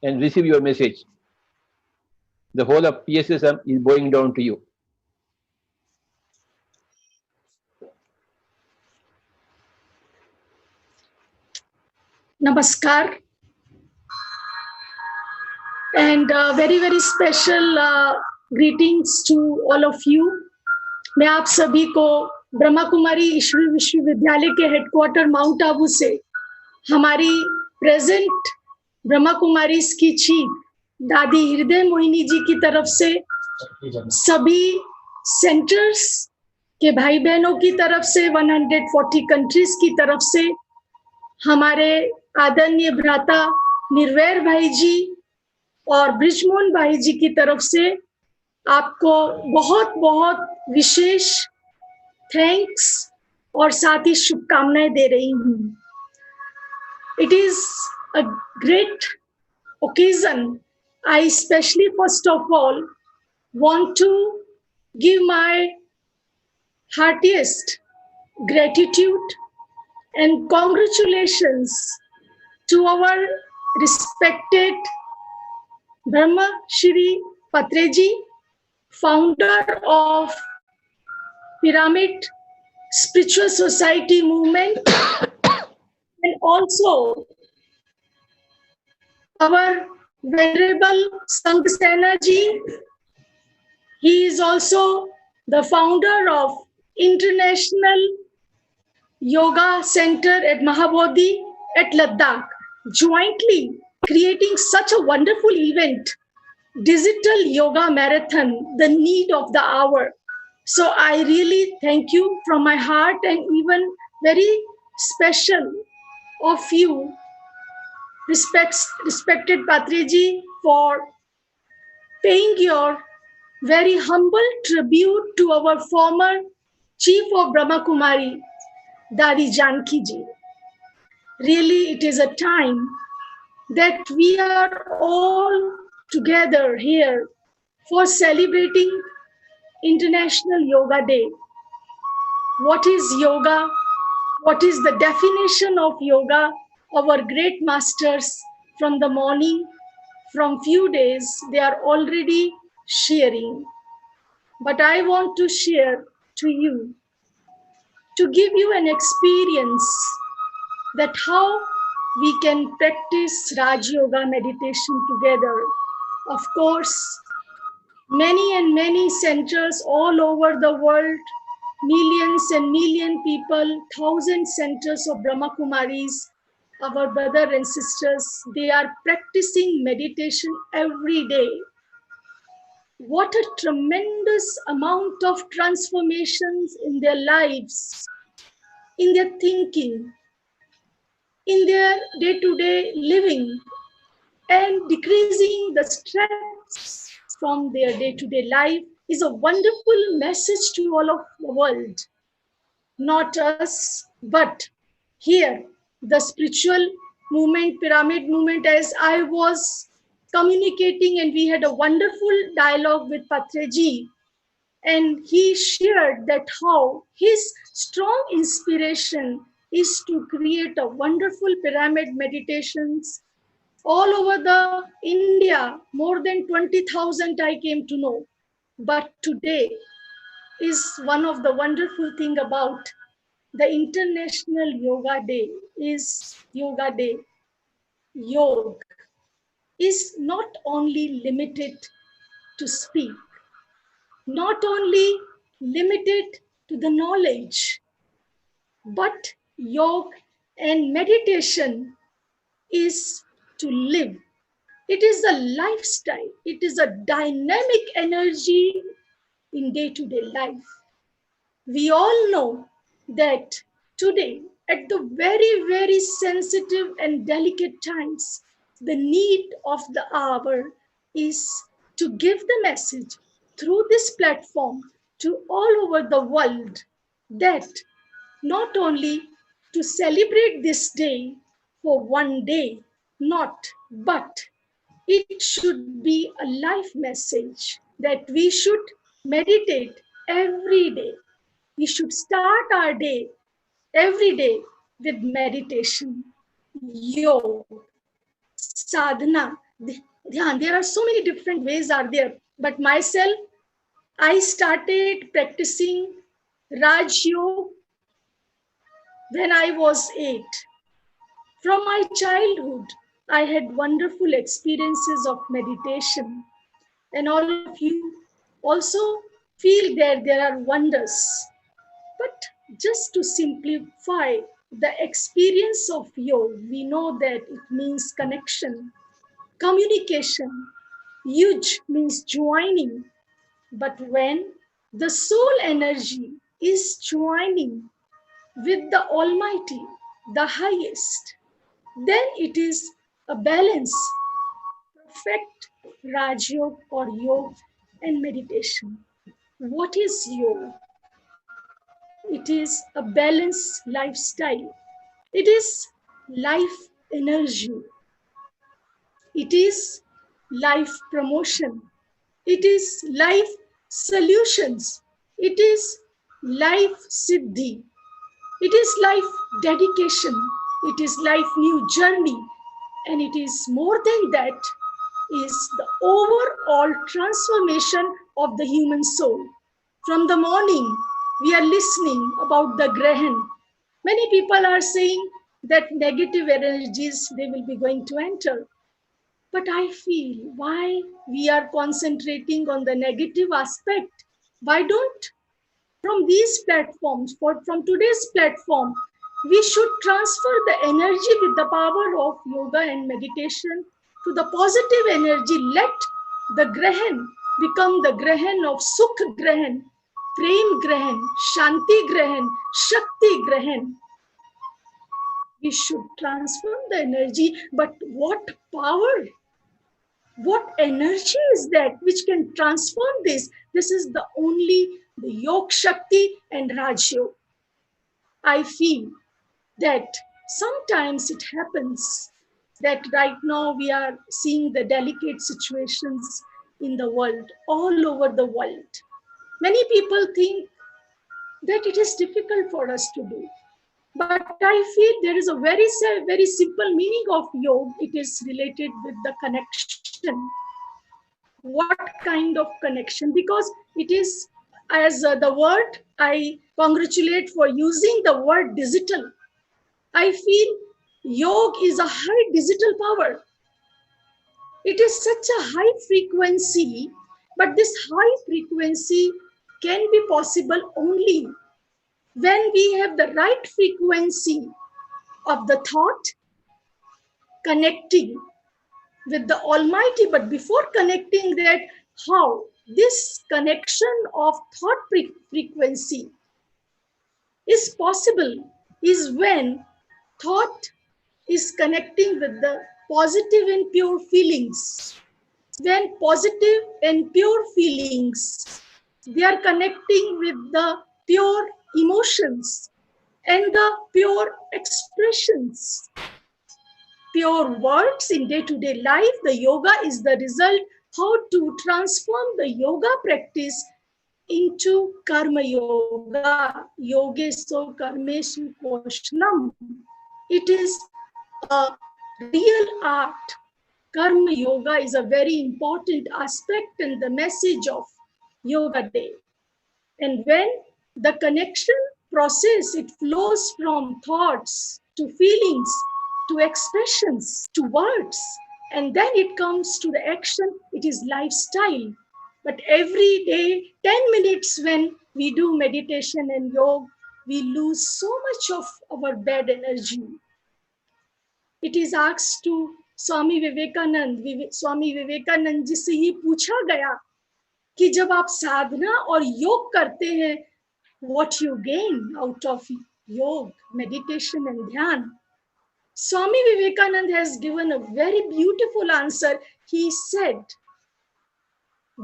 and receive your message. The whole of PSSM is bowing down to you. Namaskar. And very, very special greetings to all of you. मैं आप सभी को ब्रह्मा कुमारी ईश्वरी विश्वविद्यालय के headquarter mount Abu से हमारी present Brahma Kumari की चीफ दादी हृदय मोहिनी जी की तरफ से सभी सेंटर्स के भाई बहनों की तरफ से 140 कंट्रीज की तरफ से हमारे आदरणीय भ्राता निर्वैर भाई जी और ब्रिजमोहन भाई जी की तरफ से आपको बहुत बहुत विशेष थैंक्स और साथ ही शुभकामनाएं दे रही हूँ. It is a great occasion. I especially first of all want to give my heartiest gratitude and congratulations to our respected Brahma Shri Patreji, founder of Pyramid Spiritual Society movement, and also our Venerable Sanghsena ji. He is also the founder of International Yoga Center at Mahabodhi at Ladakh, jointly creating such a wonderful event, Digital Yoga Marathon, the need of the hour. So I really thank you from my heart, and even very special of you, respected Patreji, for paying your very humble tribute to our former Chief of Brahma Kumari, Dadi Janki ji. Really, it is a time that we are all together here for celebrating International Yoga Day. What is yoga? What is the definition of yoga? Our great masters from the morning, from few days, they are already sharing. But I want to share to you, to give you an experience that how we can practice Raj Yoga meditation together. Of course, many and many centers all over the world, millions and million people, 1,000 centers of Brahma Kumaris, our brothers and sisters, they are practicing meditation every day. What a tremendous amount of transformations in their lives, in their thinking, in their day-to-day living, and decreasing the stress from their day-to-day life is a wonderful message to all of the world. Not us, but here, the spiritual movement, pyramid movement, as I was communicating, and we had a wonderful dialogue with Patreji, and he shared that how his strong inspiration is to create a wonderful pyramid meditations all over the India. More than 20,000 I came to know. But today is one of the wonderful thing about the International Yoga Day is Yoga Day. Yoga is not only limited to speak, not only limited to the knowledge, but yoga and meditation is to live. It is a lifestyle. It is a dynamic energy in day-to-day life. We all know that today, at the very, very sensitive and delicate times, the need of the hour is to give the message through this platform to all over the world that not only to celebrate this day for one day, not, but it should be a life message that we should meditate every day. We should start our day every day with meditation, yoga. sadhana, dhyan. There are so many different ways are there. But myself, I started practicing Raj Yoga when I was 8. From my childhood, I had wonderful experiences of meditation. And all of you also feel that there are wonders. But just to simplify the experience of yoga, we know that it means connection, communication. Yuj means joining. But when the soul energy is joining with the Almighty, the highest, then it is a balance, perfect Raj Yoga or yoga and meditation. What is yoga? It is a balanced lifestyle. It is life energy. It is life promotion. It is life solutions. It is life siddhi. It is life dedication. It is life new journey. And it is more than that, is the overall transformation of the human soul. From the morning, we are listening about the Grahan. Many people are saying that negative energies they will be going to enter. But I feel why we are concentrating on the negative aspect. Why don't from these platforms, from today's platform, we should transfer the energy with the power of yoga and meditation to the positive energy. Let the Grahan become the Grahan of Sukh Grahan, Prem Grahan, Shanti Grahan, Shakti Grahan. We should transform the energy, but what power, what energy is that which can transform this? This is the only the Yog Shakti and Raj Yoga. I feel that sometimes it happens that right now we are seeing the delicate situations in the world, all over the world. Many people think that it is difficult for us to do. But I feel there is a very simple meaning of yoga. It is related with the connection. What kind of connection? Because it is, as the word, I congratulate for using the word digital. I feel yoga is a high digital power. It is such a high frequency, but this high frequency can be possible only when we have the right frequency of the thought connecting with the Almighty. But before connecting that, how? This connection of thought frequency is possible is when thought is connecting with the positive and pure feelings. When positive and pure feelings, they are connecting with the pure emotions and the pure expressions, pure words in day-to-day life. The yoga is the result how to transform the yoga practice into karma yoga. Yogeso karmesu koshnam. It is a real art. Karma yoga is a very important aspect and the message of Yoga Day. And when the connection process, it flows from thoughts to feelings to expressions to words, and then it comes to the action. It is lifestyle. But every day 10 minutes when we do meditation and yoga, we lose so much of our bad energy. It is asked to Swami Vivekananda, Swami Vivekananda ji से ही पूछा गया कि जब आप साधना और योग करते हैं, what you gain out of yoga, meditation and dhyan. Swami Vivekananda has given a very beautiful answer. He said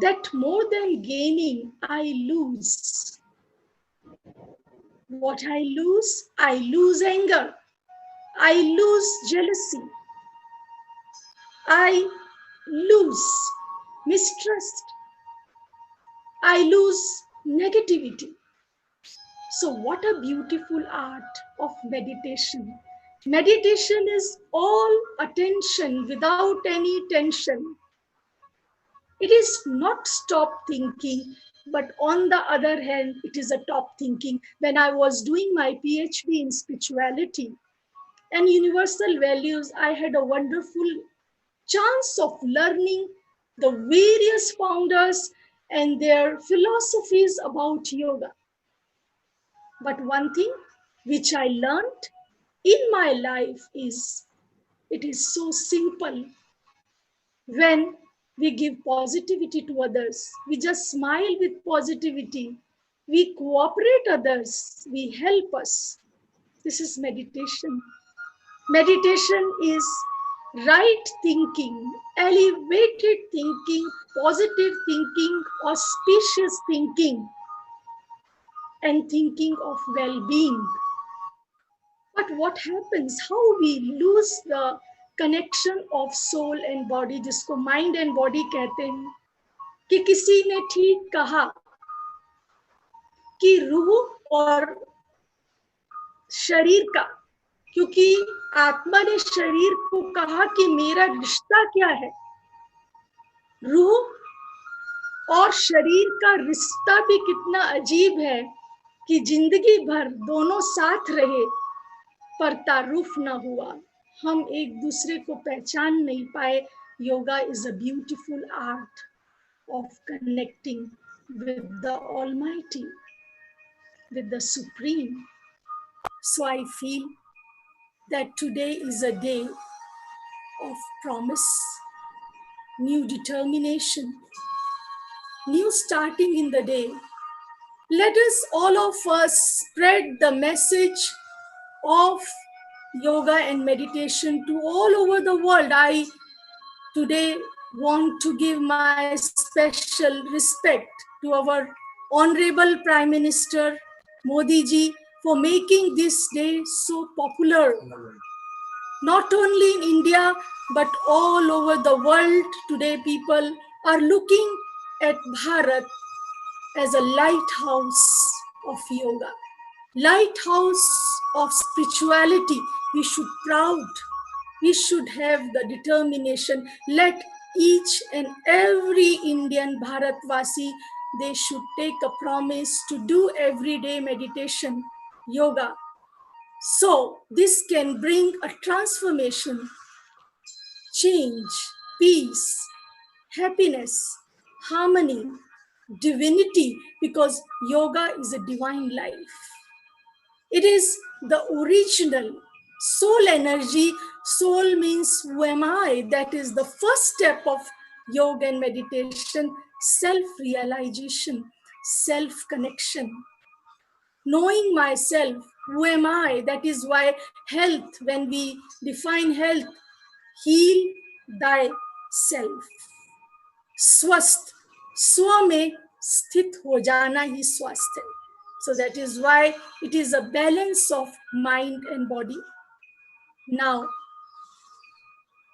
that more than gaining, I lose. What I lose? I lose anger. I lose jealousy. I lose mistrust. I lose negativity. So, what a beautiful art of meditation. Meditation is all attention without any tension. It is not stop thinking, but on the other hand, it is a top thinking. When I was doing my PhD in spirituality and universal values, I had a wonderful chance of learning the various founders and their philosophies about yoga. But one thing which I learned in my life is it is so simple. When we give positivity to others, we just smile with positivity, we cooperate others, we help us. This is meditation. Meditation is right thinking, elevated thinking, positive thinking, auspicious thinking, and thinking of well-being. But what happens? How we lose the connection of soul and body, जिसको mind and body कहते हैं, कि किसी ने ठीक कहा कि रूह और शरीर का, क्योंकि आत्मा ने शरीर को कहा कि मेरा रिश्ता क्या है, रूह और शरीर का रिश्ता भी कितना अजीब है कि जिंदगी भर दोनों साथ रहे पर तारुफ ना हुआ, हम एक दूसरे को पहचान नहीं पाए. Yoga is a beautiful art of connecting with the Almighty, with the Supreme. So I feel that today is a day of promise, new determination, new starting in the day. Let us, all of us, spread the message of yoga and meditation to all over the world. I today want to give my special respect to our Honorable Prime Minister Modi ji for making this day so popular. Not only in India, but all over the world, today people are looking at Bharat as a lighthouse of yoga, lighthouse of spirituality. We should proud, we should have the determination. Let each and every Indian Bharatvasi, they should take a promise to do everyday meditation, yoga. So this can bring a transformation, change, peace, happiness, harmony, divinity, because yoga is a divine life. It is the original soul energy. Soul means who am I? That is the first step of yoga and meditation, self-realization, self-connection. Knowing myself, who am I? That is why health, when we define health, heal thyself. स्वस्थ, स्व में स्थित हो जाना ही स्वास्थ्य है. So that is why it is a balance of mind and body. Now,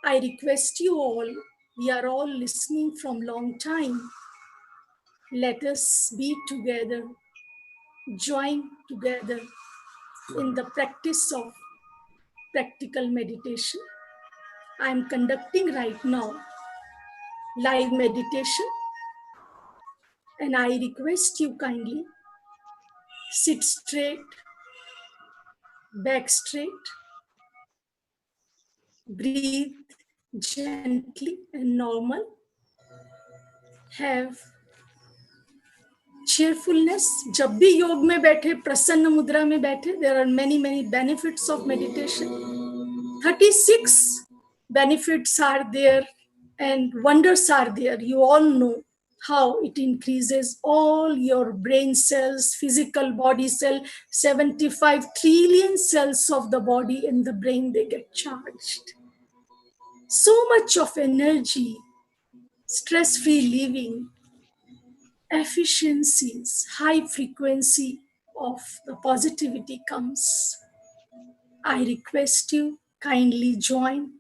I request you all, we are all listening from long time. Let us be together, join together in the practice of practical meditation. I am conducting right now live meditation, and I request you kindly sit straight, back straight, breathe gently and normal, have cheerfulness. जब भी योग में बैठे, प्रसन्न मुद्रा में बैठे, there are many benefits of meditation. 36 benefits are there and wonders are there. You all know how it increases all your brain cells, physical body cell, 75 trillion cells of the body in the brain, they get charged. So much of energy, stress-free living, efficiencies, high frequency of the positivity comes. I request you kindly join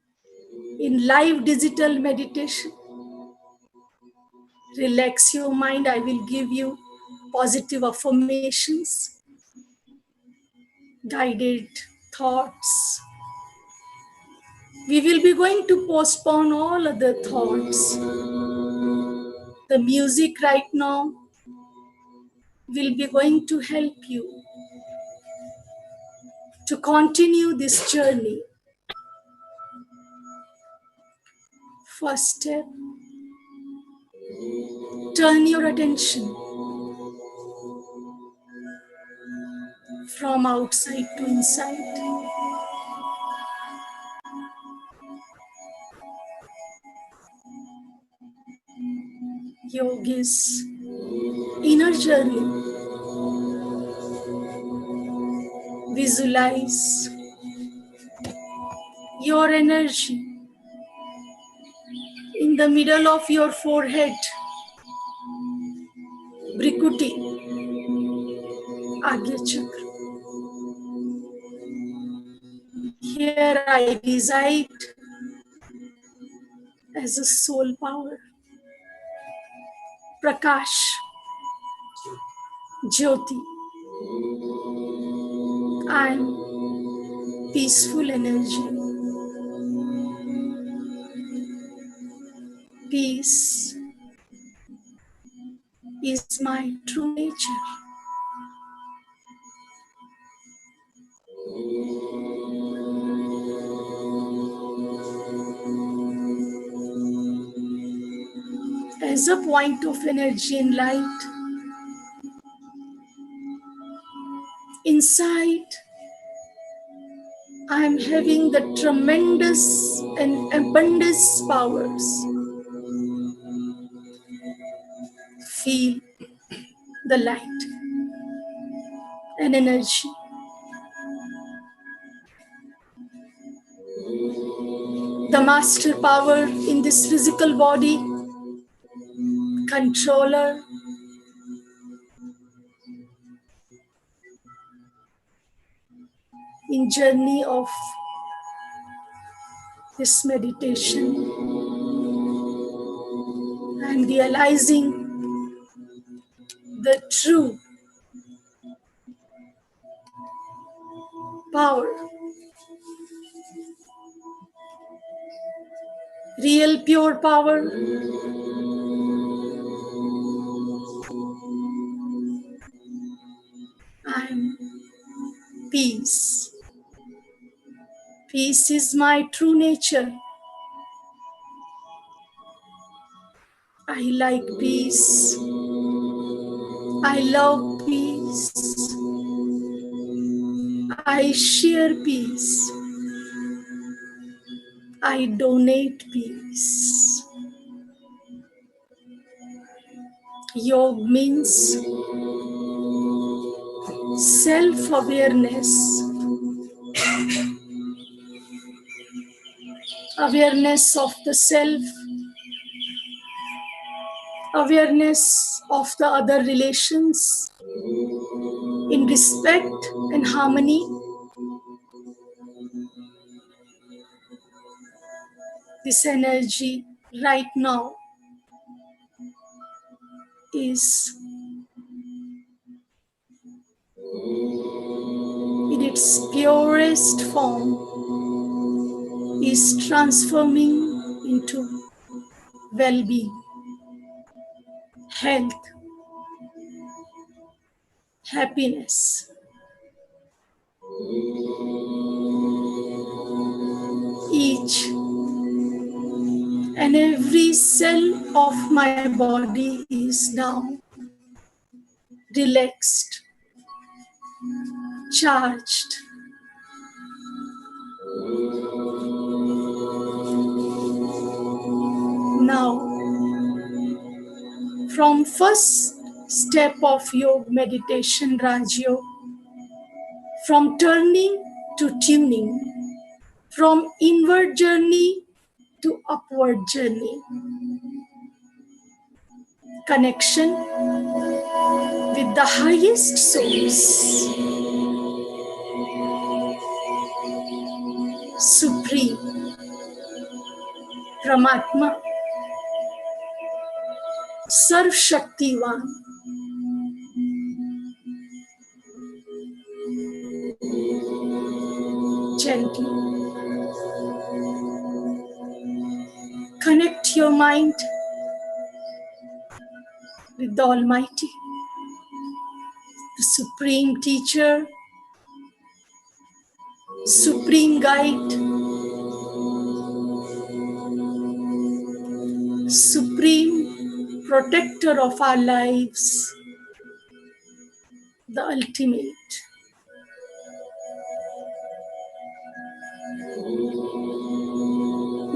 in live digital meditation. Relax your mind. I will give you positive affirmations, guided thoughts, We will be going to postpone all other thoughts. The music right now will be going to help you to continue this journey. First step, turn your attention from outside to inside. Yogi's inner journey. Visualize your energy in the middle of your forehead, Brikuti, Agya Chakra. Here I reside as a soul power, Prakash, Jyoti. I am peaceful energy. Peace is my true nature. As a point of energy and light, inside I am having the tremendous and abundance powers. Feel the light and energy. The master power in this physical body, controller, in journey of this meditation and realizing the true power, real pure power. I am peace. Peace is my true nature. I like peace. I love peace. I share peace. I donate peace. Yoga means self-awareness. Awareness of the self, awareness of the other relations in respect and harmony. This energy right now is in its purest form, is transforming into well-being, health, happiness. Each and every cell of my body is now relaxed, charged. Now, from first step of yoga meditation, Raj Yoga, from turning to tuning, from inward journey to upward journey, connection with the highest source, Supreme, Paramatma, Sarv Shaktivan. Gently connect your mind with the Almighty, the Supreme Teacher, Supreme Guide, Supreme Protector of our lives, the ultimate.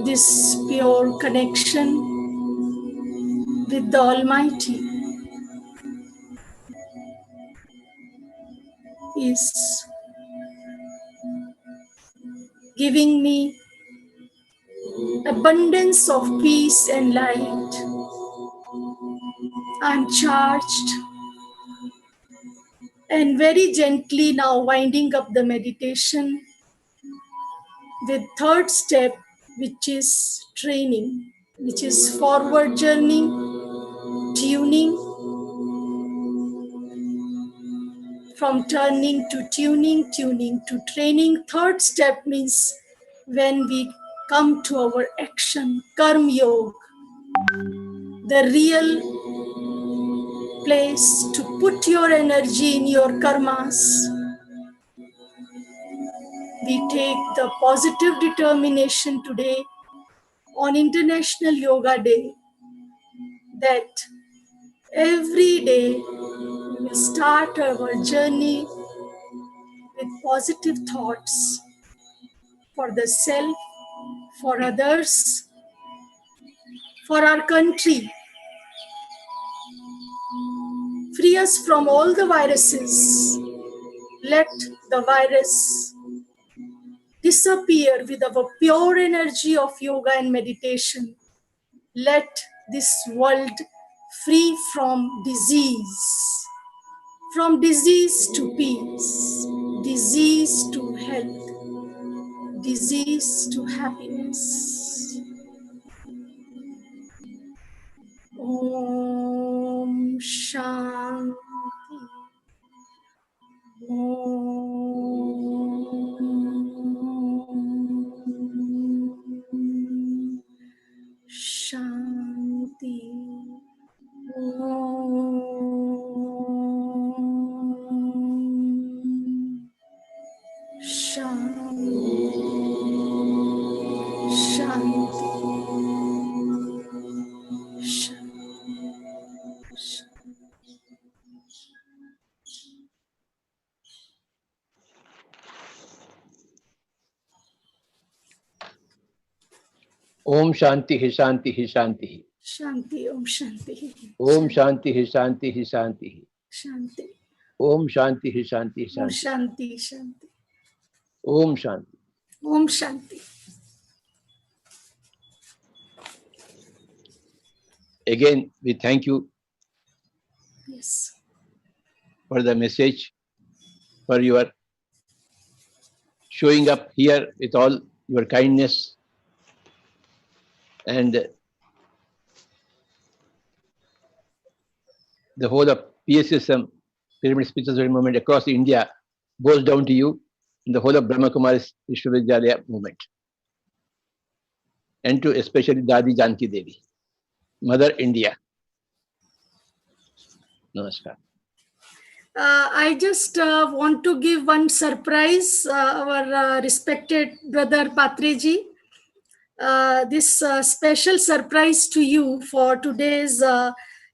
This pure connection with the Almighty is giving me abundance of peace and light. I'm charged and very gently now winding up the meditation with third step, which is training, which is forward journey, tuning, from turning to tuning, tuning to training. Third step means when we come to our action, karma yoga, the real place to put your energy in your karmas. We take the positive determination today on International Yoga Day that every day we will start our journey with positive thoughts for the self, for others, for our country. Free us from all the viruses. Let the virus disappear with our pure energy of yoga and meditation. Let this world free from disease to peace, disease to health, disease to happiness. Om Shanti. Om Shanti. Om Shanti. Shanti. Om Shanti Shanti Shanti. Shanti. Om Shanti. Om Shanti Shanti Shanti. Shanti. Om Shanti Shanti Om Shanti. Shanti. Shanti. Om Shanti. Om Shanti. Again, we thank you Yes. for the message, for your showing up here with all your kindness, and the whole of PSSM, Pyramid Spiritual Movement across India, goes down to you in the whole of Brahma Kumaris Vishwavidyalaya movement, and to especially Dadi Janki Devi, Mother India. Namaskar. I just want to give one surprise, our respected brother Patreji. This special surprise to you for today's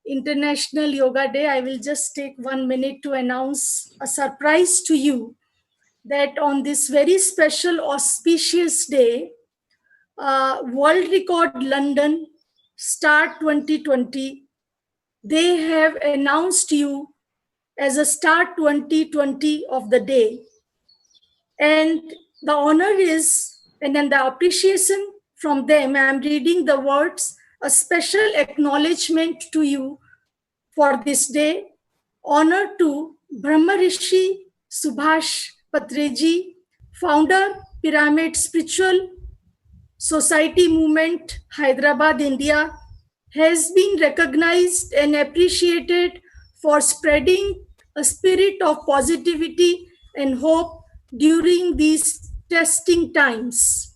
International Yoga Day. I will just take 1 minute to announce a surprise to you that on this very special auspicious day, World Record London Start 2020, they have announced you as a Start 2020 of the day. And the honor is, and then the appreciation from them, I'm reading the words, a special acknowledgement to you for this day. Honor to Brahma Rishi Subhash Patreji, founder, Pyramid Spiritual Society Movement, Hyderabad, India, has been recognized and appreciated for spreading a spirit of positivity and hope during these testing times.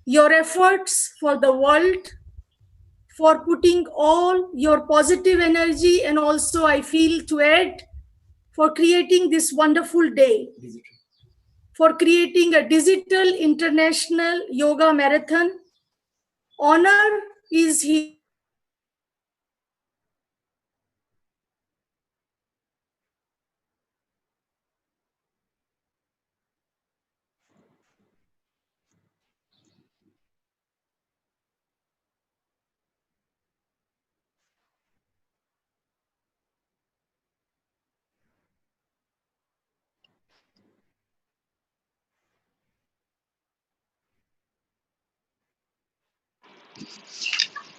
Your efforts for the world for putting all your positive energy, and also I feel to add for creating this wonderful day, for creating a digital international yoga marathon. Honor is his and glory is mine.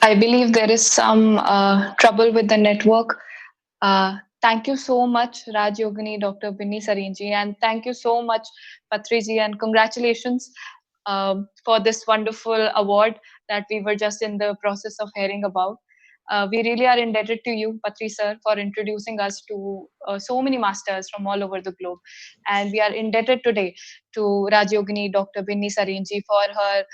I believe there is some trouble with the network. Thank you so much, Raj Yogini, Dr. Binni Sarinji, and thank you so much, Patriji, and congratulations for this wonderful award that we were just in the process of hearing about. We really are indebted to you, Patri sir, for introducing us to so many masters from all over the globe. And we are indebted today to Raj Yogini, Dr. Binni Sarinji, for her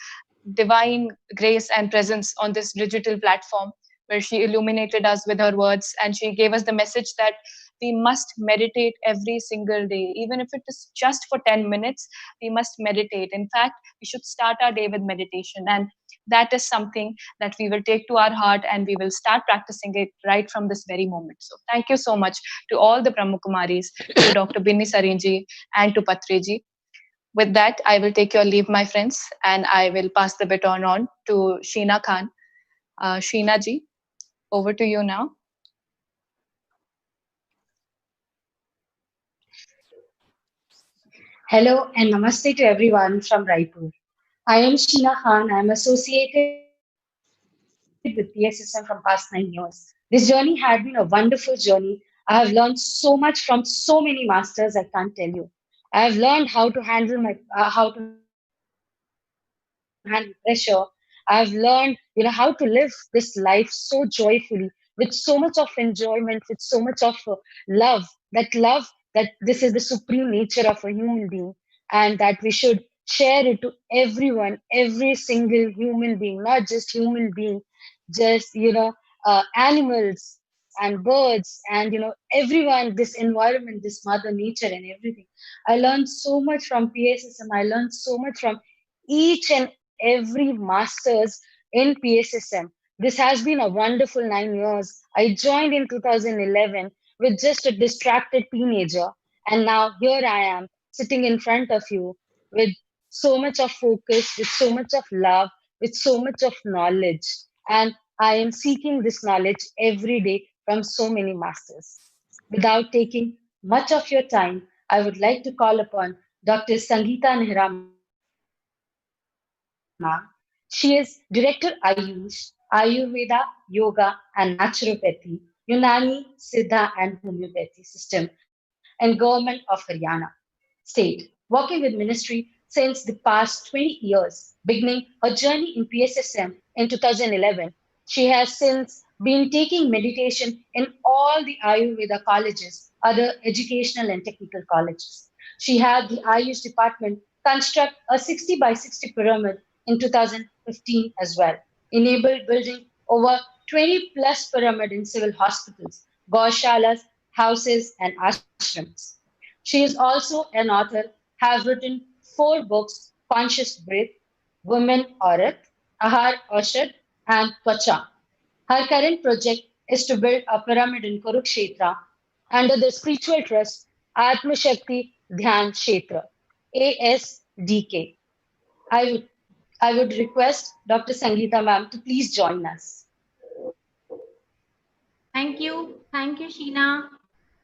divine grace and presence on this digital platform, where she illuminated us with her words and she gave us the message that we must meditate every single day, even if it is just for 10 minutes. We must meditate. In fact, we should start our day with meditation, and that is something that we will take to our heart and we will start practicing it right from this very moment. So thank you so much to all the Brahmakumaris, to Dr. Binni Sarinji and to Patriji. With that, I will take your leave, my friends, and I will pass the baton on to Sheena Khan. Sheena ji, over to you now. Hello and namaste to everyone from Raipur. I am Sheena Khan. I am associated with PSSM from past 9 years. This journey had been a wonderful journey. I have learned so much from so many masters. I can't tell you. I have learned how to handle pressure. I have learned, how to live this life so joyfully, with so much of enjoyment, with so much of love. That love, that this is the supreme nature of a human being, and that we should share it to everyone, every single human being, not just human being, just animals and birds, and everyone, this environment, this mother nature and everything. I learned so much from PSSM. I learned so much from each and every masters in PSSM. This has been a wonderful 9 years. I joined in 2011 with just a distracted teenager, and now here I am sitting in front of you with so much of focus, with so much of love, with so much of knowledge. And I am seeking this knowledge every day from so many masters. Without taking much of your time, I would like to call upon Dr. Sangeeta Nehra ma'am. She is Director Ayush, Ayurveda, Yoga and Naturopathy, Unani, Siddha and Homeopathy System, and Government of Haryana State, working with ministry since the past 20 years, beginning her journey in PSSM in 2011. She has since been taking meditation in all the Ayurveda colleges, other educational and technical colleges. She had the Ayush department construct a 60 by 60 pyramid in 2015 as well, enabled building over 20 plus pyramid in civil hospitals, gaushalas, houses, and ashrams. She is also an author, have written 4 books: Conscious Breath, Women Aurat, Ahar Aushad, and Twacha. Her current project is to build a pyramid in Kurukshetra under the spiritual trust Atma Shakti Dhyan Kshetra, ASDK. I would, I would request Dr. Sangeeta ma'am to please join us. Thank you. Thank you, Sheena.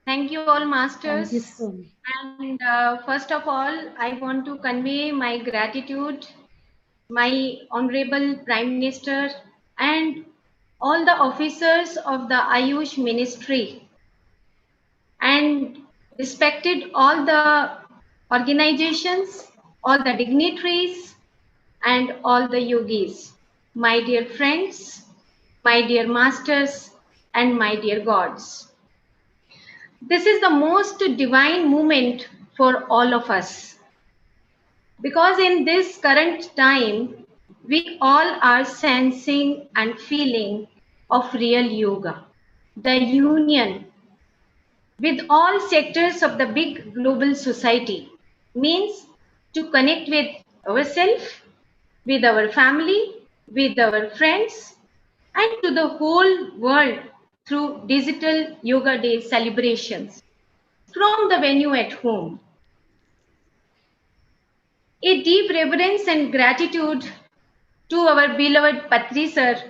Thank you, all Thank you masters. so much. And first of all, I want to convey my gratitude, my Honorable Prime Minister, and all the officers of the Ayush Ministry, and respected all the organizations, all the dignitaries, and all the yogis. My dear friends, my dear masters, and my dear gods. This is the most divine moment for all of us, because in this current time, we all are sensing and feeling of real yoga, the union with all sectors of the big global society, means to connect with ourselves, with our family, with our friends, and to the whole world through digital Yoga Day celebrations from the venue at home. A deep reverence and gratitude to our beloved Patri sir,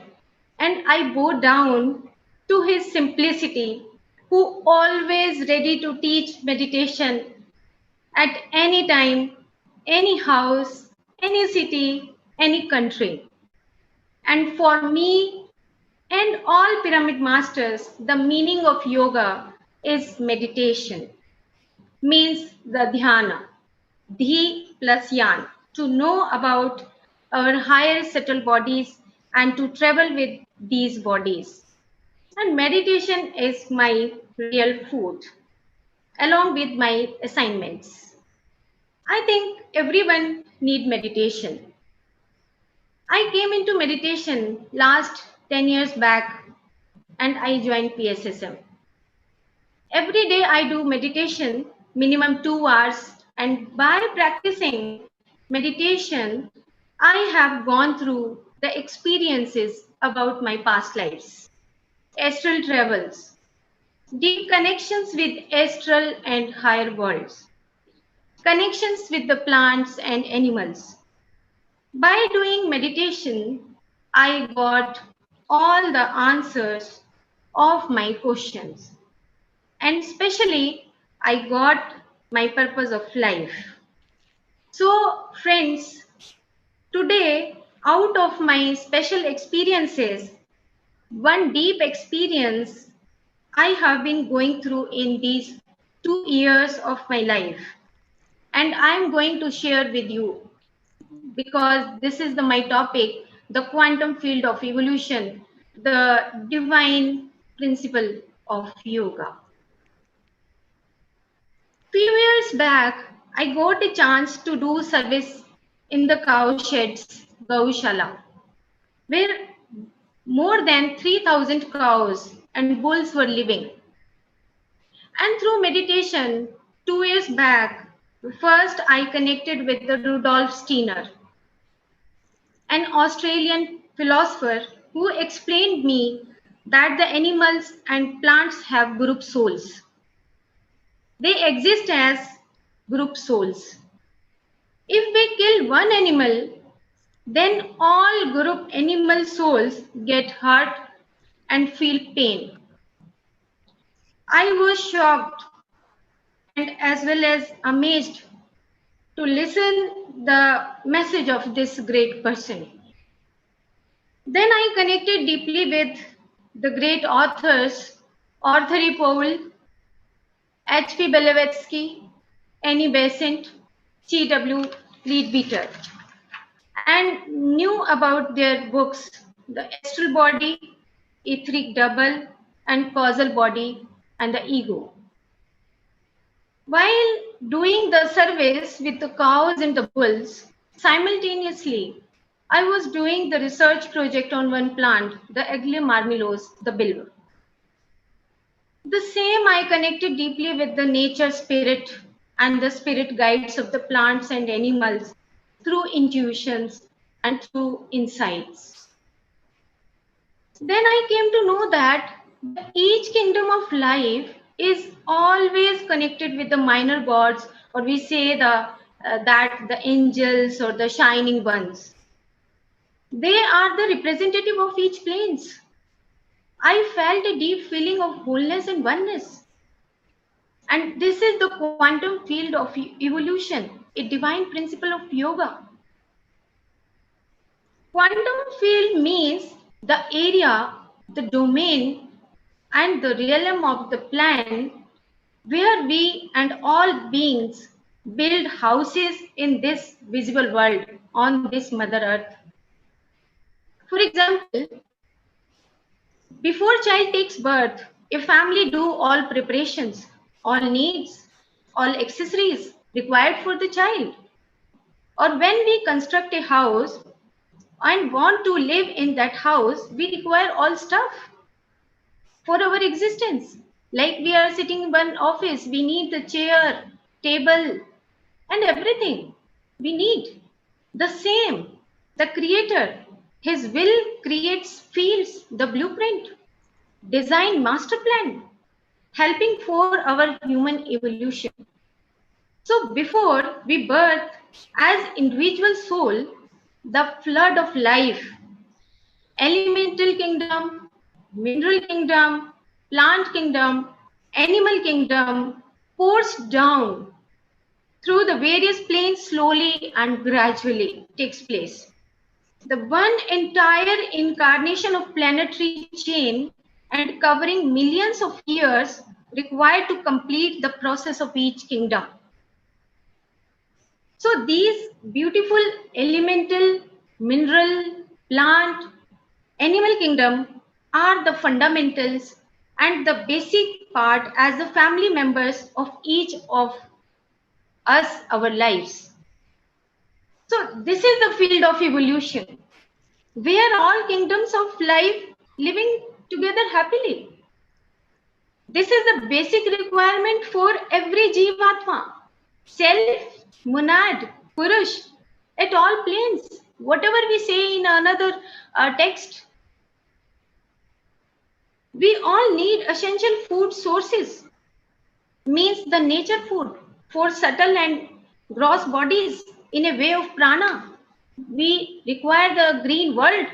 and I bow down to his simplicity, who always ready to teach meditation at any time, any house, any city, any country. And for me and all pyramid masters, the meaning of yoga is meditation, means the dhyana, dhi plus yan, to know about our higher subtle bodies and to travel with these bodies. And meditation is my real food, along with my assignments. I think everyone need meditation. I came into meditation last 10 years back and I joined PSSM. Every day I do meditation, minimum 2 hours, and by practicing meditation, I have gone through the experiences about my past lives, astral travels, deep connections with astral and higher worlds, connections with the plants and animals. By doing meditation, I got all the answers of my questions. And especially, I got my purpose of life. So, friends, today, out of my special experiences, one deep experience I have been going through in these 2 years of my life, and I'm going to share with you because this is my topic, the quantum field of evolution, the divine principle of yoga. Few years back, I got a chance to do service in the cow sheds, Gaushala, where more than 3,000 cows and bulls were living. And through meditation, 2 years back, first I connected with the Rudolf Steiner, an Australian philosopher who explained me that the animals and plants have group souls. They exist as group souls. If we kill one animal, then all group animal souls get hurt and feel pain. I was shocked and as well as amazed to listen the message of this great person. Then I connected deeply with the great authors Arthur Powell, H.P. Blavatsky, Annie Besant, C.W. Leadbeater, and knew about their books, The Astral Body, Etheric Double, and Causal Body and the Ego. While doing the service with the cows and the bulls, simultaneously, I was doing the research project on one plant, the Aglaia marmelos, the bilwa. The same I connected deeply with the nature spirit and the spirit guides of the plants and animals through intuitions and through insights. Then I came to know that each kingdom of life is always connected with the minor gods, or we say that the angels or the shining ones. They are the representative of each planes. I felt a deep feeling of wholeness and oneness. And this is the quantum field of evolution, a divine principle of yoga. Quantum field means the area, the domain, and the realm of the plan where we and all beings build houses in this visible world on this Mother Earth. For example, before child takes birth, a family do all preparations, all needs, all accessories required for the child. Or when we construct a house and want to live in that house, we require all stuff. for our existence. Like we are sitting in one office, we need the chair, table, and everything we need. The same, the creator, his will creates fields, the blueprint, design master plan, helping for our human evolution. So before we birth as individual soul, the flood of life, elemental kingdom, mineral kingdom, plant kingdom, animal kingdom pours down through the various planes slowly and gradually takes place. The one entire incarnation of planetary chain and covering millions of years required to complete the process of each kingdom. So these beautiful elemental, mineral, plant, animal kingdom are the fundamentals and the basic part as the family members of each of us, our lives. So this is the field of evolution where all kingdoms of life living together happily. This is the basic requirement for every Jivatma, self, monad, purush, at all planes. Whatever we say in another text, we all need essential food sources, means the nature food for subtle and gross bodies in a way of prana. We require the green world,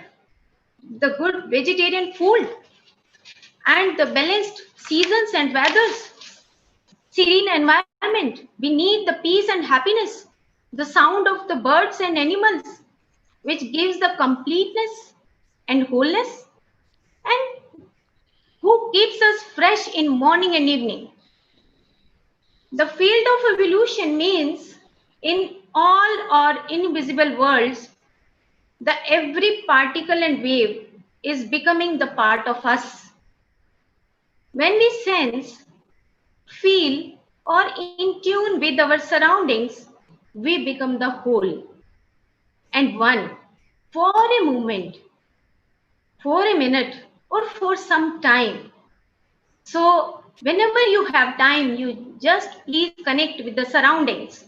the good vegetarian food, and the balanced seasons and weathers, serene environment. We need the peace and happiness, the sound of the birds and animals, which gives the completeness and wholeness, and who keeps us fresh in morning and evening. The field of evolution means in all our invisible worlds, the every particle and wave is becoming the part of us. When we sense, feel, or in tune with our surroundings, we become the whole and one for a moment, for a minute, or for some time. So, whenever you have time, you just please connect with the surroundings.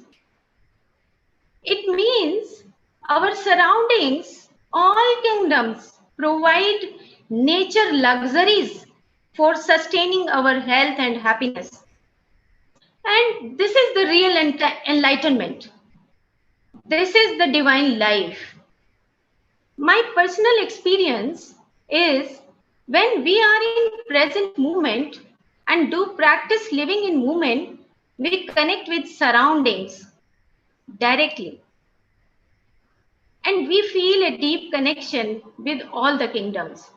It means our surroundings, all kingdoms provide nature luxuries for sustaining our health and happiness. And this is the real enlightenment. This is the divine life. My personal experience is when we are in present moment and do practice living in moment, we connect with surroundings directly. And we feel a deep connection with all the kingdoms.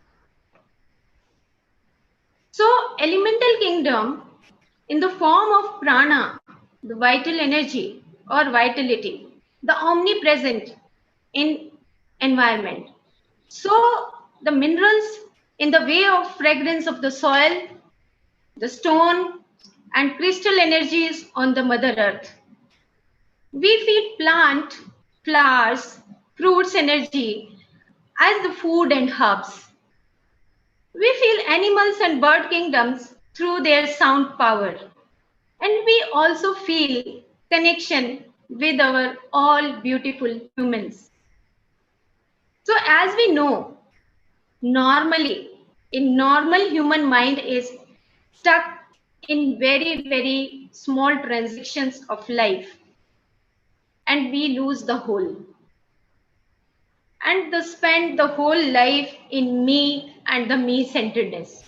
So, elemental kingdom in the form of prana, the vital energy or vitality, the omnipresent in environment. So the minerals in the way of fragrance of the soil, the stone, and crystal energies on the Mother Earth. We feed plant, flowers, fruits energy as the food and herbs. We feel animals and bird kingdoms through their sound power. And we also feel connection with our all beautiful humans. So as we know, normally, in normal human mind is stuck in very, very small transactions of life. And we lose the whole. And they spend the whole life in me and the me-centeredness.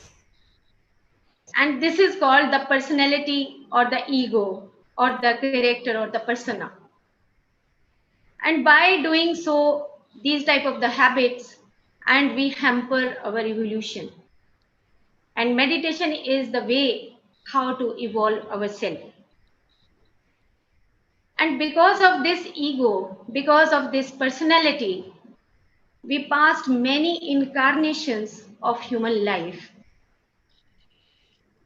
And this is called the personality or the ego or the character or the persona. And by doing so, these type of the habits, and we hamper our evolution. And meditation is the way how to evolve ourselves. And because of this ego, because of this personality, we passed many incarnations of human life.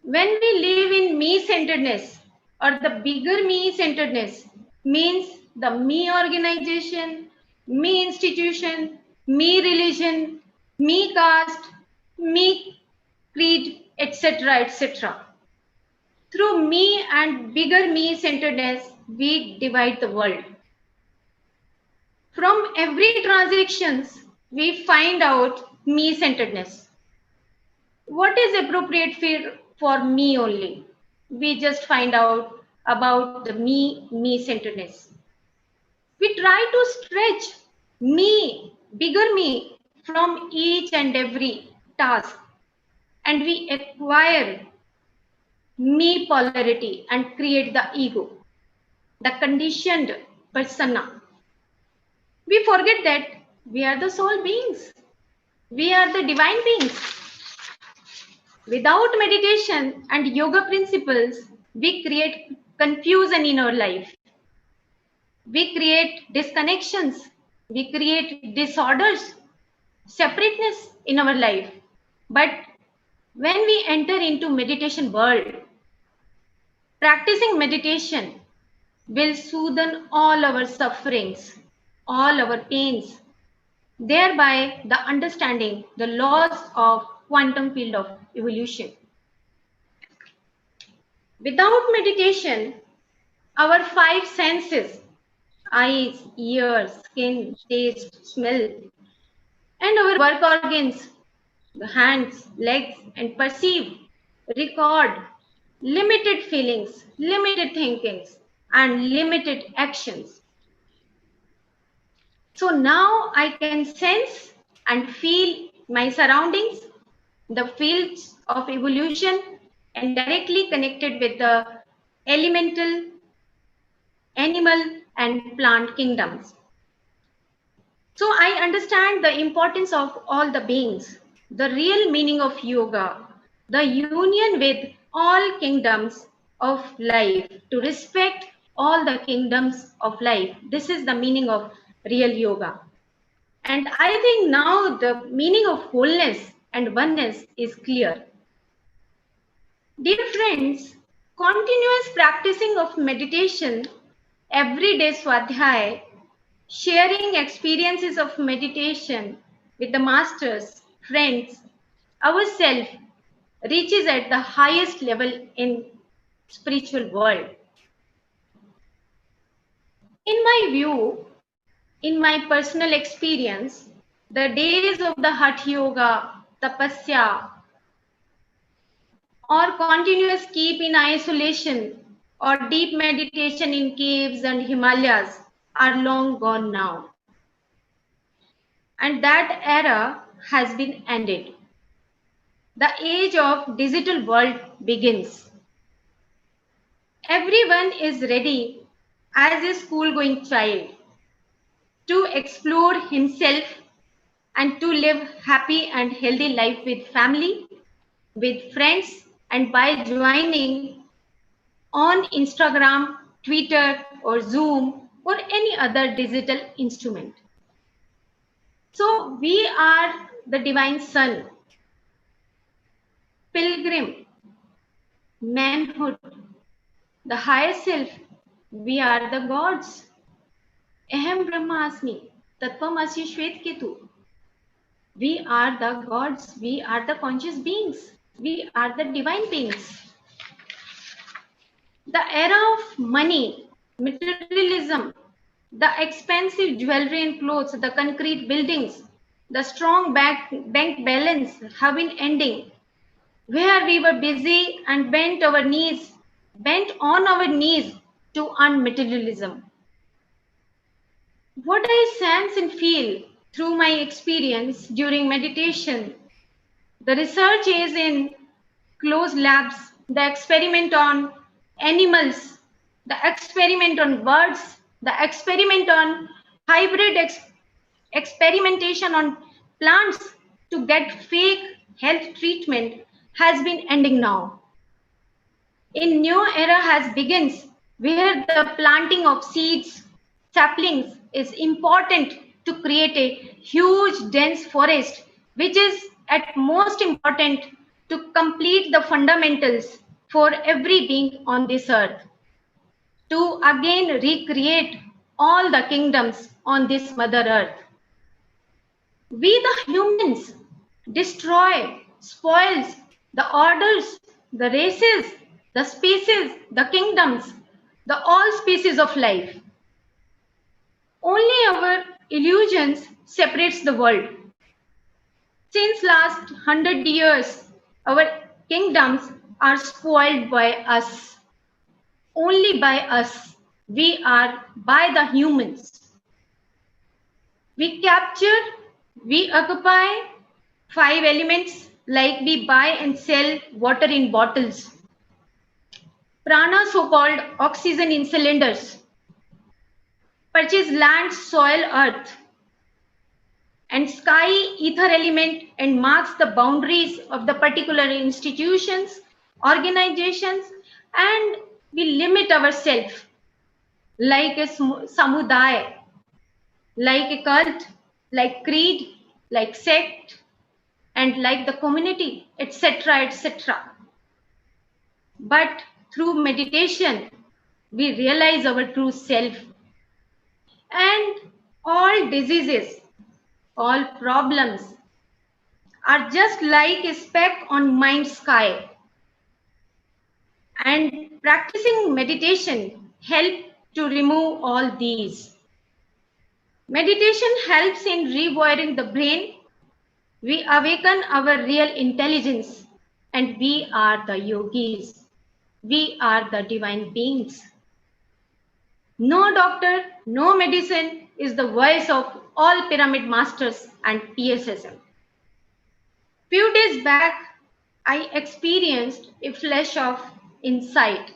When we live in me-centeredness or the bigger me-centeredness means the me organization, me institution, me religion, me caste, me creed, etc. etc., etc. Through me and bigger me-centeredness, we divide the world. From every transactions, we find out me-centeredness. What is appropriate for me only? We just find out about the me-centeredness. We try to stretch me, bigger me, from each and every task, and we acquire me polarity and create the ego, the conditioned persona. We forget that we are the soul beings. We are the divine beings. Without meditation and yoga principles, we create confusion in our life. We create disconnections. We create disorders, separateness in our life. But when we enter into meditation world, practicing meditation will soothe all our sufferings, all our pains, thereby the understanding the laws of quantum field of evolution. Without meditation, our five senses, eyes, ears, skin, taste, smell, and our work organs, the hands, legs, and perceive, record limited feelings, limited thinkings, and limited actions. So now I can sense and feel my surroundings, the fields of evolution, and directly connected with the elemental, animal, and plant kingdoms. So I understand the importance of all the beings, the real meaning of yoga, the union with all kingdoms of life, to respect all the kingdoms of life. This is the meaning of real yoga. And I think now the meaning of wholeness and oneness is clear. Dear friends, continuous practicing of meditation, everyday swadhyay, sharing experiences of meditation with the masters, friends, ourselves reaches at the highest level in spiritual world. In my view, in my personal experience, the days of the Hatha Yoga, Tapasya, or continuous keep in isolation or deep meditation in caves and Himalayas are long gone now. And that era has been ended. The age of digital world begins. Everyone is ready as a school-going child to explore himself and to live happy and healthy life with family, with friends, and by joining on Instagram, Twitter, or Zoom, or any other digital instrument. So we are the divine son, pilgrim, manhood, the higher self. We are the gods. Aham Brahmasmi, Tattvamasi Shvet Ketu. We are the gods. We are the conscious beings. We are the divine beings. The era of money, materialism, the expensive jewelry and clothes, the concrete buildings, the strong bank balance have been ending, where we were busy and bent on our knees to earn materialism. What I sense and feel through my experience during meditation, the research is in closed labs, the experiment on animals, the experiment on birds, the experiment on hybrid experimentation on plants to get fake health treatment has been ending now. A new era has begins where the planting of seeds, saplings is important to create a huge dense forest, which is at most important to complete the fundamentals for every being on this earth, to again recreate all the kingdoms on this mother earth. We the humans destroy, spoils the orders, the races, the species, the kingdoms, the all species of life. Only our illusions separates the world. Since last 100 years, our kingdoms are spoiled by us. Only by us. We are by the humans. We capture, we occupy 5 elements like we buy and sell water in bottles. Prana, so-called oxygen in cylinders. Purchase land, soil, earth. And sky, ether element, and marks the boundaries of the particular institutions, organizations, and we limit ourselves like a samudaya, like a cult, like creed, like sect, and like the community, etc., etc. But through meditation, we realize our true self, and all diseases, all problems are just like a speck on mind sky. And practicing meditation helps to remove all these. Meditation helps in rewiring the brain. We awaken our real intelligence, and we are the yogis. We are the divine beings. No doctor, no medicine is the voice of all pyramid masters and PSSM. Few days back, I experienced a flash of insight.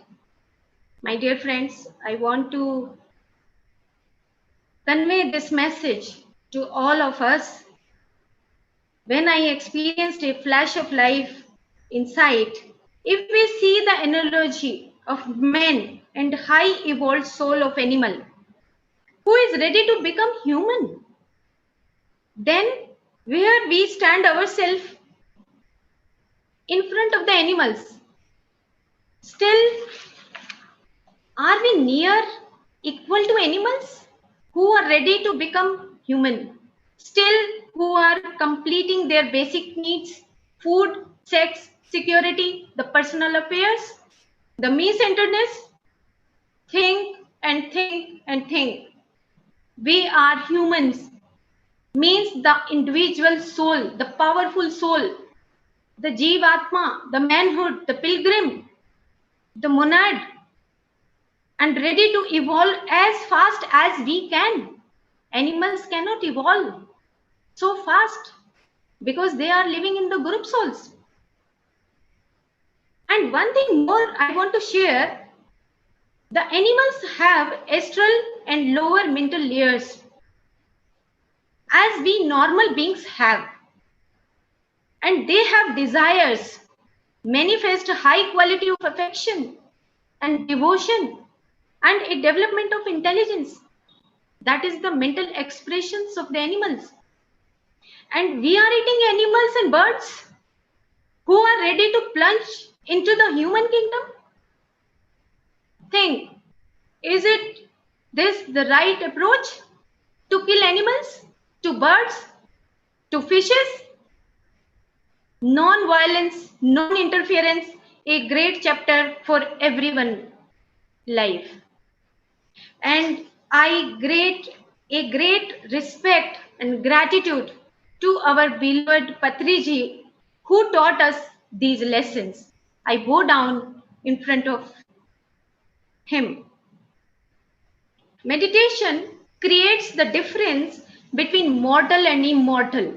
My dear friends, I want to convey this message to all of us. When I experienced a flash of life insight, if we see the analogy of man and high evolved soul of animal who is ready to become human, then where we stand ourselves in front of the animals, still are we near equal to animals who are ready to become human, still who are completing their basic needs, food, sex, security, the personal affairs, the me-centeredness? Think and think and think. We are humans means the individual soul, the powerful soul, the Jivatma, the manhood, the pilgrim, the monad, and ready to evolve as fast as we can. Animals cannot evolve so fast because they are living in the group souls. And one thing more I want to share, the animals have astral and lower mental layers as we normal beings have. And they have desires, manifest a high quality of affection and devotion and a development of intelligence. That is the mental expressions of the animals. And we are eating animals and birds who are ready to plunge into the human kingdom. Think, is it this the right approach to kill animals, to birds, to fishes? Non-violence, non-interference, a great chapter for everyone life. And I a great respect and gratitude to our beloved Patriji who taught us these lessons. I bow down in front of him. Meditation creates the difference between mortal and immortal.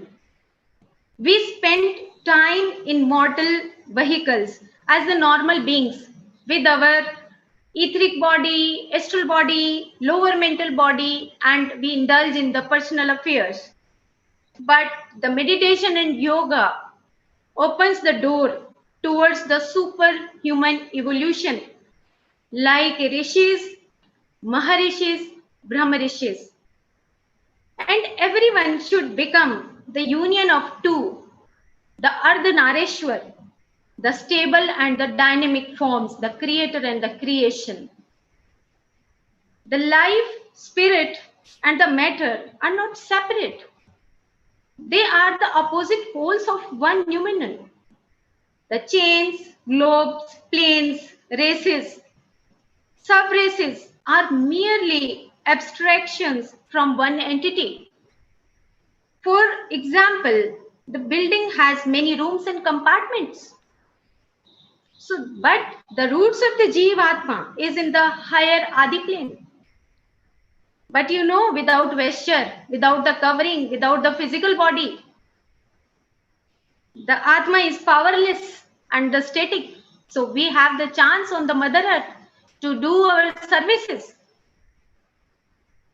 We spend time in mortal vehicles as the normal beings with our etheric body, astral body, lower mental body, and we indulge in the personal affairs. But the meditation and yoga opens the door towards the superhuman evolution like rishis, maharishis, brahmarishis. And everyone should become the union of two, the Ardhanareshwar, the stable and the dynamic forms, the creator and the creation. The life, spirit, and the matter are not separate. They are the opposite poles of one numenon. The chains, globes, planes, races, sub-races are merely abstractions from one entity. For example, the building has many rooms and compartments. So, but the roots of the Jivatma is in the higher Adi plane. But you know, without vesture, without the covering, without the physical body, the Atma is powerless and the static. So we have the chance on the Mother Earth to do our services.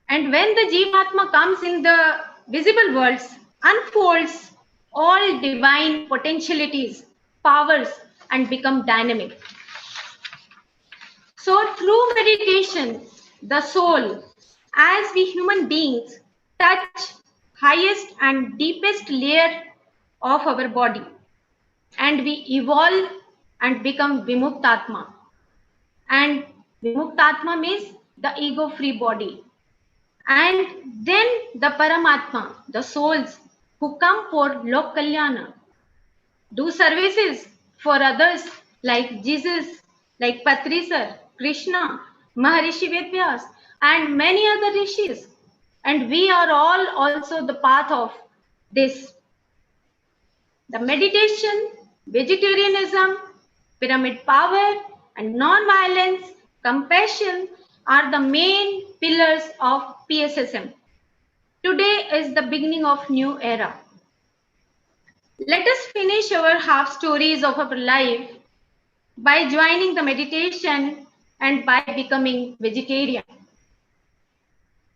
And when the Jivatma comes in the visible worlds, unfolds all divine potentialities, powers, and become dynamic. So through meditation, the soul, as we human beings, touch highest and deepest layer of our body, and we evolve and become Vimuktatma. And Vimuktatma means the ego-free body. And then the Paramatma, the souls who come for Lok Kalyana, do services for others like Jesus, like Patri Sir, Krishna, Maharishi Vedyas, and many other rishis. And we are all also the path of this. The meditation, vegetarianism, pyramid power, and non-violence, compassion are the main pillars of PSSM. Today is the beginning of new era. Let us finish our half stories of our life by joining the meditation and by becoming vegetarian.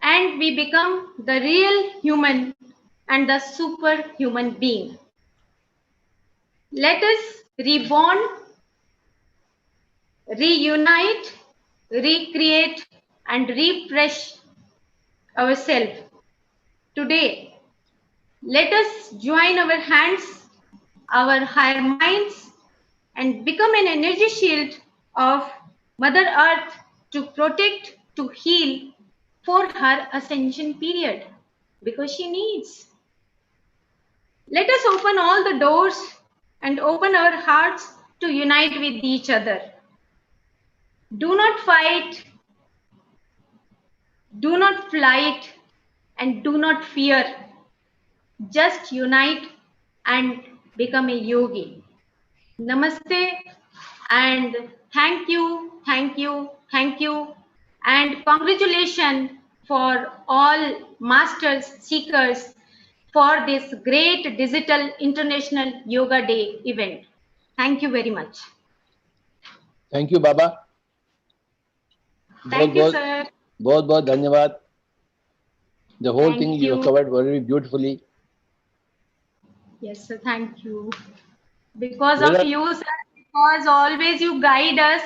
And we become the real human and the superhuman being. Let us reborn, reunite, recreate, and refresh ourselves. Today, let us join our hands, our higher minds, and become an energy shield of Mother Earth to protect, to heal for her ascension period, because she needs. Let us open all the doors and open our hearts to unite with each other. Do not fight, do not flight, and do not fear. Just unite and become a yogi. Namaste and thank you, thank you, thank you, and congratulations for all masters, seekers for this great digital international yoga day event. Thank you very much. Thank you, Baba. Thank you, sir. बहुत धन्यवाद. The whole Thank thing you. you covered very beautifully. Yes, sir. Thank you. Because Where of are- you, sir, because always you guide us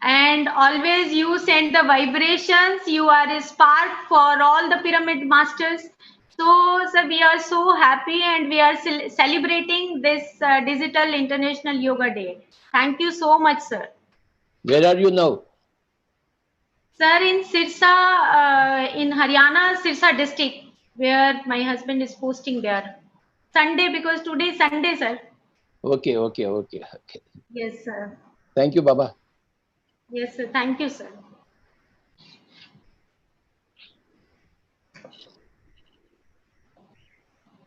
and always you send the vibrations. You are a spark for all the pyramid masters. So, sir, we are so happy and we are celebrating this digital international yoga day. Thank you so much, sir. Where are you now? Sir, in Sirsa, in Haryana, Sirsa district, where my husband is posting there. Sunday, because today is Sunday, sir. Okay. Yes, sir. Thank you, Baba. Yes, sir. Thank you, sir.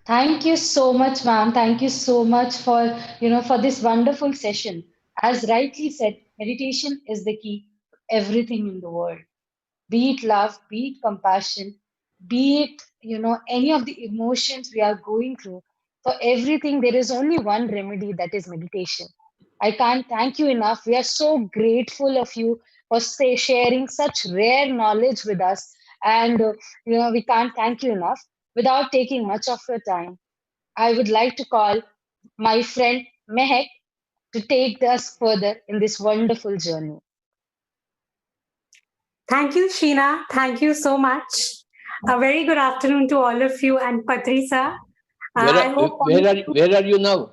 Thank you so much, ma'am. Thank you so much for, for this wonderful session. As rightly said, meditation is the key to everything in the world. Be it love, be it compassion, be it, any of the emotions we are going through. For everything, there is only one remedy, that is meditation. I can't thank you enough. We are so grateful of you for sharing such rare knowledge with us. And, we can't thank you enough. Without taking much of your time, I would like to call my friend Mehek to take us further in this wonderful journey. Thank you, Sheena. Thank you so much. A very good afternoon to all of you and Patrisa. Where are you now?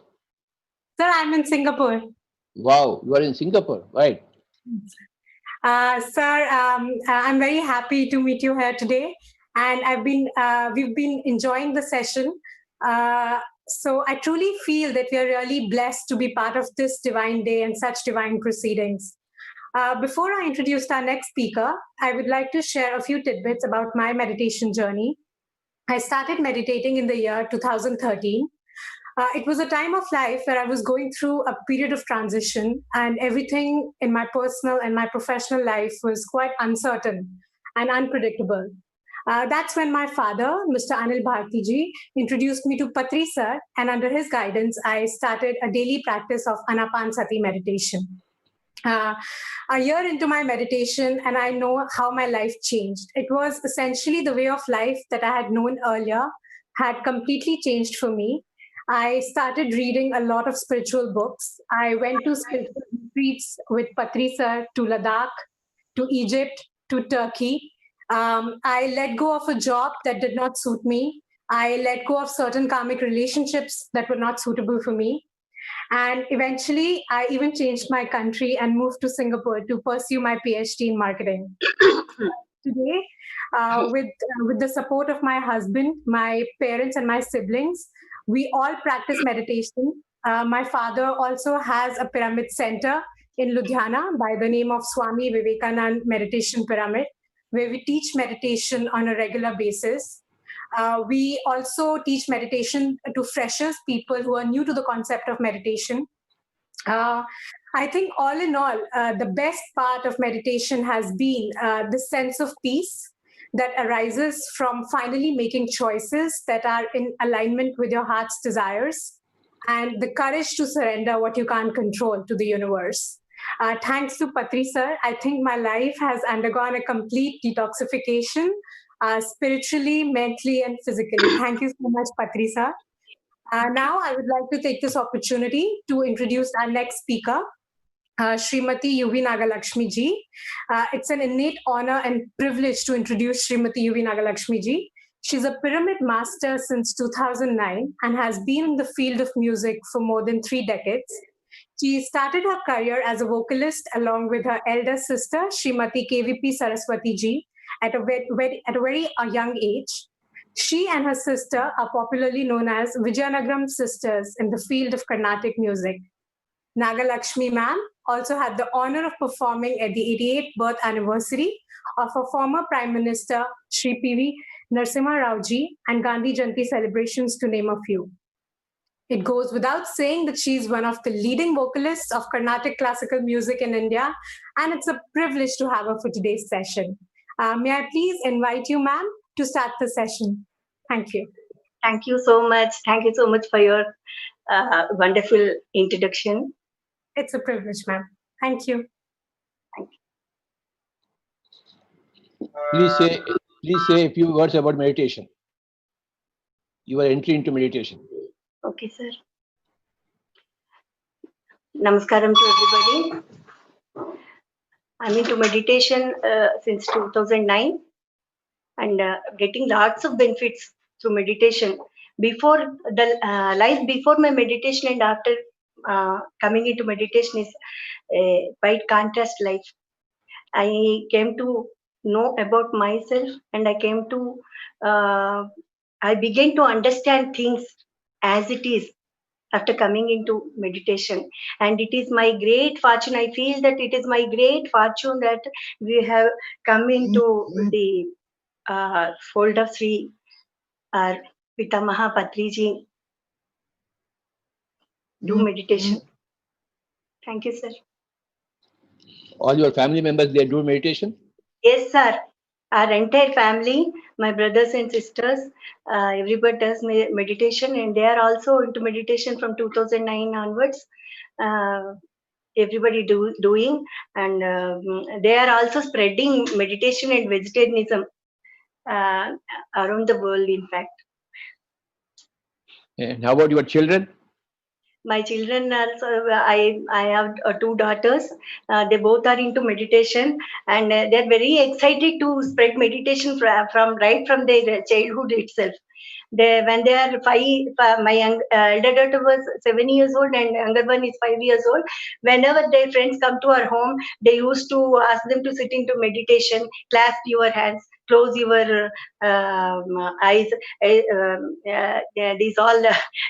Sir, I'm in Singapore. Wow, you are in Singapore, right? Sir, I'm very happy to meet you here today, and we've been enjoying the session. So I truly feel that we are really blessed to be part of this divine day and such divine proceedings. Before I introduce our next speaker, I would like to share a few tidbits about my meditation journey. I started meditating in the year 2013. It was a time of life where I was going through a period of transition, and everything in my personal and my professional life was quite uncertain and unpredictable. That's when my father, Mr. Anil Bhartiji, introduced me to Patri sir, and under his guidance, I started a daily practice of Anapansati meditation. Uh, a year into my meditation, and I know how my life changed. It was essentially the way of life that I had known earlier had completely changed for me. I started reading a lot of spiritual books. I went to spiritual retreats with Patri sir to Ladakh, to Egypt, to Turkey. I let go of a job that did not suit me. I let go of certain karmic relationships that were not suitable for me. And eventually, I even changed my country and moved to Singapore to pursue my PhD in marketing. Today, with the support of my husband, my parents, and my siblings, we all practice meditation. My father also has a pyramid center in Ludhiana by the name of Swami Vivekanand Meditation Pyramid, where we teach meditation on a regular basis. We also teach meditation to freshers, people who are new to the concept of meditation. Uh, I think, all in all, the best part of meditation has been the sense of peace that arises from finally making choices that are in alignment with your heart's desires, and the courage to surrender what you can't control to the universe. Thanks to Patri sir, I think my life has undergone a complete detoxification, spiritually, mentally, and physically. Thank you so much, Patri sir. Now, I would like to take this opportunity to introduce our next speaker, Srimati Yuvi Nagalakshmi ji. It's an innate honor and privilege to introduce Srimati Yuvi Nagalakshmi ji. She's a pyramid master since 2009 and has been in the field of music for more than 3 decades. She started her career as a vocalist along with her elder sister, Srimati KVP Saraswati ji, at a very young age. She and her sister are popularly known as Vijayanagaram sisters in the field of Carnatic music. Nagalakshmi ma'am also had the honor of performing at the 88th birth anniversary of her former Prime Minister, Shri P.V. Narasimha Rao ji, and Gandhi Jayanti celebrations, to name a few. It goes without saying that she's one of the leading vocalists of Carnatic classical music in India, and it's a privilege to have her for today's session. May I please invite you, ma'am, to start the session. Thank you. Thank you so much. Thank you so much for your wonderful introduction. It's a privilege, ma'am. Thank you. Thank you. Please say a few words about meditation. Your entry into meditation. Okay, sir. Namaskaram to everybody. I'm into meditation since 2009 and getting lots of benefits through meditation. Before the life before my meditation and after coming into meditation is a quite contrast life. I came to know about myself, and I began to understand things as it is after coming into meditation. And it is my great fortune. I feel that it is my great fortune that we have come into the fold of Sri Pitamaha Patriji do meditation. Thank you, sir. All your family members, they do meditation? Yes, sir. Our entire family, my brothers and sisters, everybody does meditation, and they are also into meditation from 2009 onwards. Everybody doing, and they are also spreading meditation and vegetarianism around the world, in fact. And how about your children? My children also, I have 2 daughters. They both are into meditation, and they're very excited to spread meditation from right from their childhood itself. when they are my elder daughter was 7 years old and younger one is 5 years old. Whenever their friends come to our home, they used to ask them to sit into meditation, clasp your hands, close your eyes, these all,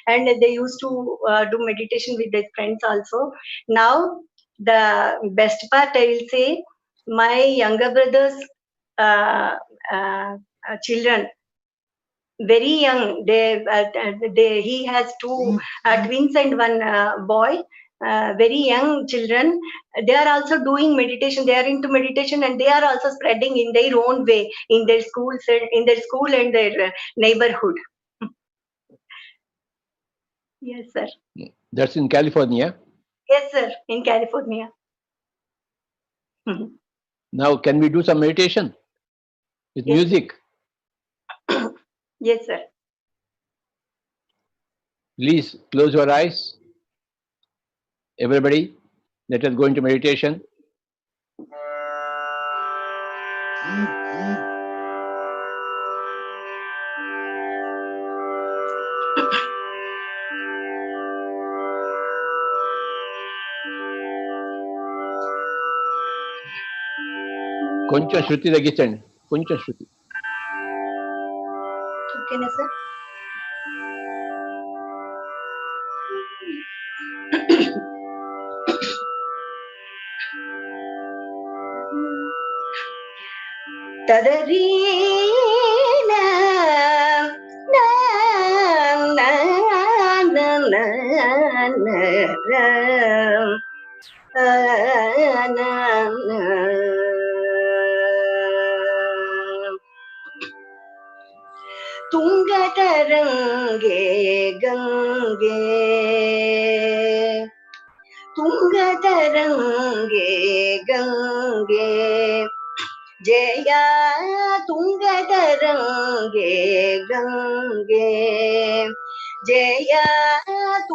and they used to do meditation with their friends also. Now, the best part I will say, my younger brother's children, very young. He has two twins and one boy. Very young children. They are also doing meditation. They are into meditation, and they are also spreading in their own way in their schools and in their school and their neighborhood. Yes, sir. That's in California. Yes, sir. In California. Now, can we do some meditation with Yes, music? Yes, sir. Please close your eyes. Everybody, let us go into meditation. కొంచెం శృతి తగ్గించండి, కొంచెం శృతి. ఓకేనా sir? తదరీనా నా నా నా నా నా ತುಂಗತರಂಗೆ ಗಂಗೆ ತುಂಗತರಂಗೆ ಗಂಗೆ ಜಯ ತುಂಗತರಂಗೆ ಗಂಗೆ ಜಯ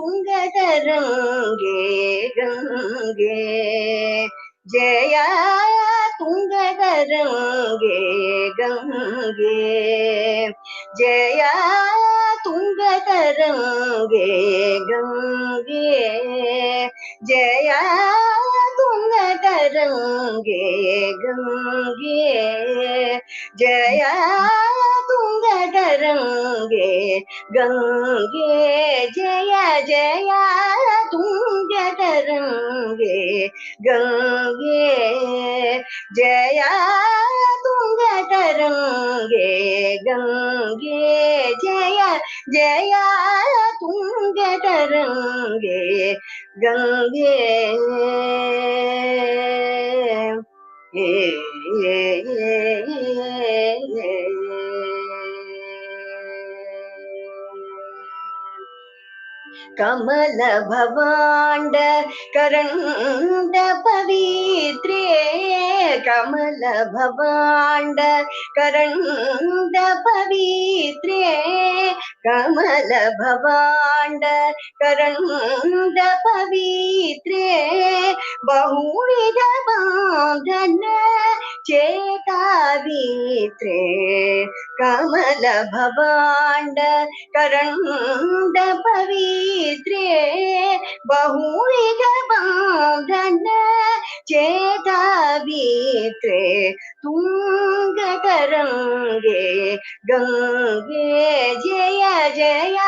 ತುಂಗತರಂಗೆ ಗಂಗೆ ಜಯ ತುಂಗತರಂಗೆ ಗಂಗೆ ಜಯ ತುಂಗತರಂಗೆ ಗಂಗೆ ಜಯ ತುಂಗತರಂಗೆ ಗಂಗೆ ಜಯ ತುಂಗತರಂಗೆ ಗಂಗೆ ಜಯ ಜಯ ತುಂಗತರಂಗೆ ಗಂಗೆ ಜಯ ತುಂಗತರಂಗೆ ಗಂಗೆ ಜಯ ಜಯ ತುಂಗತರಂಗೆ ಗಂಗೆ ಕಮಲ ಭವಾಂಡ ಕರಂಡ ಪವಿತ್ರೇ ಕಮಲ ಭವಾಂಡ ಕರಂಡ ಪವಿತ್ರೇ ಕಮಲ ಭವಾಂಡ ಕರಂಡ ಪವಿತ್ರೇ ಬಹುವಿಧ ಬಾಂಧನ ಚೇತಾವಿತ್ರೇ ಕಮಲ ಭವಾಂಡ ಕರಂಡ ಪವಿತ್ರೇ ಬಹುವಿಧ ಬಾಂಧನ ಚೇತಾವಿತ್ರೇ ತುಂಗತರಂಗೆ ಗಂಗೆ ಜಯ ಜಯ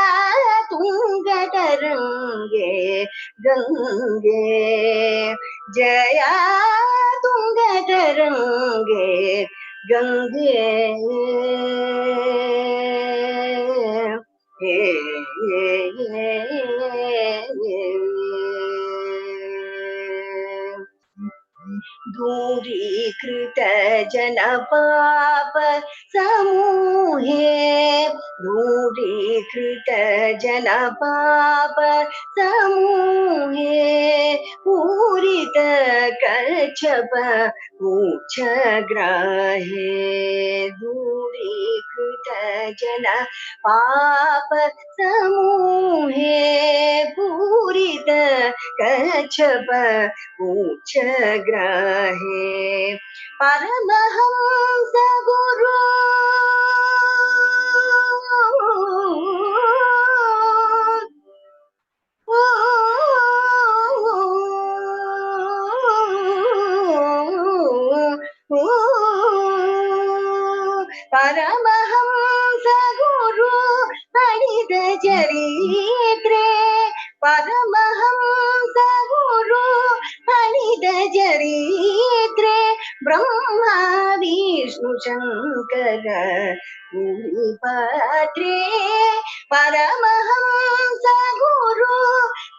ತುಂಗತರಂಗೆ ಗಂಗೆ ಜಯ ತುಂಗತರಂಗೆ ಗಂಗೆ दूरीकृत जन पाप समूहे दूरीकृत जन पाप समूहे पूरित कच्छप पूछ ग्राहे दूरीकृत जन पाप समूहे पूरित कच्छप पूछ ग्राहे परमहंस गुरु परमहंस गुरु हरिद चरित्रे परमहंस गुरु हरिद चरित्रे ब्रह्मा विष्णु शंकर पात्रे परमहंस गुरु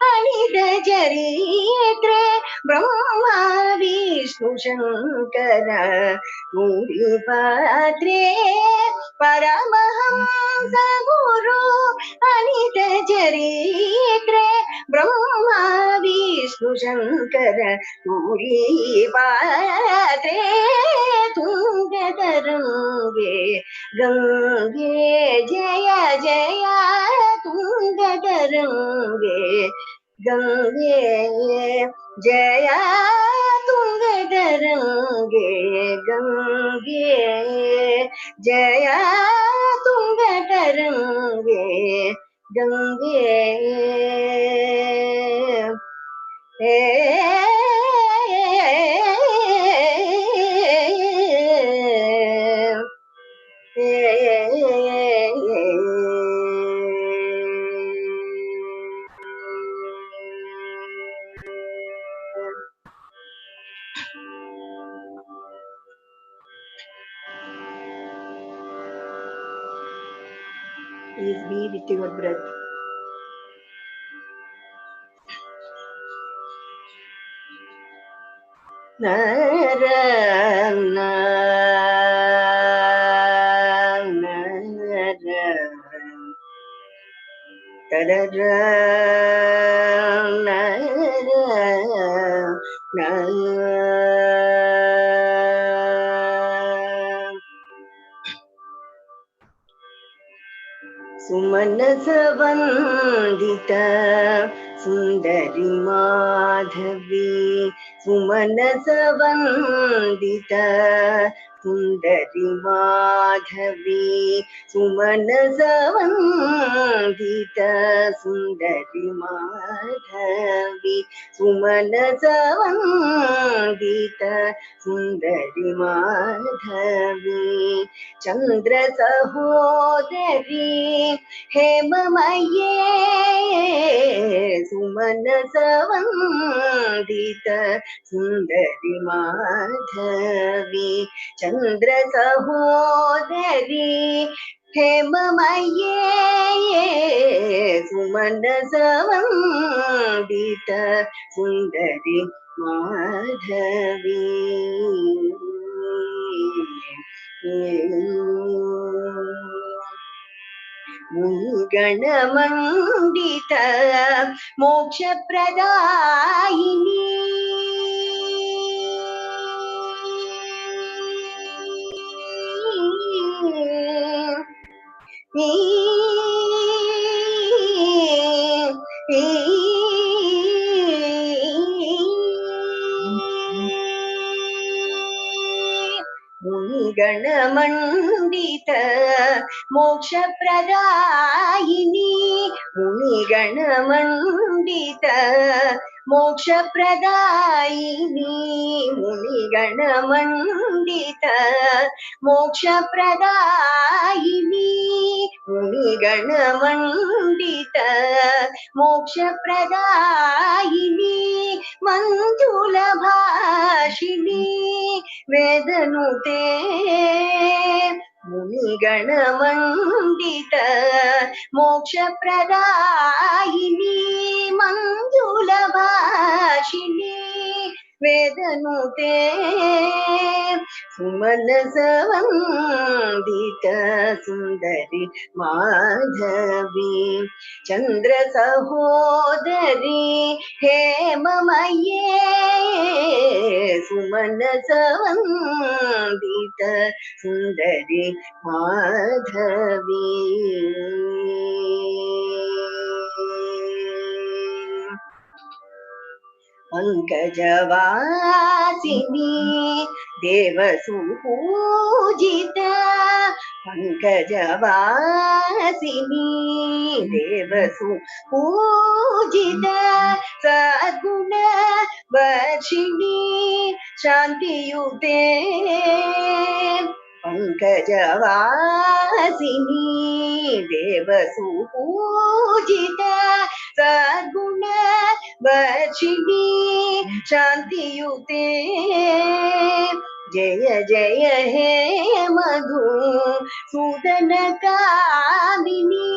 हरिद चरित्रे ब्रह्मा विष्णु शंकर पात्रे परमहंस गुरु अनित चरित्रे ब्रह्मा विष्णु शंकर पात्रे तुंगतरंगे गंगे जय जय तुंगतरंगे गंगे जय तुंगतरंगे गंगे जय तुंगतरंगे Gange Please be with your breath. सुमनस वंदित सुंदरी माधवी सुमनस वंदित सुंदरी माधवी सुमनस वंदित सुंदरी माधवी सुमनस वंदित सुंदरी माधवी चंद्र सहोदरी हेममये सुमनस वंदित सुंदरी माधवी चंद्र सहोदरी हेममये सुमनस वंदित सुंदरी माधवी गणमंडित मोक्ष प्रदायिनी गणमंडित मोक्ष प्रदायिनी मुनिगणमंडित मोक्ष प्रदायिनी मुनिगणमंडित मोक्ष प्रदायिनी मुनिगणमंडित मोक्ष प्रदायिनी मंजुल भाषिणी वेदनुते मुनिगणमंडित मोक्ष प्रदायिनी मंजुल भाषिणी वेदनुते सुमनस वंदित सुंदरी माधवी चंद्र सहोदरी हेममये सुमनस वंदित सुंदरी माधवी पङ्कजवासिनी देवसुपूजिता पङ्कजवासिनी देवसुपूजिता सद्गुणवर्षिणी शान्तियुते पङ्कजवासिनी देवसुपूजिता सद्गुणवर्षिणी शान्तियुते जय जय हे मधु सूदन कामिनी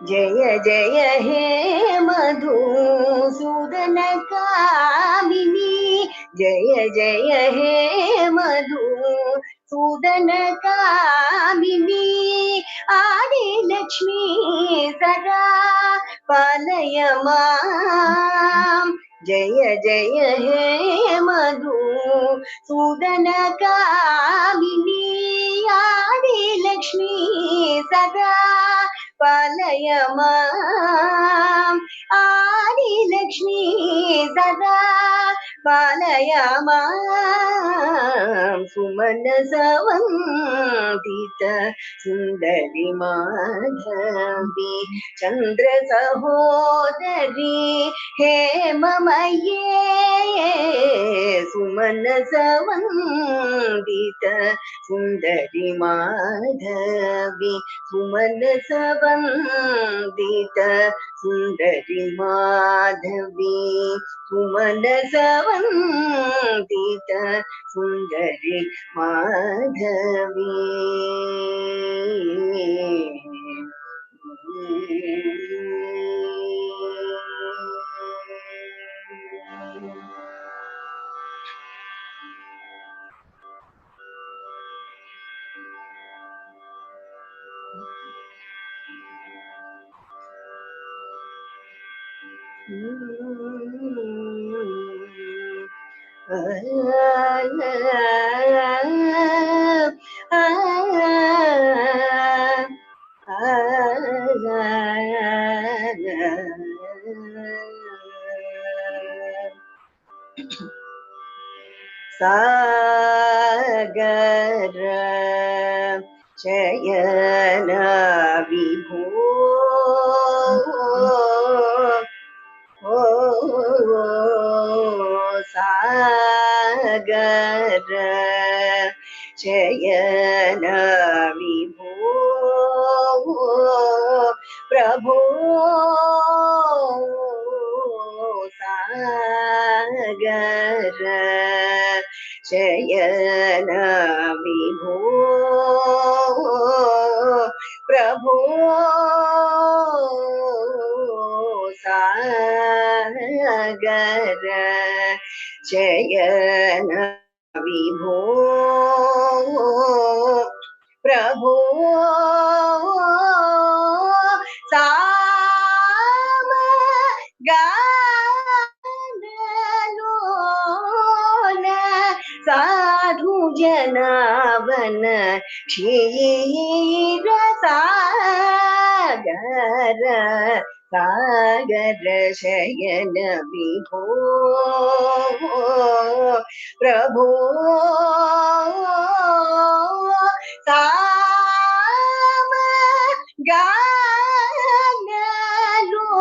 जय जय हे मधुसूदन कामिनी जय जय हे मधुसूदन कामिनी आदिलक्ष्मी सदा पालय मां जय जय हे मधुसूदन कामिनी आदिलक्ष्मी सदा पालय मां आदिलक्ष्मी सदा पालय मां सुमनसवन्दित सुन्दरि माधवी चन्द्र सहोदरी हेममये सुमनसवन्दित सुन्दरि माधवी सुमनसवन्दित सुन्दरि माधवी सुमनसवन्दित सुन्दरि माधवी सागर शयन विभो सागर शयन विभो प्रभो सागर शयन विभो प्रभो सागर शयन विभो प्रभो सामगानलोल साधु जनावन क्षीर सागर सागर शयन विभो प्रभो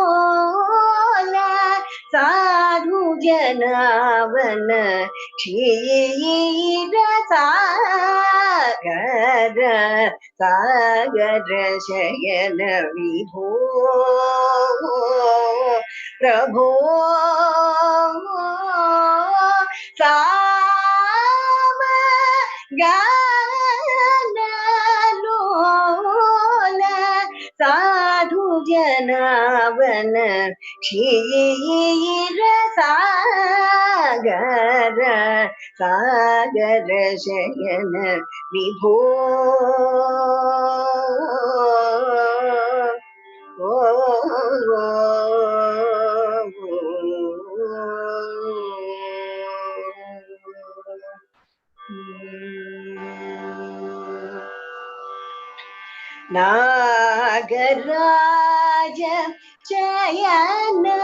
सामगानलोल साधु जनावन क्षीर सागर सागर शयन विभो प्रभो सामगानलोल साधु जनावन क्षीर सागर सागर शयन विभो नागराज चयना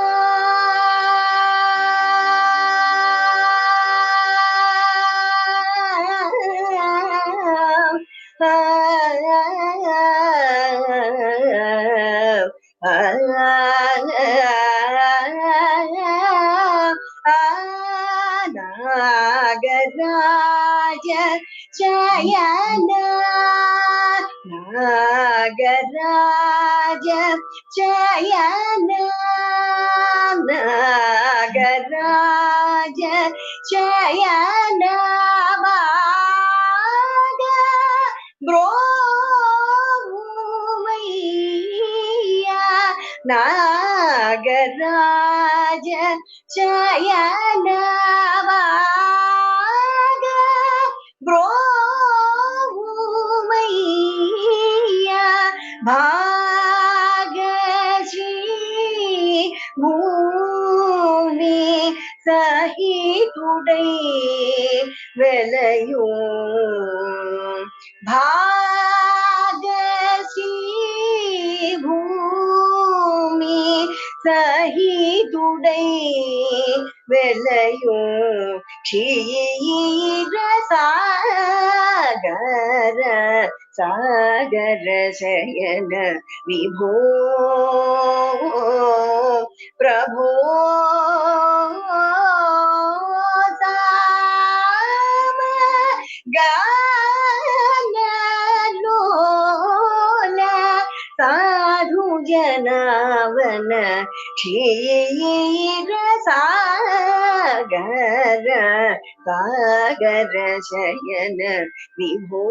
नागराज चयना नागराज चयना नागराज चयना भाग ब्रोमैया नागराज चयना भाग ब्रोमैया भागश्री भूमि सहितुडै वेलयो भागश्री भूमि सहितुडै वेलयो क्षीरसागर सागर शयन विभो प्रभो साम गानलोला साधु जनावन क्षीर सागर सागर शयन विभो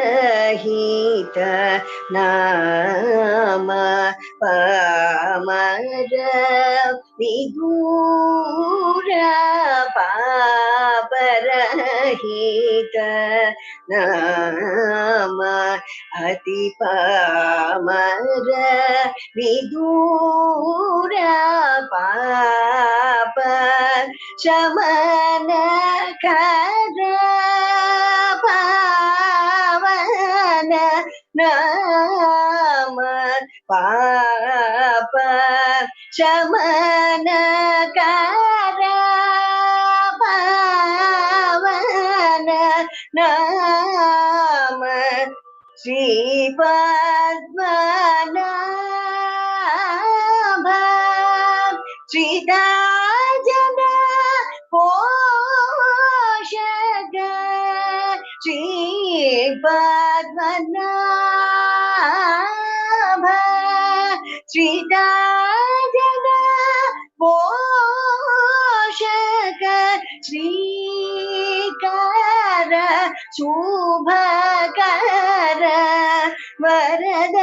पापरहित नाम पामर विदूर पापरहित नाम अति पामर विदूर पाप शमन कर पावन नाम पाप शमन कर पावन नाम श्री पद्मनाभ श्रीदाजन पोषक श्री पद्मनाभ श्रीदाजन पोषक श्रीकर शुभकर वरद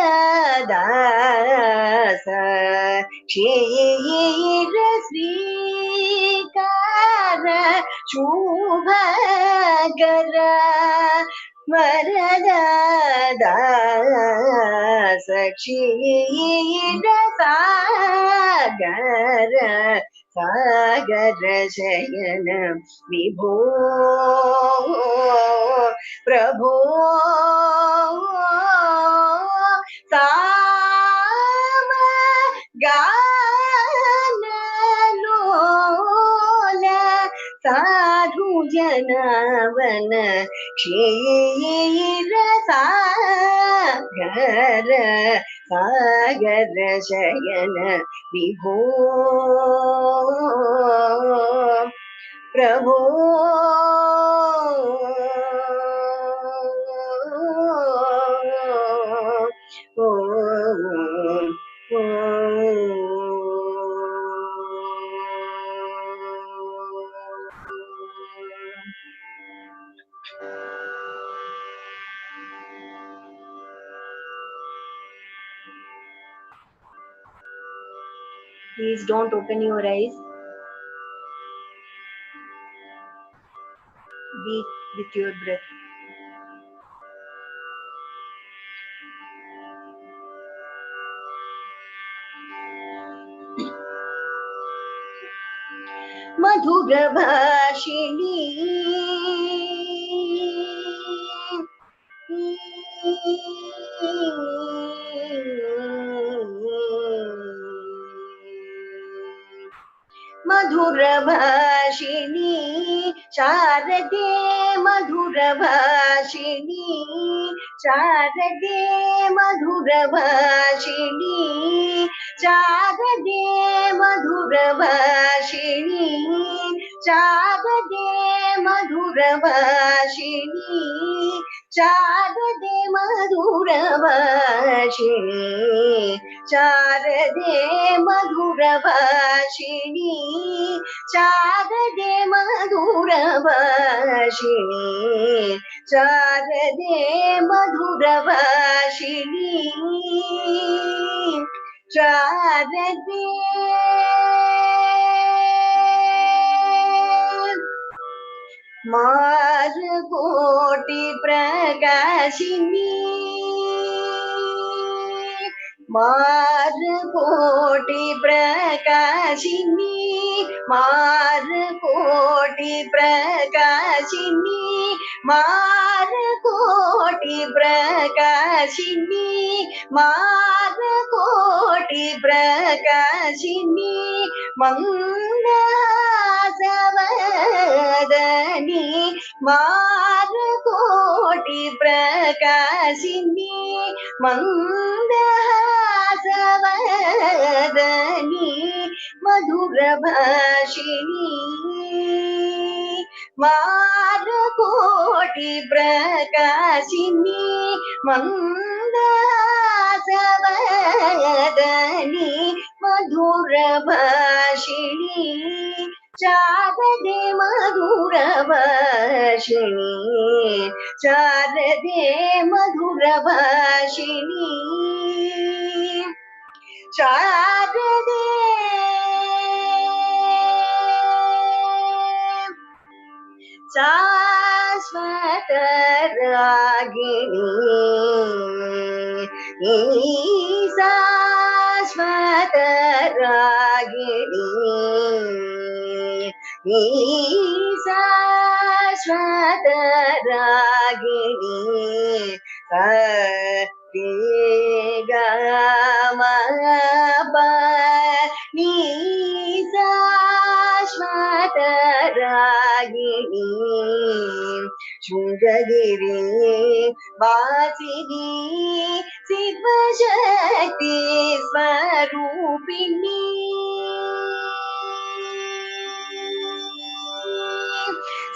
दास क्षीर श्रीकर शुभकर वरद दास क्षीर सागर सागर शयन विभो प्रभो साम गानलोला साधु जनावन क्षीर सागर सागर शयन विभो प्रभो Please don't open your eyes. Be with your breath. Madhurabhashini Madhurabhashini Sharade Madhurabhashini Sharade Madhurabhashini Sharade Madhurabhashini Sharade Madhurabhashini Sharade Madhurabhashini Sharade Madhurabhashini Sharade Madhurabhashini Sharade Madhurabhashini Sharade Margoti Prakashini Margoti Prakashini Margoti Prakashini Margoti Prakashini Margoti Prakashini Mangasavadani Margoti Prakashini Mangasavadani Madhurabhashini Margoti Prakashini Mangasavadani Madhurabhashini Sharade Madhurabhashini Sharade Madhurabhashini Sharade Sasvataragini Sasvataragini Sasvataragini Satigama Sasvataragini Shungagiri Vasini Sivashakti Swarupini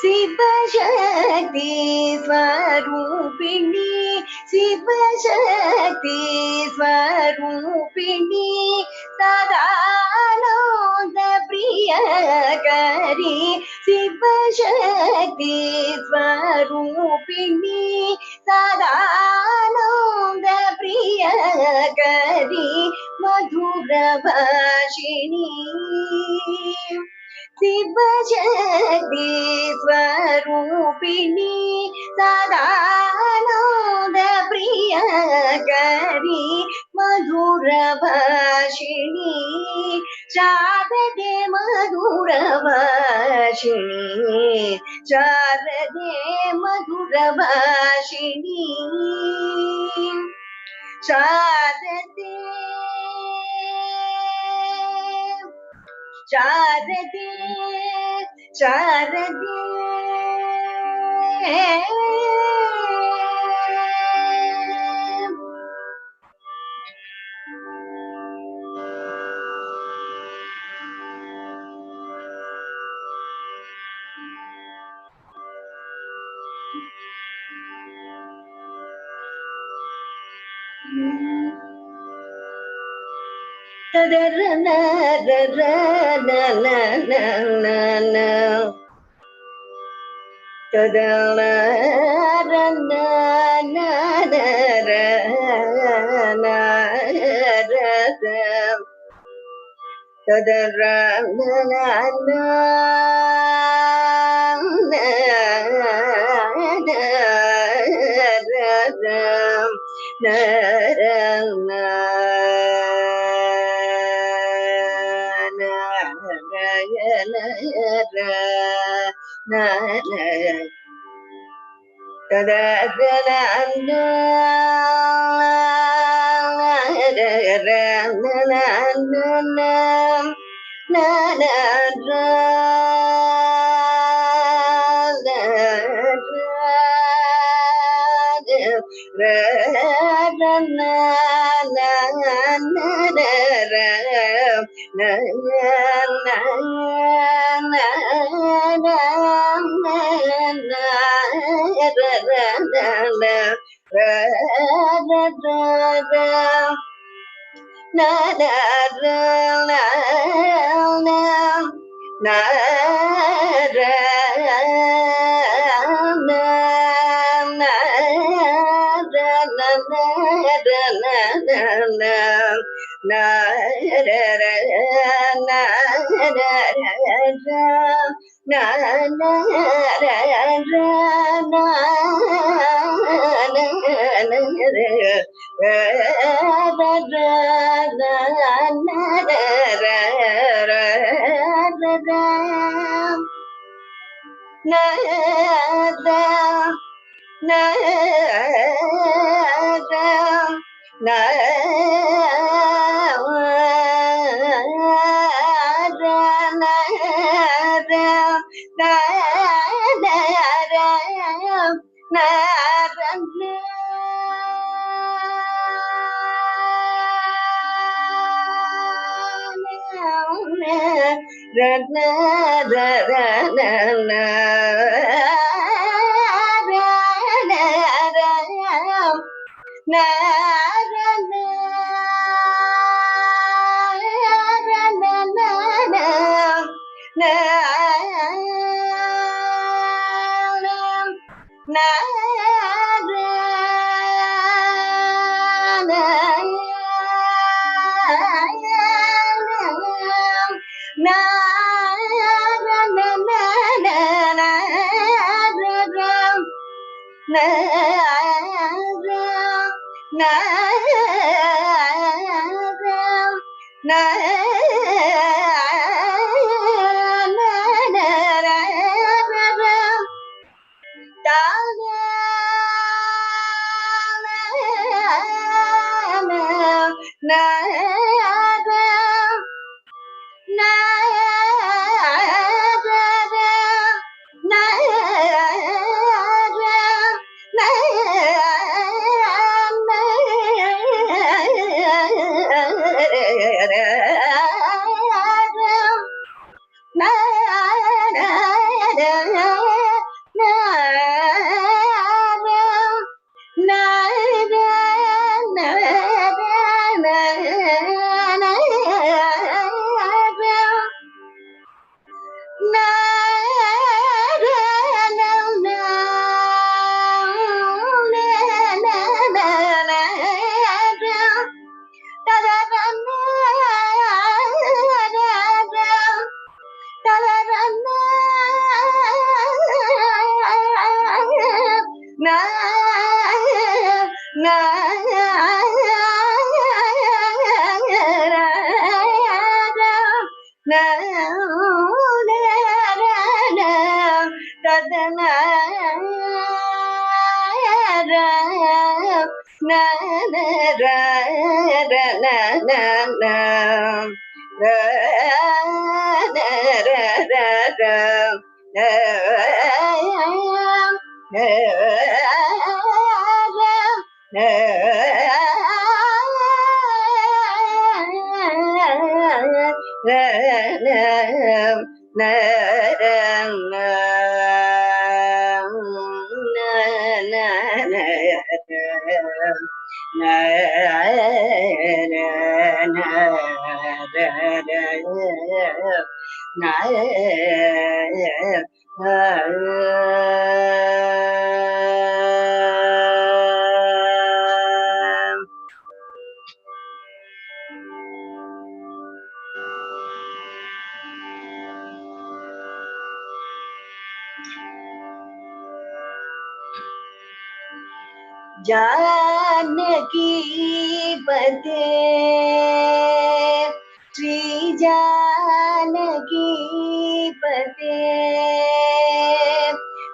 Sivashakti Swarupini Sivashakti Swarupini Sadananda Priyakari Sivashakti Swarupini Sadananda Priyakari Madhurabhashini Sivashakti Swarupini Sadananda Priyakari Madhurabhashini Sharade Madhurabhashini Sharade Madhurabhashini Sharade Sharade Sharade Janaki पते श्री जानकी पते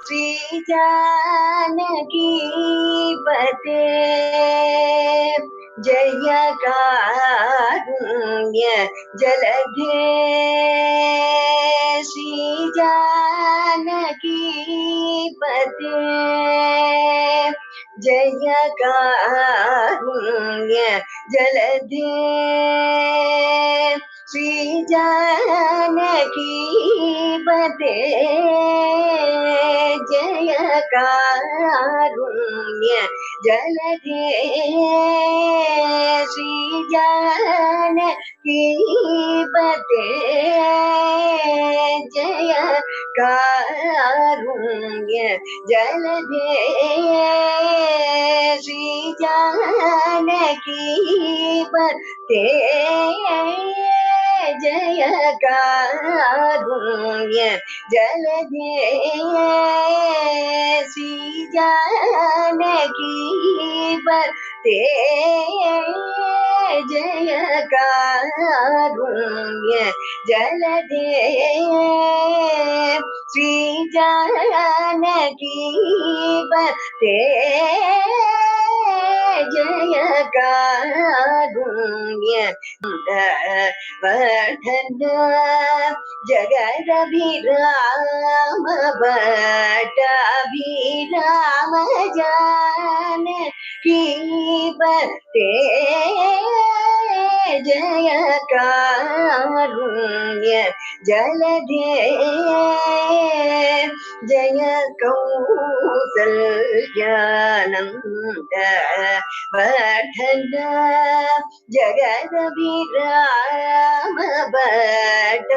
श्री जानकी पते जय कारुण्य जलधे श्री जानकी पते जय कारुण्य जलधे श्री जानकी पते जय कारुण्य जलधे श्री जानकी पते जय कारुण्य जलधे श्री जानकी पते जय कारुण्य जलधे श्री जानकी पते जय कारुण्य जलधे श्री जानकी पते जय कारुण्य वर्धन जगदभिराम भट्टाभिराम जानकी पते जय कारुण्य जलधे जय कौसल्यानन्द वर्धन जगदभिराम भट्टाभिराम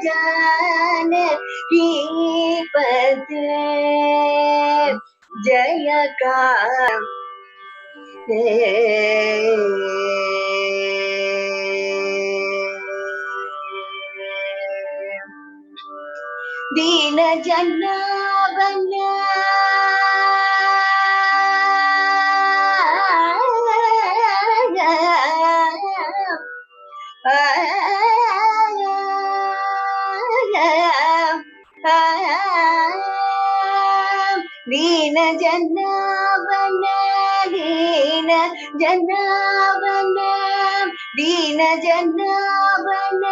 जानकी पते जय दीन जनावन दीन जनावन दीन जनावन दीन जनावन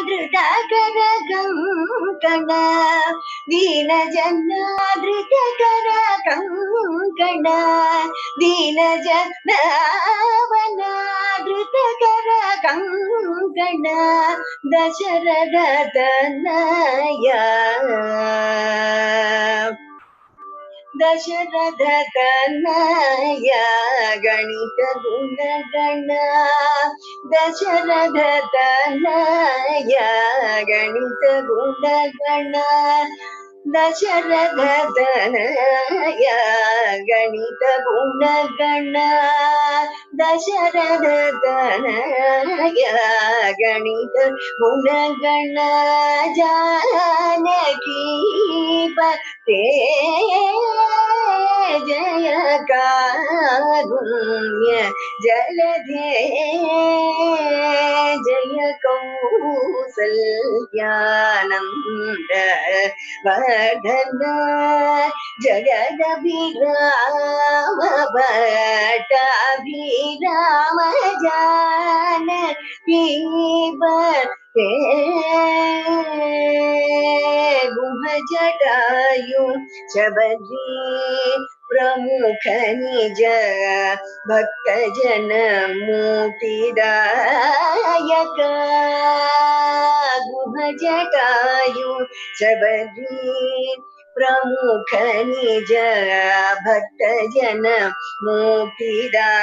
धृतकर कंकण दीन जना धृतकर कंकण दीन जनावन धृतकर कंकण दशरथ तनया दशरथ तनया गणित गुणगण दशरथ तनया गणित गुणगण दशरथ तनया गणित गुणगण दशरथ तनया गणित गुणगण जानकी पते जय कारुण्य जलधे जय कौसल्यानन्द वर्धन जगदभिराम भट्टाभिराम जानकी पते गुहजटायु शबरी प्रमुख निज भक्त जन मोतिदायक गुहजटायु शबरी प्रमुख निज भक्त जन मोतिदायक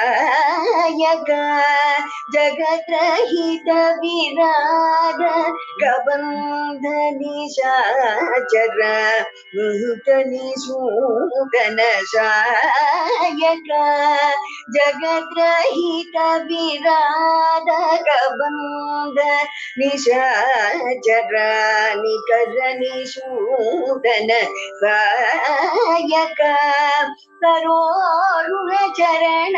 जगत हित विराग कबंध निशाचर निहित निषूदन शायक जगत हित विराग कबंध निशाचर निकर निषूदन सायक सरोरुह चरण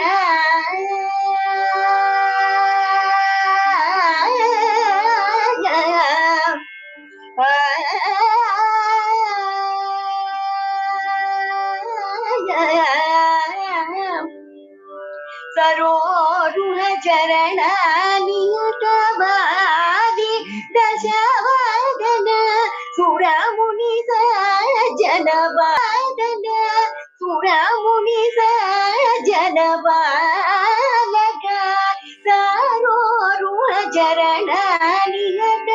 सरोरुह चरण नियत बादि दशवदन सुरमुनि सज्जन वादन सुरमुनि सज्जन बालक सरोरुह चरण नियत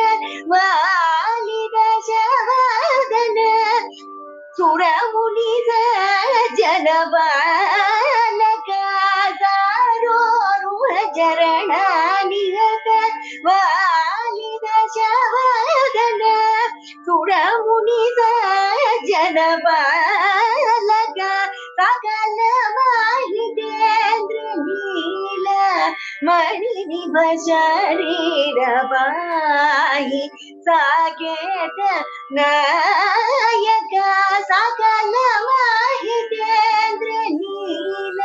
वालि दशवदन सुरमुनि सज्जन बालक चरण नियत वालि दशवदन सुरमुनि सज्जन बालक सकल माहितेन्द्र नील मणि निभ शरीर पाहि साकेत नायक सकल माहितेन्द्र नील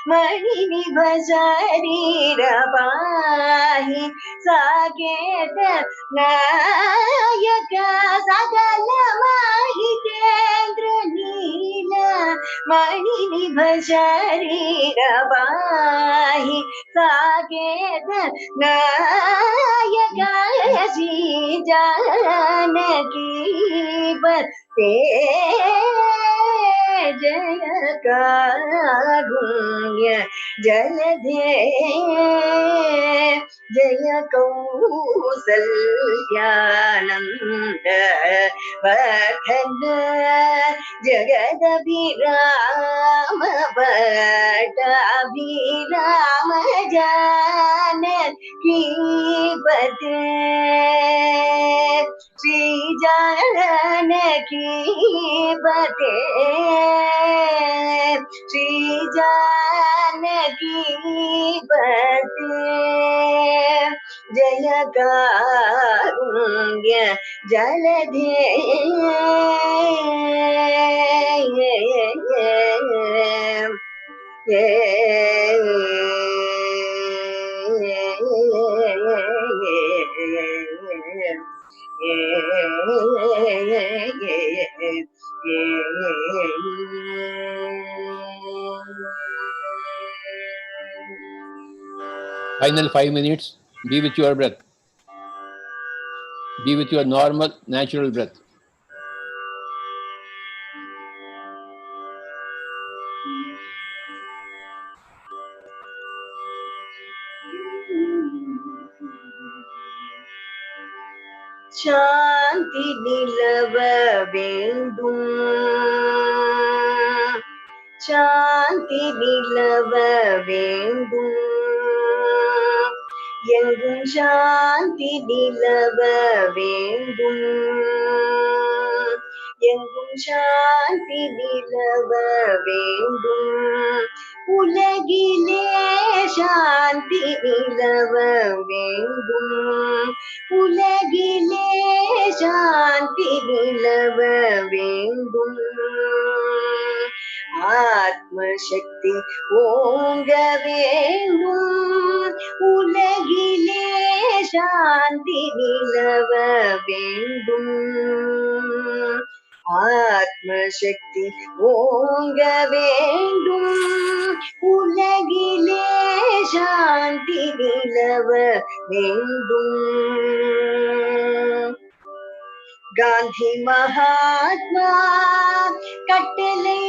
मणि निभ शरीर पाहि साकेत नायक सकल माहितेन्द्र नील मणि निभ शरीर पाहि साकेत नायक श्री जानकी बते जय कारुण्य जलधे जय कौसल्यानंद वर्धन जगदभिराम पट्टाभिराम जानकी पते श्री जानकी पते श्री जानकी पते जय कारुण्य जलधे Final 5 minutes. Be with your breath. Be with your normal, natural breath. शांति निलव वेंदुम शांति निलव वेंदुम எங்கும் சாந்தி நிலவ வேண்டும் எங்கும் சாந்தி நிலவ வேண்டும் உலகிலே சாந்தி நிலவ வேண்டும் உலகிலே சாந்தி நிலவ வேண்டும் ஆத்ம சக்தி ஓங்க வேண்டும் உலகிலே சாந்தி நிலவ வேண்டும் ஆத்ம சக்தி ஓங்க வேண்டும் உலகிலே சாந்தி நிலவ வேண்டும் காந்தி மகாத்மா கட்டளை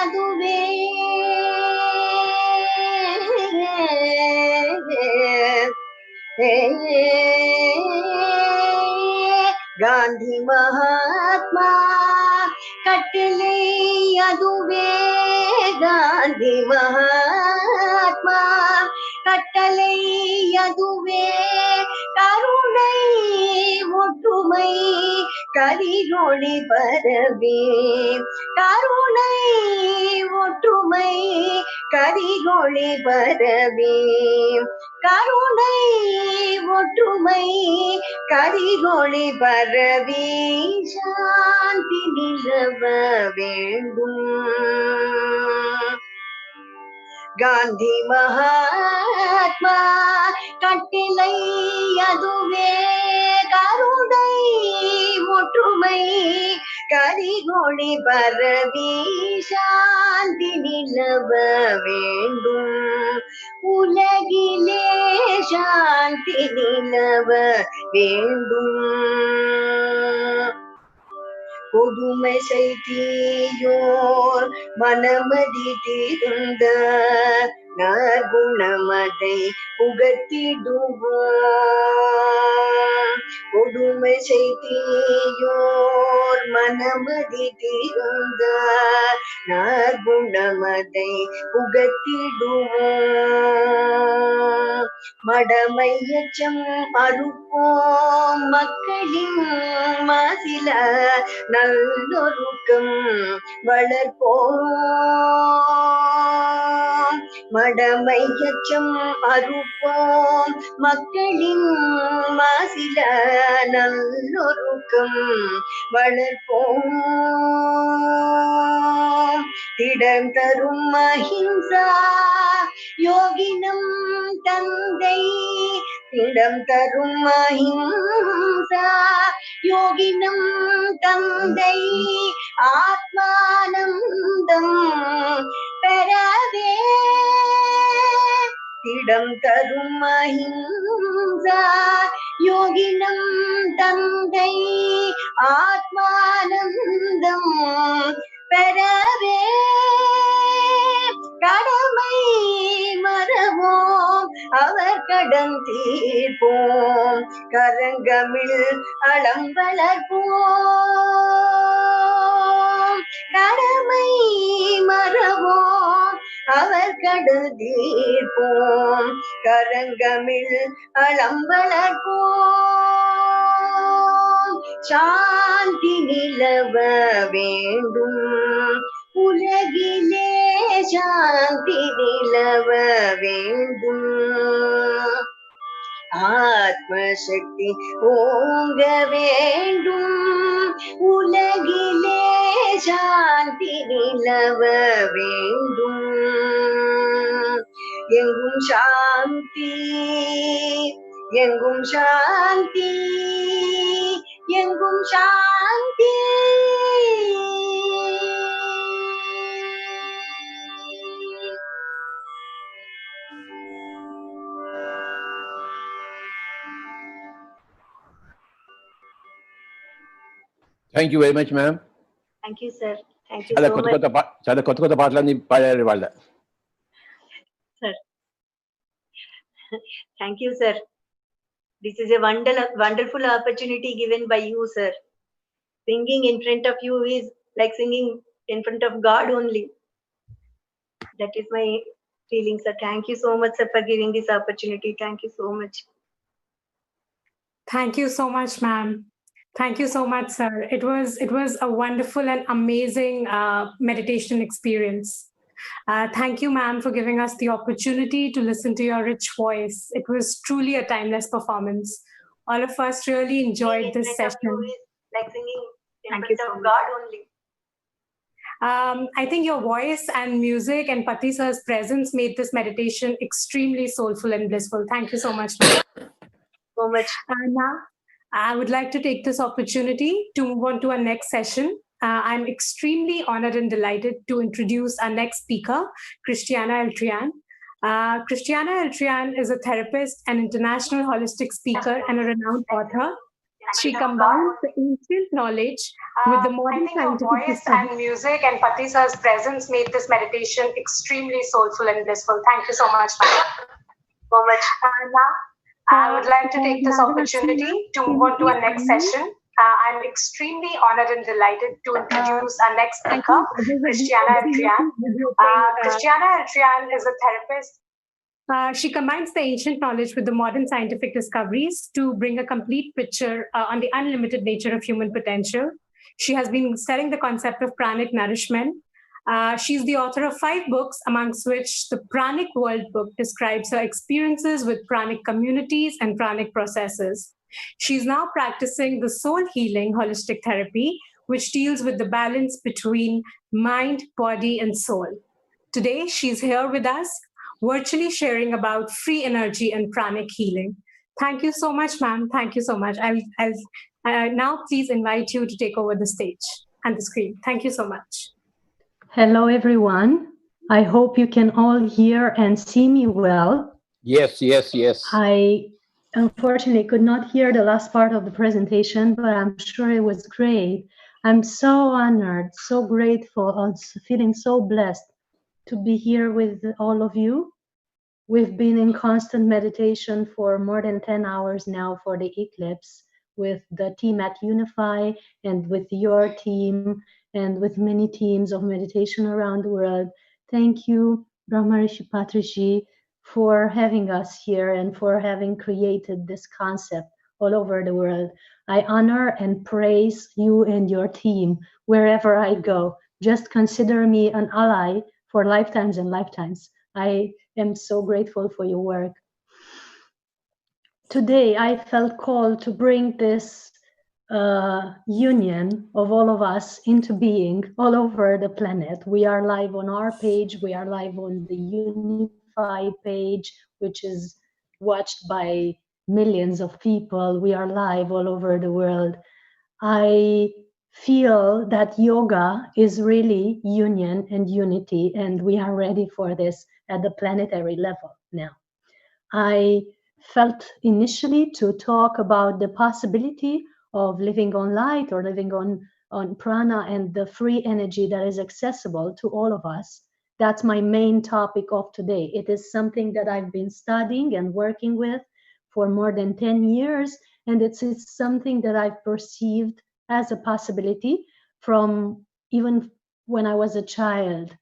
அதுவே காந்தி மகாத்மா கட்டளை அதுவே காந்தி மகாத்மா கட்டளை அதுவே கருணை ஒற்றுமை கரிகொளி பரவே கருணை ஒற்றுமை கரிகொளி பரவே கருணை ஒற்றுமை கரிகொளி பரவி சாந்தி நிலவ வேண்டும். காந்தி மகாத்மா கட்டிலை அதுவே, கருணை ஒற்றுமை கரிகொளி பரவி சாந்தி நிலவ வேண்டும். உலகிலே சாந்தி நிலவ வேண்டும். கொடுமை செய்தியோர் மனமதி தீர்ந்த நற்குணமதை புகத்திடுவோம். கொடுமை செய்தியோர் மனமதி தீர்ந்த நற்குணமதை புகத்திடுவோம். மடமையச்சம் அறுப்போம் மக்களின் மசில நல்லொருக்கம் வளர்ப்போம். மடமையச்சம் அறுப்போம் மக்களின் மசில நல்லொருக்கம் வளர்ப்போம். திடம் தரும் அஹிம்சா யோகினம் தந்தை, திடம் தரும் அஹிம்சா யோகினம் தந்தை, ஆத்மானந்தம் பெறவே. திடம் தரும் அஹிம்சா யோகினம் தந்தை, ஆத்மானந்தம் பெறவே. கடமை மறவோம் அவர் கடன் தீர்ப்போம், கரங்கமிழ் அளம் வளர்ப்போம். கடமை மறவோம் அவர் கடன் தீர்ப்போம், கரங்கமிழ் அளம் வளர்ப்போம். சாந்தி நிலவ வேண்டும். உலகிலே சாந்தி நிலவ வேண்டும். ஆத்மசக்தி ஓங்க வேண்டும். உலகிலே சாந்தி நிலவ வேண்டும். எங்கும் சாந்தி, எங்கும் சாந்தி, எங்கும் சாந்தி. Thank you very much, ma'am. Thank you, sir. Thank you చాలా so కొత్త much. కొత్త పాటలన్నీ పాడారు వాళ్ళ. Sir. Thank you, sir. This is a wonderful opportunity given by you, sir. Singing in front of you is like singing in front of God only. That is my feeling, sir. Thank you so much, sir, for giving this opportunity. Thank you so much. Thank you so much, ma'am. Thank you so much, sir. It was a wonderful and amazing meditation experience. Thank you, ma'am, for giving us the opportunity to listen to your rich voice. It was truly a timeless performance. All of us really enjoyed this session. Like singing in front of God only. I think your voice and music and Pati sir's presence made this meditation extremely soulful and blissful. Thank you so much, ma'am. So much. Now, I would like to take this opportunity to move on to our next session. I'm extremely honored and delighted to introduce our next speaker, Christiana Eltrian. Christiana Eltrian is a therapist, an international holistic speaker, and a renowned author. She combines the ancient knowledge with the modern scientific system. And music and Pati sir's presence made this meditation extremely soulful and blissful. Thank you so much, ma'am. So much. Now, I would like to take this opportunity to move on to our next session. I'm extremely honored and delighted to introduce our next speaker, Christiana Eltrian. Christiana Eltrian is a therapist. She combines the ancient knowledge with the modern scientific discoveries to bring a complete picture on the unlimited nature of human potential. She has been studying the concept of pranic nourishment She's the author of 5 books, amongst which the Pranic World book describes her experiences with pranic communities and pranic processes. She's now practicing the soul healing holistic therapy, which deals with the balance between mind, body, and soul. Today, she's here with us, virtually sharing about free energy and pranic healing. Thank you so much, ma'am. Thank you so much. I'll now please invite you to take over the stage and the screen. Thank you so much. Hello, everyone. I hope you can all hear and see me well. Yes, yes, yes. I unfortunately could not hear the last part of the presentation, but I'm sure it was great. I'm so honored, so grateful, and feeling so blessed to be here with all of you. We've been in constant meditation for more than 10 hours now for the eclipse with the team at Unify and with your team and with many teams of meditation around the world. Thank you, Brahmarishi Patriji, for having us here and for having created this concept all over the world. I honor and praise you and your team wherever I go. Just consider me an ally for lifetimes and lifetimes. I am so grateful for your work. Today, I felt called to bring this union of all of us into being all over the planet. We are live on our page. We are live on the Unify page, which is watched by millions of people. We are live all over the world. I feel that yoga is really union and unity, and we are ready for this at the planetary level now. I felt initially to talk about the possibility of living on light or living on prana and the free energy that is accessible to all of us. That's my main topic of today. It is something that I've been studying and working with for more than 10 years, and it's something that I've perceived as a possibility from even when I was a child.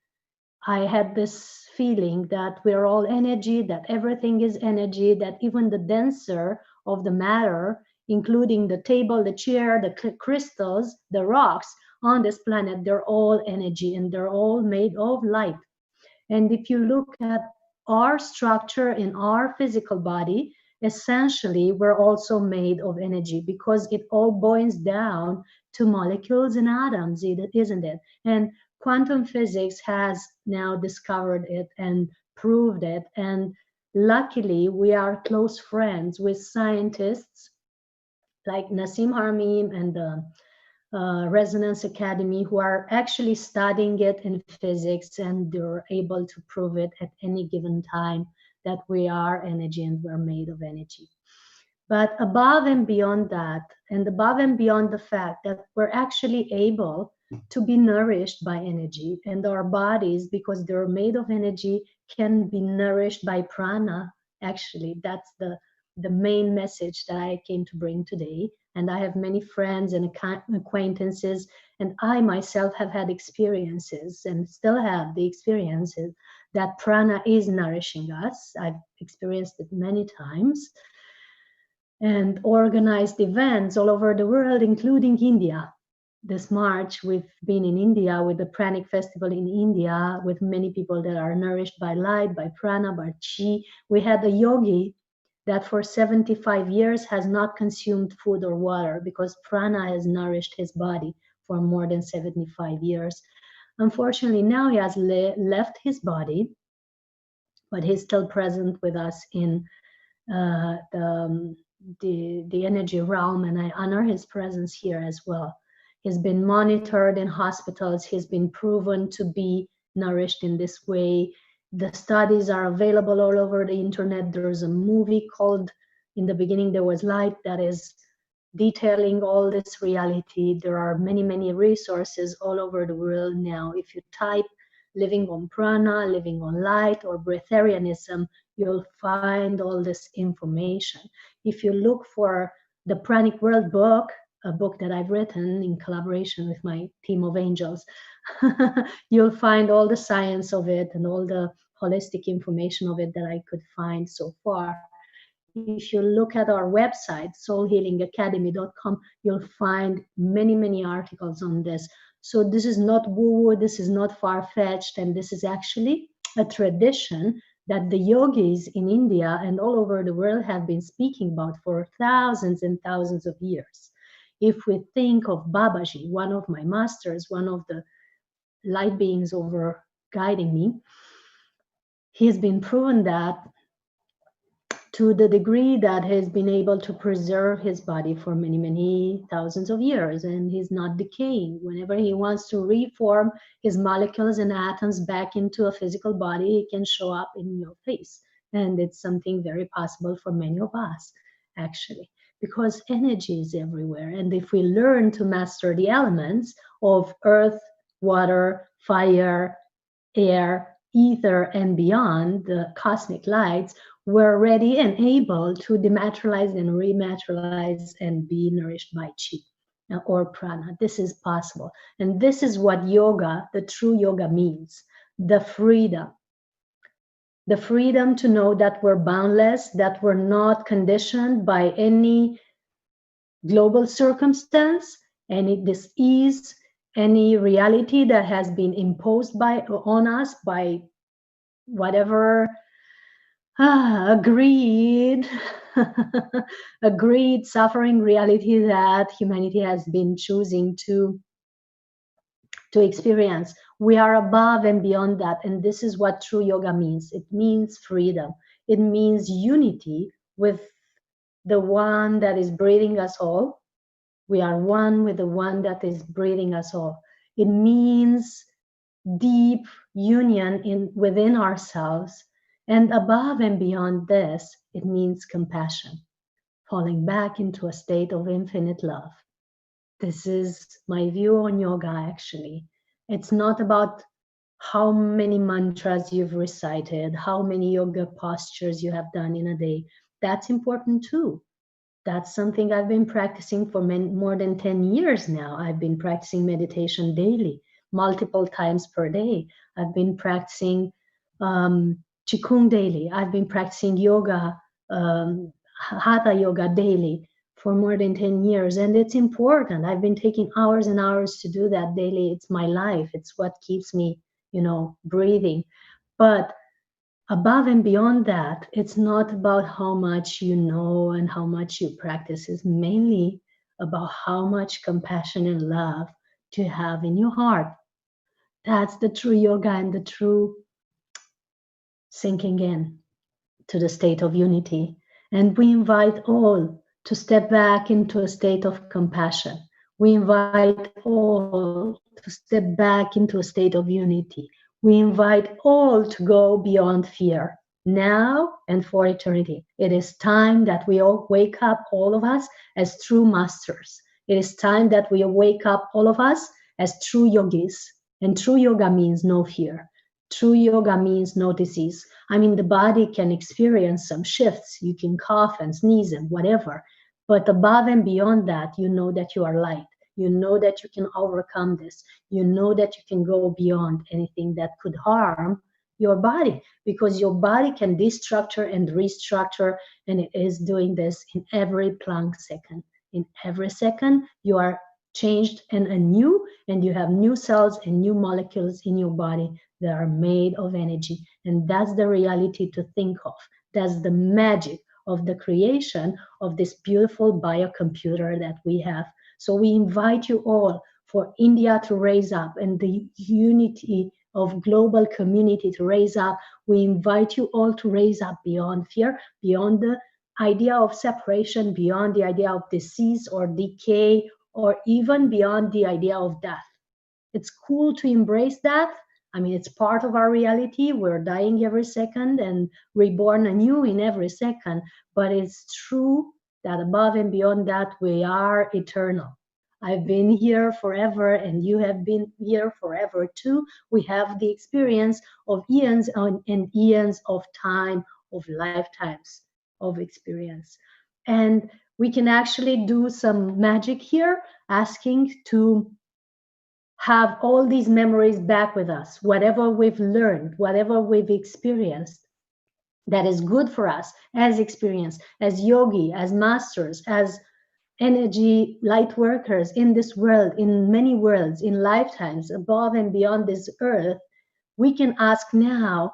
I had this feeling that we're all energy, that everything is energy, that even the denser of the matter, including the table, the chair, the crystals, the rocks on this planet, they're all energy and they're all made of light. And if you look at our structure in our physical body, essentially we're also made of energy because it all boils down to molecules and atoms, isn't it? And quantum physics has now discovered it and proved it. And luckily, we are close friends with scientists like Nassim Harmeem and the Resonance Academy, who are actually studying it in physics, and they're able to prove it at any given time that we are energy and we're made of energy. But above and beyond that, and above and beyond the fact that we're actually able to be nourished by energy, and our bodies, because they're made of energy, can be nourished by prana. Actually, that's the main message that I came to bring today. And I have many friends and acquaintances, and I myself have had experiences and still have the experiences that prana is nourishing us. I've experienced it many times and organized events all over the world, including India. This March, we've been in India with the Pranic Festival in India with many people that are nourished by light, by prana, by chi. We had a yogi that for 75 years has not consumed food or water because prana has nourished his body for more than 75 years. Unfortunately, now he has left his body, but he's still present with us in the energy realm, and I honor his presence here as well. He's been monitored in hospitals. He's been proven to be nourished in this way. The studies are available all over the internet. There's a movie called In the Beginning There Was Light that is detailing all this reality. There are many, many resources all over the world now. If you type living on prana, living on light, or breatharianism, you'll find all this information. If you look for the Pranic World book, a book that I've written in collaboration with my team of angels, you'll find all the science of it and all the holistic information of it that I could find so far. If you look at our website, soulhealingacademy.com, you'll find many, many articles on this. So this is not woo-woo, this is not far-fetched, and this is actually a tradition that the yogis in India and all over the world have been speaking about for thousands and thousands of years. If we think of Babaji, one of my masters, one of the light beings over guiding me, he has been proven that to the degree that he's been able to preserve his body for many, many thousands of years, and he's not decaying. Whenever he wants to reform his molecules and atoms back into a physical body, he can show up in your face. And it's something very possible for many of us, actually, because energy is everywhere. And if we learn to master the elements of earth, water, fire, air, ether, and beyond, the cosmic lights, we're ready and able to dematerialize and rematerialize and be nourished by chi or prana. This is possible. And this is what yoga, the true yoga, means. The freedom. The freedom to know that we're boundless, that we're not conditioned by any global circumstance, any disease, any reality that has been imposed on us by whatever agreed suffering reality that humanity has been choosing to experience. We are above and beyond that, and this is what true yoga means. It means freedom. It means unity with the one that is breathing us all. We are one with the one that is breathing us all. It means deep union within ourselves. And above and beyond this, it means compassion, falling back into a state of infinite love. This is my view on yoga, actually. It's not about how many mantras you've recited, how many yoga postures you have done in a day. That's important too. That's something I've been practicing for more than 10 years now. I've been practicing meditation daily, multiple times per day. I've been practicing Qigong daily. I've been practicing yoga, Hatha yoga daily for more than 10 years. And it's important. I've been taking hours and hours to do that daily. It's my life. It's what keeps me, breathing. But above and beyond that, it's not about how much you know and how much you practice. It's mainly about how much compassion and love to have in your heart. That's the true yoga and the true sinking in to the state of unity. And we invite all to step back into a state of compassion. We invite all to step back into a state of unity. We invite all to go beyond fear, now and for eternity. It is time that we all wake up, all of us, as true masters. It is time that we wake up, all of us, as true yogis. And true yoga means no fear. True yoga means no disease. I mean, the body can experience some shifts. You can cough and sneeze and whatever. But above and beyond that, you know that you are light. You know that you can overcome this. You know that you can go beyond anything that could harm your body, because your body can destructure and restructure, and it is doing this in every Planck second. In every second, you are changed and anew, and you have new cells and new molecules in your body that are made of energy. And that's the reality to think of. That's the magic of the creation of this beautiful biocomputer that we have. So we invite you all for India to raise up and the unity of global community to raise up. We invite you all to raise up beyond fear, beyond the idea of separation, beyond the idea of disease or decay, or even beyond the idea of death. It's cool to embrace that. I mean, it's part of our reality. We're dying every second and reborn anew in every second. But it's true that above and beyond that, we are eternal. I've been here forever, and you have been here forever too. We have the experience of eons and eons of time, of lifetimes of experience. And we can actually do some magic here, asking to have all these memories back with us, whatever we've learned, whatever we've experienced that is good for us as experience, as yogi, as masters, as energy light workers in this world, in many worlds, in lifetimes, above and beyond this earth, we can ask now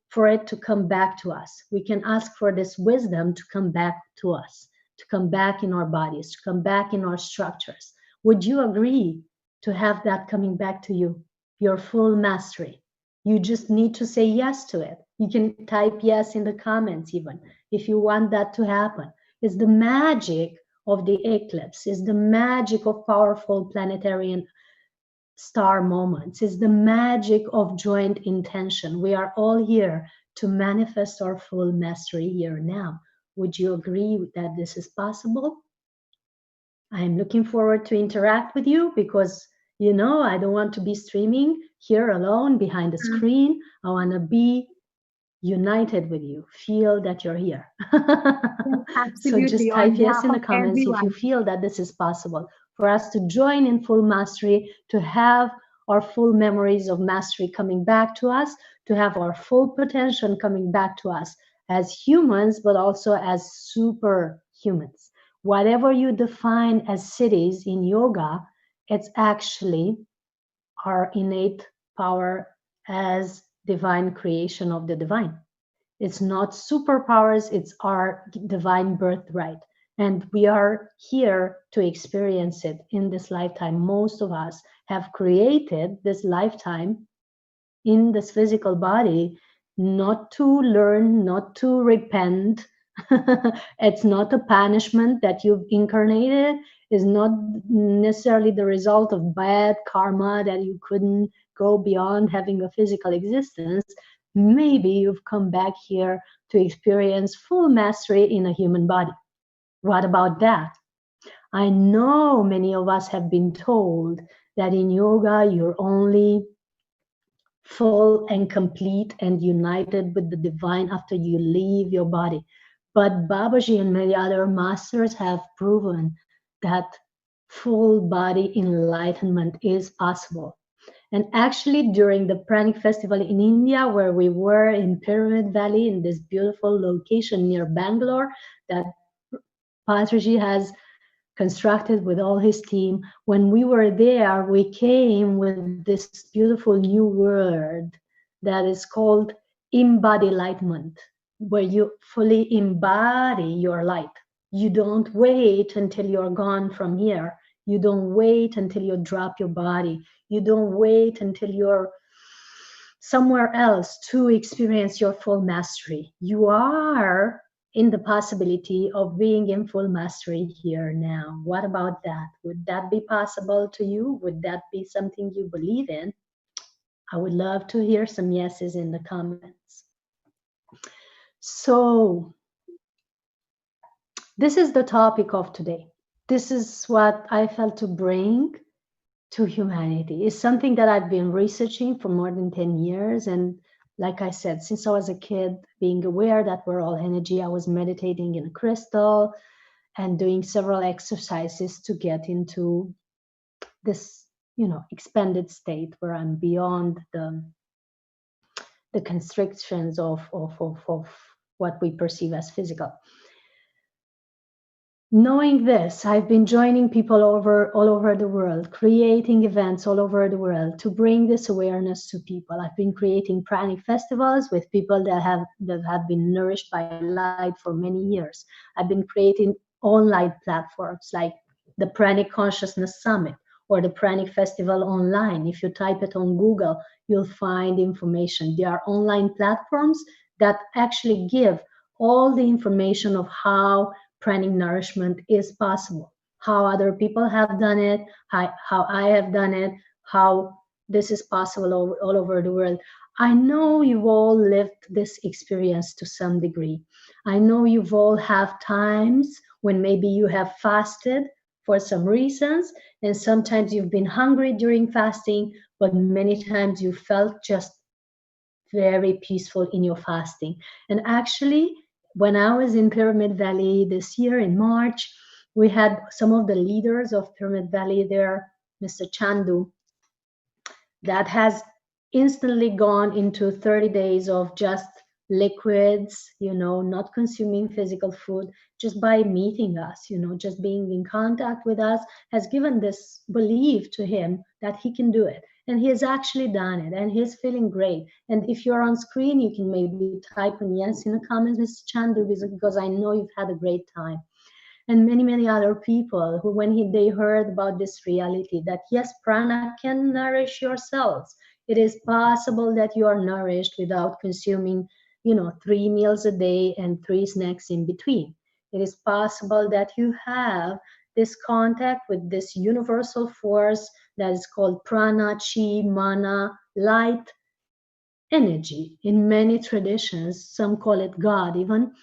for it to come back to us. We can ask for this wisdom to come back to us, to come back in our bodies, to come back in our structures. Would you agree to have that coming back to you, your full mastery? You just need to say yes to it. You can type yes in the comments even if you want that to happen. It's the magic of the eclipse. It's the magic of powerful planetary and star moments. It's the magic of joint intention. We are all here to manifest our full mastery here now. Would you agree that this is possible? I'm looking forward to interact with you because, you know, I don't want to be streaming here alone behind the screen. I want to be united with you. Feel that you're here. So just type yes in the comments if you feel that this is possible for us to join in full mastery, to have our full memories of mastery coming back to us, to have our full potential coming back to us as humans, but also as superhumans. Whatever you define as cities in yoga, it's actually our innate power as divine creation of the divine. It's not superpowers, it's our divine birthright. And we are here to experience it in this lifetime. Most of us have created this lifetime in this physical body, not to learn, not to repent. It's not a punishment that you've incarnated. It's not necessarily the result of bad karma that you couldn't go beyond having a physical existence. Maybe you've come back here to experience full mastery in a human body. What about that? I know many of us have been told that in yoga you're only full and complete and united with the divine after you leave your body. But Babaji and many other masters have proven that full body enlightenment is possible. And actually, during the Pranic Festival in India, where we were in Pyramid Valley, in this beautiful location near Bangalore, that Patraji has constructed with all his team, when we were there, we came with this beautiful new word that is called embodilightment, where you fully embody your light. You don't wait until you're gone from here. You don't wait until you drop your body. You don't wait until you're somewhere else to experience your full mastery. You are in the possibility of being in full mastery here now. What about that? Would that be possible to you? Would that be something you believe in? I would love to hear some yeses in the comments. So this is the topic of today. This is what I felt to bring to humanity. It's something that I've been researching for more than 10 years. And like I said, since I was a kid, being aware that we're all energy, I was meditating in a crystal and doing several exercises to get into this, expanded state where I'm beyond the constrictions of what we perceive as physical. Knowing this, I've been joining people all over the world, creating events all over the world to bring this awareness to people. I've been creating pranic festivals with people that have been nourished by light for many years. I've been creating online platforms like the Pranic Consciousness Summit or the Pranic Festival online. If you type it on Google, you'll find information. There are online platforms that actually give all the information of how pranic nourishment is possible, how other people have done it, how I have done it, how this is possible all over the world. I know you've all lived this experience to some degree. I know you've all have times when maybe you have fasted for some reasons, and sometimes you've been hungry during fasting, but many times you felt just very peaceful in your fasting. And actually, when I was in Pyramid Valley this year in March, we had some of the leaders of Pyramid Valley there, Mr. Chandu, that has instantly gone into 30 days of just liquids, not consuming physical food, just by meeting us, just being in contact with us, has given this belief to him that he can do it. And he has actually done it, and he's feeling great. And if you're on screen, you can maybe type in yes in the comments, Mr. Chandu, because I know you've had a great time. And many, many other people who, when they heard about this reality, that yes, prana can nourish your cells. It is possible that you are nourished without consuming, 3 meals a day and 3 snacks in between. It is possible that you have this contact with this universal force that is called prana, chi, mana, light, energy. In many traditions, some call it God even.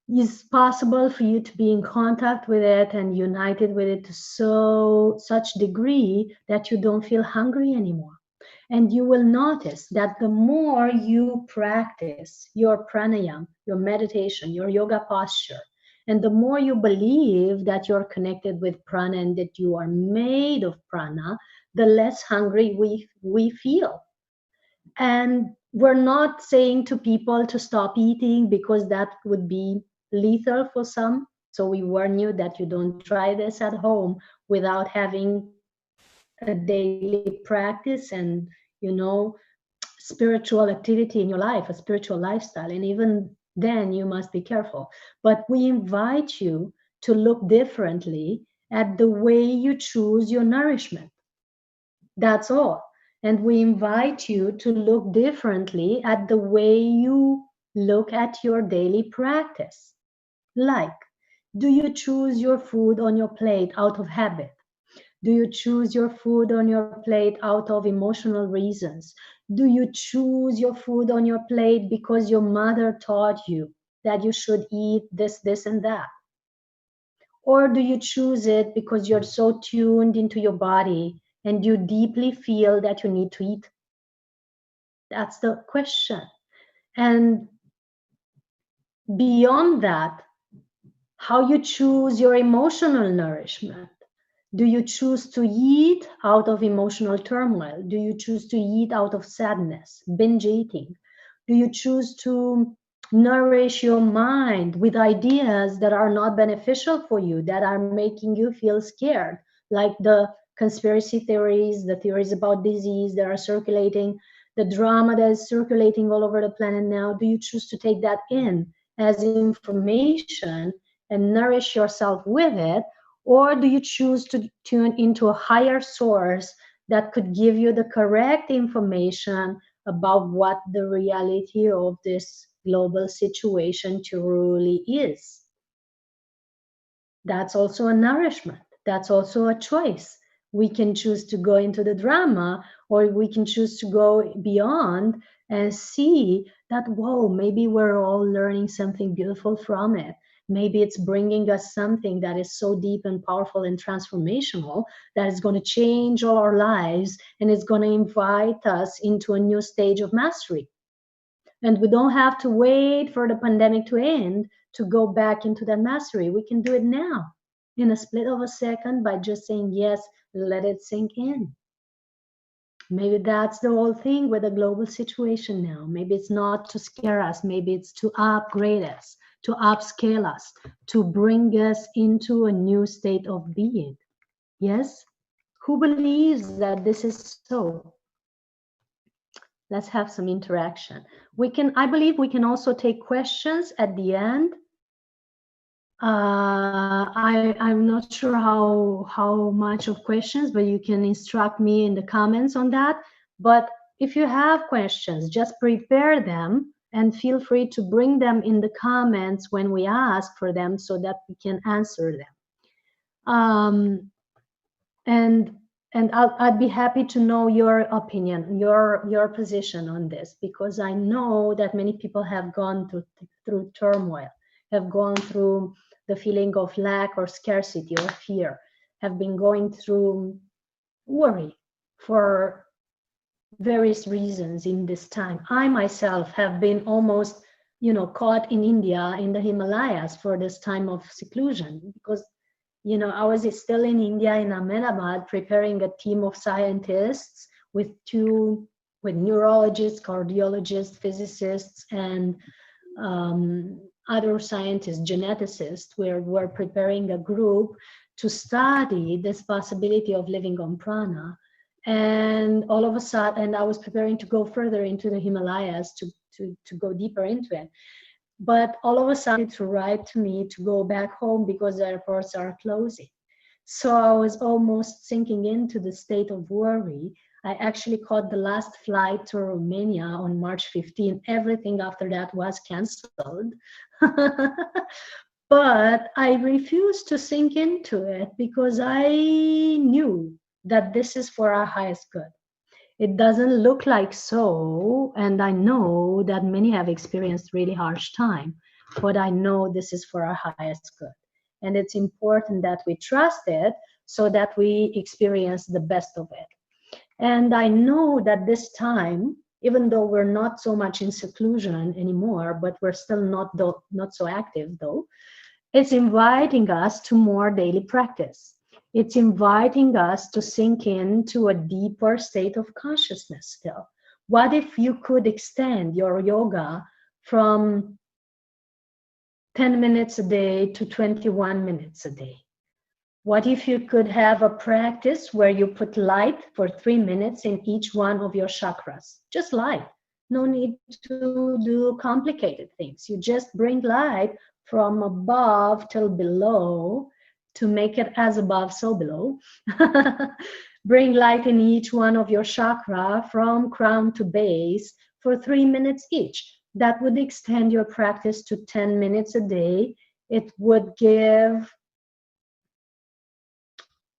It's possible for you to be in contact with it and united with it to such degree that you don't feel hungry anymore. And you will notice that the more you practice your pranayama, your meditation, your yoga posture, and the more you believe that you're connected with prana and that you are made of prana, the less hungry we feel. And we're not saying to people to stop eating, because that would be lethal for some. So we warn you that you don't try this at home without having a daily practice and, spiritual activity in your life, a spiritual lifestyle. And even then you must be careful. But we invite you to look differently at the way you choose your nourishment. That's all. And we invite you to look differently at the way you look at your daily practice. Like, do you choose your food on your plate out of habit? Do you choose your food on your plate out of emotional reasons? Do you choose your food on your plate because your mother taught you that you should eat this, this, and that? Or do you choose it because you're so tuned into your body and you deeply feel that you need to eat? That's the question. And beyond that, how you choose your emotional nourishment. Do you choose to eat out of emotional turmoil? Do you choose to eat out of sadness, binge eating? Do you choose to nourish your mind with ideas that are not beneficial for you, that are making you feel scared, like the conspiracy theories, the theories about disease that are circulating, the drama that is circulating all over the planet now? Do you choose to take that in as information and nourish yourself with it? Or do you choose to tune into a higher source that could give you the correct information about what the reality of this global situation truly is? That's also a nourishment. That's also a choice. We can choose to go into the drama, or we can choose to go beyond and see that, whoa, maybe we're all learning something beautiful from it. Maybe it's bringing us something that is so deep and powerful and transformational that is going to change all our lives, and it's going to invite us into a new stage of mastery. And we don't have to wait for the pandemic to end to go back into that mastery. We can do it now in a split of a second by just saying yes, let it sink in. Maybe that's the whole thing with the global situation now. Maybe it's not to scare us. Maybe it's to upgrade us, to upscale us, to bring us into a new state of being. Yes? Who believes that this is so? Let's have some interaction. I believe we can also take questions at the end. I'm not sure how much of questions, but you can instruct me in the comments on that. But if you have questions, just prepare them and feel free to bring them in the comments when we ask for them so that we can answer them. And I'd be happy to know your opinion, your position on this, because I know that many people have gone through turmoil, have gone through the feeling of lack or scarcity or fear, have been going through worry for various reasons in this time. I myself have been almost, caught in India, in the Himalayas, for this time of seclusion, because I was still in India, in Ahmedabad, preparing a team of scientists with 2 with neurologists, cardiologists, physicists, and other scientists, geneticists. We're preparing a group to study this possibility of living on prana. And all of a sudden, and I was preparing to go further into the Himalayas to go deeper into it. But all of a sudden, to write to me to go back home because the airports are closing. So I was almost sinking into the state of worry. I actually caught the last flight to Romania on March 15. Everything after that was canceled. But I refused to sink into it because I knew that this is for our highest good. It doesn't look like so, and I know that many have experienced really harsh time, but I know this is for our highest good. And it's important that we trust it so that we experience the best of it. And I know that this time, even though we're not so much in seclusion anymore, but we're still not so active though, it's inviting us to more daily practice. It's inviting us to sink into a deeper state of consciousness still. What if you could extend your yoga from 10 minutes a day to 21 minutes a day? What if you could have a practice where you put light for 3 minutes in each one of your chakras? Just light. No need to do complicated things. You just bring light from above till below to make it as above, so below. Bring light in each one of your chakra from crown to base for 3 minutes each. That would extend your practice to 10 minutes a day. It would give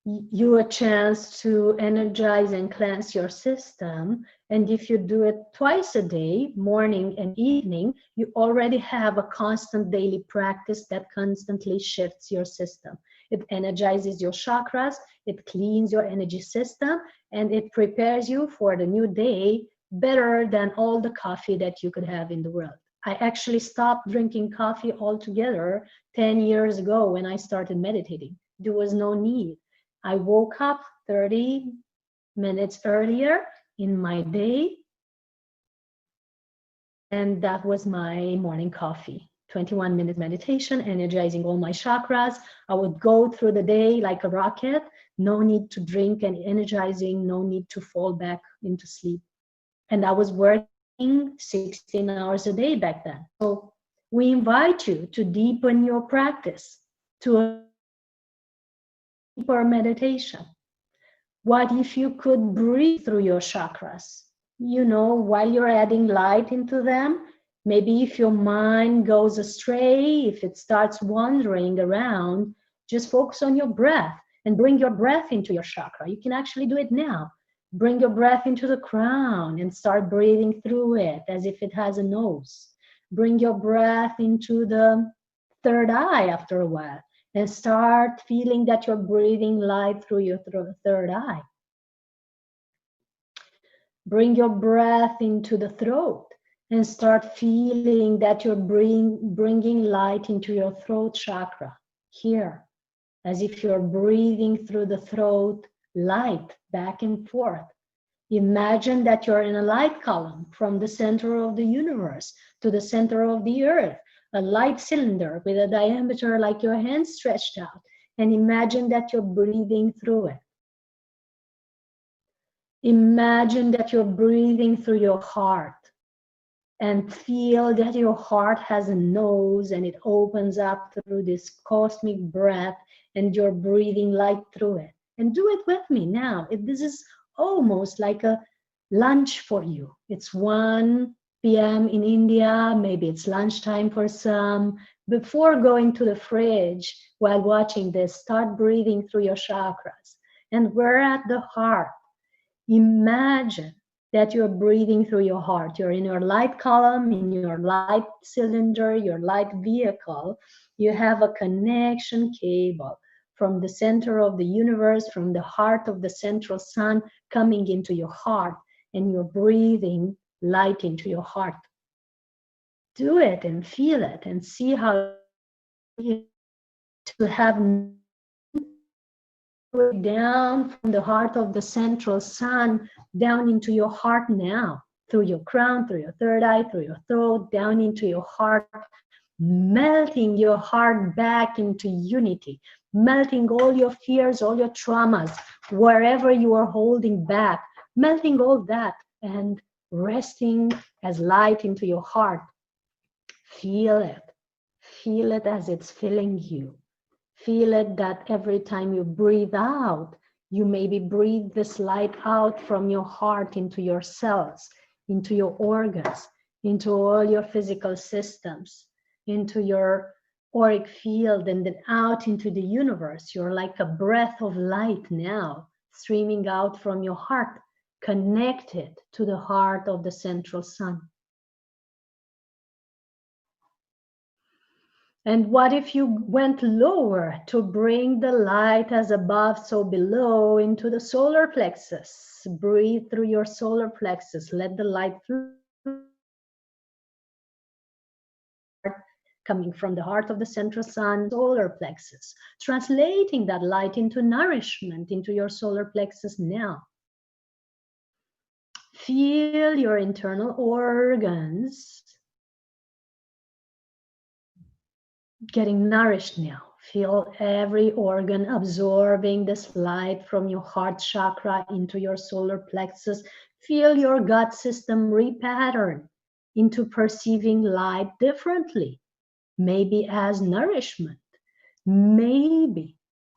you a chance to energize and cleanse your system. And if you do it twice a day, morning and evening, you already have a constant daily practice that constantly shifts your system. It energizes your chakras, it cleans your energy system, and it prepares you for the new day better than all the coffee that you could have in the world. I actually stopped drinking coffee altogether 10 years ago when I started meditating. There was no need. I woke up 30 minutes earlier in my day, and that was my morning coffee. 21 minutes meditation, energizing all my chakras. I would go through the day like a rocket, no need to drink and energizing, no need to fall back into sleep. And I was working 16 hours a day back then. So we invite you to deepen your practice to a deeper meditation. What if you could breathe through your chakras? You know, while you're adding light into them, maybe if your mind goes astray, if it starts wandering around, just focus on your breath and bring your breath into your chakra. You can actually do it now. Bring your breath into the crown and start breathing through it as if it has a nose. Bring your breath into the third eye after a while and start feeling that you're breathing light through your third eye. Bring your breath into the throat and start feeling that you're bringing light into your throat chakra here, as if you're breathing through the throat, light back and forth. Imagine that you're in a light column from the center of the universe to the center of the earth, a light cylinder with a diameter like your hand stretched out, and imagine that you're breathing through it. Imagine that you're breathing through your heart and feel that your heart has a nose and it opens up through this cosmic breath and you're breathing light through it. And do it with me now. This is almost like a lunch for you. It's 1 p.m. in India, maybe it's lunchtime for some. Before going to the fridge while watching this, start breathing through your chakras. And we're at the heart. Imagine that you're breathing through your heart. You're in your light column, in your light cylinder, your light vehicle. You have a connection cable from the center of the universe, from the heart of the central sun coming into your heart, and you're breathing light into your heart. Do it and feel it and see how to have way down from the heart of the central sun, down into your heart now, through your crown, through your third eye, through your throat, down into your heart, melting your heart back into unity, melting all your fears, all your traumas, wherever you are holding back, melting all that and resting as light into your heart. Feel it. Feel it as it's filling you. Feel it that every time you breathe out, you maybe breathe this light out from your heart into your cells, into your organs, into all your physical systems, into your auric field, and then out into the universe. You're like a breath of light now, streaming out from your heart, connected to the heart of the central sun. And what if you went lower to bring the light as above, so below, into the solar plexus? Breathe through your solar plexus. Let the light flow coming from the heart of the central sun, solar plexus, translating that light into nourishment into your solar plexus now. Feel your internal organs getting nourished now. Feel every organ absorbing this light from your heart chakra into your solar plexus. Feel your gut system repattern into perceiving light differently, maybe as nourishment, maybe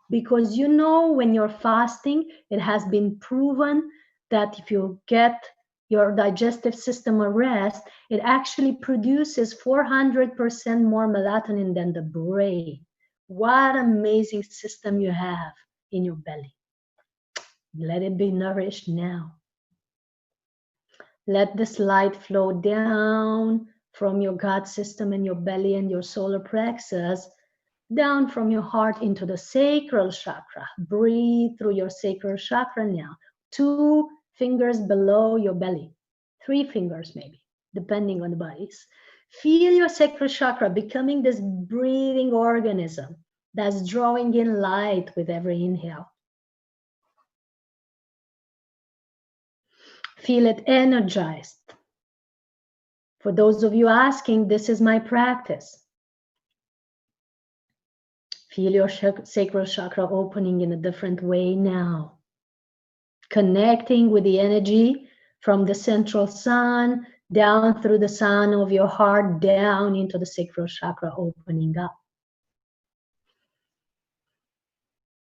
because you know when you're fasting, it has been proven that if you get your digestive system a rest, it actually produces 400% more melatonin than the brain. What amazing system you have in your belly. Let it be nourished now. Let this light flow down from your gut system and your belly and your solar plexus, down from your heart into the sacral chakra. Breathe through your sacral chakra now. 2 fingers below your belly, 3 fingers maybe, depending on the bodies. Feel your sacral chakra becoming this breathing organism that's drawing in light with every inhale. Feel it energized. For those of you asking, this is my practice. Feel your sacral chakra opening in a different way now. Connecting with the energy from the central sun, down through the sun of your heart, down into the sacral chakra, opening up.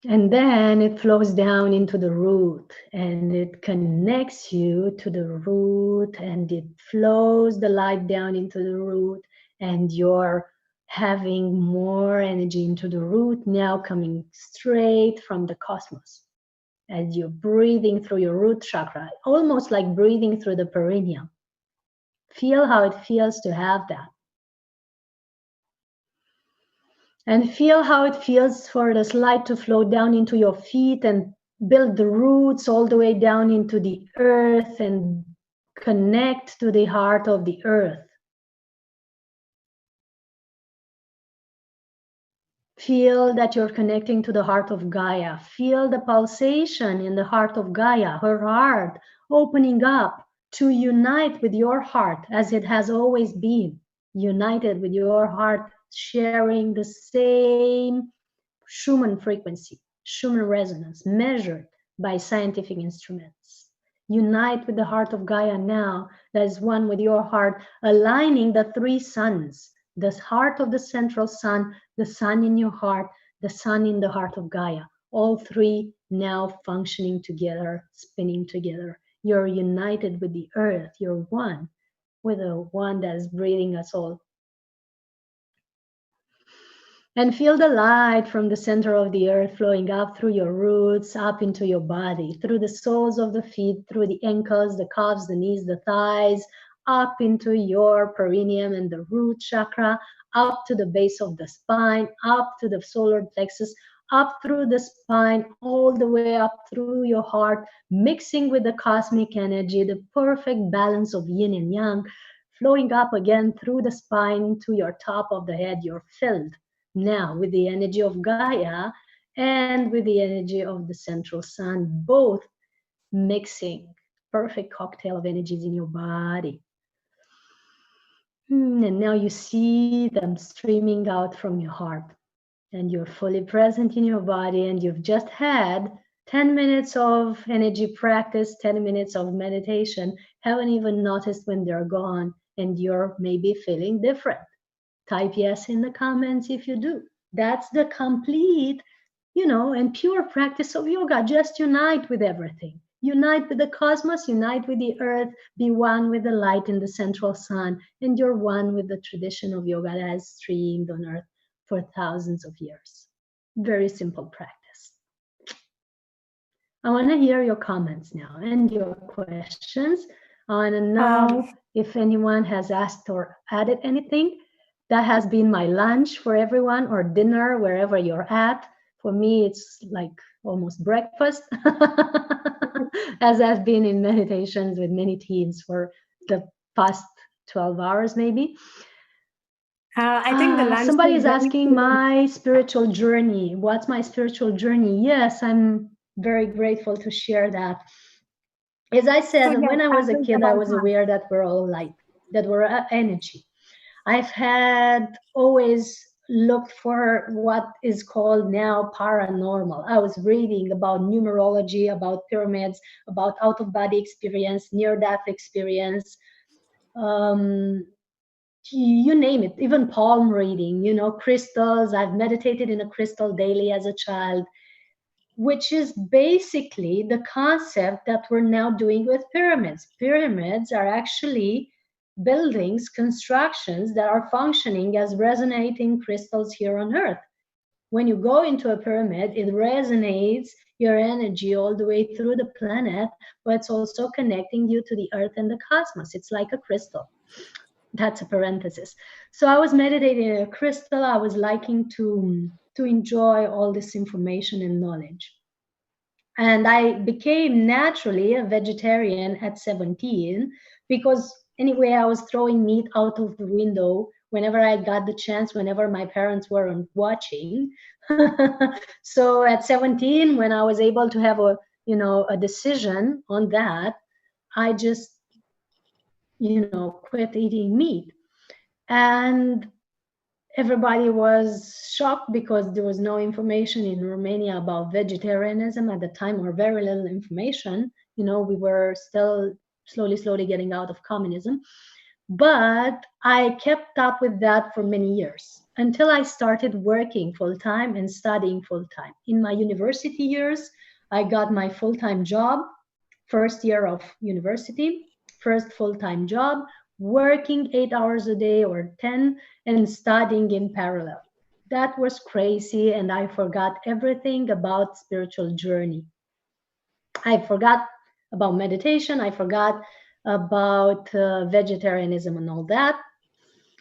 And then it flows down into the root, and it connects you to the root, and it flows the light down into the root, and you're having more energy into the root now, coming straight from the cosmos. As you're breathing through your root chakra, almost like breathing through the perineum. Feel how it feels to have that. And feel how it feels for this light to flow down into your feet and build the roots all the way down into the earth and connect to the heart of the earth. Feel that you're connecting to the heart of Gaia. Feel the pulsation in the heart of Gaia, her heart opening up to unite with your heart as it has always been, united with your heart, sharing the same Schumann frequency, Schumann resonance, measured by scientific instruments. Unite with the heart of Gaia now, that is one with your heart, aligning the 3 suns, the heart of the central sun, the sun in your heart, the sun in the heart of Gaia. All 3 now functioning together, spinning together. You're united with the earth. You're one with the one that is breathing us all. And feel the light from the center of the earth flowing up through your roots, up into your body, through the soles of the feet, through the ankles, the calves, the knees, the thighs, up into your perineum and the root chakra, up to the base of the spine, up to the solar plexus, up through the spine, all the way up through your heart, mixing with the cosmic energy, the perfect balance of yin and yang, flowing up again through the spine to your top of the head. You're filled now with the energy of Gaia, and with the energy of the central sun, both mixing. Perfect cocktail of energies in your body. And now you see them streaming out from your heart, and you're fully present in your body, and you've just had 10 minutes of energy practice, 10 minutes of meditation, haven't even noticed when they're gone, and you're maybe feeling different. Type yes in the comments if you do. That's the complete, and pure practice of yoga. Just unite with everything. Unite with the cosmos, unite with the earth, be one with the light in the central sun, and you're one with the tradition of yoga that has streamed on earth for thousands of years. Very simple practice. I want to hear your comments now and your questions. I want to know if anyone has asked or added anything. That has been my lunch for everyone, or dinner, wherever you're at. For me, it's like almost breakfast, as I've been in meditations with many teams for the past 12 hours, maybe. I think the lunch. Somebody is asking my spiritual journey. What's my spiritual journey? Yes, I'm very grateful to share that. As I said, when I was a kid, I was aware that we're all light, that we're energy. I've had always looked for what is called now paranormal. I was reading about numerology, about pyramids, about out-of-body experience, near-death experience, you name it, even palm reading, crystals. I've meditated in a crystal daily as a child, which is basically the concept that we're now doing with pyramids. Pyramids are actually buildings, constructions that are functioning as resonating crystals here on Earth. When you go into a pyramid, it resonates your energy all the way through the planet, but it's also connecting you to the Earth and the cosmos. It's like a crystal. That's a parenthesis. So I was meditating in a crystal. I was liking to enjoy all this information and knowledge. And I became naturally a vegetarian at 17 because anyway, I was throwing meat out of the window whenever I got the chance, whenever my parents weren't watching. So at 17, when I was able to have a decision on that, I just, quit eating meat. And everybody was shocked because there was no information in Romania about vegetarianism at the time, or very little information. We were still slowly getting out of communism. But I kept up with that for many years until I started working full-time and studying full-time. In my university years, I got my full-time job, first year of university, first full-time job, working 8 hours a day or 10 and studying in parallel. That was crazy, and I forgot everything about spiritual journey. I forgot about meditation. I forgot about vegetarianism and all that.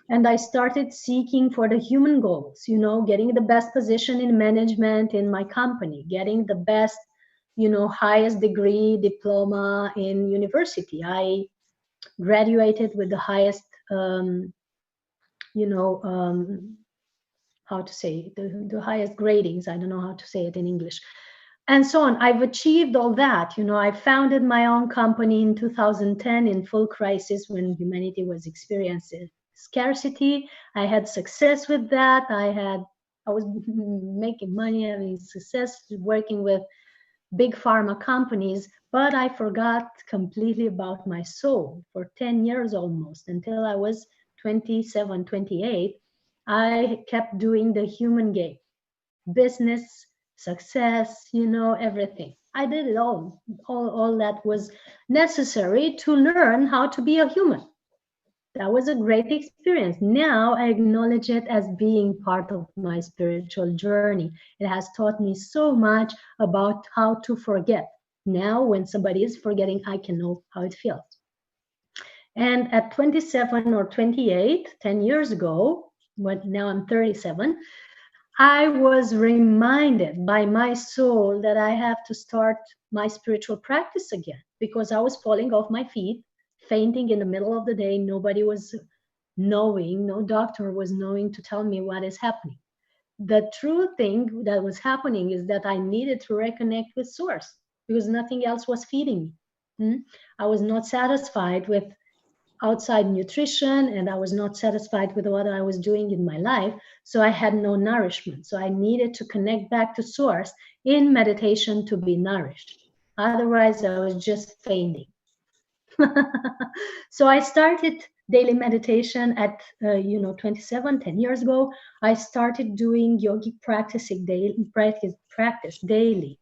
And I started seeking for the human goals, getting the best position in management in my company, getting the best, highest degree diploma in university. I graduated with the highest, how to say, the highest gradings. I don't know how to say it in English. And so on. I've achieved all that. I founded my own company in 2010 in full crisis when humanity was experiencing scarcity. I had success with that. I was making money, having success working with big pharma companies, but I forgot completely about my soul for 10 years almost, until I was 27, 28. I kept doing the human game, business, success, everything. I did it all that was necessary to learn how to be a human. That was a great experience. Now I acknowledge it as being part of my spiritual journey. It has taught me so much about how to forget. Now, when somebody is forgetting, I can know how it feels. And at 27 or 28, 10 years ago, now I'm 37, I was reminded by my soul that I have to start my spiritual practice again, because I was falling off my feet, fainting in the middle of the day. Nobody was knowing, no doctor was knowing to tell me what is happening. the true thing that was happening is that I needed to reconnect with source because nothing else was feeding me. I was not satisfied with outside nutrition, and I was not satisfied with what I was doing in my life. So I had no nourishment. So I needed to connect back to source in meditation to be nourished. Otherwise, I was just fainting. So I started daily meditation at 27, 10 years ago. I started doing yogic practice daily.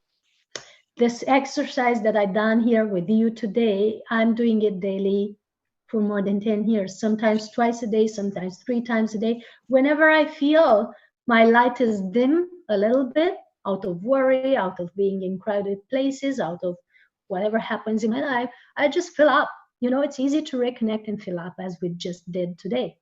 This exercise that I done here with you today, I'm doing it daily for more than 10 years, sometimes twice a day, sometimes 3 times a day. Whenever I feel my light is dim a little bit, out of worry, out of being in crowded places, out of whatever happens in my life, I just fill up. It's easy to reconnect and fill up as we just did today.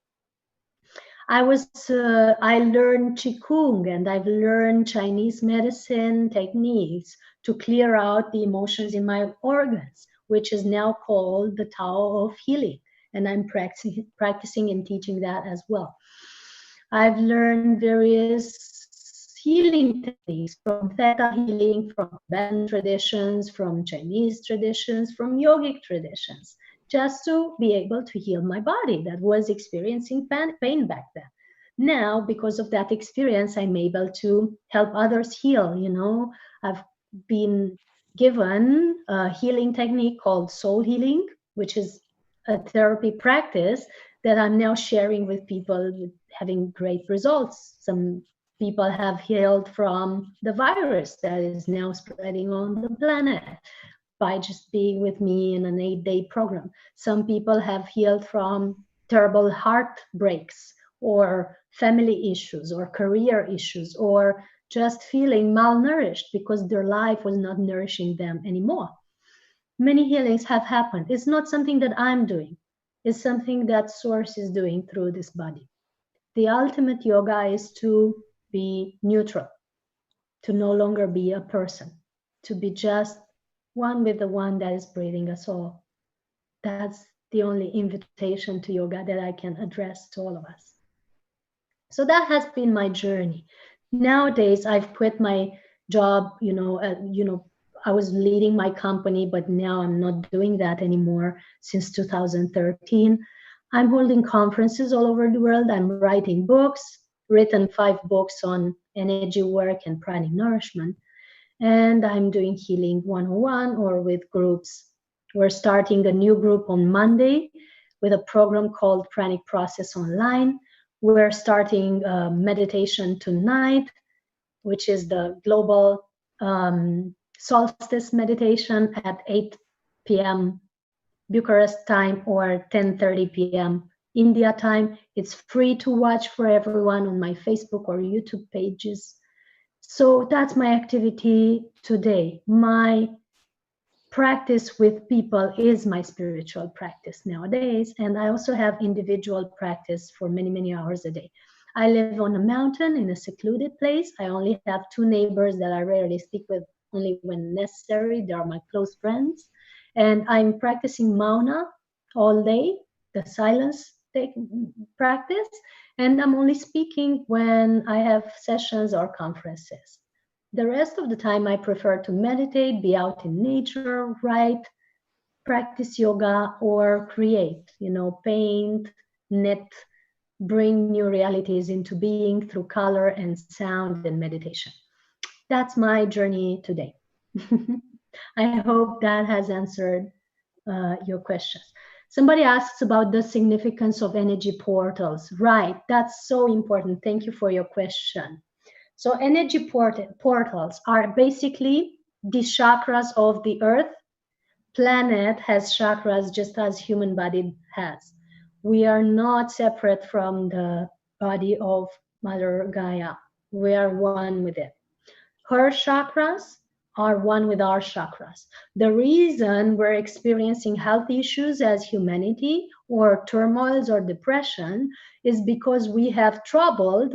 I learned Qigong, and I've learned Chinese medicine techniques to clear out the emotions in my organs, which is now called the Tao of healing. And I'm practicing and teaching that as well. I've learned various healing techniques from Theta healing, from Tibetan traditions, from Chinese traditions, from yogic traditions, just to be able to heal my body that was experiencing pain back then. Now, because of that experience, I'm able to help others heal. I've been given a healing technique called soul healing, which is a therapy practice that I'm now sharing with people with having great results. Some people have healed from the virus that is now spreading on the planet by just being with me in an 8-day program. Some people have healed from terrible heartbreaks or family issues or career issues or just feeling malnourished because their life was not nourishing them anymore. Many healings have happened. It's not something that I'm doing. It's something that Source is doing through this body. The ultimate yoga is to be neutral, to no longer be a person, to be just one with the one that is breathing us all. That's the only invitation to yoga that I can address to all of us. So that has been my journey. Nowadays, I've quit my job, I was leading my company, but now I'm not doing that anymore since 2013. I'm holding conferences all over the world. I'm writing books, written 5 books on energy work and pranic nourishment. And I'm doing healing 101 or with groups. We're starting a new group on Monday with a program called Pranic Process Online. We're starting meditation tonight, which is the global solstice meditation at 8 p.m. Bucharest time or 10:30 p.m. India time. It's free to watch for everyone on my Facebook or YouTube pages. So that's my activity today. My practice with people is my spiritual practice nowadays. And I also have individual practice for many, many hours a day. I live on a mountain in a secluded place. I only have 2 neighbors that I rarely speak with, only when necessary. They are my close friends. And I'm practicing Mauna all day, the silence practice. And I'm only speaking when I have sessions or conferences. The rest of the time, I prefer to meditate, be out in nature, write, practice yoga, or create, paint, knit, bring new realities into being through color and sound and meditation. That's my journey today. I hope that has answered your questions. Somebody asks about the significance of energy portals. Right, that's so important. Thank you for your question. So energy portals are basically the chakras of the earth. Planet has chakras just as human body has. We are not separate from the body of Mother Gaia. We are one with it. Her chakras are one with our chakras. The reason we're experiencing health issues as humanity or turmoils or depression is because we have cluttered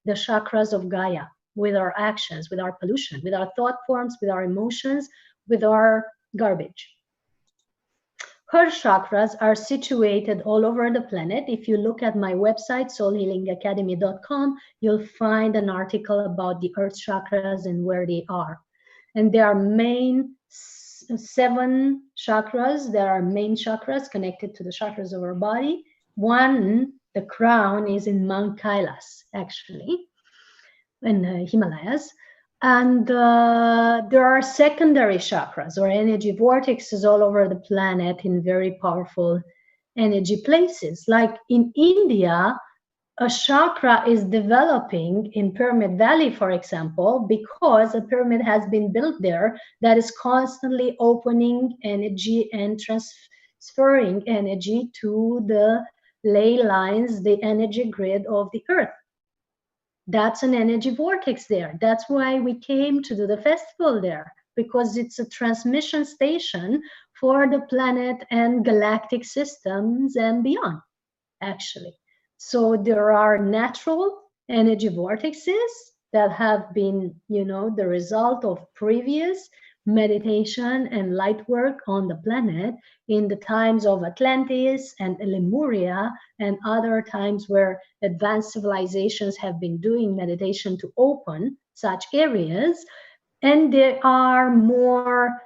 the chakras of Gaia with our actions, with our pollution, with our thought forms, with our emotions, with our garbage. Her chakras are situated all over the planet. If you look at my website, soulhealingacademy.com, you'll find an article about the earth chakras and where they are. And there are main 7 chakras. There are main chakras connected to the chakras of our body. One, the crown, is in Mount Kailas, actually, in the Himalayas. And there are secondary chakras or energy vortexes all over the planet in very powerful energy places. Like in India, a chakra is developing in Pyramid Valley, for example, because a pyramid has been built there that is constantly opening energy and transferring energy to the ley lines, the energy grid of the earth. That's an energy vortex there. That's why we came to do the festival there, because it's a transmission station for the planet and galactic systems and beyond, actually. So there are natural energy vortexes that have been, the result of previous meditation and light work on the planet in the times of Atlantis and Lemuria and other times where advanced civilizations have been doing meditation to open such areas. And there are more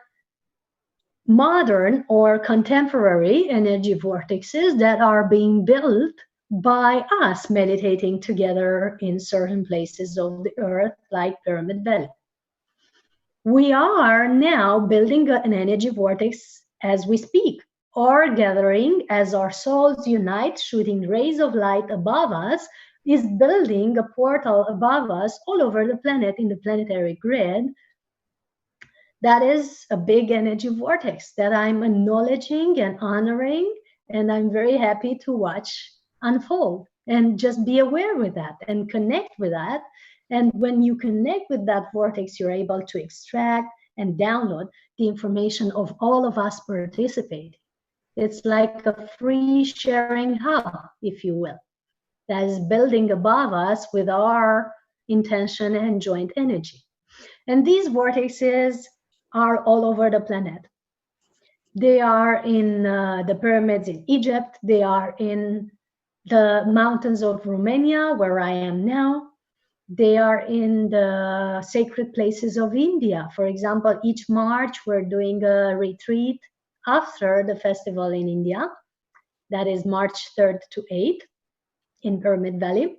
modern or contemporary energy vortexes that are being built by us meditating together in certain places of the earth, like Pyramid Valley. We are now building an energy vortex as we speak, or gathering as our souls unite, shooting rays of light above us, is building a portal above us all over the planet in the planetary grid. That is a big energy vortex that I'm acknowledging and honoring, and I'm very happy to watch unfold and just be aware with that and connect with that. And when you connect with that vortex, you're able to extract and download the information of all of us participating. It's like a free sharing hub, if you will, that is building above us with our intention and joint energy. And these vortexes are all over the planet. They are in the pyramids in Egypt. They are in the mountains of Romania, where I am now. They are in the sacred places of India. For example, each March, we're doing a retreat after the festival in India. That is March 3rd to 8th in Pyramid Valley.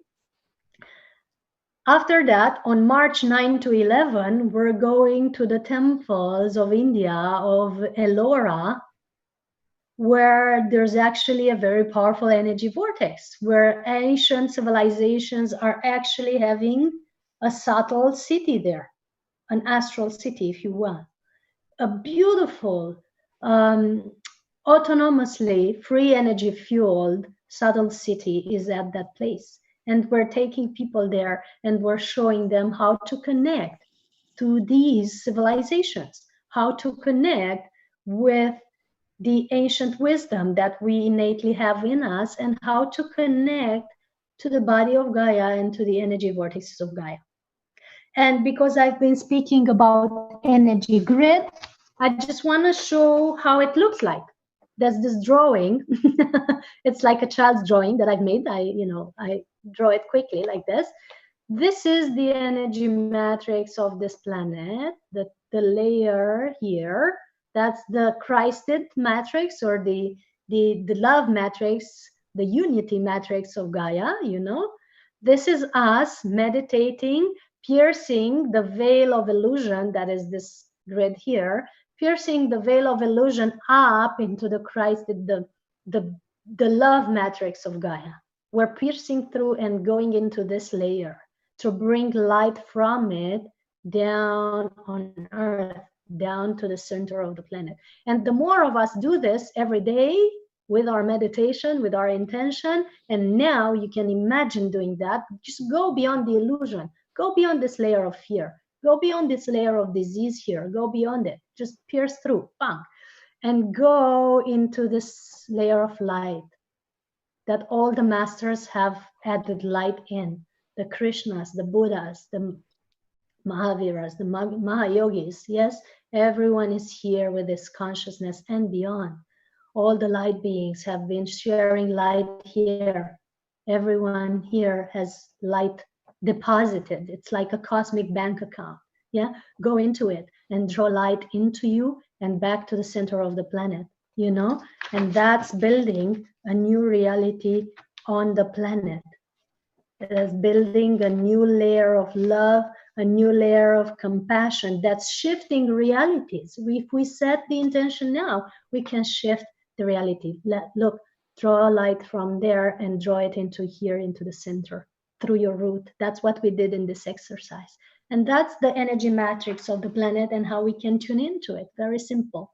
After that, on March 9 to 11, we're going to the temples of India, of Ellora, where there's actually a very powerful energy vortex, where ancient civilizations are actually having a subtle city there, an astral city, if you will. A beautiful, autonomously free energy fueled subtle city is at that place. And we're taking people there and we're showing them how to connect to these civilizations, how to connect with the ancient wisdom that we innately have in us, and how to connect to the body of Gaia and to the energy vortexes of Gaia. And because I've been speaking about energy grid, I just want to show how it looks like. There's this drawing. It's like a child's drawing that I've made. I draw it quickly like this. This is the energy matrix of this planet, the layer here. That's the Christed matrix, or the love matrix, the unity matrix of Gaia, This is us meditating, piercing the veil of illusion, that is this grid here, piercing the veil of illusion up into the Christed, the love matrix of Gaia. We're piercing through and going into this layer to bring light from it down on Earth, down to the center of the planet. And the more of us do this every day with our meditation, with our intention, and now you can imagine doing that, just go beyond the illusion, go beyond this layer of fear, go beyond this layer of disease here, go beyond it, just pierce through, bang, and go into this layer of light that all the masters have added light in. The Krishnas, the Buddhas, the Mahaviras, the Mahayogis, yes, everyone is here with this consciousness and beyond. all the light beings have been sharing light here. Everyone here has light deposited. It's like a cosmic bank account. Yeah, go into it and draw light into you and back to the center of the planet, you know, and that's building a new reality on the planet. It is building a new layer of love, a new layer of compassion that's shifting realities. If we set the intention now, we can shift the reality. Look, draw a light from there and draw it into here, into the center, through your root. That's what we did in this exercise. And that's the energy matrix of the planet and how we can tune into it. Very simple.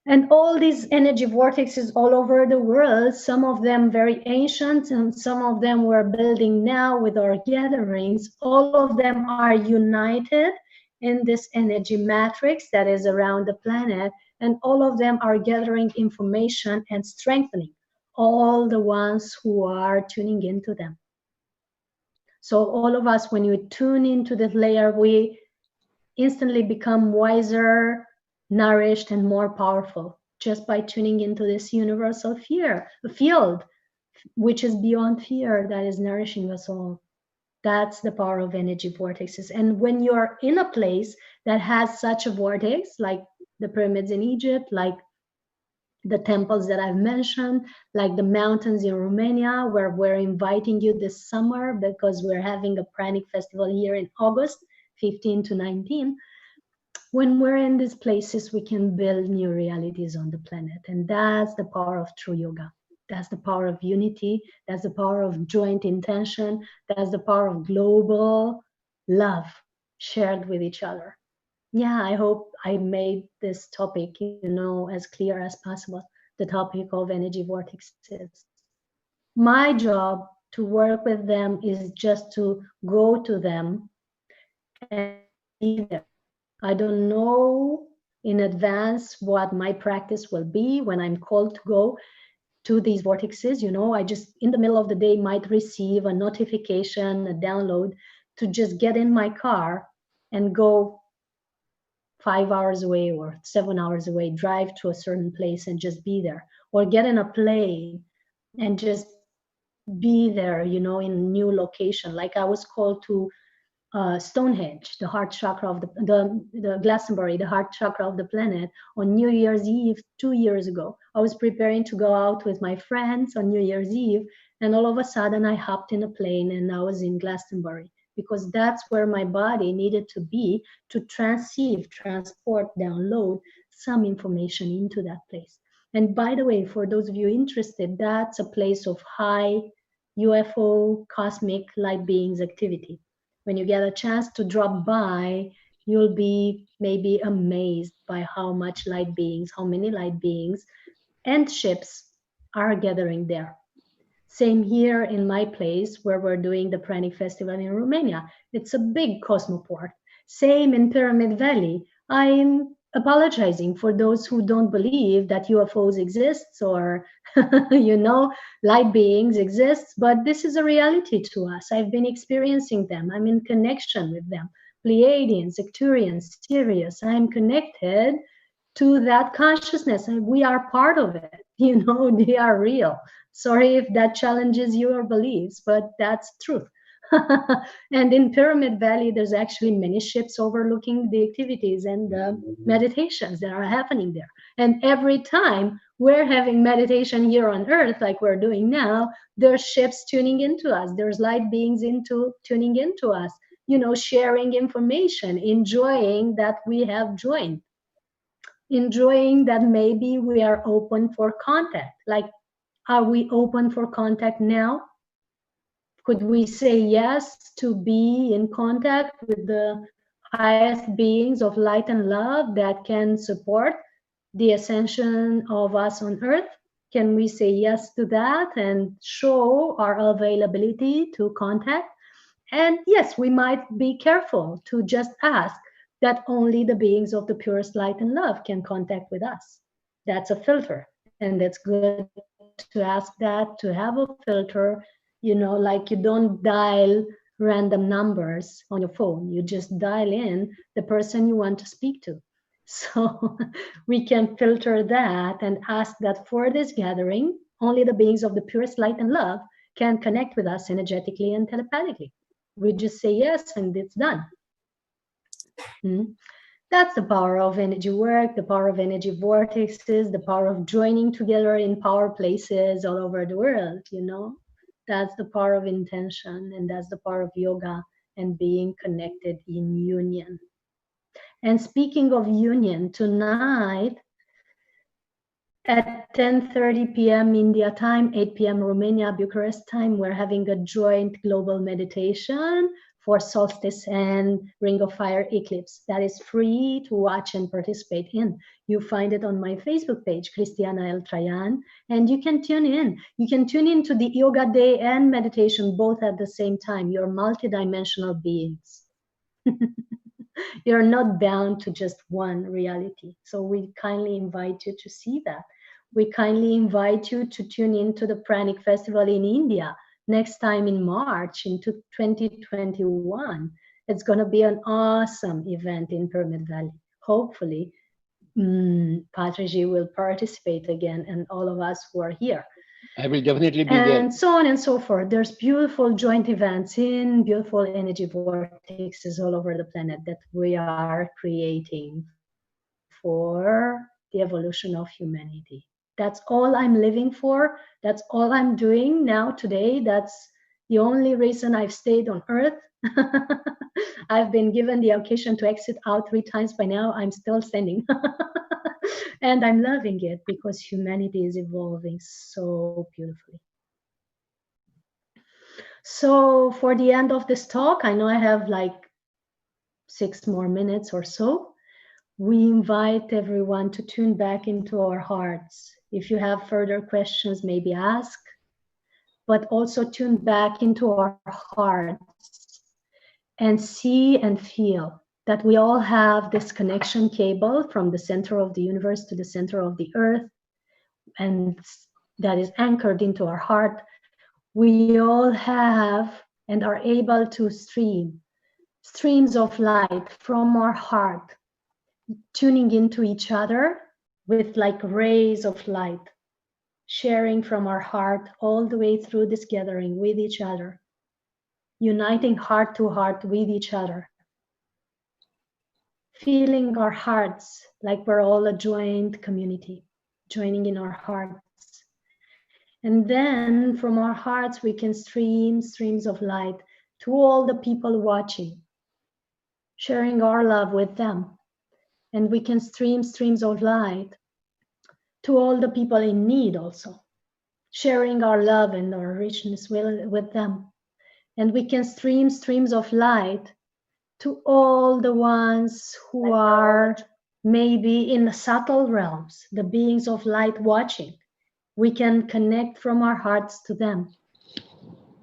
And all these energy vortexes all over the world, some of them very ancient and some of them we're building now with our gatherings, all of them are united in this energy matrix that is around the planet, and all of them are gathering information and strengthening all the ones who are tuning into them. So all of us, when you tune into this layer, we instantly become wiser, nourished, and more powerful just by tuning into this universal field, which is beyond fear, that is nourishing us all. That's the power of energy vortexes. And when you're in a place that has such a vortex, like the pyramids in Egypt, like the temples that I've mentioned, like the mountains in Romania, where we're inviting you this summer because we're having a pranic festival here in August 15 to 19. When we're in these places, we can build new realities on the planet. And that's the power of true yoga. That's the power of unity. That's the power of joint intention. That's the power of global love shared with each other. Yeah, I hope I made this topic, as clear as possible, the topic of energy vortexes. My job to work with them is just to go to them and be there. I don't know in advance what my practice will be when I'm called to go to these vortexes. I just in the middle of the day might receive a notification, a download to just get in my car and go 5 hours away or 7 hours away, drive to a certain place and just be there, or get in a plane and just be there, in a new location. Like I was called to Stonehenge, the heart chakra of the Glastonbury, the heart chakra of the planet, on New Year's Eve 2 years ago. I was preparing to go out with my friends on New Year's Eve, and all of a sudden I hopped in a plane and I was in Glastonbury, because that's where my body needed to be to transport, download some information into that place. And by the way, for those of you interested, that's a place of high UFO, cosmic light beings activity. When you get a chance to drop by, you'll be maybe amazed by how many light beings and ships are gathering there. Same here in my place where we're doing the Pranic Festival in Romania. It's a big cosmoport. Same in Pyramid Valley. I'm apologizing for those who don't believe that UFOs exist or, light beings exist, but this is a reality to us. I've been experiencing them. I'm in connection with them. Pleiadians, Arcturians, Sirius. I'm connected to that consciousness, and we are part of it. They are real. Sorry if that challenges your beliefs, but that's truth. And in Pyramid Valley, there's actually many ships overlooking the activities and the meditations that are happening there. And every time we're having meditation here on Earth, like we're doing now, there's ships tuning into us. There's light beings tuning into us, sharing information, enjoying that we have joined, enjoying that maybe we are open for contact. Like, are we open for contact now? Could we say yes to be in contact with the highest beings of light and love that can support the ascension of us on Earth? Can we say yes to that and show our availability to contact? And yes, we might be careful to just ask that only the beings of the purest light and love can contact with us. That's a filter, and it's good to ask that, to have a filter. Like you don't dial random numbers on your phone. You just dial in the person you want to speak to. So we can filter that and ask that for this gathering, only the beings of the purest light and love can connect with us energetically and telepathically. We just say yes and it's done. That's the power of energy work, the power of energy vortexes, the power of joining together in power places all over the world, you know? That's the power of intention, and that's the power of yoga and being connected in union. And speaking of union, tonight at 10:30 p.m. India time, 8 p.m. Romania, Bucharest time, we're having a joint global meditation for solstice and Ring of Fire eclipse that is free to watch and participate in. You find it on my Facebook page, Cristiana El Trayan, and you can tune in. You can tune in to the yoga day and meditation both at the same time. You're multidimensional beings. You're not bound to just one reality. So we kindly invite you to see that. We kindly invite you to tune into the Pranic Festival in India next time in March into 2021. It's going to be an awesome event in Pyramid Valley. Hopefully, Patriji will participate again and all of us who are here. I will definitely be there. And so on and so forth. There's beautiful joint events in beautiful energy vortexes all over the planet that we are creating for the evolution of humanity. That's all I'm living for. That's all I'm doing now today. That's the only reason I've stayed on Earth. I've been given the occasion to exit out 3 times by now. I'm still standing. And I'm loving it because humanity is evolving so beautifully. So for the end of this talk, I know I have like 6 more minutes or so. We invite everyone to tune back into our hearts. If you have further questions, maybe ask, but also tune back into our hearts and see and feel that we all have this connection cable from the center of the universe to the center of the earth, and that is anchored into our heart. We all have and are able to streams of light from our heart, tuning into each other with like rays of light, sharing from our heart all the way through this gathering with each other, uniting heart to heart with each other, feeling our hearts like we're all a joint community, joining in our hearts. And then from our hearts, we can streams of light to all the people watching, sharing our love with them. And we can streams of light to all the people in need also, sharing our love and our richness with them. And we can streams of light to all the ones who are maybe in the subtle realms, the beings of light watching. We can connect from our hearts to them,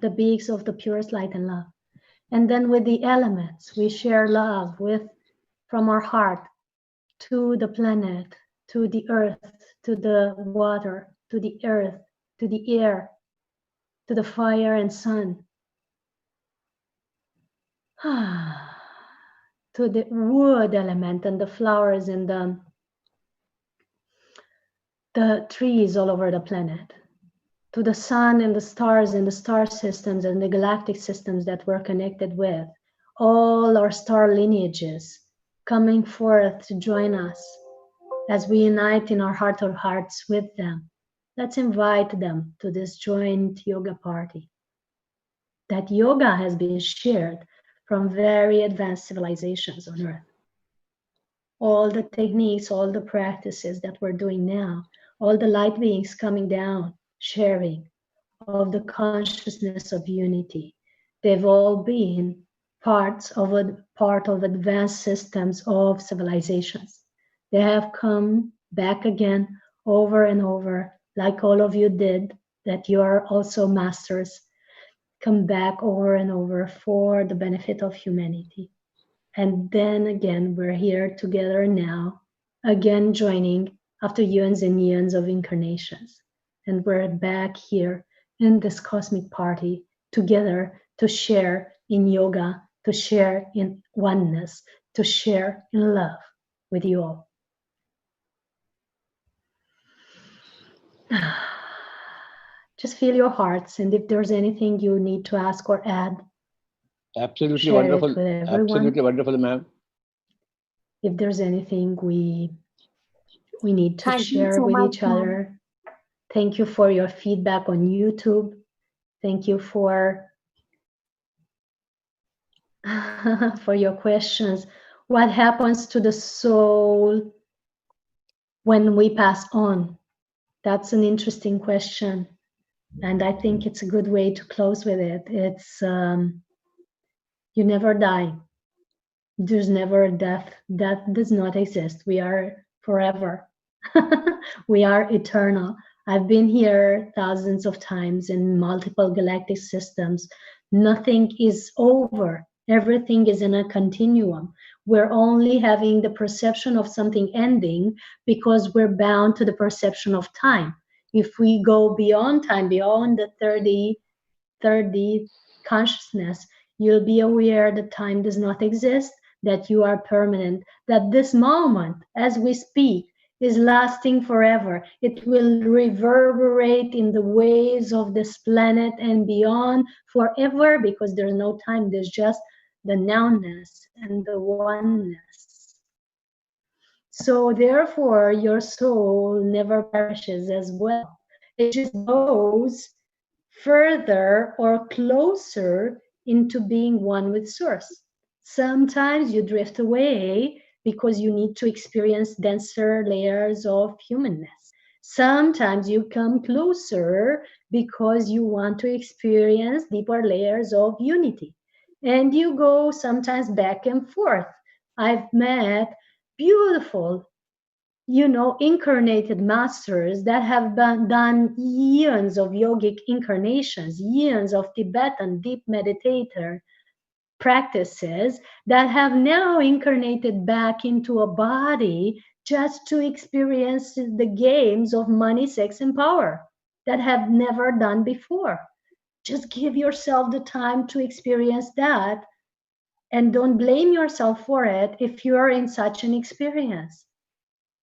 the beings of the purest light and love. And then with the elements, we share love from our heart to the planet, to the earth, to the water, to the earth, to the air, to the fire and sun, to the wood element and the flowers and the trees all over the planet, to the sun and the stars and the star systems and the galactic systems that we're connected with, all our star lineages coming forth to join us as we unite in our heart of hearts with them. Let's invite them to this joint yoga party. That yoga has been shared from very advanced civilizations on Earth. All the techniques, all the practices that we're doing now, all the light beings coming down, sharing of the consciousness of unity, they've all been part of advanced systems of civilizations. They have come back again over and over, like all of you did, that you are also masters, come back over and over for the benefit of humanity. And then again, we're here together now, again joining after eons and eons of incarnations. And we're back here in this cosmic party together to share in yoga, to share in oneness, to share in love with you all. Just feel your hearts, and if there's anything you need to ask or add, Absolutely share wonderful. it with everyone. Absolutely wonderful, ma'am. If there's anything we need to Thank you share so with much, each ma'am. other, thank you for your feedback on YouTube. Thank you for for your questions. What happens to the soul when we pass on? That's an interesting question. And I think it's a good way to close with it. It's you never die. There's never a death. That does not exist. We are forever. We are eternal. I've been here thousands of times in multiple galactic systems. Nothing is over. Everything is in a continuum. We're only having the perception of something ending because we're bound to the perception of time. If we go beyond time, beyond the 30 consciousness, you'll be aware that time does not exist, that you are permanent, that this moment, as we speak, is lasting forever. It will reverberate in the waves of this planet and beyond forever, because there's no time, there's just the nowness and the oneness. So therefore, your soul never perishes as well. It just goes further or closer into being one with Source. Sometimes you drift away because you need to experience denser layers of humanness. Sometimes you come closer because you want to experience deeper layers of unity. And you go sometimes back and forth. I've met beautiful, incarnated masters that have done eons of yogic incarnations, eons of Tibetan deep meditator practices that have now incarnated back into a body just to experience the games of money, sex, and power that have never done before. Just give yourself the time to experience that, and don't blame yourself for it if you're in such an experience.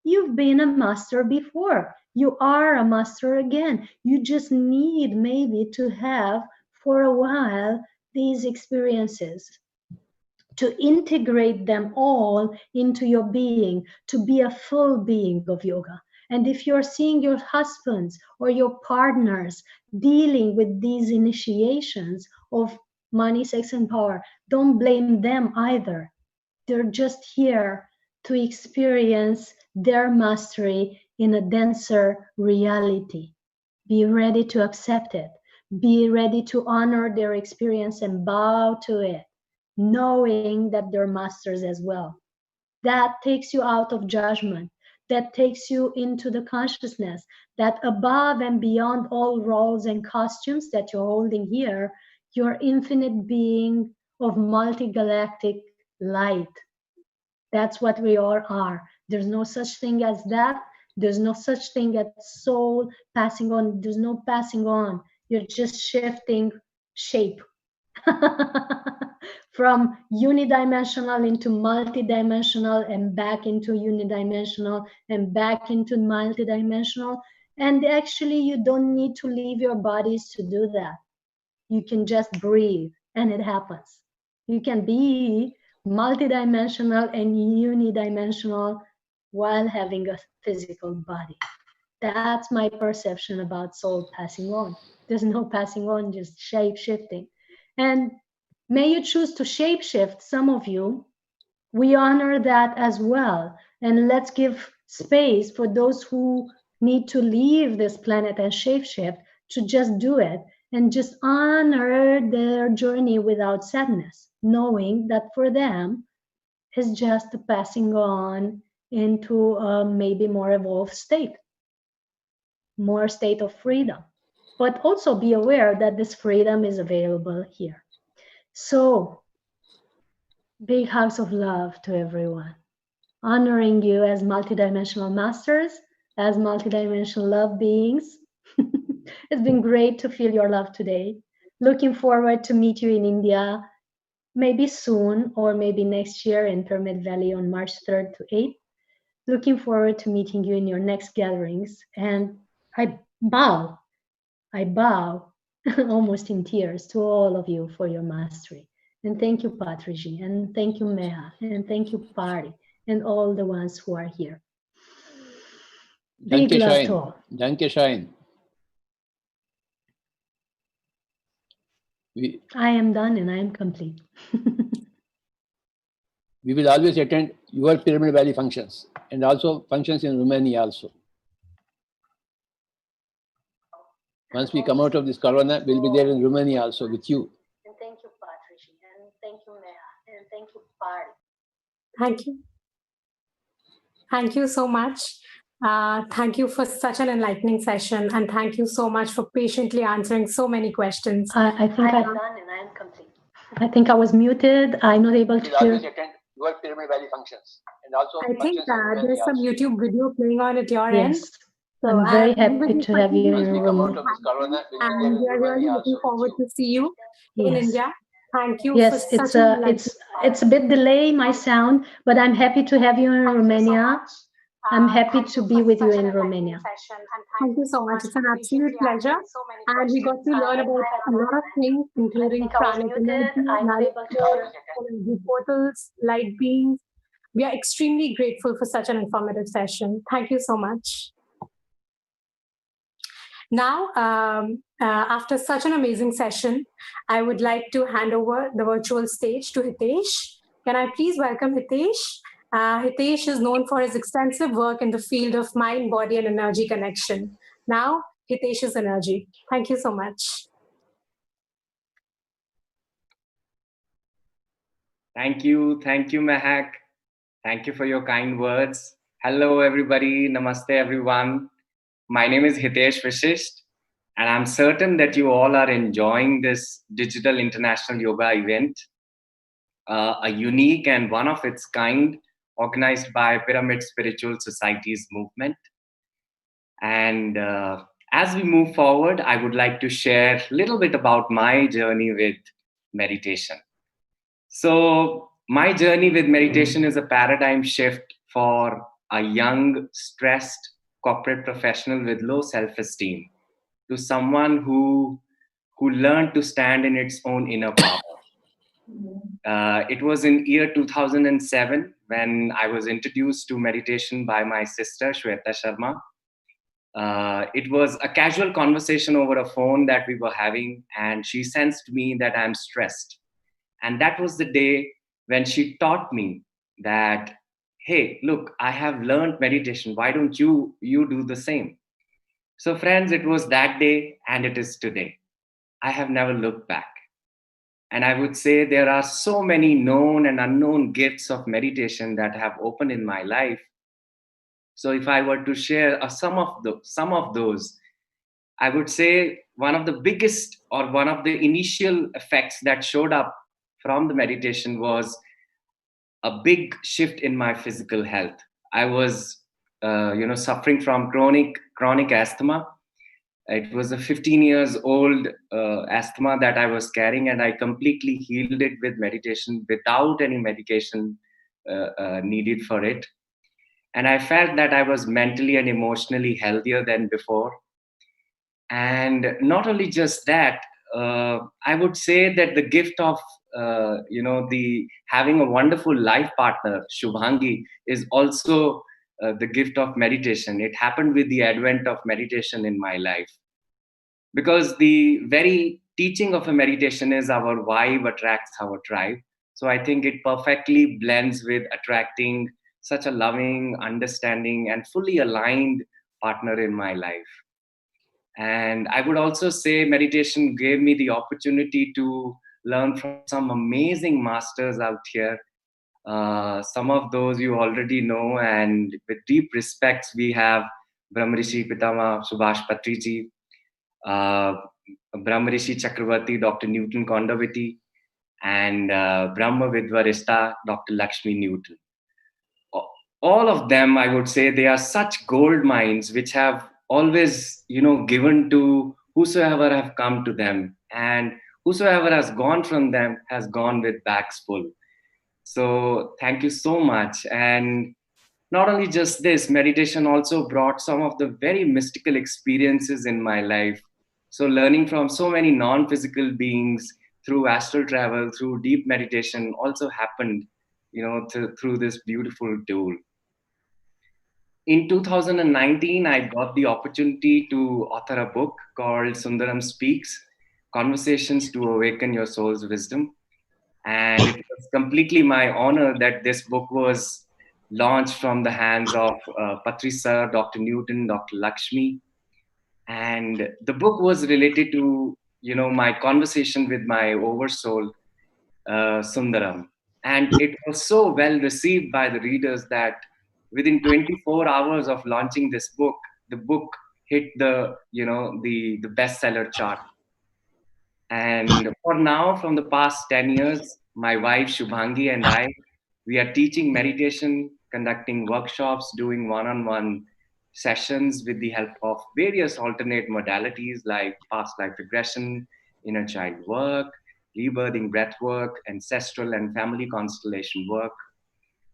You've been a master before. You are a master again. You just need maybe to have for a while these experiences, to integrate them all into your being, to be a full being of yoga. And if you're seeing your husbands or your partners dealing with these initiations of money, sex, and power, don't blame them either. They're just here to experience their mastery in a denser reality. Be ready to accept it. Be ready to honor their experience and bow to it, knowing that they're masters as well. That takes you out of judgment. That takes you into the consciousness that above and beyond all roles and costumes that you're holding here, you're infinite being of multi-galactic light. That's what we all are. There's no such thing as that. There's no such thing as soul passing on. There's no passing on. You're just shifting shape from unidimensional into multidimensional and back into unidimensional and back into multidimensional. And actually, you don't need to leave your bodies to do that. You can just breathe and it happens. You can be multidimensional and unidimensional while having a physical body. That's my perception about soul passing on. There's no passing on, just shape shifting. And may you choose to shape shift, some of you. We honor that as well. And let's give space for those who need to leave this planet and shape shift to just do it and just honor their journey without sadness, knowing that for them is just a passing on into a maybe more evolved state, more state of freedom. But also be aware that this freedom is available here. So, big hugs of love to everyone. Honoring you as multidimensional masters, as multidimensional love beings. It's been great to feel your love today. Looking forward to meet you in India, maybe soon or maybe next year in Pyramid Valley on March 3rd to 8th. Looking forward to meeting you in your next gatherings. And I bow. I bow almost in tears to all of you for your mastery. And thank you, Patriji, and thank you, Meha, and thank you, Pari, and all the ones who are here. Big Danke love schön. to all. Danke schön. I am done and I am complete. We will always attend your Pyramid Valley functions and also functions in Romania also. Once we come out of this corona, we'll be there in Romania also with you. And thank you, Patricia, and thank you, Meha, and thank you, Pari. Thank you. Thank you so much. Thank you for such an enlightening session, and thank you so much for patiently answering so many questions. I think I'm done and I am complete. I think I was muted. I'm not able to hear. Always attend your Pyramid Valley functions and also I think functions in Romania there's some also. YouTube video playing on at your end. Yes, I'm very happy to have you Once in we come out Romania. of this corona, we'll be there And in we are really Romania looking also forward with to see you in Yes. India. Thank you Yes, for such an it's a bit delay my sound, but I'm happy to have you in Romania. I'm happy to be with you in Romania. Thank you so much. It's an absolute pleasure. And we got to learn about a lot of things, including pranic energy, energy portals, light beings. We are extremely grateful for such an informative session. Thank you so much. Now, after such an amazing session, I would like to hand over the virtual stage to Hitesh. Can I please welcome Hitesh? Hitesh is known for his extensive work in the field of mind, body, and energy connection. Now, Hitesh's energy. Thank you so much. Thank you, Mehak. Thank you for your kind words. Hello, everybody. Namaste, everyone. My name is Hitesh Vishisht, and I'm certain that you all are enjoying this digital international yoga event, a unique and one of its kind, organized by Pyramid Spiritual Societies movement. And as we move forward, I would like to share a little bit about my journey with meditation. So, my journey with meditation is a paradigm shift for a young, stressed corporate professional with low self-esteem to someone who learned to stand in its own inner power. It was in year 2007 when I was introduced to meditation by my sister, Shweta Sharma. It was a casual conversation over a phone that we were having, and she sensed me that I'm stressed. And that was the day when she taught me that, hey, look, I have learned meditation. Why don't you do the same? So friends, it was that day and it is today. I have never looked back. And I would say there are so many known and unknown gifts of meditation that have opened in my life. So if I were to share some of those, I would say one of the biggest or one of the initial effects that showed up from the meditation was a big shift in my physical health. I was, suffering from chronic asthma. It was a 15 years old asthma that I was carrying, and I completely healed it with meditation without any medication needed for it. And I felt that I was mentally and emotionally healthier than before. And not only just that, I would say that the gift of the having a wonderful life partner, Shubhangi, is also the gift of meditation. It happened with the advent of meditation in my life, because the very teaching of a meditation is our vibe attracts our tribe. So I think it perfectly blends with attracting such a loving, understanding, and fully aligned partner in my life. And I would also say meditation gave me the opportunity to learn from some amazing masters out here. Some of those you already know, and with deep respects, we have Brahmarishi Pitama Subhash Patriji, Brahmarishi Chakravarti Dr. Newton Kondaviti, and Brahma Vidvarista Dr. Lakshmi Newton. All of them, I would say, they are such gold mines which have always, given to whosoever have come to them, and whosoever has gone from them has gone with bags full. So thank you so much. And Not only just this, meditation also brought some of the very mystical experiences in my life. So learning from so many non-physical beings through astral travel, through deep meditation also happened, through this beautiful tool. In 2019, I got the opportunity to author a book called Sundaram Speaks, Conversations to Awaken Your Soul's Wisdom. And it was completely my honor that this book was launched from the hands of Patri Sir, Dr. Newton, Dr. Lakshmi. And the book was related to, my conversation with my oversoul, Sundaram. And it was so well received by the readers that within 24 hours of launching this book, the book hit the bestseller chart. And for now, from the past 10 years, my wife Shubhangi and I, we are teaching meditation, conducting workshops, doing one-on-one sessions with the help of various alternate modalities like past life regression, inner child work, rebirthing breath work, ancestral and family constellation work,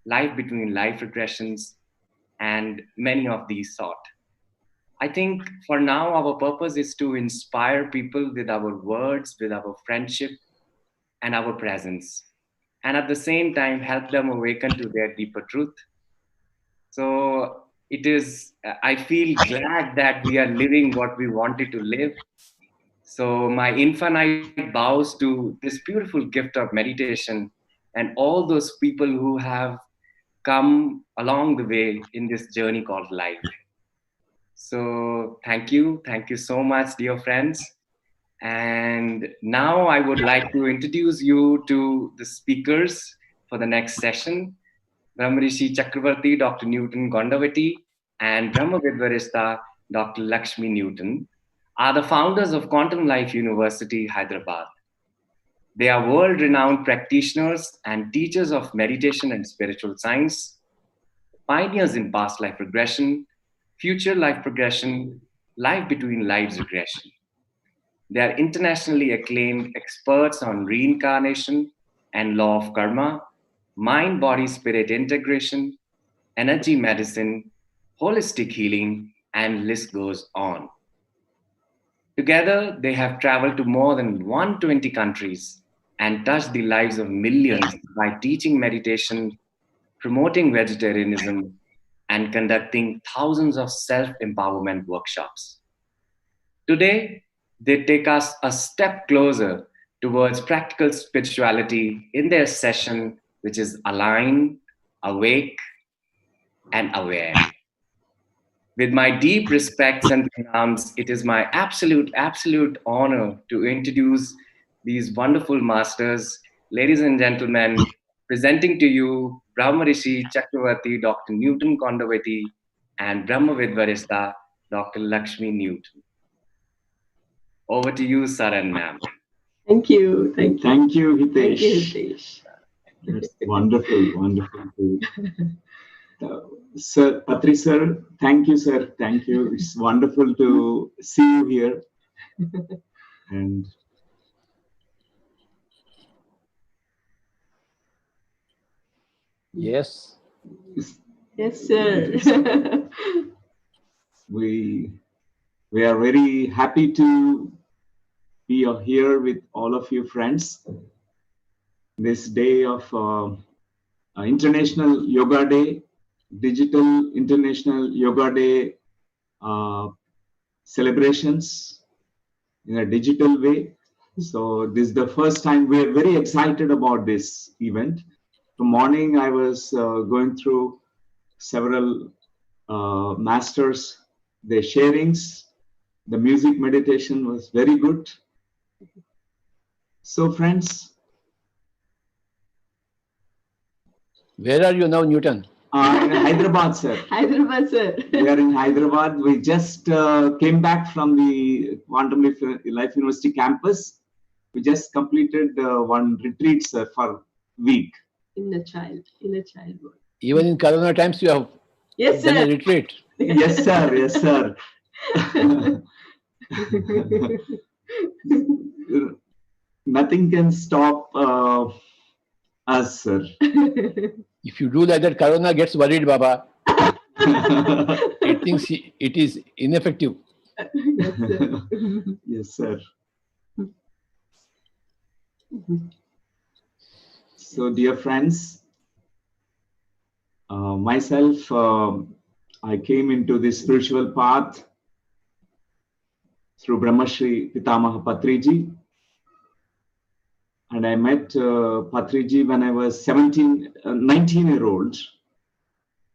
life between life regressions, and many of these sort. I think for now, our purpose is to inspire people with our words, with our friendship, and our presence. And at the same time, help them awaken to their deeper truth. So I feel glad that we are living what we wanted to live. So my infinite bows to this beautiful gift of meditation and all those people who have come along the way in this journey called life. So thank you. Thank you so much, dear friends. And now I would like to introduce you to the speakers for the next session. Brahmarishi Chakravarti, Dr. Newton Gondavati, and Brahma Vidvarista, Dr. Lakshmi Newton, are the founders of Quantum Life University, Hyderabad. They are world-renowned practitioners and teachers of meditation and spiritual science, pioneers in past life regression, future life progression, life between lives regression. They are internationally acclaimed experts on reincarnation and law of karma, mind body spirit integration, energy medicine, holistic healing, and list goes on. Together, they have traveled to more than 120 countries and touched the lives of millions by teaching meditation, promoting vegetarianism, and conducting thousands of self-empowerment workshops. Today, they take us a step closer towards practical spirituality in their session, which is aligned, awake, and aware. With my deep respects and pranams, it is my absolute honor to introduce these wonderful masters. Ladies and gentlemen, presenting to you Brahmarishi Chakravarti, Dr. Newton Kondavati, and Brahma Vidvarista, Dr. Lakshmi Newton. Over to you, sir and ma'am. Thank you. Thank you, Hitesh. Thank you, Hitesh. That's wonderful. Sir, Patri sir, thank you, sir. Thank you. It's wonderful to see you here. And Yes. Yes, sir. we are very happy to be here with all of you friends. This day of International Yoga Day, Digital International Yoga Day celebrations in a digital way. So this is the first time we are very excited about this event. From morning, I was going through several masters, their sharings. The music meditation was very good. So friends. Where are you now, Newton? In Hyderabad, sir. Hyderabad, sir. We are in Hyderabad. We just came back from the Quantum Life University campus. We just completed one retreat, sir, for a week. Inner child work. Even in Corona times, you have done a retreat. Yes, sir. Yes, sir. Nothing can stop us, sir. If you do like that, Corona gets worried, Baba. It thinks it is ineffective. Yes, sir. Yes, sir. So, dear friends, myself, I came into this spiritual path through Brahmashri Pitamaha Patriji. And I met Patriji when I was 19-year-old.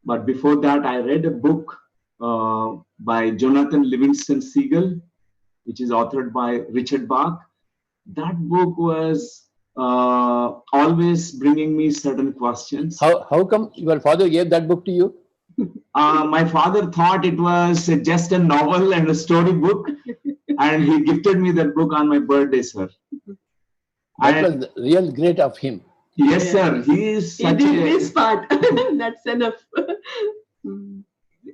But before that, I read a book by Jonathan Livingston Seagull, which is authored by Richard Bach. That book was always bringing me certain questions. How come your father gave that book to you? My father thought it was just a novel and a story book, and he gifted me that book on my birthday, sir. That was real great of him. Yes, sir. He is He such did a... his part. That's enough.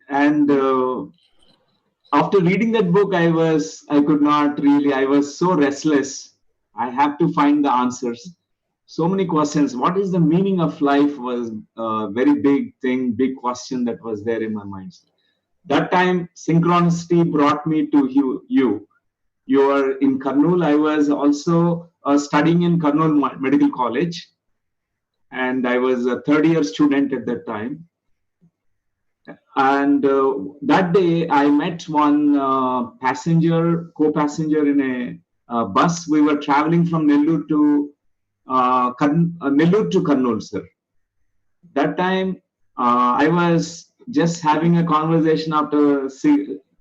And after reading that book, I was so restless. I have to find the answers. So many questions. What is the meaning of life was a very big thing, big question that was there in my mind. That time, synchronicity brought me to you. You were in Kurnool. I was also studying in Kurnool Medical College. And I was a third-year student at that time. And that day, I met one co-passenger in a bus. We were traveling from Nellore to Kurnool, sir. That time, I was just having a conversation after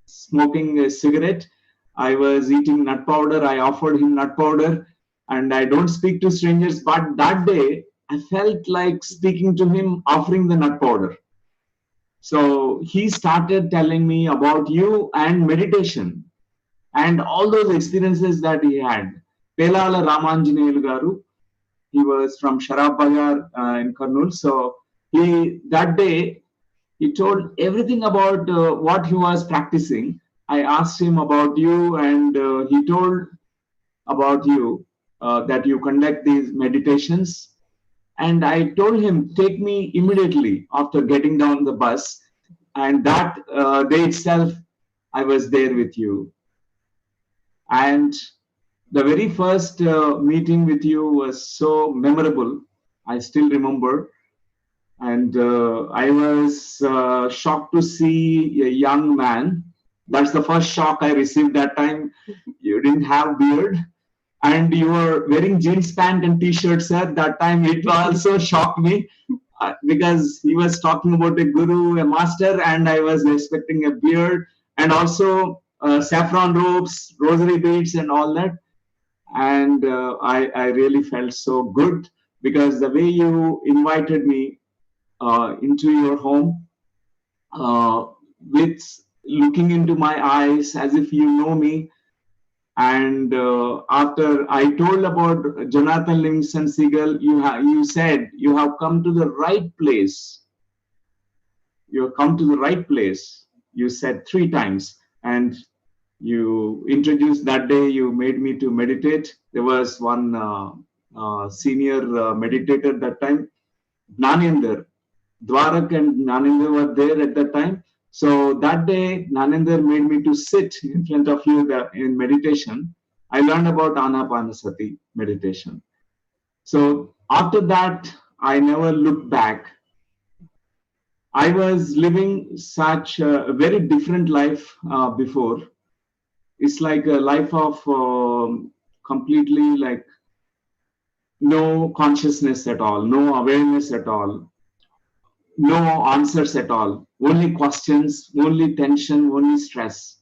smoking a cigarette. I was eating nut powder. I offered him nut powder. And I don't speak to strangers. But that day, I felt like speaking to him, offering the nut powder. So he started telling me about you and meditation and all those experiences that he had. Pelala Ramanjaneyulu garu, he was from Sharab Bagar in Kurnool. So that day, he told everything about what he was practicing. I asked him about you, and he told about you that you conduct these meditations. And I told him, take me immediately after getting down the bus. And that day itself, I was there with you. And the very first meeting with you was so memorable. I still remember. And I was shocked to see a young man. That's the first shock I received that time. You didn't have beard. And you were wearing jeans pant and t-shirts at that time. It also shocked me because he was talking about a guru, a master, and I was expecting a beard and also saffron robes, rosary beads, and all that. And I really felt so good because the way you invited me into your home with looking into my eyes as if you know me. And after I told about Jonathan Livingston Seagull, you said you have come to the right place. You have come to the right place. You said 3 times, and you introduced that day. You made me to meditate. There was one senior meditator that time, Gnanendra. Dwarak and Gnanendra were there at that time. So that day, Gnanendra made me to sit in front of you in meditation. I learned about Anapanasati meditation. So after that, I never looked back. I was living such a very different life before. It's like a life of completely like no consciousness at all, no awareness at all. No answers at all, only questions, only tension, only stress.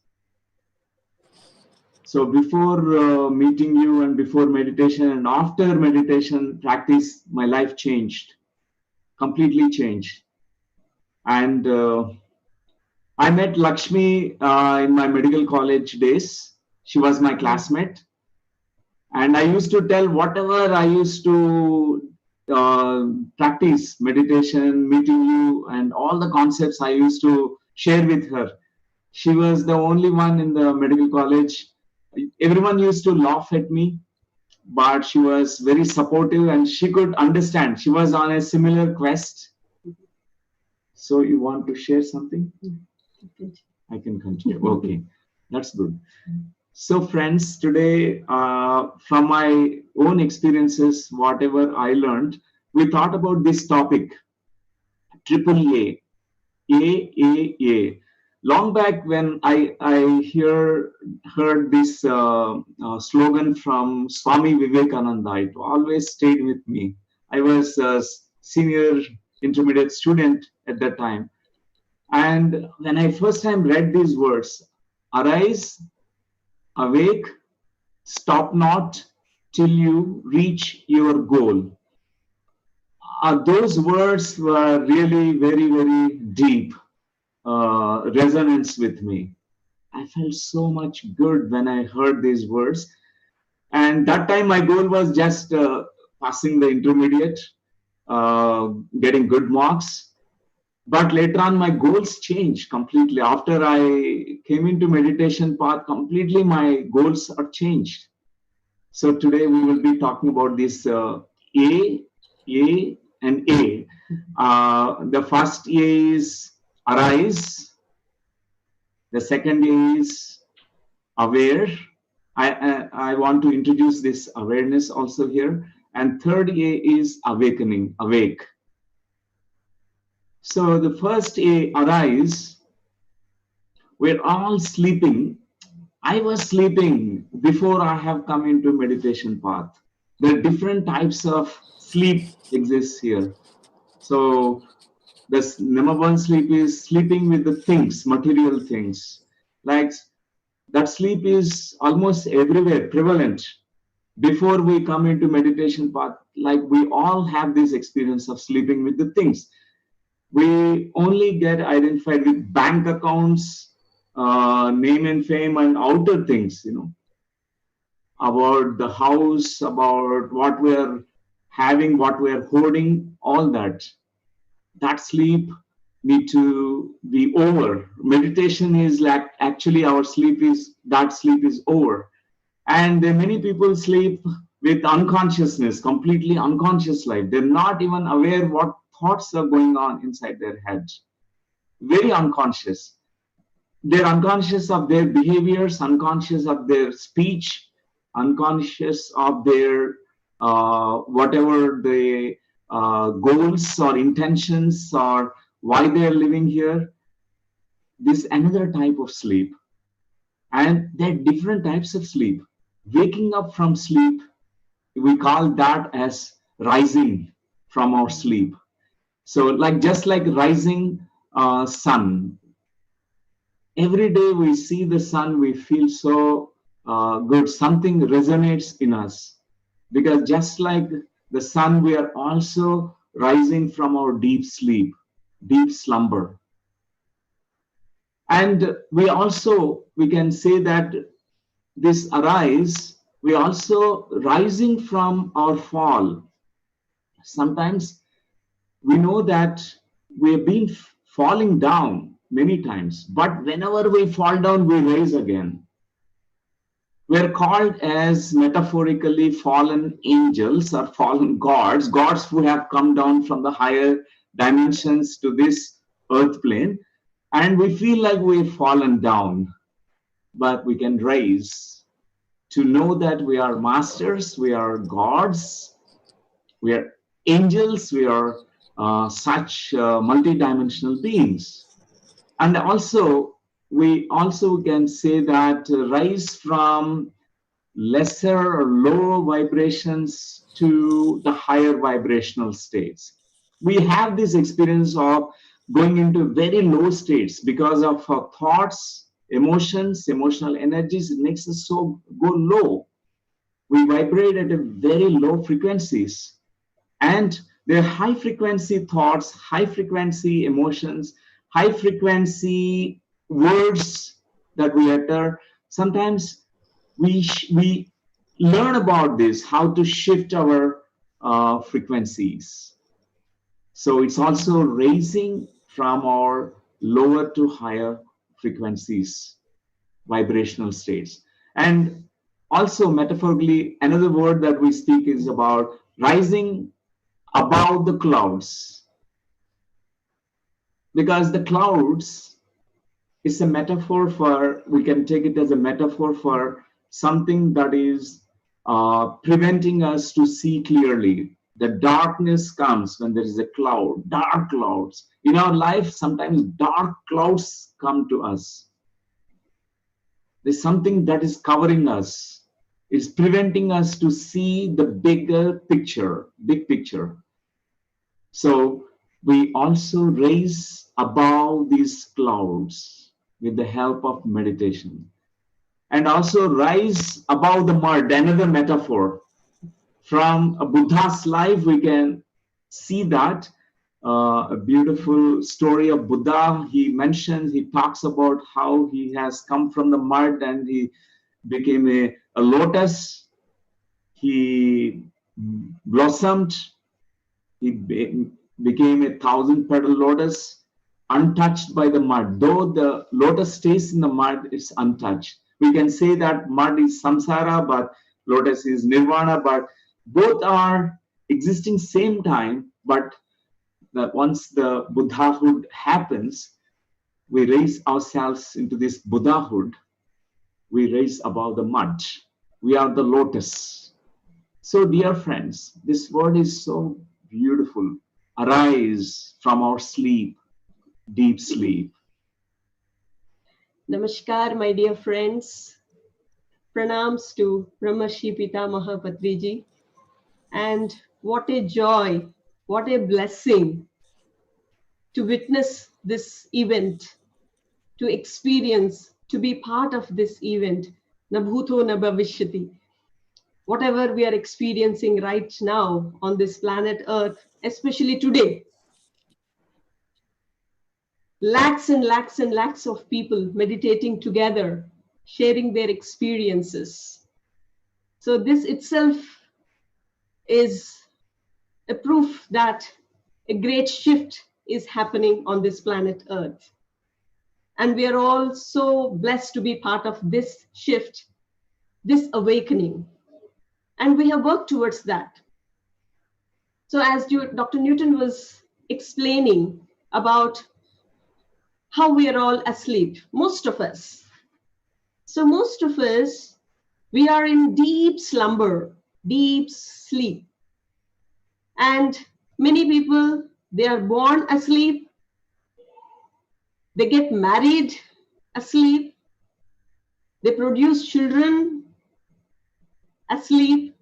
So before meeting you and before meditation and after meditation practice, my life changed, completely changed. And I met Lakshmi in my medical college days. She was my classmate. And I used to tell whatever I used to practice meditation, meeting you, and all the concepts I used to share with her. She was the only one in the medical college. Everyone used to laugh at me, but she was very supportive and she could understand. She was on a similar quest. So you want to share something? I can continue. Okay, that's good. So friends, today, from my own experiences, whatever I learned, we thought about this topic, triple A, A. Long back when I heard this slogan from Swami Vivekananda, it always stayed with me. I was a senior intermediate student at that time. And when I first time read these words, arise, awake, stop not till you reach your goal. Those words were really very, very deep resonance with me. I felt so much good when I heard these words. And that time my goal was just passing the intermediate, getting good marks. But later on, my goals changed completely. After I came into meditation path, completely my goals are changed. So today we will be talking about this A, and A. The first A is arise. The second A is aware. I want to introduce this awareness also here. And third A is awakening, awake. So the first A, arise. We're all sleeping. I was sleeping before I have come into meditation path. There are different types of sleep exists here. So the number one sleep is sleeping with the things, material things. Like that sleep is almost everywhere, prevalent. Before we come into meditation path, like we all have this experience of sleeping with the things. We only get identified with bank accounts, name and fame, and outer things, about the house, about what we're having, what we're hoarding, all that. That sleep need to be over. Meditation is like actually our sleep is, that sleep is over. And many people sleep with unconsciousness, completely unconscious life. They're not even aware what thoughts are going on inside their head. Very unconscious. They're unconscious of their behaviors, unconscious of their speech, unconscious of their whatever the goals or intentions or why they're living here. This is another type of sleep. And there are different types of sleep. Waking up from sleep, we call that as rising from our sleep. So just like rising sun. Every day we see the sun, we feel so good. Something resonates in us. Because just like the sun, we are also rising from our deep sleep, deep slumber. And we can say that this arise, we also rising from our fall. Sometimes we know that we have been falling down many times, but whenever we fall down, we rise again. We're called as metaphorically fallen angels or fallen gods, gods who have come down from the higher dimensions to this earth plane, and we feel like we've fallen down, but we can rise to know that we are masters, we are gods, we are angels, we are such multidimensional beings. And also, we also can say that rise from lesser or low vibrations to the higher vibrational states. We have this experience of going into very low states because of our thoughts, emotions, emotional energies. It makes us so go low. We vibrate at a very low frequencies. And there are high frequency thoughts, high frequency emotions, high frequency words that we utter. Sometimes we learn about this, how to shift our frequencies. So it's also raising from our lower to higher frequencies, vibrational states. And also metaphorically, another word that we speak is about rising above the clouds. because the clouds is a metaphor for, we can take it as a metaphor for something that is preventing us to see clearly. The darkness comes when there is a cloud, dark clouds. In our life, sometimes dark clouds come to us. There's something that is covering us. It's preventing us to see the bigger picture, big picture. So we also raise above these clouds with the help of meditation. And also rise above the mud, another metaphor. From a Buddha's life, we can see that a beautiful story of Buddha. He mentions, he talks about how he has come from the mud and he became a lotus. He blossomed. He became a 1,000-petal lotus, untouched by the mud. Though the lotus stays in the mud, it's untouched. We can say that mud is samsara, but lotus is nirvana, but both are existing same time. But once the Buddhahood happens, we raise ourselves into this Buddhahood. We raise above the mud. We are the lotus. So dear friends, this word is so beautiful. Arise from our sleep, deep sleep. Namaskar, my dear friends. Pranams to Brahmarshi Pitamaha Patriji. And what a joy, what a blessing to witness this event, to experience, to be part of this event. Na bhuto na bhavishyati. Whatever we are experiencing right now on this planet Earth, especially today, lakhs and lakhs and lakhs of people meditating together, sharing their experiences. So this itself is a proof that a great shift is happening on this planet Earth. And we are all so blessed to be part of this shift, this awakening. And we have worked towards that. So as Dr. Newton was explaining about how we are all asleep, most of us. So most of us, we are in deep slumber, deep sleep. And many people, they are born asleep, they get married asleep, they produce children asleep,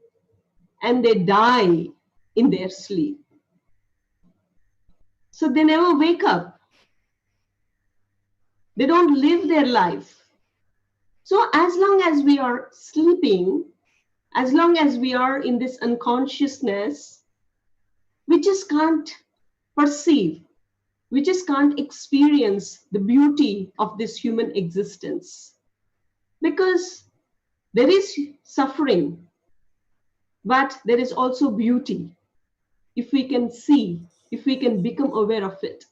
and they die in their sleep. So they never wake up. They don't live their life. So as long as we are sleeping, as long as we are in this unconsciousness, we just can't perceive, we just can't experience the beauty of this human existence. Because there is suffering, but there is also beauty. If we can see, if we can become aware of it.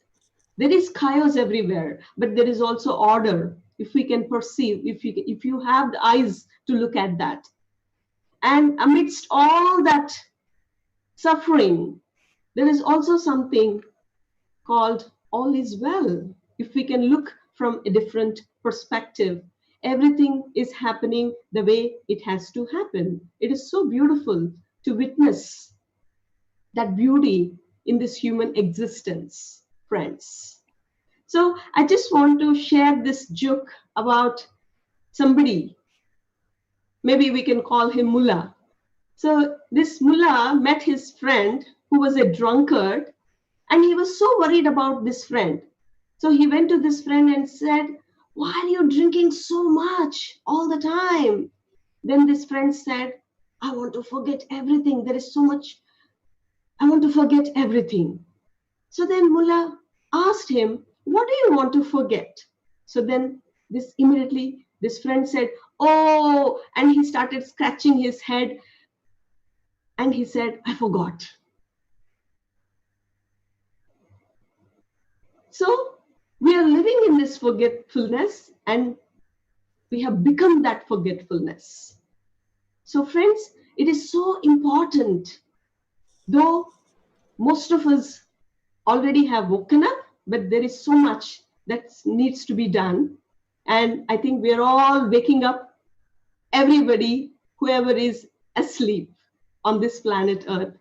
There is chaos everywhere, but there is also order. If we can perceive, if you have the eyes to look at that. And amidst all that suffering, there is also something called all is well. If we can look from a different perspective, everything is happening the way it has to happen. It is so beautiful to witness that beauty in this human existence, friends. So I just want to share this joke about somebody. Maybe we can call him Mullah. So this Mullah met his friend who was a drunkard, and he was so worried about this friend. So he went to this friend and said, "Why are you drinking so much all the time?" Then this friend said, "I want to forget everything. There is so much. I want to forget everything." So then Mullah asked him, "What do you want to forget?" So then immediately this friend said, "Oh," and he started scratching his head. And he said, "I forgot." So we are living in this forgetfulness, and we have become that forgetfulness. So friends, it is so important, though most of us already have woken up, but there is so much that needs to be done. And I think we're all waking up, everybody, whoever is asleep on this planet Earth.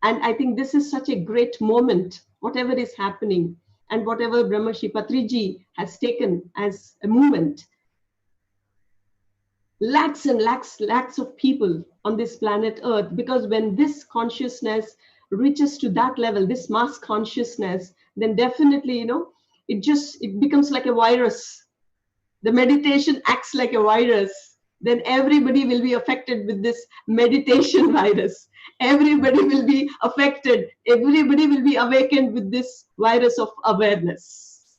And I think this is such a great moment, whatever is happening, and whatever Brahmarshi Patriji has taken as a movement. Lakhs and lakhs of people on this planet Earth, because when this consciousness reaches to that level, this mass consciousness, then definitely, it becomes like a virus. The meditation acts like a virus. Then everybody will be affected with this meditation virus. Everybody will be affected. Everybody will be awakened with this virus of awareness.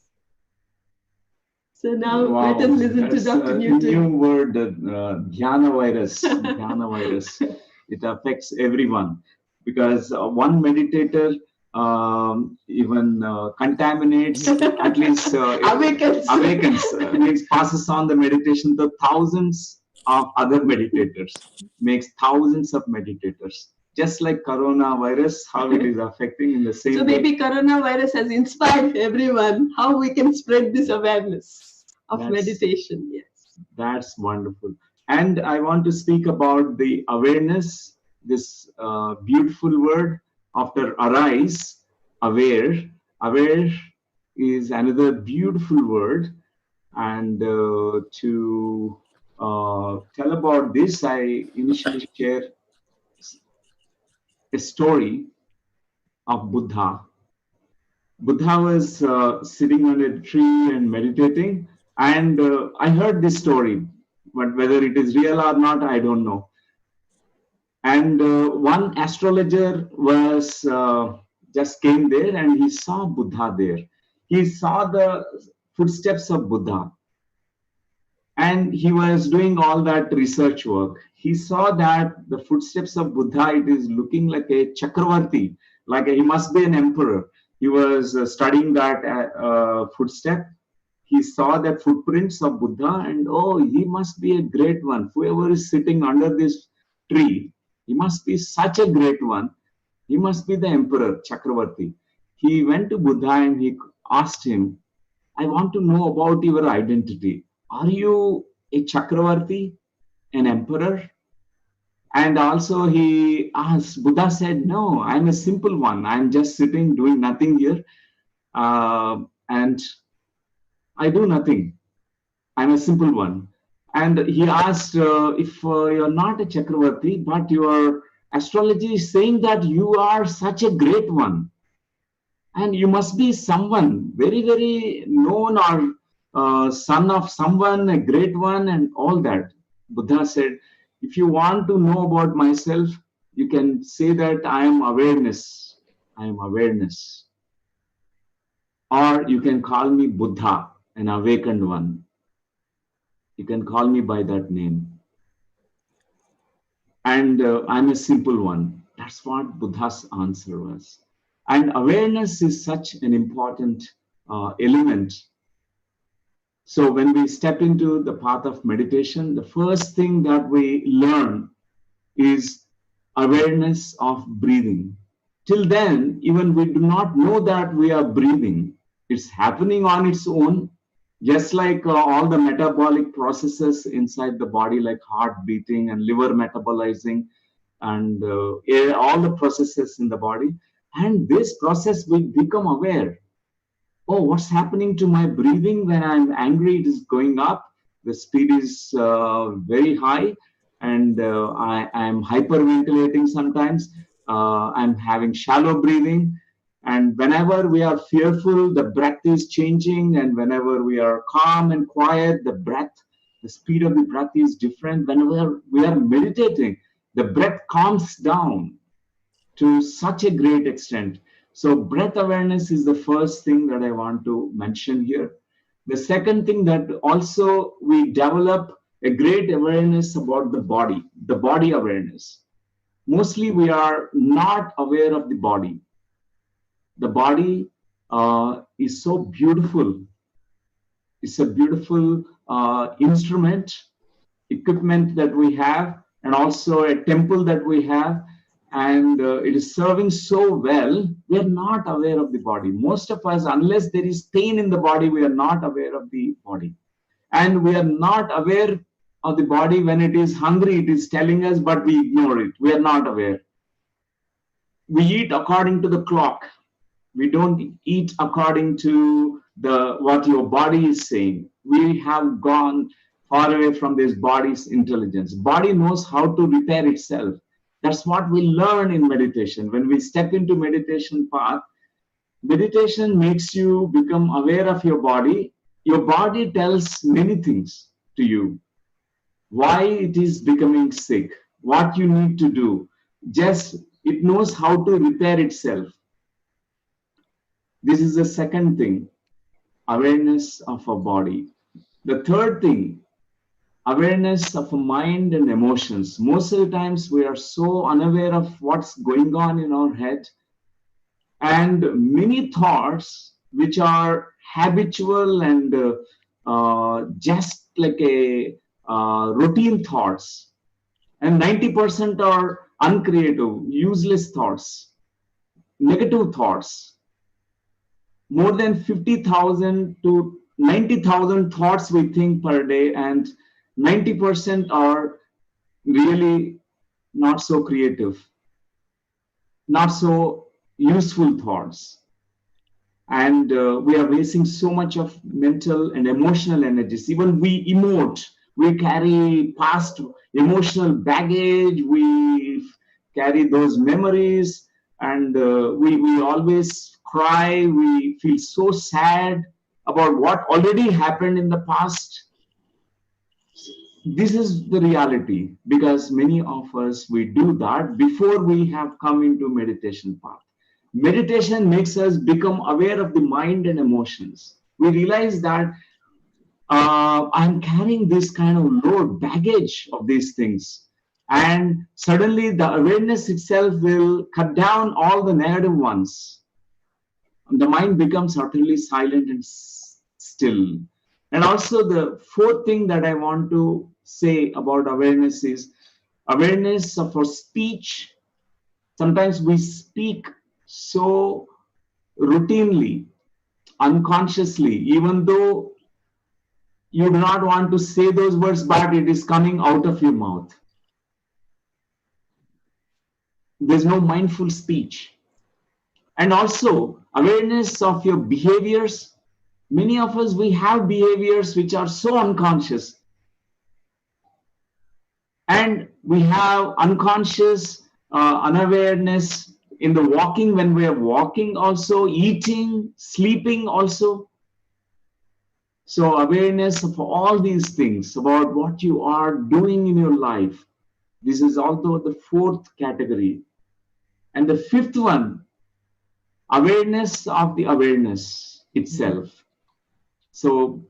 So now let us listen to Dr. Newton. That's a new word, dhyana virus. Dhyana virus. It affects everyone because one meditator even contaminates, at least awakens, means passes on the meditation to thousands of other meditators, makes thousands of meditators. Just like coronavirus, how it is affecting in the same way. So maybe coronavirus has inspired everyone how we can spread this awareness of meditation. Yes, that's wonderful. And I want to speak about the awareness, this beautiful word after arise, aware. Aware is another beautiful word. And to tell about this, I initially share a story of Buddha. Buddha was sitting on a tree and meditating, and I heard this story, but whether it is real or not, I don't know. And one astrologer was just came there, and he saw Buddha there. He saw the footsteps of Buddha, and he was doing all that research work. He saw that the footsteps of Buddha, it is looking like a Chakravarti, he must be an emperor. He was studying that footstep. He saw that footprints of Buddha, and oh, he must be a great one. Whoever is sitting under this tree, he must be such a great one. He must be the emperor, Chakravarti. He went to Buddha and he asked him, I want to know about your identity. Are you a Chakravarti, an emperor? And also he asked, Buddha said, no, I'm a simple one. I'm just sitting doing nothing here. And I do nothing. I'm a simple one. And he asked, if you're not a Chakravarti, but your astrology is saying that you are such a great one. And you must be someone very, very known or son of someone, a great one and all that. Buddha said, if you want to know about myself, you can say that I am awareness. I am awareness. Or you can call me Buddha, an awakened one. You can call me by that name. And I'm a simple one. That's what Buddha's answer was. And awareness is such an important element. So when we step into the path of meditation, the first thing that we learn is awareness of breathing. Till then, even we do not know that we are breathing. It's happening on its own, just like all the metabolic processes inside the body, like heart beating and liver metabolizing and all the processes in the body. And this process will become aware. Oh, what's happening to my breathing when I'm angry? It is going up. The speed is very high, and I'm hyperventilating sometimes. I'm having shallow breathing. And whenever we are fearful, the breath is changing. And whenever we are calm and quiet, the speed of the breath is different. Whenever we are meditating, the breath calms down to such a great extent. So breath awareness is the first thing that I want to mention here. The second thing that also we develop a great awareness about the body awareness. Mostly we are not aware of the body. The body is so beautiful. It's a beautiful instrument, equipment that we have, and also a temple that we have. And it is serving so well We are not aware of the body. Most of us, unless there is pain in the body, we are not aware of the body. And we are not aware of the body when it is hungry, it is telling us, but we ignore it. We are not aware. We eat according to the clock. We don't eat according to what your body is saying. We have gone far away from this body's intelligence. Body knows how to repair itself. That's what we learn in meditation. When we step into meditation path, meditation makes you become aware of your body. Your body tells many things to you. Why it is becoming sick, what you need to do. Just it knows how to repair itself. This is the second thing, awareness of a body. The third thing, awareness of a mind and emotions. Most of the times we are so unaware of what's going on in our head, and many thoughts which are habitual and just like a routine thoughts, and 90% are uncreative, useless thoughts, negative thoughts. More than 50,000 to 90,000 thoughts we think per day, and 90% are really not so creative, not so useful thoughts. And we are wasting so much of mental and emotional energies. Even we emote, we carry past emotional baggage, we carry those memories, and we always cry, we feel so sad about what already happened in the past. This is the reality, because many of us, we do that before we have come into meditation path. Meditation makes us become aware of the mind and emotions. We realize that I'm carrying this kind of load, baggage of these things. And suddenly the awareness itself will cut down all the negative ones. The mind becomes utterly silent and still. And also the fourth thing that I want to say about awareness is awareness of our speech. Sometimes we speak so routinely, unconsciously, even though you do not want to say those words, but it is coming out of your mouth. There's no mindful speech. And also awareness of your behaviors. Many of us, we have behaviors which are so unconscious. And we have unconscious unawareness in the walking, when we are walking also, eating, sleeping also. So awareness of all these things, about what you are doing in your life. This is also the fourth category. And the fifth one, awareness of the awareness itself. So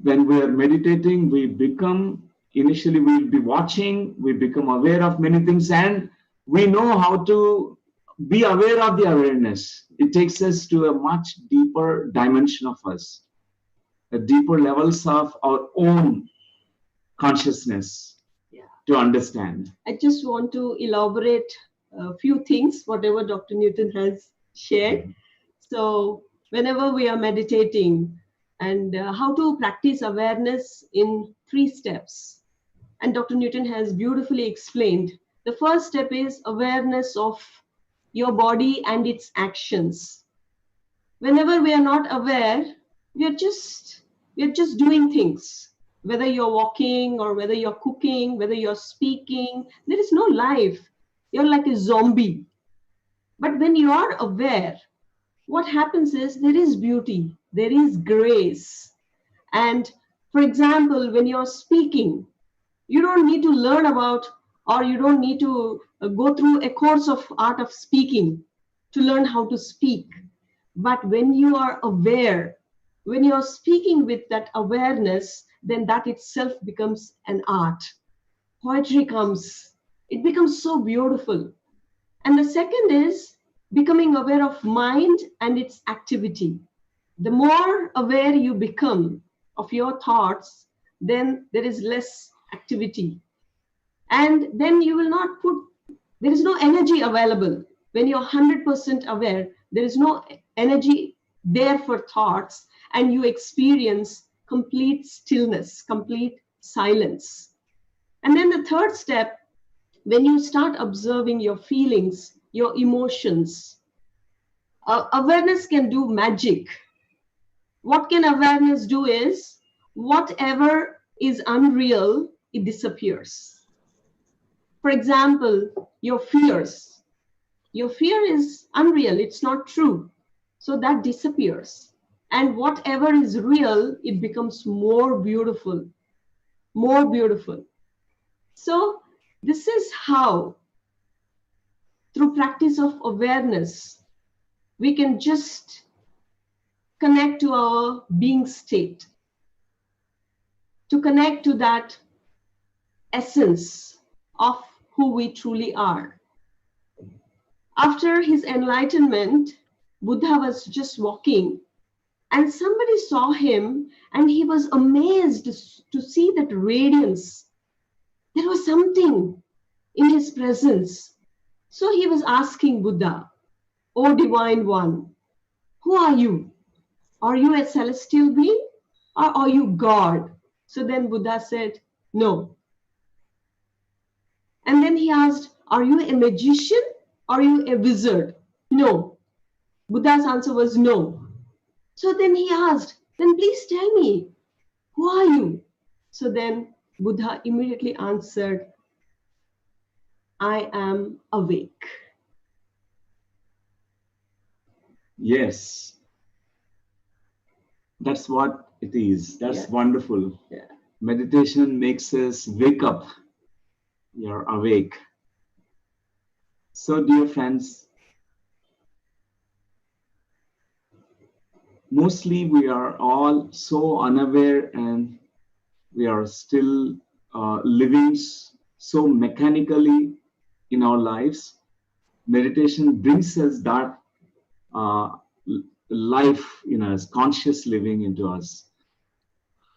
when we are meditating, we become, initially we'll be watching, we become aware of many things, and we know how to be aware of the awareness. It takes us to a much deeper dimension of us, a deeper levels of our own consciousness to understand. I just want to elaborate a few things, whatever Dr. Newton has shared. So whenever we are meditating, and how to practice awareness in 3 steps. And Dr. Newton has beautifully explained. The first step is awareness of your body and its actions. Whenever we are not aware, we are just doing things. Whether you're walking or whether you're cooking, whether you're speaking, there is no life. You're like a zombie. But when you are aware, what happens is there is beauty, there is grace. And for example, when you're speaking, you don't need to learn about, or you don't need to go through a course of art of speaking to learn how to speak. But when you are aware, when you're speaking with that awareness, then that itself becomes an art. Poetry comes, it becomes so beautiful. And the second is becoming aware of mind and its activity. The more aware you become of your thoughts, then there is less activity. And then you will not put, there is no energy available. When you're 100% aware, There is no energy there for thoughts, and you experience complete stillness, complete silence. And then the third step, when you start observing your feelings, your emotions, awareness can do magic. What can awareness do is, whatever is unreal, it disappears. For example, your fears. Your fear is unreal, it's not true. So that disappears. And whatever is real, it becomes more beautiful, more beautiful. So this is how, through practice of awareness, we can just connect to our being state, to connect to that essence of who we truly are. After his enlightenment, Buddha was just walking, and somebody saw him, and he was amazed to see that radiance. There was something in his presence. So he was asking Buddha, "O Divine One, who are you? Are you a celestial being, or are you God?" So then Buddha said, "No." And then he asked, "Are you a magician? Are you a wizard?" "No." Buddha's answer was no. So then he asked, "Then please tell me, who are you?" So then Buddha immediately answered, "I am awake." Yes, that's what it is. That's wonderful. Yeah. Meditation makes us wake up. You're awake. So, dear friends, mostly we are all so unaware, and we are still living so mechanically in our lives. Meditation brings us that life in us, conscious living into us.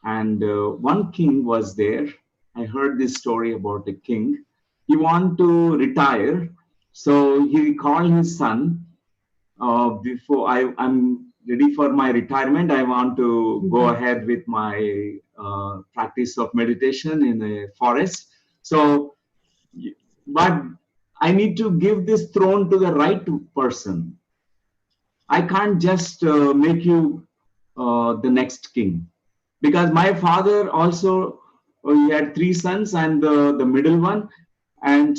And one king was there. I heard this story about a king. He wanted to retire, so he called his son. Before I'm ready for my retirement, I want to go ahead with my practice of meditation in a forest. So, but I need to give this throne to the right person. I can't just make you the next king, because my father also, he had 3 sons and the middle one, and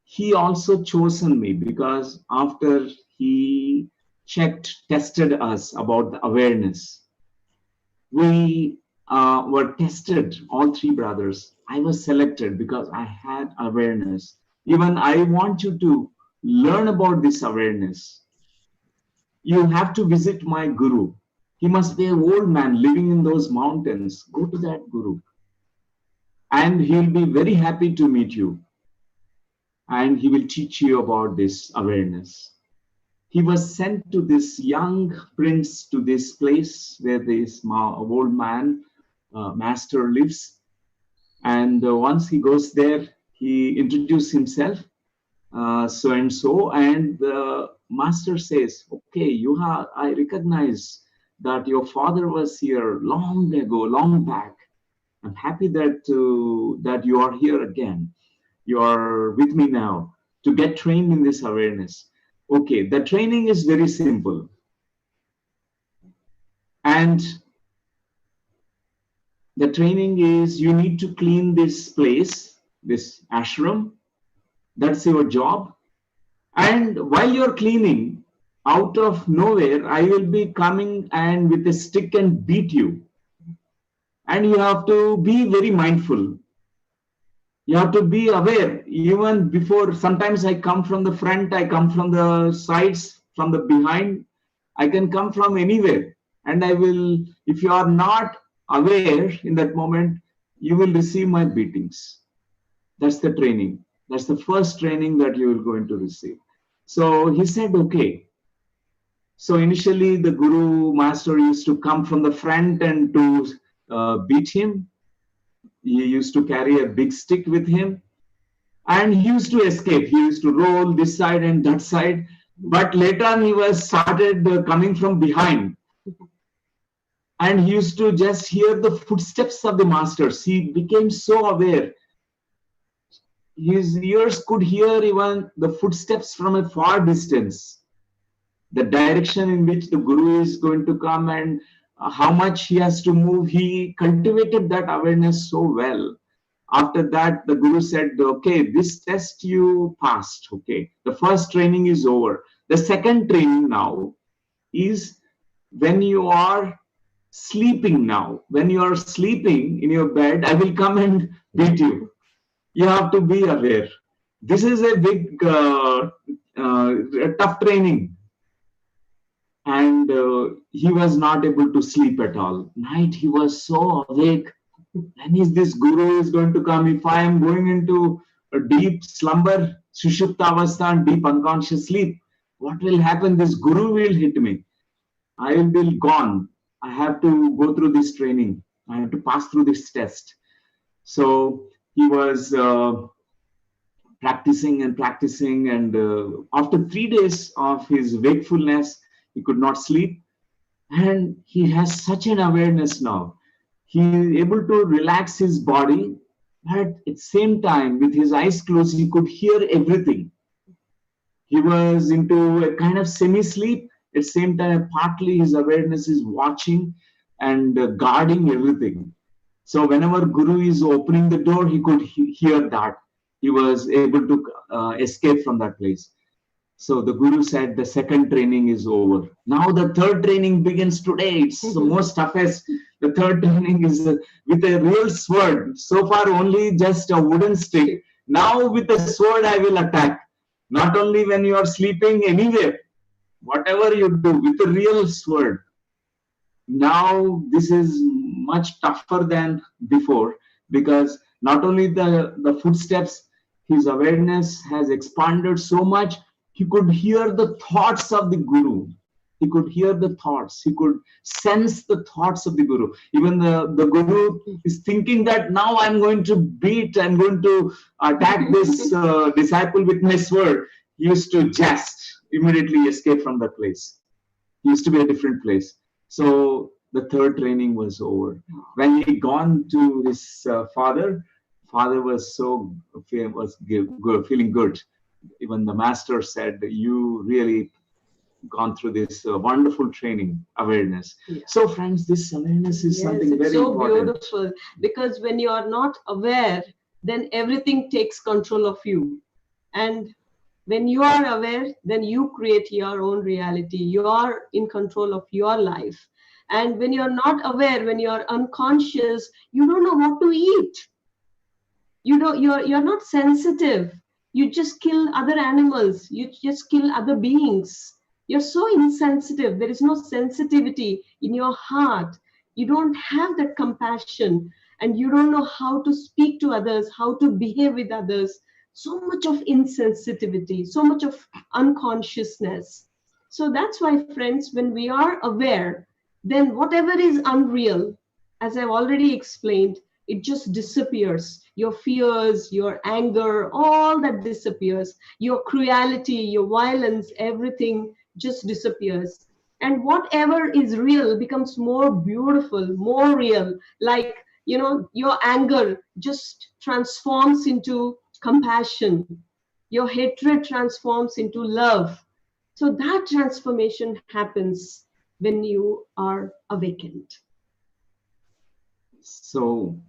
he also chosen me because after he tested us about the awareness, we were tested, all 3 brothers. I was selected because I had awareness. Even I want you to learn about this awareness. You have to visit my guru. He must be an old man living in those mountains. Go to that guru. And he'll be very happy to meet you. And he will teach you about this awareness. He was sent to this young prince to this place where this old man, master lives. And once he goes there, he introduced himself, so and so, and the master says, "Okay, I recognize that your father was here long ago, long back. I'm happy that that you are here again. You are with me now to get trained in this awareness." Okay, the training is very simple. And the training is, you need to clean this place, this ashram. That's your job. And while you're cleaning, out of nowhere, I will be coming and with a stick and beat you. And you have to be very mindful. You have to be aware. Even before, sometimes I come from the front, I come from the sides, from the behind. I can come from anywhere. And I will, if you are not aware in that moment, you will receive my beatings. That's the training. That's the first training that you are going to receive. So he said, okay. So initially the guru master used to come from the front and to beat him. He used to carry a big stick with him. And he used to escape. He used to roll this side and that side. But later on, he was started coming from behind. And he used to just hear the footsteps of the masters. He became so aware. His ears could hear even the footsteps from a far distance. The direction in which the guru is going to come and how much he has to move, he cultivated that awareness so well. After that, the guru said, okay, this test you passed. Okay, the first training is over. The second training now is when you are sleeping now. When you are sleeping in your bed, I will come and beat you. You have to be aware. This is a big, tough training. And he was not able to sleep at all. Night he was so awake. When is this guru is going to come? If I am going into a deep slumber, Sushupta Avastha, deep unconscious sleep, what will happen? This guru will hit me. I will be gone. I have to go through this training. I have to pass through this test. So he was practicing and practicing, and after 3 days of his wakefulness, he could not sleep, and he has such an awareness now. He is able to relax his body, but at the same time, with his eyes closed, he could hear everything. He was into a kind of semi-sleep. At the same time, partly his awareness is watching and guarding everything. So whenever Guru is opening the door, he could hear that. He was able to escape from that place. So the Guru said the second training is over. Now the third training begins today. It's the most toughest. The third training is with a real sword. So far only just a wooden stick. Now with a sword I will attack. Not only when you are sleeping, anywhere. Whatever you do with a real sword. Now this is much tougher than before, because not only the footsteps, his awareness has expanded so much. He could hear the thoughts of the Guru. He could hear the thoughts. He could sense the thoughts of the Guru. Even the Guru is thinking that now I'm going to beat, I'm going to attack this disciple with my sword. He used to just immediately escape from that place. He used to be a different place. So the third training was over. When he gone to his father was feeling good. Even the master said, you really gone through this wonderful training, awareness. Yeah. So friends, this awareness is something very so important. Beautiful, because when you are not aware, then everything takes control of you. And when you are aware, then you create your own reality. You are in control of your life. And when you're not aware, when you're unconscious, you don't know what to eat. You're not sensitive. You just kill other animals. You just kill other beings. You're so insensitive. There is no sensitivity in your heart. You don't have that compassion, and you don't know how to speak to others, how to behave with others. So much of insensitivity, so much of unconsciousness. So that's why, friends, when we are aware, then whatever is unreal, as I've already explained, it just disappears. Your fears, your anger, all that disappears. Your cruelty, your violence, everything just disappears. And whatever is real becomes more beautiful, more real. Like, your anger just transforms into compassion. Your hatred transforms into love. So that transformation happens when you are awakened. So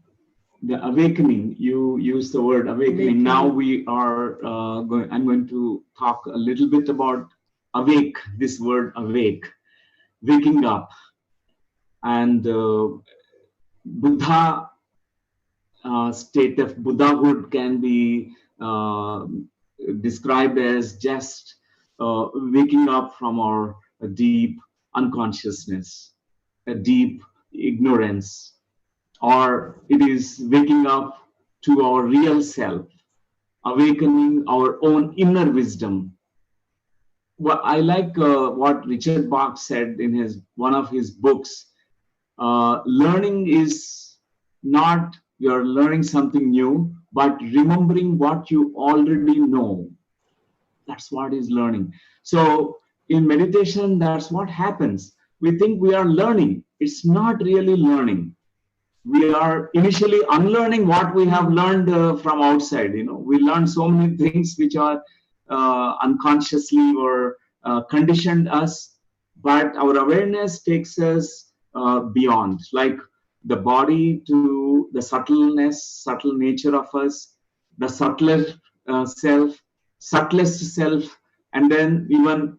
the awakening, you use the word awakening. Now we are I'm going to talk a little bit about awake, this word awake, waking up. And Buddha state of Buddhahood can be described as just waking up from our deep unconsciousness, a deep ignorance, or it is waking up to our real self, awakening our own inner wisdom. Well, I like what Richard Bach said in one of his books. Learning is not you're learning something new, but remembering what you already know. That's what is learning. So in meditation, that's what happens. We think we are learning. It's not really learning. We are initially unlearning what we have learned from outside. We learn so many things which are unconsciously or conditioned us, but our awareness takes us beyond, like the body to the subtle nature of us, the subtler self, subtlest self, and then even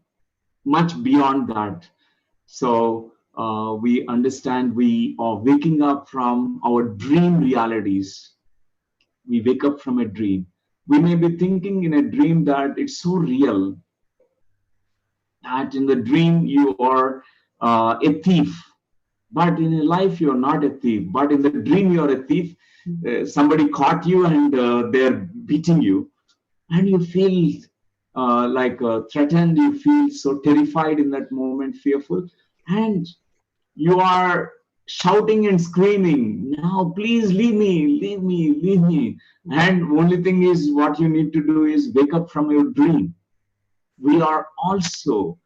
much beyond that. So we understand we are waking up from our dream realities. We wake up from a dream. We may be thinking in a dream that it's so real that in the dream you are a thief. But in life, you're not a thief. But in the dream, you're a thief. Somebody caught you and they're beating you. And you feel threatened. You feel so terrified in that moment, fearful. And you are shouting and screaming, "Now, please leave me, leave me, leave me." And only thing is, what you need to do is wake up from your dream. We are also,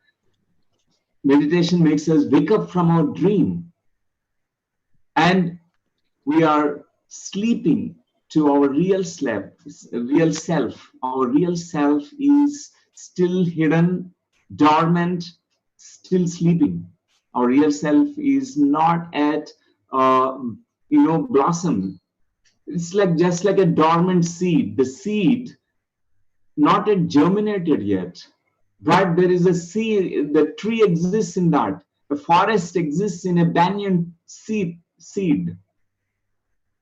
meditation makes us wake up from our dream. And we are sleeping to our real self. Our real self is still hidden, dormant, still sleeping. Our real self is not at blossom. It's just like a dormant seed. The seed not yet germinated yet, but there is a seed. The tree exists in that. The forest exists in a banyan seed.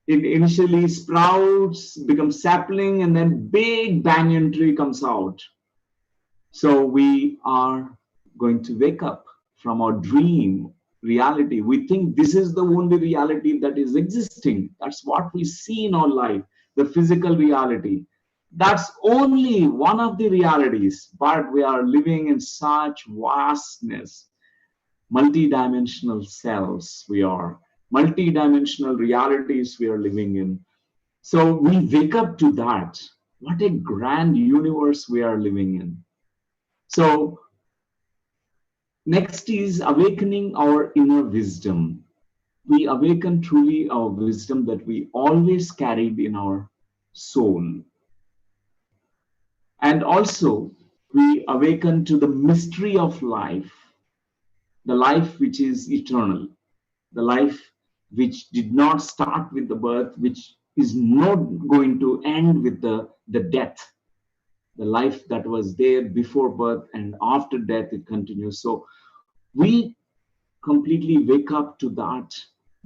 It initially sprouts, becomes sapling, and then big banyan tree comes out. So we are going to wake up from our dream reality. We think this is the only reality that is existing. That's what we see in our life, the physical reality. That's only one of the realities, but we are living in such vastness, multi-dimensional selves we are. Multi-dimensional realities we are living in. So we wake up to that. What a grand universe we are living in. So next is awakening our inner wisdom. We awaken truly our wisdom that we always carried in our soul. And also we awaken to the mystery of life, the life which is eternal, the life which did not start with the birth, which is not going to end with the death, the life that was there before birth and after death, it continues. So we completely wake up to that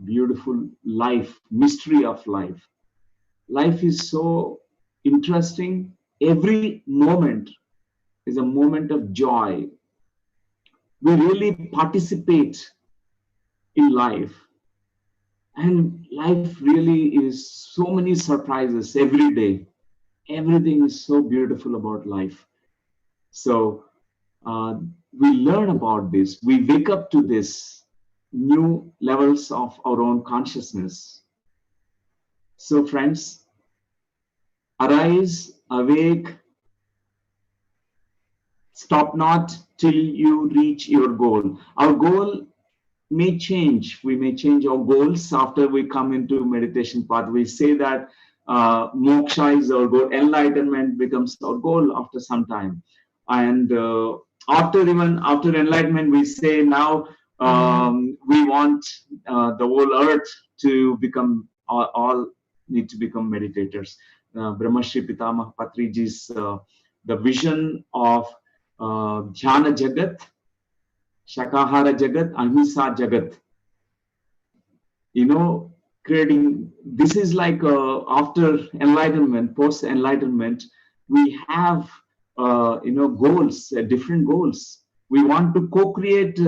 beautiful life, mystery of life. Life is so interesting. Every moment is a moment of joy. We really participate in life. And life really is so many surprises every day. Everything is so beautiful about life. So we learn about this. We wake up to this new levels of our own consciousness. So friends, arise, awake, stop not till you reach your goal. Our goal may change. We may change our goals after we come into meditation path. We say that moksha is our goal, enlightenment becomes our goal after some time. And after enlightenment, we say now we want the whole earth to become, all need to become meditators. Brahmashri Pitamah Patriji's the vision of Jnana Jagat, Shakahara Jagat, Ahimsa Jagat. Creating, this is like after enlightenment, post enlightenment, we have goals, different goals. We want to co-create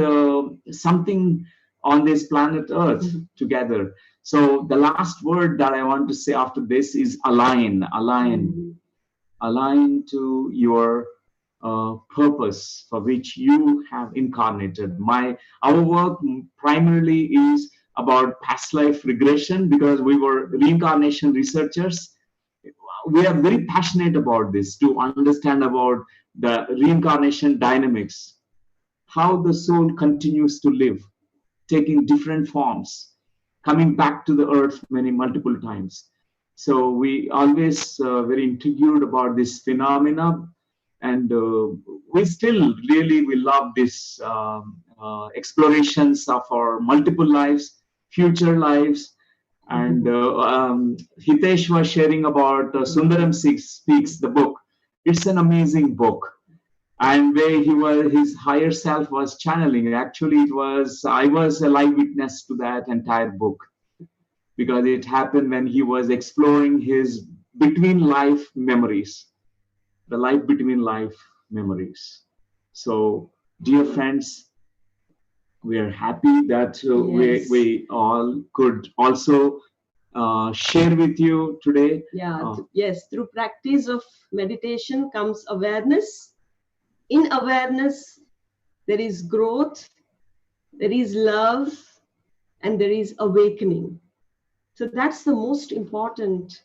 something on this planet Earth together. So the last word that I want to say after this is align. Align to your purpose for which you have incarnated. Our work primarily is about past life regression, because we were reincarnation researchers. we are very passionate about this, to understand about the reincarnation dynamics, how the soul continues to live, taking different forms, coming back to the earth multiple times. So we always very intrigued about this phenomena, and we still really we love this explorations of our multiple lives, future lives. And Hitesh was sharing about Sundaram Speaks, the book. It's an amazing book, and where his higher self was channeling. Actually, I was a live witness to that entire book, because it happened when he was exploring his between life memories, the life between life memories. So, dear friends, we are happy that we all could also share with you today. Yes, through practice of meditation comes awareness. In awareness, there is growth, there is love, and there is awakening. So that's the most important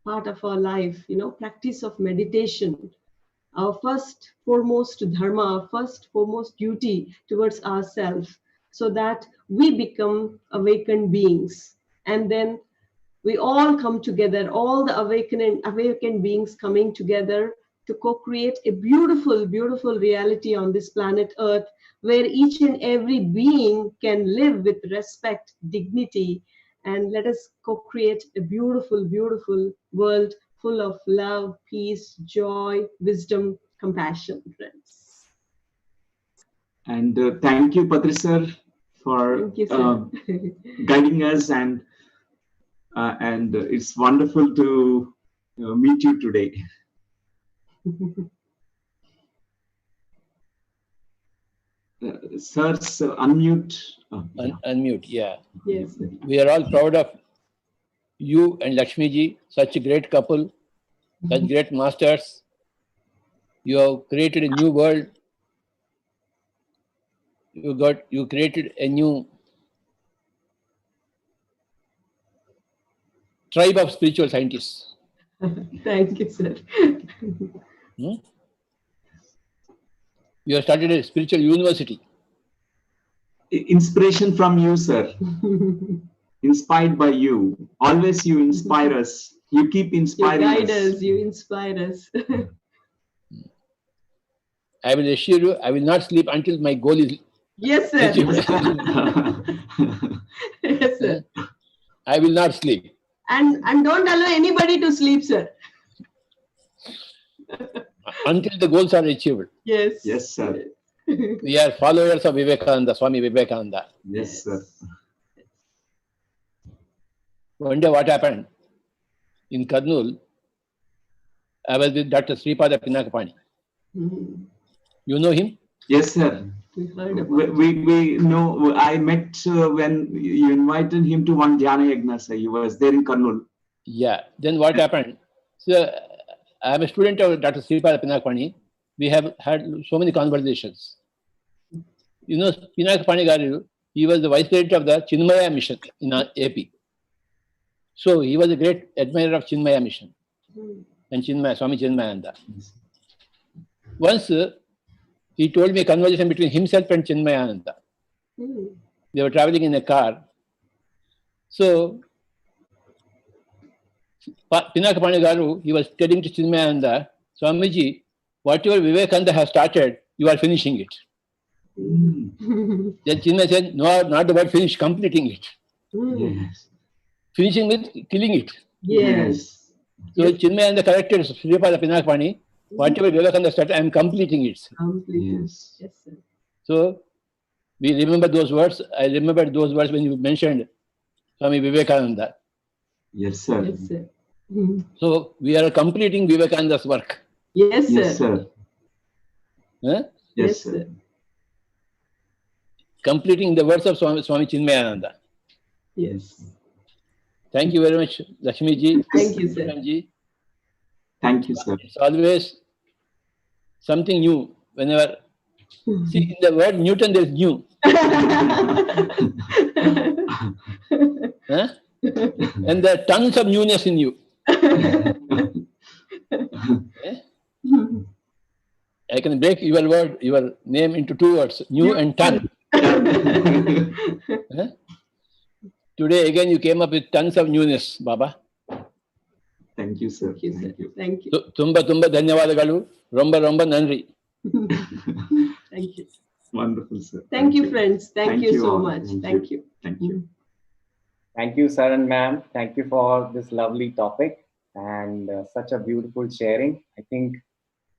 part of our life, practice of meditation. Our first foremost dharma, our first foremost duty towards ourselves, so that we become awakened beings. And then we all come together, all the awakened beings coming together to co-create a beautiful, beautiful reality on this planet Earth, where each and every being can live with respect, dignity, and let us co-create a beautiful, beautiful world full of love, peace, joy, wisdom, compassion, friends. And thank you, Patri sir, for guiding us, and it's wonderful to meet you today. Sir, unmute. Unmute, yeah. Yes. We are all proud of you and Lakshmi ji, such a great couple, such great masters. You have created a new world. You created a new tribe of spiritual scientists. Thank you, sir. You have started a spiritual university. Inspiration from you, sir. Inspired by you. Always you inspire us. You keep inspiring us. You guide us. You inspire us. I will assure you, I will not sleep until my goal is. Yes, sir. Yes, sir. I will not sleep. And don't allow anybody to sleep, sir. Until the goals are achieved. Yes. Yes, sir. We are followers of Vivekananda, Swami Vivekananda. Yes, sir. One day what happened? In Kurnool, I was with Dr. Sripada Pinakapani. You know him? Yes, sir. We know. I met when you invited him to one Dhyana Yagna, sir. He was there in Kurnool. Yeah. Then what happened? So I am a student of Dr. Sripada Pinakapani. We have had so many conversations. You know, Pinakapani Garu, he was the vice president of the Chinmaya mission in AP. So he was a great admirer of Chinmaya mission and Chinmaya, Swami Chinmayananda. Once he told me a conversation between himself and Chinmayananda. They were traveling in a car. So Pinakapani Garu, he was telling to Chinmayananda, Swamiji, whatever Vivekananda has started, you are finishing it. Then Chinmaya said, no, not the word finish, completing it. Yes. Finishing means killing it. Yes. So Chinmayananda corrected Sripada Pinakapani, whatever Vivekananda started, I am completing it. Yes. Yes, sir. So we remember those words. I remembered those words when you mentioned Swami Vivekananda. Yes, sir. Yes, sir. So we are completing Vivekananda's work. Yes, sir. Yes, sir. Huh? Yes, sir. Completing the words of Swami Chinmayananda. Yes. Thank you very much, Lakshmi ji. Thank you, sir. Thank you, sir. It's always something new. Whenever, see, in the word Newton, there is new. Huh? And there are tons of newness in you. Eh? I can break your word, your name into 2 words, new and ton. Eh? Today again you came up with tons of newness, Baba. Thank you, sir. Thank you. Thank you. Tumba tumba dhanyavadagalu, romba romba nandri. Thank you. Wonderful, sir. Thank you, friends. Thank you so all. much. Thank you. Thank you. Thank you, sir and ma'am. Thank you for this lovely topic and such a beautiful sharing. I think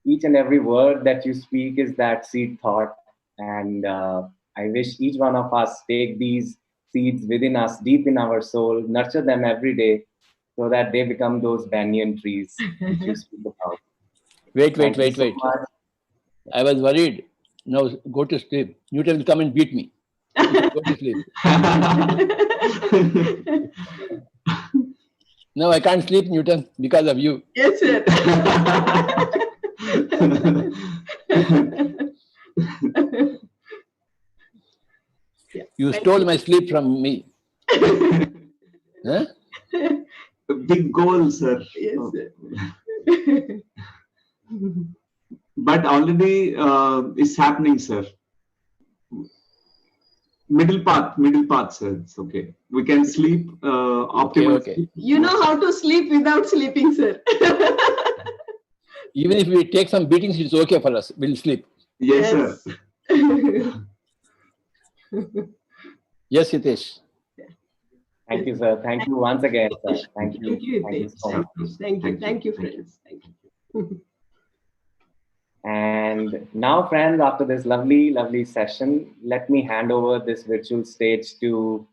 each and every word that you speak is that seed thought. And I wish each one of us take these seeds within us, deep in our soul, nurture them every day so that they become those banyan trees which you speak about. Wait. Thank you so much. I was worried. Now go to sleep. Newton will come and beat me. Go to sleep. No, I can't sleep, Newton, because of you. Yes, sir. You stole my sleep from me. Huh? A big goal, sir. Yes, sir. But already it's happening, sir. Middle path, sir. It's okay. We can sleep optimal. Okay. You know how to sleep without sleeping, sir. Even if we take some beatings, it's okay for us. We'll sleep. Yes, sir. Yes, Hitesh. Thank you, sir. Thank you once again, sir. Thank you. Thank you so much. Thank you, friends. Thank you. And now, friends, after this lovely, lovely session, let me hand over this virtual stage to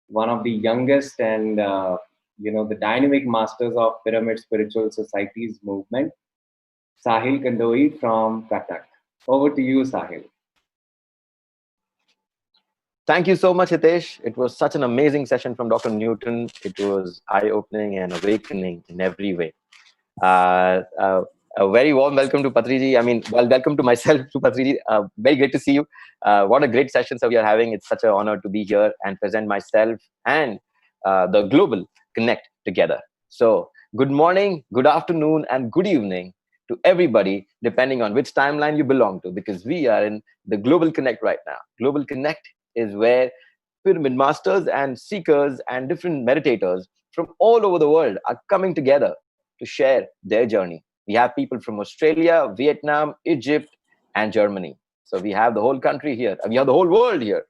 one of the youngest and the dynamic masters of Pyramid Spiritual Society's movement, Sahil Kandoi from Cuttack. Over to you, Sahil. Thank you so much, Hitesh. It was such an amazing session from Dr. Newton. It was eye-opening and awakening in every way. A very warm welcome to Patriji. I mean, well, welcome to myself, to Patriji. Very great to see you. What a great session we are having. It's such an honor to be here and present myself and the global connect together. So, good morning, good afternoon, and good evening to everybody, depending on which timeline you belong to, because we are in the global connect right now. Global connect is where pyramid masters and seekers and different meditators from all over the world are coming together to share their journey. We have people from Australia, Vietnam, Egypt, and Germany. So we have the whole country here. We have the whole world here.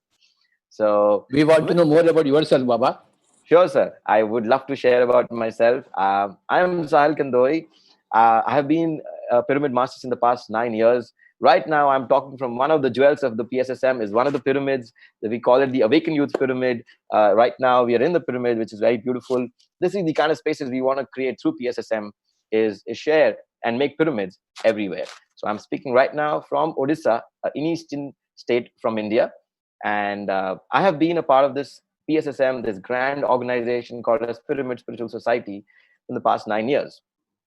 So we want to know more about yourself, Baba. Sure, sir. I would love to share about myself. I am Sahil Kandoi. I have been a pyramid master in the past 9 years. Right now, I'm talking from one of the jewels of the PSSM, is one of the pyramids. We call it the Awaken Youth Pyramid. Right now, we are in the pyramid, which is very beautiful. This is the kind of spaces we want to create through PSSM, is share and make pyramids everywhere. So I'm speaking right now from Odisha, in eastern state from India. And I have been a part of this PSSM, this grand organization called as Pyramid Spiritual Society, in the past 9 years.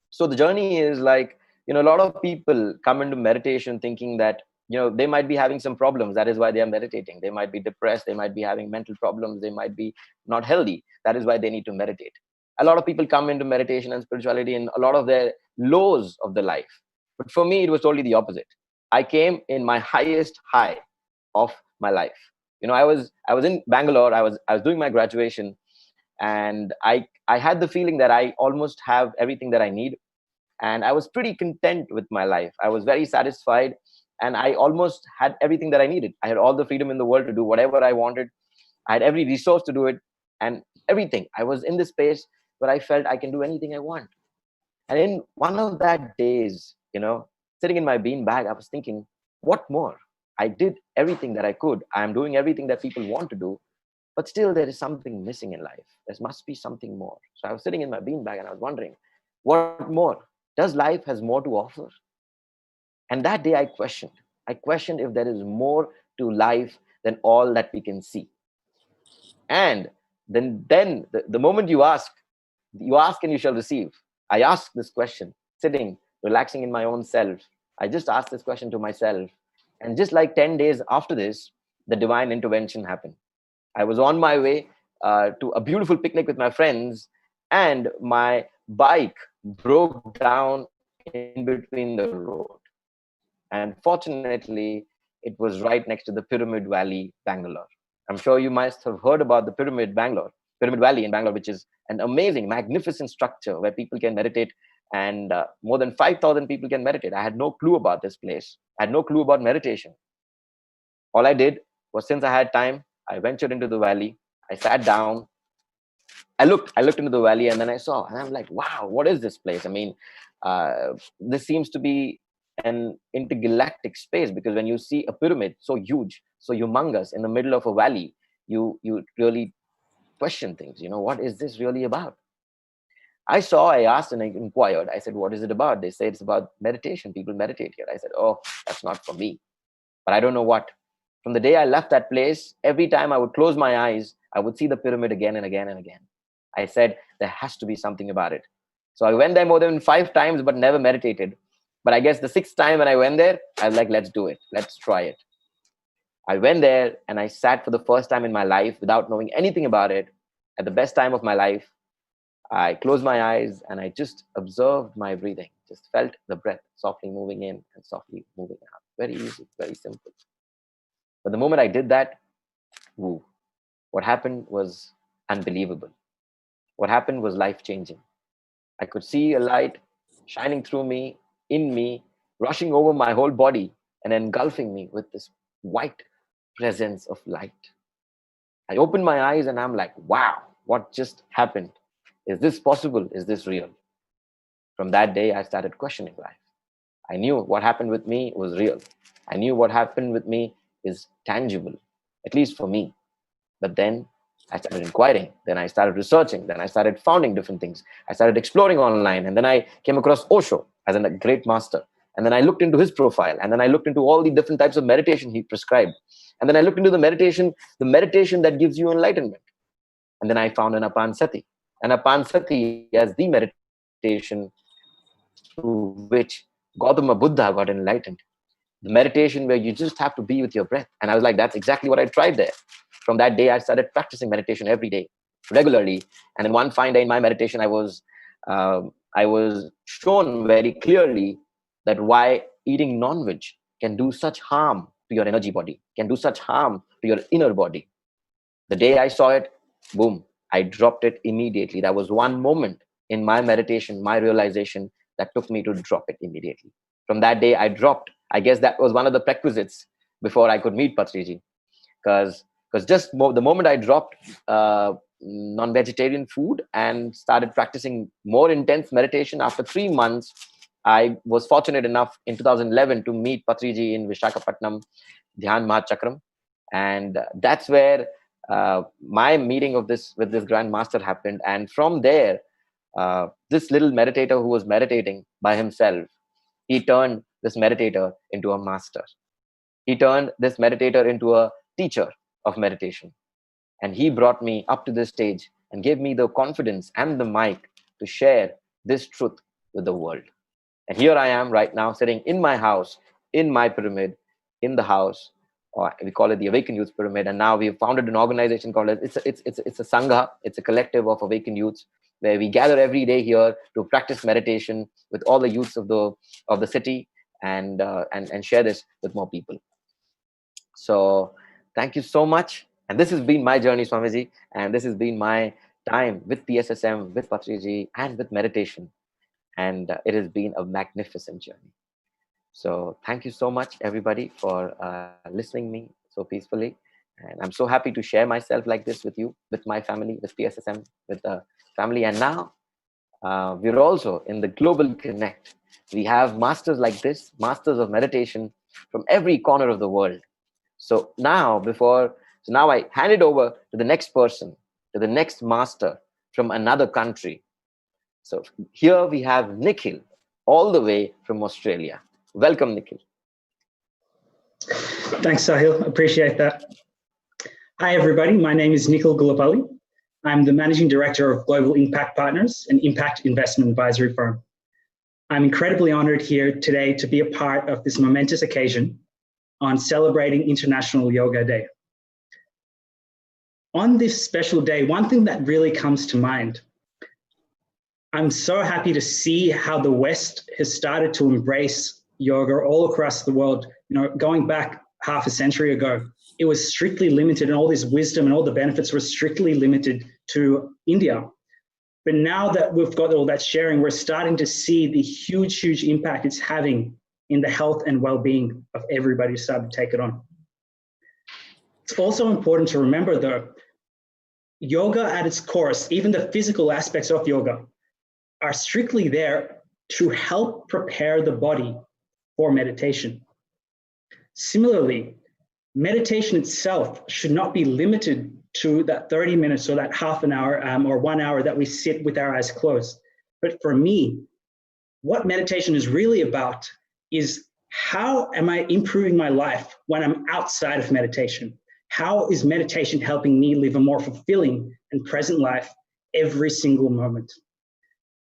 So the journey is like, a lot of people come into meditation thinking that, they might be having some problems. That is why they are meditating. They might be depressed. They might be having mental problems. They might be not healthy. That is why they need to meditate. A lot of people come into meditation and spirituality in a lot of their lows of their life. But for me, it was totally the opposite. I came in my highest high of my life. I was in Bangalore. I was doing my graduation, and I had the feeling that I almost have everything that I need, and I was pretty content with my life. I was very satisfied, and I almost had everything that I needed. I had all the freedom in the world to do whatever I wanted. I had every resource to do it, and everything. I was in this space where I felt I can do anything I want. And in one of that days, sitting in my beanbag, I was thinking, what more? I did everything that I could. I'm doing everything that people want to do, but still there is something missing in life. There must be something more. So I was sitting in my beanbag and I was wondering, what more? Does life has more to offer? And that day I questioned if there is more to life than all that we can see. And then the moment you ask and you shall receive. I asked this question, sitting, relaxing in my own self. I just asked this question to myself. And just like 10 days after this, the divine intervention happened. I was on my way to a beautiful picnic with my friends, and my bike broke down in between the road. And fortunately, it was right next to the Pyramid Valley, Bangalore. I'm sure you must have heard about the Pyramid Valley in Bangalore, which is an amazing, magnificent structure where people can meditate, and more than 5,000 people can meditate. I had no clue about this place. I had no clue about meditation. All I did was, since I had time, I ventured into the valley. I sat down. I looked into the valley, and then I saw, and I'm like, wow, what is this place? I mean, this seems to be an intergalactic space, because when you see a pyramid so huge, so humongous in the middle of a valley, you really question things. What is this really about? I asked and I inquired. I said, what is it about? They said it's about meditation. People meditate here. I said, oh, that's not for me. But I don't know what. From the day I left that place, every time I would close my eyes, I would see the pyramid again and again and again. I said, there has to be something about it. So I went there more than 5 times, but never meditated. But I guess the 6th time when I went there, I was like, let's do it. Let's try it. I went there and I sat for the first time in my life without knowing anything about it. At the best time of my life, I closed my eyes and I just observed my breathing, just felt the breath softly moving in and softly moving out. Very easy, very simple. But the moment I did that, what happened was unbelievable. What happened was life-changing. I could see a light shining through me, in me, rushing over my whole body and engulfing me with this white presence of light. I opened my eyes and I'm like, wow, what just happened? Is this possible? Is this real? From that day, I started questioning life. I knew what happened with me was real. I knew what happened with me is tangible, at least for me. But then I started inquiring. Then I started researching. Then I started finding different things. I started exploring online. And then I came across Osho as a great master. And then I looked into his profile. And then I looked into all the different types of meditation he prescribed. And then I looked into the meditation that gives you enlightenment. And then I found an Anapanasati as the meditation through which Gautama Buddha got enlightened. The meditation where you just have to be with your breath. And I was like, that's exactly what I tried there. From that day, I started practicing meditation every day, regularly. And then one fine day in my meditation, I was shown very clearly that why eating non-veg can do such harm to your energy body, can do such harm to your inner body. The day I saw it, boom, I dropped it immediately. That was one moment in my meditation, my realization, that took me to drop it immediately. From that day, I dropped. I guess that was one of the prerequisites before I could meet Patriji. Because the moment I dropped non-vegetarian food and started practicing more intense meditation, after 3 months, I was fortunate enough in 2011 to meet Patriji in Visakhapatnam, Dhyan Mahachakram. And that's where my meeting with this Grand Master happened. And from there, this little meditator who was meditating by himself, he turned this meditator into a master. He turned this meditator into a teacher of meditation. And he brought me up to this stage and gave me the confidence and the mic to share this truth with the world. And here I am right now sitting in my house, in my pyramid, in the house. We call it the Awakened Youth Pyramid. And now we've founded an organization called it's a Sangha. It's a collective of awakened youths where we gather every day here to practice meditation with all the youths of the city and share this with more people. So thank you so much. And this has been my journey, Swamiji. And this has been my time with PSSM, with Patriji, and with meditation. And it has been a magnificent journey. So thank you so much, everybody, for listening me so peacefully. And I'm so happy to share myself like this with you, with my family, with PSSM, with the family. And now we're also in the Global Connect. We have masters like this, masters of meditation from every corner of the world. So now I hand it over to the next person, to the next master from another country. So here we have Nikhil, all the way from Australia. Welcome, Nikhil. Thanks, Sahil. Appreciate that. Hi, everybody. My name is Nikhil Gulapalli. I'm the Managing Director of Global Impact Partners, an impact investment advisory firm. I'm incredibly honored here today to be a part of this momentous occasion on celebrating International Yoga Day. On this special day, one thing that really comes to mind, I'm so happy to see how the West has started to embrace yoga all across the world. You know, going back half a century ago, it was strictly limited, and all this wisdom and all the benefits were strictly limited to India. But now that we've got all that sharing, we're starting to see the huge, huge impact it's having in the health and well-being of everybody who started to take it on. It's also important to remember, though, yoga at its core, even the physical aspects of yoga, are strictly there to help prepare the body for meditation. Similarly, meditation itself should not be limited to that 30 minutes or that half an hour or 1 hour that we sit with our eyes closed. But for me, what meditation is really about is, how am I improving my life when I'm outside of meditation? How is meditation helping me live a more fulfilling and present life every single moment?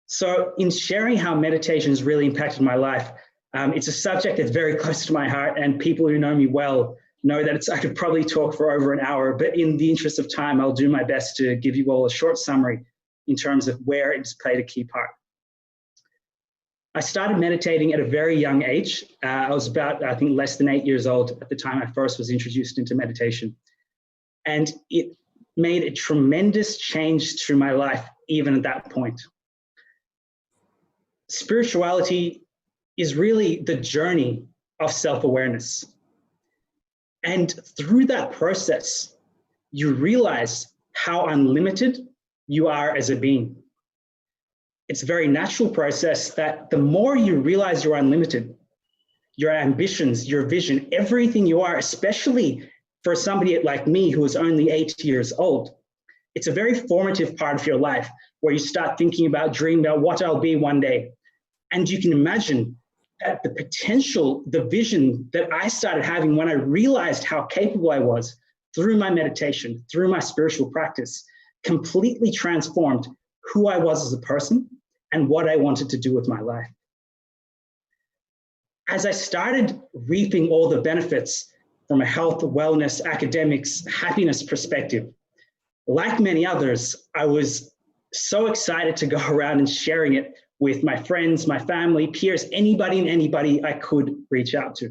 So in sharing how meditation has really impacted my life, it's a subject that's very close to my heart, and people who know me well know that I could probably talk for over an hour, but in the interest of time, I'll do my best to give you all a short summary in terms of where it's played a key part. I started meditating at a very young age. I was about, I think, less than 8 years old at the time I first was introduced into meditation. And it made a tremendous change to my life, even at that point. Spirituality is really the journey of self-awareness. And through that process, you realize how unlimited you are as a being. It's a very natural process that the more you realize you're unlimited, your ambitions, your vision, everything you are, especially for somebody like me who is only 8 years old, it's a very formative part of your life where you start thinking about, dreaming about what I'll be one day. And you can imagine that the potential, the vision that I started having when I realized how capable I was through my meditation, through my spiritual practice, completely transformed who I was as a person and what I wanted to do with my life. As I started reaping all the benefits from a health, wellness, academics, happiness perspective, like many others, I was so excited to go around and sharing it with my friends, my family, peers, anybody and anybody I could reach out to.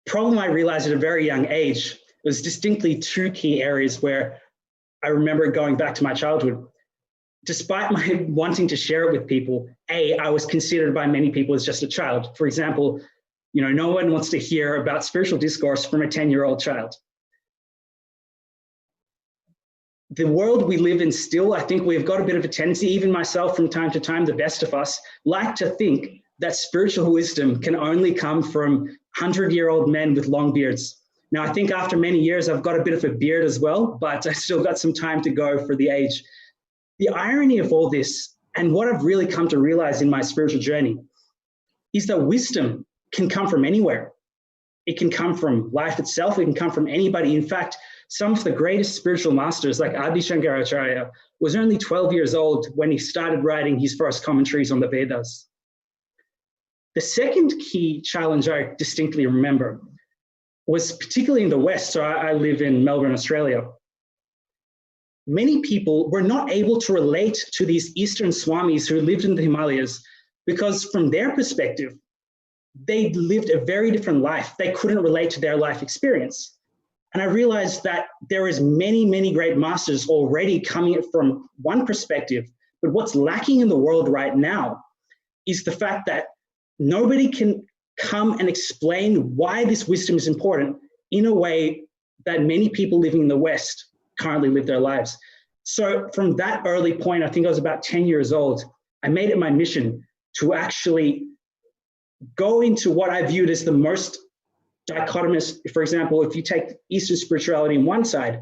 Problem I realized at a very young age was distinctly two key areas where I remember going back to my childhood. Despite my wanting to share it with people, I was considered by many people as just a child. For example, you know, no one wants to hear about spiritual discourse from a 10-year-old child. The world we live in still, I think we've got a bit of a tendency, even myself from time to time, the best of us, like to think that spiritual wisdom can only come from 100-year-old men with long beards. Now, I think after many years, I've got a bit of a beard as well, but I still got some time to go for the age. The irony of all this, and what I've really come to realize in my spiritual journey, is that wisdom can come from anywhere. It can come from life itself. It can come from anybody. In fact, some of the greatest spiritual masters, like Adi Shankaracharya, was only 12 years old when he started writing his first commentaries on the Vedas. The second key challenge I distinctly remember was particularly in the West. So I live in Melbourne, Australia. Many people were not able to relate to these Eastern Swamis who lived in the Himalayas because from their perspective, they lived a very different life. They couldn't relate to their life experience. And I realized that there is many, many great masters already coming from one perspective, but what's lacking in the world right now is the fact that nobody can come and explain why this wisdom is important in a way that many people living in the West currently live their lives. So from that early point, I think I was about 10 years old, I made it my mission to actually go into what I viewed as the most dichotomous. For example, if you take Eastern spirituality on one side,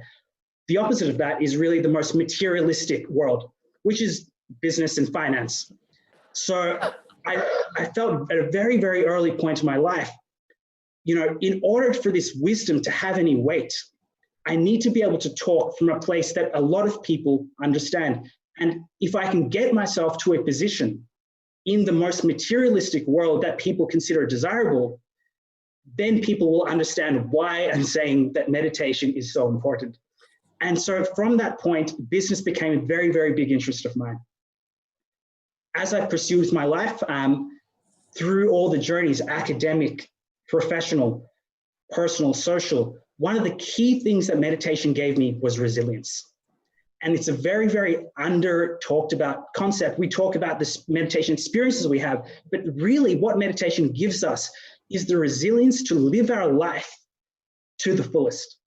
the opposite of that is really the most materialistic world, which is business and finance. So I felt at a very, very early point in my life, you know, in order for this wisdom to have any weight, I need to be able to talk from a place that a lot of people understand. And if I can get myself to a position in the most materialistic world that people consider desirable, then people will understand why I'm saying that meditation is so important. And so from that point, business became a very, very big interest of mine. As I pursued my life, through all the journeys, academic, professional, personal, social, one of the key things that meditation gave me was resilience. And it's a very, very under talked about concept. We talk about the meditation experiences we have, but really what meditation gives us is the resilience to live our life to the fullest.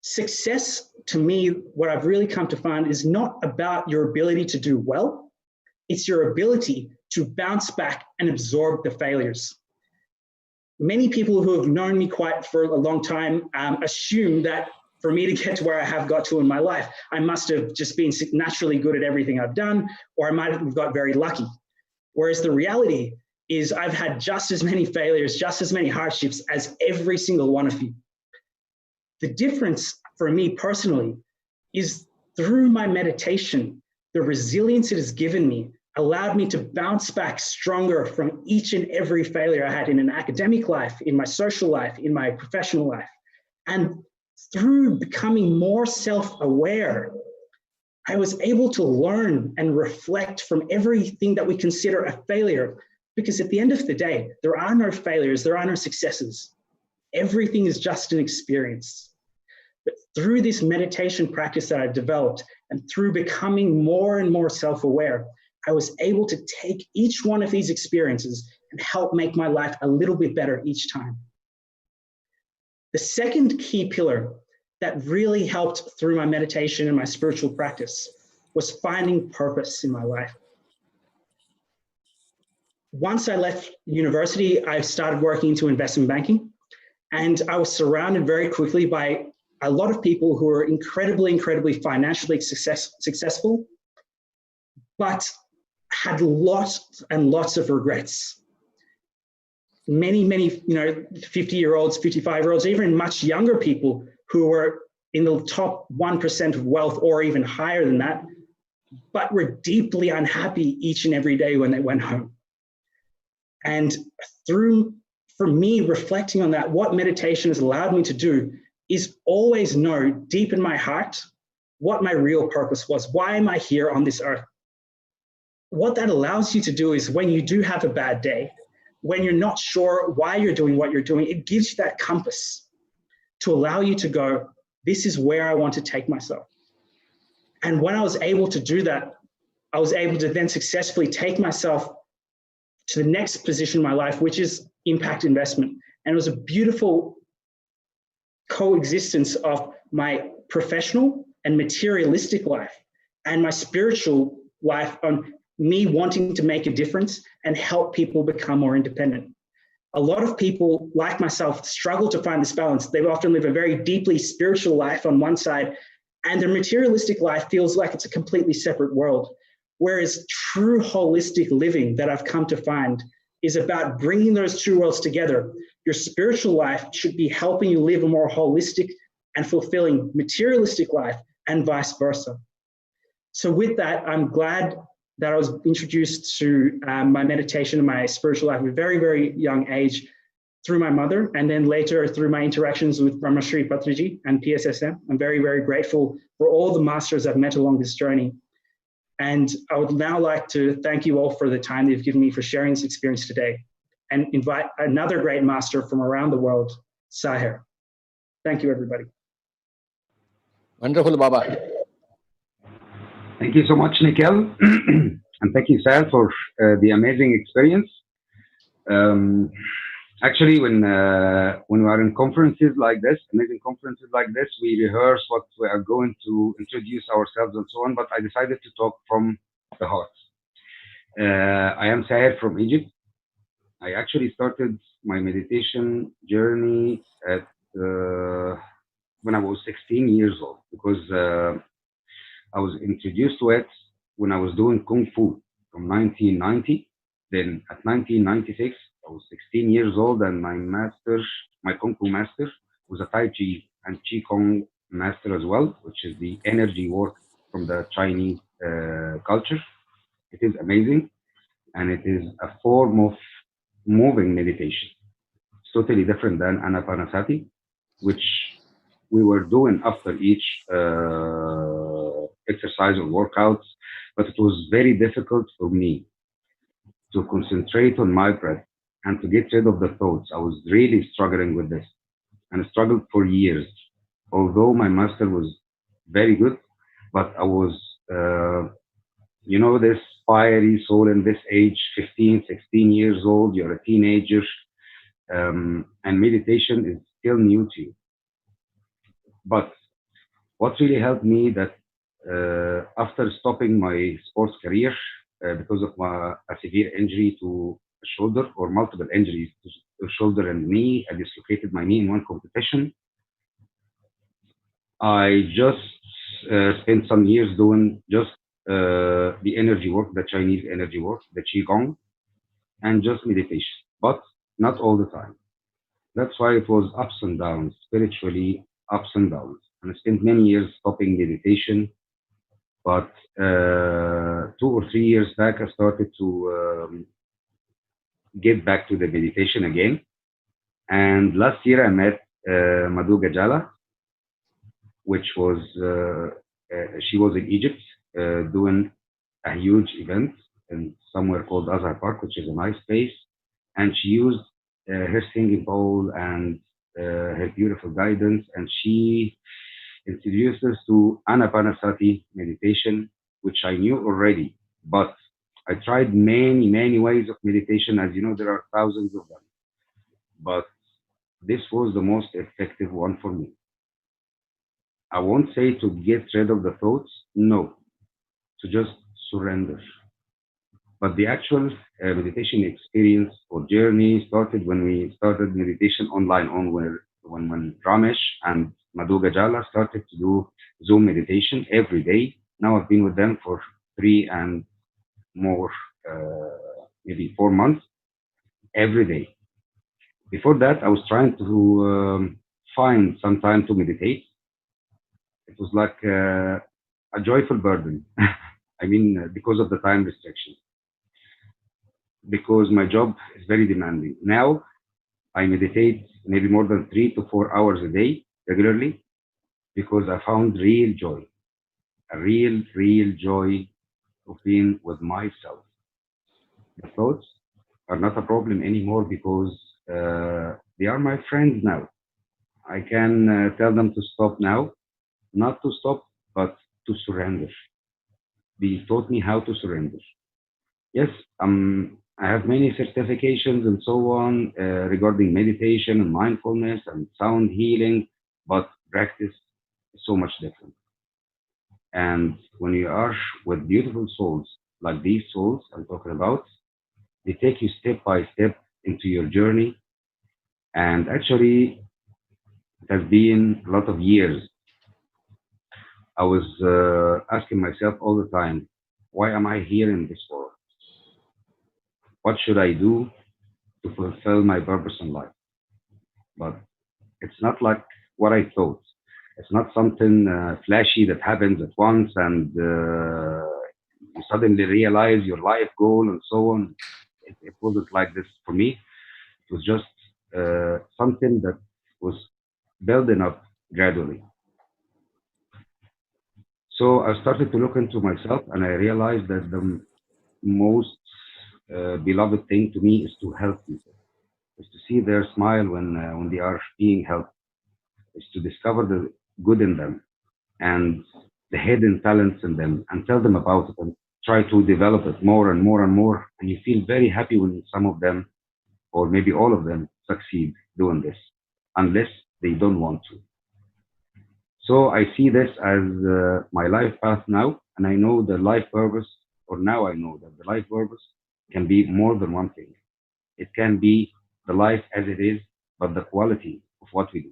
Success, to me, what I've really come to find is not about your ability to do well. It's your ability to bounce back and absorb the failures. Many people who have known me quite for a long time assume that for me to get to where I have got to in my life, I must have just been naturally good at everything I've done, or I might have got very lucky. Whereas the reality is I've had just as many failures, just as many hardships as every single one of you. The difference for me personally is through my meditation, the resilience it has given me allowed me to bounce back stronger from each and every failure I had in an academic life, in my social life, in my professional life. And through becoming more self-aware, I was able to learn and reflect from everything that we consider a failure, because at the end of the day, there are no failures, there are no successes. Everything is just an experience. But through this meditation practice that I developed, and through becoming more and more self-aware, I was able to take each one of these experiences and help make my life a little bit better each time. The second key pillar that really helped through my meditation and my spiritual practice was finding purpose in my life. Once I left university, I started working into investment banking, and I was surrounded very quickly by a lot of people who were incredibly financially successful, but had lots and lots of regrets. Many, 50-year-olds, 55-year-olds, even much younger people who were in the top 1% of wealth or even higher than that, but were deeply unhappy each and every day when they went home. And for me, reflecting on that, what meditation has allowed me to do is always know deep in my heart what my real purpose was. Why am I here on this earth? What that allows you to do is when you do have a bad day, when you're not sure why you're doing what you're doing, it gives you that compass to allow you to go, this is where I want to take myself. And when I was able to do that, I was able to then successfully take myself to the next position in my life, which is impact investment. And it was a beautiful coexistence of my professional and materialistic life and my spiritual life on me wanting to make a difference and help people become more independent. A lot of people, like myself, struggle to find this balance. They often live a very deeply spiritual life on one side, and their materialistic life feels like it's a completely separate world. Whereas true holistic living that I've come to find is about bringing those two worlds together. Your spiritual life should be helping you live a more holistic and fulfilling materialistic life, and vice versa. So with that, I'm glad that I was introduced to my meditation and my spiritual life at a very, very young age through my mother, and then later through my interactions with Brahma Shri Patriji and PSSM. I'm very, very grateful for all the masters I've met along this journey. And I would now like to thank you all for the time that you've given me for sharing this experience today, and invite another great master from around the world, Sahir. Thank you, everybody. Wonderful, Baba. Thank you so much, Nikhil. And thank you, Sahir, for the amazing experience. Actually, when we are in conferences like this, amazing conferences like this, we rehearse what we are going to introduce ourselves and so on, but I decided to talk from the heart. I am Sahir from Egypt. I actually started my meditation journey at when I was 16 years old, because I was introduced to it when I was doing Kung Fu from 1990. Then at 1996, I was 16 years old, and my Kung Fu master was a Tai Chi and Qi Gong master as well, which is the energy work from the Chinese culture. It is amazing, and it is a form of moving meditation. It's totally different than Anapanasati, which we were doing after each exercise or workouts, but it was very difficult for me to concentrate on my breath and to get rid of the thoughts. I was really struggling with this and I struggled for years. Although my master was very good, but I was, this fiery soul in this age, 15, 16 years old, you're a teenager, and meditation is still new to you. But what really helped me that after stopping my sports career because of a severe injury to the shoulder or multiple injuries to the shoulder and knee, I dislocated my knee in one competition. I just spent some years doing just the energy work, the Chinese energy work, the Qigong, and just meditation, but not all the time. That's why it was ups and downs, spiritually ups and downs. And I spent many years stopping meditation, but 2 or 3 years back, I started to get back to the meditation again. And last year I met Madhu Gajala, which was, she was in Egypt doing a huge event in somewhere called Azhar Park, which is a nice place. And she used her singing bowl and her beautiful guidance, and she introduced us to Anapanasati meditation, which I knew already, but I tried many, many ways of meditation. As you know, there are thousands of them, but this was the most effective one for me. I won't say to get rid of the thoughts, no, to just surrender. But the actual meditation experience or journey started when we started meditation online when Ramesh and Madhu Gajala started to do Zoom meditation every day. Now I've been with them for 3 and more, maybe 4 months, every day. Before that, I was trying to find some time to meditate. It was like a joyful burden. I mean, because of the time restrictions. Because my job is very demanding. Now, I meditate maybe more than 3 to 4 hours a day regularly because I found real joy, a real joy of being with myself. The thoughts are not a problem anymore because they are my friends now. I can tell them to stop now, not to stop, but to surrender. They taught me how to surrender. Yes, I have many certifications and so on regarding meditation and mindfulness and sound healing, but practice is so much different. And when you are with beautiful souls, like these souls I'm talking about, they take you step by step into your journey. And actually, it has been a lot of years. I was asking myself all the time, why am I here in this world? What should I do to fulfill my purpose in life? But it's not like what I thought. It's not something flashy that happens at once and you suddenly realize your life goal and so on. It wasn't like this for me. It was just something that was building up gradually. So I started to look into myself and I realized that the most beloved thing to me is to help people, is to see their smile when they are being helped, is to discover the good in them and the hidden talents in them and tell them about it and try to develop it more and more and more. And you feel very happy when some of them, or maybe all of them, succeed doing this, unless they don't want to. So I see this as my life path now, and I know the life purpose, or now I know that the life purpose can be more than one thing. It can be the life as it is, but the quality of what we do,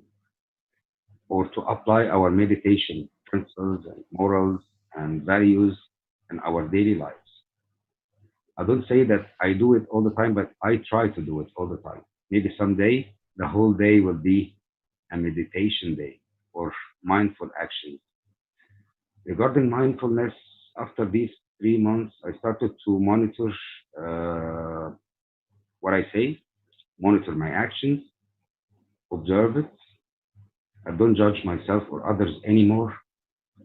or to apply our meditation principles and morals and values in our daily lives. I don't say that I do it all the time, but I try to do it all the time. Maybe someday the whole day will be a meditation day or mindful action. Regarding mindfulness, after these 3 months, I started to monitor what I say, monitor my actions, observe it, I don't judge myself or others anymore.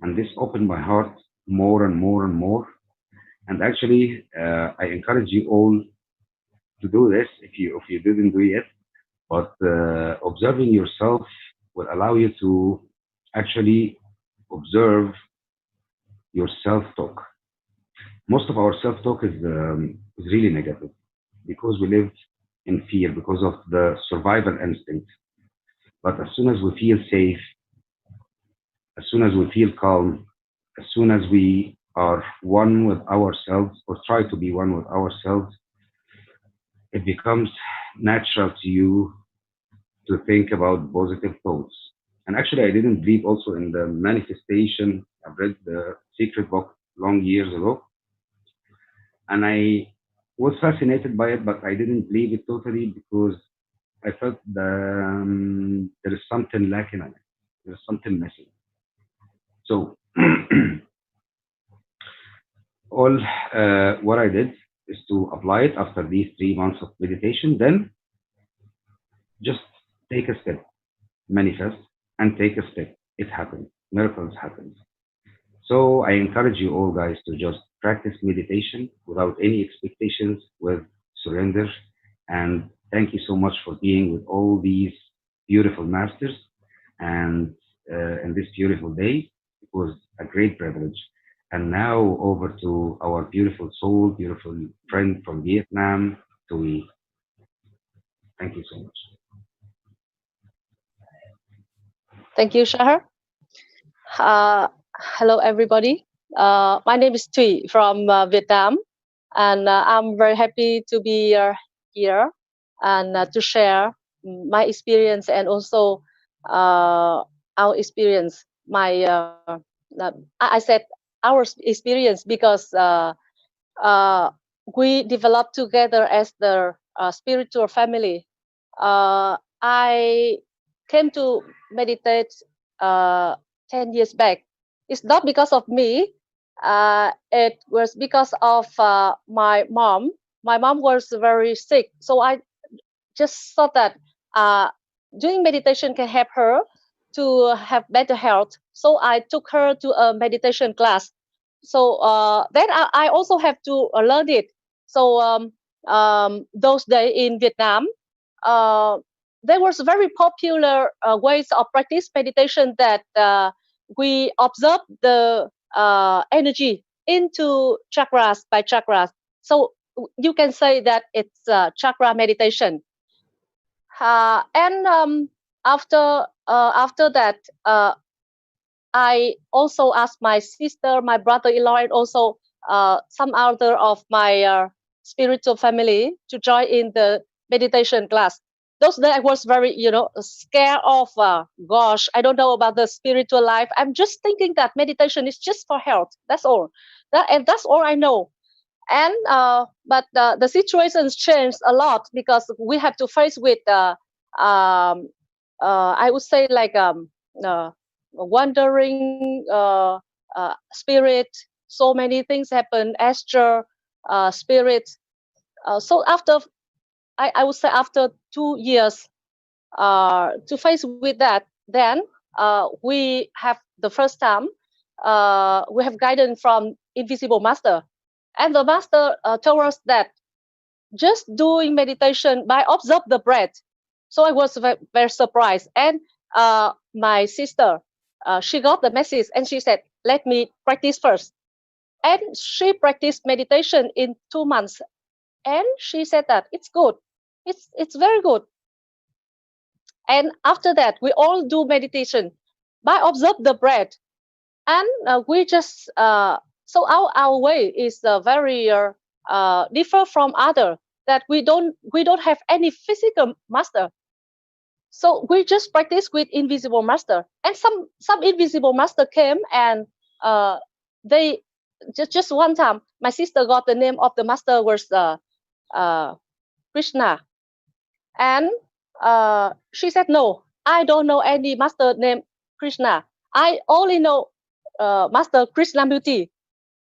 And this opened my heart more and more and more. And actually, I encourage you all to do this if you didn't do it. But observing yourself will allow you to actually observe your self-talk. Most of our self-talk is really negative because we live in fear because of the survival instinct. But as soon as we feel safe, as soon as we feel calm, as soon as we are one with ourselves or try to be one with ourselves, it becomes natural to you to think about positive thoughts. And actually, I didn't believe also in the manifestation. I've read the secret book long years ago, and I was fascinated by it, but I didn't believe it totally because I felt there is something lacking in it. There's something missing. So all what I did is to apply it after these 3 months of meditation. Then just take a step, manifest, and take a step. It happens. Miracles happen. So I encourage you all guys to just practice meditation without any expectations, with surrender. And thank you so much for being with all these beautiful masters. And in this beautiful day, it was a great privilege. And now over to our beautiful soul, beautiful friend from Vietnam, Tui. Thank you so much. Thank you, Shahar. Hello, everybody. My name is Thuy from Vietnam, and I'm very happy to be here and to share my experience and also our experience. I said our experience because we developed together as the spiritual family. I came to meditate 10 years back. It's not because of me. It was because of my mom. My mom was very sick, so I just thought that doing meditation can help her to have better health. So I took her to a meditation class. So then I also have to learn it. So those days in Vietnam, uh, there was very popular ways of practice meditation that we observe the energy into chakras by chakras. So you can say that it's chakra meditation. And after that, I also asked my sister, my brother-in-law, and also some other of my spiritual family to join in the meditation class. Those days I was very, scared of, gosh, I don't know about the spiritual life. I'm just thinking that meditation is just for health. That's all. And that's all I know. And but the situations changed a lot because we have to face with I would say like wandering spirit. So many things happen. Astral spirit. So after I would say after 2 years to face with that, then we have the first time we have guidance from Invisible Master, and the Master told us that just doing meditation by observe the breath. So I was very, very surprised. And my sister, she got the message and she said, let me practice first. And she practiced meditation in 2 months. And she said that it's good. It's very good. And after that, we all do meditation by observe the breath. And we just, so our way is very different from other, that we don't have any physical master. So we just practice with Invisible Master, and some Invisible Master came and they just one time my sister got the name of the master was Krishna, and she said, no, I don't know any master named Krishna. I only know Master Krishnamurti.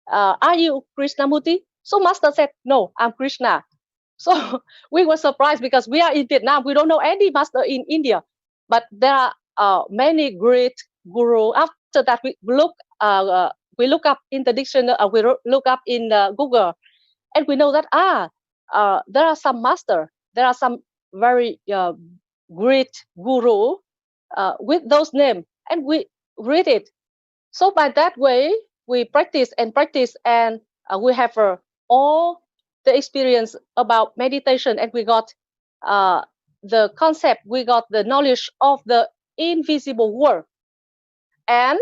Are you Krishnamurti? So Master said, no, I'm Krishna. So we were surprised because we are in Vietnam. We don't know any master in India. But there are many great guru. After that, we look up in the dictionary. We look up in Google, and we know that there are some master. There are some very great guru with those names, and we read it. So by that way, we practice, and we have all the experience about meditation, and we got the concept, we got the knowledge of the invisible world. And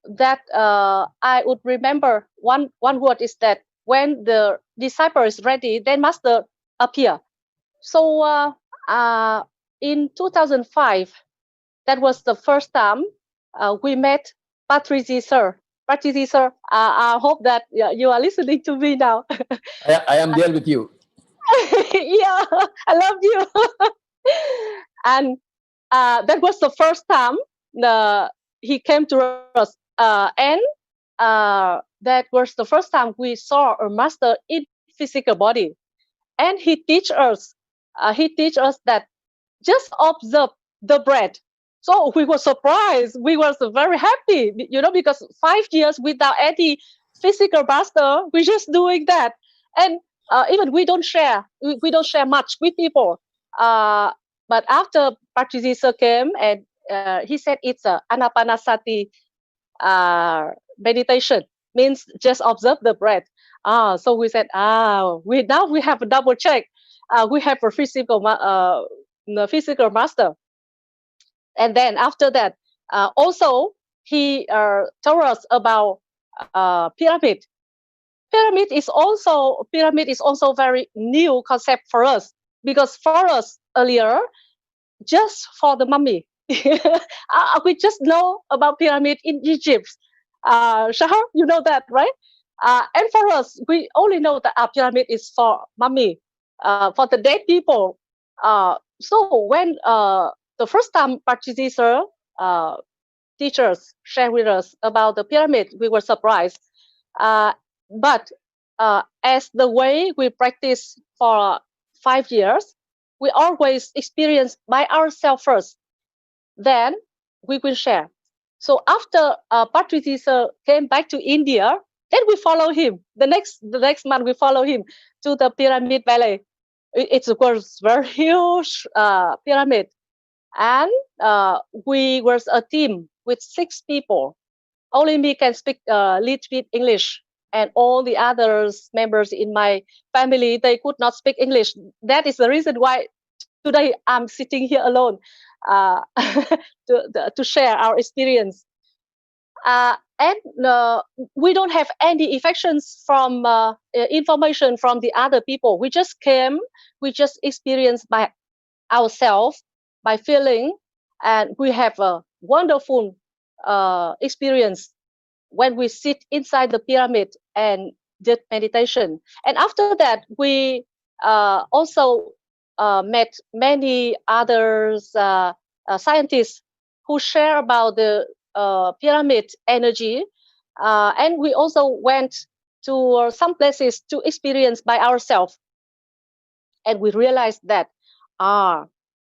that I would remember one word is that when the disciple is ready, then master appear. So in 2005, that was the first time we met Patrizi sir. Patrizi sir, I hope that you are listening to me now. I am there with you. Yeah, I love you. And that was the first time he came to us. And that was the first time we saw a master in physical body. And he teach us that just observe the breath. So we were surprised. We were very happy, because 5 years without any physical master, we're just doing that. And even we don't share much with people. But after Patrizi sir came, and he said it's a anapanasati meditation, means just observe the breath. So we said, we have a double check. We have a physical master. And then after that, also he told us about pyramid. Pyramid is also very new concept for us, because for us earlier, just for the mummy, we just know about pyramid in Egypt. Shahar, you know that, right? And for us, we only know that our pyramid is for mummy, for the dead people. So when the first time practitioner teachers share with us about the pyramid, we were surprised. But as the way we practice for 5 years, we always experience by ourselves first. Then we will share. So after Patricia came back to India, then we follow him. The next month we follow him to the Pyramid Valley. It was very huge pyramid, and we were a team with 6 people. Only me can speak little bit English, and all the others members in my family, they could not speak English. That is the reason why today I'm sitting here alone to share our experience. And we don't have any affections from information from the other people. We just experienced by ourselves, by feeling, and we have a wonderful experience when we sit inside the pyramid and did meditation. And after that, we also met many others scientists who share about the pyramid energy, and we also went to some places to experience by ourselves, and we realized that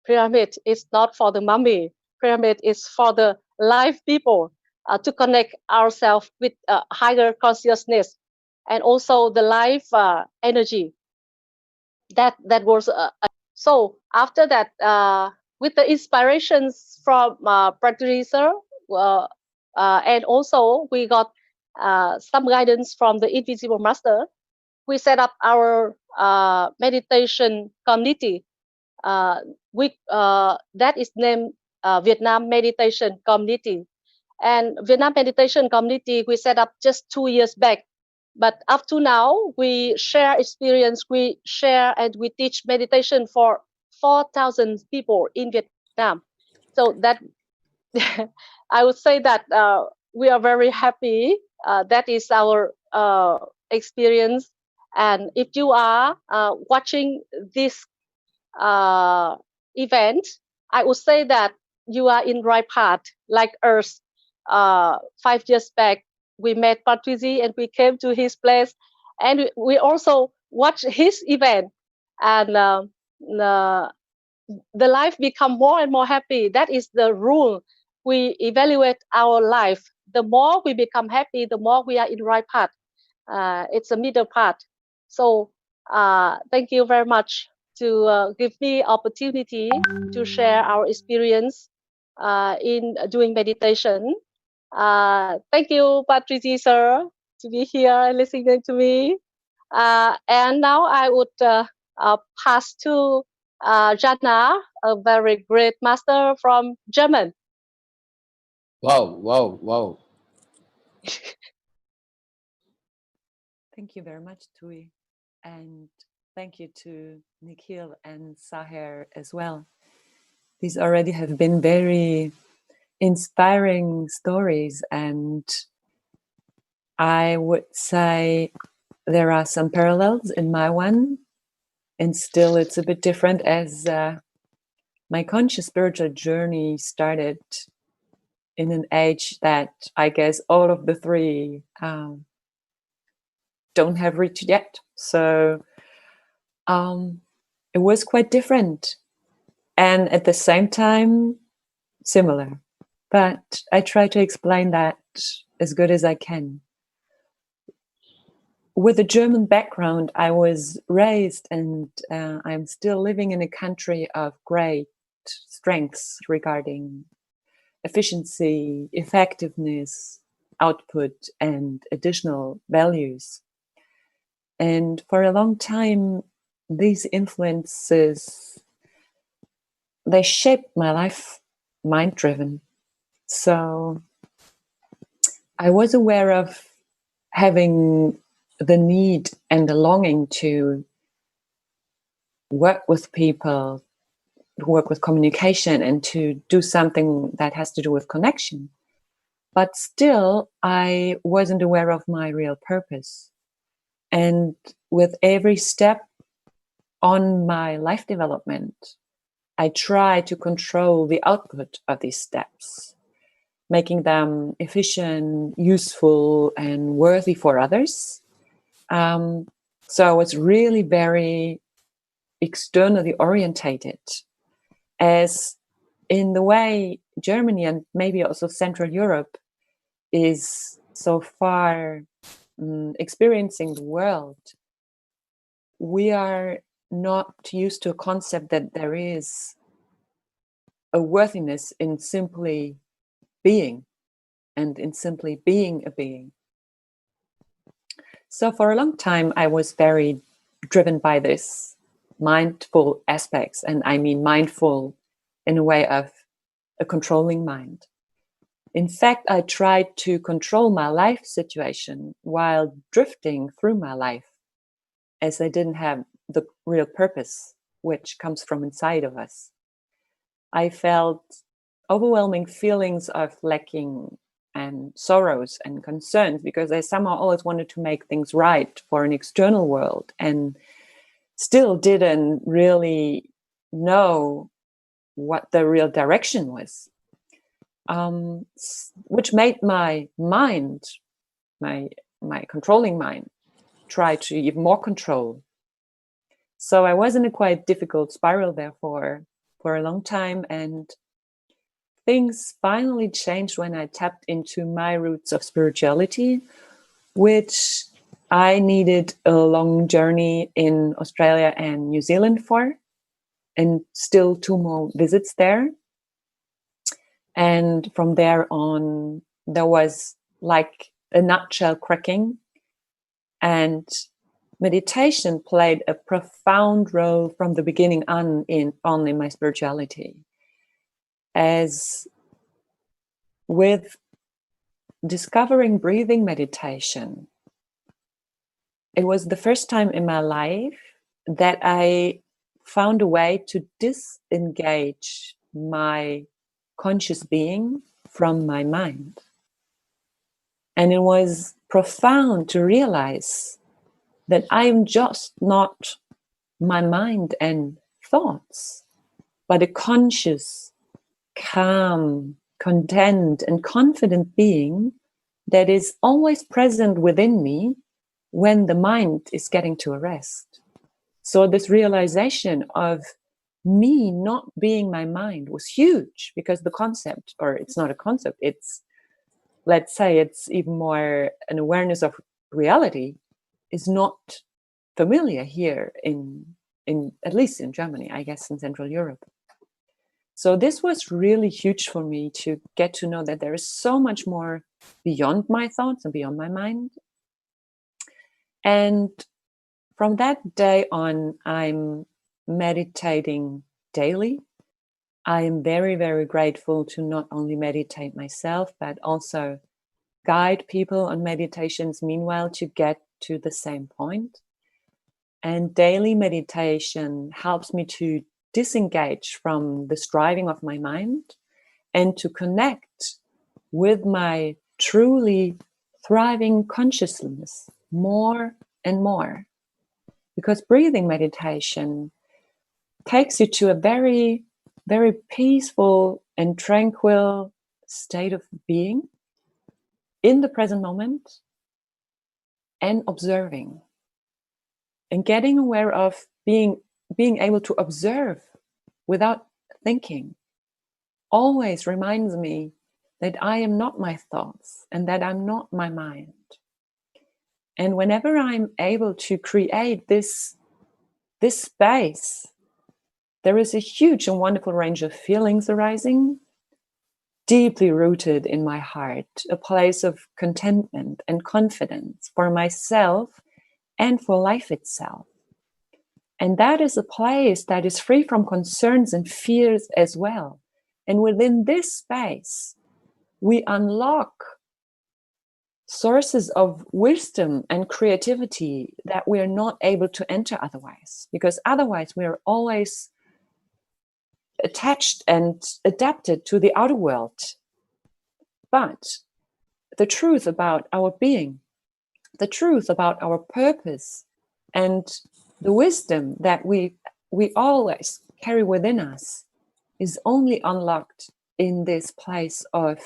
pyramid is not for the mummy. Pyramid is for the live people, to connect ourselves with higher consciousness, and also the life energy. That was so. After that, with the inspirations from producer, and also we got some guidance from the Invisible Master, we set up our meditation community. That is named Vietnam Meditation Community. And Vietnam Meditation Community we set up just 2 years back. But up to now, we share experience, we share and we teach meditation for 4,000 people in Vietnam. So that I would say that we are very happy. That is our experience. And if you are watching this event, I would say that you are in right path, like us. 5 years back, we met Patrizi and we came to his place, and we also watched his event. And the life become more and more happy. That is the rule. We evaluate our life. The more we become happy, the more we are in the right path. It's a middle path. So thank you very much to give me opportunity to share our experience in doing meditation. Thank you, Patrici sir, to be here and listening to me. And now I would pass to Jana, a very great master from German. Wow, wow, wow. Thank you very much, Tui. And thank you to Nikhil and Saher as well. These already have been very inspiring stories, and I would say there are some parallels in my one, and still it's a bit different as my conscious spiritual journey started in an age that I guess all of the three don't have reached yet. So it was quite different and at the same time similar. But I try to explain that as good as I can. With a German background, I was raised and I'm still living in a country of great strengths regarding efficiency, effectiveness, output, and additional values. And for a long time, these influences, they shaped my life, mind-driven. So I was aware of having the need and the longing to work with people, work with communication, and to do something that has to do with connection. But still, I wasn't aware of my real purpose. And with every step on my life development, I try to control the output of these steps, making them efficient, useful, and worthy for others. So I was really very externally orientated, as in the way Germany and maybe also Central Europe is so far experiencing the world. We are not used to a concept that there is a worthiness in simply being and in simply being a being. So for a long time, I was very driven by this mindful aspects. And I mean mindful in a way of a controlling mind. In fact, I tried to control my life situation while drifting through my life, as I didn't have the real purpose, which comes from inside of us. I felt overwhelming feelings of lacking and sorrows and concerns because I somehow always wanted to make things right for an external world and still didn't really know what the real direction was, which made my mind, my controlling mind, try to even more control. So I was in a quite difficult spiral therefore for a long time, and things finally changed when I tapped into my roots of spirituality, which I needed a long journey in Australia and New Zealand for, and still 2 more visits there. And from there on, there was like a nutshell cracking, and meditation played a profound role from the beginning on in my spirituality. As with discovering breathing meditation, it was the first time in my life that I found a way to disengage my conscious being from my mind. And it was profound to realize that I am just not my mind and thoughts, but a conscious, calm, content, and confident being that is always present within me when the mind is getting to a rest. So this realization of me not being my mind was huge, because the concept, or it's not a concept, it's, let's say it's even more an awareness of reality, is not familiar here in at least in Germany, I guess in Central Europe. So this was really huge for me to get to know that there is so much more beyond my thoughts and beyond my mind. And from that day on, I'm meditating daily. I am very, very grateful to not only meditate myself, but also guide people on meditations meanwhile to get to the same point. And daily meditation helps me to disengage from the striving of my mind and to connect with my truly thriving consciousness more and more. Because breathing meditation takes you to a very, very peaceful and tranquil state of being in the present moment, and observing and getting aware of being able to observe without thinking always reminds me that I am not my thoughts and that I'm not my mind. And whenever I'm able to create this space, there is a huge and wonderful range of feelings arising, deeply rooted in my heart, a place of contentment and confidence for myself and for life itself. And that is a place that is free from concerns and fears as well. And within this space, we unlock sources of wisdom and creativity that we are not able to enter otherwise, because otherwise we are always attached and adapted to the outer world. But the truth about our being, the truth about our purpose, and the wisdom that we always carry within us is only unlocked in this place of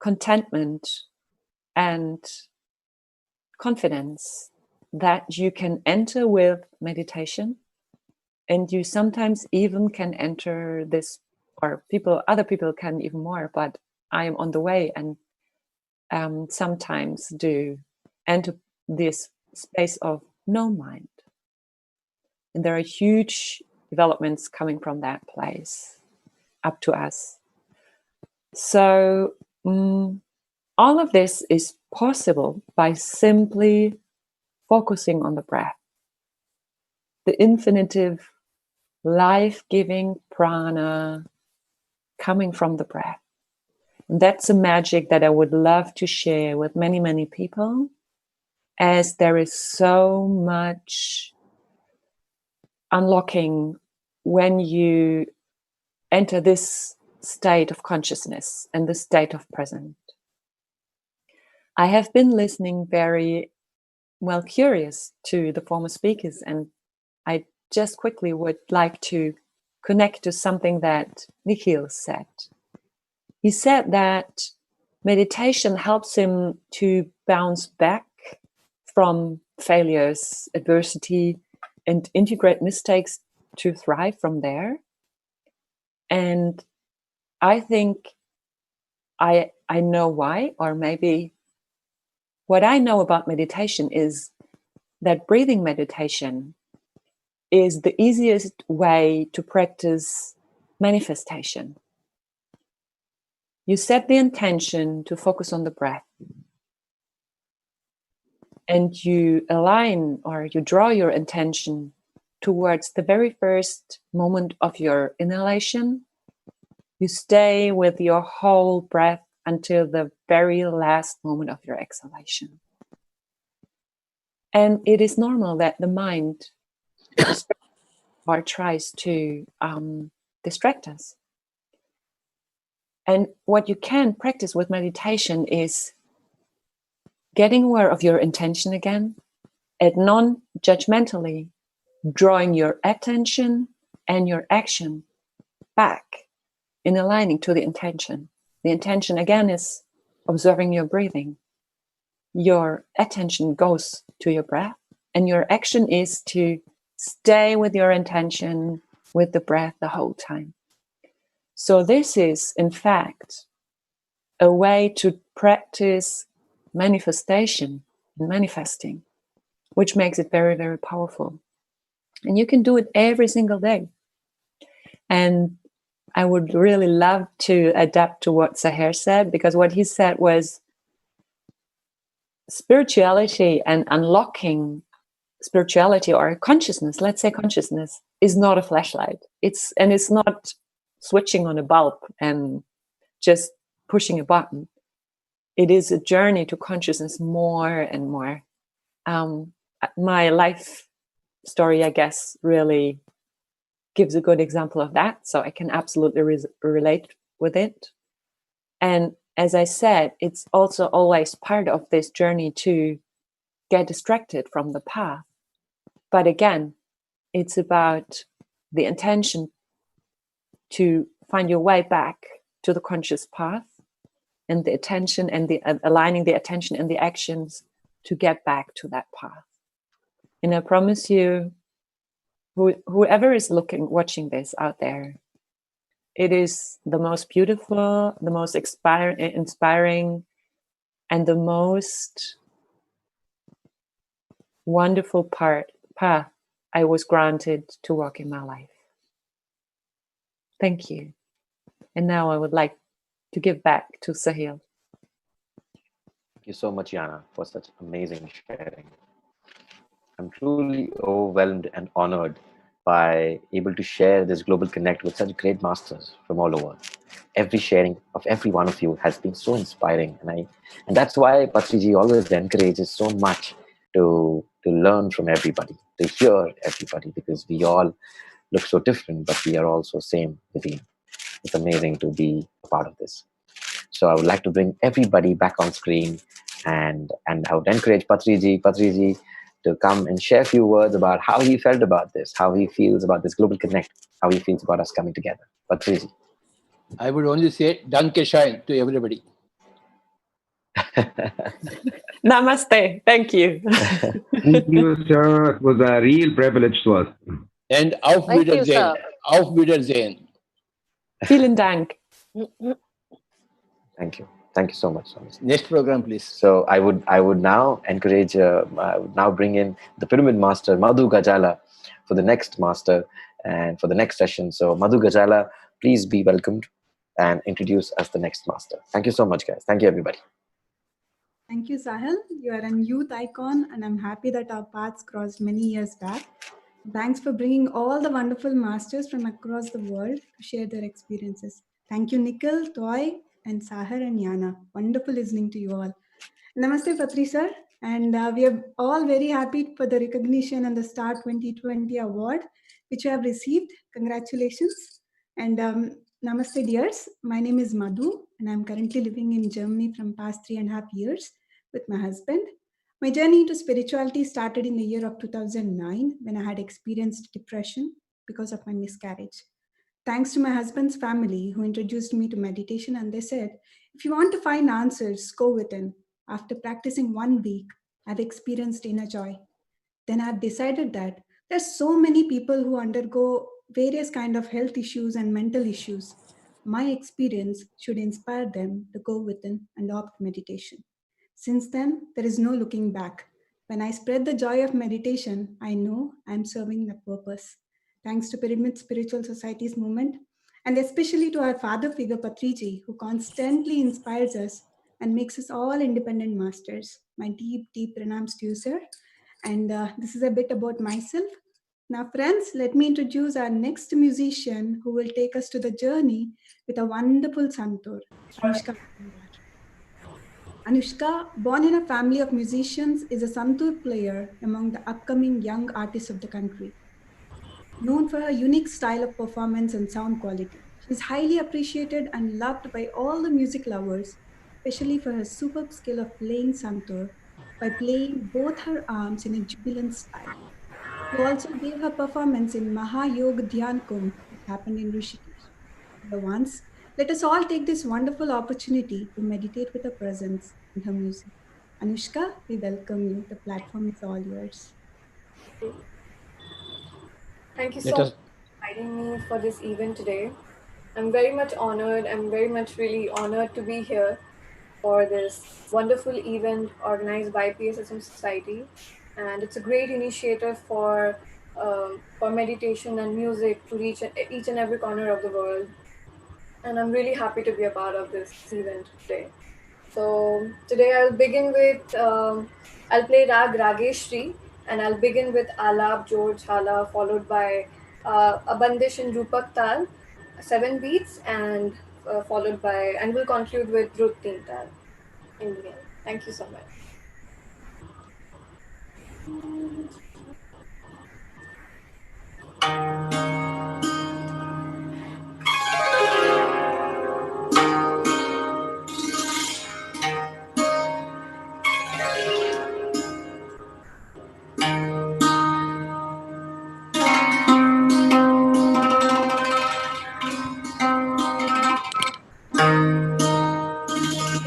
contentment and confidence that you can enter with meditation. And you sometimes even can enter this, or other people can even more, but I am on the way and sometimes do enter this space of no mind. And there are huge developments coming from that place up to us. So all of this is possible by simply focusing on the breath, the infinitive, life-giving prana coming from the breath. And that's a magic that I would love to share with many, many people, as there is so much unlocking when you enter this state of consciousness and the state of present. I have been listening very curious to the former speakers, and I just quickly would like to connect to something that Nikhil said. He said that meditation helps him to bounce back from failures, adversity, and integrate mistakes to thrive from there. And I think I know why, or maybe what I know about meditation is that breathing meditation is the easiest way to practice manifestation. You set the intention to focus on the breath, and you align, or you draw your intention towards the very first moment of your inhalation. You stay with your whole breath until the very last moment of your exhalation. And it is normal that the mind or tries to distract us. And what you can practice with meditation is getting aware of your intention again, and non-judgmentally drawing your attention and your action back in aligning to the intention. The intention again is observing your breathing. Your attention goes to your breath, and your action is to stay with your intention with the breath the whole time. So this is, in fact, a way to practice manifestation and manifesting, which makes it very, very powerful. And you can do it every single day. And I would really love to adapt to what Sahir said, because what he said was spirituality and unlocking spirituality or consciousness, let's say consciousness, is not a flashlight. It's not switching on a bulb and just pushing a button. It is a journey to consciousness more and more. My life story, I guess, really gives a good example of that. So I can absolutely relate with it. And as I said, it's also always part of this journey to get distracted from the path. But again, it's about the intention to find your way back to the conscious path, and the attention and the aligning the attention and the actions to get back to that path. And I promise you, whoever is watching this out there, it is the most beautiful, the most inspiring, and the most wonderful path I was granted to walk in my life. Thank you. And now I would like to give back to Sahil. Thank you so much, Yana, for such amazing sharing. I'm truly overwhelmed and honored by able to share this global connect with such great masters from all over. Every sharing of every one of you has been so inspiring, and that's why Patriji always encourages so much to learn from everybody, to hear everybody, because we all look so different, but we are also same within. It's amazing to be a part of this. So I would like to bring everybody back on screen, and I would encourage Patriji to come and share a few words about how he felt about this, how he feels about this global connect, how he feels about us coming together. Patriji. I would only say Danke schön to everybody. Namaste. Thank you. Thank you, sir. It was a real privilege to us. And auf Thank you, Wiedersehen. sir. Auf Wiedersehen. Vielen Dank. Thank you. Thank you so much. Next program, please. So I would now encourage, I would now bring in the Pyramid Master, Madhu Gajala, for the next master and for the next session. So Madhu Gajala, please be welcomed and introduce as the next master. Thank you so much, guys. Thank you, everybody. Thank you, Sahil. You are a youth icon, and I'm happy that our paths crossed many years back. Thanks for bringing all the wonderful masters from across the world to share their experiences. Thank you, Nikhil, Toy, and Sahar and Yana. Wonderful listening to you all. Namaste, Patri sir. And we are all very happy for the recognition and the Star 2020 award, which you have received. Congratulations. And namaste, dears. My name is Madhu, and I'm currently living in Germany from past 3.5 years with my husband. My journey into spirituality started in the year of 2009 when I had experienced depression because of my miscarriage. Thanks to my husband's family who introduced me to meditation, and they said, if you want to find answers, go within. After practicing 1 week, I've experienced inner joy. Then I've decided that there's so many people who undergo various kind of health issues and mental issues. My experience should inspire them to go within and opt meditation. Since then, there is no looking back. When I spread the joy of meditation, I know I'm serving the purpose. Thanks to Pyramid Spiritual Society's movement, and especially to our father figure Patriji, who constantly inspires us and makes us all independent masters. My deep, deep pranams to you, sir. And this is a bit about myself. Now, friends, let me introduce our next musician who will take us to the journey with a wonderful santur, Anushka. Anushka, born in a family of musicians, is a santur player among the upcoming young artists of the country. Known for her unique style of performance and sound quality, she is highly appreciated and loved by all the music lovers, especially for her superb skill of playing santur by playing both her arms in a jubilant style. She also gave her performance in Mahayog Dhyan Kumbh that happened in Rishikesh. For once, let us all take this wonderful opportunity to meditate with her presence and her music. Anushka, we welcome you. The platform is all yours. Thank you Let so us much. inviting me for this event today. I'm very much honored. I'm very much really honored to be here for this wonderful event organized by PSSM Society, and it's a great initiative for meditation and music to reach each and every corner of the world. And I'm really happy to be a part of this event today. So today I'll begin with I'll play Rag Rageshri, and I'll begin with Alap George Hala, followed by a Bandish in Rupak Tal, 7 beats, and followed by, and we'll conclude with Drut Teen Tal in the end. Thank you so much.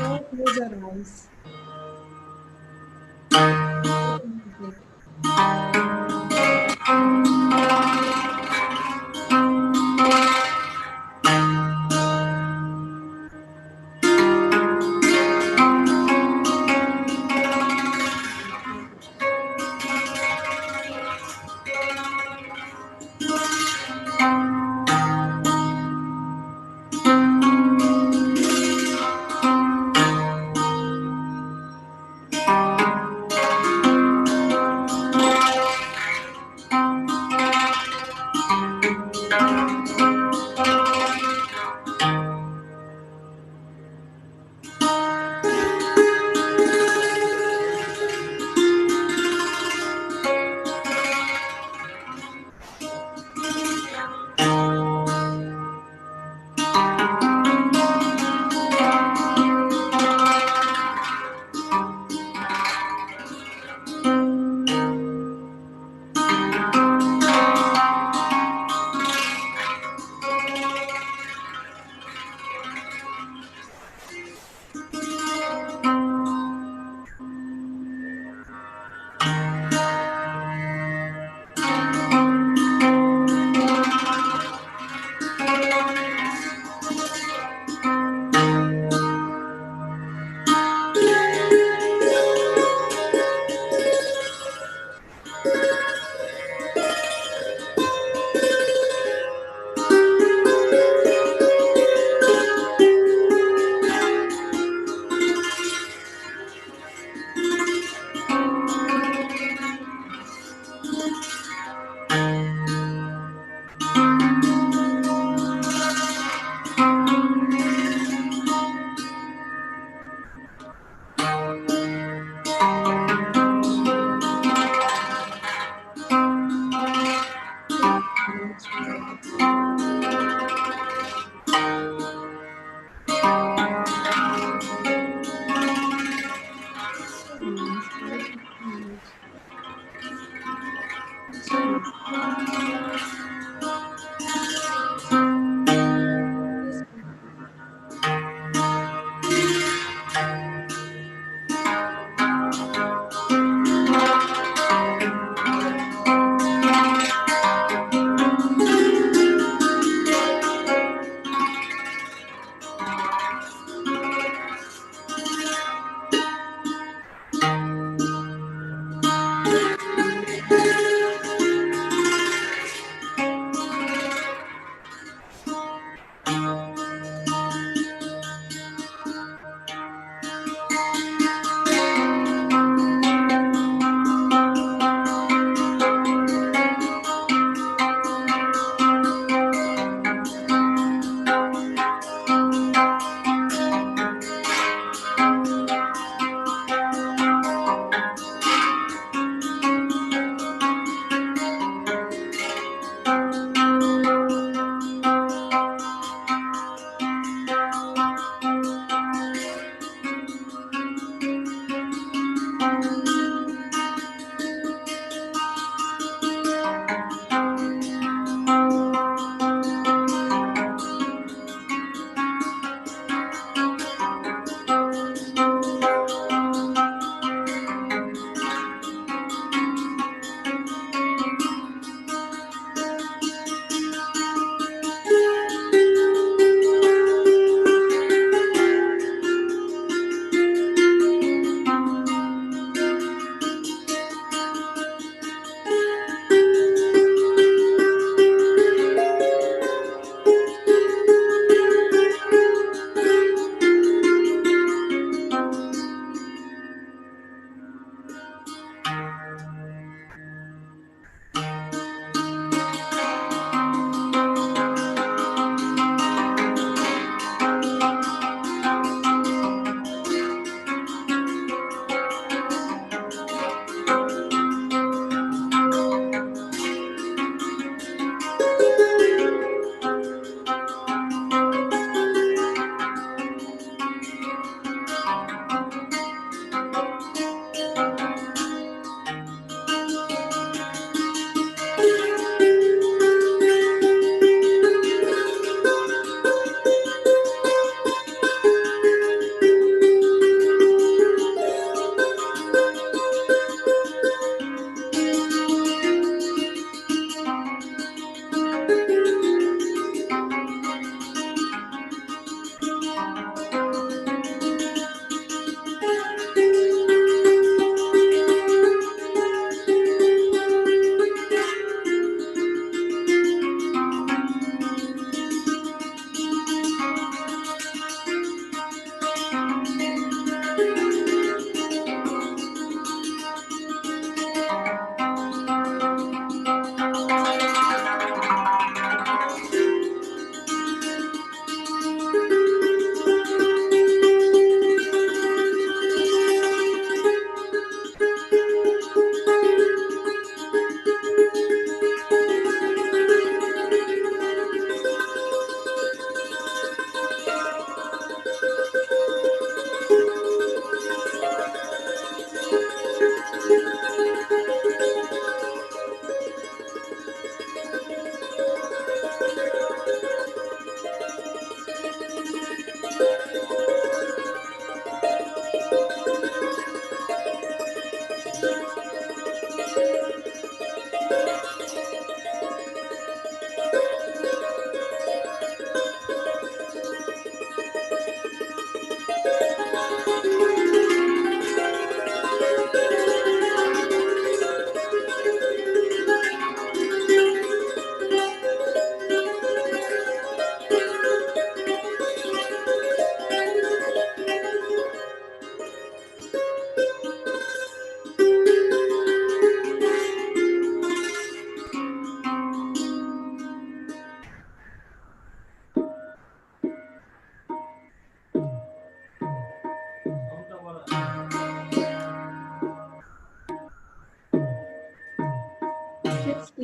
All close our eyes. Music.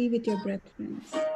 Be with your breath, friends.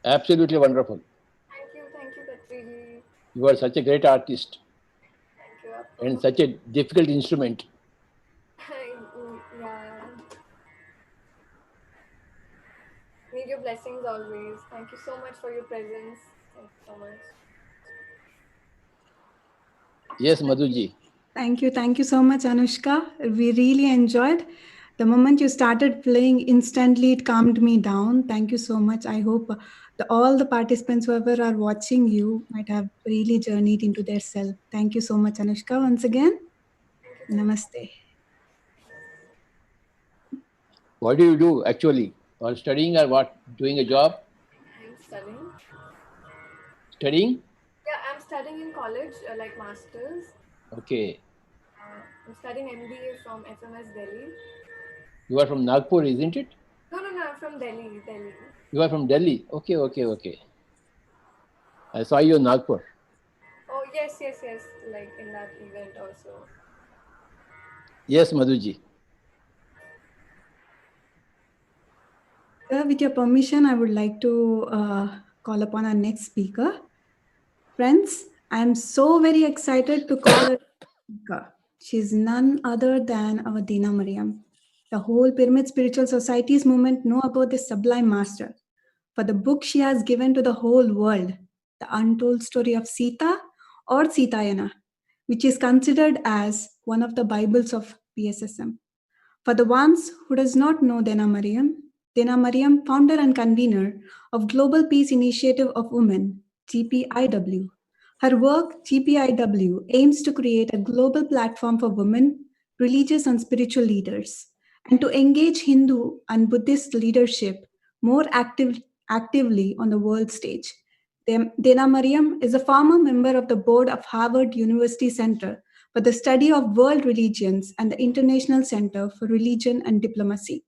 Absolutely wonderful. Thank you, Patriji. You are such a great artist Thank you. and such a difficult instrument. Yeah. Need your blessings always. Thank you so much for your presence. Thank you so much. Yes, Madhuji. Thank you. Thank you so much, Anushka. We really enjoyed. The moment you started playing, instantly it calmed me down. Thank you so much. I hope all the participants, whoever are watching you, might have really journeyed into their self. Thank you so much, Anushka. Once again, namaste. What do you do actually? Or studying or what? Doing a job? I'm studying. Studying? Yeah, I'm studying in college, like masters. Okay. I'm studying MBA from FMS Delhi. You are from Nagpur, isn't it? No, I'm from Delhi. You are from Delhi. Okay. I saw you in Nagpur. Oh, yes. Like in that event also. Yes, Madhuji. With your permission, I would like to call upon our next speaker. Friends, I am so very excited to call her speaker. She's none other than our Dina Mariam. The whole Pyramid Spiritual Society's movement know about this sublime master. for the book she has given to the whole world, The Untold Story of Sita or Sitayana, which is considered as one of the Bibles of PSSM. For the ones who does not know Dena Mariam, founder and convener of Global Peace Initiative of Women, GPIW. Her work, GPIW, aims to create a global platform for women, religious and spiritual leaders, and to engage Hindu and Buddhist leadership more actively on the world stage. Dena Mariam is a former member of the board of Harvard University Center for the Study of World Religions and the International Center for Religion and Diplomacy.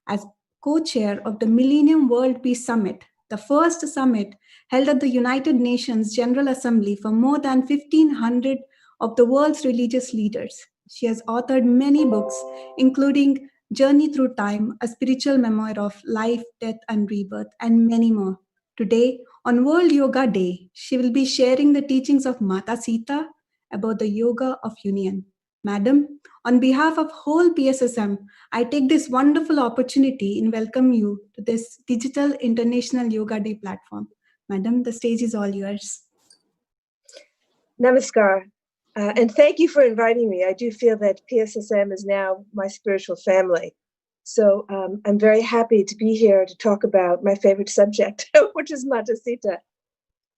As co-chair of the Millennium World Peace Summit, the first summit held at the United Nations General Assembly for more than 1,500 of the world's religious leaders. She has authored many books, including Journey Through Time, a spiritual memoir of life, death, and rebirth, and many more. Today, on World Yoga Day, she will be sharing the teachings of Mata Sita about the yoga of union. Madam, on behalf of whole PSSM, I take this wonderful opportunity and welcome you to this Digital International Yoga Day platform. Madam, the stage is all yours. Namaskar, and thank you for inviting me. I do feel that PSSM is now my spiritual family. So I'm very happy to be here to talk about my favorite subject, which is Mata Sita.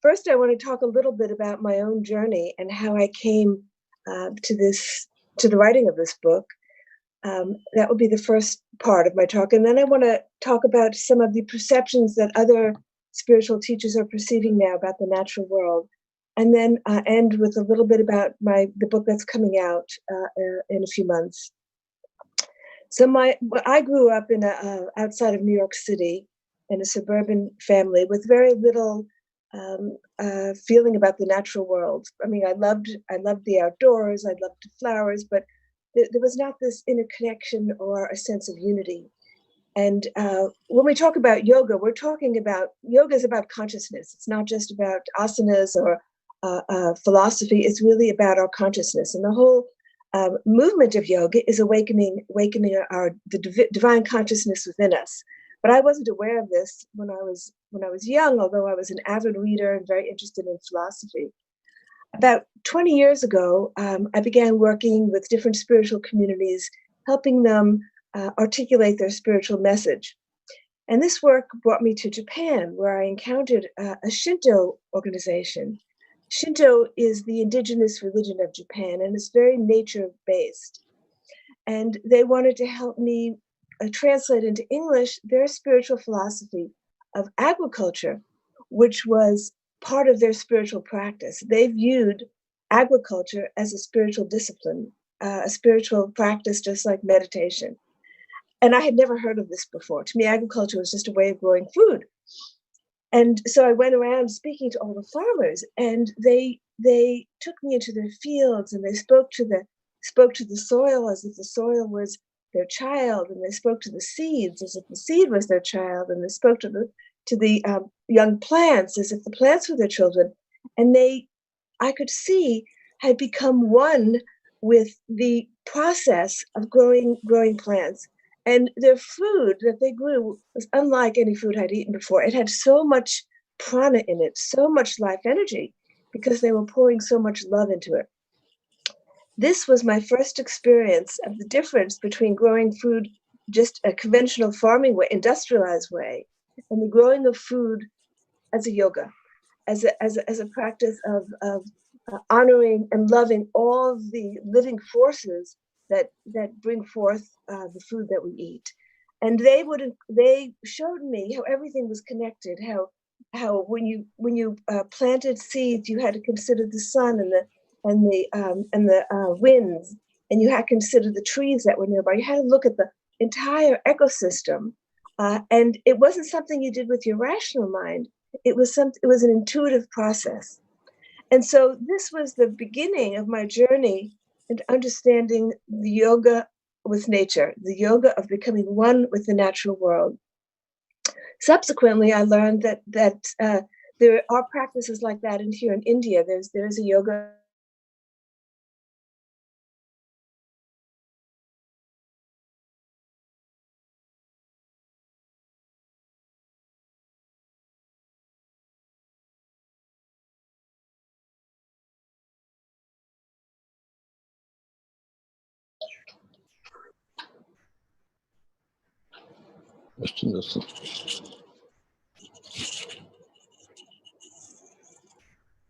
First, I want to talk a little bit about my own journey and how I came to the writing of this book. That would be the first part of my talk. And then I want to talk about some of the perceptions that other spiritual teachers are perceiving now about the natural world. And then end with a little bit about the book that's coming out in a few months. So I grew up in outside of New York City in a suburban family with very little feeling about the natural world. I mean, I loved the outdoors, I loved the flowers, but there was not this interconnection or a sense of unity. And when we talk about yoga, we're talking about yoga is about consciousness. It's not just about asanas or philosophy. It's really about our consciousness, and the whole movement of yoga is awakening the divine consciousness within us. But I wasn't aware of this when I was young, although I was an avid reader and very interested in philosophy. About 20 years ago, I began working with different spiritual communities, helping them articulate their spiritual message. And this work brought me to Japan, where I encountered a Shinto organization. Shinto is the indigenous religion of Japan, and it's very nature-based. And they wanted to help me translate into English their spiritual philosophy of agriculture, which was part of their spiritual practice. They viewed agriculture as a spiritual discipline, a spiritual practice, just like meditation. And I had never heard of this before. To me, agriculture was just a way of growing food. And so I went around speaking to all the farmers, and they took me into their fields, and they spoke to the soil as if the soil was their child, and they spoke to the seeds as if the seed was their child, and they spoke to the young plants as if the plants were their children. And I could see, had become one with the process of growing plants. And their food that they grew was unlike any food I'd eaten before. It had so much prana in it, so much life energy, because they were pouring so much love into it. This was my first experience of the difference between growing food just a conventional farming way, industrialized way, and the growing of food as a yoga, as a practice of honoring and loving all the living forces that bring forth the food that we eat. And they showed me how everything was connected, how when you planted seeds, you had to consider the sun and the winds, and you had to consider the trees that were nearby. You had to look at the entire ecosystem, and it wasn't something you did with your rational mind. It was an intuitive process. And so this was the beginning of my journey into understanding the yoga with nature, the yoga of becoming one with the natural world. Subsequently, I learned that there are practices like that here in India. There's a yoga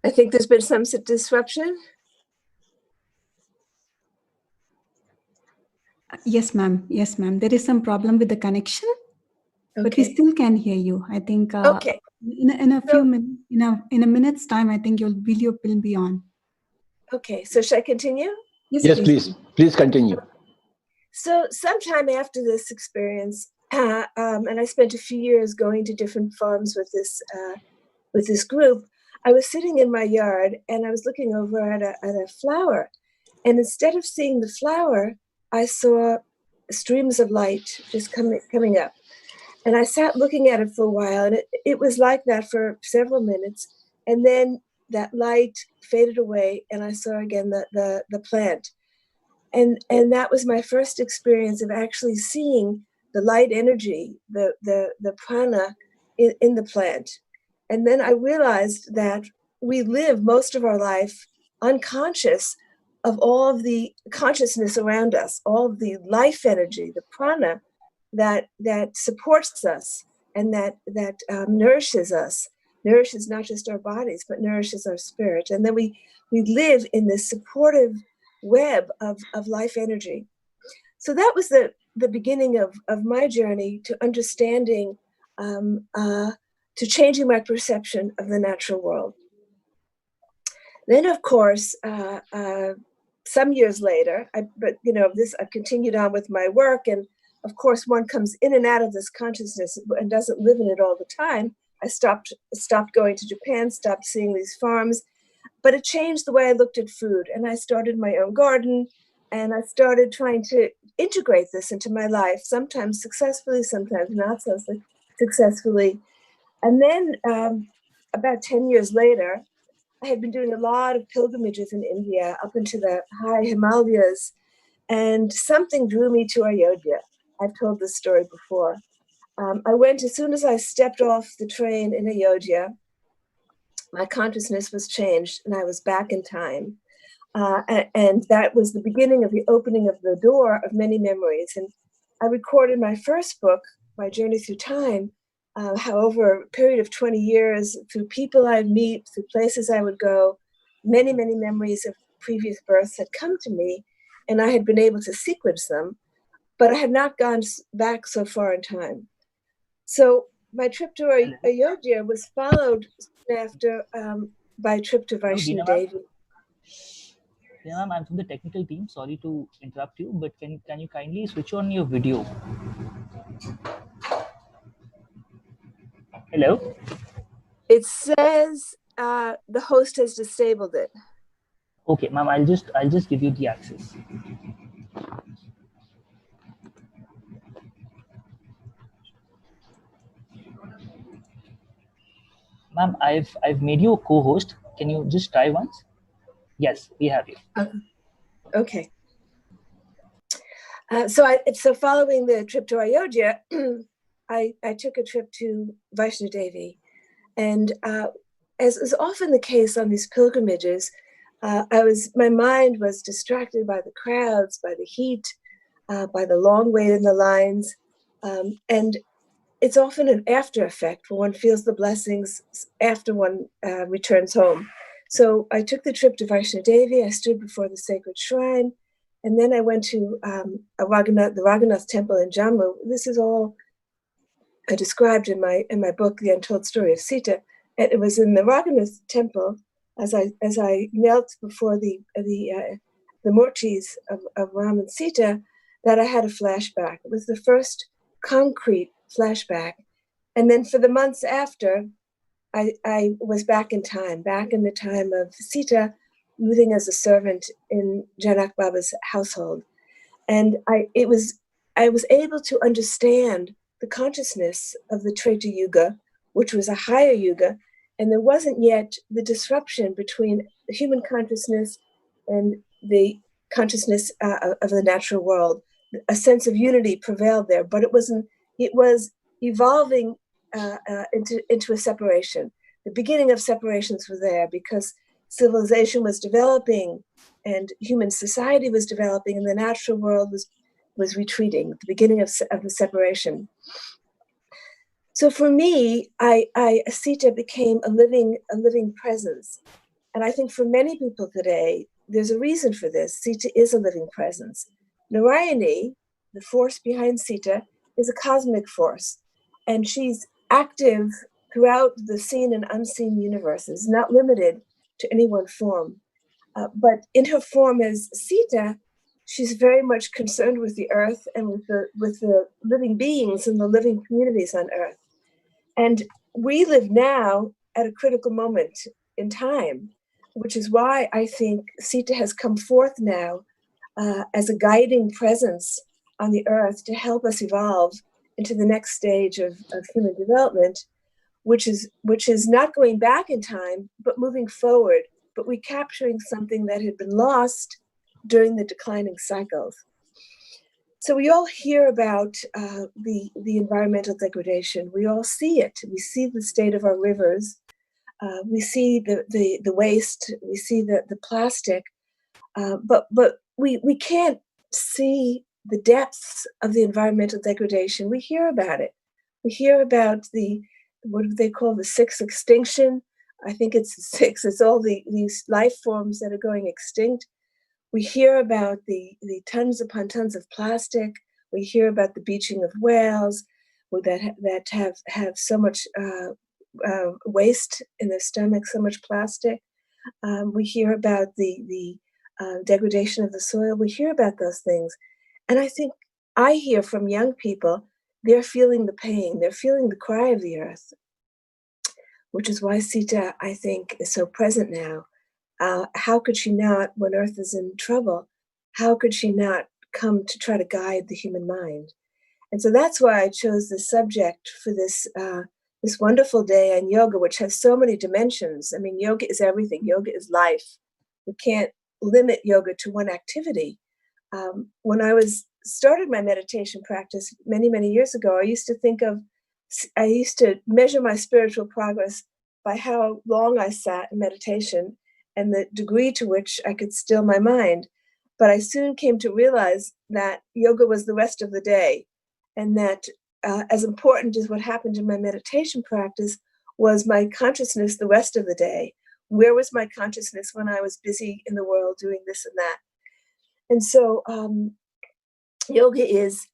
I think there's been some disruption. Yes, ma'am. Yes, ma'am. There is some problem with the connection, but we still can hear you. I think Okay. in a few minutes, in a minute's time, I think your video will be on. Okay, so should I continue? Yes, please. Please continue. So sometime after this experience, and I spent a few years going to different farms with this group, I was sitting in my yard and I was looking over at a flower. And instead of seeing the flower, I saw streams of light just coming up. And I sat looking at it for a while, and it was like that for several minutes. And then that light faded away, and I saw again the plant. And that was my first experience of actually seeing the light energy, the prana in the plant. And then I realized that we live most of our life unconscious of all of the consciousness around us, all of the life energy, the prana that supports us and that nourishes us, nourishes not just our bodies, but nourishes our spirit. And then we live in this supportive web of life energy. So that was the beginning of my journey to understanding, to changing my perception of the natural world. Then, of course, some years later, I've continued on with my work, and of course, one comes in and out of this consciousness and doesn't live in it all the time. I stopped going to Japan, stopped seeing these farms, but it changed the way I looked at food, and I started my own garden, and I started trying to integrate this into my life, sometimes successfully, sometimes not so successfully. And then about 10 years later, I had been doing a lot of pilgrimages in India up into the high Himalayas, and something drew me to Ayodhya. I've told this story before. I went as soon as I stepped off the train in Ayodhya. My consciousness was changed, and I was back in time. And that was the beginning of the opening of the door of many memories. And I recorded my first book, My Journey Through Time, however, a period of 20 years, through people I'd meet, through places I would go, many, many memories of previous births had come to me, and I had been able to sequence them, but I had not gone back so far in time. So my trip to Ayodhya was followed soon after by a trip to Vaishno Devi. Yeah, ma'am, I'm from the technical team. Sorry to interrupt you, but can you kindly switch on your video? Hello? It says the host has disabled it. Okay, ma'am, I'll just give you the access. Ma'am, I've made you a co-host. Can you just try once? Yes, we have you. Okay. So following the trip to Ayodhya, I took a trip to Vaishno Devi, and as is often the case on these pilgrimages, my mind was distracted by the crowds, by the heat, by the long wait in the lines, and it's often an after effect when one feels the blessings after one returns home. So I took the trip to Vaishno Devi. I stood before the sacred shrine, and then I went to the Raghunath temple in Jammu. This is all I described in my book, The Untold Story of Sita. And it was in the Raghunath temple as I knelt before the murtis of Ram and Sita that I had a flashback. It was the first concrete flashback. And then for the months after, I was back in time, back in the time of Sita living as a servant in Janak Baba's household. And I was able to understand the consciousness of the Treta Yuga, which was a higher yuga, and there wasn't yet the disruption between the human consciousness and the consciousness of the natural world. A sense of unity prevailed there, but it was evolving into a separation. The beginning of separations were there because civilization was developing and human society was developing, and the natural world was retreating, the beginning of the separation. So for me, Sita became a living presence. And I think for many people today, there's a reason for this. Sita is a living presence. Narayani, the force behind Sita, is a cosmic force. And she's active throughout the seen and unseen universes, not limited to any one form. But in her form as Sita, she's very much concerned with the earth and with the living beings and the living communities on earth. And we live now at a critical moment in time, which is why I think Sita has come forth now as a guiding presence on the earth to help us evolve into the next stage of human development, which is not going back in time, but moving forward, but recapturing something that had been lost during the declining cycles. So we all hear about the environmental degradation. We all see it. We see the state of our rivers. We see the waste. We see the plastic. But we can't see the depths of the environmental degradation. We hear about it. We hear about what do they call the sixth extinction? I think it's six. It's all these life forms that are going extinct. We hear about the tons upon tons of plastic. We hear about the beaching of whales that have so much waste in their stomach, so much plastic. We hear about the degradation of the soil. We hear about those things. And I hear from young people, they're feeling the pain. They're feeling the cry of the earth, which is why Sita, I think, is so present now. How could she not, when Earth is in trouble, how could she not come to try to guide the human mind? And so that's why I chose this subject for this wonderful day on yoga, which has so many dimensions. I mean, yoga is everything. Yoga is life. We can't limit yoga to one activity. When I started my meditation practice many, many years ago, I used to measure my spiritual progress by how long I sat in meditation and the degree to which I could still my mind. But I soon came to realize that yoga was the rest of the day, and that as important as what happened in my meditation practice was my consciousness the rest of the day. Where was my consciousness when I was busy in the world doing this and that? And so yoga is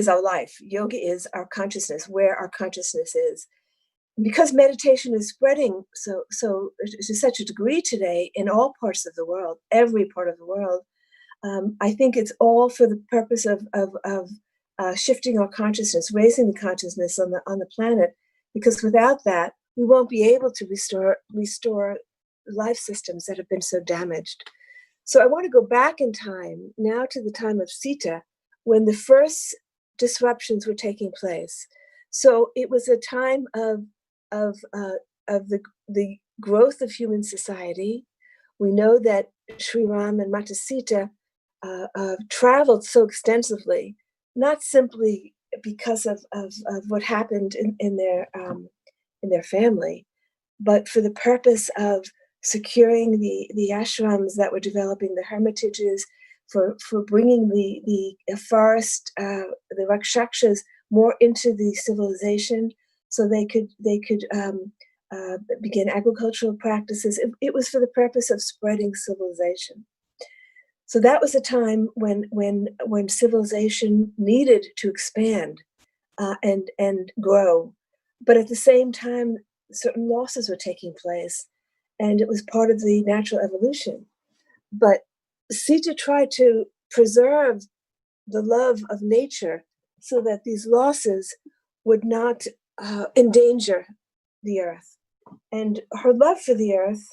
our life. Yoga is our consciousness, where our consciousness is. Because meditation is spreading so to such a degree today in all parts of the world, every part of the world, I think it's all for the purpose of shifting our consciousness, raising the consciousness on the planet. Because without that, we won't be able to restore life systems that have been so damaged. So I want to go back in time now to the time of Sita, when the first disruptions were taking place. So it was a time of the growth of human society. We know that Sri Ram and Mata Sita traveled so extensively, not simply because of what happened in their family, but for the purpose of securing the ashrams that were developing, the hermitages, for bringing the forest, the rakshakshas more into the civilization, so they could begin agricultural practices. It was for the purpose of spreading civilization. So that was a time when civilization needed to expand and grow, but at the same time, certain losses were taking place, and it was part of the natural evolution. But Sita tried to preserve the love of nature so that these losses would not endanger the earth. And her love for the earth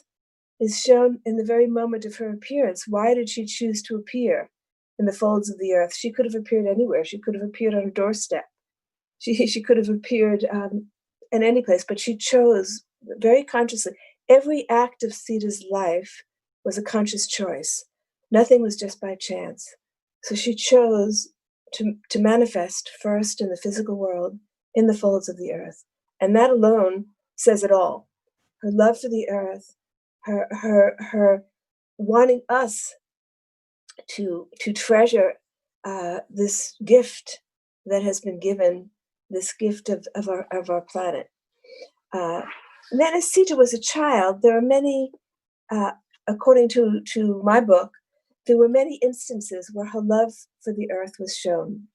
is shown in the very moment of her appearance. Why did she choose to appear in the folds of the earth? She could have appeared anywhere. She could have appeared on a doorstep. She could have appeared in any place, but she chose very consciously. Every act of Sita's life was a conscious choice. Nothing was just by chance. So she chose to manifest first in the physical world, in the folds of the earth. And that alone says it all. Her love for the earth, her wanting us to treasure this gift that has been given this gift of our planet. Then as Sita was a child, there are many, according to my book, there were many instances where her love for the earth was shown.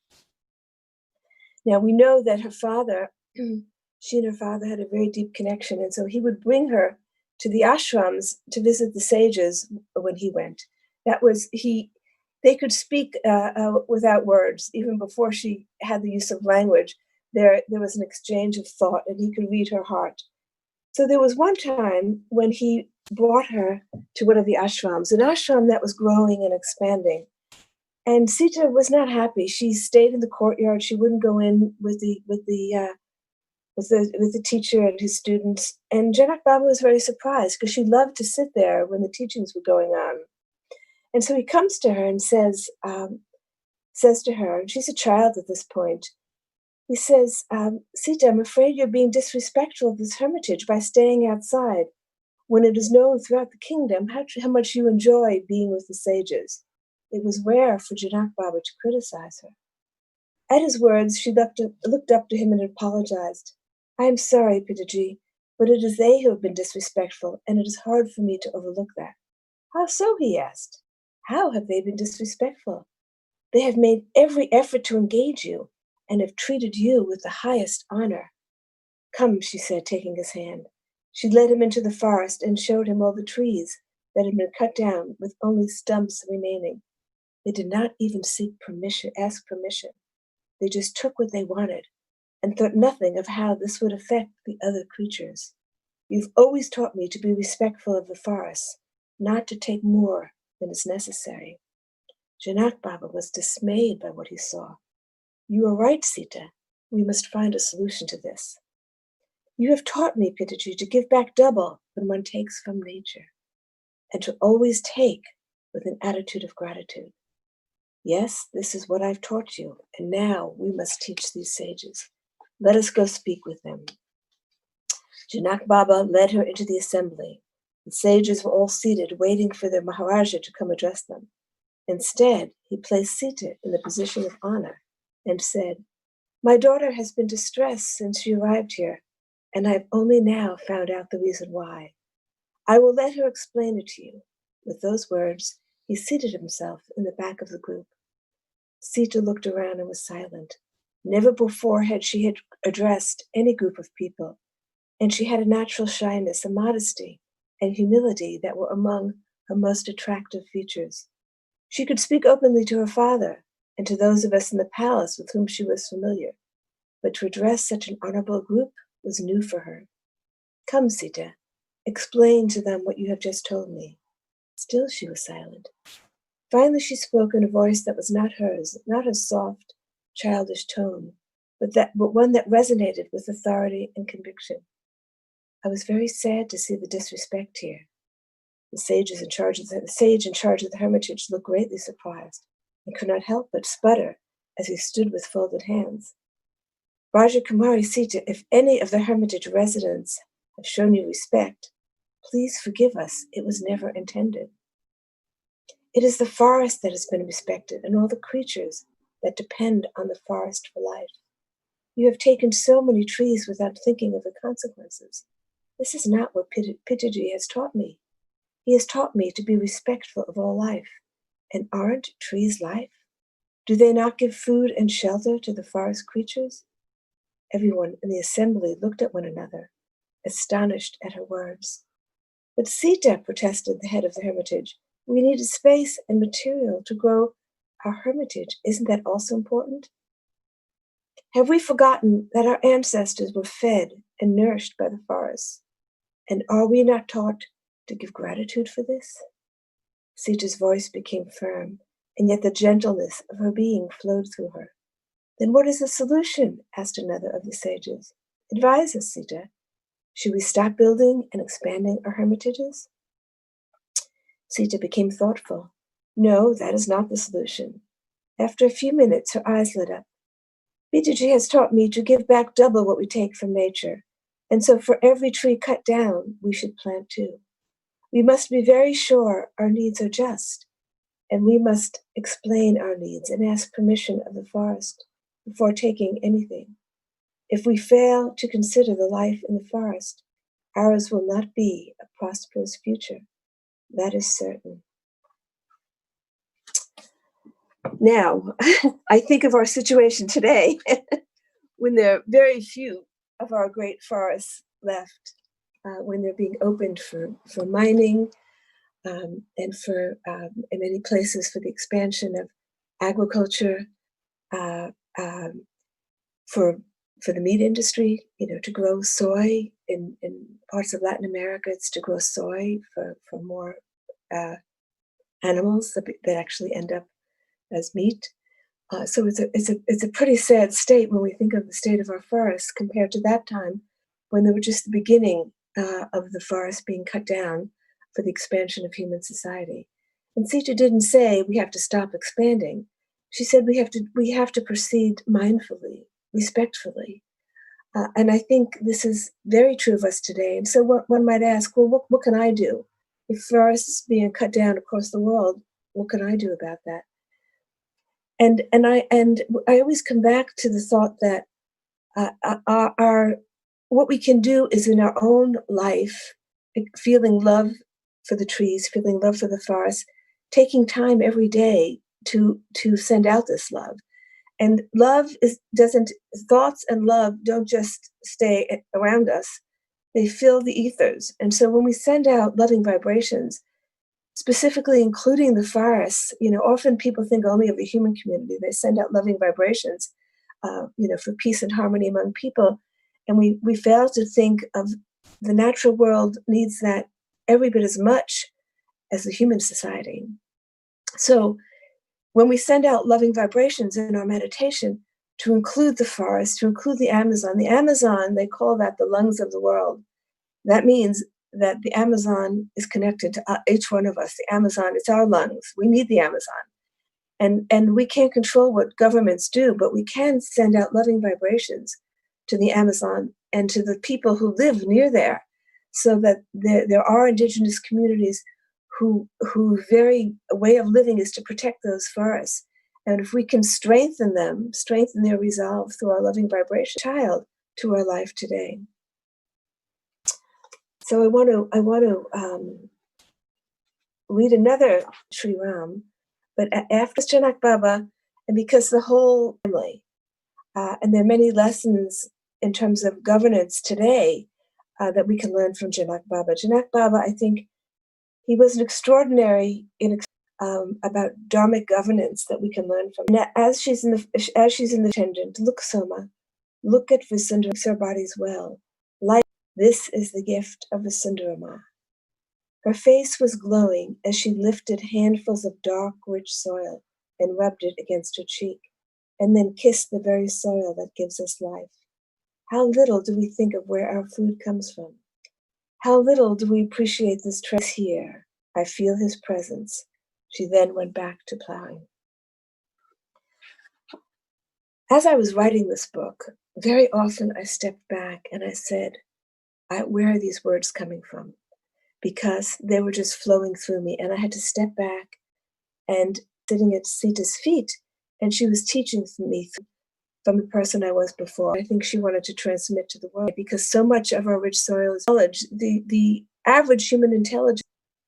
Now we know that her father, she and her father had a very deep connection, and so he would bring her to the ashrams to visit the sages when he went. That was they could speak without words. Even before she had the use of language, there was an exchange of thought, and he could read her heart. So there was one time when he brought her to one of the ashrams, an ashram that was growing and expanding. And Sita was not happy. She stayed in the courtyard. She wouldn't go in with the teacher and his students. And Janak Baba was very surprised because she loved to sit there when the teachings were going on. And so he comes to her and says to her, and she's a child at this point, he says, Sita, I'm afraid you're being disrespectful of this hermitage by staying outside when it is known throughout the kingdom how much you enjoy being with the sages. It was rare for Janak Baba to criticize her. At his words, she looked up to him and apologized. I am sorry, Pitaji, but it is they who have been disrespectful, and it is hard for me to overlook that. How so? He asked. How have they been disrespectful? They have made every effort to engage you and have treated you with the highest honor. Come, she said, taking his hand. She led him into the forest and showed him all the trees that had been cut down with only stumps remaining. They did not even ask permission. They just took what they wanted and thought nothing of how this would affect the other creatures. You've always taught me to be respectful of the forest, not to take more than is necessary. Janak Baba was dismayed by what he saw. You are right, Sita. We must find a solution to this. You have taught me, Pitaji, to give back double when one takes from nature, and to always take with an attitude of gratitude. Yes, this is what I've taught you, and now we must teach these sages. Let us go speak with them. Janak Baba led her into the assembly. The sages were all seated, waiting for their Maharaja to come address them. Instead, he placed Sita in the position of honor and said, My daughter has been distressed since she arrived here, and I've only now found out the reason why. I will let her explain it to you. With those words, he seated himself in the back of the group. Sita looked around and was silent. Never before had she addressed any group of people, and she had a natural shyness, a modesty, and humility that were among her most attractive features. She could speak openly to her father and to those of us in the palace with whom she was familiar, but to address such an honorable group was new for her. Come, Sita, explain to them what you have just told me. Still she was silent. Finally she spoke in a voice that was not hers, not her soft, childish tone, but one that resonated with authority and conviction. I was very sad to see the disrespect here. The sage in charge of the hermitage looked greatly surprised and could not help but sputter as he stood with folded hands. Raja Kumari Sita, if any of the hermitage residents have shown you respect, please forgive us. It was never intended. It is the forest that has been respected and all the creatures that depend on the forest for life. You have taken so many trees without thinking of the consequences. This is not what Pitaji has taught me. He has taught me to be respectful of all life. And aren't trees life? Do they not give food and shelter to the forest creatures? Everyone in the assembly looked at one another, astonished at her words. But Sita, protested the head of the hermitage, we needed space and material to grow our hermitage. Isn't that also important? Have we forgotten that our ancestors were fed and nourished by the forests? And are we not taught to give gratitude for this? Sita's voice became firm, and yet the gentleness of her being flowed through her. Then what is the solution? Asked another of the sages. Advise us, Sita. Should we stop building and expanding our hermitages? Sita became thoughtful. No, that is not the solution. After a few minutes, her eyes lit up. Pitaji has taught me to give back double what we take from nature, and so for every tree cut down, we should plant two. We must be very sure our needs are just, and we must explain our needs and ask permission of the forest before taking anything. If we fail to consider the life in the forest, ours will not be a prosperous future. That is certain. Now, I think of our situation today when there are very few of our great forests left, when they're being opened for mining, and for in many places for the expansion of agriculture, for the meat industry, to grow soy in parts of Latin America. It's to grow soy for more animals that actually end up as meat. So it's a pretty sad state when we think of the state of our forests compared to that time when they were just the beginning of the forest being cut down for the expansion of human society. And Sita didn't say we have to stop expanding. She said we have to proceed mindfully, respectfully. And I think this is very true of us today. And so one might ask, well, what can I do? If forests being cut down across the world, what can I do about that? And I always come back to the thought that our what we can do is in our own life, feeling love for the trees, feeling love for the forest, taking time every day to send out this love. And love thoughts and love don't just stay around us, they fill the ethers. And so when we send out loving vibrations, specifically including the forests, often people think only of the human community. They send out loving vibrations, for peace and harmony among people. And we fail to think of the natural world needs that every bit as much as the human society. So when we send out loving vibrations in our meditation, to include the forest, to include the Amazon, they call that the lungs of the world. That means that the Amazon is connected to each one of us. The Amazon, it's our lungs. We need the Amazon. And we can't control what governments do, but we can send out loving vibrations to the Amazon and to the people who live near there, so that there are indigenous communities whose very way of living is to protect those forests. And if we can strengthen their resolve through our loving vibration, child to our life today. So I want to read another Sri Ram, but after Janak Baba, and because the whole family, and there are many lessons in terms of governance today that we can learn from Janak Baba. Janak Baba, I think, he was an extraordinary about dharmic governance that we can learn from. And as she's in the attendant, look Soma, look at Vasundara, her bodies well. Light, this is the gift of Vasundarama. Her face was glowing as she lifted handfuls of dark, rich soil and rubbed it against her cheek, and then kissed the very soil that gives us life. How little do we think of where our food comes from? How little do we appreciate this treasure here? I feel his presence. She then went back to plowing. As I was writing this book, very often I stepped back and I said, where are these words coming from? Because they were just flowing through me, and I had to step back and sitting at Sita's feet, and she was teaching me from the person I was before. I think she wanted to transmit to the world, because so much of our rich soil is knowledge, the average human intelligence.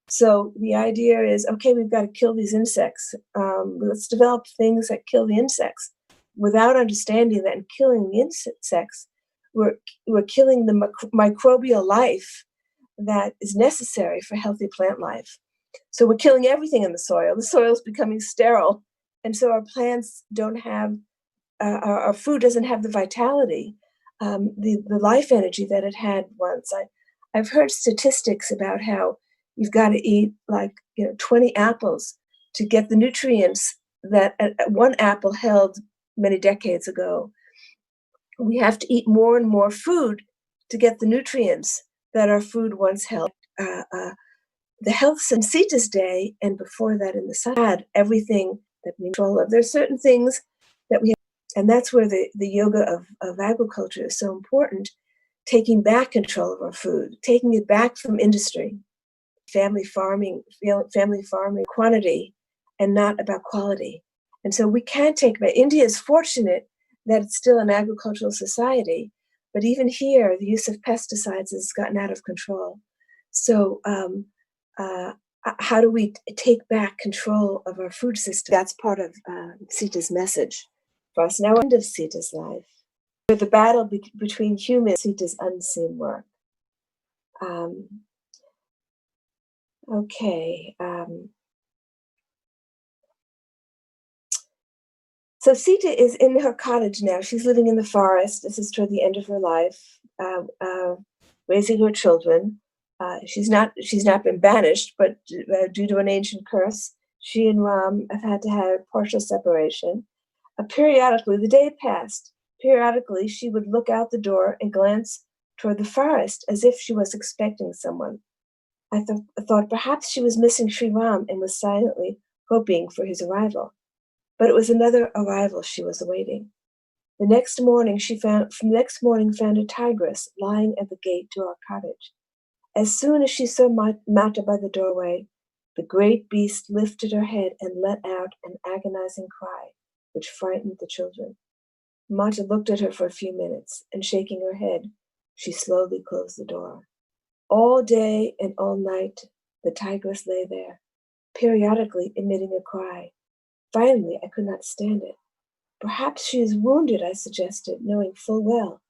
So the idea is, okay, we've got to kill these insects. Let's develop things that kill the insects. Without understanding that in killing the insects, we're killing the microbial life that is necessary for healthy plant life. So we're killing everything in the soil. The soil is becoming sterile. And so our plants don't have, our food doesn't have the vitality, the life energy that it had once. I've heard statistics about how you've got to eat 20 apples to get the nutrients that one apple held many decades ago. We have to eat more and more food to get the nutrients that our food once held. The health in Sita's day and before that in the sun had everything that we control of. There's certain things that we have, and that's where the yoga of agriculture is so important, taking back control of our food, taking it back from industry, family farming quantity and not about quality. And so we can't take back. India is fortunate that it's still an agricultural society. But even here, the use of pesticides has gotten out of control. So how do we take back control of our food system? That's part of Sita's message for us. Now, end of Sita's life, where the battle between humans, Sita's unseen work. Okay. So Sita is in her cottage now. She's living in the forest. This is toward the end of her life, raising her children. She's not been banished, but due to an ancient curse, she and Ram have had to have partial separation. Periodically, the day passed. Periodically, she would look out the door and glance toward the forest as if she was expecting someone. I thought perhaps she was missing Sri Ram and was silently hoping for his arrival. But it was another arrival she was awaiting. The next morning found a tigress lying at the gate to our cottage. As soon as she saw Mata by the doorway, the great beast lifted her head and let out an agonizing cry, which frightened the children. Mata looked at her for a few minutes, and shaking her head, she slowly closed the door. All day and all night, the tigress lay there, periodically emitting a cry. Finally, I could not stand it. Perhaps she is wounded, I suggested, knowing full well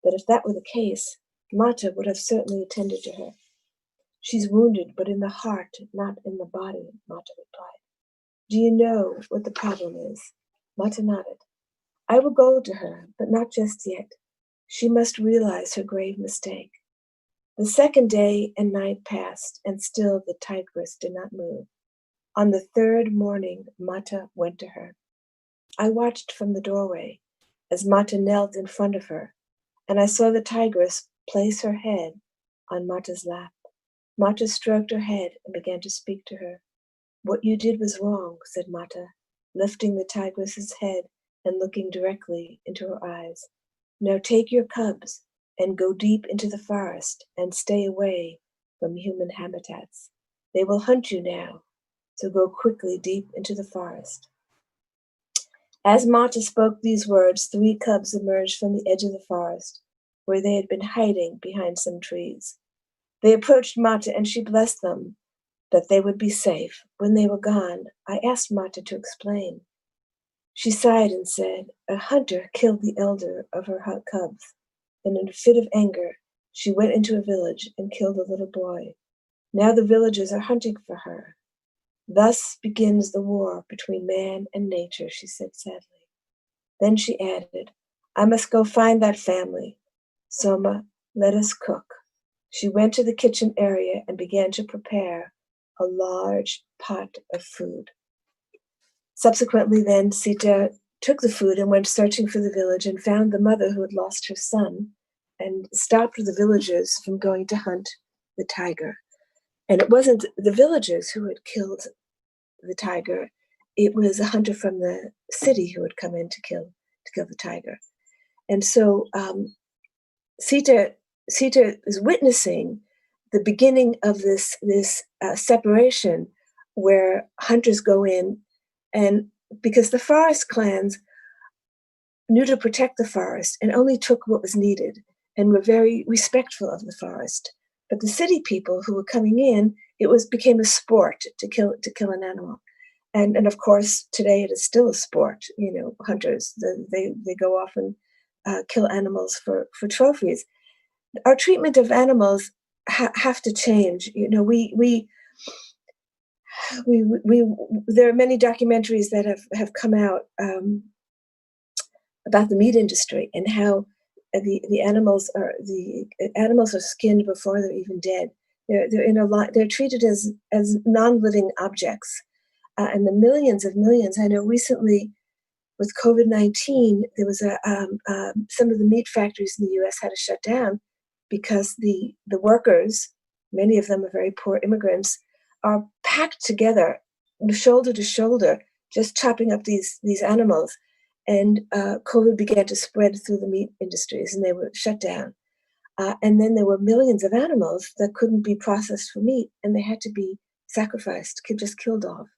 that if that were the case, Mata would have certainly attended to her. She's wounded, but in the heart, not in the body, Mata replied. Do you know what the problem is? Mata nodded. I will go to her, but not just yet. She must realize her grave mistake. The second day and night passed, and still the tigress did not move. On the third morning, Mata went to her. I watched from the doorway as Mata knelt in front of her, and I saw the tigress place her head on Mata's lap. Mata stroked her head and began to speak to her. What you did was wrong, said Mata, lifting the tigress's head and looking directly into her eyes. Now take your cubs and go deep into the forest and stay away from human habitats. They will hunt you now, so go quickly deep into the forest. As Mata spoke these words, 3 cubs emerged from the edge of the forest, where they had been hiding behind some trees. They approached Mata, and she blessed them that they would be safe. When they were gone, I asked Mata to explain. She sighed and said, a hunter killed the elder of her cubs, and in a fit of anger, she went into a village and killed a little boy. Now the villagers are hunting for her. Thus begins the war between man and nature, she said sadly. Then she added, I must go find that family. Soma, let us cook. She went to the kitchen area and began to prepare a large pot of food. Subsequently, then, Sita took the food and went searching for the village and found the mother who had lost her son and stopped the villagers from going to hunt the tiger. And it wasn't the villagers who had killed the tiger. It was a hunter from the city who had come in to kill the tiger. And so Sita is witnessing the beginning of this separation where hunters go in, and because the forest clans knew to protect the forest and only took what was needed and were very respectful of the forest. But the city people who were coming in, it became a sport to kill an animal. And of course, today it is still a sport. You know, hunters, they go off and kill animals for trophies. Our treatment of animals have to change. You know, we there are many documentaries that have come out about the meat industry and how the animals are skinned before they're even dead. They're treated as non-living objects, and the millions. I know recently with COVID-19, there was some of the meat factories in the U.S. had to shut down because the workers, many of them are very poor immigrants, are packed together, shoulder to shoulder, just chopping up these animals. And COVID began to spread through the meat industries, and they were shut down. And then there were millions of animals that couldn't be processed for meat, and they had to be sacrificed, just killed off.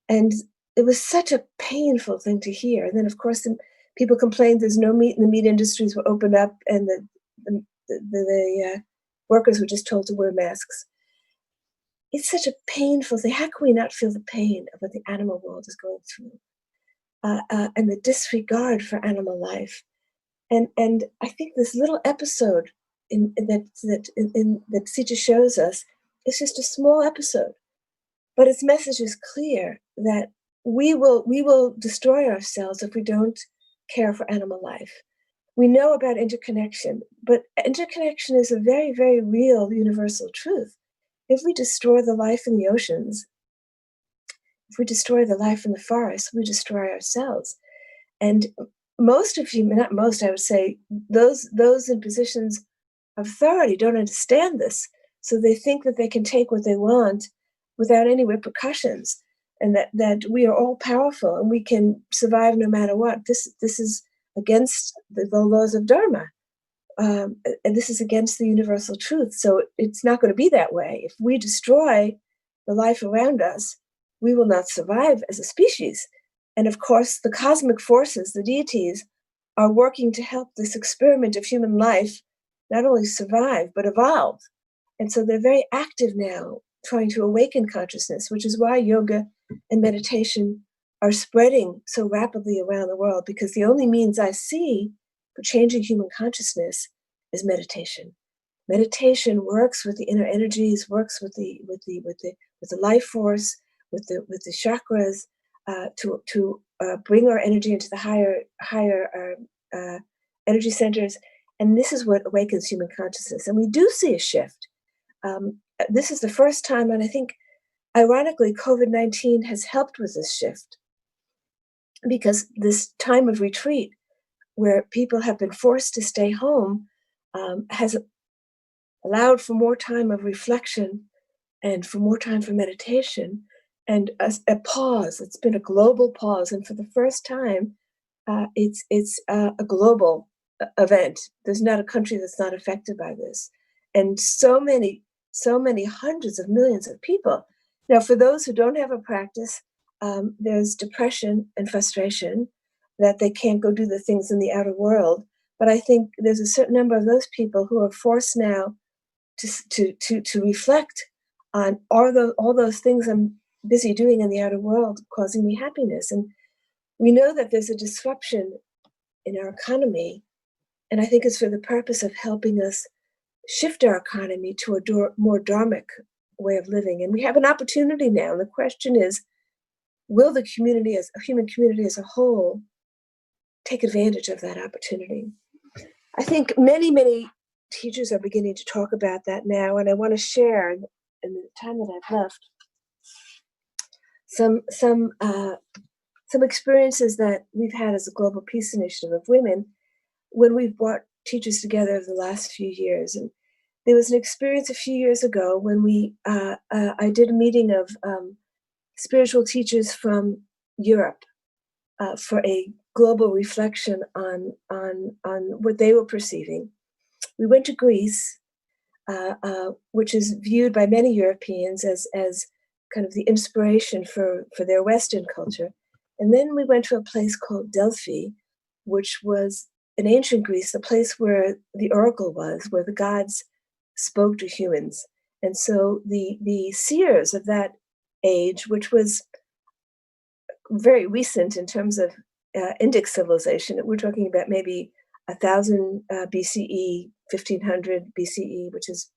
And it was such a painful thing to hear. And then, of course, People complained there's no meat, and the meat industries were opened up, and the workers were just told to wear masks. It's such a painful thing. How can we not feel the pain of what the animal world is going through, and the disregard for animal life? And I think this little episode that Sita shows us is just a small episode, but its message is clear that we will destroy ourselves if we don't care for animal life. We know about interconnection, but interconnection is a very, very real universal truth. If we destroy the life in the oceans, if we destroy the life in the forest, we destroy ourselves. And most of you, not most, I would say, those in positions of authority don't understand this. So they think that they can take what they want without any repercussions, and that we are all powerful and we can survive no matter what. This is against the laws of Dharma. And this is against the universal truth. So it's not going to be that way. If we destroy the life around us, we will not survive as a species. And of course, the cosmic forces, the deities, are working to help this experiment of human life not only survive, but evolve. And so they're very active now, trying to awaken consciousness, which is why yoga and meditation are spreading so rapidly around the world, because the only means I see for changing human consciousness is meditation. Meditation works with the inner energies, works with the life force, with the chakras, to bring our energy into the higher energy centers, and this is what awakens human consciousness. And we do see a shift. This is the first time, and I think, ironically, COVID-19 has helped with this shift, because this time of retreat, where people have been forced to stay home, has allowed for more time of reflection and for more time for meditation and a pause. It's been a global pause, and for the first time, it's a global event. There's not a country that's not affected by this, and so many hundreds of millions of people. Now, for those who don't have a practice, there's depression and frustration that they can't go do the things in the outer world. But I think there's a certain number of those people who are forced now to reflect on all those things I'm busy doing in the outer world causing me happiness. And we know that there's a disruption in our economy, and I think it's for the purpose of helping us shift our economy to a more dharmic way of living. And we have an opportunity now. And the question is, will the community, as a human community as a whole, take advantage of that opportunity? I think many teachers are beginning to talk about that now, and I want to share, in the time that I've left, some experiences that we've had as a Global Peace Initiative of women when we've brought teachers together over the last few years. And there was an experience a few years ago when I did a meeting of spiritual teachers from Europe for a global reflection on what they were perceiving. We went to Greece, which is viewed by many Europeans as kind of the inspiration for their Western culture. And then we went to a place called Delphi, which was in ancient Greece, the place where the oracle was, where the gods spoke to humans. And so the seers of that age, which was very recent in terms of Indic civilization, we're talking about maybe 1000 BCE, 1500 BCE, which is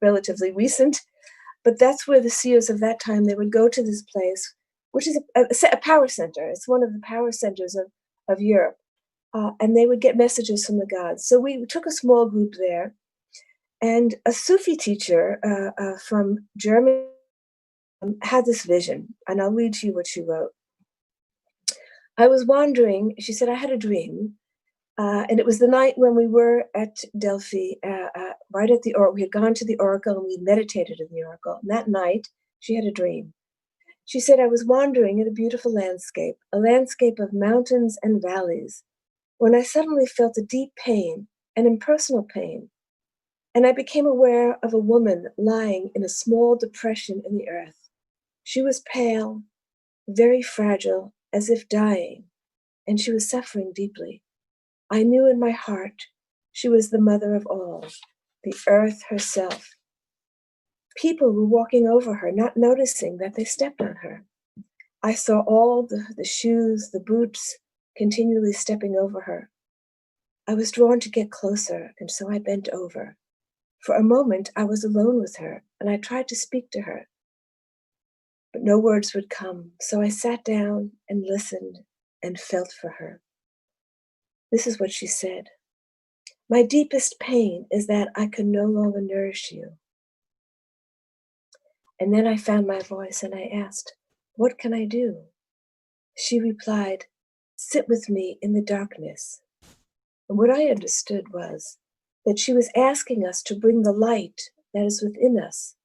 relatively recent. But that's where the seers of that time, they would go to this place, which is a power center. It's one of the power centers of Europe. And they would get messages from the gods. So we took a small group there, and a Sufi teacher from Germany had this vision, and I'll read to you what she wrote. I was wandering, she said, I had a dream, and it was the night when we were at Delphi, right at the oracle. We had gone to the oracle and we meditated in the oracle. And that night, she had a dream. She said, I was wandering in a beautiful landscape, a landscape of mountains and valleys, when I suddenly felt a deep pain, an impersonal pain, and I became aware of a woman lying in a small depression in the earth. She was pale, very fragile, as if dying, and she was suffering deeply. I knew in my heart she was the mother of all, the earth herself. People were walking over her, not noticing that they stepped on her. I saw all the shoes, the boots, continually stepping over her. I was drawn to get closer, and so I bent over. For a moment, I was alone with her, and I tried to speak to her. But no words would come, so I sat down and listened and felt for her. This is what she said. My deepest pain is that I can no longer nourish you. And then I found my voice and I asked, what can I do? She replied, sit with me in the darkness. And what I understood was that she was asking us to bring the light that is within us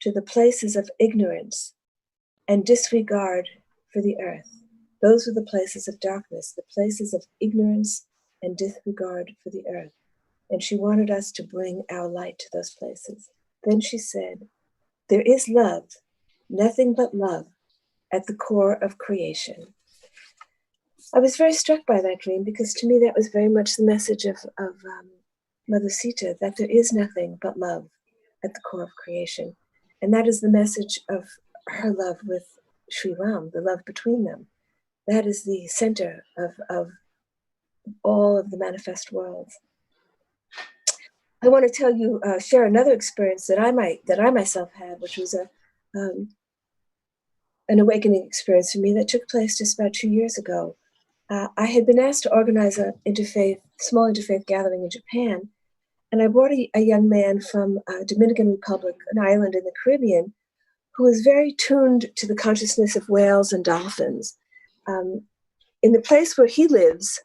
to the places of ignorance and disregard for the earth. Those were the places of darkness, the places of ignorance and disregard for the earth. And she wanted us to bring our light to those places. Then she said, there is love, nothing but love, at the core of creation. I was very struck by that dream because to me that was very much the message of Mother Sita, that there is nothing but love at the core of creation. And that is the message of her love with Sri Ram, the love between them. That is the center of all of the manifest worlds. I want to tell you, share another experience that I myself had, which was an awakening experience for me that took place just about 2 years ago. I had been asked to organize a small interfaith gathering in Japan, and I brought a young man from Dominican Republic, an island in the Caribbean, who was very tuned to the consciousness of whales and dolphins. In the place where he lives,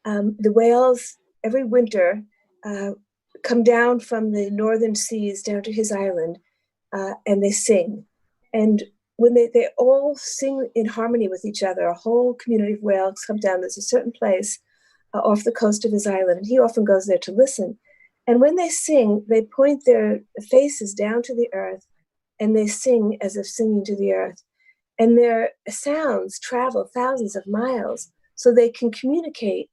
the whales every winter come down from the northern seas down to his island, and they sing. And when they all sing in harmony with each other, a whole community of whales come down. There's a certain place off the coast of his island, and he often goes there to listen. And when they sing, they point their faces down to the earth, and they sing as if singing to the earth. And their sounds travel thousands of miles, so they can communicate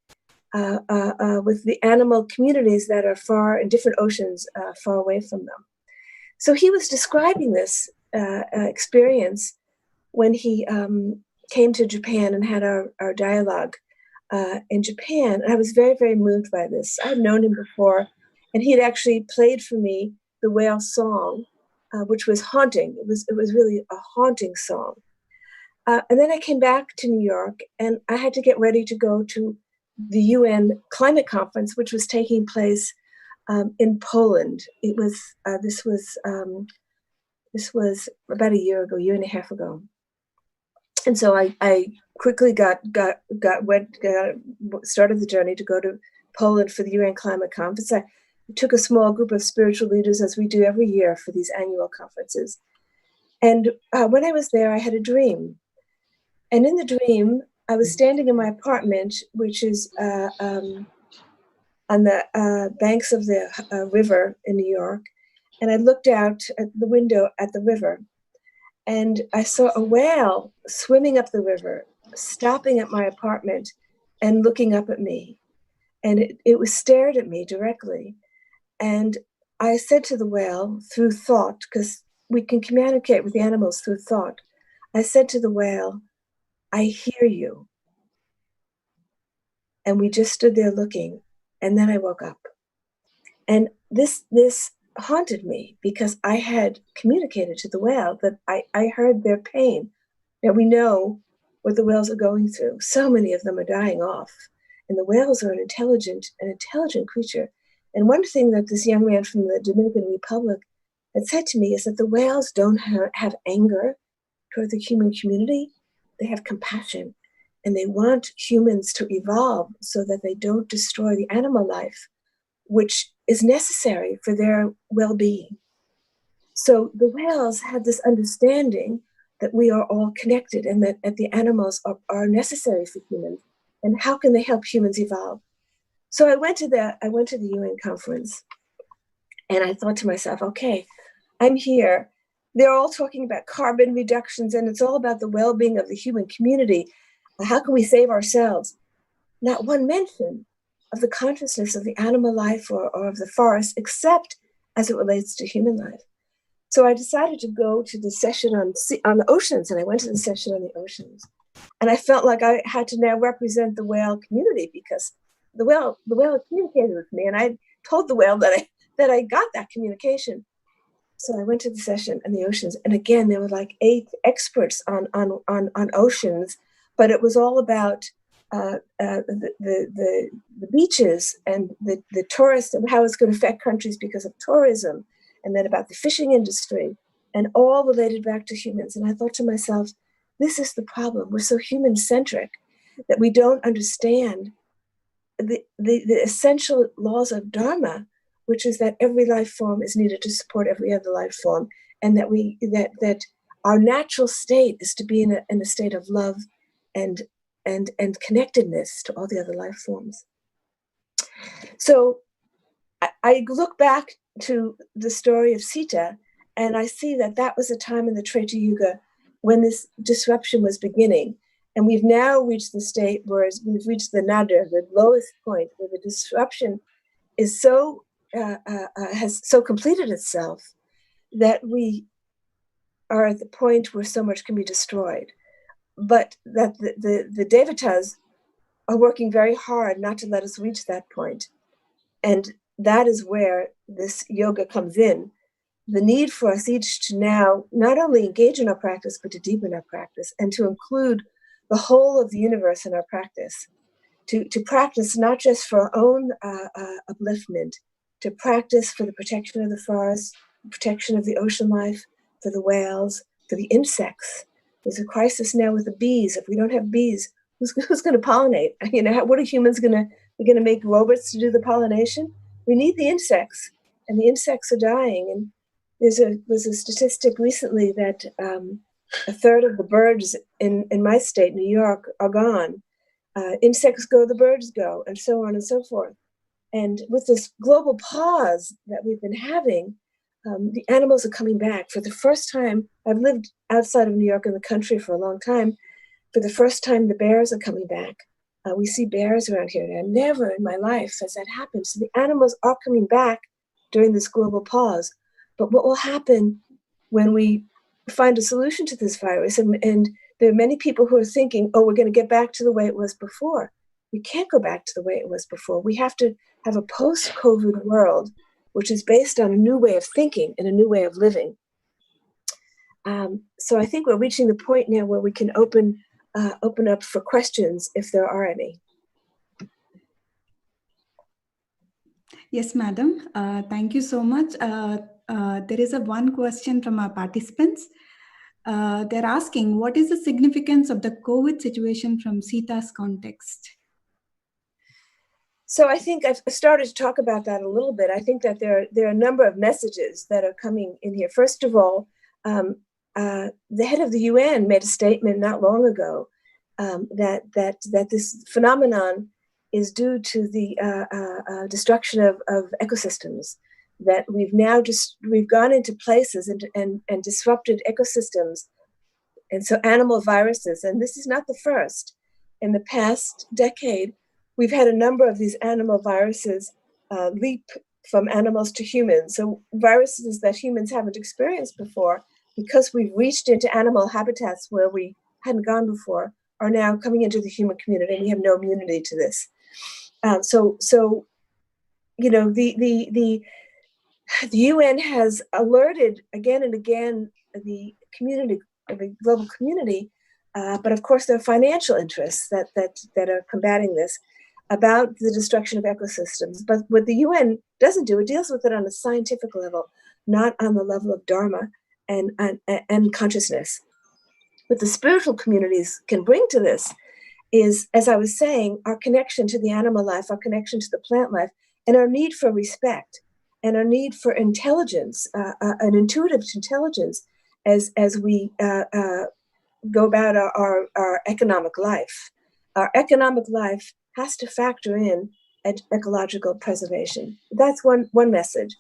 with the animal communities that are far in different oceans far away from them. So he was describing this experience when he came to Japan and had our dialogue in Japan. And I was very, very moved by this. I had known him before, and he had actually played for me the whale song, which was haunting. It was really a haunting song. And then I came back to New York, and I had to get ready to go to the UN climate conference, which was taking place in Poland. This was about a year and a half ago. And so I quickly started the journey to go to Poland for the UN climate conference. I took a small group of spiritual leaders, as we do every year for these annual conferences. And when I was there, I had a dream. And in the dream, I was standing in my apartment, which is on the banks of the river in New York. And I looked out at the window at the river. And I saw a whale swimming up the river, stopping at my apartment and looking up at me. And it was stared at me directly. And I said to the whale through thought, because we can communicate with the animals through thought. I said to the whale, I hear you. And we just stood there looking. And then I woke up. And this haunted me because I had communicated to the whale that I heard their pain. Now we know what the whales are going through. So many of them are dying off. And the whales are an intelligent creature. And one thing that this young man from the Dominican Republic had said to me is that the whales don't have anger toward the human community. They have compassion. And they want humans to evolve so that they don't destroy the animal life, which is necessary for their well-being. So the whales had this understanding that we are all connected and that the animals are necessary for humans. And how can they help humans evolve? So I went to the UN conference, and I thought to myself, okay, I'm here they're all talking about carbon reductions, and it's all about the well-being of the human community. How can we save ourselves? Not one mention of the consciousness of the animal life or of the forest, except as it relates to human life. So I decided to go to the session on the oceans, and I went to the session on the oceans. And I felt like I had to now represent the whale community, because the whale communicated with me, and I told the whale that I got that communication. So I went to the session on the oceans, and again there were like 8 experts on oceans, but it was all about the beaches and the tourists and how it's going to affect countries because of tourism, and then about the fishing industry, and all related back to humans. And I thought to myself, this is the problem. We're so human-centric that we don't understand the essential laws of Dharma, which is that every life form is needed to support every other life form, and that our natural state is to be in a state of love and connectedness to all the other life forms. So I look back to the story of Sita, and I see that was a time in the Treta Yuga when this disruption was beginning. And we've now reached the state where we've reached the nadir, the lowest point, where the disruption is so has so completed itself that we are at the point where so much can be destroyed. But that the devatas are working very hard not to let us reach that point. And that is where this yoga comes in. The need for us each to now not only engage in our practice, but to deepen our practice and to include the whole of the universe in our practice. To practice not just for our own upliftment, to practice for the protection of the forest, protection of the ocean life, for the whales, for the insects. There's a crisis now with the bees. If we don't have bees, who's going to pollinate? You know, what are humans going to? We're going to make robots to do the pollination? We need the insects, and the insects are dying. And there was a statistic recently that a third of the birds in my state, New York, are gone. Insects go, the birds go, and so on and so forth. And with this global pause that we've been having, the animals are coming back. For the first time, I've lived outside of New York in the country for a long time. For the first time, the bears are coming back. We see bears around here now. Never in my life has that happened. So the animals are coming back during this global pause. But what will happen when we find a solution to this virus? And there are many people who are thinking, oh, we're going to get back to the way it was before. We can't go back to the way it was before. We have to have a post-COVID world, which is based on a new way of thinking and a new way of living. So I think we're reaching the point now where we can open up for questions if there are any. Yes, madam. Thank you so much. There is one question from our participants. They're asking, what is the significance of the COVID situation from Sita's context? So I think I've started to talk about that a little bit. I think that there are a number of messages that are coming in here. First of all, the head of the UN made a statement not long ago that this phenomenon is due to the destruction of ecosystems. That we've gone into places and disrupted ecosystems, and so animal viruses. And this is not the first. In the past decade, we've had a number of these animal viruses leap from animals to humans. So viruses that humans haven't experienced before, because we've reached into animal habitats where we hadn't gone before, are now coming into the human community, and we have no immunity to this. So you know, the UN has alerted again and again the community, the global community, but of course there are financial interests that are combating this, about the destruction of ecosystems. But what the UN doesn't do, it deals with it on a scientific level, not on the level of Dharma and consciousness. What the spiritual communities can bring to this is, as I was saying, our connection to the animal life, our connection to the plant life, and our need for respect, and our need for intelligence, an intuitive intelligence, as we go about our economic life. Our economic life has to factor in ecological preservation. That's one message.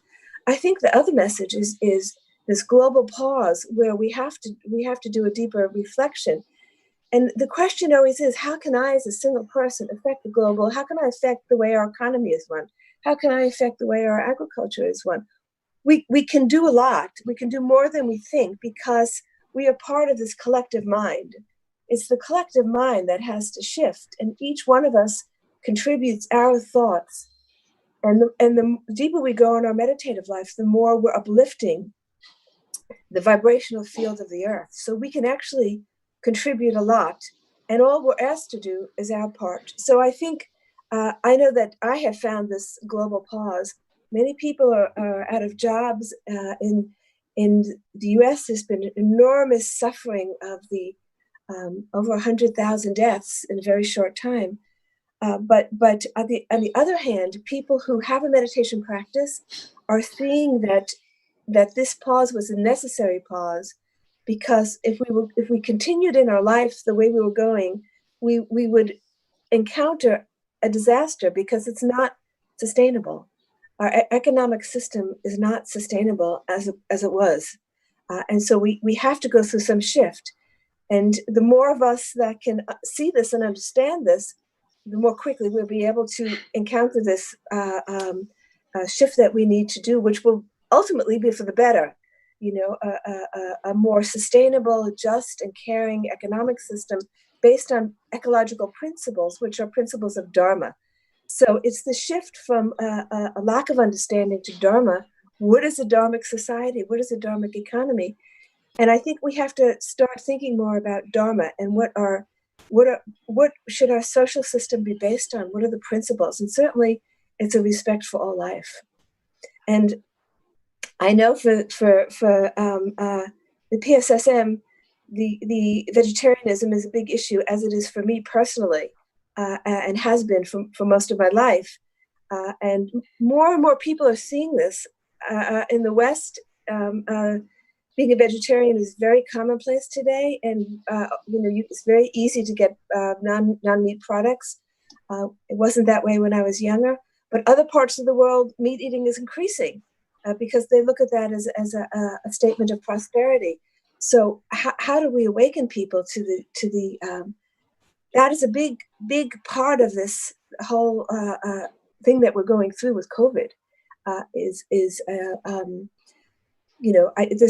I think the other message is this global pause where we have to do a deeper reflection. And the question always is, how can I as a single person affect the global? How can I affect the way our economy is run? How can I affect the way our agriculture is run? We can do a lot. We can do more than we think because we are part of this collective mind. It's the collective mind that has to shift, and each one of us contributes our thoughts. And the deeper we go in our meditative life, the more we're uplifting the vibrational field of the earth. So we can actually contribute a lot, and all we're asked to do is our part. So I think, I know that I have found this global pause. Many people are out of jobs. In the US, there's been enormous suffering of the over 100,000 deaths in a very short time. But on the other hand, people who have a meditation practice are seeing that this pause was a necessary pause, because if we continued in our life the way we were going, we would encounter a disaster, because it's not sustainable. Our economic system is not sustainable as it was, and so we have to go through some shift. And the more of us that can see this and understand this, the more quickly we'll be able to encounter this shift that we need to do, which will ultimately be for the better. You know, a more sustainable, just, and caring economic system based on ecological principles, which are principles of Dharma. So it's the shift from a lack of understanding to Dharma. What is a Dharmic society? What is a Dharmic economy? And I think we have to start thinking more about Dharma and what should our social system be based on? What are the principles? And certainly, it's a respect for all life. And I know for the PSSM, the vegetarianism is a big issue, as it is for me personally, and has been for most of my life. And more people are seeing this in the West. Being a vegetarian is very commonplace today, and it's very easy to get non-meat products. It wasn't that way when I was younger, but other parts of the world, meat eating is increasing because they look at that as a statement of prosperity. So how do we awaken people to the that is a big part of this whole thing that we're going through with COVID. There's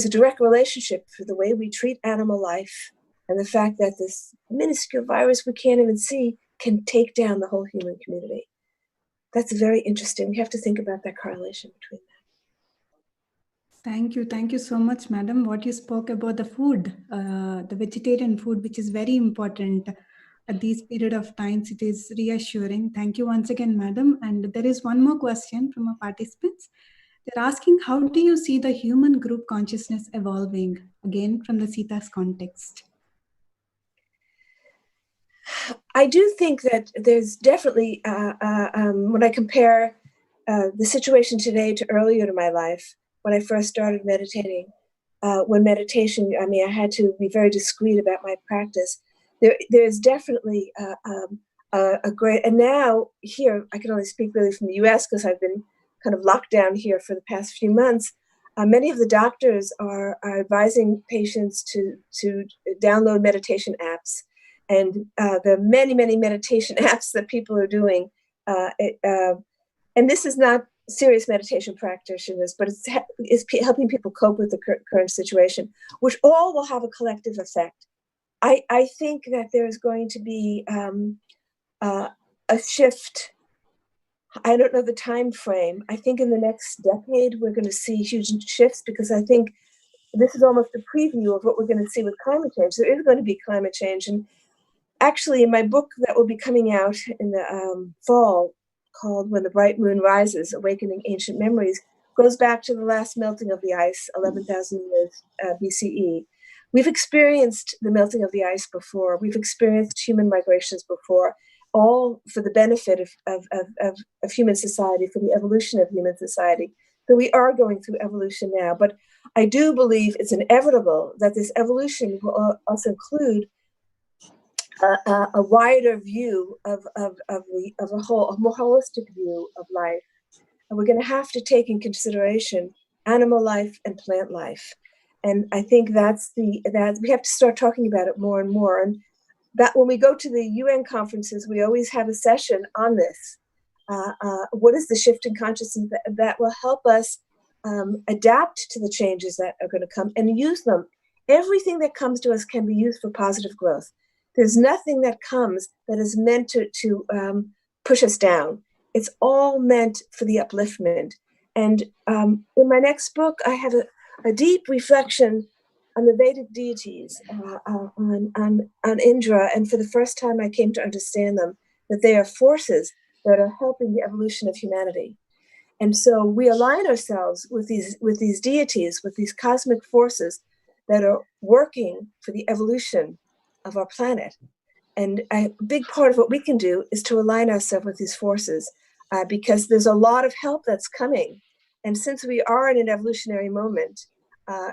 a direct relationship for the way we treat animal life and the fact that this minuscule virus we can't even see can take down the whole human community. That's very interesting. We have to think about that correlation between that. Thank you so much, madam. What you spoke about the food, the vegetarian food, which is very important at this period of times, it is reassuring. Thank you once again, madam. And there is one more question from our participants. They're asking, how do you see the human group consciousness evolving, again, from the Sita's context? I do think that there's definitely, when I compare the situation today to earlier in my life, when I first started meditating, when meditation, I had to be very discreet about my practice. There's definitely a great, and now here, I can only speak really from the US because I've been kind of locked down here for the past few months. Many of the doctors are advising patients to download meditation apps. And there are many meditation apps that people are doing. And this is not serious meditation practitioners, but it's helping people cope with the current situation, which all will have a collective effect. I think that there's going to be a shift. I don't know the time frame. I think in the next decade, we're going to see huge shifts, because I think this is almost a preview of what we're going to see with climate change. There is going to be climate change. And actually, in my book that will be coming out in the fall, called When the Bright Moon Rises, Awakening Ancient Memories, goes back to the last melting of the ice, 11,000 years BCE. We've experienced the melting of the ice before. We've experienced human migrations before, all for the benefit of human society, for the evolution of human society. So we are going through evolution now. But I do believe it's inevitable that this evolution will also include a wider view of a more holistic view of life. And we're going to have to take in consideration animal life and plant life. And I think that we have to start talking about it more and more. And that when we go to the UN conferences, we always have a session on this. What is the shift in consciousness that will help us adapt to the changes that are going to come and use them? Everything that comes to us can be used for positive growth. There's nothing that comes that is meant to push us down. It's all meant for the upliftment. And in my next book, I have a deep reflection on the Vedic deities, on Indra, and for the first time I came to understand them, that they are forces that are helping the evolution of humanity. And so we align ourselves with these deities, with these cosmic forces that are working for the evolution of our planet. And a big part of what we can do is to align ourselves with these forces, because there's a lot of help that's coming. And since we are in an evolutionary moment,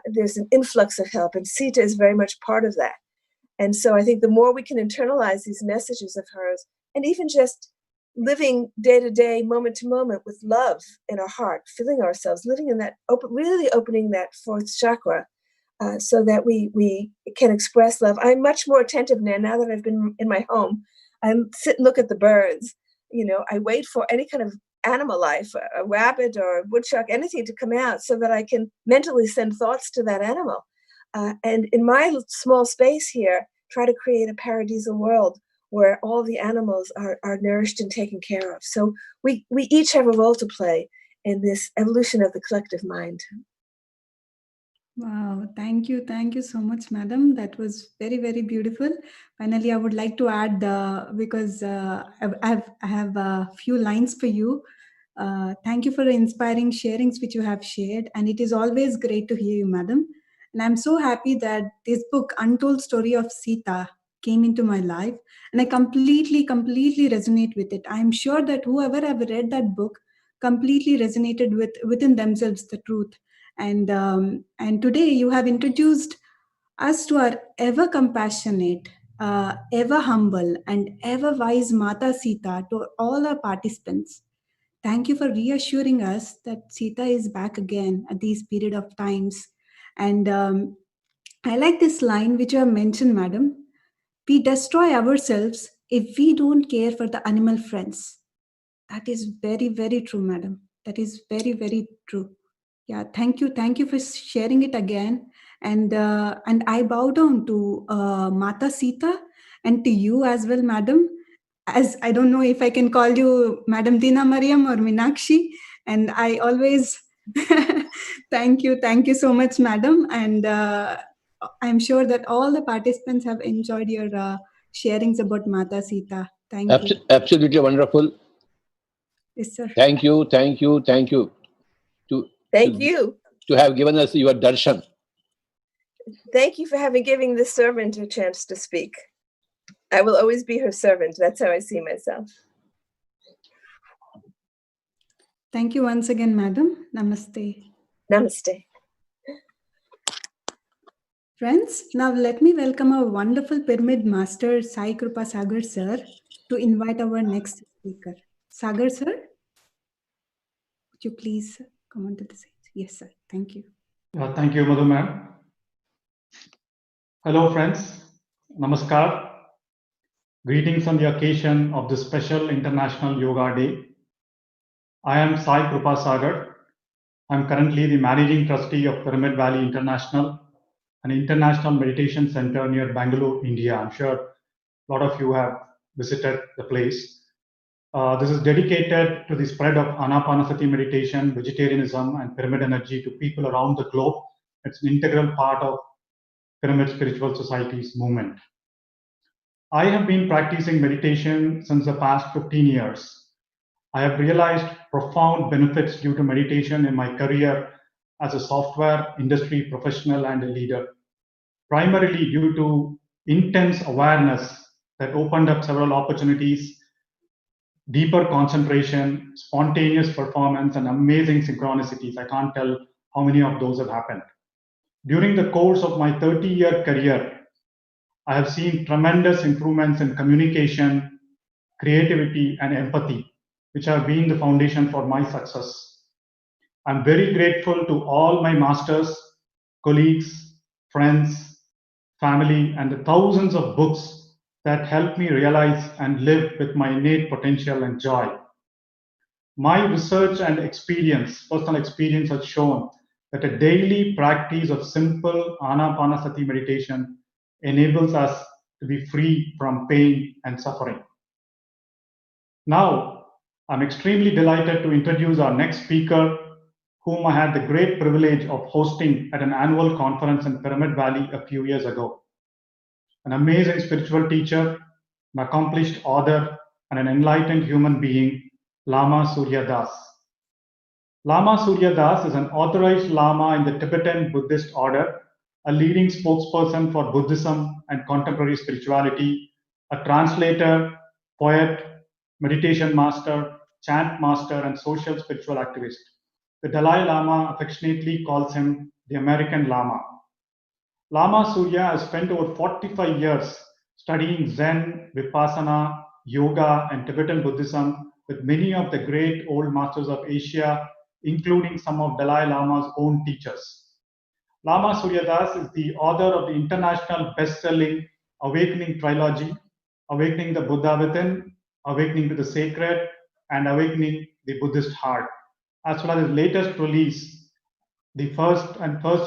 there's an influx of help, and Sita is very much part of that. And so I think the more we can internalize these messages of hers, and even just living day to day, moment to moment with love in our heart, filling ourselves, living in that, really opening that fourth chakra, so that we can express love. I'm much more attentive now that I've been in my home. I sit and look at the birds. I wait for any kind of animal life, a rabbit or a woodchuck, anything to come out so that I can mentally send thoughts to that animal. And in my small space here, try to create a paradisal world where all the animals are nourished and taken care of. So we each have a role to play in this evolution of the collective mind. Wow, thank you so much, madam. That was very, very beautiful. Finally, I would like to add, because I have a few lines for you. Thank you for the inspiring sharings which you have shared, and it is always great to hear you, madam. And I'm so happy that this book, Untold Story of Sita, came into my life, and I completely resonate with it. I'm sure that whoever have read that book completely resonated within themselves the truth. And today you have introduced us to our ever compassionate, ever humble, and ever wise Mata Sita to all our participants. Thank you for reassuring us that Sita is back again at these period of times. And I like this line which you have mentioned, madam. We destroy ourselves if we don't care for the animal friends. That is very, very true, madam. That is very, very true. Yeah, thank you for sharing it again. And I bow down to Mata Sita and to you as well, madam. As I don't know if I can call you Madam Dina Mariam or Minakshi, and I always thank you so much, madam. And I'm sure that all the participants have enjoyed your sharings about Mata Sita. Thank you. Absolutely wonderful. Yes, sir. Thank you. Thank you to have given us your darshan. Thank you for giving this servant a chance to speak. I will always be her servant. That's how I see myself. Thank you once again, madam. Namaste. Namaste. Friends, now let me welcome our wonderful pyramid master, Sai Krupa Sagar sir, to invite our next speaker. Sagar sir, would you please come onto the stage? Yes, sir. Thank you. Thank you, Madhu ma'am. Hello, friends. Namaskar. Greetings on the occasion of this special International Yoga Day. I am Sai Krupa Sagar. I'm currently the Managing Trustee of Pyramid Valley International, an international meditation center near Bangalore, India. I'm sure a lot of you have visited the place. This is dedicated to the spread of Anapanasati meditation, vegetarianism, and pyramid energy to people around the globe. It's an integral part of Pyramid Spiritual Society's movement. I have been practicing meditation since the past 15 years. I have realized profound benefits due to meditation in my career as a software industry professional and a leader, primarily due to intense awareness that opened up several opportunities, deeper concentration, spontaneous performance, and amazing synchronicities. I can't tell how many of those have happened. During the course of my 30-year career, I have seen tremendous improvements in communication, creativity, and empathy, which have been the foundation for my success. I'm very grateful to all my masters colleagues, friends, family, and the thousands of books that help me realize and live with my innate potential and joy. My research and experience, personal experience, has shown that a daily practice of simple anapanasati meditation enables us to be free from pain and suffering. Now, I'm extremely delighted to introduce our next speaker, whom I had the great privilege of hosting at an annual conference in Pyramid Valley a few years ago. An amazing spiritual teacher, an accomplished author, and an enlightened human being, Lama Surya Das. Lama Surya Das is an authorized Lama in the Tibetan Buddhist order, a leading spokesperson for Buddhism and contemporary spirituality, a translator, poet, meditation master, chant master, and social spiritual activist. The Dalai Lama affectionately calls him the American Lama. Lama Surya has spent over 45 years studying Zen, Vipassana, yoga, and Tibetan Buddhism with many of the great old masters of Asia, including some of Dalai Lama's own teachers. Lama Surya Das is the author of the international best-selling Awakening Trilogy, Awakening the Buddha Within, Awakening to the Sacred, and Awakening the Buddhist Heart, as well as his latest release, the first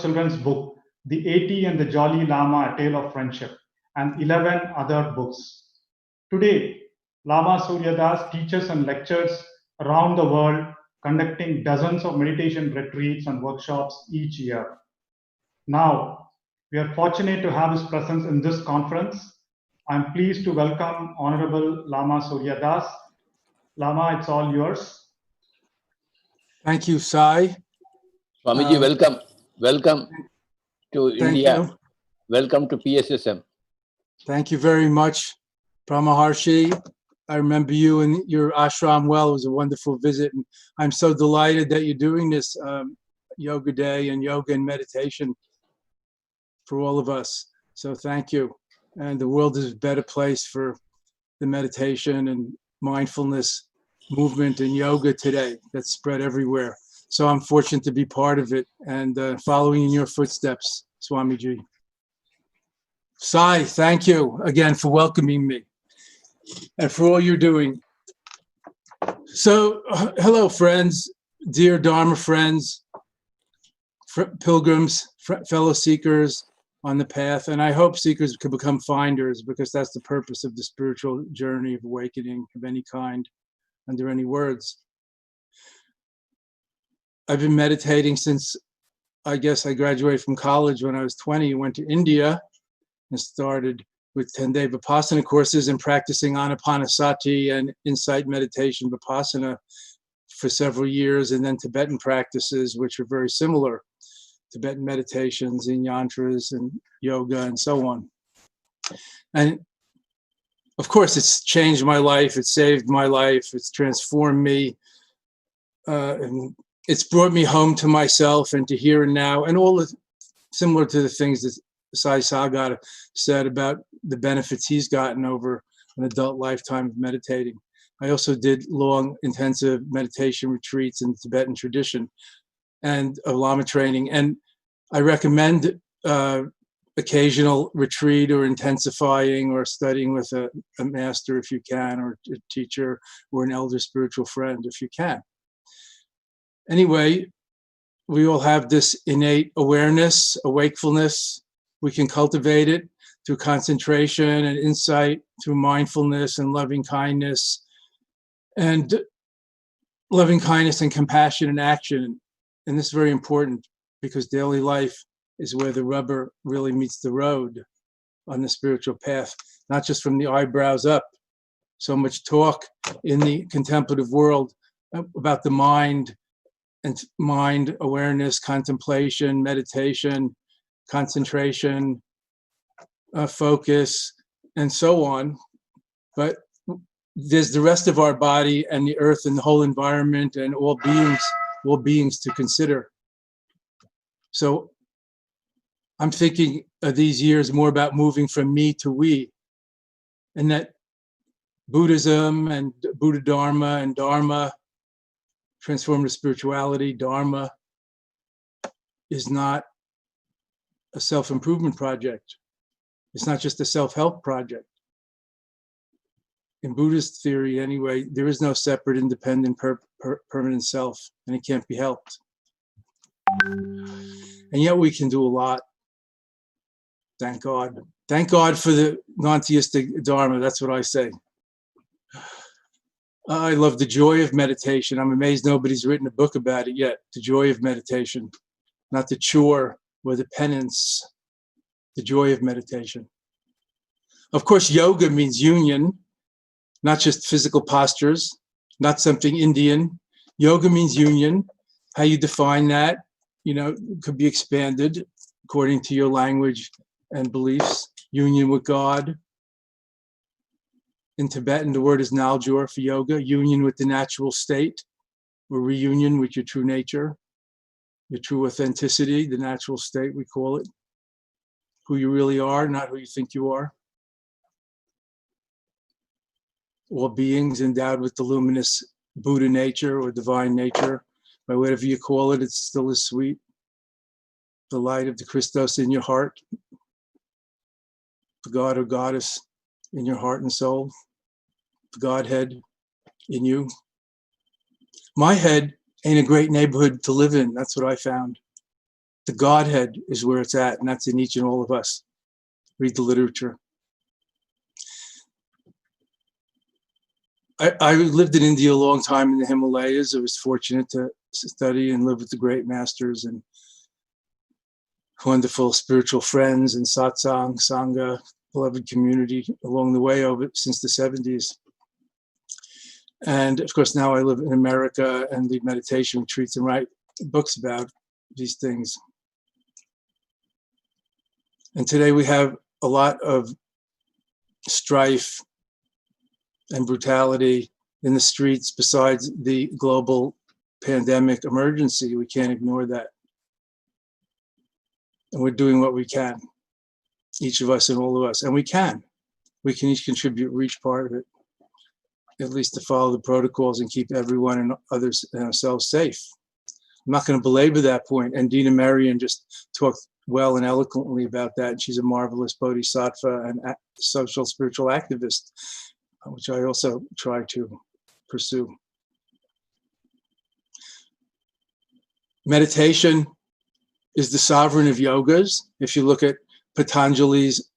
children's book, The 80 and the Jolly Lama, A Tale of Friendship, and 11 other books. Today, Lama Surya Das teaches and lectures around the world, conducting dozens of meditation retreats and workshops each year. Now, we are fortunate to have his presence in this conference. I'm pleased to welcome Honorable Lama Surya Das. Lama, it's all yours. Thank you, Sai. Swamiji, welcome. Welcome to India. You. Welcome to PSSM. Thank you very much, Brahmaharshi. I remember you and your ashram well. It was a wonderful visit. And I'm so delighted that you're doing this yoga day and yoga and meditation for all of us. So thank you. And the world is a better place for the meditation and mindfulness movement and yoga today that's spread everywhere. So I'm fortunate to be part of it and following in your footsteps, Swamiji. Sai, thank you again for welcoming me and for all you're doing. So, hello, friends, dear Dharma friends, pilgrims, fellow seekers on the path, and I hope seekers can become finders, because that's the purpose of the spiritual journey of awakening of any kind, under any words. I've been meditating since, I guess, I graduated from college when I was 20, went to India and started with 10-day Vipassana courses and practicing Anapanasati and insight meditation Vipassana for several years, and then Tibetan practices, which are very similar, Tibetan meditations and yantras and yoga and so on. And of course, it's changed my life, it's saved my life, it's transformed me, and it's brought me home to myself and to here and now, and all the similar to the things that Sai Sagata said about the benefits he's gotten over an adult lifetime of meditating. I also did long, intensive meditation retreats in the Tibetan tradition and of Lama training. And I recommend occasional retreat or intensifying or studying with a master if you can, or a teacher or an elder spiritual friend if you can. Anyway, we all have this innate awareness, a wakefulness. We can cultivate it through concentration and insight, through mindfulness and loving kindness and compassion and action. And this is very important, because daily life is where the rubber really meets the road on the spiritual path, not just from the eyebrows up. So much talk in the contemplative world about the mind and mind awareness, contemplation, meditation, concentration, focus, and so on. But there's the rest of our body and the earth and the whole environment and all beings to consider. So I'm thinking of these years more about moving from me to we, and that Buddhism and Buddha Dharma and Dharma, transformative spirituality, Dharma, is not a self-improvement project. It's not just a self-help project. In Buddhist theory, anyway, there is no separate, independent, permanent self, and it can't be helped. And yet we can do a lot. Thank God. Thank God for the non-theistic Dharma. That's what I say. I love the joy of meditation. I'm amazed nobody's written a book about it yet. The joy of meditation, not the chore or the penance, the joy of meditation. Of course, yoga means union, not just physical postures, not something Indian. Yoga means union. How you define that, could be expanded according to your language and beliefs. Union with God. In Tibetan, the word is naljor for yoga, union with the natural state, or reunion with your true nature, your true authenticity, the natural state, we call it. Who you really are, not who you think you are. All beings endowed with the luminous Buddha nature or divine nature, by whatever you call it, it's still as sweet. The light of the Christos in your heart, the God or goddess in your heart and soul, the Godhead in you. My head ain't a great neighborhood to live in. That's what I found. The Godhead is where it's at, and that's in each and all of us. Read the literature. I lived in India a long time in the Himalayas. I was fortunate to study and live with the great masters and wonderful spiritual friends and satsang, sangha, beloved community along the way over since the 70s. And of course, now I live in America and lead meditation retreats and write books about these things. And today we have a lot of strife and brutality in the streets besides the global pandemic emergency. We can't ignore that. And we're doing what we can, each of us and all of us. And we can each contribute, reach part of it, at least to follow the protocols and keep everyone and others and ourselves safe. I'm not going to belabor that point. And Dina Marian just talked well and eloquently about that. And she's a marvelous bodhisattva and social spiritual activist, which I also try to pursue. Meditation is the sovereign of yogas. If you look at Patanjali's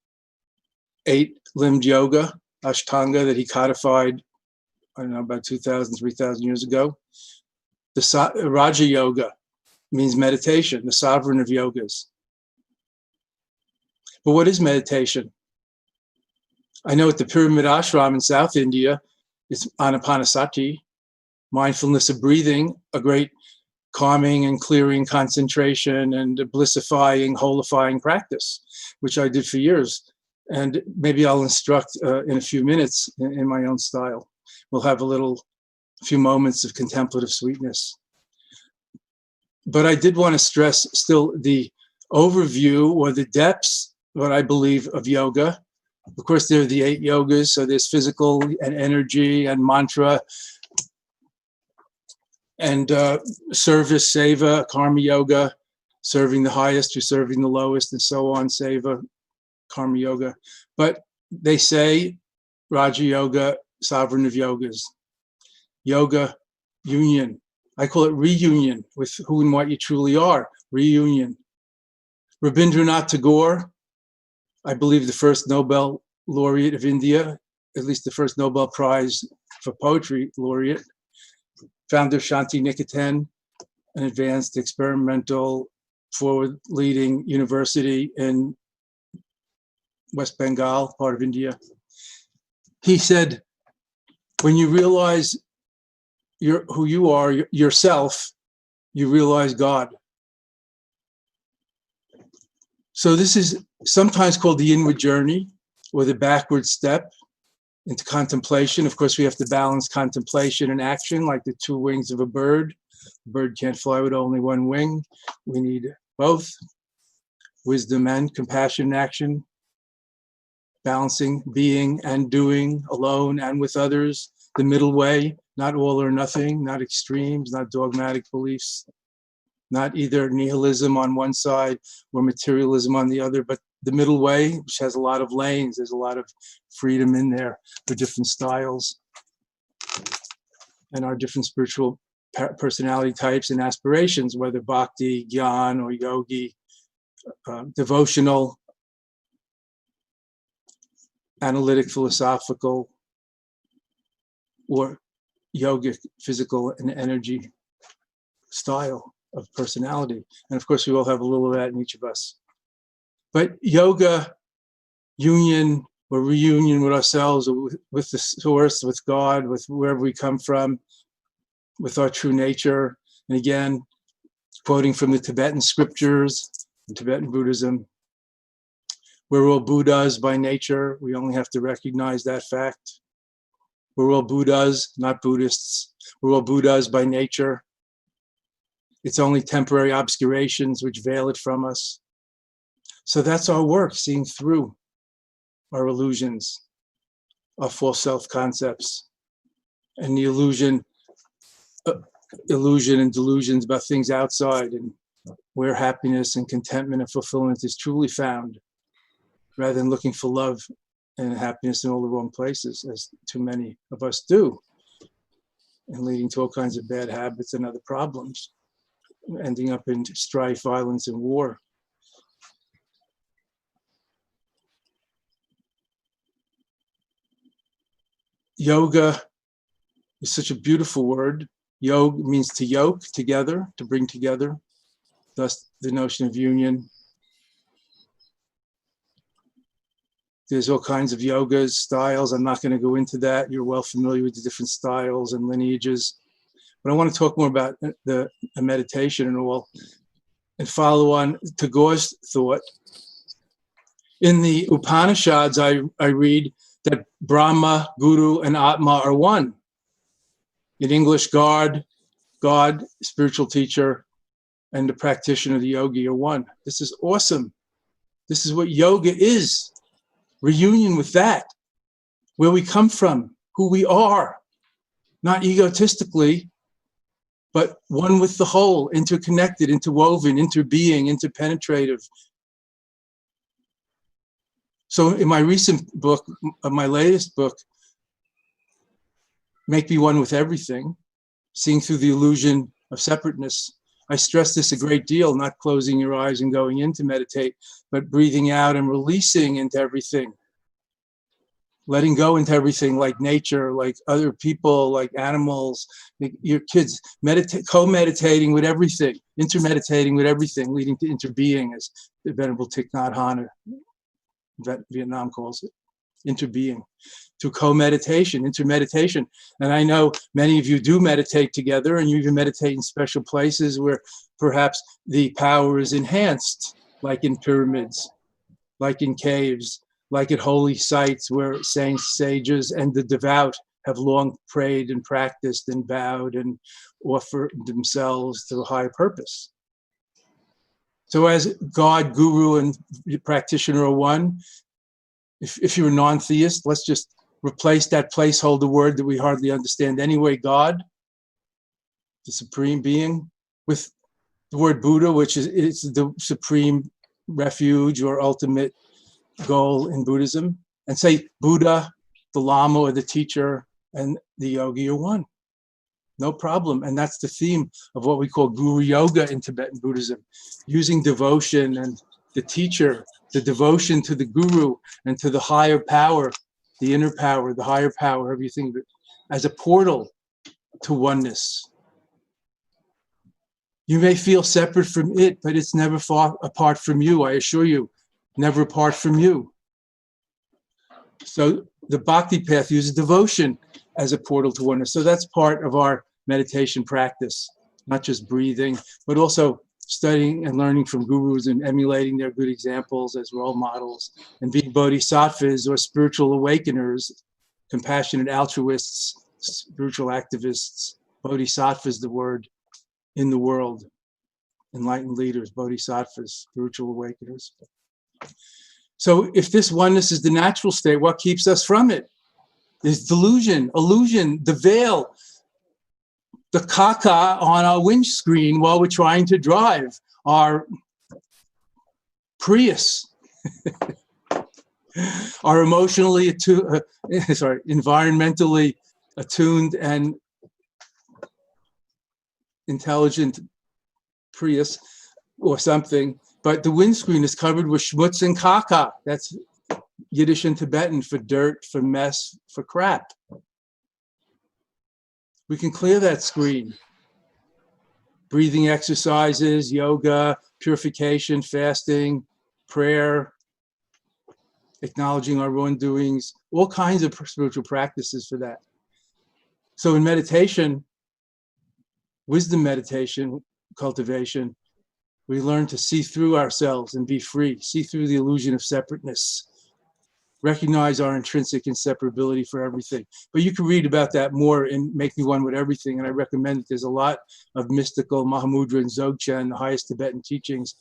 8-limbed yoga, Ashtanga, that he codified, I don't know, about 2,000, 3,000 years ago. The Raja Yoga means meditation, the sovereign of yogas. But what is meditation? I know at the Pyramid Ashram in South India, it's anapanasati, mindfulness of breathing, a great calming and clearing concentration and blissifying, holifying practice, which I did for years. And maybe I'll instruct in a few minutes in my own style. We'll have a few moments of contemplative sweetness. But I did want to stress still the overview or the depths, what I believe, of yoga. Of course, there are the 8 yogas, so there's physical and energy and mantra and service, seva, karma yoga, serving the highest or serving the lowest, and so on, seva, karma yoga. But they say Raja Yoga, sovereign of yogas. Yoga, union. I call it reunion with who and what you truly are. Reunion. Rabindranath Tagore, I believe the first Nobel laureate of India, at least the first Nobel Prize for Poetry laureate, founder of Shanti Niketan, an advanced experimental forward-leading university in West Bengal, part of India. He said, when you realize who you are, yourself, you realize God. So this is sometimes called the inward journey or the backward step into contemplation. Of course, we have to balance contemplation and action like the 2 wings of a bird. A bird can't fly with only 1 wing. We need both, wisdom and compassion and action, balancing being and doing, alone and with others, the middle way, not all or nothing, not extremes, not dogmatic beliefs. not either nihilism on one side or materialism on the other, but the middle way, which has a lot of lanes. There's a lot of freedom in there for different styles and our different spiritual personality types and aspirations, whether bhakti, gyan, or yogi, devotional, analytic, philosophical, or yogic, physical and energy style of personality. And of course, we all have a little of that in each of us. But yoga, union or reunion with ourselves, or with the source, with God, with wherever we come from, with our true nature. And again, quoting from the Tibetan scriptures, and Tibetan Buddhism, we're all Buddhas by nature. We only have to recognize that fact. We're all Buddhas, not Buddhists. We're all Buddhas by nature. It's only temporary obscurations which veil it from us. So that's our work, seeing through our illusions, our false self-concepts, and the illusion and delusions about things outside, and where happiness and contentment and fulfillment is truly found, rather than looking for love and happiness in all the wrong places, as too many of us do, and leading to all kinds of bad habits and other problems, ending up in strife, violence, and war. Yoga is such a beautiful word. Yoga means to yoke together, to bring together, thus the notion of union. There's all kinds of yogas, styles. I'm not going to go into that. You're well familiar with the different styles and lineages. But I want to talk more about the meditation and all, and follow on Tagore's thought. In the Upanishads, I read that Brahma, Guru, and Atma are one. In English, God, spiritual teacher, and the practitioner, the yogi, are one. This is awesome. This is what yoga is. Reunion with that, where we come from, who we are, not egotistically, but one with the whole, interconnected, interwoven, interbeing, interpenetrative. So in my recent book, my latest book, Make Me One with Everything, Seeing Through the Illusion of Separateness, I stress this a great deal, not closing your eyes and going in to meditate, but breathing out and releasing into everything. Letting go into everything, like nature, like other people, like animals, like your kids, co-meditating with everything, intermeditating with everything, leading to interbeing, as the Venerable Thich Nhat Hanh, Vietnam calls it, interbeing, through co-meditation, intermeditation. And I know many of you do meditate together, and you even meditate in special places where perhaps the power is enhanced, like in pyramids, like in caves, like at holy sites where saints, sages, and the devout have long prayed and practiced and bowed and offered themselves to a higher purpose. So as God, Guru, and practitioner are one, if you're a non-theist, let's just replace that placeholder word that we hardly understand anyway, God, the supreme being, with the word Buddha, which is it's the supreme refuge or ultimate goal in Buddhism, and say Buddha, the Lama, or the teacher, and the yogi are one. No problem. And that's the theme of what we call Guru Yoga in Tibetan Buddhism, using devotion and the teacher, the devotion to the Guru and to the higher power, the inner power, the higher power, however you think of it, as a portal to oneness. You may feel separate from it, but it's never far apart from you, I assure you, never apart from you. So the bhakti path uses devotion as a portal to oneness. So that's part of our meditation practice, not just breathing, but also studying and learning from gurus and emulating their good examples as role models, and being bodhisattvas or spiritual awakeners, compassionate altruists, spiritual activists. Bodhisattva is the word in the world. Enlightened leaders, bodhisattvas, spiritual awakeners. So if this oneness is the natural state, what keeps us from it? Is delusion, illusion, the veil, the caca on our windscreen while we're trying to drive our Prius. Our environmentally attuned and intelligent Prius or something, but the windscreen is covered with schmutz and caca. That's Yiddish and Tibetan for dirt, for mess, for crap. We can clear that screen. Breathing exercises, yoga, purification, fasting, prayer, acknowledging our wrongdoings, all kinds of spiritual practices for that. So in meditation, wisdom meditation, cultivation, we learn to see through ourselves and be free, see through the illusion of separateness, recognize our intrinsic inseparability for everything. But you can read about that more in Make Me One with Everything, and I recommend it. There's a lot of mystical Mahamudra and Dzogchen, the highest Tibetan teachings,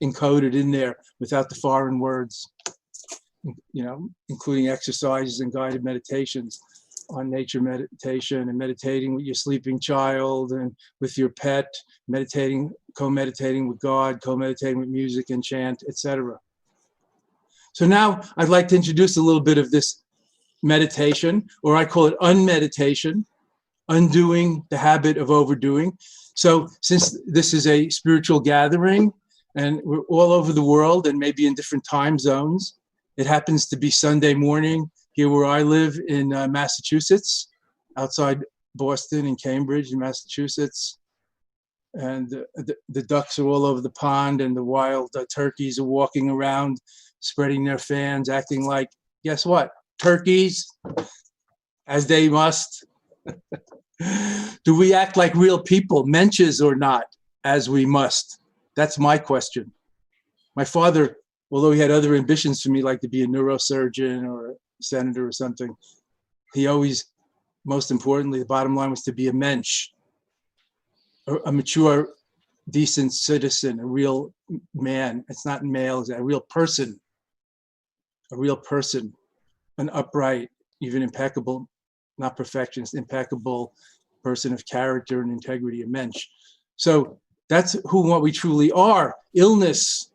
encoded in there without the foreign words, including exercises and guided meditations on nature meditation and meditating with your sleeping child and with your pet, meditating, co-meditating with God, co-meditating with music and chant, etc. So now I'd like to introduce a little bit of this meditation, or I call it unmeditation, undoing the habit of overdoing. So since this is a spiritual gathering and we're all over the world and maybe in different time zones, it happens to be Sunday morning here where I live in Massachusetts, outside Boston and Cambridge in Massachusetts. And the ducks are all over the pond and the wild turkeys are walking around, spreading their fans, acting like, guess what? Turkeys, as they must. Do we act like real people, mensches or not, as we must? That's my question. My father, although he had other ambitions for me, like to be a neurosurgeon or a senator or something, he always, most importantly, the bottom line was to be a mensch, a mature, decent citizen, a real man. It's not male, it's a real person, an upright, even impeccable, not perfectionist, impeccable person of character and integrity, a mensch. So that's what we truly are. Illness,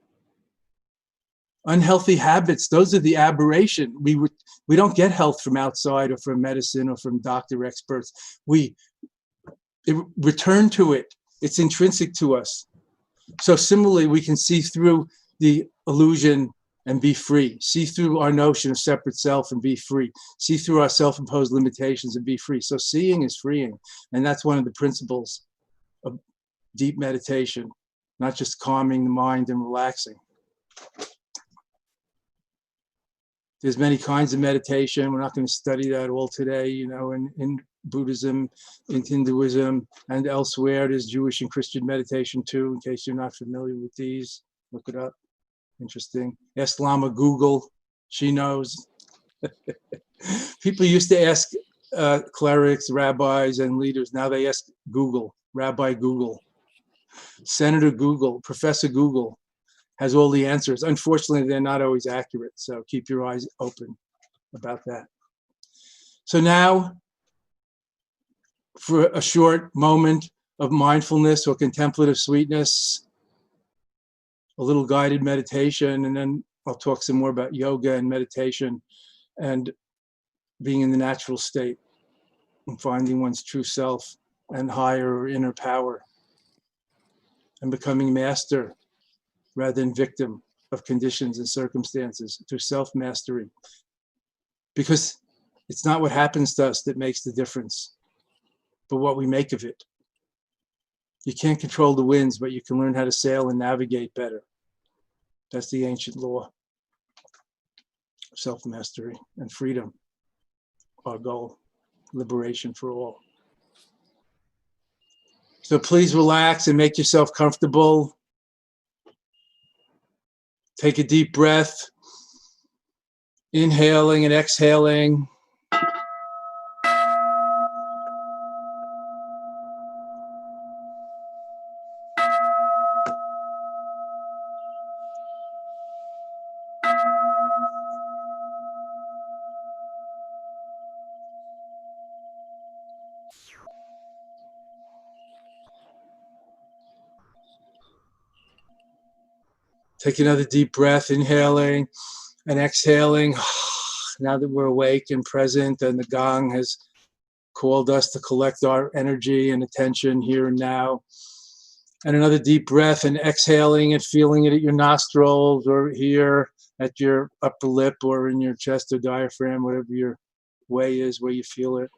unhealthy habits, those are the aberration. We don't get health from outside or from medicine or from doctor experts. We return to it. It's intrinsic to us. So similarly, we can see through the illusion and be free. See through our notion of separate self and be free. See through our self-imposed limitations and be free. So seeing is freeing. And that's one of the principles of deep meditation, not just calming the mind and relaxing. There's many kinds of meditation. We're not going to study that all today, in Buddhism, in Hinduism, and elsewhere. There's Jewish and Christian meditation too, in case you're not familiar with these. Look it up. Interesting. Ask Lama Google. She knows. People used to ask clerics, rabbis, and leaders. Now they ask Google, Rabbi Google, Senator Google, Professor Google has all the answers. Unfortunately, they're not always accurate, so keep your eyes open about that. So now, for a short moment of mindfulness or contemplative sweetness, a little guided meditation, and then I'll talk some more about yoga and meditation and being in the natural state and finding one's true self and higher or inner power and becoming master rather than victim of conditions and circumstances through self-mastery. Because it's not what happens to us that makes the difference, but what we make of it. You can't control the winds, but you can learn how to sail and navigate better. That's the ancient law. Self-mastery and freedom, our goal, liberation for all. So please relax and make yourself comfortable. Take a deep breath, inhaling and exhaling. Take another deep breath, inhaling and exhaling. Now that we're awake and present and the gong has called us to collect our energy and attention here and now. And another deep breath and exhaling and feeling it at your nostrils or here at your upper lip or in your chest or diaphragm, whatever your way is, where you feel it.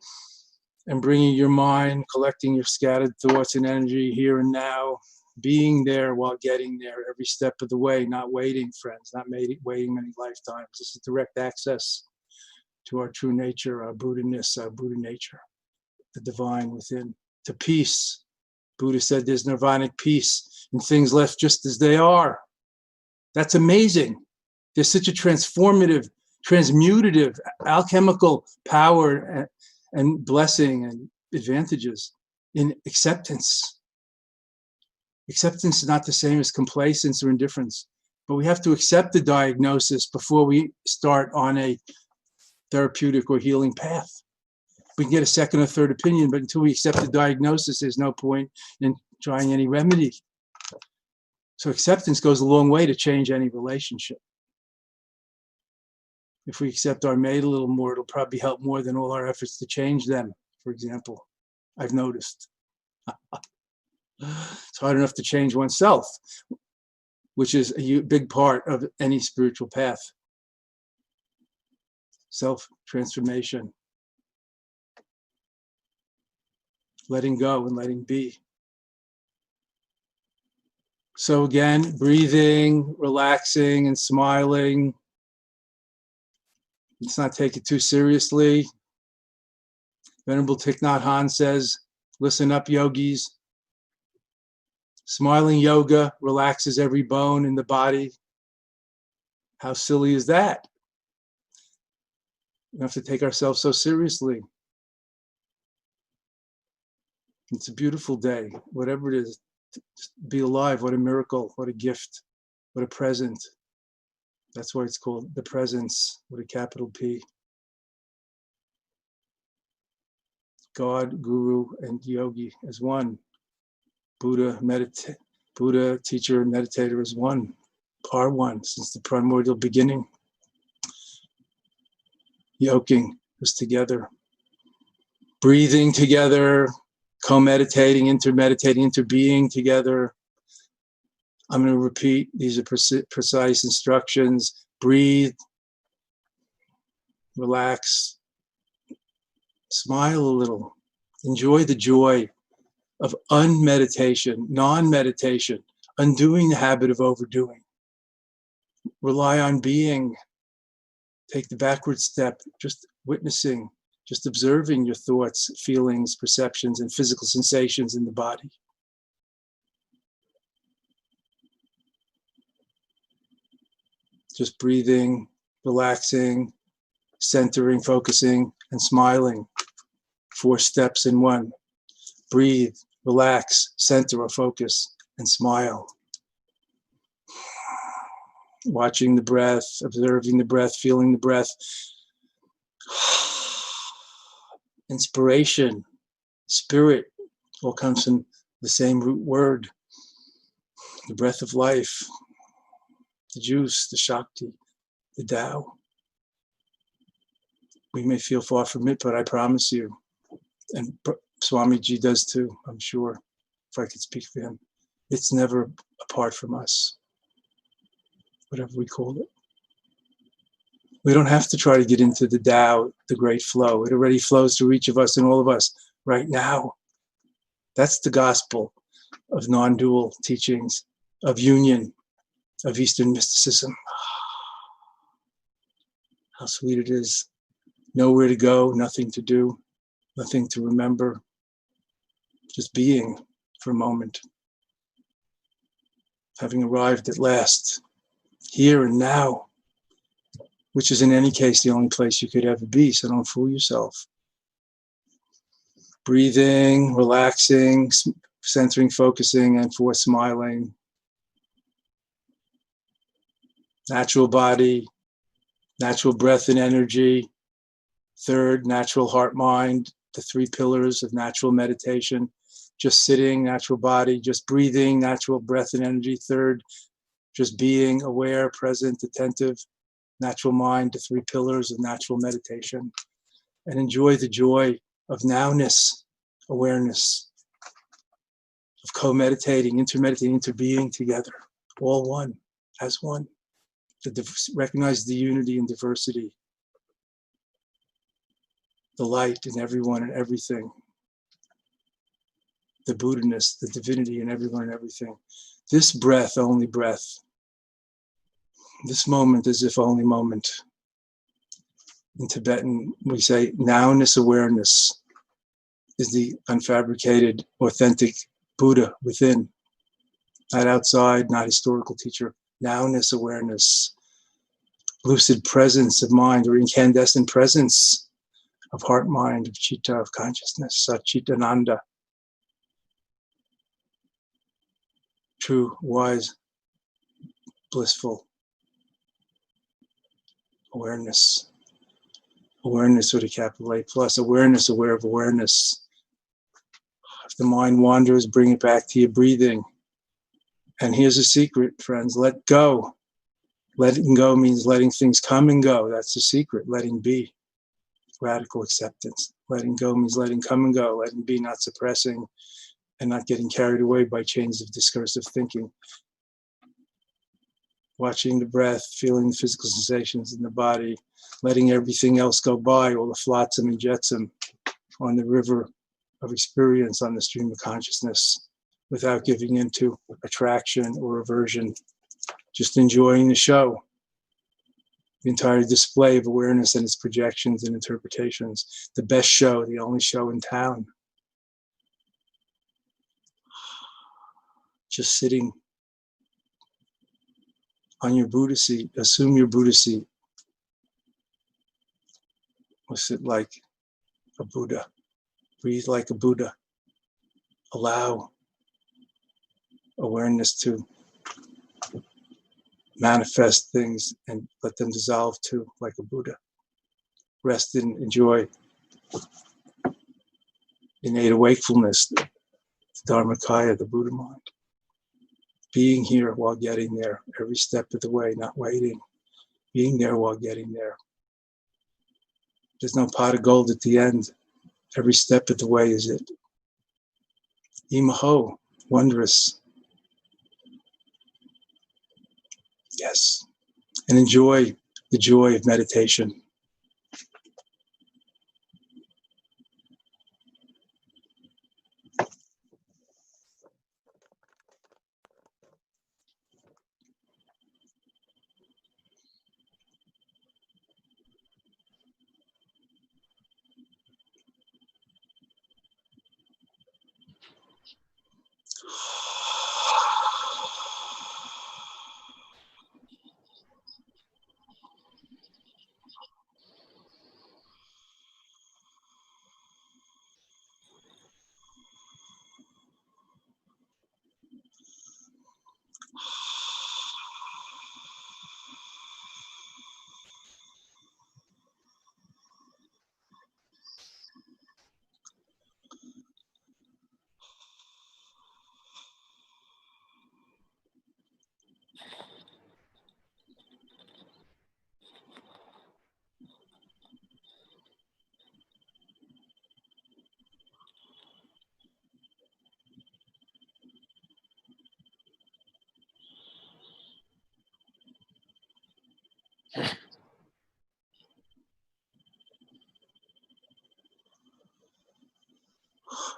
And bringing your mind, collecting your scattered thoughts and energy here and now, being there while getting there every step of the way, not waiting, friends, not waiting many lifetimes. This is direct access to our true nature, our Buddha-ness, our Buddha nature, the divine within, to peace. Buddha said there's nirvanic peace in things left just as they are. That's amazing. There's such a transformative, transmutative, alchemical power and blessing and advantages in acceptance. Acceptance is not the same as complacence or indifference, but we have to accept the diagnosis before we start on a therapeutic or healing path. We can get a second or third opinion, but until we accept the diagnosis, there's no point in trying any remedy. So acceptance goes a long way to change any relationship. If we accept our mate a little more, it'll probably help more than all our efforts to change them, for example. I've noticed. It's hard enough to change oneself, which is a big part of any spiritual path. Self-transformation. Letting go and letting be. So again, breathing, relaxing, and smiling. Let's not take it too seriously. Venerable Thich Nhat Hanh says, listen up, yogis. Smiling yoga relaxes every bone in the body. How silly is that? We don't have to take ourselves so seriously. It's a beautiful day, whatever it is. Just be alive. What a miracle. What a gift. What a present. That's why it's called the presence with a capital P. God, Guru, and Yogi as one. Buddha, teacher, and meditator is one. Are one since the primordial beginning. Yoking is together. Breathing together. Co-meditating, intermeditating, interbeing together. I'm going to repeat. These are precise instructions. Breathe. Relax. Smile a little. Enjoy the joy of unmeditation, non-meditation, undoing the habit of overdoing. Rely on being. Take the backward step, just witnessing, just observing your thoughts, feelings, perceptions, and physical sensations in the body. Just breathing, relaxing, centering, focusing, and smiling. 4 steps in one. Breathe, relax, center or focus, and smile. Watching the breath, observing the breath, feeling the breath. Inspiration, spirit, all comes from the same root word. The breath of life, the juice, the Shakti, the Tao. We may feel far from it, but I promise you, and Swamiji does too, I'm sure, if I could speak for him, it's never apart from us, whatever we call it. We don't have to try to get into the Tao, the great flow. It already flows through each of us and all of us right now. That's the gospel of non-dual teachings, of union, of Eastern mysticism. How sweet it is. Nowhere to go, nothing to do, nothing to remember. Just being for a moment. Having arrived at last, here and now, which is in any case the only place you could ever be, so don't fool yourself. Breathing, relaxing, centering, focusing, and 4 smiling. Natural body, natural breath and energy. 3rd, natural heart mind, the 3 pillars of natural meditation. Just sitting, natural body, just breathing, natural breath and energy. 3rd, just being aware, present, attentive, natural mind, the three pillars of natural meditation, and enjoy the joy of nowness, awareness, of co-meditating, intermeditating, interbeing together, all one, as one. To recognize the unity and diversity, the light in everyone and everything, the Buddha-ness, the divinity in everyone and everything. This breath, only breath. This moment is if only moment. In Tibetan, we say nowness awareness is the unfabricated, authentic Buddha within. Not outside, not historical teacher. Nowness awareness. Lucid presence of mind, or incandescent presence of heart, mind, of chitta, of consciousness, Satchitananda. True, wise, blissful awareness. Awareness with a capital A plus. Awareness, aware of awareness. If the mind wanders, bring it back to your breathing. And here's a secret, friends. Let go. Letting go means letting things come and go. That's the secret. Letting be. Radical acceptance. Letting go means letting come and go. Letting be, not suppressing, and not getting carried away by chains of discursive thinking. Watching the breath, feeling the physical sensations in the body, letting everything else go by, all the flotsam and jetsam on the river of experience, on the stream of consciousness, without giving into attraction or aversion, just enjoying the show, the entire display of awareness and its projections and interpretations, the best show, the only show in town. Just sitting on your Buddha seat, assume your Buddha seat. Or sit like a Buddha. Breathe like a Buddha. Allow awareness to manifest things and let them dissolve too, like a Buddha. Rest and enjoy innate wakefulness, the Dharmakaya, the Buddha mind. Being here while getting there, every step of the way, not waiting. Being there while getting there. There's no pot of gold at the end. Every step of the way is it. Imaho, wondrous. Yes. And enjoy the joy of meditation.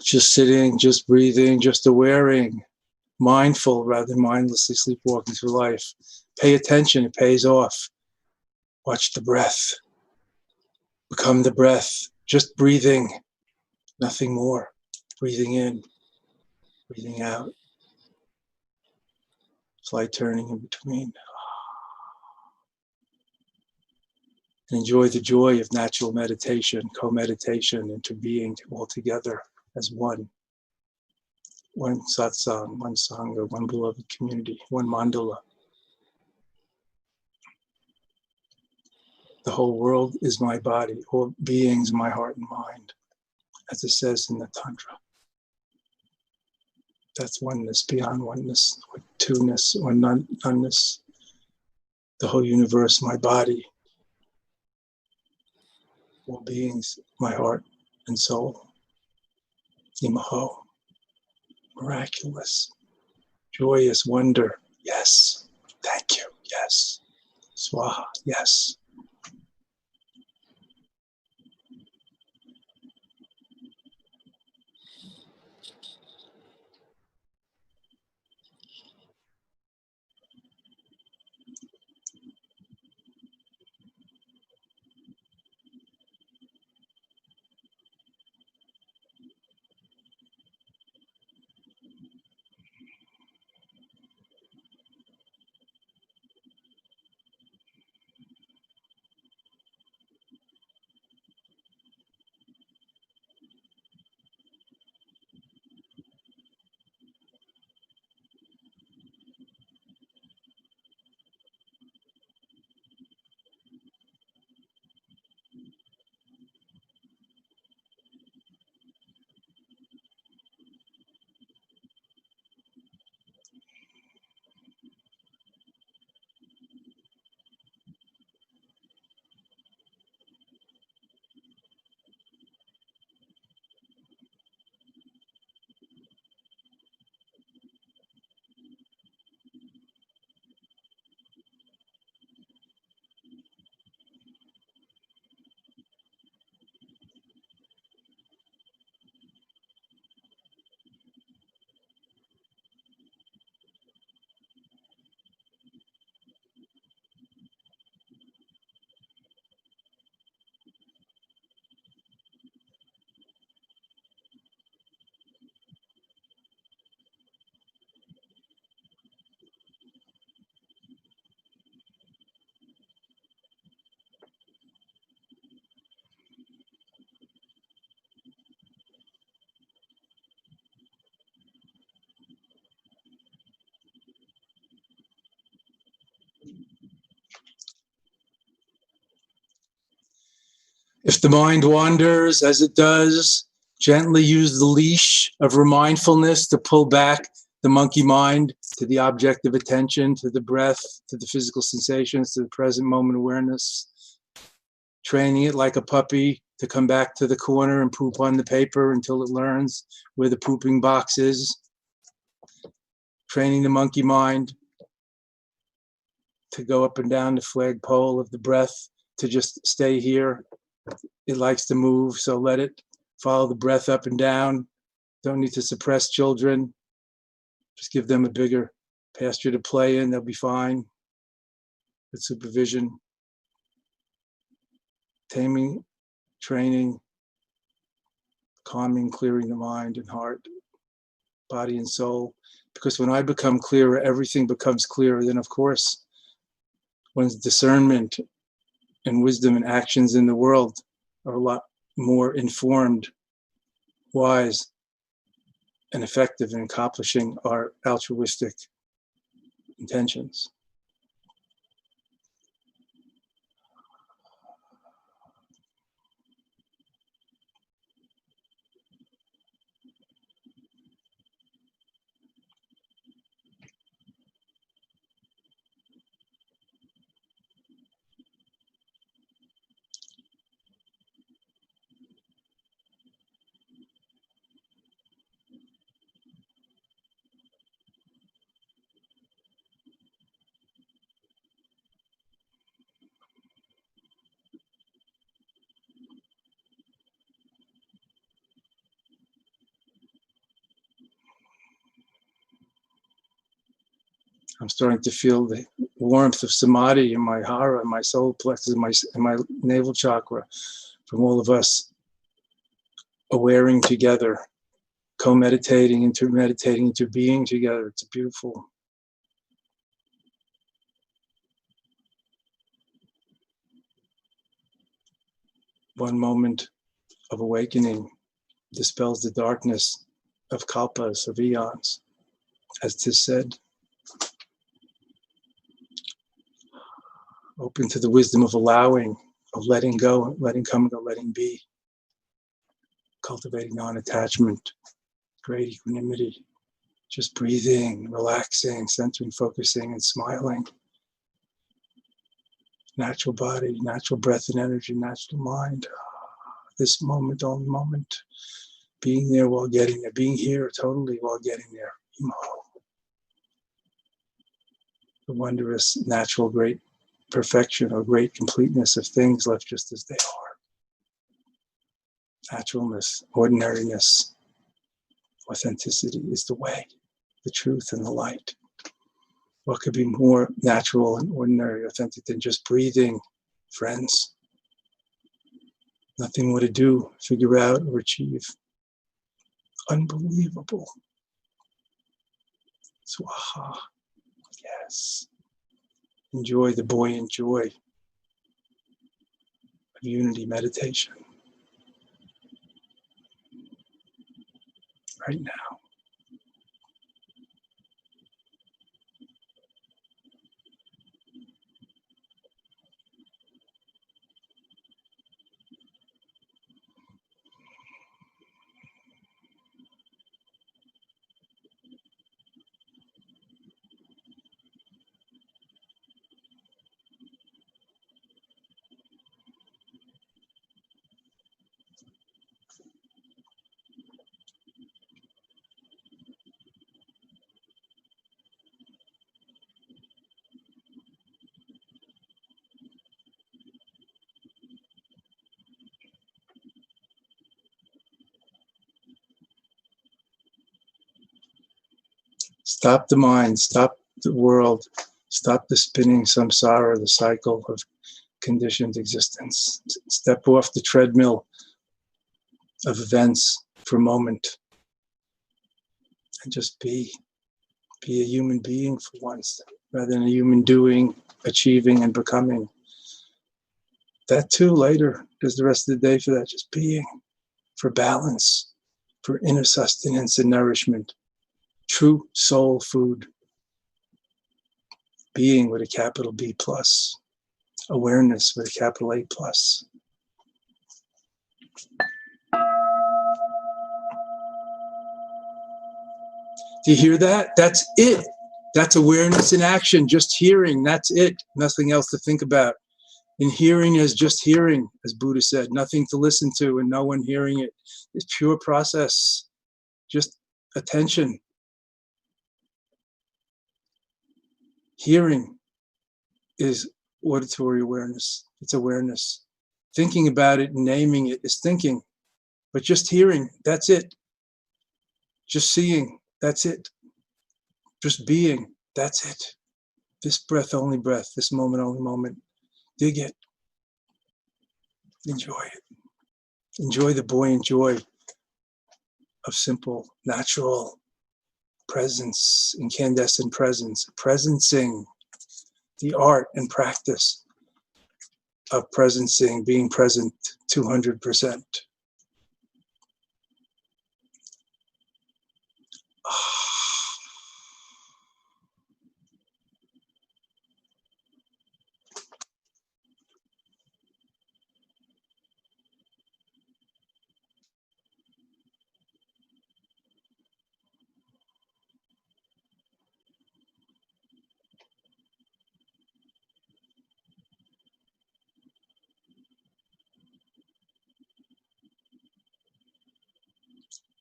Just sitting, just breathing, just awareing, mindful rather than mindlessly sleepwalking through life. Pay attention, it pays off. Watch the breath. Become the breath. Just breathing, nothing more. Breathing in, breathing out. Slight turning in between. And enjoy the joy of natural meditation, co-meditation, interbeing all together as one. One satsang, one sangha, one beloved community, one mandala. The whole world is my body, all beings my heart and mind, as it says in the Tantra. That's oneness, beyond oneness, what two-ness or noneness, the whole universe, my body, all beings, my heart and soul. Imaho, miraculous, joyous wonder. Yes, thank you. Yes, swaha. Yes. If the mind wanders, as it does, gently use the leash of mindfulness to pull back the monkey mind to the object of attention, to the breath, to the physical sensations, to the present moment awareness. Training it like a puppy to come back to the corner and poop on the paper until it learns where the pooping box is. Training the monkey mind to go up and down the flagpole of the breath, to just stay here. It likes to move, so let it follow the breath up and down. Don't need to suppress children. Just give them a bigger pasture to play in. They'll be fine with supervision. Taming, training, calming, clearing the mind and heart, body and soul. Because when I become clearer, everything becomes clearer. Then, of course, one's discernment and wisdom and actions in the world are a lot more informed, wise, and effective in accomplishing our altruistic intentions. I'm starting to feel the warmth of samadhi in my hara, in my solar plexus, in my navel chakra, from all of us awareing together, co-meditating, intermeditating, interbeing together. It's beautiful. One moment of awakening dispels the darkness of kalpas, of eons, as 'tis said. Open to the wisdom of allowing, of letting go, letting come and go, letting be. Cultivating non-attachment, great equanimity, Just breathing, relaxing, centering, focusing, and smiling. Natural body, natural breath and energy, natural mind. This moment, only moment. Being there while getting there. Being here totally while getting there. The wondrous, natural, great perfection or great completeness of things left just as they are. Naturalness, ordinariness, authenticity is the way, the truth, and the light. What could be more natural and ordinary, authentic than just breathing, friends? Nothing more to do, figure out, or achieve. Unbelievable. Swaha. Yes. Enjoy the buoyant joy of unity meditation. Right now. Stop the mind, stop the world, stop the spinning samsara, the cycle of conditioned existence. Step off the treadmill of events for a moment and just be a human being for once, rather than a human doing, achieving, and becoming. That too later, there's the rest of the day for that, just being, for balance, for inner sustenance and nourishment, true soul food. Being with a capital B plus, awareness with a capital A plus. Do you hear that? That's it. That's awareness in action, just hearing, that's it. Nothing else to think about. And hearing is just hearing, as Buddha said, nothing to listen to and no one hearing it. It's pure process, just attention. Hearing is auditory awareness. It's awareness. Thinking about it and naming it is thinking. But just hearing, that's it. Just seeing, that's it. Just being, that's it. This breath, only breath. This moment, only moment. Dig it. Enjoy it. Enjoy the buoyant joy of simple, natural presence, incandescent presence. Presencing, the art and practice of presencing, being present 200%.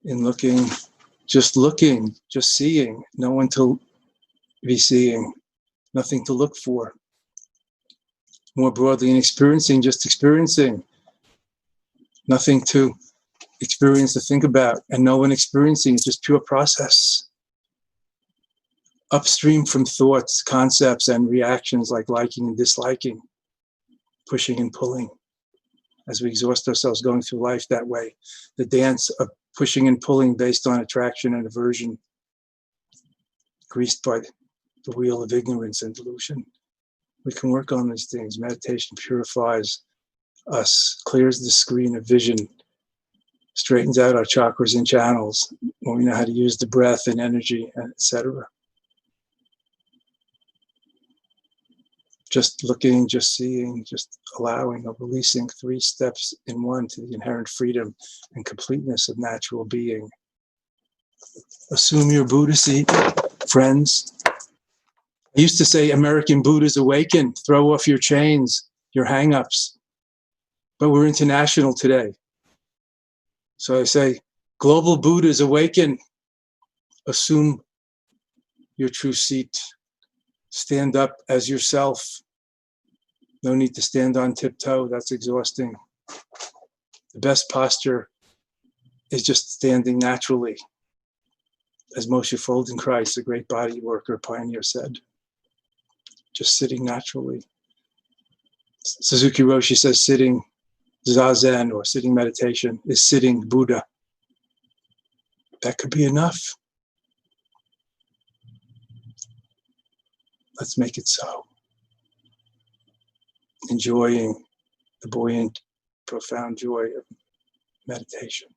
In looking, just seeing, no one to be seeing, nothing to look for. More broadly, in experiencing, just experiencing, nothing to experience, to think about, and no one experiencing, it's just pure process. Upstream from thoughts, concepts, and reactions like liking and disliking, pushing and pulling, as we exhaust ourselves going through life that way. The dance of pushing and pulling based on attraction and aversion, greased by the wheel of ignorance and delusion. We can work on these things. Meditation purifies us, clears the screen of vision, straightens out our chakras and channels when we know how to use the breath and energy, etc. Just looking, just seeing, just allowing or releasing, 3 steps in one to the inherent freedom and completeness of natural being. Assume your Buddha seat, friends. I used to say, American Buddhas awaken, throw off your chains, your hang-ups. But we're international today. So I say, global Buddhas awaken, assume your true seat. Stand up as yourself. No need to stand on tiptoe, that's exhausting. The best posture is just standing naturally. As Moshe Feldenkrais, a great body worker pioneer, said, just sitting naturally. Suzuki Roshi says sitting zazen or sitting meditation is sitting Buddha. That could be enough. Let's make it so. Enjoying the buoyant, profound joy of meditation.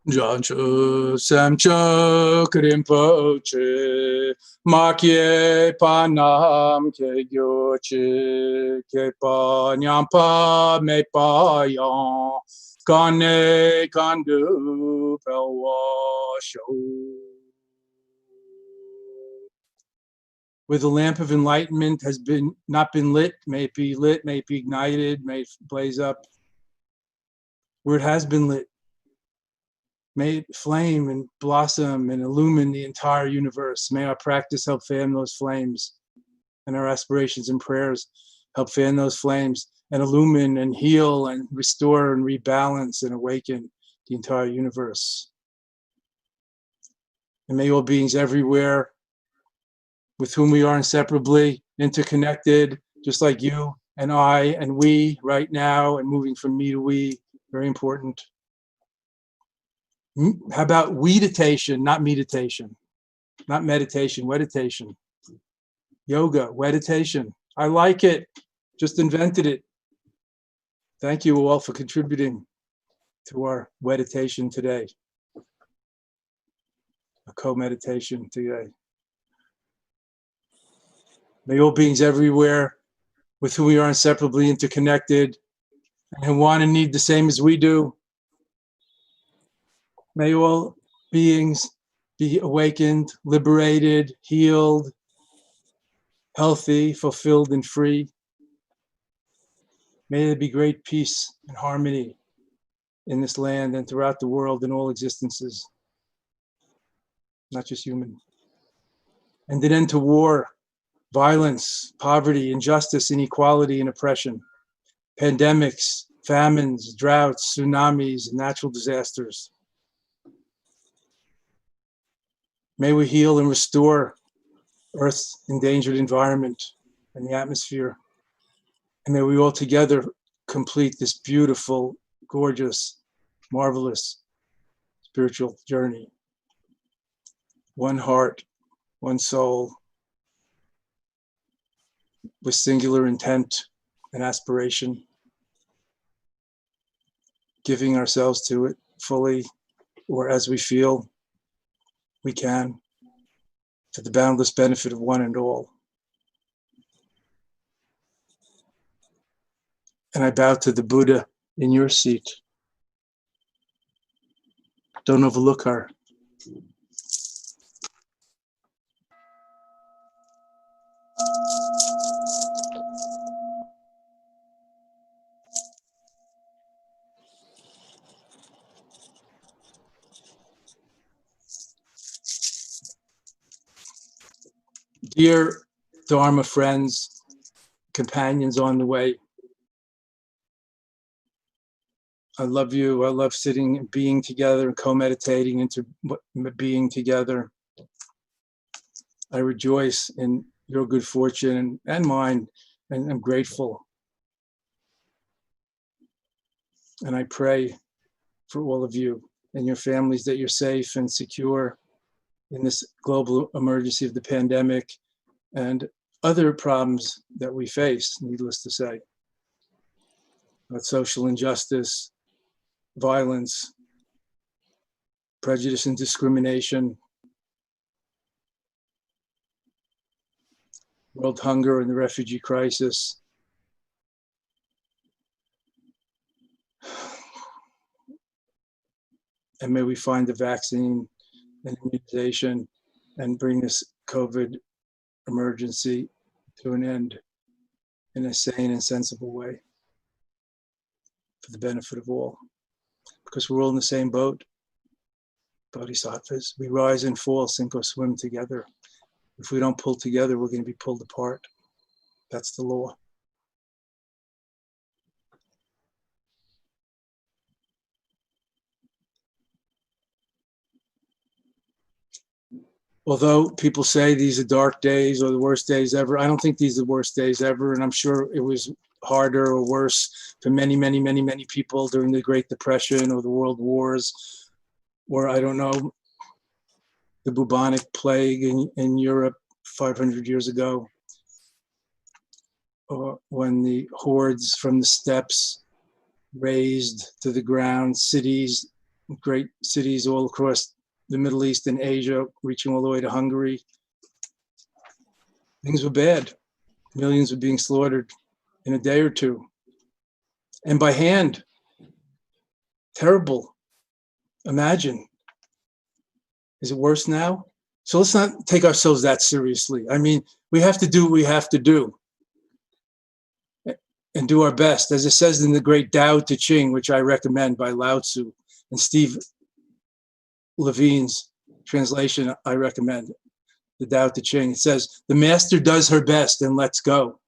Jancho Samcho Krimpoche Makye Panam Ke Gyoche Ke Panyampa Me Payan Kane Kandu Pelwasho. Where the lamp of enlightenment has not been lit, may it be lit, may it be ignited, may it blaze up. Where it has been lit, may it flame and blossom and illumine the entire universe. May our practice help fan those flames, and our aspirations and prayers help fan those flames and illumine and heal and restore and rebalance and awaken the entire universe. And may all beings everywhere with whom we are inseparably interconnected, just like you and I and we right now, and moving from me to we, very important. How about weeditation, not meditation, not meditation, meditation, yoga, meditation. I like it, just invented it. Thank you all for contributing to our meditation today, a co-meditation today. May all beings everywhere with whom we are inseparably interconnected and who want and need the same as we do, may all beings be awakened, liberated, healed, healthy, fulfilled, and free. May there be great peace and harmony in this land and throughout the world in all existences, not just human. And an end to war, violence, poverty, injustice, inequality, and oppression, pandemics, famines, droughts, tsunamis, and natural disasters. May we heal and restore Earth's endangered environment and the atmosphere. And may we all together complete this beautiful, gorgeous, marvelous spiritual journey. One heart, one soul, with singular intent and aspiration, giving ourselves to it fully or as we feel we can, for the boundless benefit of one and all. And I bow to the Buddha in your seat. Don't overlook her. Dear Dharma friends, companions on the way, I love you. I love sitting and being together and co-meditating into being together. I rejoice in your good fortune and mine, and I'm grateful. And I pray for all of you and your families that you're safe and secure in this global emergency of the pandemic and other problems that we face, needless to say. Social injustice, violence, prejudice and discrimination, world hunger and the refugee crisis. And may we find the vaccine and immunization and bring this COVID emergency to an end in a sane and sensible way for the benefit of all. Because we're all in the same boat, bodhisattvas. We rise and fall, sink or swim together. If we don't pull together, we're going to be pulled apart. That's the law. Although people say these are dark days or the worst days ever, I don't think these are the worst days ever. And I'm sure it was harder or worse for many, many, many, many people during the Great Depression or the World Wars, or I don't know, the bubonic plague in Europe 500 years ago, or when the hordes from the steppes razed to the ground cities, great cities all across the Middle East and Asia, reaching all the way to Hungary. Things were bad. Millions were being slaughtered in a day or two. And by hand. Terrible. Imagine. Is it worse now? So let's not take ourselves that seriously. I mean, we have to do what we have to do and do our best. As it says in the great Tao Te Ching, which I recommend by Lao Tzu, and Steve Levine's translation, I recommend, the Tao Te Ching. It says, the master does her best and lets go.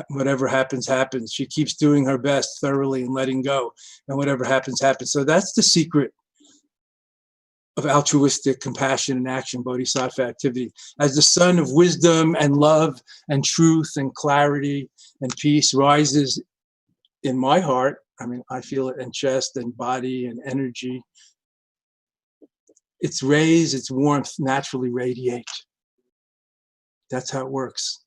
Whatever happens, happens. She keeps doing her best thoroughly and letting go. And whatever happens, happens. So that's the secret of altruistic compassion and action, bodhisattva activity. As the sun of wisdom and love and truth and clarity and peace rises in my heart, I mean, I feel it in chest and body and energy, its rays, its warmth naturally radiate. That's how it works.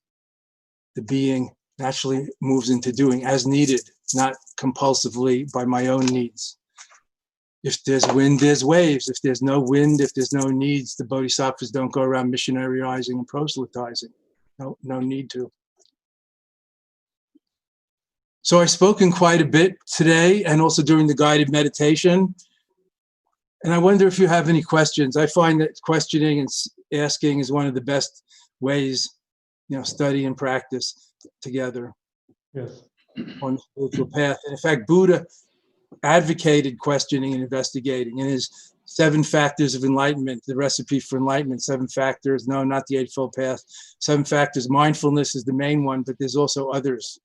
The being naturally moves into doing as needed, not compulsively by my own needs. If there's wind, there's waves. If there's no wind, if there's no needs, the bodhisattvas don't go around missionaryizing and proselytizing. No need to. So I've spoken quite a bit today and also during the guided meditation. And I wonder if you have any questions. I find that questioning and asking is one of the best ways, study and practice together. Yes. On the spiritual path. And in fact, Buddha advocated questioning and investigating in his 7 factors of enlightenment, the recipe for enlightenment, 7 factors, no, not the Eightfold Path, 7 factors. Mindfulness is the main one, but there's also others.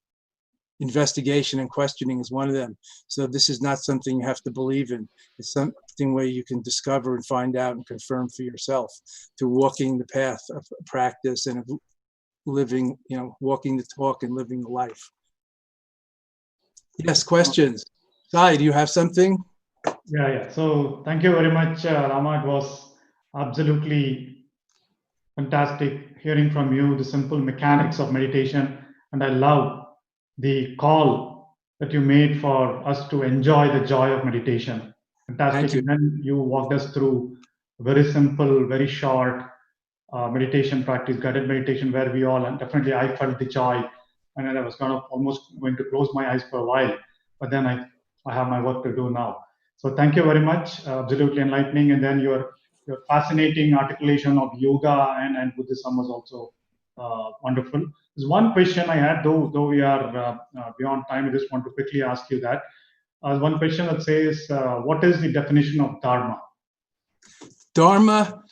Investigation and questioning is one of them. So this is not something you have to believe in. It's something where you can discover and find out and confirm for yourself through walking the path of practice and of living, walking the talk and living the life. Yes, questions. Sai, do you have something? Yeah. So thank you very much, Rama. It was absolutely fantastic hearing from you the simple mechanics of meditation. And I love the call that you made for us to enjoy the joy of meditation. Fantastic. And then you walked us through a very simple, very short meditation practice, guided meditation, where we all, and definitely I felt the joy. And then I was kind of almost going to close my eyes for a while, but then I have my work to do now. So thank you very much. Absolutely enlightening. And then your fascinating articulation of yoga and Buddhism was also wonderful. There's one question I had, though we are beyond time. I just want to quickly ask you that. One question that says, what is the definition of Dharma? Dharma,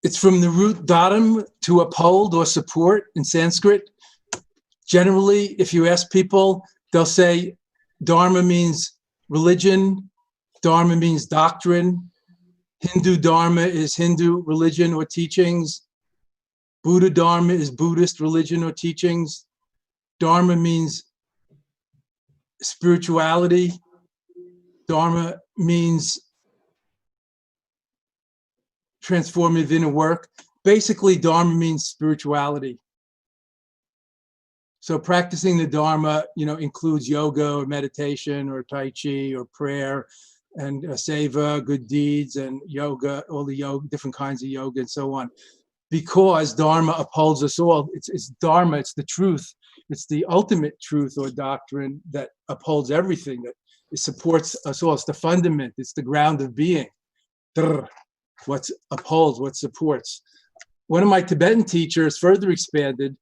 It's from the root dharam, to uphold or support in Sanskrit. Generally, if you ask people, they'll say dharma means religion, dharma means doctrine, Hindu dharma is Hindu religion or teachings, Buddha dharma is Buddhist religion or teachings, dharma means spirituality, dharma means transformative inner work. Basically, dharma means spirituality. So practicing the dharma, includes yoga or meditation or tai chi or prayer and seva, good deeds, and yoga, all the yoga, different kinds of yoga and so on. Because dharma upholds us all. It's dharma, it's the truth. It's the ultimate truth or doctrine that upholds everything, that it supports us all. It's the fundament, it's the ground of being. What upholds, what supports. One of my Tibetan teachers further expanded.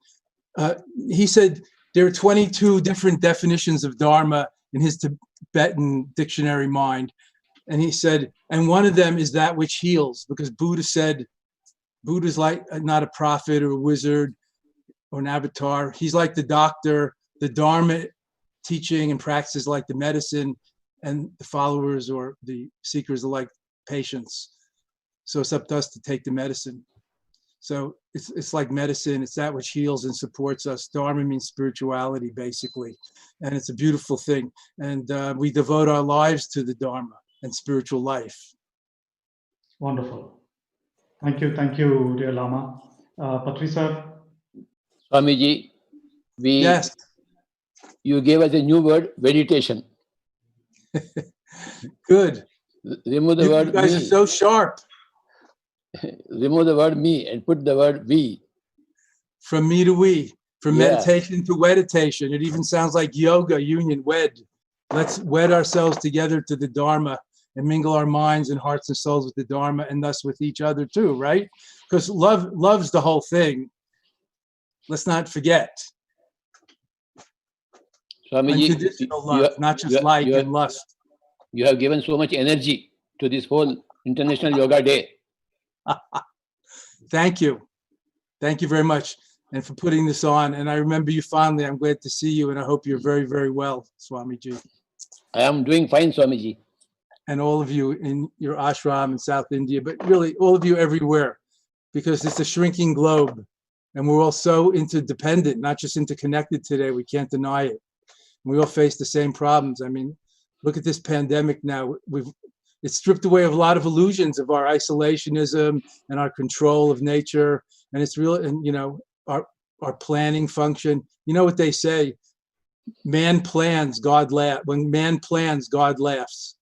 He said there are 22 different definitions of dharma in his Tibetan dictionary mind. And he said, and one of them is that which heals, because Buddha said, Buddha's like not a prophet or a wizard or an avatar. He's like the doctor. The dharma teaching and practice is like the medicine, and the followers or the seekers are like patients. So it's up to us to take the medicine. So it's like medicine. It's that which heals and supports us. Dharma means spirituality, basically. And it's a beautiful thing. And we devote our lives to the Dharma and spiritual life. Wonderful. Thank you, dear Lama. Patricia. Swamiji, yes. You gave us a new word, meditation. Good. Remove the word you guys me. Are so sharp. Remove the word me and put the word we. From me to we, from meditation to meditation. It even sounds like yoga, union, wed. Let's wed ourselves together to the Dharma and mingle our minds and hearts and souls with the Dharma, and thus with each other too, right? Because love's the whole thing. Let's not forget. Swamiji, unconditional love, not just like and lust. You have given so much energy to this whole International Yoga Day. Thank you. Thank you very much. And for putting this on. And I remember you fondly. I'm glad to see you. And I hope you're very, very well, Swamiji. I am doing fine, Swamiji. And all of you in your ashram in South India, but really all of you everywhere, because it's a shrinking globe. And we're all so interdependent, not just interconnected today. We can't deny it. We all face the same problems. I mean, look at this pandemic now. It's stripped away of a lot of illusions of our isolationism and our control of nature. And it's real, and our planning function. You know what they say? Man plans, God laughs. When man plans, God laughs.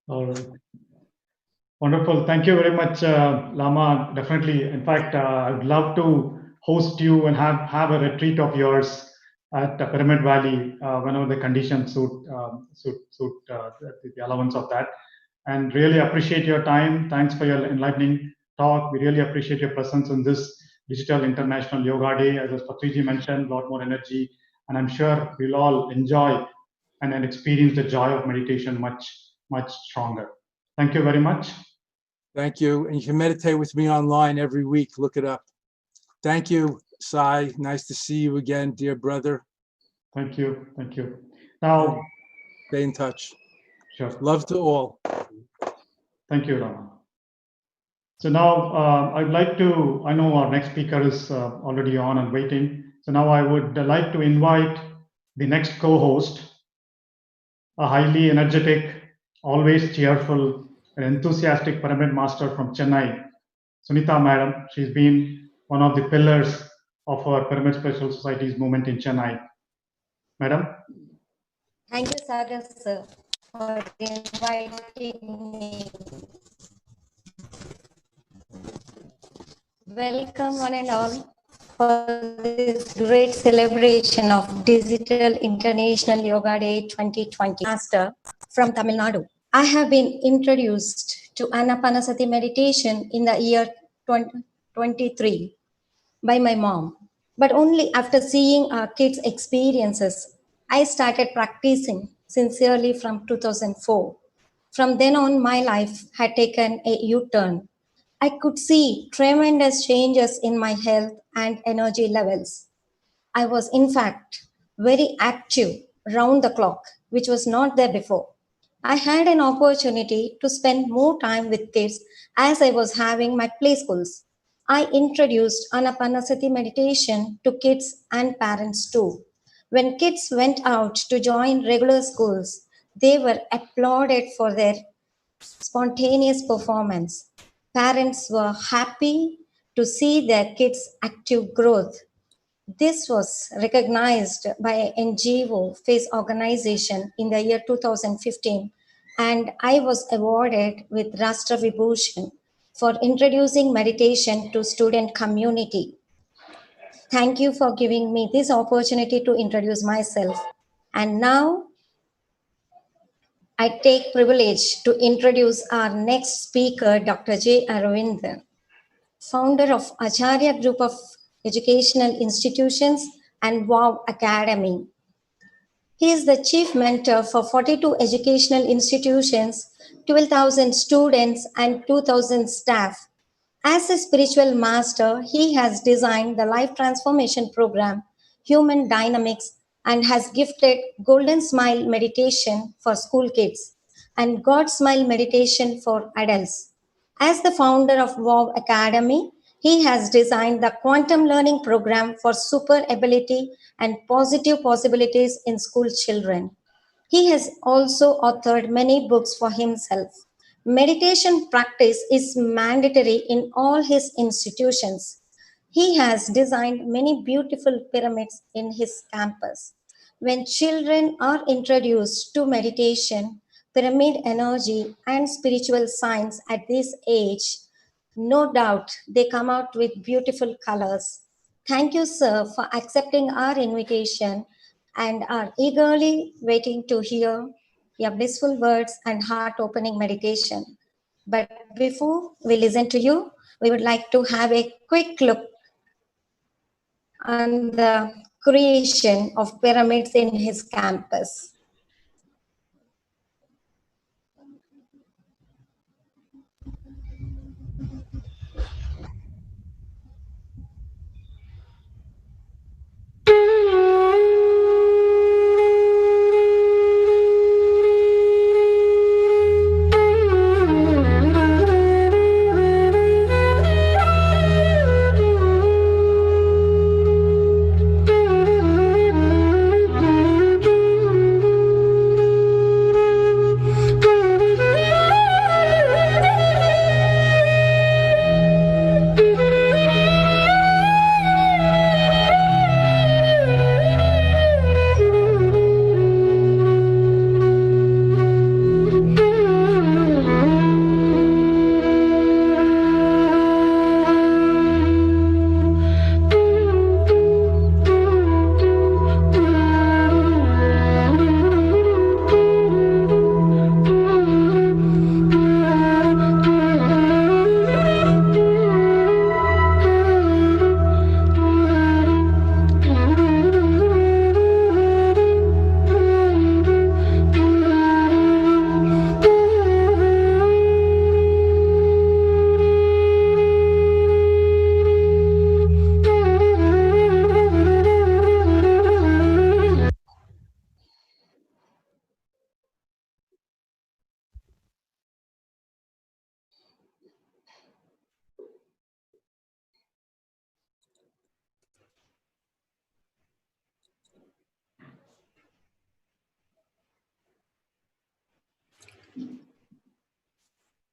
All right. Wonderful. Thank you very much, Lama. Definitely. In fact, I'd love to host you and have a retreat of yours at Pyramid Valley whenever the conditions suit the allowance of that. And really appreciate your time. Thanks for your enlightening talk. We really appreciate your presence in this Digital International Yoga Day. As Patriji mentioned, a lot more energy. And I'm sure we'll all enjoy and experience the joy of meditation much, much stronger. Thank you very much. Thank you. And you can meditate with me online every week. Look it up. Thank you, Sai. Nice to see you again, dear brother. Thank you. Thank you. Now, stay in touch. Sure. Love to all. Thank you, Rama. So now I'd like to, I know our next speaker is already on and waiting. So now I would like to invite the next co-host, a highly energetic, always cheerful, and enthusiastic pyramid master from Chennai, Sunita Madam. She's been one of the pillars of our Pyramid Special Societies movement in Chennai. Madam. Thank you, Sagar sir, for inviting me. Welcome one and all for this great celebration of Digital International Yoga Day 2020. Master from Tamil Nadu. I have been introduced to Anapanasati meditation in the year 2023 by my mom, but only after seeing our kids' experiences, I started practicing sincerely from 2004. From then on, my life had taken a U-turn. I could see tremendous changes in my health and energy levels. I was, in fact, very active round the clock, which was not there before. I had an opportunity to spend more time with kids as I was having my play schools. I introduced Anapanasati meditation to kids and parents too. When kids went out to join regular schools, they were applauded for their spontaneous performance. Parents were happy to see their kids' active growth. This was recognized by NGO Face organization in the year 2015, and I was awarded with Rashtra Vibhushan for introducing meditation to student community. Thank you for giving me this opportunity to introduce myself. And now I take privilege to introduce our next speaker, Dr. J. Aravindan, founder of Acharya Group of Educational Institutions and WOW Academy. He is the chief mentor for 42 educational institutions, 12,000 students, and 2,000 staff. As a spiritual master, he has designed the life transformation program, Human Dynamics, and has gifted Golden Smile meditation for school kids and God Smile meditation for adults. As the founder of WOW Academy, he has designed the quantum learning program for super ability and positive possibilities in school children. He has also authored many books for himself. Meditation practice is mandatory in all his institutions. He has designed many beautiful pyramids in his campus. When children are introduced to meditation, pyramid energy, and spiritual science at this age, no doubt they come out with beautiful colors. Thank you, sir, for accepting our invitation and are eagerly waiting to hear your blissful words and heart-opening meditation. But before we listen to you, we would like to have a quick look on the creation of pyramids in his campus.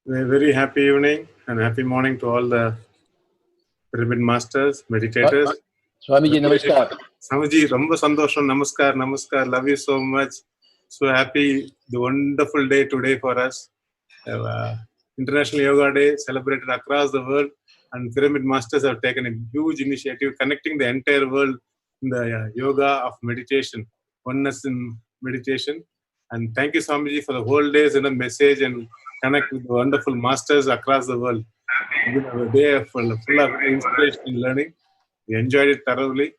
A very happy evening and happy morning to all the pyramid masters, meditators. Swamiji, namaskar. Swamiji, Ramba Sandosham, namaskar, love you so much. So happy, the wonderful day today for us. International Yoga Day celebrated across the world, and pyramid masters have taken a huge initiative connecting the entire world in the yoga of meditation, oneness in meditation. And thank you, Swamiji, for the whole day's message and connect with the wonderful masters across the world. It's been a day full of inspiration and learning. We enjoyed it thoroughly.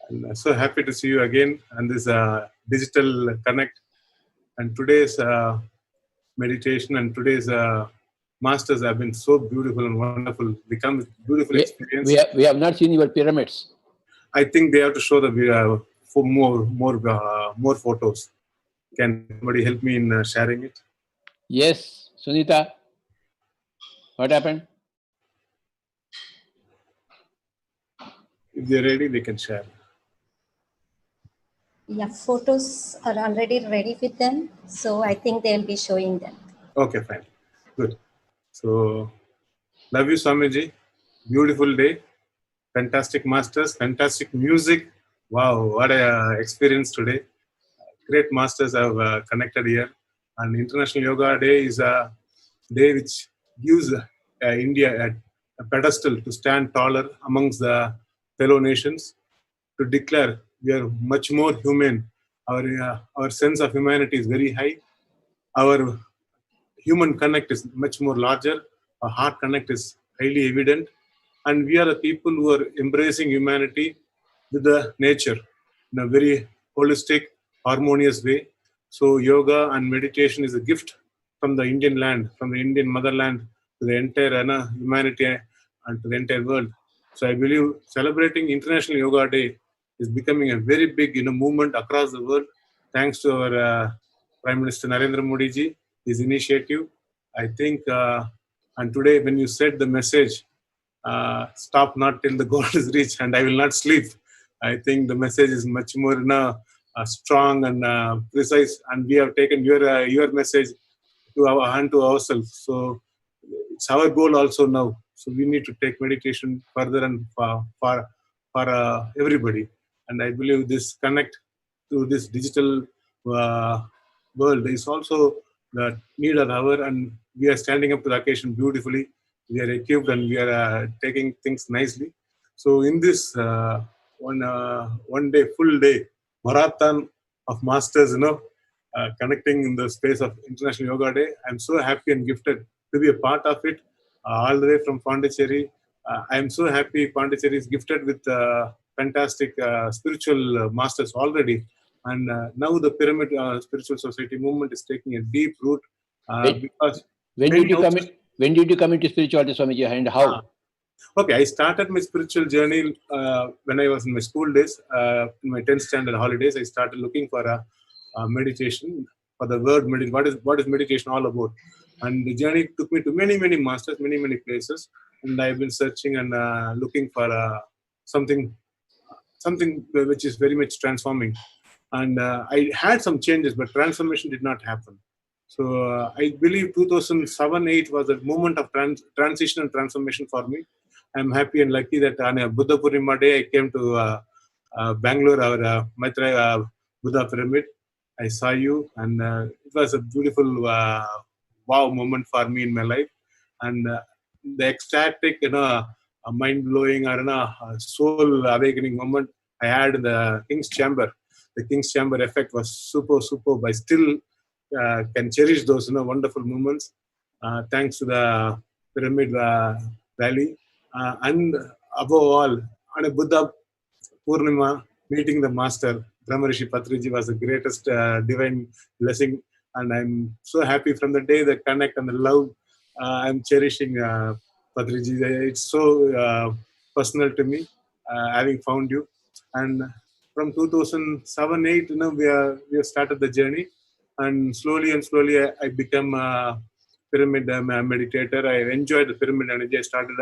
And I'm so happy to see you again on this digital connect. And today's meditation, and today's masters have been so beautiful and wonderful. Become beautiful experience. We have not seen your pyramids. I think they have to show the for more photos. Can somebody help me in sharing it? Yes, Sunita. What happened? If they're ready, they can share. Yeah, photos are already ready with them, so I think they'll be showing them. Okay, fine. Good. So, love you, Swamiji. Beautiful day. Fantastic masters, fantastic music. Wow, what a experience today. Great masters have connected here. And International Yoga Day is a day which gives India a pedestal to stand taller amongst the fellow nations, to declare we are much more human. Our sense of humanity is very high. Our human connect is much more larger. Our heart connect is highly evident. And we are the people who are embracing humanity with the nature in a very holistic, harmonious way. So yoga and meditation is a gift from the Indian land, from the Indian motherland to the entire humanity and to the entire world. So I believe celebrating International Yoga Day is becoming a very big movement across the world, thanks to our Prime Minister Narendra Modi ji, his initiative. I think, and today when you said the message, stop not till the goal is reached and I will not sleep. I think the message is much more strong and precise, and we have taken your message to our hand to ourselves. So it's our goal also now. So we need to take meditation further and for everybody. And I believe this connect to this digital world is also the need of the hour, and we are standing up to the occasion beautifully. We are equipped and we are taking things nicely. So in this one day, full day marathon of masters, connecting in the space of International Yoga Day, I'm so happy and gifted to be a part of it, all the way from Pondicherry. I'm so happy Pondicherry is gifted with fantastic spiritual masters already. And now the Pyramid Spiritual Society movement is taking a deep root because when did you come into spirituality, Swamiji, and how? Okay, I started my spiritual journey when I was in my school days. In my 10th standard holidays, I started looking for a meditation, for the word meditation. What is meditation all about? And the journey took me to many masters, many places, and I've been searching and looking for something which is very much transforming. And I had some changes, but transformation did not happen. So I believe 2007-8 was a moment of transition and transformation for me. I'm happy and lucky that on a Buddha Purnima day, I came to Bangalore, our Maitreya Buddha Pyramid. I saw you, and it was a beautiful wow moment for me in my life. And the ecstatic, mind-blowing, soul awakening moment I had in the King's Chamber. The King's Chamber effect was superb. I still can cherish those wonderful moments thanks to the Pyramid Valley. And above all, on a Buddha Purnima, meeting the master, Brahmarishi Patriji, was the greatest divine blessing. And I'm so happy from the day, the connect and the love I'm cherishing Patriji. It's so personal to me, having found you. And from 2007-8, we have started the journey. And slowly I become a pyramid meditator. I enjoyed the pyramid energy. I started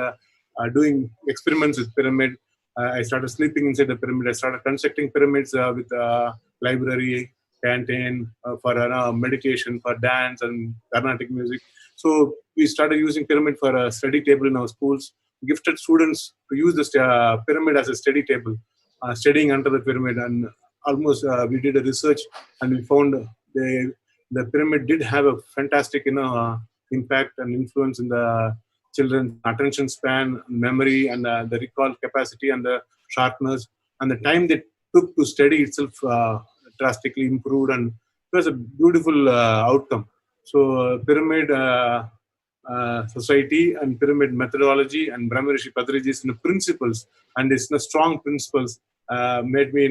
doing experiments with pyramid. I started sleeping inside the pyramid. I started constructing pyramids with library, canteen, for meditation, for dance and Carnatic music. So we started using pyramid for a study table in our schools. Gifted students to use the pyramid as a study table, studying under the pyramid. And almost we did a research and we found the pyramid did have a fantastic impact and influence in the children's attention span, memory, and the recall capacity and the sharpness, and the time they took to study itself drastically improved, and it was a beautiful outcome. So pyramid society and pyramid methodology and Brahmarishi Patriji's principles and its strong principles made me,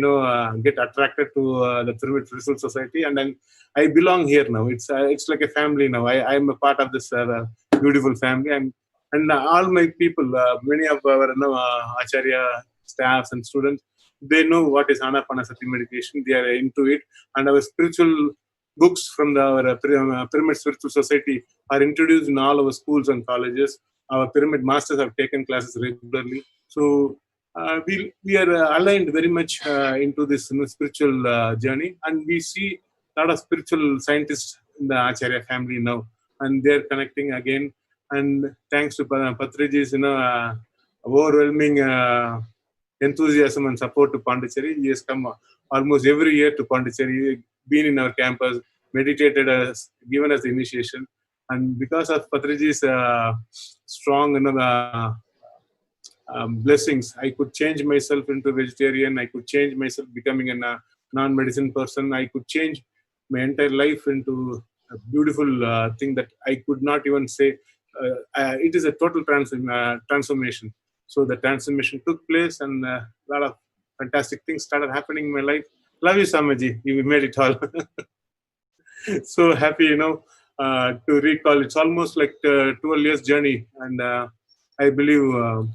get attracted to the Pyramid Spiritual Society, and then I belong here now. It's like a family now. I'm a part of this beautiful family, and all my people, many of our Acharya staffs and students, they know what is Anapanasati meditation. They are into it, and our spiritual books from our Pyramid Spiritual Society are introduced in all our schools and colleges. Our Pyramid Masters have taken classes regularly. So we are aligned very much into this spiritual journey, and we see a lot of spiritual scientists in the Acharya family now, and they're connecting again. And thanks to Patriji's overwhelming enthusiasm and support to Pondicherry, he has come almost every year to Pondicherry, been in our campus, meditated us, given us the initiation, and because of Patriji's strong blessings, I could change myself into vegetarian. I could change myself becoming a non-medicine person. I could change my entire life into a beautiful thing that I could not even say. It is a total transformation. So the transformation took place, and a lot of fantastic things started happening in my life. Love you, Samaji. You made it all. So happy, to recall. It's almost like 12 years journey, and I believe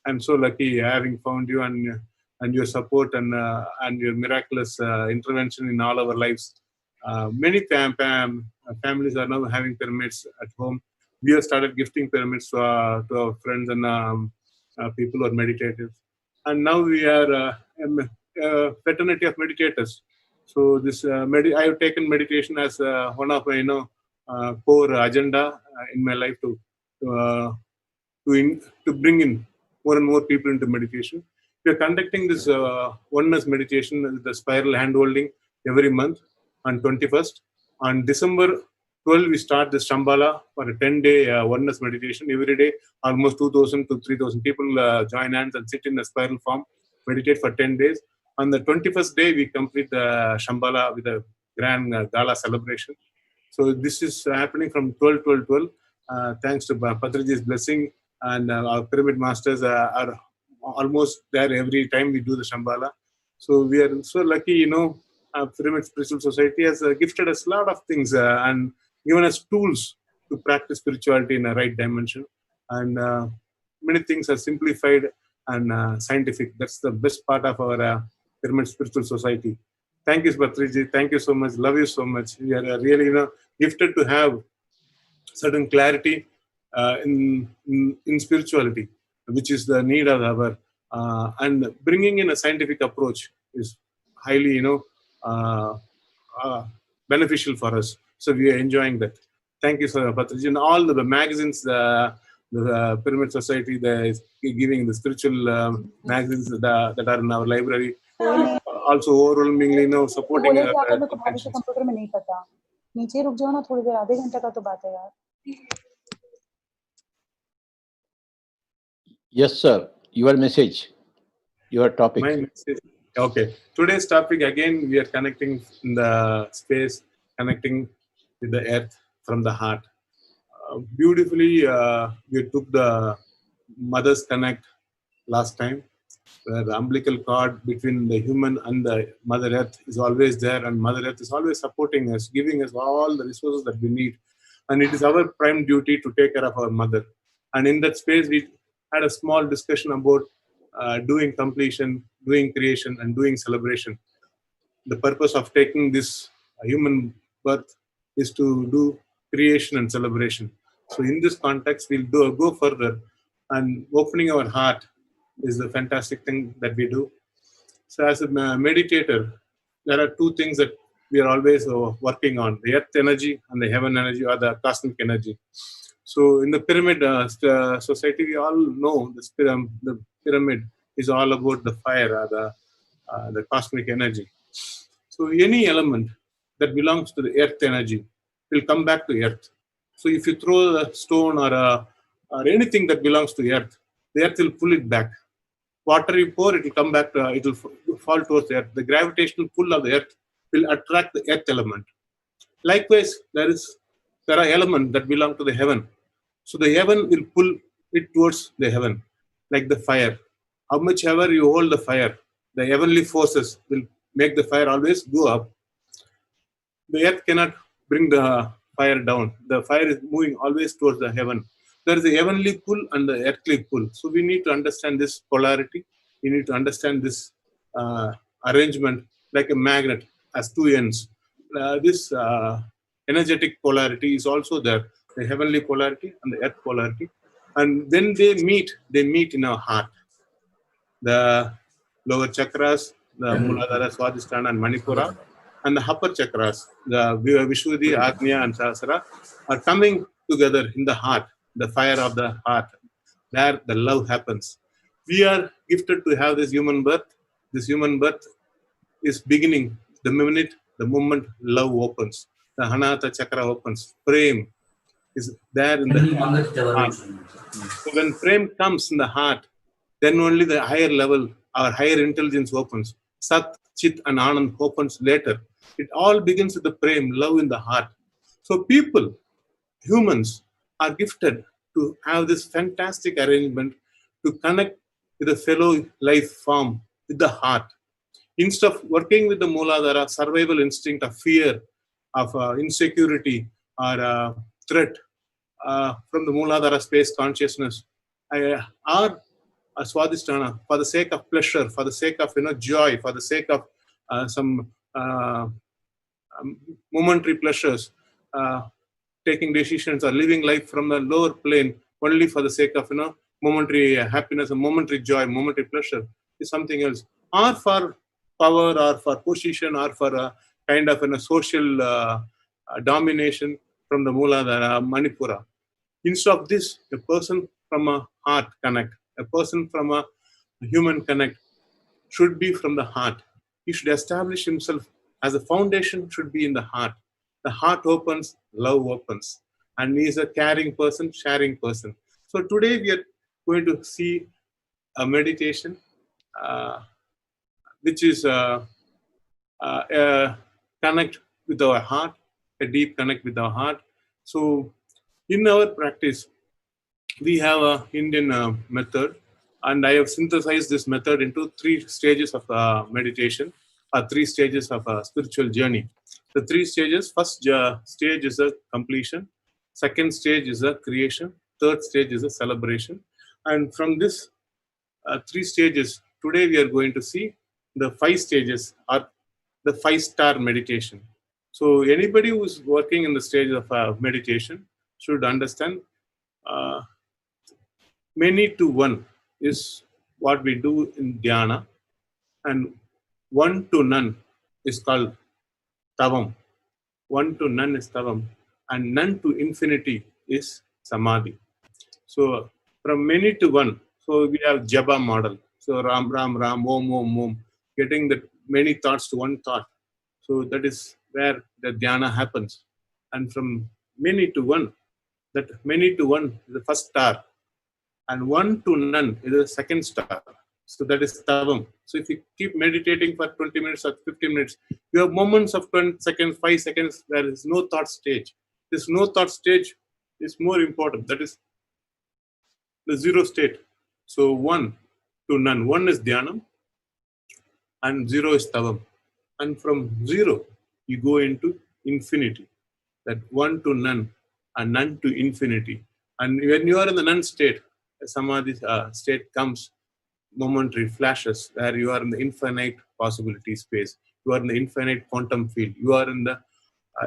I'm so lucky having found you, and your support, and your miraculous intervention in all our lives. Many families are now having pyramids at home. We have started gifting pyramids to our friends and people who are meditative, and now we are a fraternity of meditators. So this I have taken meditation as one of my core agenda in my life to bring in more and more people into meditation. We are conducting this oneness meditation, the spiral handholding, every month on 21st. On December 12, we start the Shambhala for a 10-day oneness meditation. Every day, almost 2,000 to 3,000 people join hands and sit in a spiral form, meditate for 10 days. On the 21st day, we complete the Shambhala with a grand gala celebration. So this is happening from 12. Thanks to Patriji's blessing, and our Pyramid Masters are almost there every time we do the Shambhala. So we are so lucky, Pyramid Spiritual Society has gifted us a lot of things and given us tools to practice spirituality in a right dimension. And many things are simplified and scientific. That's the best part of our Pyramid Spiritual Society. Thank you, Patriji. Thank you so much. Love you so much. We are really, gifted to have certain clarity in spirituality, which is the need of our and bringing in a scientific approach is highly beneficial for us. So we are enjoying that. Thank you, Sir Patriji. And all the magazines, the Pyramid Society, is giving the spiritual magazines that are in our library. Also overwhelmingly supporting our intentions. Computer में नहीं पता नीचे रुक जाओ ना थोड़ी देर आधे घंटे का तो बात है यार Yes, sir. Your message, your topic. My message. Okay. Today's topic, again, we are connecting in the space, connecting with the earth from the heart. Beautifully, we took the Mother's Connect last time, where the umbilical cord between the human and the Mother Earth is always there, and Mother Earth is always supporting us, giving us all the resources that we need. And it is our prime duty to take care of our mother. And in that space, we had a small discussion about doing completion, doing creation, and doing celebration. The purpose of taking this human birth is to do creation and celebration. So in this context, we'll go further, and opening our heart is the fantastic thing that we do. So as a meditator, there are two things that we are always working on: the earth energy and the heaven energy, or the cosmic energy. So in the Pyramid Society, we all know the pyramid is all about the fire, or the cosmic energy. So any element that belongs to the earth energy will come back to earth. So if you throw a stone or anything that belongs to earth, the earth will pull it back. Water you pour, it will come back to, it will fall towards the earth. The gravitational pull of the earth will attract the earth element. Likewise, there are elements that belong to the heaven. So the heaven will pull it towards the heaven, like the fire. How much ever you hold the fire, the heavenly forces will make the fire always go up. The earth cannot bring the fire down. The fire is moving always towards the heaven. There is a heavenly pull and the earthly pull. So we need to understand this polarity. We need to understand this arrangement like a magnet as two ends. This energetic polarity is also there, the heavenly polarity and the earth polarity. And when they meet in our heart. The lower chakras, the Muladhara, Swadhisthana and Manipura, and the upper chakras, the Vishuddhi, Agnya and Sahasrara, are coming together in the heart, the fire of the heart. There the love happens. We are gifted to have this human birth. This human birth is beginning the moment love opens. The Hanata chakra opens. Prem is there in the heart. So when prem comes in the heart, then only the higher level, our higher intelligence opens. Sat, Chit and Anand opens later. It all begins with the prem, love in the heart. So people, humans, are gifted to have this fantastic arrangement to connect with a fellow life form with the heart. Instead of working with the Muladhara, survival instinct of fear, of insecurity or threat from the Muladhara space consciousness, or Swadhisthana, for the sake of pleasure, for the sake of joy, for the sake of some momentary pleasures, taking decisions or living life from the lower plane only for the sake of momentary happiness, and momentary joy, momentary pleasure is something else. Or for power, or for position, or for a kind of social domination from the Muladhara, Manipura. Instead of this, a person from a heart connect, a person from a human connect should be from the heart. He should establish himself as a foundation should be in the heart. The heart opens, love opens. And he is a caring person, sharing person. So today we are going to see a meditation which is a connect with our heart, a deep connect with our heart. So in our practice, we have an Indian method, and I have synthesized this method into 3 stages of meditation, or 3 stages of a spiritual journey. The 3 stages: first stage is a completion, second stage is a creation, third stage is a celebration. And from this 3 stages, today we are going to see the 5 stages, or the 5-star meditation. So anybody who is working in the stage of meditation should understand many to one is what we do in dhyana, and one to none is called tavam. One to none is tavam, and none to infinity is samadhi. So from many to one, so we have japa model. So Ram, Ram, Ram, Om, Om, Om, getting the many thoughts to one thought. So that is where the dhyana happens. And from many to one, that many to one is the first star, and one to none is the second star. So that is tavam. So if you keep meditating for 20 minutes or 15 minutes, you have moments of 20 seconds, 5 seconds, there is no thought stage. This no thought stage is more important. That is the zero state. So one to none. One is dhyanam and zero is tavam. And from zero, you go into infinity. That one to none and none to infinity. And when you are in the none state, samadhi state comes momentary flashes where you are in the infinite possibility space. You are in the infinite quantum field. You are in the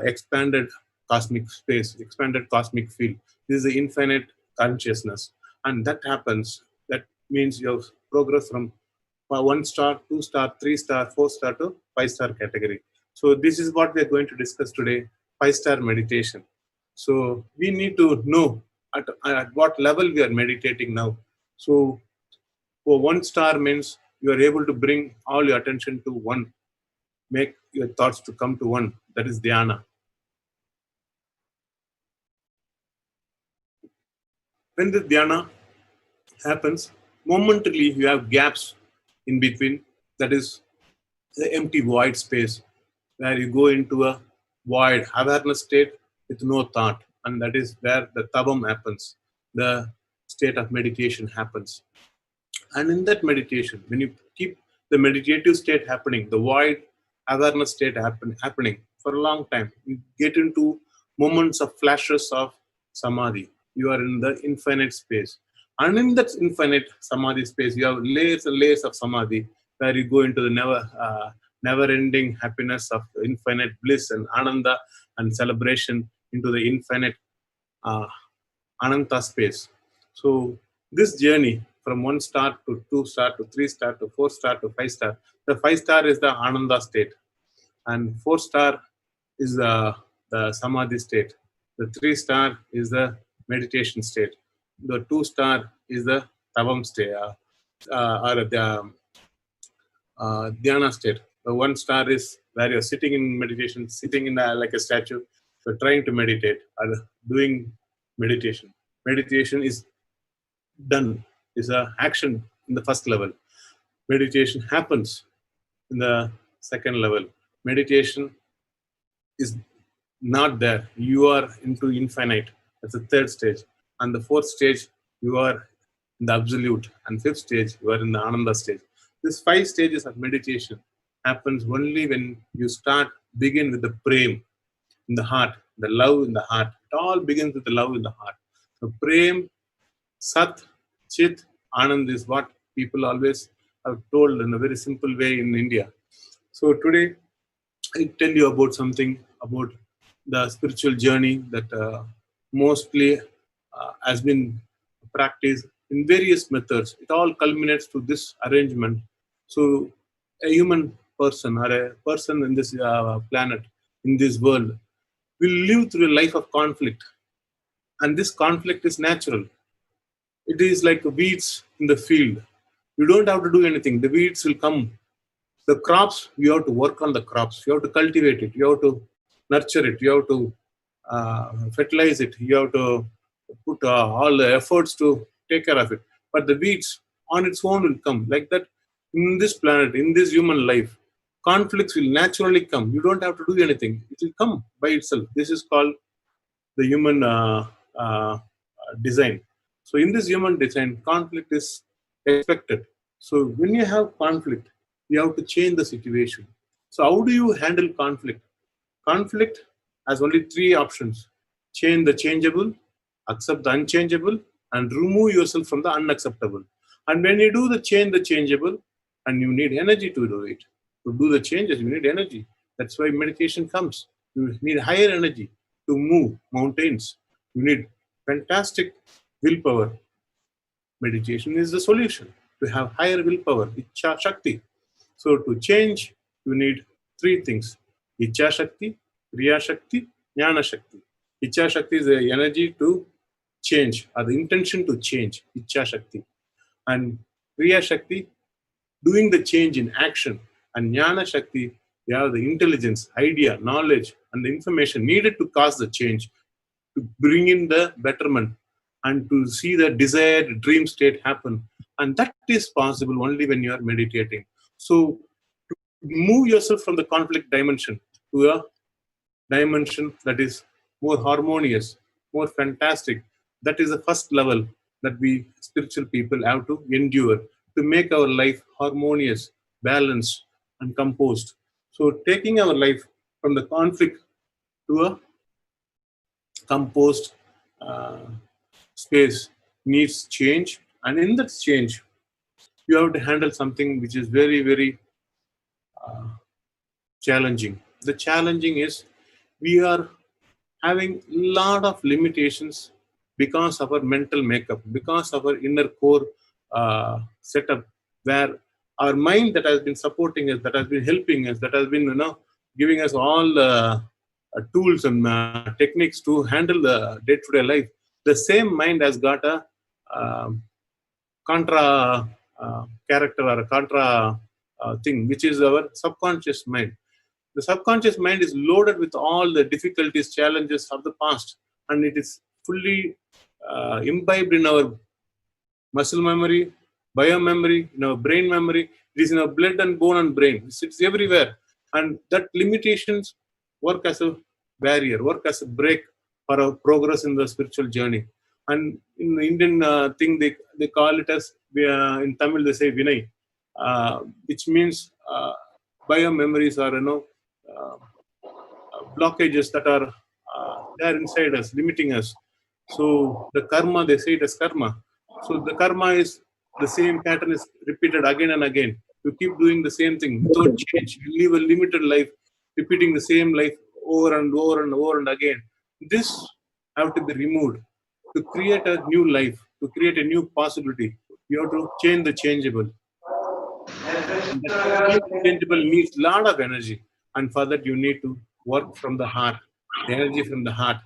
expanded cosmic space, expanded cosmic field. This is the infinite consciousness. And that happens. That means you have progress from 1 star, 2 star, 3 star, 4 star to 5-star category. So this is what we are going to discuss today, 5-star meditation. So we need to know at what level we are meditating now. So for 1 star means you are able to bring all your attention to one, make your thoughts to come to one. That is dhyana. When the dhyana happens, momentarily you have gaps in between. That is the empty void space where you go into a void awareness state with no thought, and that is where the tavam happens, the state of meditation happens. And in that meditation, when you keep the meditative state happening, the void awareness state happening for a long time. You get into moments of flashes of samadhi. You are in the infinite space. And in that infinite samadhi space, you have layers and layers of samadhi where you go into the never-ending happiness of infinite bliss and ananda and celebration into the infinite ananta space. So this journey from 1 star to 2 star to 3 star to 4 star to 5 star, the 5 star is the ananda state, and 4 star is the samadhi state. The 3 star is the meditation state. The 2 star is the tavam state, or the dhyana state. The 1 star is where you're sitting in meditation, sitting in like a statue. So trying to meditate or doing meditation. Meditation is done, is an action in the first level. Meditation happens in the second level. Meditation is not there. You are into infinite. That's the third stage. And the fourth stage, you are in the absolute. And fifth stage, you are in the ananda stage. These 5 stages of meditation happens only when you begin with the prem in the heart, the love in the heart. It all begins with the love in the heart. So prem, sat, chit, anand is what people always have told in a very simple way in India. So today, I tell you about something about the spiritual journey that mostly has been practiced in various methods. It all culminates to this arrangement. So a human person or a person in this planet, in this world, will live through a life of conflict. And this conflict is natural. It is like weeds in the field. You don't have to do anything. The weeds will come. The crops, you have to work on the crops. You have to cultivate it. You have to nurture it. You have to fertilize it. You have to put all the efforts to take care of it. But the weeds on its own will come. Like that, in this planet, in this human life, conflicts will naturally come. You don't have to do anything. It will come by itself. This is called the human design. So in this human design, conflict is expected. So when you have conflict, you have to change the situation. So how do you handle conflict? Conflict has only 3 options: change the changeable, accept the unchangeable, and remove yourself from the unacceptable. And when you do the changeable, and you need energy to do it. To do the changes, you need energy. That's why meditation comes. You need higher energy to move mountains. You need fantastic willpower. Meditation is the solution to have higher willpower, Ichcha Shakti. So to change, you need 3 things: Ichcha Shakti, Kriya Shakti, Jnana Shakti. Ichcha Shakti is the energy to change, or the intention to change, Ichcha Shakti. And Kriya Shakti, doing the change in action. And Jnana Shakti, you have the intelligence, idea, knowledge, and the information needed to cause the change, to bring in the betterment, and to see the desired dream state happen. And that is possible only when you are meditating. So to move yourself from the conflict dimension to a dimension that is more harmonious, more fantastic, that is the first level that we spiritual people have to endure to make our life harmonious, balanced, and composed. So taking our life from the conflict to a composed space needs change, and in that change, you have to handle something which is very, very challenging. The challenging is we are having a lot of limitations because of our mental makeup, because of our inner core setup, where our mind that has been supporting us, that has been helping us, that has been giving us all tools and techniques to handle the day-to-day life. The same mind has got a contra character or a contra thing, which is our subconscious mind. The subconscious mind is loaded with all the difficulties, challenges of the past, and it is fully imbibed in our muscle memory, bio memory, in our brain memory. It is in our blood and bone and brain. It's everywhere, and that limitations work as a barrier, work as a break for our progress in the spiritual journey. And in the Indian thing, they call it as, in Tamil they say Vinay. which means bio memories are, blockages that are there inside us, limiting us. So the karma, they say it as karma. So the karma is the same pattern is repeated again and again. You keep doing the same thing without change. You live a limited life, repeating the same life over and over and over and again. This have to be removed to create a new life, to create a new possibility. You have to change the changeable. And that change the changeable needs a lot of energy, and for that you need to work from the heart. The energy from the heart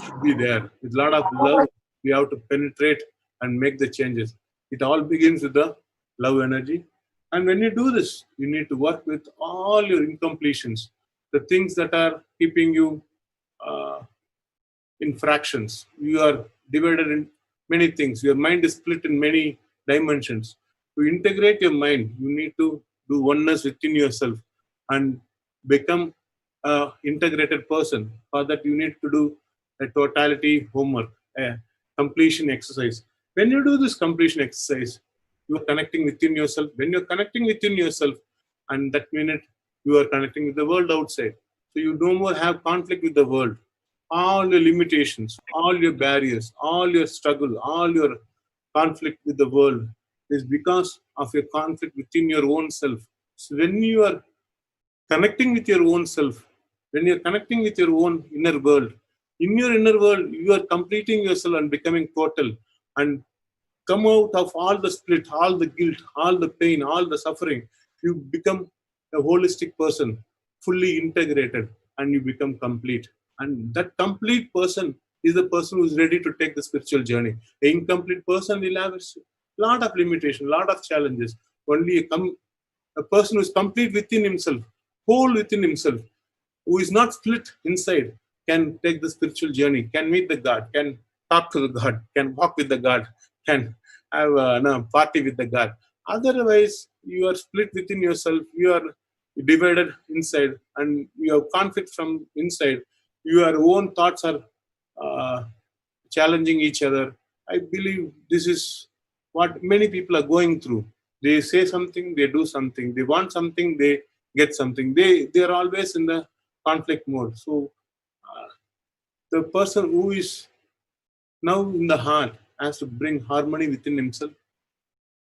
should be there. With a lot of love, we have to penetrate and make the changes. It all begins with the love energy. And when you do this, you need to work with all your incompletions, the things that are keeping you in fractions. You are divided in many things. Your mind is split in many dimensions. To integrate your mind, you need to do oneness within yourself and become an integrated person. For that, you need to do a totality homework, a completion exercise. When you do this completion exercise, you are connecting within yourself. When you're connecting within yourself, and that minute you are connecting with the world outside. So you no more have conflict with the world. All your limitations, all your barriers, all your struggle, all your conflict with the world is because of your conflict within your own self. So when you are connecting with your own self, when you're connecting with your own inner world, in your inner world, you are completing yourself and becoming total, and come out of all the split, all the guilt, all the pain, all the suffering. You become a holistic person, fully integrated, and you become complete. And that complete person is the person who is ready to take the spiritual journey. An incomplete person will have a lot of limitation, lot of challenges. Only a person who is complete within himself, whole within himself, who is not split inside, can take the spiritual journey, can meet the God, can talk to the God, can walk with the God, can have a party with the God. Otherwise, you are split within yourself, you are divided inside, and you have conflict from inside. Your own thoughts are challenging each other. I believe this is what many people are going through. They say something, they do something. They want something, they get something. They are always in the conflict mode. So the person who is now in the heart has to bring harmony within himself,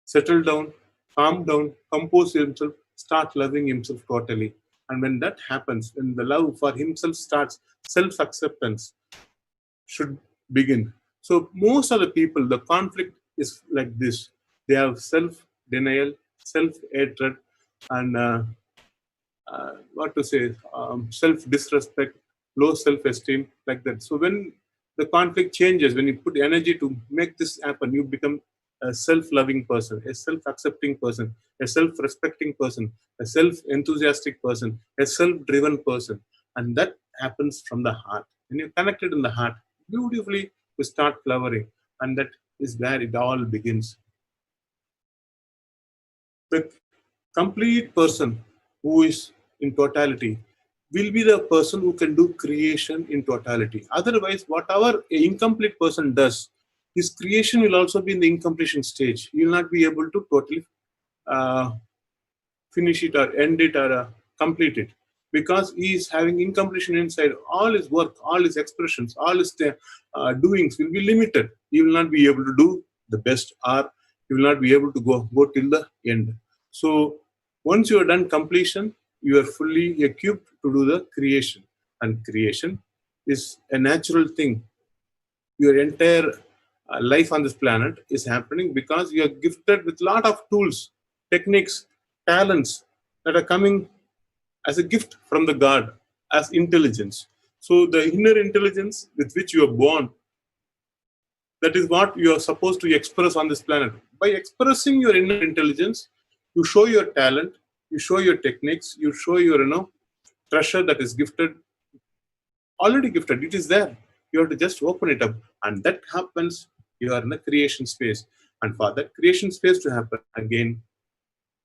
settle down, calm down, compose himself, start loving himself totally. And when that happens, when the love for himself starts, self-acceptance should begin. So most of the people, the conflict is like this. They have self-denial, self-hatred, and self-disrespect, low self-esteem, like that. So when the conflict changes, when you put energy to make this happen, you become a self-loving person, a self-accepting person, a self-respecting person, a self-enthusiastic person, a self-driven person. And that happens from the heart. When you're connected in the heart, beautifully you start flowering. And that is where it all begins. The complete person who is in totality will be the person who can do creation in totality. Otherwise, whatever an incomplete person does, his creation will also be in the incompletion stage. He will not be able to totally finish it or end it or complete it, because he is having incompletion inside. All his work, all his expressions, all his doings will be limited. He will not be able to do the best, or he will not be able to go till the end. So once you are done completion, you are fully equipped to do the creation. And creation is a natural thing. Your entire life on this planet is happening because you are gifted with a lot of tools, techniques, talents that are coming as a gift from the God, as intelligence. So the inner intelligence with which you are born, that is what you are supposed to express on this planet. By expressing your inner intelligence, you show your talent, you show your techniques, you show your treasure that is gifted, already gifted. It is there. You have to just open it up, and that happens. You are in a creation space, and for that creation space to happen, again,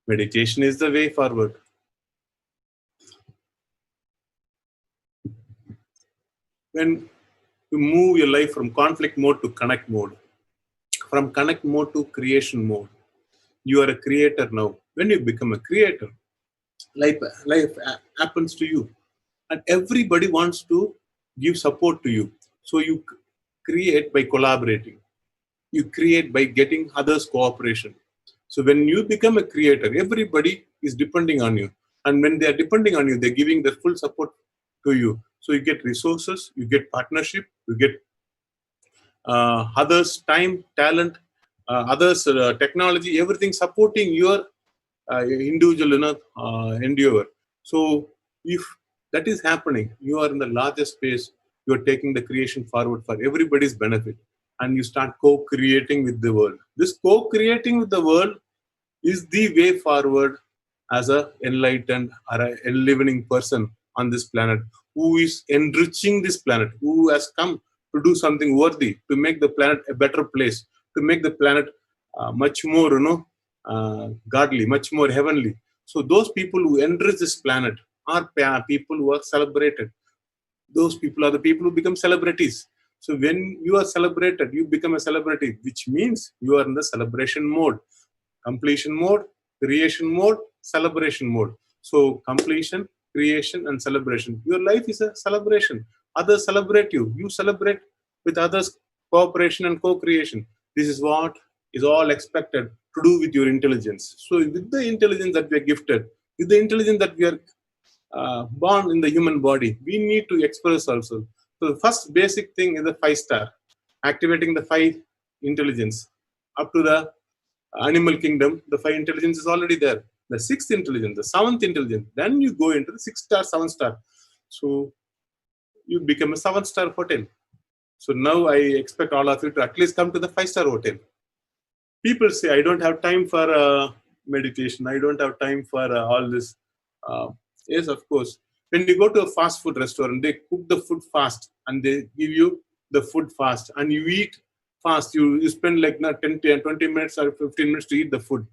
meditation is the way forward. When you move your life from conflict mode to connect mode, from connect mode to creation mode, You are a creator now. When you become a creator, life happens to you. And everybody wants to give support to you. So you create by collaborating. You create by getting others' cooperation. So when you become a creator, everybody is depending on you. And when they are depending on you, they're giving their full support to you. So you get resources, you get partnership, you get others' time, talent, others' technology, everything supporting your individual endeavor. So if that is happening, you are in the largest space, you are taking the creation forward for everybody's benefit, and you start co-creating with the world. This co-creating with the world is the way forward as a enlightened or a enlivening person on this planet, who is enriching this planet, who has come to do something worthy, to make the planet a better place, to make the planet much more, godly, much more heavenly. So those people who enrich this planet are people who are celebrated. Those people are the people who become celebrities. So when you are celebrated, you become a celebrity, which means you are in the celebration mode. Completion mode, creation mode, celebration mode. So completion, creation, and celebration. Your life is a celebration. Others celebrate you. You celebrate with others' cooperation and co-creation. This is what is all expected to do with your intelligence. So with the intelligence that we are gifted, with the intelligence that we are born in the human body, we need to express ourselves. So the first basic thing is the 5-star, activating the 5 intelligence. Up to the animal kingdom, the 5 intelligence is already there. The 6th intelligence, the 7th intelligence, then you go into the 6-star, 7-star. So you become a 7-star hotel. So now I expect all of you to at least come to the 5-star hotel. People say, I don't have time for meditation. I don't have time for all this. Yes, of course. When you go to a fast food restaurant, they cook the food fast and they give you the food fast, and you eat fast. You spend like 10, 20 minutes or 15 minutes to eat the food.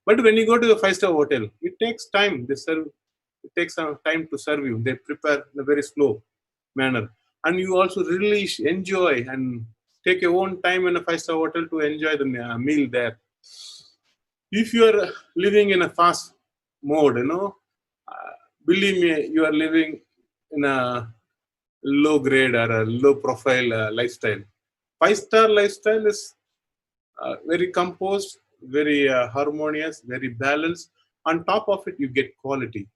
But when you go to a 5-star hotel, it takes time. It takes some time to serve you. They prepare in a very slow manner. And you also really enjoy and take your own time in a 5-star hotel to enjoy the meal there. If you are living in a fast mode, believe me, you are living in a low grade or a low profile lifestyle. 5-star lifestyle is very composed, very harmonious, very balanced. On top of it, you get quality.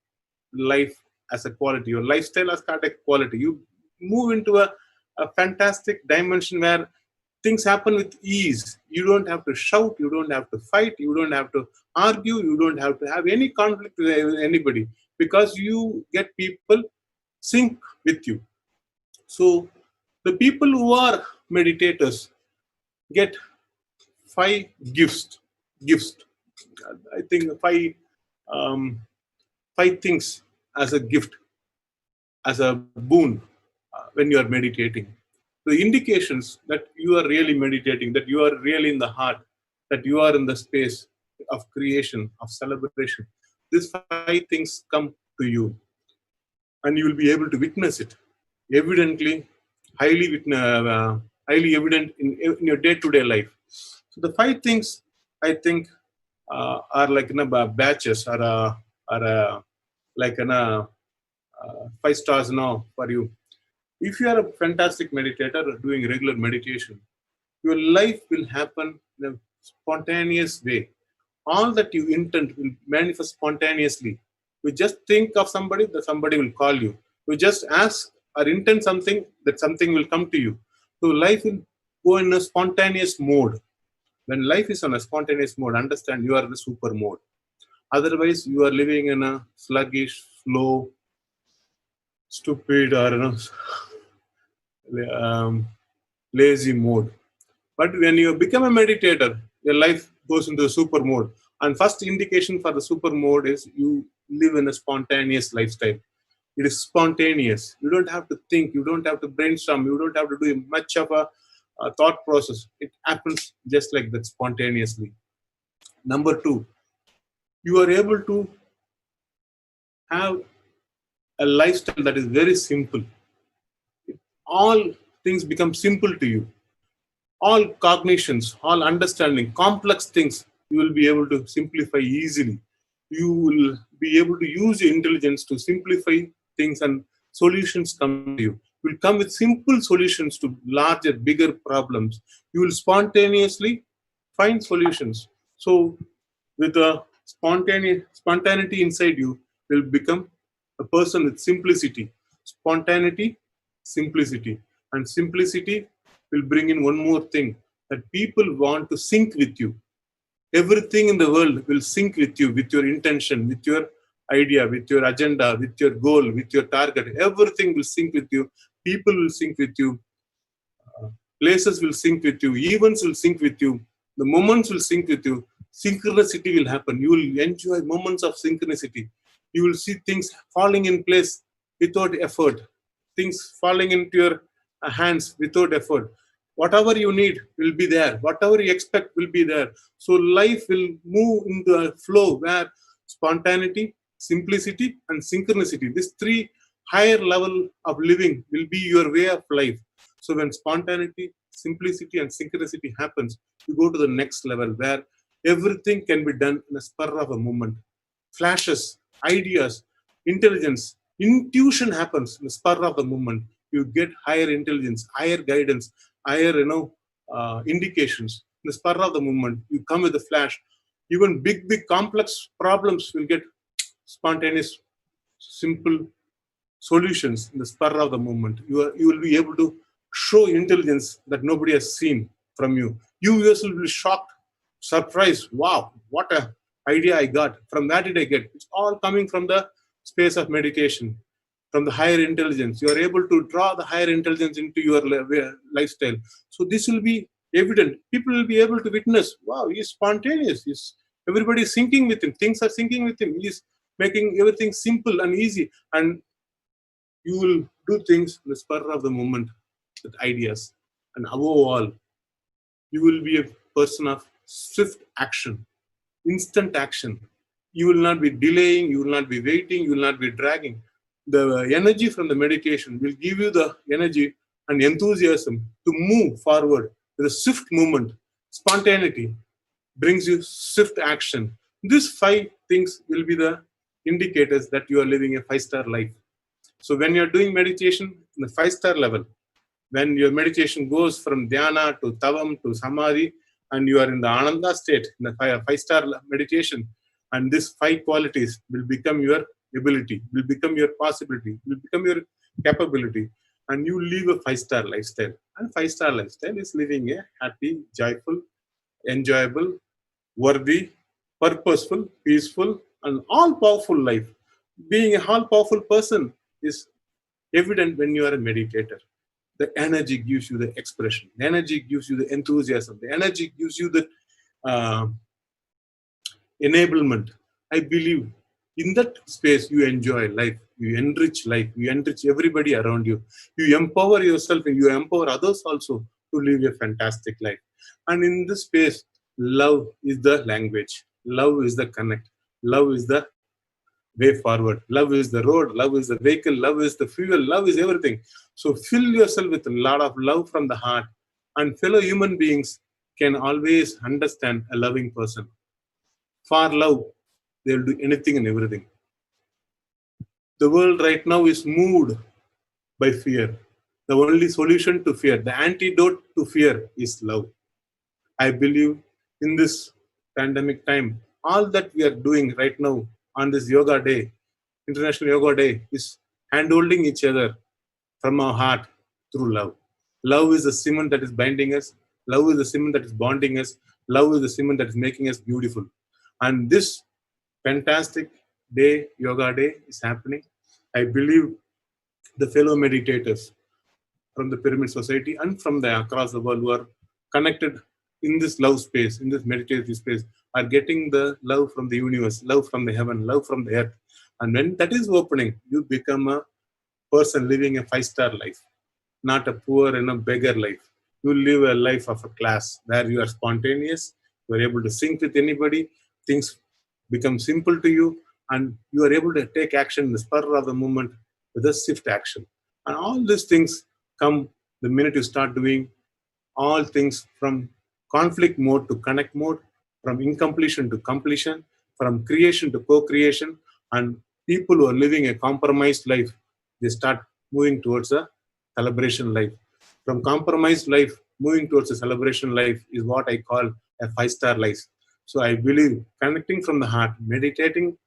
Life as a quality. Your lifestyle has got a quality. You move into a fantastic dimension where things happen with ease. You don't have to shout. You don't have to fight. You don't have to argue. You don't have to have any conflict with anybody, because you get people sync with you. So the people who are meditators get 5 gifts. I think 5 things as a gift, as a boon when you are meditating. The indications that you are really meditating, that you are really in the heart, that you are in the space of creation, of celebration. These 5 things come to you, and you will be able to witness it evidently, highly evident in your day-to-day life. So the 5 things, I think, are like batches, or like 5 stars now for you. If you are a fantastic meditator doing regular meditation, your life will happen in a spontaneous way. All that you intend will manifest spontaneously. You just think of somebody, that somebody will call you. You just ask or intend something, that something will come to you. So life will go in a spontaneous mode. When life is on a spontaneous mode, understand you are in the super mode. Otherwise, you are living in a sluggish, slow, stupid, or lazy mode. But when you become a meditator, your life goes into the super mode. And first indication for the super mode is you live in a spontaneous lifestyle. It is spontaneous. You don't have to think. You don't have to brainstorm. You don't have to do much of a thought process. It happens just like that, spontaneously. Number 2, you are able to have a lifestyle that is very simple. All things become simple to you. All cognitions, all understanding, complex things you will be able to simplify easily. You will be able to use your intelligence to simplify things, and solutions come to you. You will come with simple solutions to larger, bigger problems. You will spontaneously find solutions. So with a spontaneity inside you, will become a person with simplicity. Spontaneity, simplicity. And simplicity will bring in one more thing, that people want to sync with you. Everything in the world will sync with you, with your intention, with your idea, with your agenda, with your goal, with your target. Everything will sync with you. People will sync with you. Places will sync with you. Events will sync with you. The moments will sync with you. Synchronicity will happen. You will enjoy moments of synchronicity. You will see things falling in place without effort. Things falling into your hands without effort. Whatever you need will be there. Whatever you expect will be there. So life will move into a flow where spontaneity, simplicity, and synchronicity, these three higher level of living, will be your way of life. So when spontaneity, simplicity, and synchronicity happens, you go to the next level where everything can be done in a spur of a moment. Flashes, ideas, intelligence, intuition happens in the spur of the moment. You get higher intelligence, higher guidance, higher indications. In the spur of the moment, you come with a flash. Even big complex problems will get spontaneous, simple solutions in the spur of the moment. You will be able to show intelligence that nobody has seen from you. You yourself will be shocked, surprised. Wow, what a idea I got. From where did I get? It's all coming from the space of meditation, from the higher intelligence. You are able to draw the higher intelligence into your lifestyle. So this will be evident. People will be able to witness, wow, he's spontaneous. Everybody is syncing with him. Things are syncing with him. He's making everything simple and easy. And you will do things in the spur of the moment with ideas. And above all, you will be a person of swift action, instant action. You will not be delaying, you will not be waiting, you will not be dragging. The energy from the meditation will give you the energy and enthusiasm to move forward with a swift movement. Spontaneity brings you swift action. These 5 things will be the indicators that you are living a 5-star life. So when you're doing meditation in the 5-star level, when your meditation goes from dhyana to tavam to samadhi, and you are in the ananda state, in the 5-star meditation, and these 5 qualities will become your ability, will become your possibility, will become your capability, and you live a 5-star lifestyle. And 5-star lifestyle is living a happy, joyful, enjoyable, worthy, purposeful, peaceful, and all-powerful life. Being a all-powerful person is evident when you are a meditator. The energy gives you the expression. The energy gives you the enthusiasm. The energy gives you the enablement. I believe in that space you enjoy life. You enrich life. You enrich everybody around you. You empower yourself and you empower others also to live a fantastic life. And in this space, love is the language. Love is the connect. Love is the way forward. Love is the road. Love is the vehicle. Love is the fuel. Love is everything. So fill yourself with a lot of love from the heart. And fellow human beings can always understand a loving person. For love, they will do anything and everything. The world right now is moved by fear. The only solution to fear, the antidote to fear, is love. I believe in this pandemic time, all that we are doing right now on this Yoga Day, International Yoga Day, is hand-holding each other from our heart through love. Love is the cement that is binding us. Love is the cement that is bonding us. Love is the cement that is making us beautiful. And this fantastic day, Yoga Day, is happening. I believe the fellow meditators from the Pyramid Society and from across the world who are connected in this love space, in this meditative space, are getting the love from the universe, love from the heaven, love from the earth. And when that is opening, you become a person living a 5-star life, not a poor and a beggar life. You live a life of a class where you are spontaneous, you are able to sync with anybody, things become simple to you, and you are able to take action in the spur of the moment with a swift action. And all these things come the minute you start doing all things from conflict mode to connect mode, from incompletion to completion, from creation to co-creation, and people who are living a compromised life, they start moving towards a celebration life. From compromised life, moving towards a celebration life is what I call a 5-star life. So I believe connecting from the heart, meditating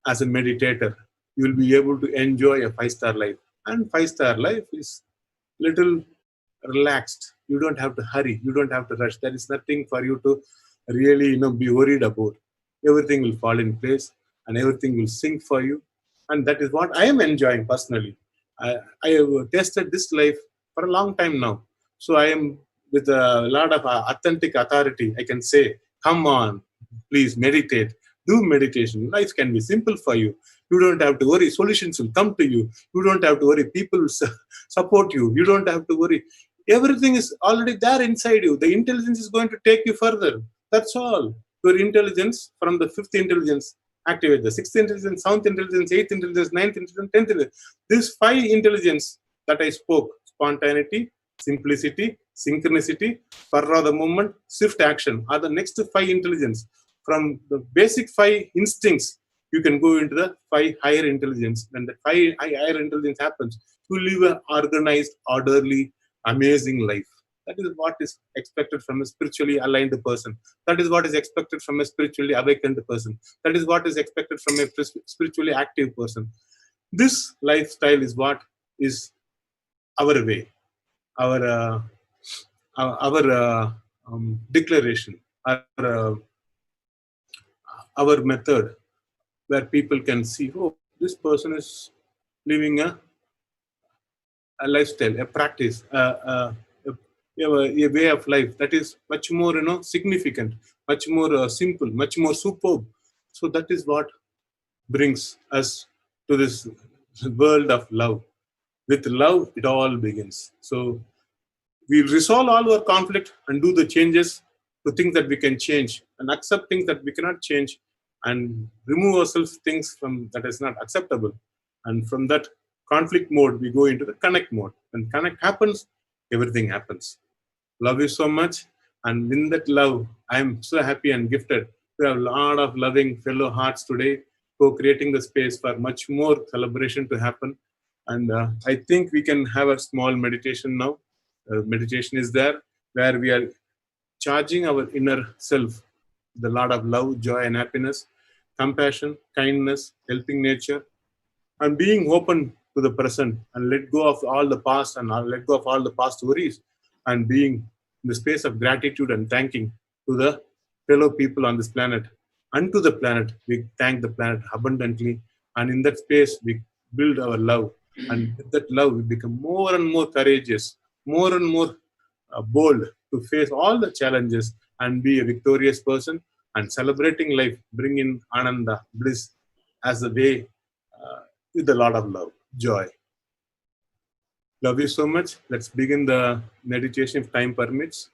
as a meditator, you will be able to enjoy a 5-star life. And 5-star life is little relaxed. You don't have to hurry. You don't have to rush. There is nothing for you to really, be worried about. Everything will fall in place and everything will sync for you. And that is what I am enjoying personally. I have tested this life for a long time now. So I am with a lot of authentic authority. I can say, come on, please meditate. Do meditation. Life can be simple for you. You don't have to worry. Solutions will come to you. You don't have to worry. People will support you. You don't have to worry. Everything is already there inside you. The intelligence is going to take you further. That's all. Your intelligence from the 5th intelligence, activate the 6th intelligence, 7th intelligence, 8th intelligence, 9th intelligence, 10th intelligence. These 5 intelligence that I spoke, spontaneity, simplicity, synchronicity, spur of the moment, swift action, are the next 5 intelligence. From the basic 5 instincts, you can go into the 5 higher intelligence. When the 5 higher intelligence happens, you live an organized, orderly, amazing life. That is what is expected from a spiritually aligned person. That is what is expected from a spiritually awakened person. That is what is expected from a spiritually active person. This lifestyle is what is our way, our declaration, our method, where people can see, oh, this person is living a lifestyle, a practice, a way of life that is much more, significant, much more simple, much more superb. So that is what brings us to this world of love. With love, it all begins. So we'll resolve all our conflict and do the changes to things that we can change and accept things that we cannot change and remove ourselves things from that is not acceptable. And from that conflict mode, we go into the connect mode. When connect happens, everything happens. Love you so much. And in that love, I'm so happy and gifted to have a lot of loving fellow hearts today, co-creating the space for much more collaboration to happen. And I think we can have a small meditation now. Meditation is there where we are charging our inner self with a lot of love, joy, and happiness, compassion, kindness, helping nature, and being open to the present and let go of all the past and let go of all the past worries and being in the space of gratitude and thanking to the fellow people on this planet. And to the planet, we thank the planet abundantly. And in that space, we build our love. And with that love, we become more and more courageous, more and more bold to face all the challenges and be a victorious person. And celebrating life, bring in ananda, bliss, as the way with a lot of love, joy. Love you so much. Let's begin the meditation if time permits.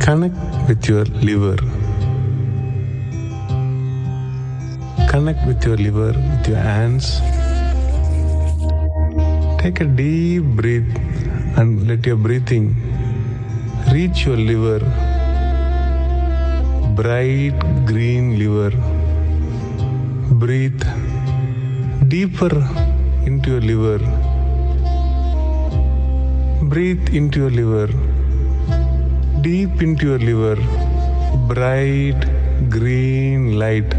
Connect with your liver. Connect with your liver with your hands. Take a deep breath and let your breathing reach your liver. Bright green liver. Breathe deeper into your liver. Breathe into your liver. Deep into your liver, bright green light.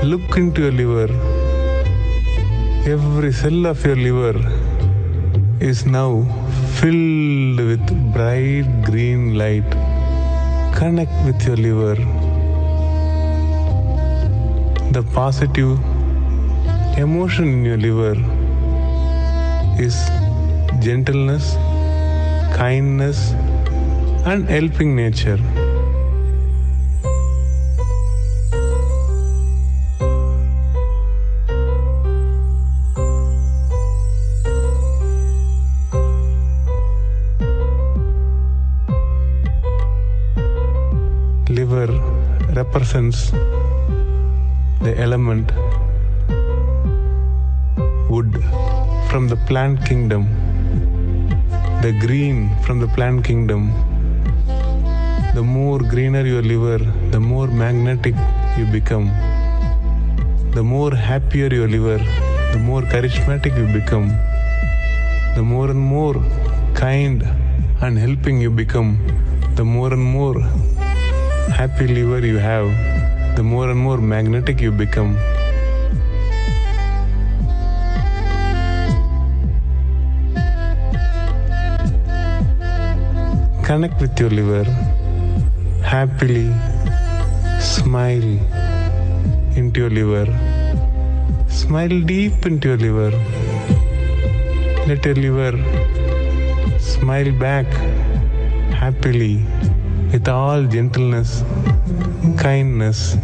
Look into your liver. Every cell of your liver is now filled with bright green light. Connect with your liver. The positive emotion in your liver is gentleness, kindness, and helping nature. Liver represents the element wood from the plant kingdom, the green from the plant kingdom. The more greener your liver, the more magnetic you become. The more happier your liver, the more charismatic you become. The more and more kind and helping you become, the more and more happy liver you have, the more and more magnetic you become. Connect with your liver. Happily smile into your liver. Smile deep into your liver. Let your liver smile back happily with all gentleness, kindness,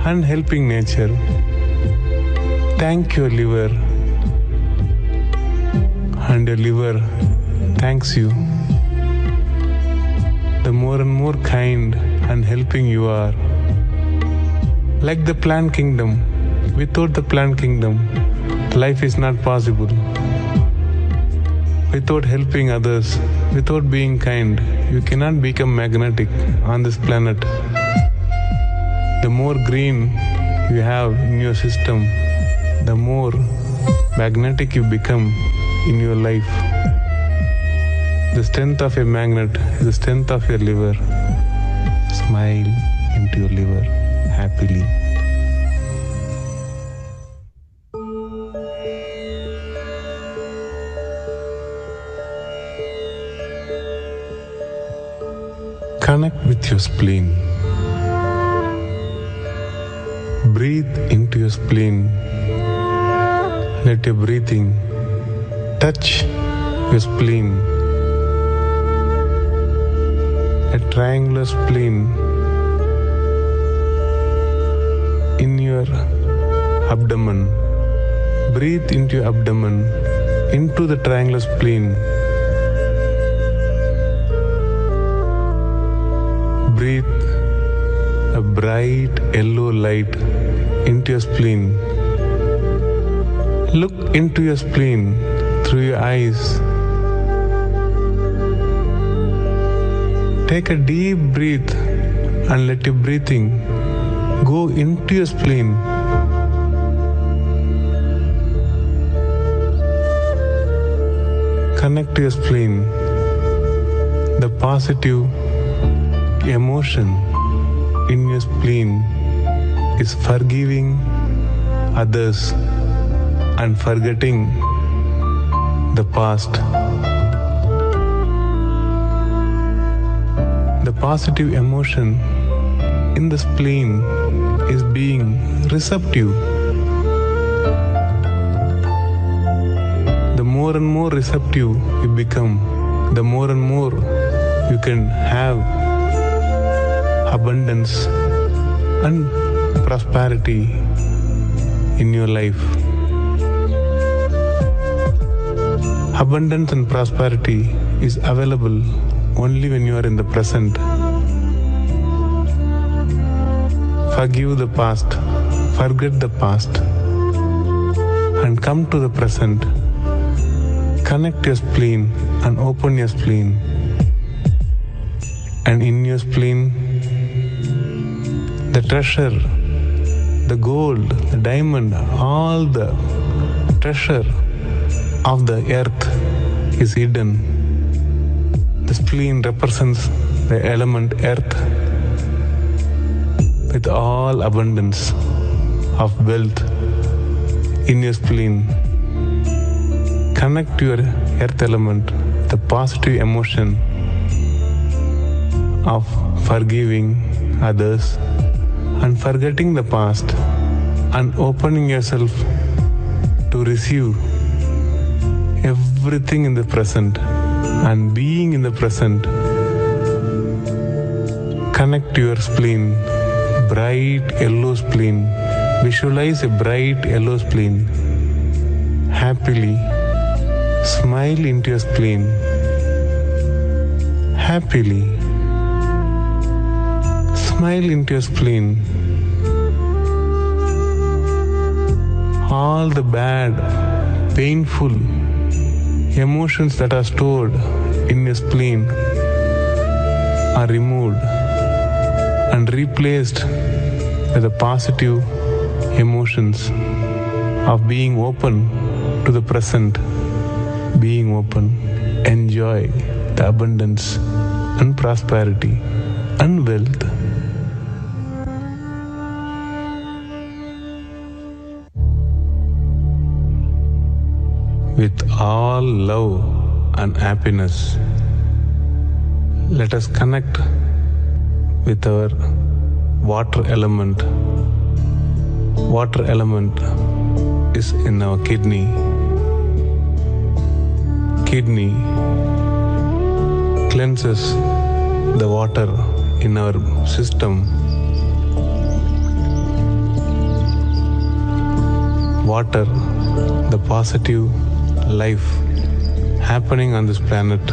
and helping nature. Thank your liver, and your liver thanks you. The more and more kind and helping you are, like the plant kingdom. Without the plant kingdom, life is not possible. Without helping others, without being kind, you cannot become magnetic on this planet. The more green you have in your system, the more magnetic you become in your life. The strength of a magnet is the strength of your liver. Smile into your liver happily. Connect with your spleen. Breathe into your spleen. Let your breathing touch your spleen. A triangular spleen in your abdomen. Breathe into your abdomen, into the triangular spleen. Breathe a bright yellow light into your spleen. Look into your spleen through your eyes. Take a deep breath and let your breathing go into your spleen. Connect to your spleen. The positive emotion in your spleen is forgiving others and forgetting the past. The positive emotion in the spleen is being receptive. The more and more receptive you become, the more and more you can have abundance and prosperity in your life. Abundance and prosperity is available only when you are in the present. Forgive the past, forget the past, and come to the present. Connect your spleen and open your spleen. And in your spleen, the treasure, the gold, the diamond, all the treasure of the earth is hidden. The spleen represents the element earth with all abundance of wealth in your spleen. Connect to your earth element, the positive emotion of forgiving others and forgetting the past and opening yourself to receive everything in the present and being in the present. Connect to your spleen, bright yellow spleen. Visualize a bright yellow spleen. Happily smile into your spleen. Happily smile into your spleen. All the bad, painful emotions that are stored in your spleen are removed and replaced with the positive emotions of being open to the present, being open, enjoy the abundance and prosperity and wealth. With all love and happiness, let us connect with our water element. Water element is in our kidney. Kidney cleanses the water in our system. Water, the positive life happening on this planet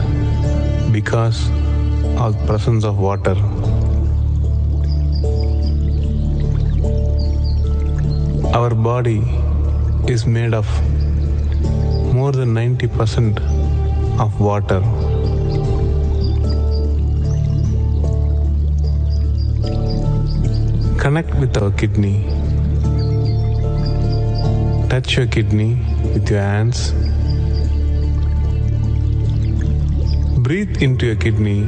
because of the presence of water. Our body is made of more than 90% of water. Connect with our kidney. Touch your kidney with your hands. Breathe into your kidney.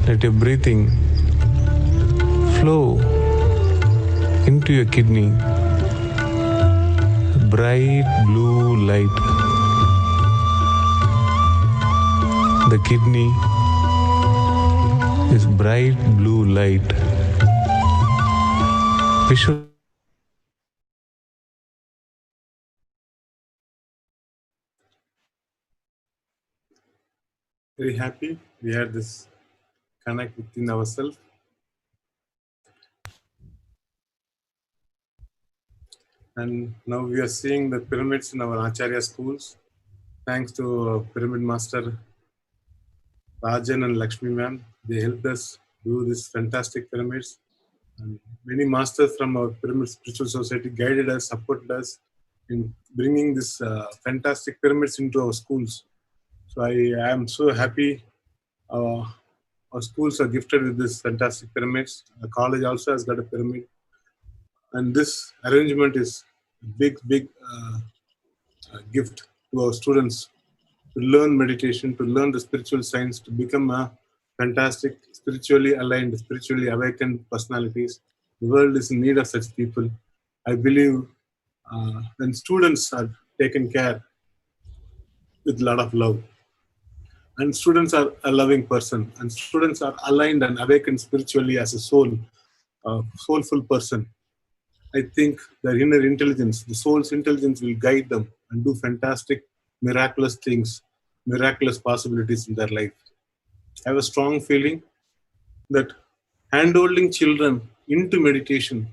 Let your breathing flow into your kidney. Bright blue light. The kidney is bright blue light. Visual. Very happy we had this connect within ourselves. And now we are seeing the pyramids in our Acharya schools. Thanks to Pyramid Master Rajan and Lakshmi ma'am, they helped us do this fantastic pyramids. And many masters from our Pyramid Spiritual Society guided us, supported us in bringing this fantastic pyramids into our schools. So I am so happy our schools are gifted with this fantastic pyramids. The college also has got a pyramid. And this arrangement is a big gift to our students to learn meditation, to learn the spiritual science, to become a fantastic, spiritually aligned, spiritually awakened personalities. The world is in need of such people. I believe when students are taken care with a lot of love, and students are a loving person, and students are aligned and awakened spiritually as a soul, soulful person, I think their inner intelligence, the soul's intelligence, will guide them and do fantastic, miraculous things, miraculous possibilities in their life. I have a strong feeling that handholding children into meditation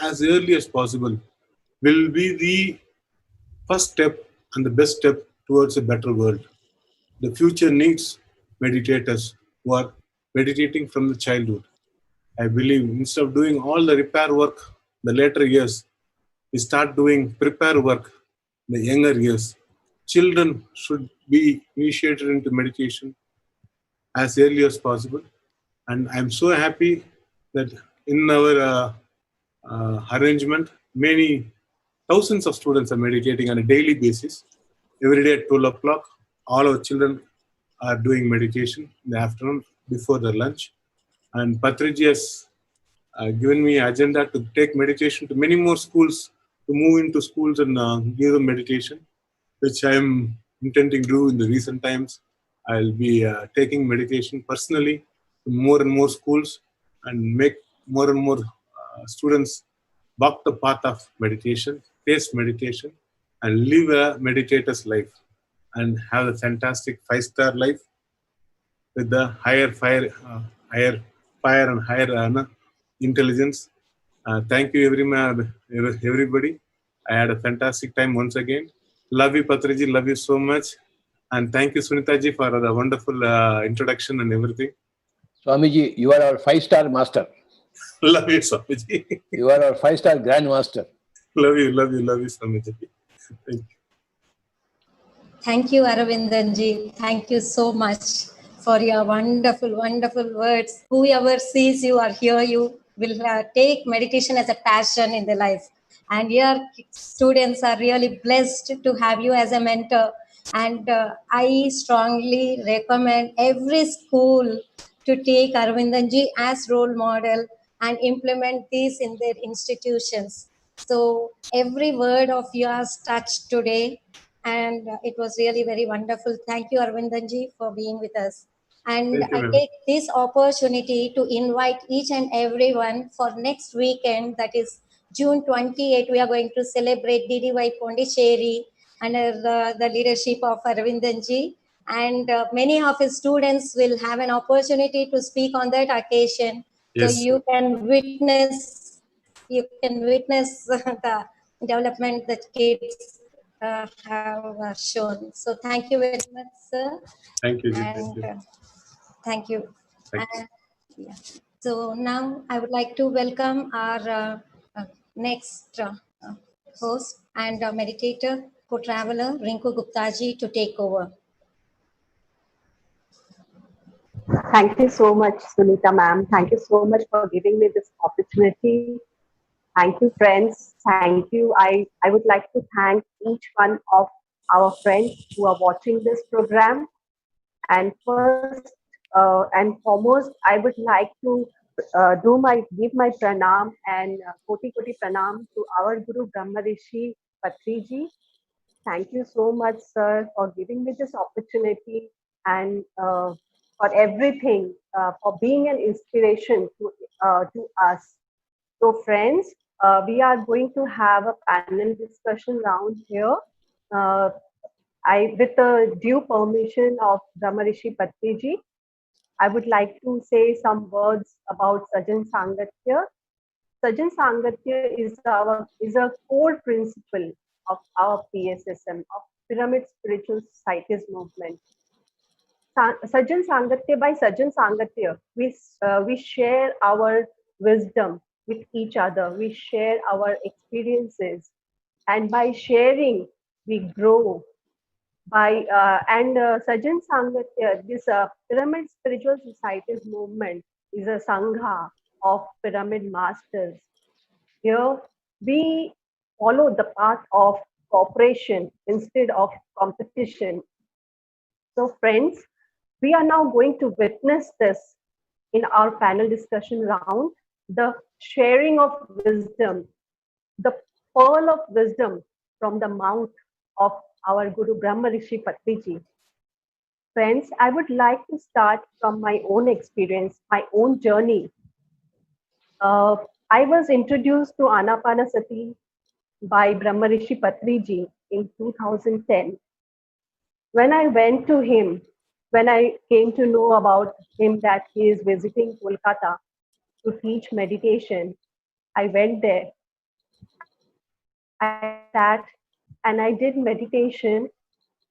as early as possible will be the first step and the best step towards a better world. The future needs meditators who are meditating from the childhood. I believe instead of doing all the repair work in the later years, we start doing prepare work in the younger years. Children should be initiated into meditation as early as possible. And I'm so happy that in our arrangement, many thousands of students are meditating on a daily basis. Every day at 12 o'clock, all our children are doing meditation in the afternoon before their lunch. And Patriji has given me an agenda to take meditation to many more schools, to move into schools and give them meditation, which I am intending to do in the recent times. I'll be taking meditation personally to more and more schools and make more and more students walk the path of meditation, taste meditation, and live a meditator's life. and have a fantastic 5-star life with the higher fire and higher intelligence. Thank you, everybody. I had a fantastic time once again. Love you, Patriji. Love you so much. And thank you, Sunitaji, for the wonderful introduction and everything. Swamiji, you are our 5-star master. Love you, Swamiji. You are our 5-star grand master. Love you, Swamiji. Thank you. Thank you, Aravindanji. Thank you so much for your wonderful, wonderful words. Whoever sees you or hear you will take meditation as a passion in their life. And your students are really blessed to have you as a mentor. And I strongly recommend every school to take Aravindanji as role model and implement these in their institutions. So every word of yours touched today, and it was really very wonderful. Thank you, Aravindanji, for being with us. And Thank you, I ma'am. take this opportunity to invite each and everyone for next weekend, that is June 28. We are going to celebrate DDY Pondicherry under the leadership of Aravindanji. And many of his students will have an opportunity to speak on that occasion. Yes. So you can witness the development that kids have shown. So thank you very much, sir. Thank you, Ji. And thank you. Thank you. Yeah. So now I would like to welcome our next host and meditator, co-traveler, Rinku Guptaji, to take over. Thank you so much, Sunita ma'am. Thank you so much for giving me this opportunity. Thank you, friends. Thank you. I would like to thank each one of our friends who are watching this program. And first and foremost, I would like to give my pranam and koti pranam to our Guru Brahma Rishi Patriji. Thank you so much, sir, for giving me this opportunity and for everything, for being an inspiration to us. So friends, we are going to have a panel discussion round here. With the due permission of Brahmarishi Patriji, I would like to say some words about Sajan Sangatya. Sajan Sangatya is a core principle of our PSSM, of Pyramid Spiritual Societies movement. Sajan Sangatya, by Sajan Sangatya, we share our wisdom with each other. We share our experiences, and by sharing, we grow. Sajan Sangatya, this Pyramid Spiritual Societies movement is a sangha of pyramid masters. Here, we follow the path of cooperation instead of competition. So friends, we are now going to witness this in our panel discussion round, the sharing of wisdom, the pearl of wisdom from the mouth of our Guru Brahma Rishi Patriji. Friends, I would like to start from my own experience, my own journey. I was introduced to Anapanasati by Brahma Rishi Patriji in 2010. When I went to him, when I came to know about him that he is visiting Kolkata to teach meditation, I went there. I sat and I did meditation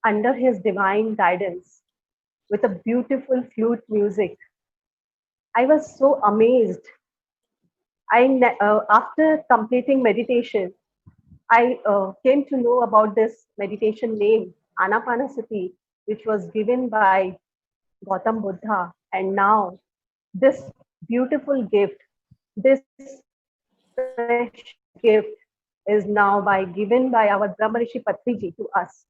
under his divine guidance with a beautiful flute music. I was so amazed. After completing meditation, I came to know about this meditation name, Anapanasati, which was given by Gautam Buddha. And now this beautiful gift, this precious gift is now given by our Brahma Rishi Patriji to us.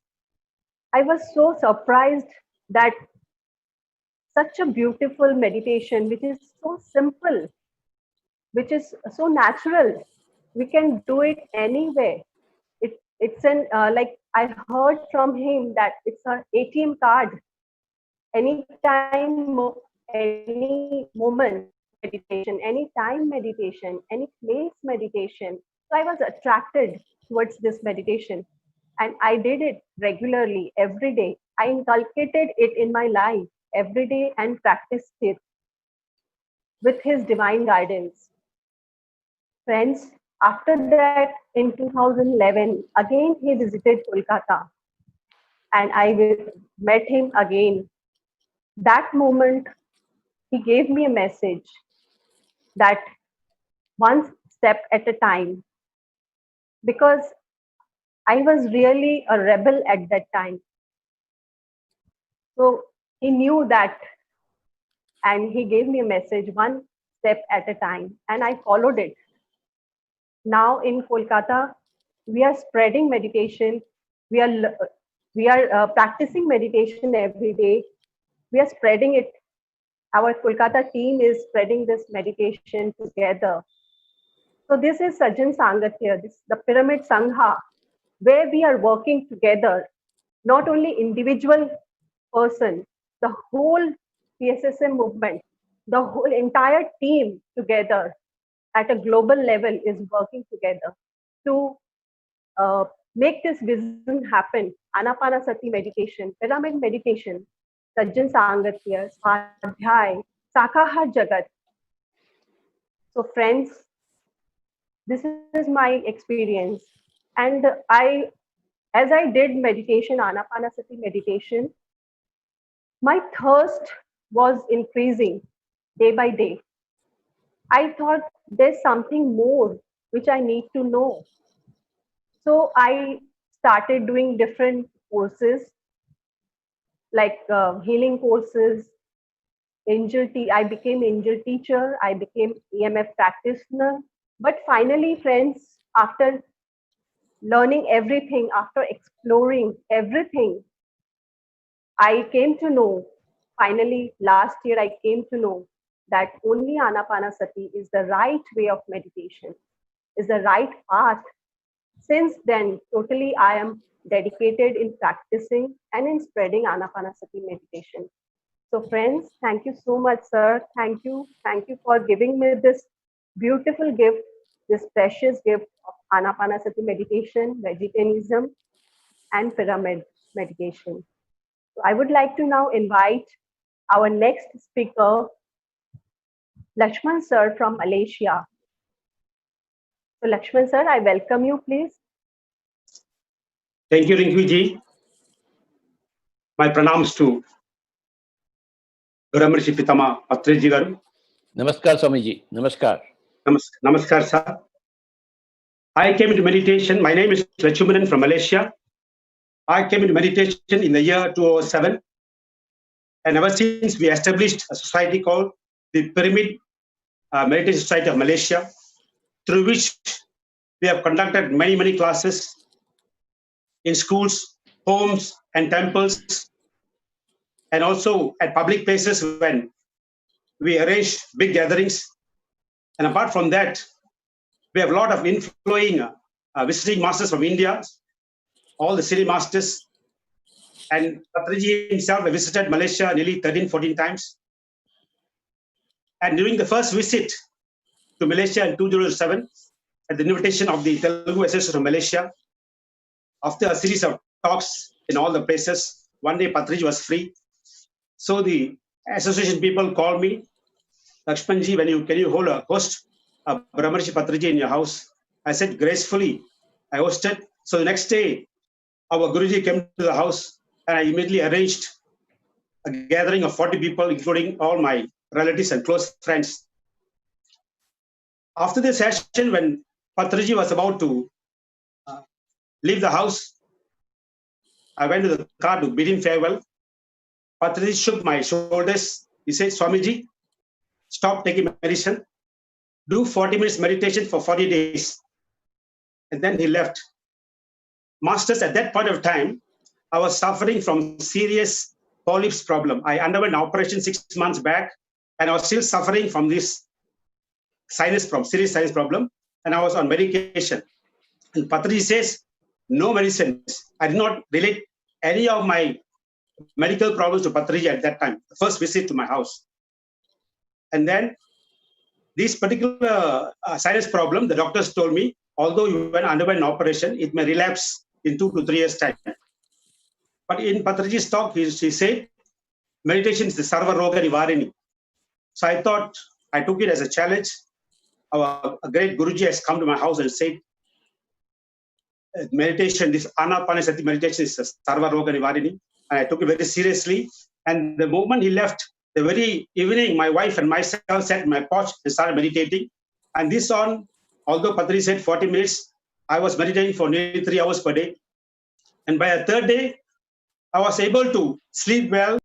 I was so surprised that such a beautiful meditation, which is so simple, which is so natural, we can do it anywhere. It's like I heard from him that it's an ATM card. Anytime, any moment meditation, any time meditation, any place meditation. So I was attracted towards this meditation, and I did it regularly every day I inculcated it in my life every day and practiced it with his divine guidance. Friends, after that, in 2011, again he visited Kolkata and I met him again. That moment, he gave me a message that one step at a time, because I was really a rebel at that time. So he knew that and he gave me a message, one step at a time, and I followed it. Now in Kolkata, we are spreading meditation. We are practicing meditation every day. We are spreading it. Our Kolkata team is spreading this meditation together. So this is Sajjan Sangatya, this the Pyramid Sangha, where we are working together, not only individual person, the whole PSSM movement, the whole entire team together at a global level is working together to make this vision happen. Anapanasati meditation, pyramid meditation, Sajjan Sangatya, Swadhyay, Sakahar Jagat. So friends, this is my experience. And as I did meditation, Anapanasati meditation, my thirst was increasing day by day. I thought there's something more which I need to know. So I started doing different courses like healing courses, I became angel teacher, I became EMF practitioner. But finally, friends, after learning everything, after exploring everything, I came to know, finally, last year, I came to know that only Anapanasati is the right way of meditation, is the right path. Since then, totally, I am dedicated in practicing and in spreading Anapanasati meditation. So friends, thank you so much, sir. Thank you. Thank you for giving me this beautiful gift, this precious gift of Anapanasati meditation, vegetarianism, and pyramid meditation. So I would like to now invite our next speaker, Lakshman sir from Malaysia. So Lakshman sir, I welcome you, please. Thank you, Rinki ji. My pranams to Brahmarshi Pitama Patriji garu. Namaskar, Swamiji. Namaskar. Namaskar, sir. I came into meditation. My name is Lachumanan from Malaysia. I came into meditation in the year 2007. And ever since we established a society called the Pyramid Meditation Society of Malaysia, through which we have conducted many classes in schools, homes, and temples, and also at public places when we arrange big gatherings. And apart from that, we have a lot of inflowing visiting masters from India, all the city masters. And Patriji himself visited Malaysia nearly 13-14 times. And during the first visit to Malaysia in 2007, at the invitation of the Telugu Association of Malaysia, after a series of talks in all the places, one day Patriji was free. So the association people called me, Lakshmanji, can you host Brahmarshi Patriji in your house? I said gracefully, I hosted. So the next day, our Guruji came to the house and I immediately arranged a gathering of 40 people, including all my relatives and close friends. After the session, when Patriji was about to leave the house, I went to the car to bid him farewell. Patriji shook my shoulders. He said, Swamiji, stop taking medicine. Do 40 minutes meditation for 40 days. And then he left. Masters, at that point of time, I was suffering from serious polyps problem. I underwent an operation 6 months back, and I was still suffering from this serious sinus problem, and I was on medication. And Patriji says, no medicines. I did not relate any of my medical problems to Patriji at that time, the first visit to my house. And then this particular sinus problem, the doctors told me, although you underwent an operation, it may relapse in 2 to 3 years' time. But in Patriji's talk, he said, meditation is the Sarva Roga Nivarini. So I thought, I took it as a challenge. A great Guruji has come to my house and said, meditation, this Anapanasati meditation is a Sarva Roga Nivarini. And I took it very seriously. And the moment he left, the very evening, my wife and myself sat in my porch and started meditating. And this on, although Patriji said 40 minutes, I was meditating for nearly 3 hours per day. And by a third day, I was able to sleep well.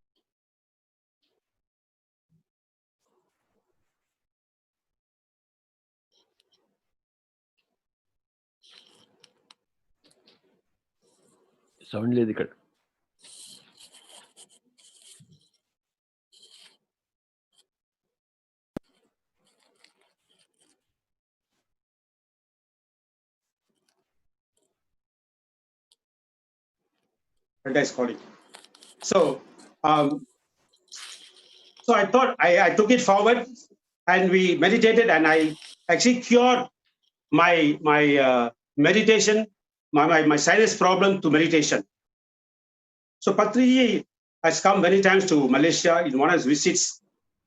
Sound లేదు ఇక్కడ. Is calling. So I thought I took it forward, and we meditated, and I actually cured my meditation, my sinus problem to meditation. So Patriji has come many times to Malaysia in one of his visits.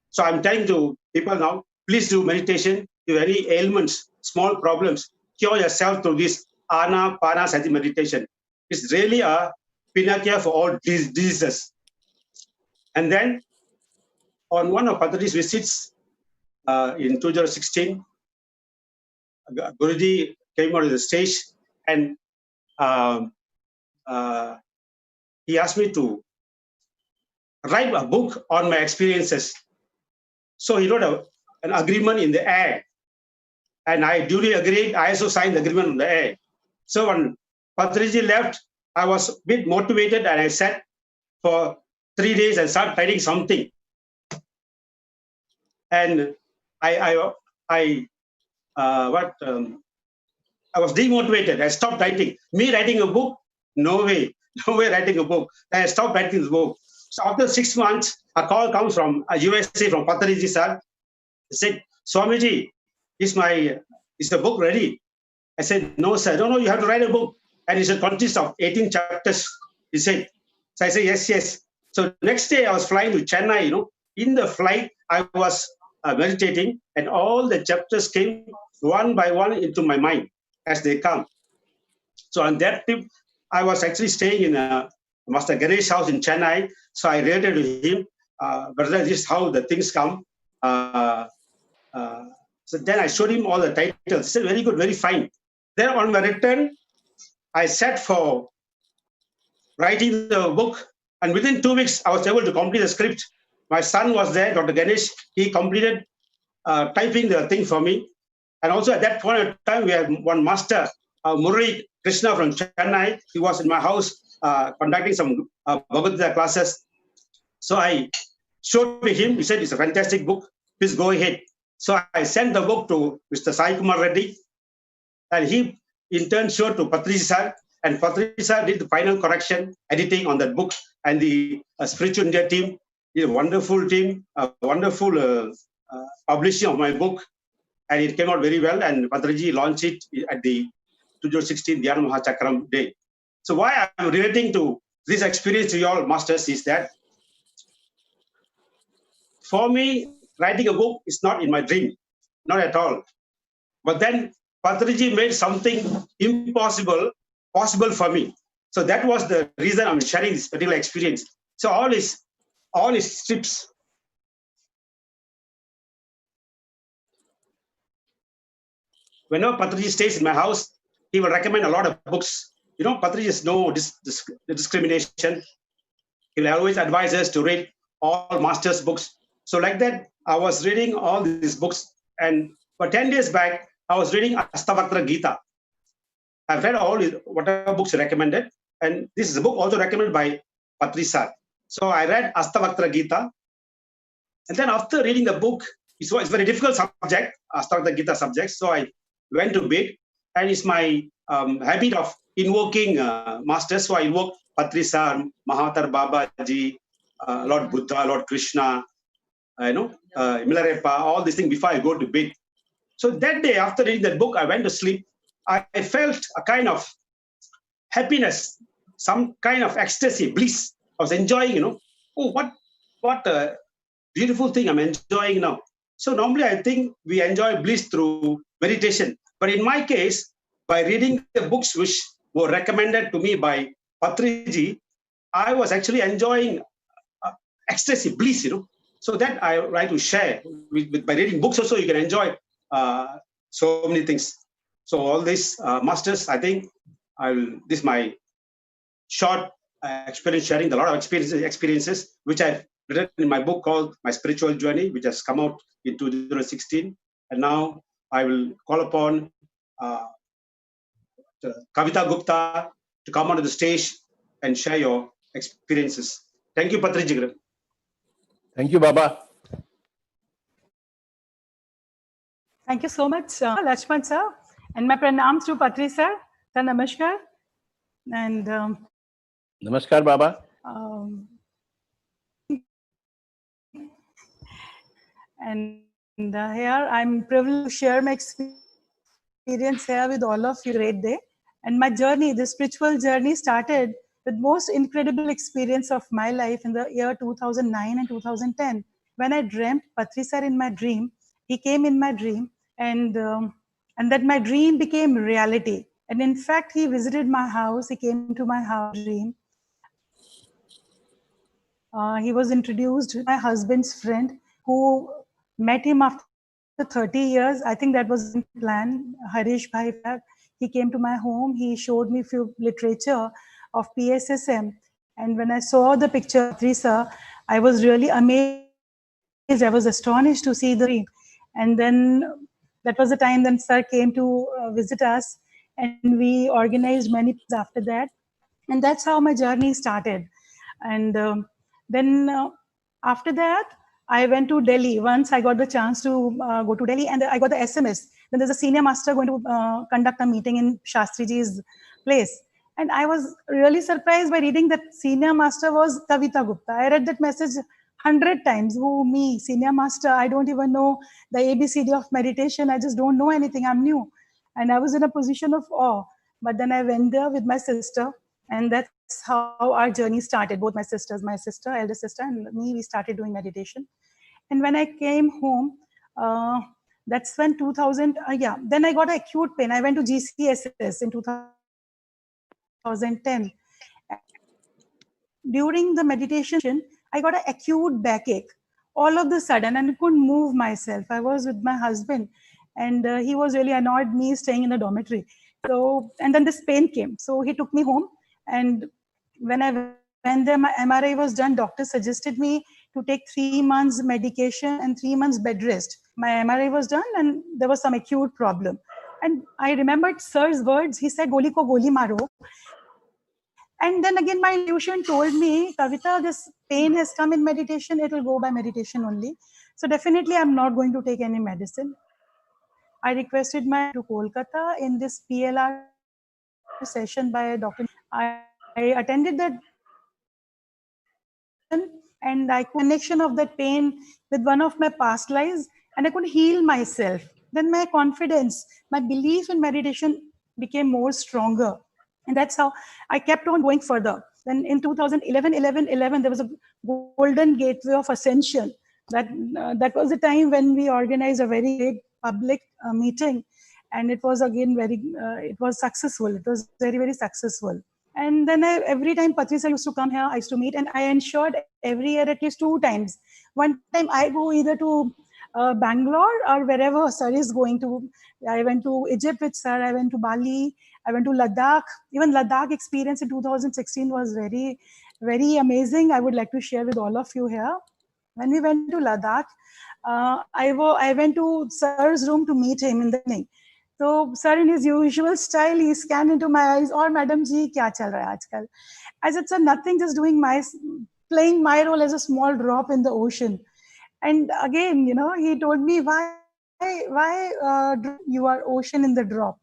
So I'm telling to people now, please do meditation. If any ailments, small problems, cure yourself through this Anapanasati meditation. It's really a pinnacle for all diseases. And then on one of Patriji's visits in 2016, Guruji came on the stage, and he asked me to write a book on my experiences. So he wrote an agreement in the air, and I duly agreed. I also signed the agreement on the air. So when Patriji left, I was a bit motivated, and I sat for 3 days and started writing something. And I was demotivated. I stopped writing. Me writing a book? No way writing a book. Then I stopped writing the book. So after 6 months, a call comes from USA from Patriji sir. He said, Swamiji, is the book ready? I said, no, sir. No, you have to write a book. And it should consist of 18 chapters. He said, so I said, yes. So next day I was flying to Chennai, In the flight, I was meditating, and all the chapters came one by one into my mind as they come. So on that trip, I was actually staying in Master Ganesh's house in Chennai. So I related to him, brother, this is how the things come. So then I showed him all the titles. He said, very good, very fine. Then on my return, I sat for writing the book, and within 2 weeks, I was able to complete the script. My son was there, Dr. Ganesh. He completed typing the thing for me. And also at that point of time, we had one master, Murali Krishna from Chennai. He was in my house conducting some Bhagavad Gita classes. So I showed to him. He said, it's a fantastic book. Please go ahead. So I sent the book to Mr. Sai Kumar Reddy. And he in turn showed to Patriji sir. And Patriji sir did the final correction, editing on that book. And the Spiritual India team, a wonderful team, a wonderful publishing of my book, and it came out very well. And Patriji launched it at the 2016 Dhyana Mahachakram Day. So why I'm relating to this experience to you all masters is that for me, writing a book is not in my dream, not at all. But then Patriji made something impossible possible for me. So that was the reason I'm sharing this particular experience. So all his strips. Whenever Patriji stays in my house, he will recommend a lot of books. Patriji has no discrimination. He will always advise us to read all masters' books. So like that, I was reading all these books. And for 10 days back, I was reading Astavatra Gita. I've read all whatever books recommended. And this is a book also recommended by Patriji sir. So I read Astavatra Gita. And then after reading the book, it's a very difficult subject, Astavatra Gita subject. So I went to bed, and it's my habit of invoking masters. So I invoke Patriji sir, Mahatar Babaji, Lord Buddha, Lord Krishna, Milarepa, all these things before I go to bed. So that day, after reading that book, I went to sleep. I felt a kind of happiness some kind of ecstasy, bliss. I was enjoying, oh, what a beautiful thing I'm enjoying now. So normally I think we enjoy bliss through meditation. But in my case, by reading the books which were recommended to me by Patriji, I was actually enjoying ecstasy, bliss, So that I like to share. By reading books also, you can enjoy so many things. So all these masters, I think this is my short experience, sharing a lot of experiences, which I've written in my book called My Spiritual Journey, which has come out in 2016. And now I will call upon Kavita Gupta to come onto the stage and share your experiences. Thank you, Patriji. Thank you, Baba. Thank you so much, Lakshman sir. And my pranams to Patri sir. Sir, namaskar. And Namaskar, Baba. And here I'm privileged to share my experience here with all of you. Great day. And my journey, the spiritual journey, started with most incredible experience of my life in the year 2009 and 2010. When I dreamt Patri sir in my dream, he came in my dream, and that my dream became reality. And in fact, he visited my house. He came to my house dream. He was introduced to my husband's friend who met him after 30 years. I think that was the plan. Harish Bhai, he came to my home. He showed me few literature of PSSM. And when I saw the picture of Teresa, I was really amazed. I was astonished to see the dream. And then that was the time then sir came to visit us, and we organized many things after that. And that's how my journey started. And then after that, I went to Delhi. Once I got the chance to go to Delhi, and I got the SMS. Then there's a senior master going to conduct a meeting in Shastriji's place. And I was really surprised by reading that senior master was Kavita Gupta. I read that message 100 times. Oh, me, senior master, I don't even know the ABCD of meditation. I just don't know anything. I'm new. And I was in a position of awe. But then I went there with my sister, and that's how our journey started. Both my sisters, my sister, elder sister, and me, we started doing meditation. And when I came home, that's when 2000, then I got acute pain. I went to GCSS in 2010. During the meditation, I got an acute backache all of the sudden, and I couldn't move myself. I was with my husband, and he was really annoyed me staying in the dormitory. So, and then this pain came. So he took me home, and when I went there, my MRI was done. Doctor suggested me to take 3 months medication and 3 months bed rest. My MRI was done, and there was some acute problem. And I remembered sir's words. He said, "Goli ko goli maro." And then again, my intuition told me, Kavita, this pain has come in meditation. It will go by meditation only. So definitely, I'm not going to take any medicine. I requested my to Kolkata in this PLR session by Dr. I attended that, and I connection of that pain with one of my past lives, and I could heal myself. Then my confidence, my belief in meditation became more stronger. And that's how I kept on going further. Then in 2011, there was a golden gateway of ascension. That was the time when we organized a very big public meeting, and it was again it was successful. It was very, very successful. And then every time Patrisa used to come here, I used to meet, and I ensured every year at least 2 times. One time I go either to Bangalore or wherever sir is going to. I went to Egypt with sir, I went to Bali, I went to Ladakh. Even Ladakh experience in 2016 was very, very amazing. I would like to share with all of you here. When we went to Ladakh, I went to sir's room to meet him in the evening. So sir, in his usual style, he scanned into my eyes. "Or madam ji, kya chal raha hai aajkal?" I said, "Sir, nothing, just playing my role as a small drop in the ocean." And again, he told me, why you are ocean in the drop.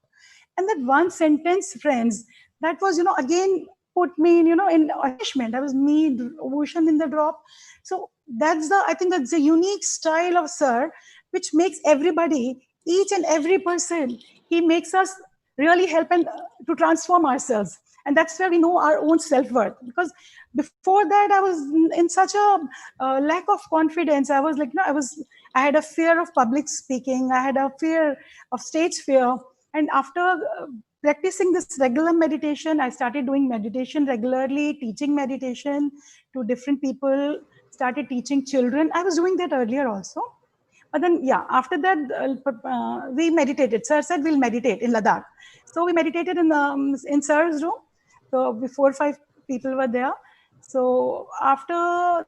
And that one sentence, friends, that was, again put me in, in astonishment. I was me, ocean in the drop. So I think that's the unique style of sir, which makes everybody, each and every person, he makes us really help and to transform ourselves. And that's where we know our own self-worth. Because before that, I was in such a lack of confidence. I was like, I had a fear of public speaking. I had a fear of stage fear. And after practicing this regular meditation, I started doing meditation regularly, teaching meditation to different people, started teaching children. I was doing that earlier also. But then, yeah, after that, we meditated. Sir said we'll meditate in Ladakh. So we meditated in Sir's room. So before 5 people were there. So after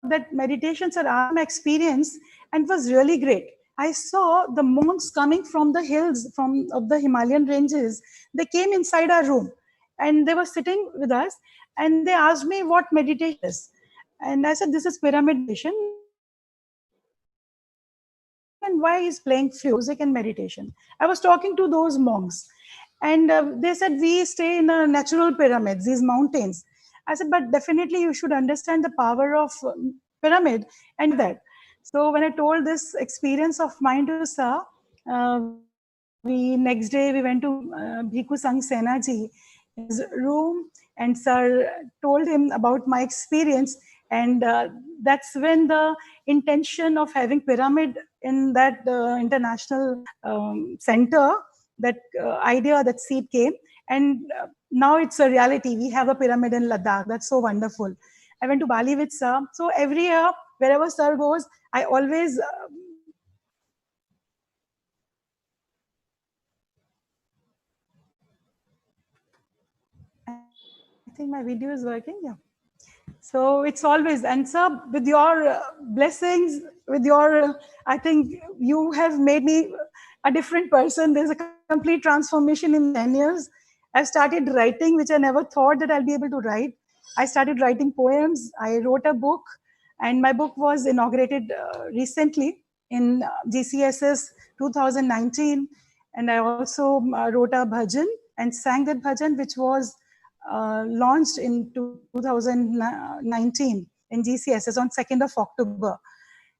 that meditation, sir asked my experience, and it was really great. I saw the monks coming from the hills, of the Himalayan ranges. They came inside our room, and they were sitting with us, and they asked me what meditation is. And I said, this is pyramid meditation. And why is playing flute, music and meditation? I was talking to those monks, and they said, we stay in a natural pyramids, these mountains. I said, but definitely you should understand the power of pyramid and that. So when I told this experience of mine to Sir, next day we went to Bhikkhu Sangh Senaji, his room, and Sir told him about my experience. And that's when the intention of having pyramid in that international center, that idea, that seed came. And now it's a reality. We have a pyramid in Ladakh. That's so wonderful. I went to Bali with Sir. So every year, wherever Sir goes, I always I think my video is working. Yeah. So it's always, and sir, with your blessings, with your, I think you have made me a different person. There's a complete transformation in 10 years. I've started writing, which I never thought that I'll be able to write. I started writing poems. I wrote a book, and my book was inaugurated recently in GCSS 2019. And I also wrote a bhajan and sang that bhajan, which was launched in 2019 in GCSS on 2nd of October.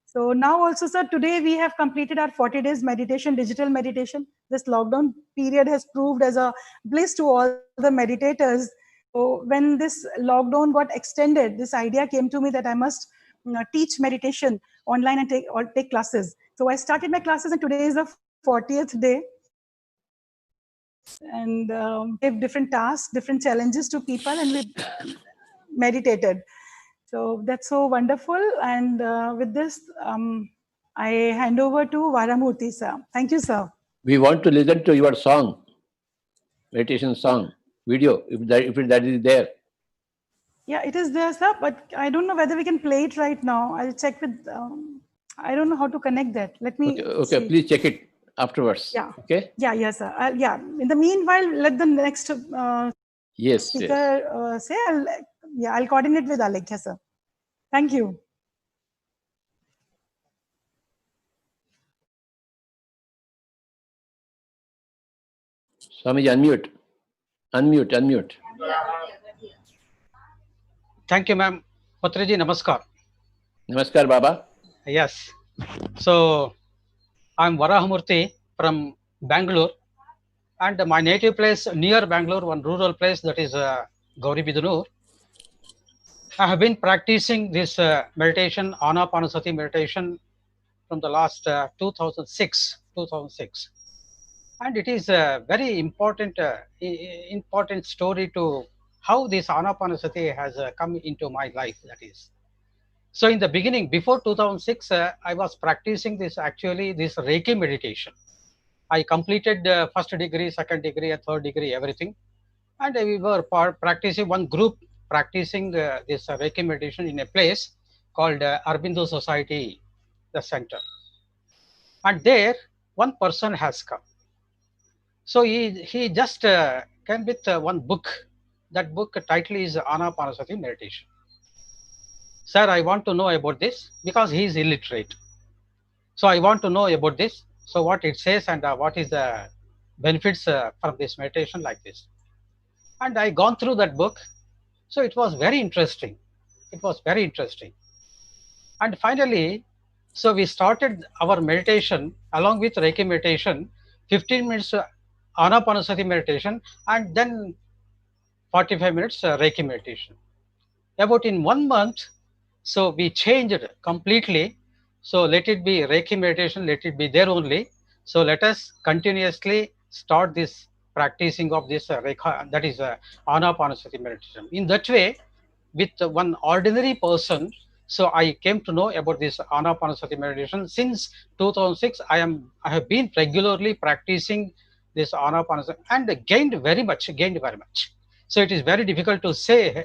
So now also, sir, today we have completed our 40 days meditation, digital meditation. This lockdown period has proved as a bliss to all the meditators. So when this lockdown got extended, this idea came to me that I must teach meditation online and take classes. So I started my classes, and today is the 40th day. And gave different tasks, different challenges to people, and we meditated. So that's so wonderful. And with this, I hand over to Varamurthy sir. Thank you, sir. We want to listen to your song, meditation song, video, if that is there. Yeah, it is there, sir, but I don't know whether we can play it right now. I'll check with, I don't know how to connect that. Let me Okay, please check it afterwards. Yeah. Okay. Yeah, yes, sir. Yeah. In the meanwhile, let the next yes, speaker say. I'll coordinate with Alekhya, sir. Thank you. Swamiji, unmute. Unmute. Thank you, ma'am. Patraji, namaskar. Namaskar, Baba. Yes. So, I'm Varahamurthy from Bangalore, and my native place near Bangalore, one rural place, that is Gauribidanur. I have been practicing this meditation, Anapanasati meditation, from the last 2006. And it is a very important story to how this Anapanasati has come into my life, that is. So in the beginning, before 2006, I was practicing this Reiki meditation. I completed first degree, second degree, and third degree, everything. And we were practicing, one group practicing this Reiki meditation in a place called Aurobindo Society, the center. And there, one person has come. So he just came with one book. That book title is Anapanasati Meditation. Sir, I want to know about this, because he is illiterate. So I want to know about this. So what it says, and what is the benefits from this meditation, like this. And I gone through that book. So it was very interesting. And finally, so we started our meditation along with Reiki meditation, 15 minutes Anapanasati meditation, and then 45 minutes Reiki meditation. About in 1 month, so we changed completely. So let it be Reiki meditation, let it be there only. So let us continuously start this practicing of this Reiki, that is Anapanasati meditation. In that way, with one ordinary person, so I came to know about this Anapanasati meditation. Since 2006, I have been regularly practicing this Anapanasati and gained very much. So it is very difficult to say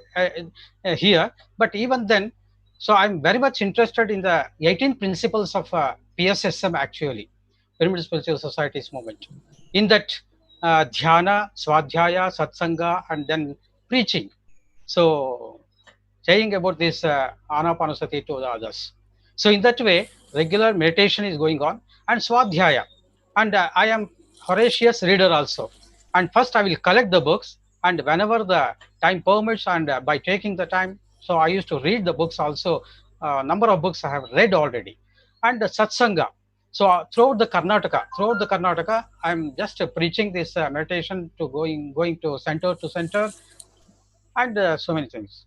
here, but even then, so I'm very much interested in the 18 principles of PSSM, actually, Pyramid Spiritual Societies movement. In that, dhyana, swadhyaya, satsanga, and then preaching. So saying about this anapanasati to the others. So in that way, regular meditation is going on and swadhyaya. And I am voracious reader also. And first I will collect the books, and whenever the time permits and by taking the time, so I used to read the books also. Number of books I have read already. And satsanga. So throughout the Karnataka, I am just preaching this meditation to going to center, and so many things.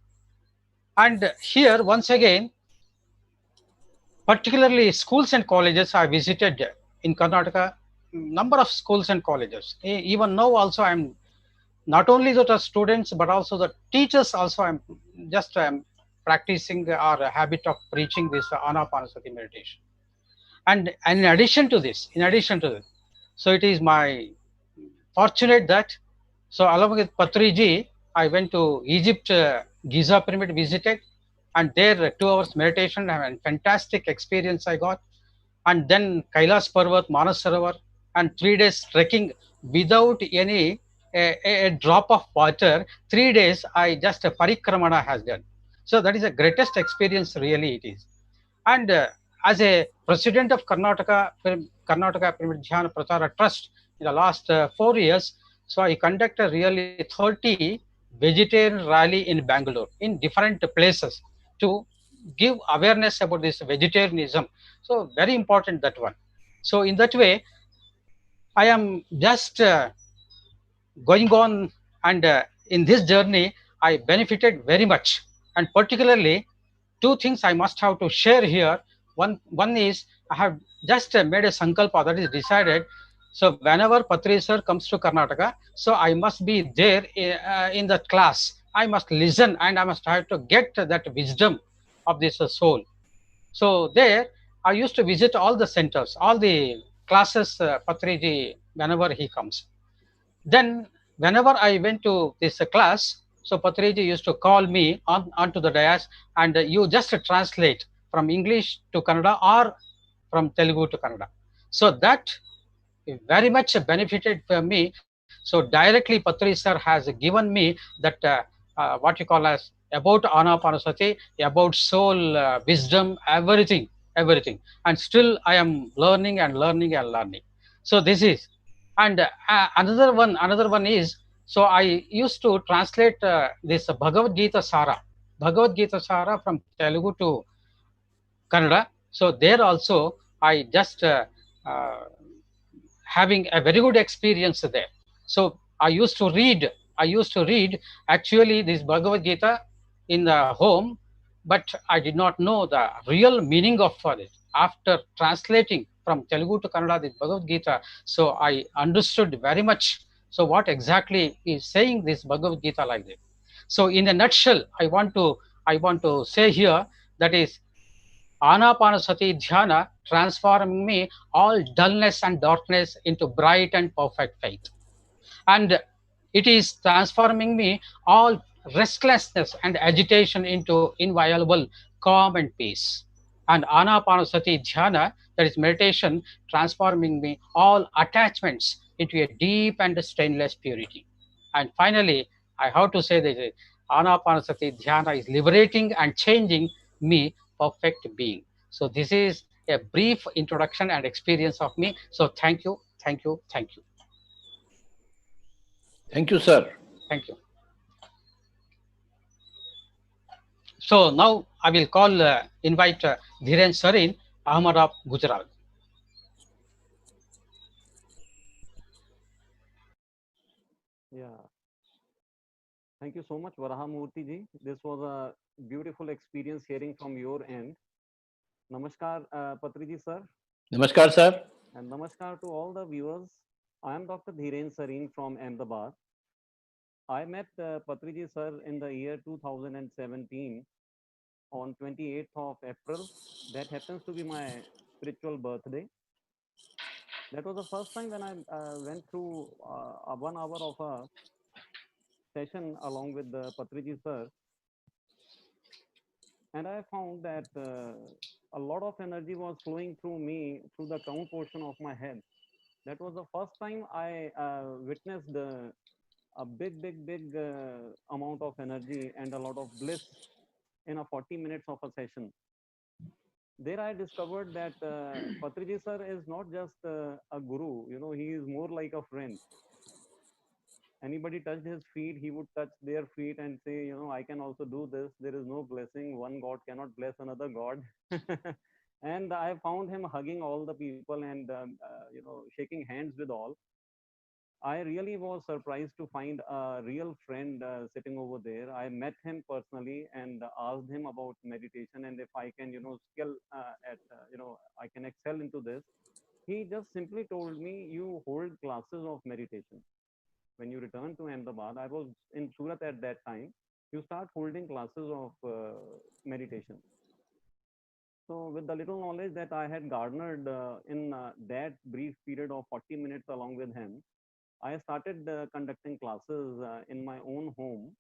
And here, once again, particularly schools and colleges, I visited in Karnataka, number of schools and colleges. Even now also, I'm not only the students, but also the teachers also, I'm practicing our habit of preaching this Anapanasati meditation. And in addition to this, so it is my fortunate that, so along with Patriji, I went to Egypt, Giza pyramid visited, and there 2 hours meditation and fantastic experience I got. And then Kailas Parvat, Manas Sarovar, and 3 days trekking without any a drop of water. 3 days I just a parikramana has done. So that is the greatest experience, really it is. And as a president of Karnataka Pyramid Dhyana Prachara Trust in the last 4 years, so I conducted really 30 vegetarian rally in Bangalore in different places to give awareness about this vegetarianism. So very important, that one. So in that way, I am just going on, and in this journey, I benefited very much. And particularly, 2 things I must have to share here. One is I have just made a sankalpa, that is decided. So whenever Patri sir comes to Karnataka, so I must be there in that class. I must listen, and I must have to get that wisdom of this soul. So there, I used to visit all the centers, all the classes, Patriji, whenever he comes. Then whenever I went to this class, so Patriji used to call me onto the dais, and you just translate from English to Kannada or from Telugu to Kannada. So that very much benefited for me. So directly Patri sir has given me that what you call as about Anapanasati, about soul, wisdom, everything. And still I am learning and learning and learning. So this is, and another one is, so I used to translate this Bhagavad Gita Sara from Telugu to Kannada. So there also I just uh, having a very good experience there. So I used to read actually this Bhagavad Gita in the home, but I did not know the real meaning of it. After translating from Telugu to Kannada this Bhagavad Gita, so I understood very much. So what exactly is saying this Bhagavad Gita like that? So in a nutshell, I want to say here, that is Anapanasati Dhyana transforming me all dullness and darkness into bright and perfect faith. And it is transforming me all restlessness and agitation into inviolable calm and peace. And Anapanasati Dhyana, that is meditation, transforming me all attachments into a deep and stainless purity. And finally, I have to say that Anapanasati Dhyana is liberating and changing me perfect being. So this is a brief introduction and experience of me. So thank you. Thank you, sir. Thank you. So now I will invite Dhiren sir in Ahmedabad, Gujarat. Yeah. Thank you so much, Varahamurthy ji. This was a beautiful experience hearing from your end. Namaskar, Patriji sir. Namaskar, sir. And namaskar to all the viewers. I am Dr. Dhiren Sareen from Ahmedabad. I met Patriji sir in the year 2017 on 28th of April. That happens to be my spiritual birthday. That was the first time when I went through a 1 hour of a session along with the Patriji sir. And I found that a lot of energy was flowing through me through the crown portion of my head. That was the first time I witnessed a big amount of energy and a lot of bliss in a 40 minutes of a session. There I discovered that Patriji sir is not just a guru, you know, he is more like a friend. Anybody touched his feet, he would touch their feet and say, you know, I can also do this. There is no blessing. One God cannot bless another God. And I found him hugging all the people and, you know, shaking hands with all. I really was surprised to find a real friend sitting over there. I met him personally and asked him about meditation and if I can, you know, skill you know, I can excel into this. He just simply told me, you hold classes of meditation. When you return to Ahmedabad, I was in Surat at that time, you start holding classes of meditation. So with the little knowledge that I had garnered in that brief period of 40 minutes along with him, I started conducting classes in my own home.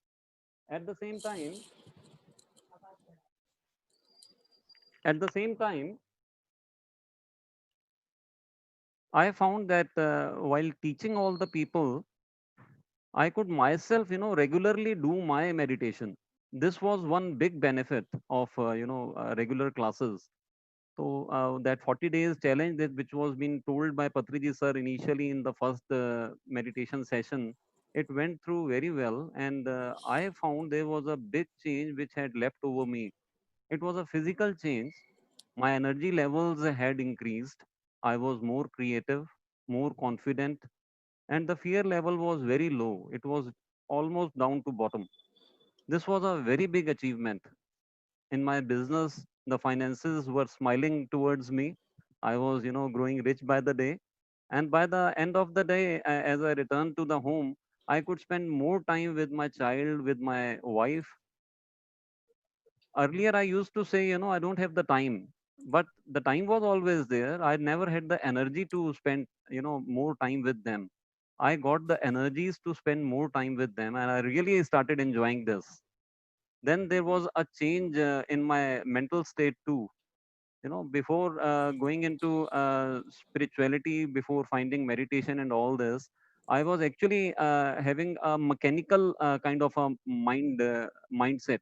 At the same time, at the same time, I found that while teaching all the people, I could myself, you know, regularly do my meditation. This was one big benefit of, regular classes. So that 40 days challenge that which was being told by Patriji sir initially in the first meditation session, it went through very well. And I found there was a big change which had left over me. It was a physical change. My energy levels had increased. I was more creative, more confident, and the fear level was very low. It was almost down to bottom. This was a very big achievement. In my business, the finances were smiling towards me. I was, you know, growing rich by the day. And by the end of the day, as I returned to the home, I could spend more time with my child, with my wife. Earlier, I used to say, you know, I don't have the time. But the time was always there. I never had the energy to spend, you know, more time with them. I got the energies to spend more time with them, and I really started enjoying this. Then there was a change in my mental state too. You know, before going into spirituality, before finding meditation and all this, I was actually having a mechanical kind of a mindset,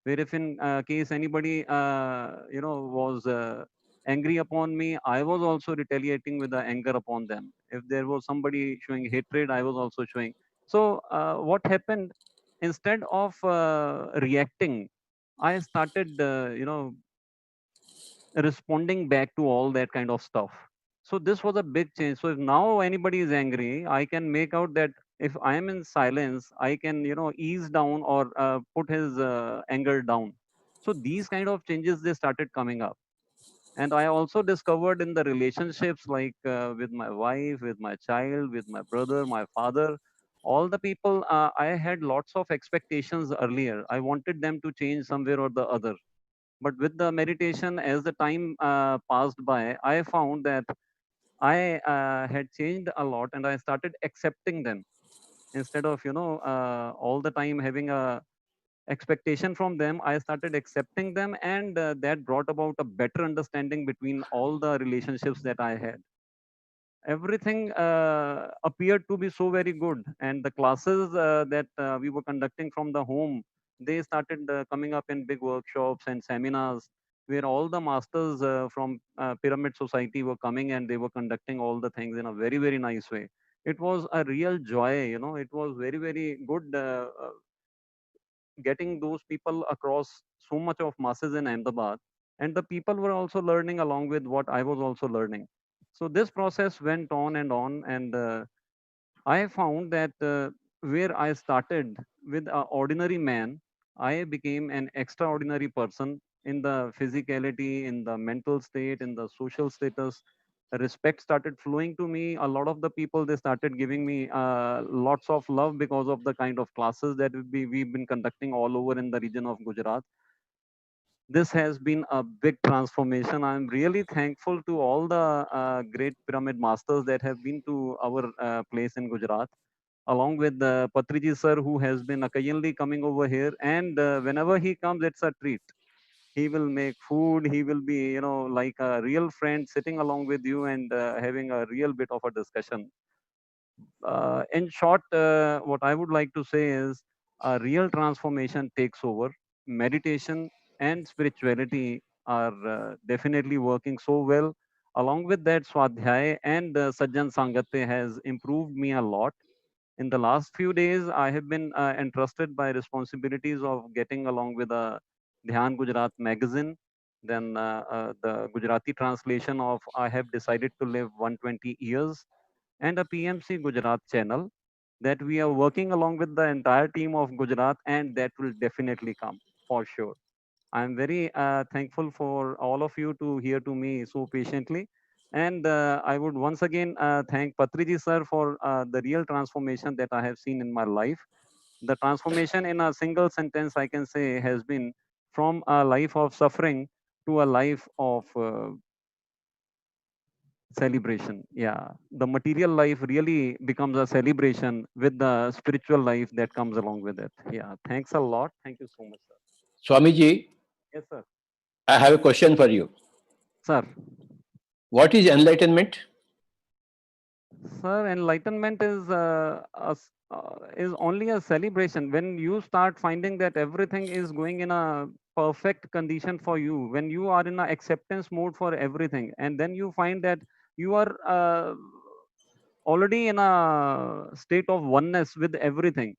where if in case anybody was angry upon me, I was also retaliating with the anger upon them. If there was somebody showing hatred, I was also showing. So what happened, instead of reacting, I started responding back to all that kind of stuff. So this was a big change. So if now anybody is angry, I can make out that if I am in silence, I can, you know, ease down or put his anger down. So these kind of changes, they started coming up. And I also discovered in the relationships, like with my wife, with my child, with my brother, my father, all the people, I had lots of expectations earlier. I wanted them to change somewhere or the other. But with the meditation, as the time passed by, I found that I had changed a lot, and I started accepting them. Instead of all the time having a expectation from them, I started accepting them, and that brought about a better understanding between all the relationships that I had. Everything appeared to be so very good, and the classes that we were conducting from the home, they started coming up in big workshops and seminars, where all the masters from pyramid society were coming, and they were conducting all the things in a very very nice way. It was a real joy, you know. It was very very good getting those people across so much of masses in Ahmedabad, and the people were also learning along with what I was also learning. So this process went on, and I found that where I started with an ordinary man, I became an extraordinary person in the physicality, in the mental state, in the social status. Respect started flowing to me. A lot of the people, they started giving me lots of love because of the kind of classes that we've been conducting all over in the region of Gujarat. This has been a big transformation. I'm really thankful to all the great pyramid masters that have been to our place in Gujarat, along with Patriji sir, who has been occasionally coming over here. And whenever he comes, it's a treat. He will make food. He will be, like a real friend sitting along with you and having a real bit of a discussion. In short, what I would like to say is a real transformation takes over. Meditation and spirituality are definitely working so well. Along with that, Swadhyay and Sajjan Sangate has improved me a lot. In the last few days, I have been entrusted by responsibilities of getting along with a Dhyan Gujarat magazine. Then the Gujarati translation of I have decided to live 120 years, and a PMC Gujarat channel that we are working along with the entire team of Gujarat, and that will definitely come for sure. I'm very thankful for all of you to hear to me so patiently. And I would once again thank Patriji sir for the real transformation that I have seen in my life. The transformation in a single sentence, I can say, has been from a life of suffering to a life of celebration. Yeah, the material life really becomes a celebration with the spiritual life that comes along with it. Yeah, thanks a lot. Thank you so much, sir. Swamiji, Yes, sir. I have a question for you. Sir. What is enlightenment? Sir, enlightenment is only a celebration. When you start finding that everything is going in a perfect condition for you, when you are in a acceptance mode for everything, and then you find that you are already in a state of oneness with everything.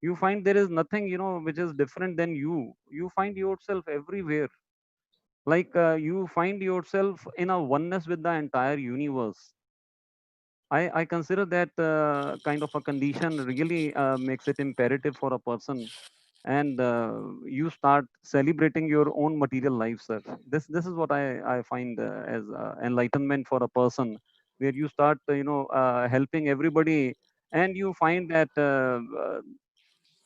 You find there is nothing, which is different than you. You find yourself everywhere. Like you find yourself in a oneness with the entire universe. I consider that kind of a condition really makes it imperative for a person, and you start celebrating your own material life, sir. This is what I find as enlightenment for a person, where you start helping everybody, and you find that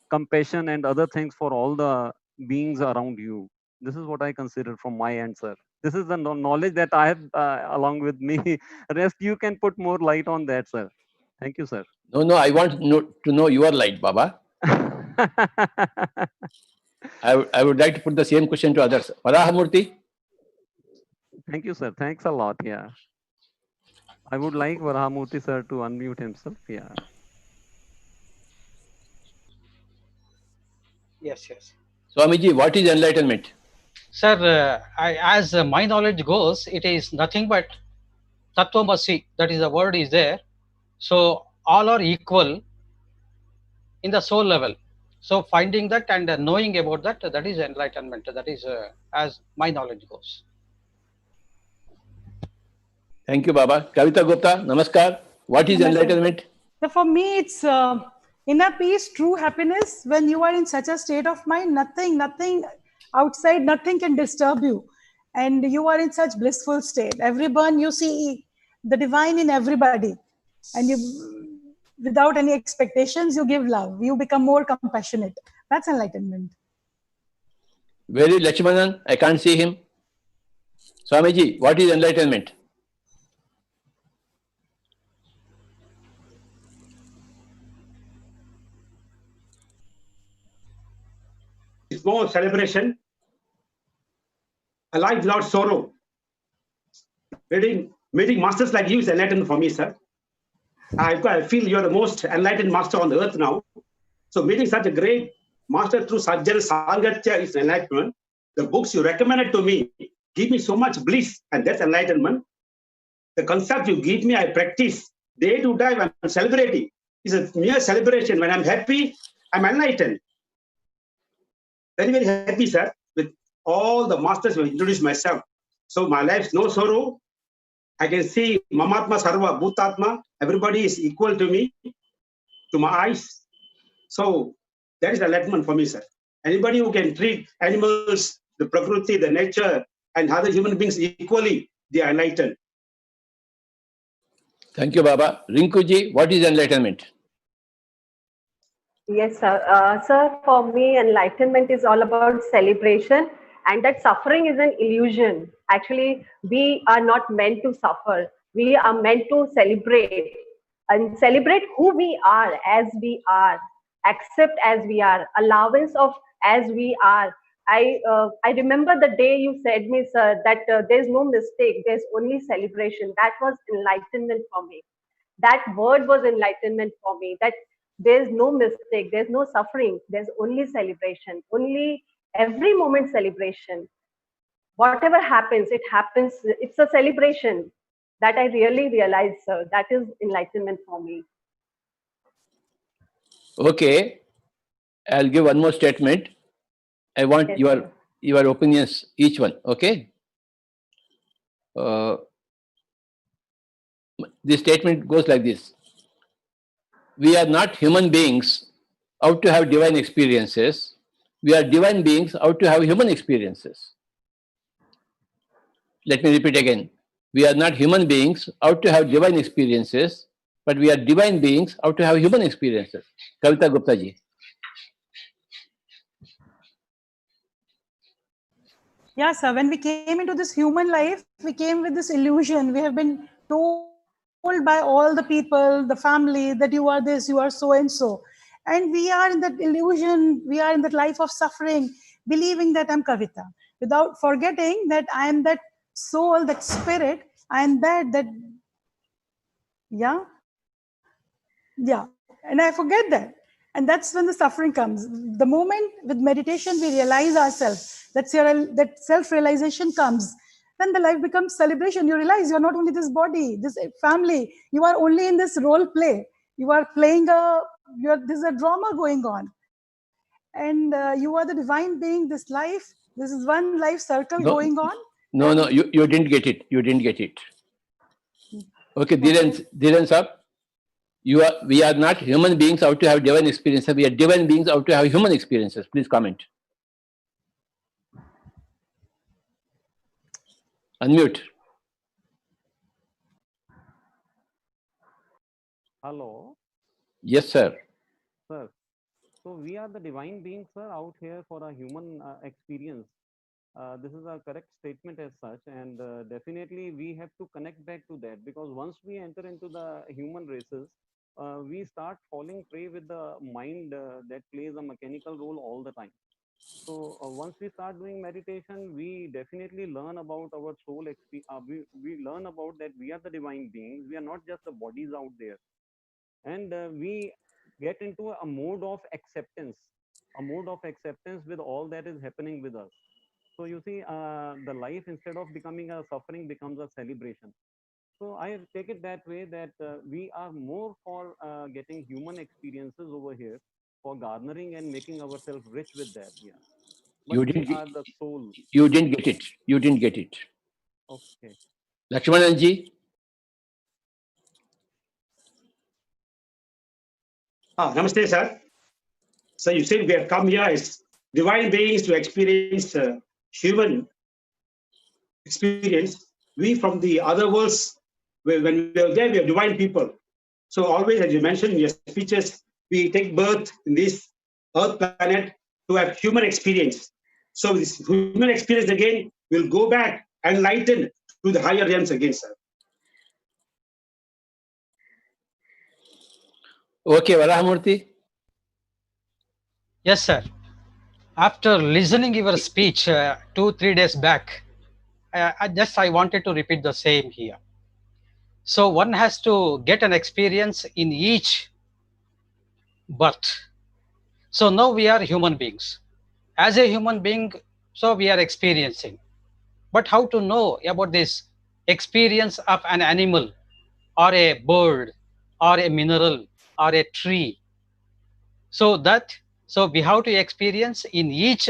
compassion and other things for all the beings around you. This is what I consider from my end, sir. This is the knowledge that I have along with me. Rest, you can put more light on that, sir. Thank you, sir. No, I want to know your light, Baba. I would like to put the same question to others. Varahamurthy? Thank you, sir. Thanks a lot. Yeah. I would like Varahamurthy, sir, to unmute himself. Yeah. Yes. Swamiji, what is enlightenment? Sir, as my knowledge goes, it is nothing but Tattvamasi. That is the word is there. So all are equal in the soul level. So finding that and knowing about that, that is enlightenment. That is as my knowledge goes. Thank you, Baba. Kavita Gupta, namaskar. What is enlightenment? So for me, it's inner peace, true happiness. When you are in such a state of mind, nothing outside, nothing can disturb you. And you are in such blissful state. Everyone, you see the divine in everybody. And you, without any expectations, you give love. You become more compassionate. That's enlightenment. Where is Lakshmanan? I can't see him. Swamiji, what is enlightenment? It's more celebration. A life without sorrow. Meeting masters like you is enlightenment for me, sir. I feel you're the most enlightened master on the earth now. So meeting such a great master through Sajjana Sangatya is enlightenment. The books you recommended to me give me so much bliss, and that's enlightenment. The concept you give me, I practice. Day to day, I'm celebrating. It's a mere celebration. When I'm happy, I'm enlightened. Very, very happy, sir, with all the masters who introduced myself. So my life's no sorrow. I can see Mamatma Sarva Bhutatma. Everybody is equal to me, to my eyes. So That is enlightenment for me, sir. Anybody who can treat animals, the prakriti, the nature, and other human beings equally, they are enlightened. Thank you, Baba. Rinkuji, what is enlightenment? Yes, sir. Sir, for me, enlightenment is all about celebration, and that suffering is an illusion. Actually, we are not meant to suffer. We are meant to celebrate and celebrate who we are as we are, accept as we are, allowance of as we are. I remember the day you said me, sir, that there's no mistake, there's only celebration. That was enlightenment for me. That word was enlightenment for me, that there's no mistake, there's no suffering, there's only celebration, only every moment celebration. Whatever happens, it happens, it's a celebration. That I really realized, sir. That is enlightenment for me. Okay, I'll give one more statement. I want Yes, your opinions, each one. Okay. The statement goes like this: we are not human beings out to have divine experiences. We are divine beings out to have human experiences. Let me repeat again. We are not human beings out to have divine experiences, but we are divine beings out to have human experiences. Kavita Gupta ji. Yeah, sir. When we came into this human life, we came with this illusion. We have been told by all the people, the family, that you are this, you are so and so. And we are in that illusion, we are in that life of suffering, believing that I'm Kavita, without forgetting that I am that soul, that spirit, I am that, yeah, yeah. And I forget that. And that's when the suffering comes. The moment with meditation we realize ourselves, that self-realization comes, then the life becomes celebration. You realize you're not only this body, this family, you are only in this role play. You are playing there's a drama going on. And you are the divine being, this life, this is one life circle going on. No, you didn't get it. You didn't get it. Okay, Dhiren sir. We are not human beings out to have divine experiences. We are divine beings out to have human experiences. Please comment. Unmute. Hello. Yes, sir. Sir. So we are the divine beings, sir, out here for a human experience. This is a correct statement as such, and definitely we have to connect back to that, because once we enter into the human races, we start falling prey with the mind that plays a mechanical role all the time. So once we start doing meditation, we definitely learn about our soul experience. We learn about that we are the divine beings. We are not just the bodies out there, and we get into a mode of acceptance, with all that is happening with us. So you see, the life, instead of becoming a suffering, becomes a celebration. So I take it that way, that we are more for getting human experiences over here, for garnering and making ourselves rich with that. Yeah, but we are the soul. You didn't get it. You didn't get it. Okay. Lakshmananji. Namaste, sir. So you said we have come here as divine beings to experience human experience. We from the other worlds, when we are there, we are divine people. So always, as you mentioned in your speeches, we take birth in this Earth planet to have human experience. So this human experience again will go back and lighten to the higher realms again, sir. Okay, Varahamurthy. Yes, sir. After listening your speech 2-3 days back, I wanted to repeat the same here. So one has to get an experience in each birth. So now we are human beings. As a human being, so we are experiencing. But how to know about this experience of an animal or a bird or a mineral or a tree? So we have to experience in each,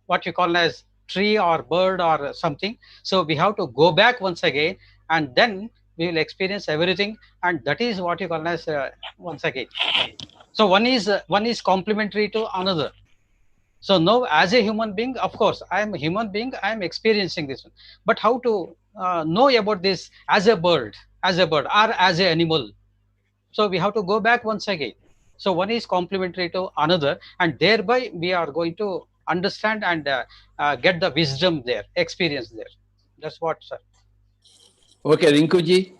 what you call as tree or bird or something. So we have to go back once again, and then we will experience everything, and that is what you call as once again. So one is complementary to another. So now, as a human being, of course, I am a human being. I am experiencing this one. But how to know about this as a bird, or as an animal? So we have to go back once again. So one is complementary to another, and thereby we are going to understand and get the wisdom there, experience there. That's what, sir. Okay, Rinkuji.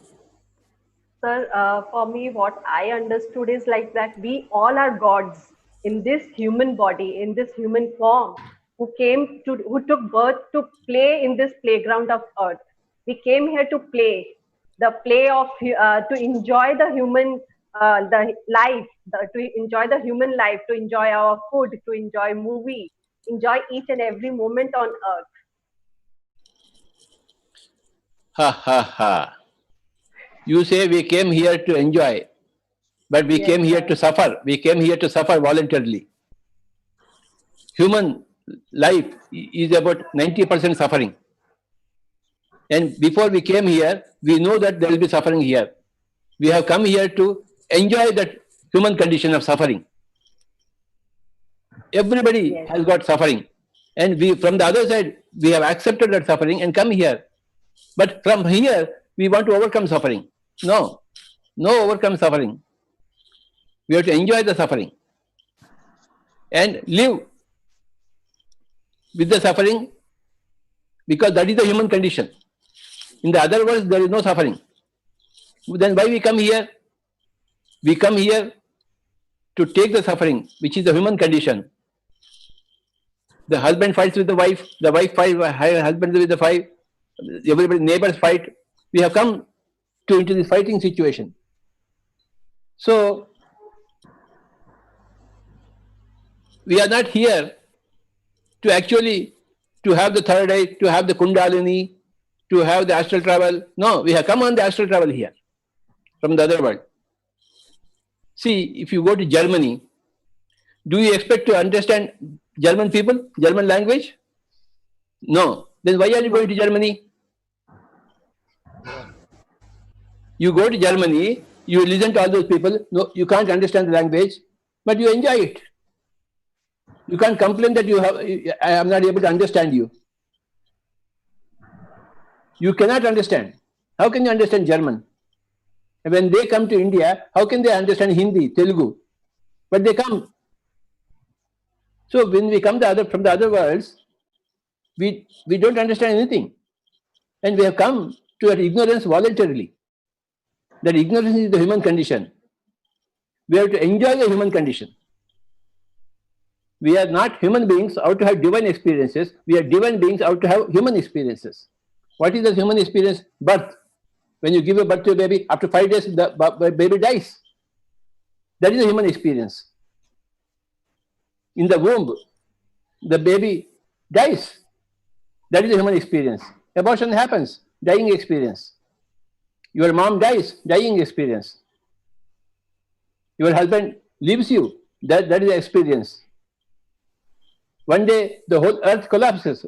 Sir, for me, what I understood is like that we all are gods in this human body, in this human form, who took birth to play in this playground of earth. We came here to play, the play of to enjoy the human, the life, to enjoy the human life, to enjoy our food, to enjoy movie, enjoy each and every moment on earth. Ha ha ha. You say we came here to enjoy, but we Yes, came here sir. to suffer. We came here to suffer voluntarily. Human life is about 90% suffering. And before we came here, we know that there will be suffering here. We have come here to enjoy that human condition of suffering. Everybody Yes. has got suffering. And we, from the other side, we have accepted that suffering and come here. But from here, we want to overcome suffering. No, no overcome suffering. We have to enjoy the suffering and live with the suffering, because that is the human condition. In the other words, there is no suffering. Then why we come here? We come here to take the suffering, which is the human condition. The husband fights with the wife fights with husband with the wife, everybody, neighbors fight. We have come into this fighting situation. So we are not here to actually to have the third eye, to have the kundalini, to have the astral travel. No, we have come on the astral travel here from the other world. See, if you go to Germany, do you expect to understand German people, German language? No. Then why are you going to Germany? You go to Germany, you listen to all those people. No, you can't understand the language, but you enjoy it. You can't complain that I am not able to understand you. You cannot understand. How can you understand German? And when they come to India, how can they understand Hindi, Telugu? But they come. So when we come from the other worlds, we don't understand anything. And we have come to that ignorance voluntarily. That ignorance is the human condition. We have to enjoy the human condition. We are not human beings out to have divine experiences. We are divine beings out to have human experiences. What is the human experience? Birth. When you give a birth to a baby, after 5 days, the baby dies. That is a human experience. In the womb, the baby dies. That is a human experience. Abortion happens, dying experience. Your mom dies, dying experience. Your husband leaves you, that is the experience. One day, the whole earth collapses,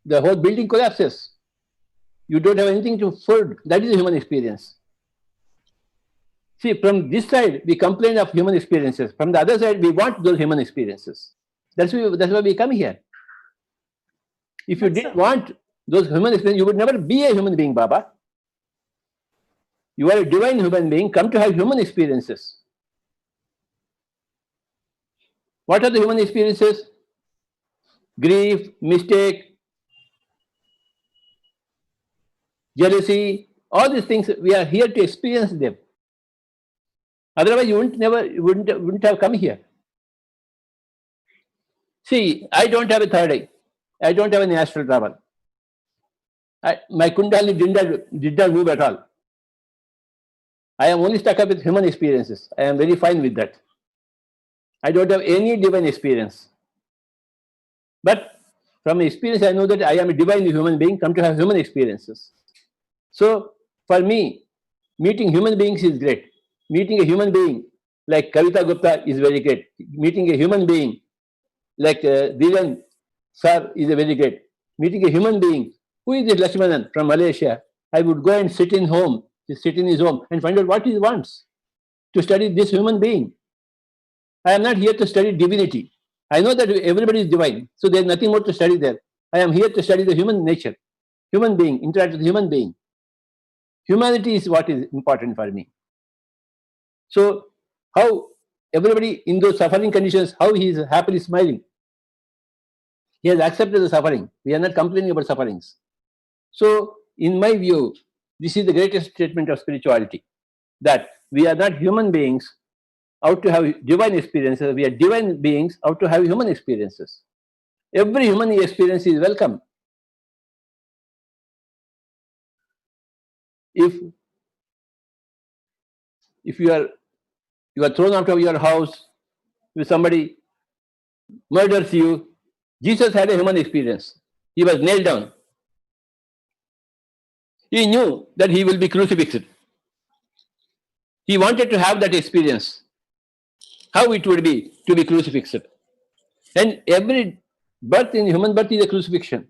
the whole building collapses. You don't have anything to food. That is a human experience. See, from this side, we complain of human experiences. From the other side, we want those human experiences. That's why we come here. If you didn't want those human experiences, you would never be a human being, Baba. You are a divine human being, come to have human experiences. What are the human experiences? Grief, mistake, jealousy, all these things, we are here to experience them. Otherwise, you wouldn't have come here. See, I don't have a third eye. I don't have any astral travel. My kundalini did not move at all. I am only stuck up with human experiences. I am very fine with that. I don't have any divine experience. But from experience, I know that I am a divine human being, come to have human experiences. So, for me, meeting human beings is great. Meeting a human being like Kavita Gupta is very great. Meeting a human being like Dhiren Sir is very great. Meeting a human being, who is this Lakshmanan from Malaysia? I would go and sit in his home and find out what he wants to study this human being. I am not here to study divinity. I know that everybody is divine, so there is nothing more to study there. I am here to study the human nature, human being, interact with human being. Humanity is what is important for me. So how everybody in those suffering conditions, how he is happily smiling. He has accepted the suffering. We are not complaining about sufferings. So in my view, this is the greatest statement of spirituality, that we are not human beings out to have divine experiences. We are divine beings out to have human experiences. Every human experience is welcome. If you are thrown out of your house, if somebody murders you, Jesus had a human experience. He was nailed down. He knew that he will be crucified. He wanted to have that experience, how it would be to be crucified. And every birth in human birth is a crucifixion.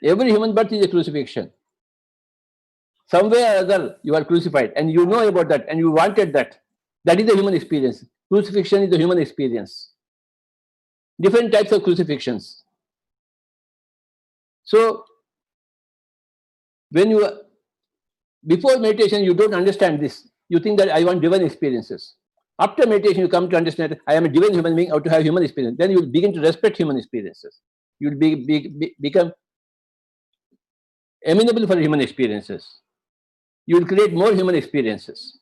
Every human birth is a crucifixion. Somewhere or other you are crucified, and you know about that, and you wanted that. That is the human experience. Crucifixion is the human experience. Different types of crucifixions. So when before meditation, you don't understand this. You think that I want divine experiences. After meditation, you come to understand that I am a divine human being out to have human experience. Then you will begin to respect human experiences. You will become amenable for human experiences. You will create more human experiences.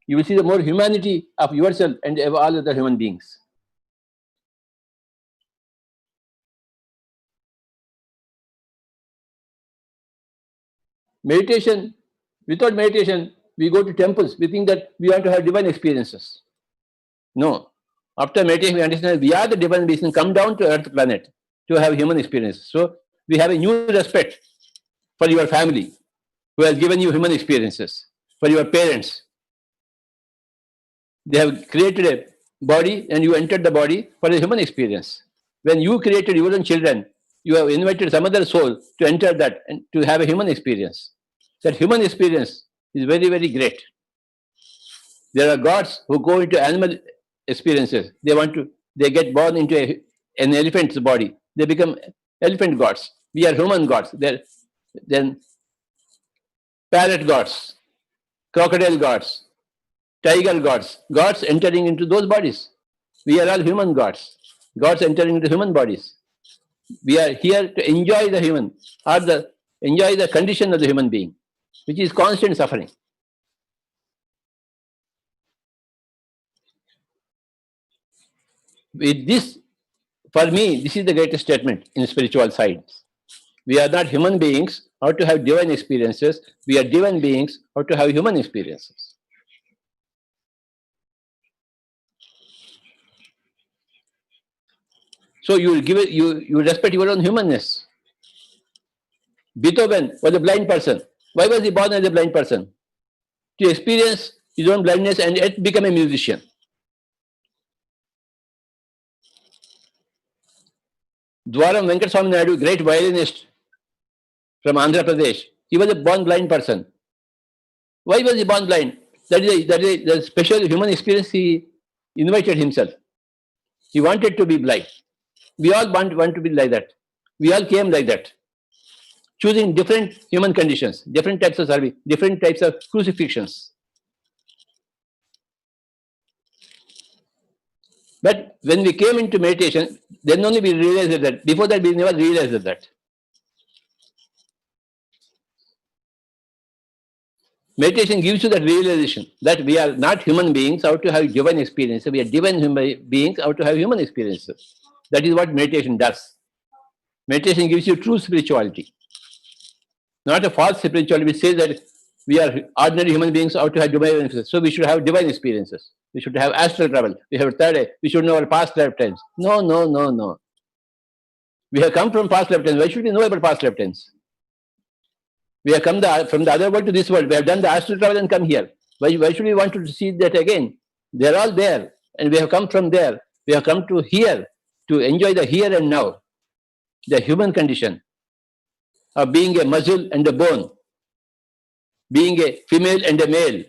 You will see the more humanity of yourself and of all other human beings. Meditation, without meditation, we go to temples. We think that we want to have divine experiences. No. After meditation, we understand we are the divine beings and come down to Earth planet to have human experiences. So we have a new respect for your family who has given you human experiences, for your parents. They have created a body and you entered the body for a human experience. When you created your own children, you have invited some other soul to enter that and to have a human experience. That human experience is very, very great. There are gods who go into animal experiences. They get born into an elephant's body. They become elephant gods. We are human gods. Then parrot gods, crocodile gods, tiger gods, gods entering into those bodies. We are all human gods, gods entering into human bodies. We are here to enjoy the human, or enjoy the condition of the human being, which is constant suffering. With this, for me, this is the greatest statement in spiritual science. We are not human beings how to have divine experiences. We are divine beings how to have human experiences. So you give it, you respect your own humanness. Beethoven was a blind person. Why was he born as a blind person? To experience his own blindness and yet become a musician. Dwaram Venkata Swami Naidu, great violinist from Andhra Pradesh, he was a born blind person. Why was he born blind? That is the special human experience he invited himself. He wanted to be blind. We all want to be like that. We all came like that, choosing different human conditions, different types of service, different types of crucifixions. But when we came into meditation, then only we realized that. Before that, we never realized that. Meditation gives you that realization that we are not human beings out to have divine experiences. We are divine human beings out to have human experiences. That is what meditation does. Meditation gives you true spirituality, not a false spirituality which says that we are ordinary human beings out to have divine experiences. So we should have divine experiences. We should have astral travel. We have third eye. We should know our past lifetimes. No, no, no, no. We have come from past lifetimes. Why should we know about past lifetimes? We have come from the other world to this world. We have done the astral travel and come here. Why should we want to see that again? They are all there. And we have come from there. We have come to here to enjoy the here and now. The human condition of being a muscle and a bone. Being a female and a male.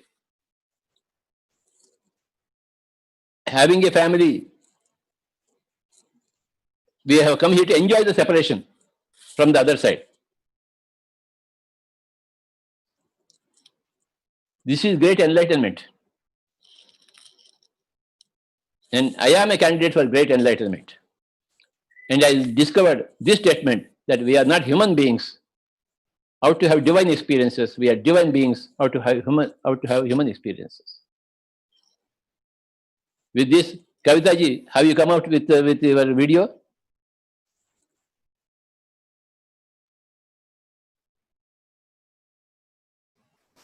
having a family. We have come here to enjoy the separation from the other side. This is great enlightenment. And I am a candidate for great enlightenment. And I discovered this statement that we are not human beings out to have divine experiences. We are divine beings out to have human experiences. With this, Kavita ji, have you come out with your video?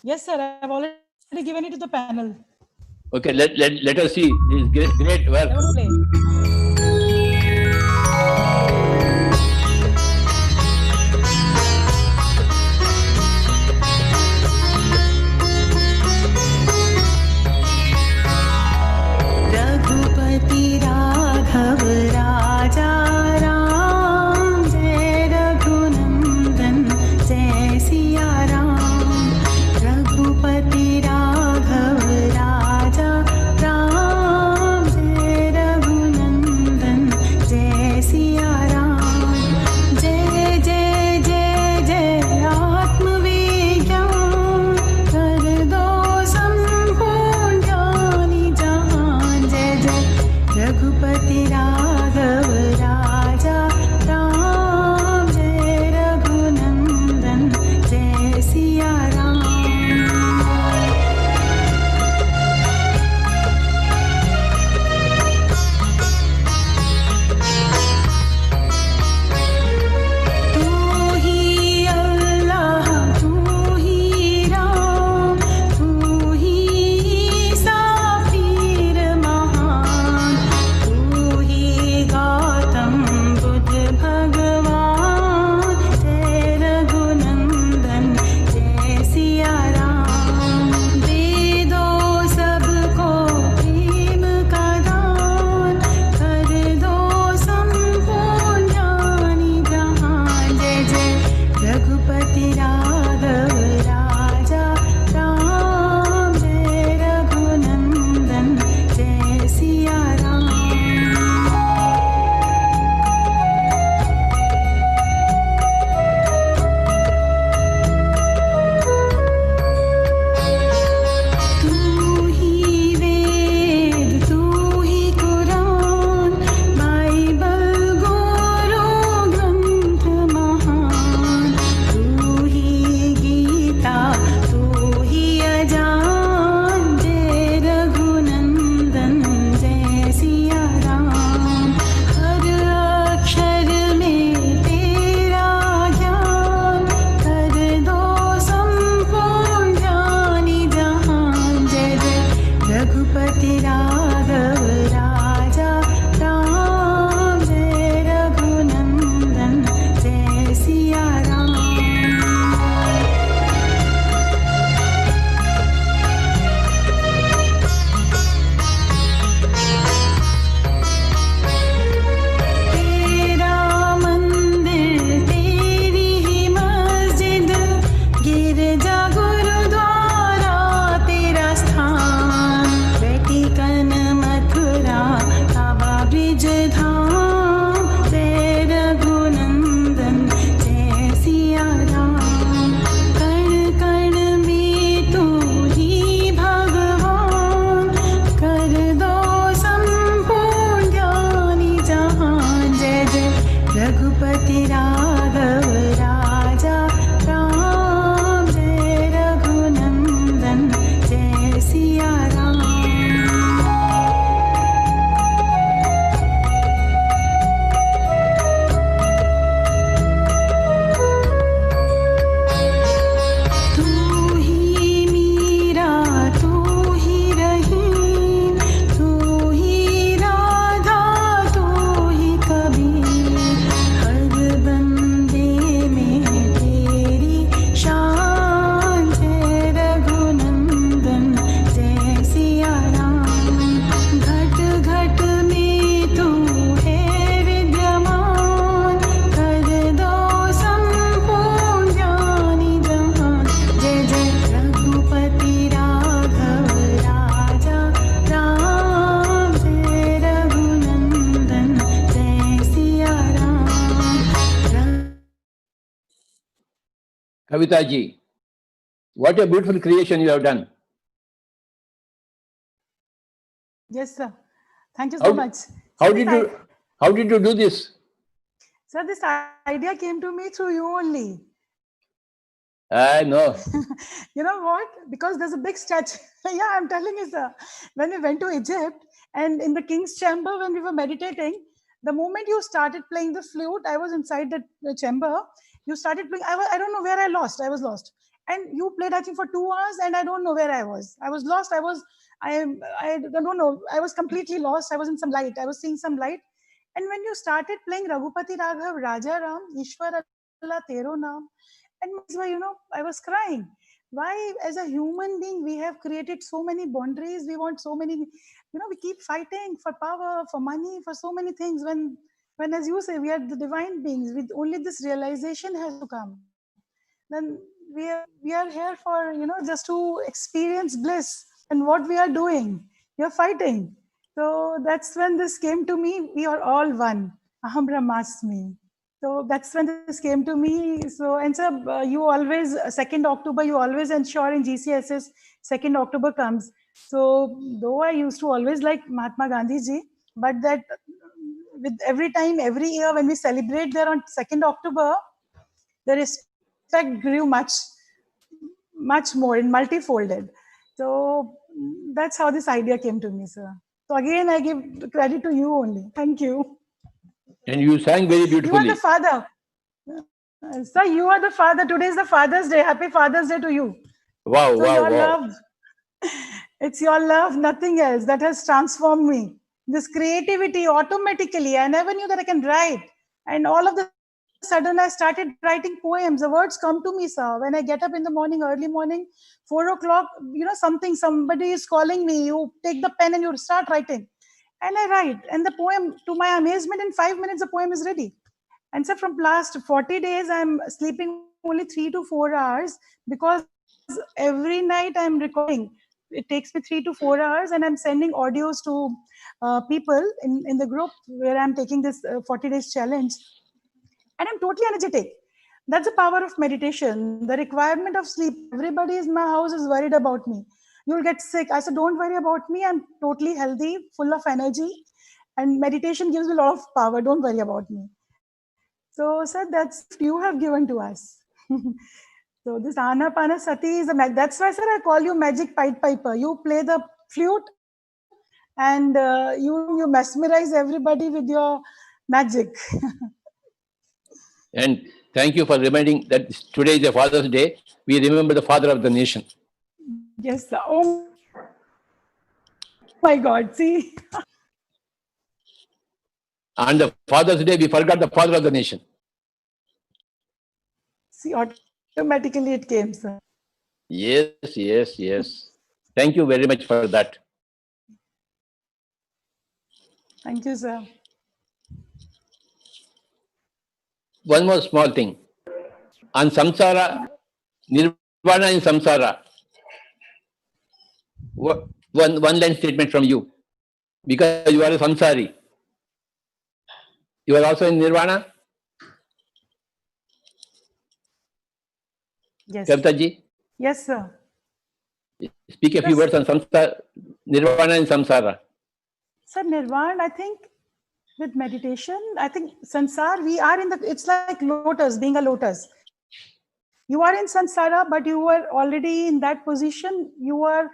Yes, sir. I've already given it to the panel. Okay, let us see this great work. I want to play. Raghupati Raghav राजा राम, जय रघुनंदन जय सिया राम। रघुपति राघव राजा राम, जय Raghunandan Kavita ji, what a beautiful creation you have done. Yes, sir. Thank you How, so much. how So did you do this? sir, this idea came to me through you only. I know. You know what? Because there's a big statue. Yeah, I'm telling you, sir. When we went to Egypt and in the king's chamber, when we were meditating, the moment you started playing the flute, I was inside the chamber. You started playing. I don't know where I lost. I was lost. And you played, I think, for 2 hours, and I don't know where I was. I was lost. I don't know. I was completely lost. I was in some light. I was seeing some light. And when you started playing Raghupati Raghav, Raja Ram, Ishwar Allah, Tero Naam, and why, I was crying. Why, as a human being, we have created so many boundaries. We want so many, we keep fighting for power, for money, for so many things. When, as you say, we are the divine beings. With only this realization has to come. Then we are here for, just to experience bliss. And what we are doing, we are fighting. So that's when this came to me. We are all one. Aham Brahmasmi. So that's when this came to me. So, and sir, you always, 2nd October, you always ensure in GCSS, 2nd October comes. So, though I used to always like Mahatma Gandhi ji, but that with every time, every year when we celebrate there on 2nd October, the respect grew much more and multifolded. So that's how this idea came to me, sir. So again, I give credit to you only. Thank you. And you sang very You are beautifully. the father. Sir, you are the father. Today is the Father's Day. Happy Father's Day to you. Wow, So wow, your wow. love, it's your love, nothing else, that has transformed me. This creativity automatically, I never knew that I can write. And all of a sudden, I started writing poems. The words come to me, sir. When I get up in the morning, early morning, 4 o'clock, somebody is calling me. You take the pen and you start writing. And I write. And the poem, to my amazement, in 5 minutes, the poem is ready. And so from last 40 days, I'm sleeping only 3 to 4 hours because every night I'm recording. It takes me 3 to 4 hours and I'm sending audios to people in the group where I'm taking this 40 days challenge. And I'm totally energetic. That's the power of meditation, the requirement of sleep. Everybody in my house is worried about me. You'll get sick. I said, don't worry about me. I'm totally healthy, full of energy. And meditation gives me a lot of power. Don't worry about me. So, sir, that's the gift you have given to us. So, this Anapana Sati is that's why, sir, I call you Magic Pied Piper. You play the flute and you mesmerize everybody with your magic. And thank you for reminding that today is the Father's Day. We remember the father of the nation. Yes, sir. Oh my God, see. On the Father's Day, we forgot the father of the nation. See, automatically it came, sir. Yes, yes, yes. Thank you very much for that. Thank you, sir. One more small thing. On samsara, nirvana in samsara. One line statement from you. Because you are a samsari. You are also in nirvana? Yes. Kavita ji? Yes, sir. Speak a few words on samsara, nirvana in samsara. Sir, nirvana, I think with meditation, I think sansar, we are in it's like lotus, being a lotus. You are in sansara, but you are already in that position. You are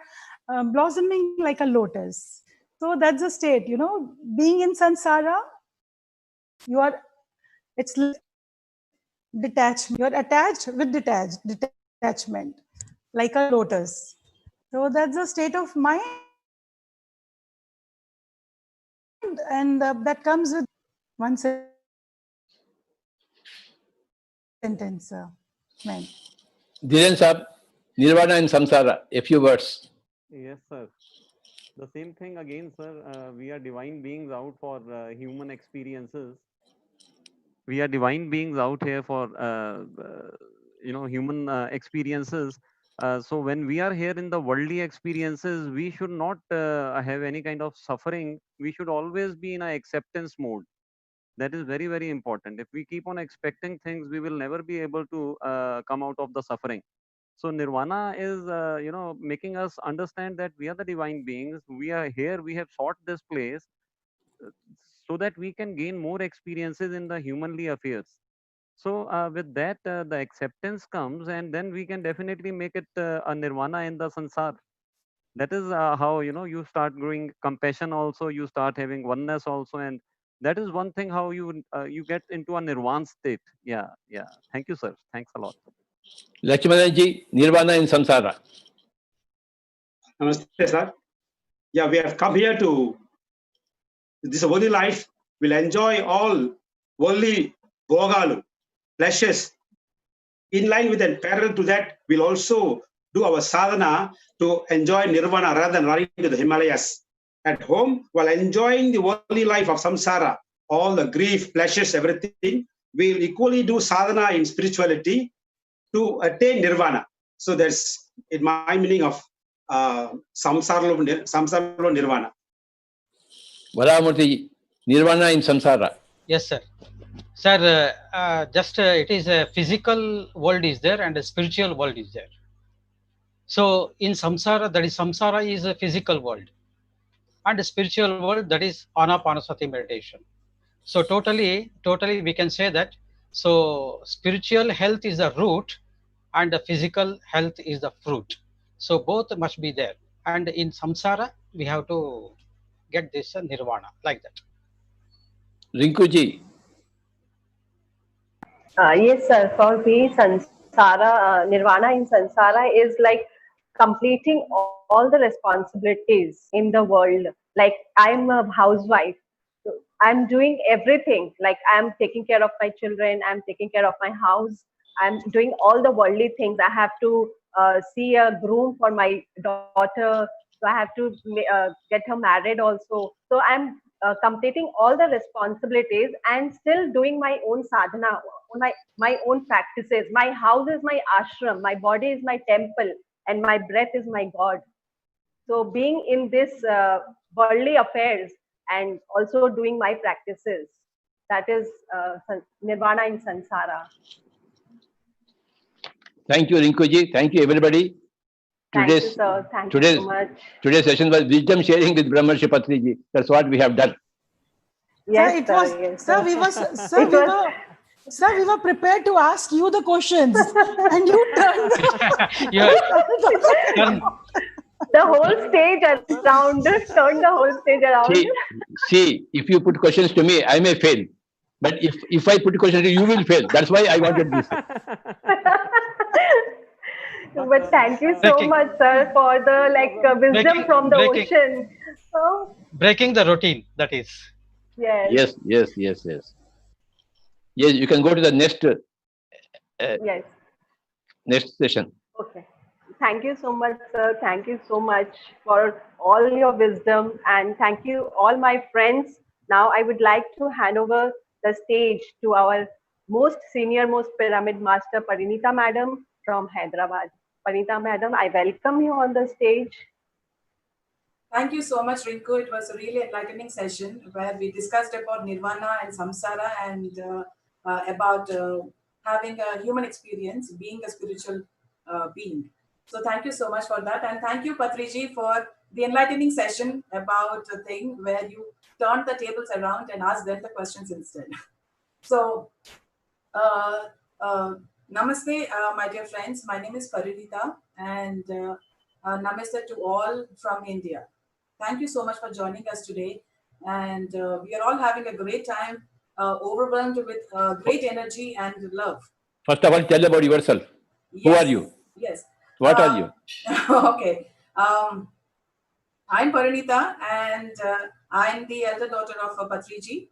blossoming like a lotus. So that's the state, being in sansara, it's detachment. You're attached with detachment, like a lotus. So that's the state of mind. And that comes with one sentence, man. Dhiren Saab, nirvana in samsara. A few words. Yes, sir. The same thing again, sir. We are divine beings out for human experiences. We are divine beings out here for human experiences. So when we are here in the worldly experiences, we should not have any kind of suffering. We should always be in an acceptance mode. That is very, very important. If we keep on expecting things, we will never be able to come out of the suffering. So nirvana is, making us understand that we are the divine beings. We are here. We have sought this place uh, so that we can gain more experiences in the humanly affairs. So with that, the acceptance comes, and then we can definitely make it a nirvana in the sansar. That is how you start growing compassion. Also, you start having oneness also, and that is one thing how you get into a nirvana state. Yeah, yeah. Thank you, sir. Thanks a lot. Lakshmanaji, Nirvana in Samsara. Namaste, sir. Yeah, we have come here to this worldly life. We'll enjoy all worldly bhogalu, pleasures. In line with and parallel to that, we'll also do our sadhana to enjoy nirvana rather than running to the Himalayas. At home, while enjoying the worldly life of samsara, all the grief, pleasures, everything, we'll equally do sadhana in spirituality to attain nirvana. So that's in my meaning of samsara nirvana. Varamurthy, Nirvana in Samsara. Yes, sir. Sir, just it is a physical world is there and a spiritual world is there. So in samsara, that is samsara is a physical world, and a spiritual world, that is anapanasati meditation. So totally we can say that. So spiritual health is the root, and the physical health is the fruit. So both must be there. And in samsara, we have to get this nirvana like that. Rinkuji. Yes, sir. For me, Sansara, Nirvana in Sansara is like completing all the responsibilities in the world. Like I'm a housewife. So I'm doing everything. Like I'm taking care of my children. I'm taking care of my house. I'm doing all the worldly things. I have to see a groom for my daughter. So I have to get her married also. So I'm completing all the responsibilities and still doing my own sadhana, my own practices. My house is my ashram, my body is my temple, and my breath is my God. So being in this worldly affairs and also doing my practices, that is nirvana in sansara. Thank you, Rinkuji. Thank you, everybody. Thank you, sir. Thank you so much. Today's session was wisdom sharing with Brahmarshi Patriji. That's what we have done. Yes, sir, we were prepared to ask you the questions, and you turned the whole stage around, turned the whole stage around. See, if you put questions to me, I may fail. But if I put questions to you, you will fail. That's why I wanted this. But thank you so much, sir, for the wisdom from the ocean. So, breaking the routine, that is. Yes. Yes, you can go to the next yes. Next session. Okay. Thank you so much, sir. Thank you so much for all your wisdom, and thank you all my friends. Now I would like to hand over the stage to our most senior, most pyramid master, Parinita Madam from Hyderabad. Parinita Madam, I welcome you on the stage. Thank you so much, Rinku. It was a really enlightening session where we discussed about nirvana and samsara and about having a human experience, being a spiritual being. So thank you so much for that. And thank you, Patriji, for the enlightening session about a thing where you turned the tables around and asked them the questions instead. So, namaste, my dear friends. My name is Parinita, and namaste to all from India. Thank you so much for joining us today. And we are all having a great time, overwhelmed with great energy and love. First of all, tell about yourself. Yes. Who are you? Yes. What are you? Okay. I'm Parinita, and I'm the elder daughter of Patriji.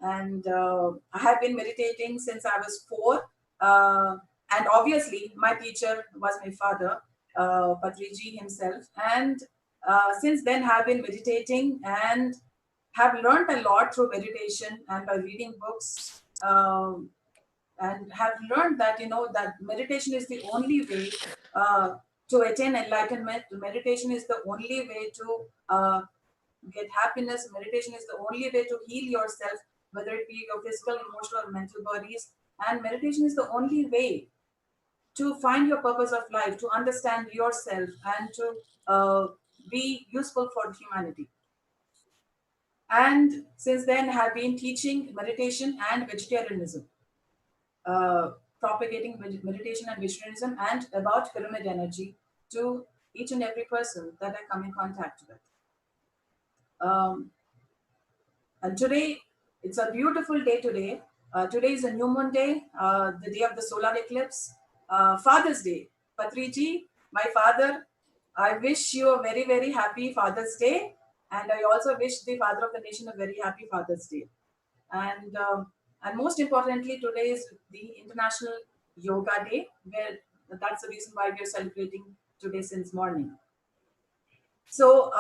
And I have been meditating since I was 4. And obviously, my teacher was my father, Patriji himself. And since then, have been meditating and have learned a lot through meditation and by reading books. And have learned that, that meditation is the only way to attain enlightenment. Meditation is the only way to get happiness. Meditation is the only way to heal yourself. whether it be your physical, emotional, or mental bodies. And meditation is the only way to find your purpose of life, to understand yourself, and to be useful for humanity. And since then, have been teaching meditation and vegetarianism, propagating meditation and vegetarianism, and about pyramid energy to each and every person that I come in contact with. And today, it's a beautiful day today. Today is a new moon day, the day of the solar eclipse. Father's Day. Patriji, my father, I wish you a very, very happy Father's Day. And I also wish the father of the nation a very happy Father's Day. And most importantly, today is the International Yoga Day, where that's the reason why we are celebrating today since morning. So,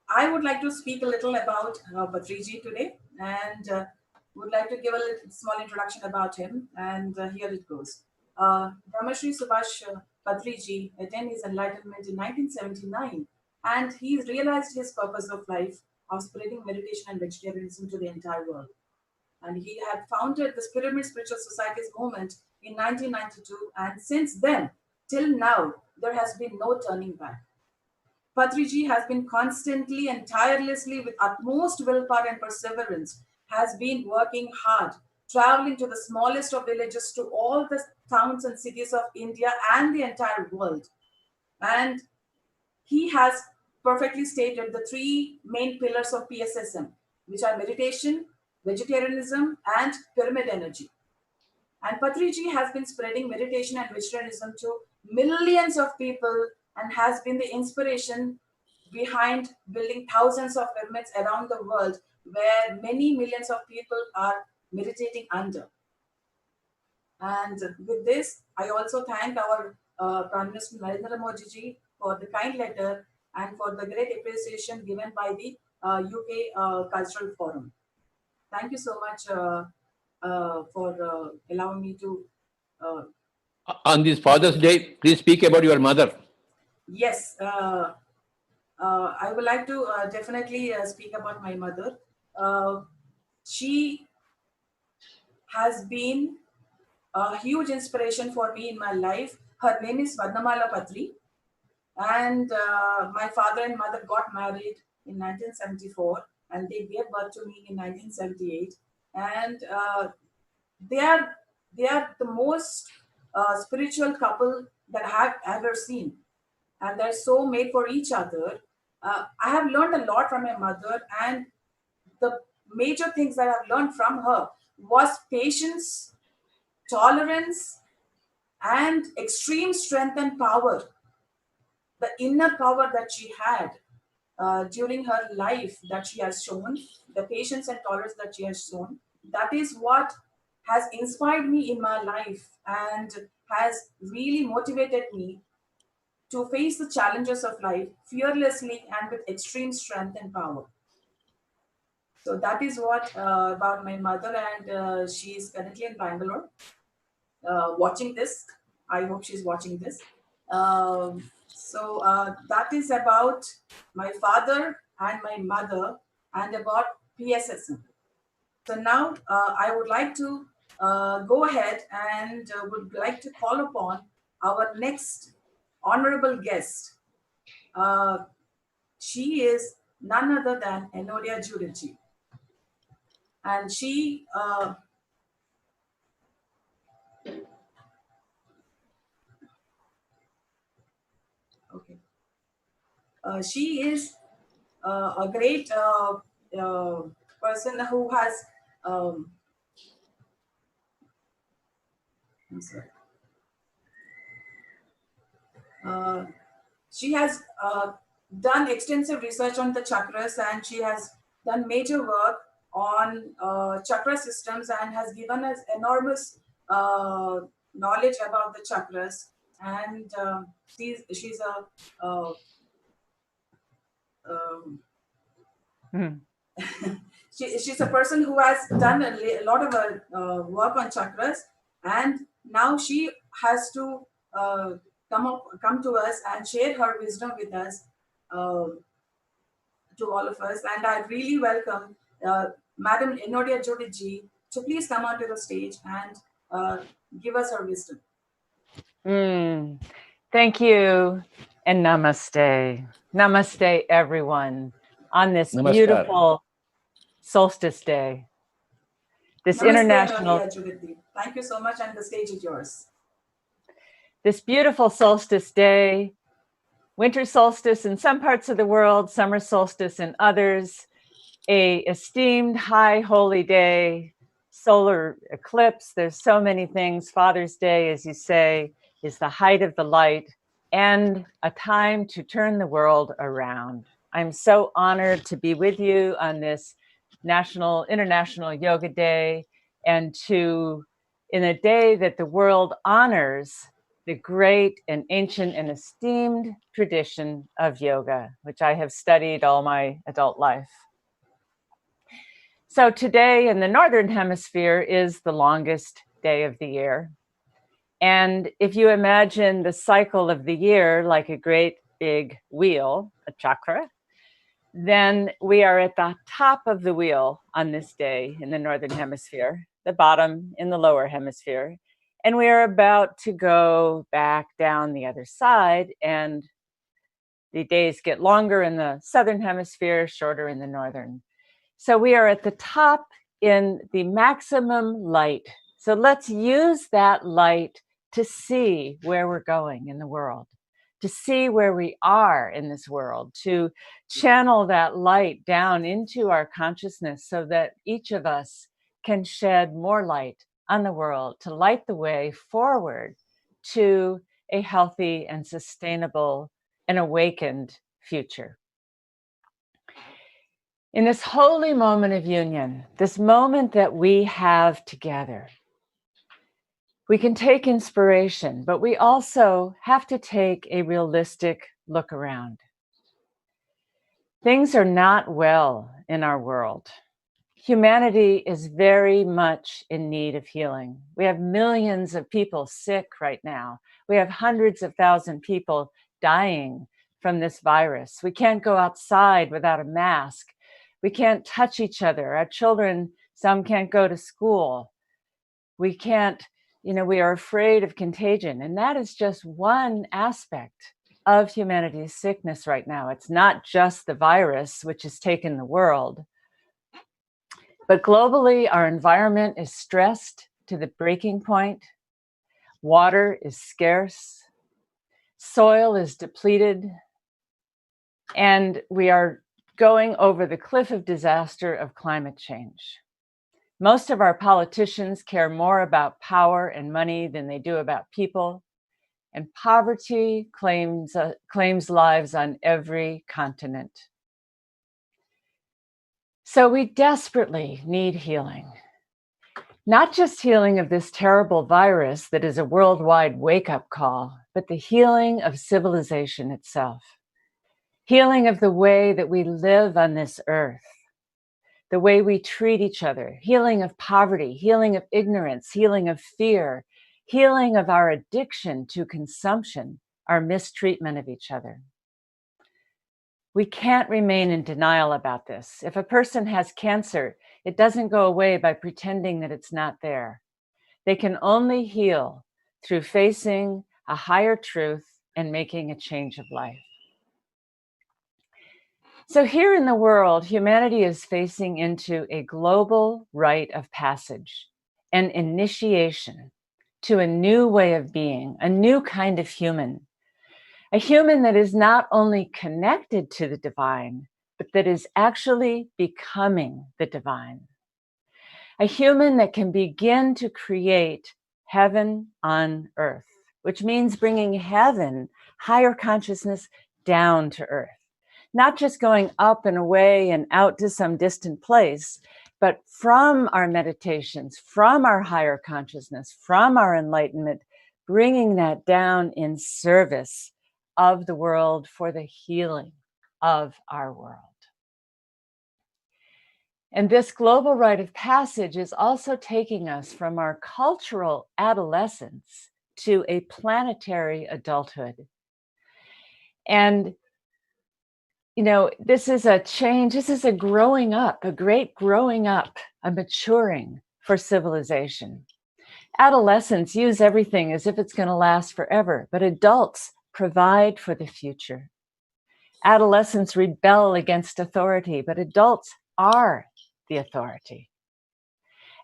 I would like to speak a little about Patriji today, and would like to give a little small introduction about him. And here it goes. Brahmashri Subhash Patriji attained his enlightenment in 1979, and he realized his purpose of life of spreading meditation and vegetarianism to the entire world. And he had founded the Pyramid Spiritual Societies movement in 1992, and since then, till now, there has been no turning back. Patriji has been constantly and tirelessly, with utmost willpower and perseverance, has been working hard, traveling to the smallest of villages to all the towns and cities of India and the entire world. And he has perfectly stated the three main pillars of PSSM, which are meditation, vegetarianism, and pyramid energy. And Patriji has been spreading meditation and vegetarianism to millions of people and has been the inspiration behind building thousands of pyramids around the world, where many millions of people are meditating under. And with this, I also thank our Prime Minister Narendra Modi ji for the kind letter and for the great appreciation given by the UK Cultural Forum. Thank you so much for allowing me to. On this Father's Day, please speak about your mother. Yes, I would like to definitely speak about my mother. She has been a huge inspiration for me in my life. Her name is Varnamala Patri, and my father and mother got married in 1974, and they gave birth to me in 1978. And they are the most spiritual couple that I have ever seen, and they're so made for each other. I have learned a lot from my mother, and the major things that I've learned from her was patience, tolerance, and extreme strength and power. The inner power that she had during her life that she has shown, the patience and tolerance that she has shown, that is what has inspired me in my life and has really motivated me to face the challenges of life fearlessly and with extreme strength and power. So that is what about my mother, and she is currently in Bangalore watching this. I hope she's watching this. So that is about my father and my mother and about PSSM. So now I would like to go ahead and would like to call upon our next honorable guest. She is none other than Enodia Judici. And she she is a great person who has I'm sorry. She has done extensive research on the chakras, and she has done major work on chakra systems and has given us enormous knowledge about the chakras. And she's a she's a person who has done a lot of work on chakras, and now she has to come to us and share her wisdom with us to all of us. And I really welcome Madam Enodia Jodiji to please come onto the stage and give us her wisdom. Thank you and namaste. Namaste, everyone, on this Namaskar. beautiful solstice day. This Namaste, international, Enodia Jodiji. Thank you so much, and the stage is yours. this beautiful solstice day, winter solstice in some parts of the world, summer solstice in others, a esteemed high holy day, solar eclipse. There's so many things. Father's Day, as you say, is the height of the light and a time to turn the world around. I'm so honored to be with you on this International Yoga Day, and in a day that the world honors the great and ancient and esteemed tradition of yoga, which I have studied all my adult life. So today in the Northern Hemisphere is the longest day of the year. And if you imagine the cycle of the year like a great big wheel, a chakra, then we are at the top of the wheel on this day in the Northern Hemisphere, the bottom in the lower hemisphere. And we are about to go back down the other side, and the days get longer in the Southern Hemisphere, shorter in the Northern. So we are at the top in the maximum light. So let's use that light to see where we're going in the world, to see where we are in this world, to channel that light down into our consciousness so that each of us can shed more light on the world, to light the way forward to a healthy and sustainable and awakened future. In this holy moment of union, this moment that we have together, we can take inspiration, but we also have to take a realistic look around. Things are not well in our world. Humanity is very much in need of healing. We have millions of people sick right now. We have hundreds of thousands of people dying from this virus. We can't go outside without a mask. We can't touch each other. Our children, some can't go to school. We can't, we are afraid of contagion. And that is just one aspect of humanity's sickness right now. It's not just the virus which has taken the world. But globally, our environment is stressed to the breaking point. Water is scarce. Soil is depleted. And we are going over the cliff of disaster of climate change. Most of our politicians care more about power and money than they do about people. And poverty claims lives on every continent. So we desperately need healing. Not just healing of this terrible virus that is a worldwide wake-up call, but the healing of civilization itself. Healing of the way that we live on this earth, the way we treat each other, healing of poverty, healing of ignorance, healing of fear, healing of our addiction to consumption, our mistreatment of each other. We can't remain in denial about this. If a person has cancer, it doesn't go away by pretending that it's not there. They can only heal through facing a higher truth and making a change of life. So here in the world, humanity is facing into a global rite of passage, an initiation to a new way of being, a new kind of human. A human that is not only connected to the divine, but that is actually becoming the divine. A human that can begin to create heaven on earth, which means bringing heaven, higher consciousness, down to earth. Not just going up and away and out to some distant place, but from our meditations, from our higher consciousness, from our enlightenment, bringing that down in service of the world for the healing of our world. And this global rite of passage is also taking us from our cultural adolescence to a planetary adulthood. And you know, this is a change. This is a growing up, a great growing up, a maturing for civilization. Adolescents use everything as if it's going to last forever, but adults provide for the future. Adolescents rebel against authority, but adults are the authority.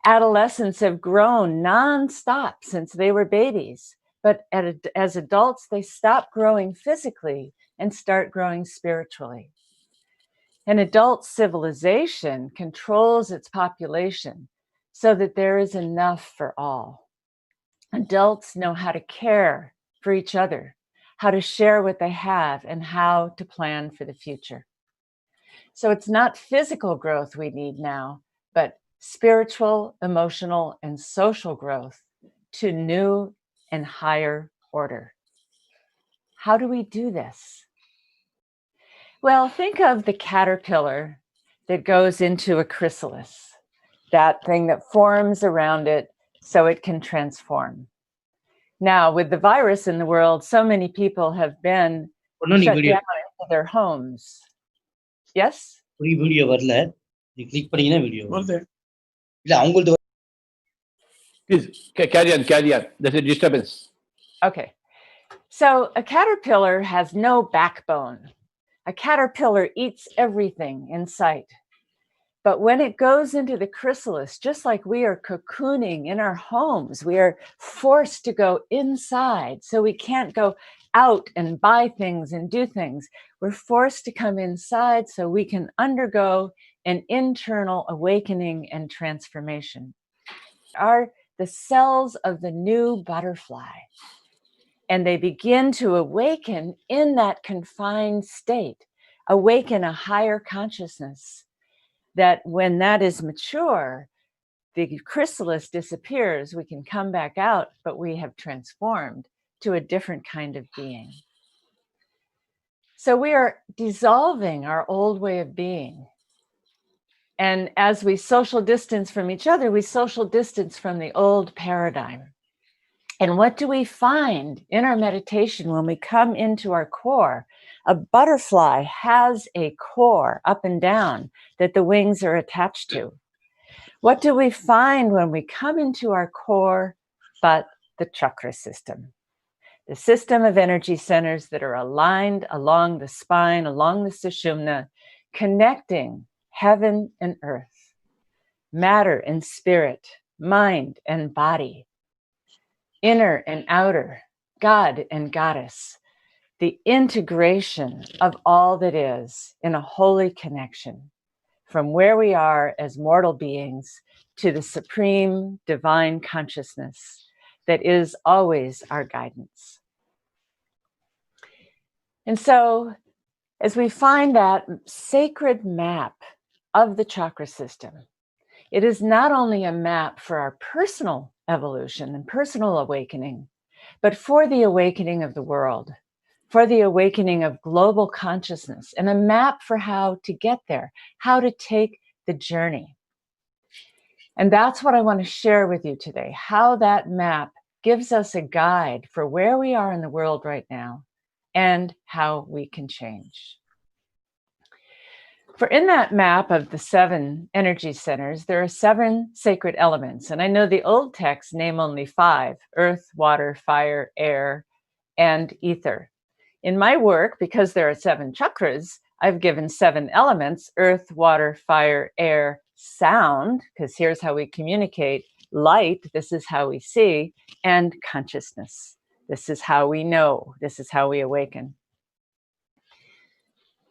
Adolescents have grown nonstop since they were babies, but as adults, they stop growing physically and start growing spiritually. An adult civilization controls its population so that there is enough for all. Adults know how to care for each other, how to share what they have, and how to plan for the future. So it's not physical growth we need now, but spiritual, emotional, and social growth to new and higher order. How do we do this? Well, think of the caterpillar that goes into a chrysalis, that thing that forms around it so it can transform. Now, with the virus in the world, so many people have been shut down into their homes. Yes? Video வரல நீ click பண்ணீங்கன்னா video வருது இல்ல அவங்களுக்கு Please carry on. There's a disturbance. Okay. So a caterpillar has no backbone. A caterpillar eats everything in sight. But when it goes into the chrysalis, just like we are cocooning in our homes, we are forced to go inside. So we can't go out and buy things and do things. We're forced to come inside so we can undergo an internal awakening and transformation. Are the cells of the new butterfly. And they begin to awaken in that confined state, awaken a higher consciousness. That when that is mature, the chrysalis disappears, we can come back out, but we have transformed to a different kind of being. So we are dissolving our old way of being. And as we social distance from each other, we social distance from the old paradigm. And what do we find in our meditation when we come into our core? A butterfly has a core up and down that the wings are attached to. What do we find when we come into our core but the chakra system? The system of energy centers that are aligned along the spine, along the sushumna, connecting heaven and earth, matter and spirit, mind and body, inner and outer, God and goddess, the integration of all that is in a holy connection from where we are as mortal beings to the supreme divine consciousness that is always our guidance. And so, as we find that sacred map of the chakra system, it is not only a map for our personal evolution and personal awakening, but for the awakening of the world, for the awakening of global consciousness, and a map for how to get there, how to take the journey. And that's what I want to share with you today, how that map gives us a guide for where we are in the world right now and how we can change. For in that map of the 7 energy centers, there are 7 sacred elements. And I know the old texts name only 5, earth, water, fire, air, and ether. In my work, because there are 7 chakras, I've given 7 elements, earth, water, fire, air, sound, because here's how we communicate, light, this is how we see, and consciousness. This is how we know, this is how we awaken.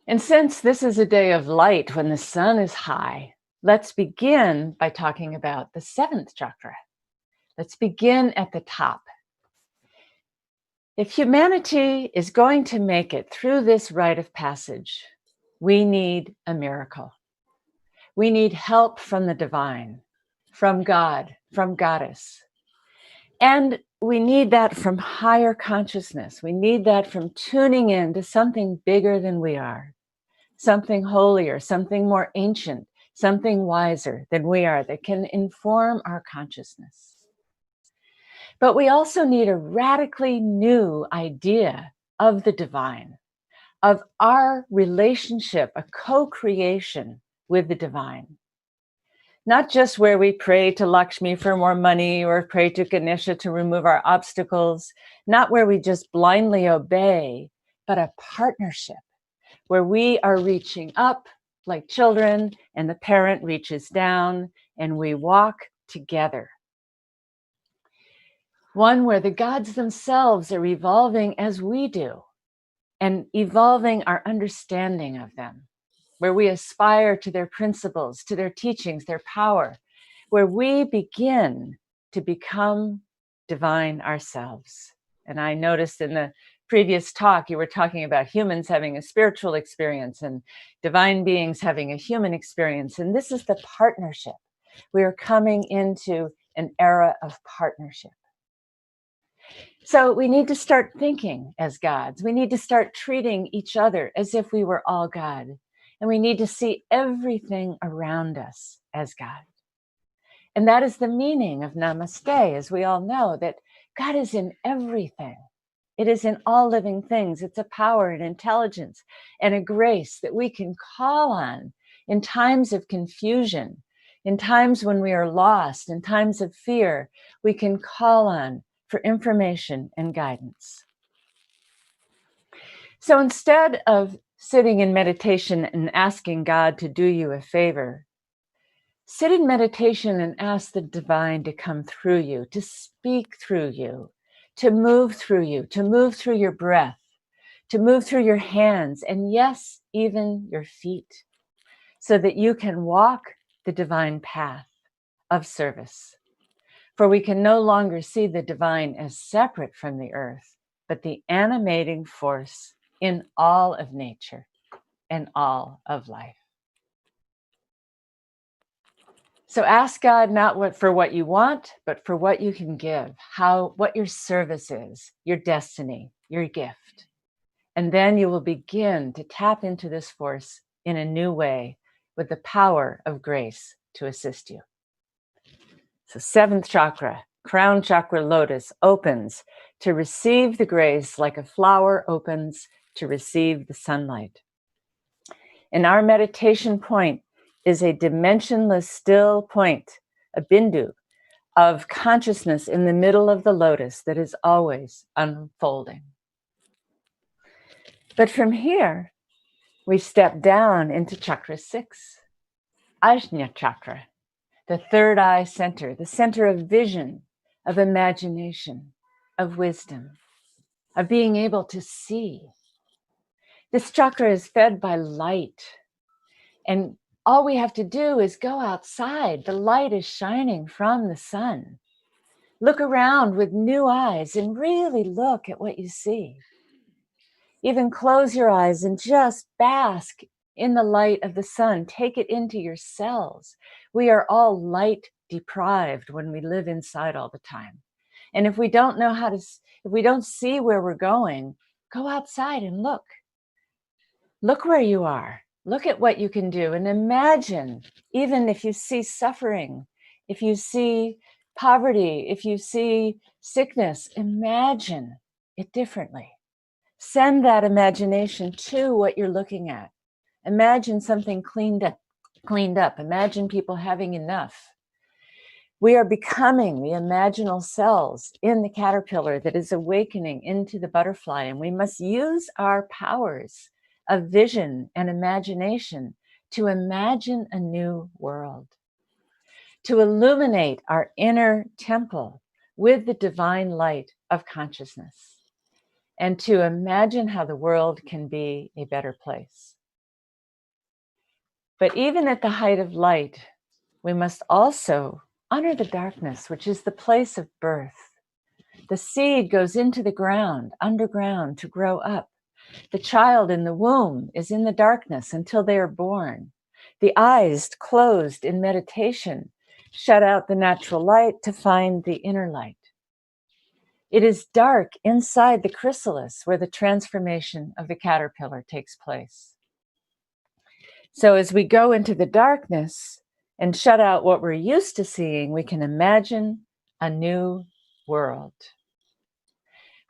And since this is a day of light when the sun is high, let's begin by talking about the 7th chakra. Let's begin at the top. If humanity is going to make it through this rite of passage, we need a miracle. We need help from the divine, from God, from goddess. And we need that from higher consciousness. We need that from tuning in to something bigger than we are, something holier, something more ancient, something wiser than we are that can inform our consciousness. But we also need a radically new idea of the divine, of our relationship, a co-creation with the divine. Not just where we pray to Lakshmi for more money or pray to Ganesha to remove our obstacles, not where we just blindly obey, but a partnership where we are reaching up like children and the parent reaches down and we walk together. One where the gods themselves are evolving as we do and evolving our understanding of them, where we aspire to their principles, to their teachings, their power, where we begin to become divine ourselves. And I noticed in the previous talk, you were talking about humans having a spiritual experience and divine beings having a human experience. And this is the partnership. We are coming into an era of partnership. So we need to start thinking as gods. We need to start treating each other as if we were all God. And we need to see everything around us as God. And that is the meaning of Namaste, as we all know, that God is in everything. It is in all living things. It's a power and intelligence and a grace that we can call on in times of confusion, in times when we are lost, in times of fear. We can call on for information and guidance. So instead of sitting in meditation and asking God to do you a favor, sit in meditation and ask the divine to come through you, to speak through you, to move through you, to move through your breath, to move through your hands, and yes, even your feet, so that you can walk the divine path of service. For we can no longer see the divine as separate from the earth, but the animating force in all of nature and all of life. So ask God not for what you want, but for what you can give, what your service is, your destiny, your gift. And then you will begin to tap into this force in a new way with the power of grace to assist you. So 7th chakra, crown chakra lotus, opens to receive the grace like a flower opens to receive the sunlight. And our meditation point is a dimensionless still point, a bindu of consciousness in the middle of the lotus that is always unfolding. But from here, we step down into chakra 6, Ajna chakra, the third eye center, the center of vision, of imagination, of wisdom, of being able to see. This chakra is fed by light. And all we have to do is go outside. The light is shining from the sun. Look around with new eyes and really look at what you see. Even close your eyes and just bask in the light of the sun. Take it into your cells. We are all light deprived when we live inside all the time. And if we don't know if we don't see where we're going, go outside and look. Look where you are. Look at what you can do and imagine, even if you see suffering, if you see poverty, if you see sickness, imagine it differently. Send that imagination to what you're looking at. Imagine something cleaned up. Imagine people having enough. We are becoming the imaginal cells in the caterpillar that is awakening into the butterfly, and we must use our powers of vision and imagination to imagine a new world, to illuminate our inner temple with the divine light of consciousness, and to imagine how the world can be a better place. But even at the height of light, we must also honor the darkness, which is the place of birth. The seed goes into the ground, underground, to grow up. The child in the womb is in the darkness until they are born. The eyes closed in meditation shut out the natural light to find the inner light. It is dark inside the chrysalis where the transformation of the caterpillar takes place. So as we go into the darkness and shut out what we're used to seeing, we can imagine a new world.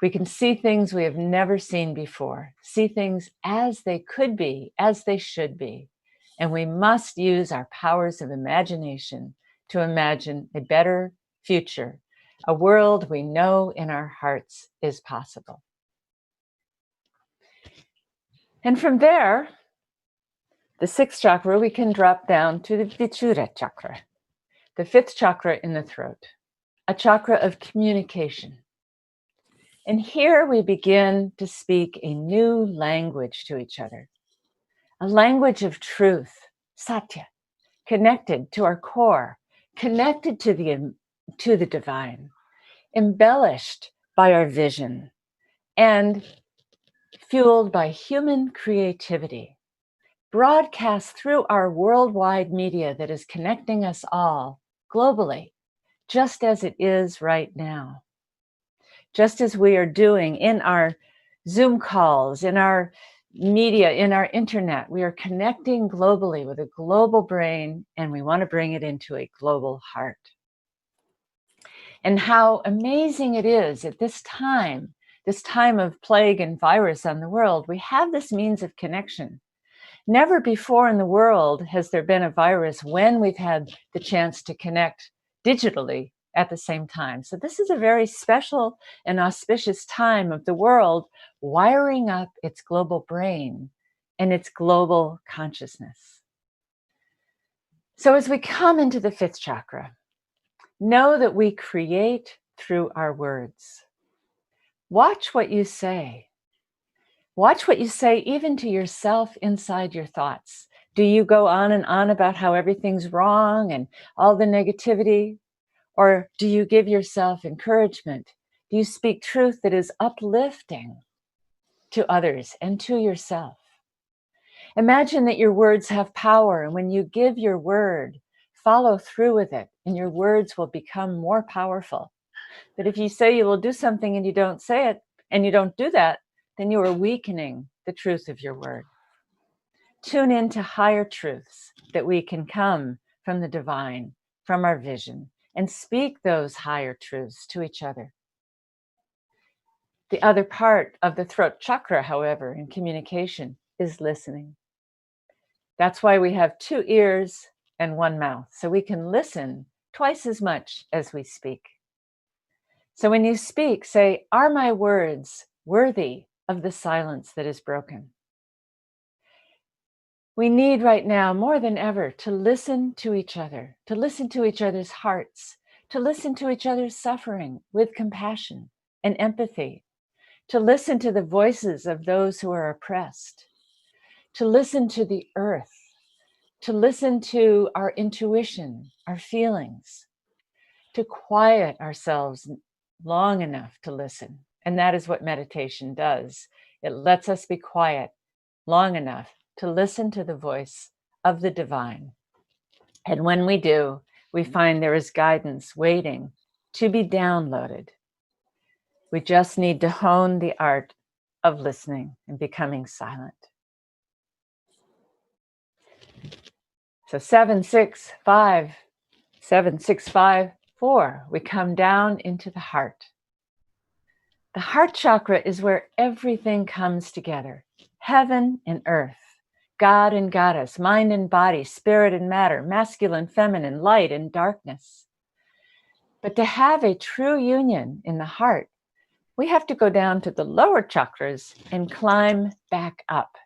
We can see things we have never seen before, see things as they could be, as they should be. And we must use our powers of imagination to imagine a better future, a world we know in our hearts is possible. And from there, the sixth chakra, we can drop down to the Vichura chakra, the fifth chakra in the throat, a chakra of communication. And here we begin to speak a new language to each other, a language of truth, satya, connected to our core, connected to the divine, embellished by our vision, and fueled by human creativity, broadcast through our worldwide media that is connecting us all globally, just as it is right now. Just as we are doing in our Zoom calls, in our media, in our internet, we are connecting globally with a global brain, and we want to bring it into a global heart. And how amazing it is at this time of plague and virus on the world, we have this means of connection. Never before in the world has there been a virus when we've had the chance to connect digitally at the same time. So this is a very special and auspicious time of the world wiring up its global brain and its global consciousness. So as we come into the fifth chakra, know that we create through our words. Watch what you say. Watch what you say even to yourself inside your thoughts. Do you go on and on about how everything's wrong and all the negativity? Or do you give yourself encouragement? Do you speak truth that is uplifting to others and to yourself? Imagine that your words have power, and when you give your word, follow through with it, and your words will become more powerful. But if you say you will do something and you don't say it, and you don't do that, then you are weakening the truth of your word. Tune into higher truths that we can come from the divine, from our vision, and speak those higher truths to each other. The other part of the throat chakra, however, in communication is listening. That's why we have 2 ears and 1 mouth, so we can listen twice as much as we speak. So when you speak, say, "Are my words worthy of the silence that is broken?" We need right now more than ever to listen to each other, to listen to each other's hearts, to listen to each other's suffering with compassion and empathy, to listen to the voices of those who are oppressed, to listen to the earth, to listen to our intuition, our feelings, to quiet ourselves long enough to listen. And that is what meditation does. It lets us be quiet long enough to listen to the voice of the divine. And when we do, we find there is guidance waiting to be downloaded. We just need to hone the art of listening and becoming silent. So 7, 6, 5, 7, 6, 5, 4, we come down into the heart. The heart chakra is where everything comes together. Heaven and earth, God and goddess, mind and body, spirit and matter, masculine, feminine, light and darkness. But to have a true union in the heart, we have to go down to the lower chakras and climb back up.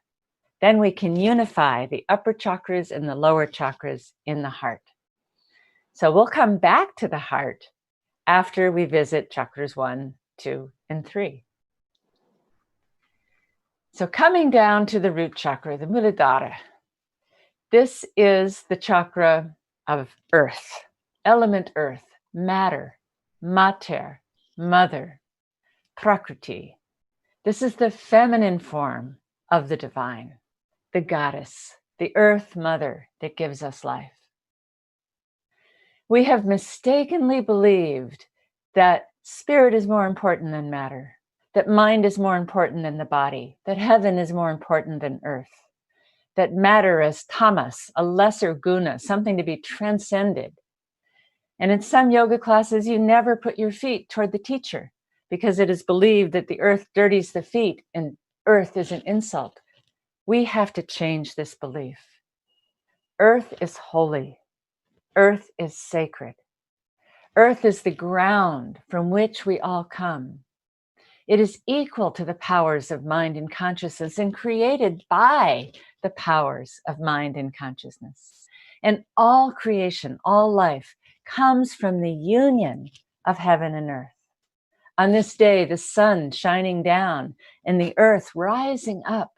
Then we can unify the upper chakras and the lower chakras in the heart. So we'll come back to the heart after we visit chakras 1, 2, and 3. So coming down to the root chakra, the Muladhara, this is the chakra of earth, element earth, matter, mater, mother, prakriti. This is the feminine form of the divine, the goddess, the earth mother that gives us life. We have mistakenly believed that spirit is more important than matter, that mind is more important than the body, that heaven is more important than earth, that matter is tamas, a lesser guna, something to be transcended. And in some yoga classes, you never put your feet toward the teacher because it is believed that the earth dirties the feet and earth is an insult. We have to change this belief. Earth is holy. Earth is sacred. Earth is the ground from which we all come. It is equal to the powers of mind and consciousness and created by the powers of mind and consciousness. And all creation, all life comes from the union of heaven and earth. On this day, the sun shining down and the earth rising up.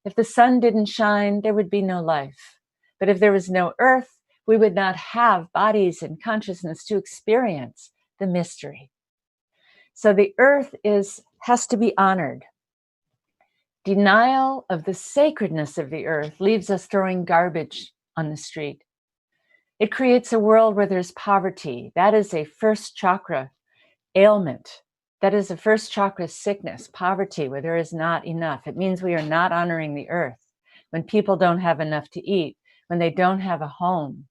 If the sun didn't shine, there would be no life. But if there was no earth, we would not have bodies and consciousness to experience the mystery. So the earth has to be honored. Denial of the sacredness of the earth leaves us throwing garbage on the street. It creates a world where there's poverty. That is a first chakra ailment. That is a first chakra sickness, poverty, where there is not enough. It means we are not honoring the earth. When people don't have enough to eat, when they don't have a home.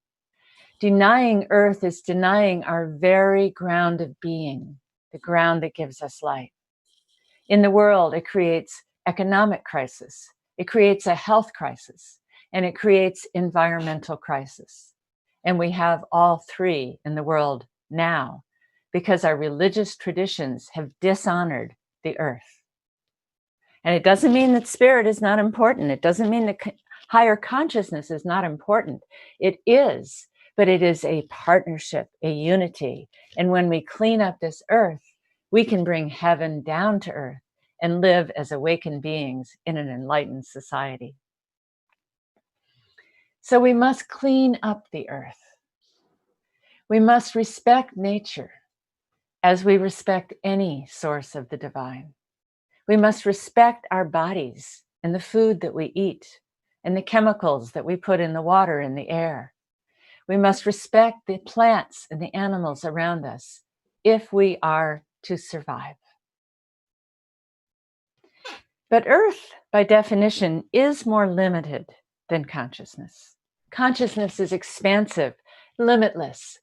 Denying earth is denying our very ground of being, the ground that gives us life. In the world, it creates economic crisis. It creates a health crisis, and it creates environmental crisis. And we have all three in the world now because our religious traditions have dishonored the earth. And it doesn't mean that spirit is not important. It doesn't mean that higher consciousness is not important. It is, but it is a partnership, a unity. And when we clean up this earth, we can bring heaven down to earth and live as awakened beings in an enlightened society. So we must clean up the earth. We must respect nature as we respect any source of the divine. We must respect our bodies and the food that we eat and the chemicals that we put in the water and the air. We must respect the plants and the animals around us if we are to survive. But earth, by definition, is more limited than consciousness. Consciousness is expansive, limitless.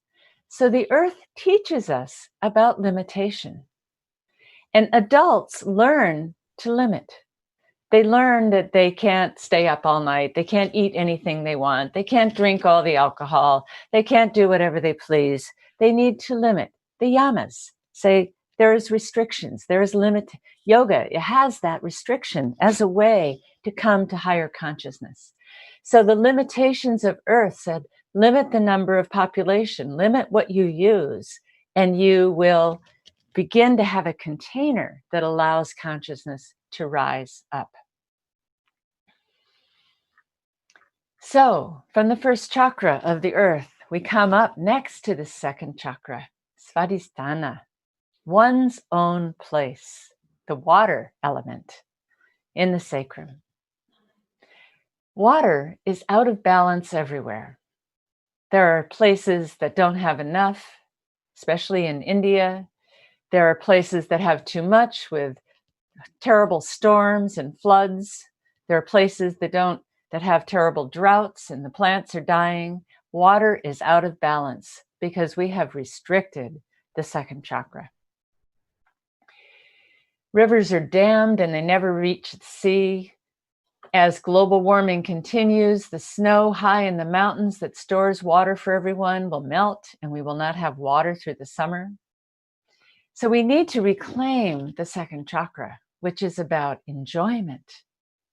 So the earth teaches us about limitation. And adults learn to limit. They learn that they can't stay up all night. They can't eat anything they want. They can't drink all the alcohol. They can't do whatever they please. They need to limit. The yamas say there is restrictions. There is limit. Yoga, it has that restriction as a way to come to higher consciousness. So the limitations of earth said, limit the number of population, limit what you use, and you will begin to have a container that allows consciousness to rise up. So from the first chakra of the earth, we come up next to the second chakra, Svadhisthana, one's own place, the water element in the sacrum. Water is out of balance everywhere. There are places that don't have enough, especially in India. There are places that have too much with terrible storms and floods. There are places that have terrible droughts and the plants are dying. Water is out of balance because we have restricted the second chakra. Rivers are dammed and they never reach the sea. As global warming continues, the snow high in the mountains that stores water for everyone will melt and we will not have water through the summer. So we need to reclaim the second chakra, which is about enjoyment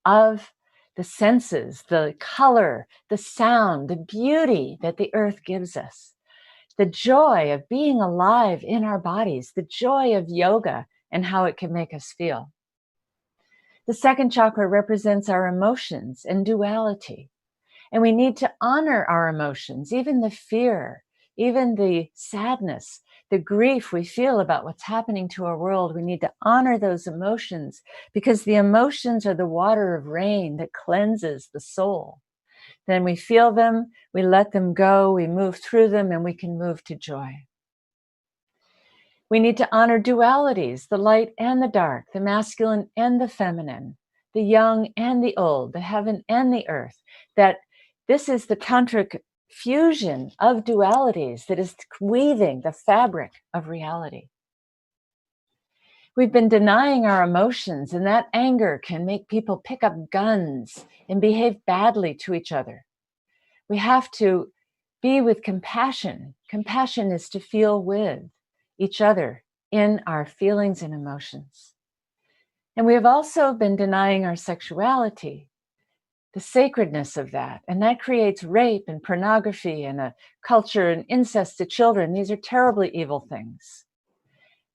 of the senses, the color, the sound, the beauty that the earth gives us, the joy of being alive in our bodies, the joy of yoga and how it can make us feel. The second chakra represents our emotions and duality. And we need to honor our emotions, even the fear, even the sadness, the grief we feel about what's happening to our world. We need to honor those emotions because the emotions are the water of rain that cleanses the soul. Then we feel them, we let them go, we move through them, and we can move to joy. We need to honor dualities, the light and the dark, the masculine and the feminine, the young and the old, the heaven and the earth, that this is the tantric fusion of dualities that is weaving the fabric of reality. We've been denying our emotions, and that anger can make people pick up guns and behave badly to each other. We have to be with compassion. Compassion is to feel with each other in our feelings and emotions. And we have also been denying our sexuality, the sacredness of that. And that creates rape and pornography and a culture and incest to children. These are terribly evil things.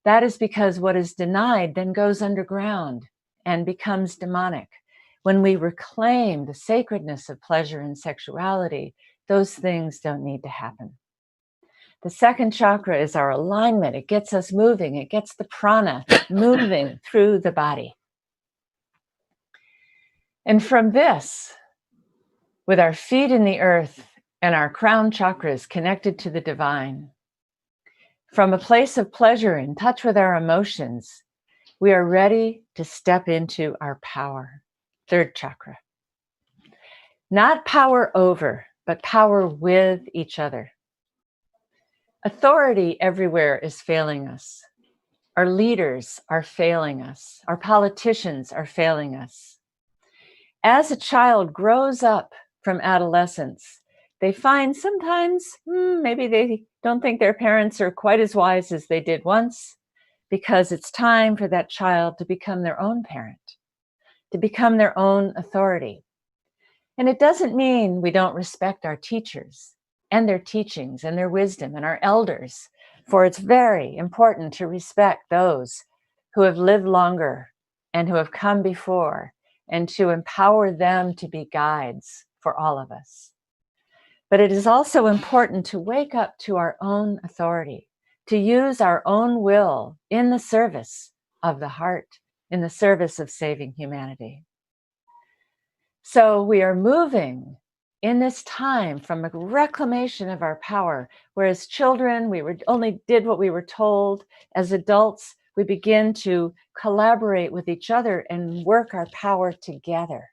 That is because what is denied then goes underground and becomes demonic. When we reclaim the sacredness of pleasure and sexuality, those things don't need to happen. The second chakra is our alignment. It gets us moving. It gets the prana moving through the body. And from this, with our feet in the earth and our crown chakras connected to the divine, from a place of pleasure in touch with our emotions, we are ready to step into our power. Third chakra. Not power over, but power with each other. Authority everywhere is failing us. Our leaders are failing us. Our politicians are failing us. As a child grows up from adolescence, they find sometimes maybe they don't think their parents are quite as wise as they did once, because it's time for that child to become their own parent, to become their own authority. And it doesn't mean we don't respect our teachers and their teachings and their wisdom and our elders, for it's very important to respect those who have lived longer and who have come before, and to empower them to be guides for all of us. But it is also important to wake up to our own authority, to use our own will in the service of the heart, in the service of saving humanity. So we are moving in this time from a reclamation of our power, whereas children, we only did what we were told. As adults, we begin to collaborate with each other and work our power together.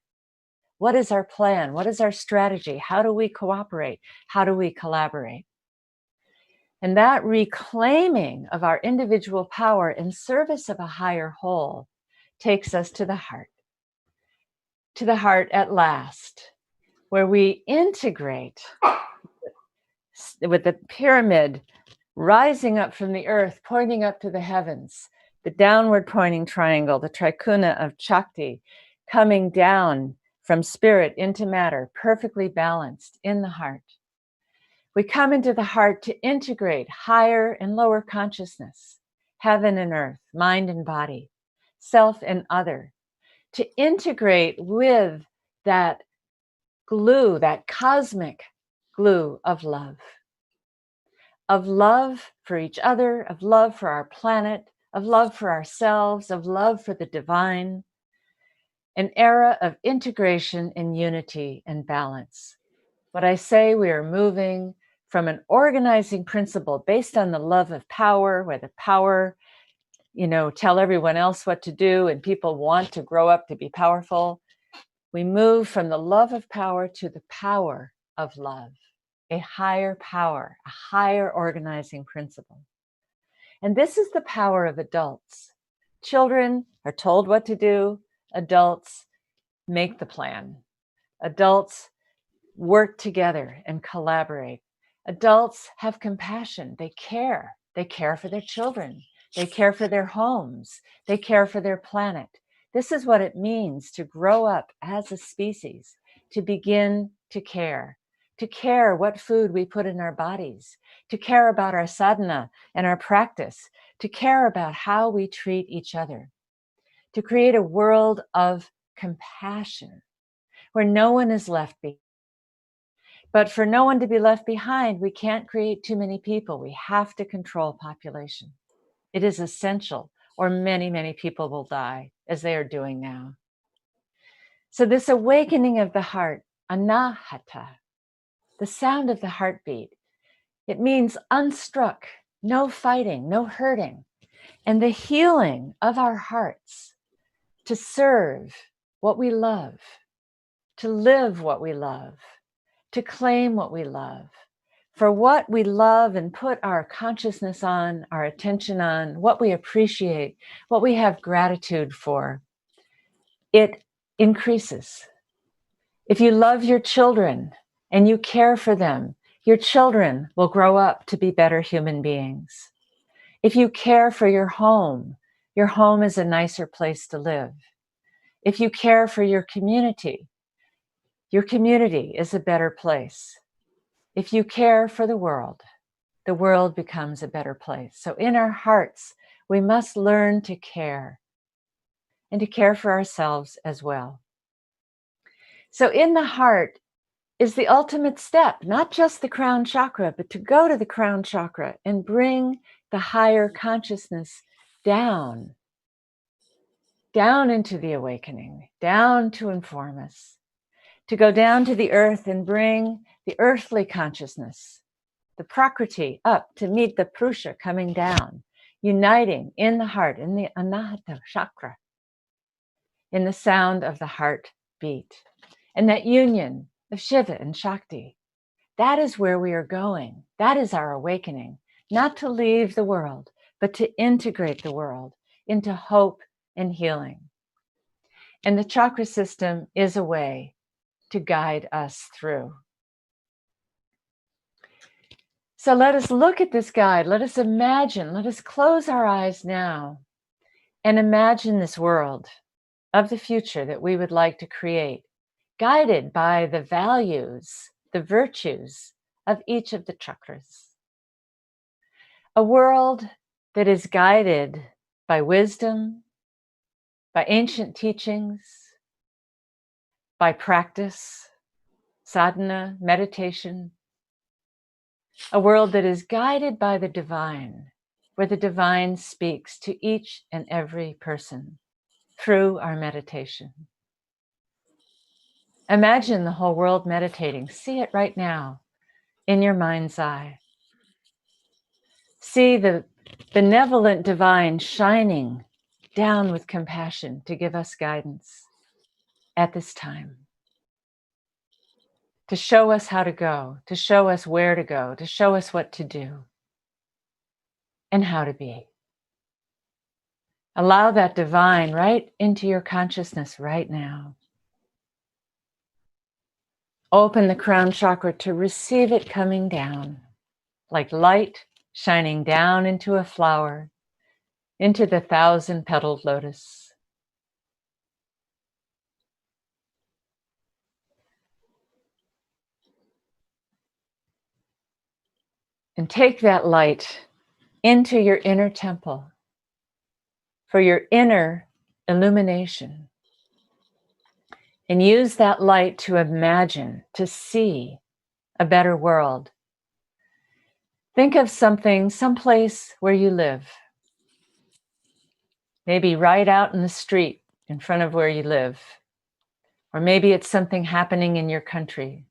What is our plan? What is our strategy? How do we cooperate? How do we collaborate? And that reclaiming of our individual power in service of a higher whole takes us to the heart at last, where we integrate with the pyramid rising up from the earth, pointing up to the heavens, the downward pointing triangle, the trikuna of Shakti, coming down from spirit into matter, perfectly balanced in the heart. We come into the heart to integrate higher and lower consciousness, heaven and earth, mind and body, self and other, to integrate with that glue, that cosmic glue of love for each other, of love for our planet, of love for ourselves, of love for the divine, an era of integration and unity and balance. What I say, we are moving from an organizing principle based on the love of power, where the power, tell everyone else what to do and people want to grow up to be powerful. We move from the love of power to the power of love, a higher power, a higher organizing principle. And this is the power of adults. Children are told what to do. Adults make the plan. Adults work together and collaborate. Adults have compassion. They care. They care for their children. They care for their homes. They care for their planet. This is what it means to grow up as a species, to begin to care what food we put in our bodies, to care about our sadhana and our practice, to care about how we treat each other, to create a world of compassion where no one is left behind. But for no one to be left behind, we can't create too many people. We have to control population. It is essential, or many, many people will die, as they are doing now. So this awakening of the heart, anahata, the sound of the heartbeat, it means unstruck, no fighting, no hurting, and the healing of our hearts to serve what we love, to live what we love, to claim what we love, for what we love and put our consciousness on, our attention on, what we appreciate, what we have gratitude for, it increases. If you love your children and you care for them, your children will grow up to be better human beings. If you care for your home is a nicer place to live. If you care for your community is a better place. If you care for the world becomes a better place. So in our hearts, we must learn to care and to care for ourselves as well. So in the heart is the ultimate step, not just the crown chakra, but to go to the crown chakra and bring the higher consciousness down into the awakening, down to inform us, to go down to the earth and bring the earthly consciousness, the prakriti, up to meet the prusha coming down, uniting in the heart, in the anahata chakra, in the sound of the heart beat. And that union of Shiva and Shakti, that is where we are going. That is our awakening, not to leave the world, but to integrate the world into hope and healing. And the chakra system is a way to guide us through. So let us look at this guide. Let us imagine, let us close our eyes now and imagine this world of the future that we would like to create, guided by the values, the virtues of each of the chakras. A world that is guided by wisdom, by ancient teachings, by practice, sadhana, meditation. A world that is guided by the divine, where the divine speaks to each and every person through our meditation. Imagine the whole world meditating. See it right now in your mind's eye. See the benevolent divine shining down with compassion to give us guidance at this time, to show us how to go, to show us where to go, to show us what to do and how to be. Allow that divine right into your consciousness right now. Open the crown chakra to receive it coming down, like light shining down into a flower, into the 1,000-petaled lotus. And take that light into your inner temple for your inner illumination. And use that light to imagine, to see a better world. Think of something, someplace where you live. Maybe right out in the street in front of where you live. Or maybe it's something happening in your country.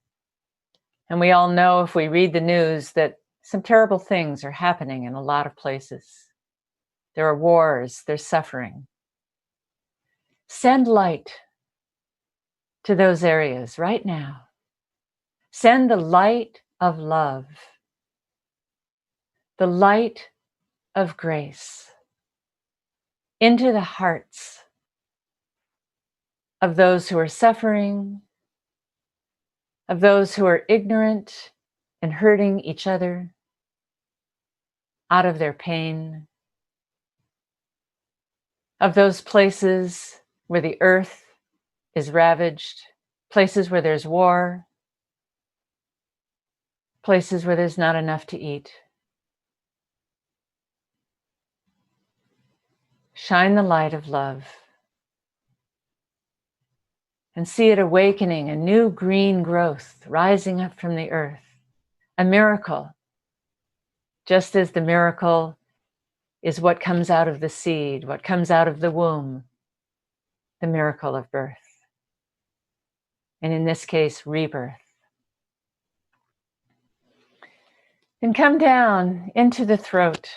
And we all know if we read the news that some terrible things are happening in a lot of places. There are wars, there's suffering. Send light to those areas right now. Send the light of love, the light of grace into the hearts of those who are suffering, of those who are ignorant and hurting each other out of their pain, of those places where the earth is ravaged, places where there's war, places where there's not enough to eat. Shine the light of love and see it awakening, a new green growth rising up from the earth, a miracle, just as the miracle is what comes out of the seed, what comes out of the womb, the miracle of birth. And in this case, rebirth. Then come down into the throat.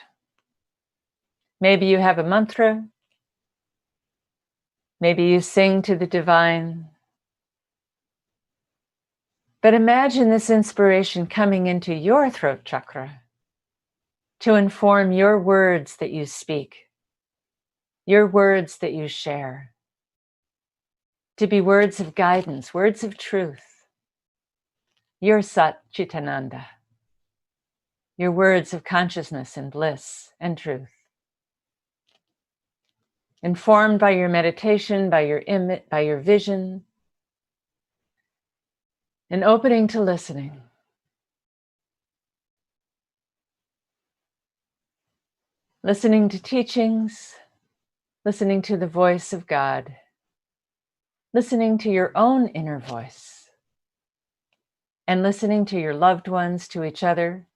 Maybe you have a mantra. Maybe you sing to the divine. But imagine this inspiration coming into your throat chakra to inform your words that you speak, your words that you share, to be words of guidance, words of truth, your Sat Chitananda, your words of consciousness and bliss and truth. Informed by your meditation, by your vision, and opening to listening. Listening to teachings, listening to the voice of God, listening to your own inner voice, and listening to your loved ones, to each other,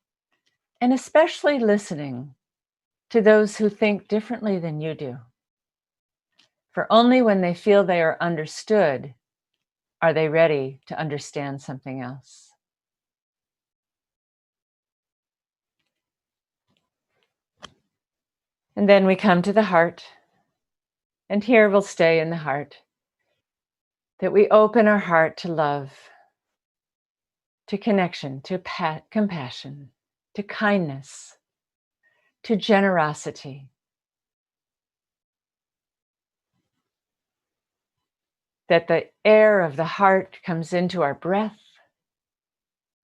and especially listening to those who think differently than you do. For only when they feel they are understood are they ready to understand something else. And then we come to the heart, and here we'll stay in the heart, that we open our heart to love, to connection, to compassion, to kindness, to generosity. That the air of the heart comes into our breath,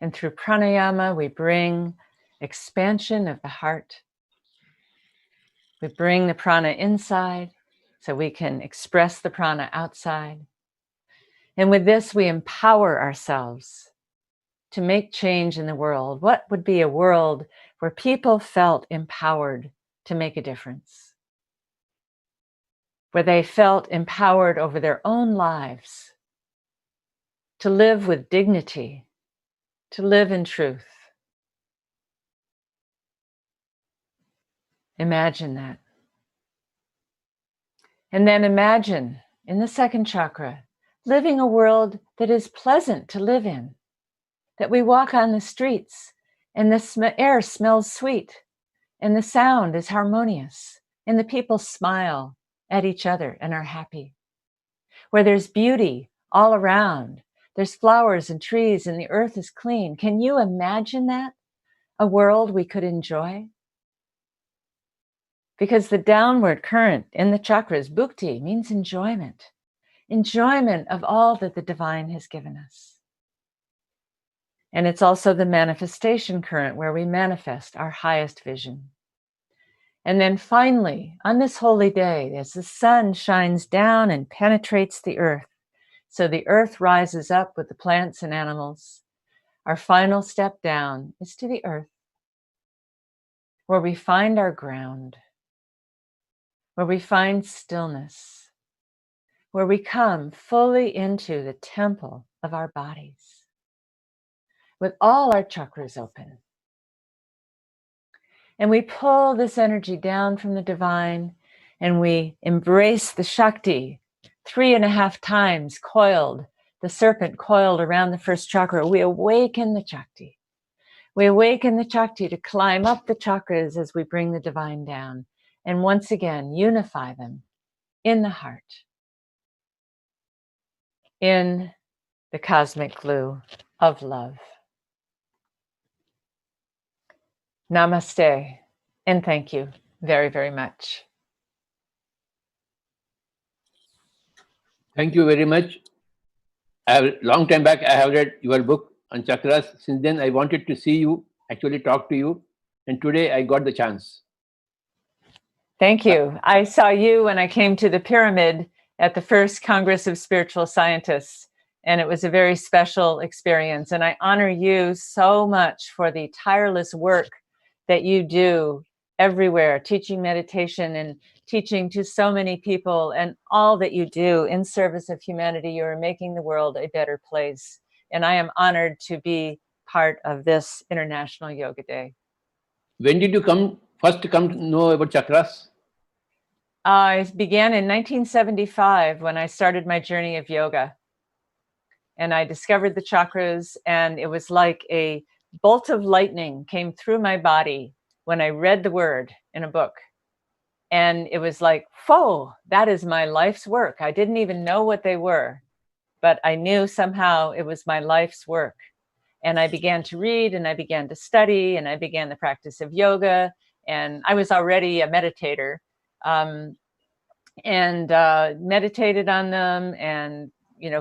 and through pranayama we bring expansion of the heart. We bring the prana inside so we can express the prana outside. And with this, we empower ourselves to make change in the world. What would be a world where people felt empowered to make a difference? Where they felt empowered over their own lives, to live with dignity, to live in truth. Imagine that. And then imagine in the second chakra, living a world that is pleasant to live in, that we walk on the streets and the air smells sweet and the sound is harmonious and the people smile at each other and are happy, where there's beauty all around, there's flowers and trees and the earth is clean. Can you imagine that? A world we could enjoy? Because the downward current in the chakras, bhukti, means enjoyment. Enjoyment of all that the divine has given us. And it's also the manifestation current where we manifest our highest vision. And then finally, on this holy day, as the sun shines down and penetrates the earth, so the earth rises up with the plants and animals, our final step down is to the earth, where we find our ground, where we find stillness, where we come fully into the temple of our bodies, with all our chakras open. And we pull this energy down from the divine, and we embrace the Shakti, 3.5 times coiled, the serpent coiled around the first chakra. We awaken the Shakti. We awaken the Shakti to climb up the chakras as we bring the divine down. And once again, unify them in the heart, in the cosmic glue of love. Namaste, and thank you very, very much. Thank you very much. Long time back, I have read your book on chakras. Since then, I wanted to see you, actually talk to you. And today I got the chance. Thank you. I saw you when I came to the pyramid at the first Congress of Spiritual Scientists, and it was a very special experience. And I honor you so much for the tireless work that you do everywhere, teaching meditation and teaching to so many people, and all that you do in service of humanity. You are making the world a better place. And I am honored to be part of this International Yoga Day. When did you first come to know about chakras? I began in 1975 when I started my journey of yoga. And I discovered the chakras, and it was like a bolt of lightning came through my body when I read the word in a book. And it was like, whoa, that is my life's work. I didn't even know what they were. but I knew somehow it was my life's work. And I began to read, and I began to study, and I began the practice of yoga, and I was already a meditator, and meditated on them, and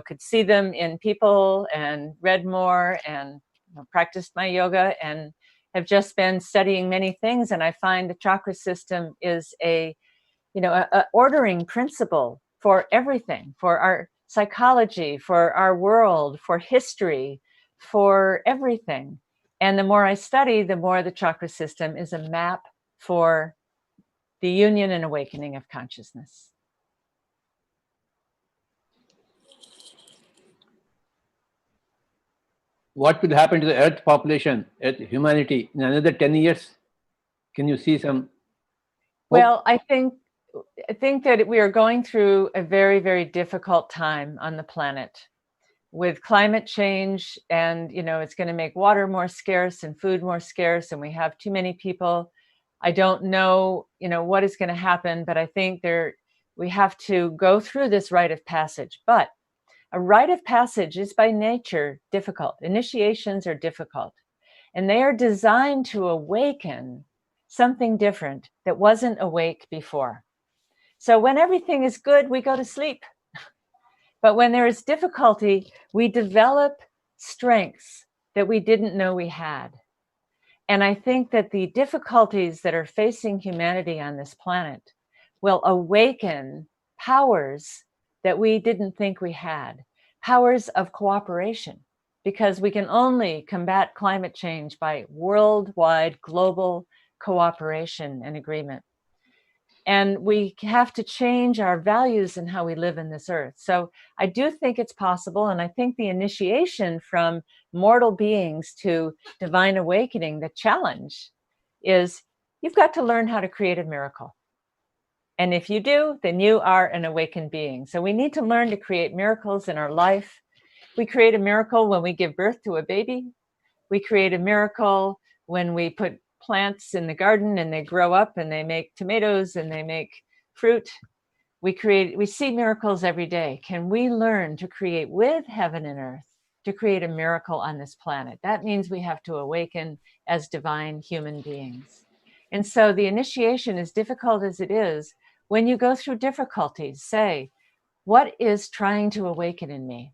could see them in people, and read more, and practiced my yoga, and have just been studying many things. And I find the chakra system is a ordering principle for everything, for our psychology, for our world, for history, for everything. And the more I study, the more the chakra system is a map for the union and awakening of consciousness. What will happen to the Earth population, Earth humanity in another 10 years? Can you see some hope? Well, I think that we are going through a very, very difficult time on the planet with climate change, and it's going to make water more scarce and food more scarce, and we have too many people. I don't know, what is going to happen, but I think we have to go through this rite of passage. But a rite of passage is by nature difficult. Initiations are difficult, and they are designed to awaken something different that wasn't awake before. So when everything is good, we go to sleep. But when there is difficulty, we develop strengths that we didn't know we had. And I think that the difficulties that are facing humanity on this planet will awaken powers that we didn't think we had, powers of cooperation, because we can only combat climate change by worldwide global cooperation and agreement. And we have to change our values and how we live in this earth. So I do think it's possible. And I think the initiation from mortal beings to divine awakening, the challenge is you've got to learn how to create a miracle. And if you do, then you are an awakened being. So we need to learn to create miracles in our life. We create a miracle when we give birth to a baby. We create a miracle when we put plants in the garden and they grow up and they make tomatoes and they make fruit. We see miracles every day. Can we learn to create with heaven and earth, to create a miracle on this planet? That means we have to awaken as divine human beings. And so the initiation, as difficult as it is, when you go through difficulties, say, what is trying to awaken in me?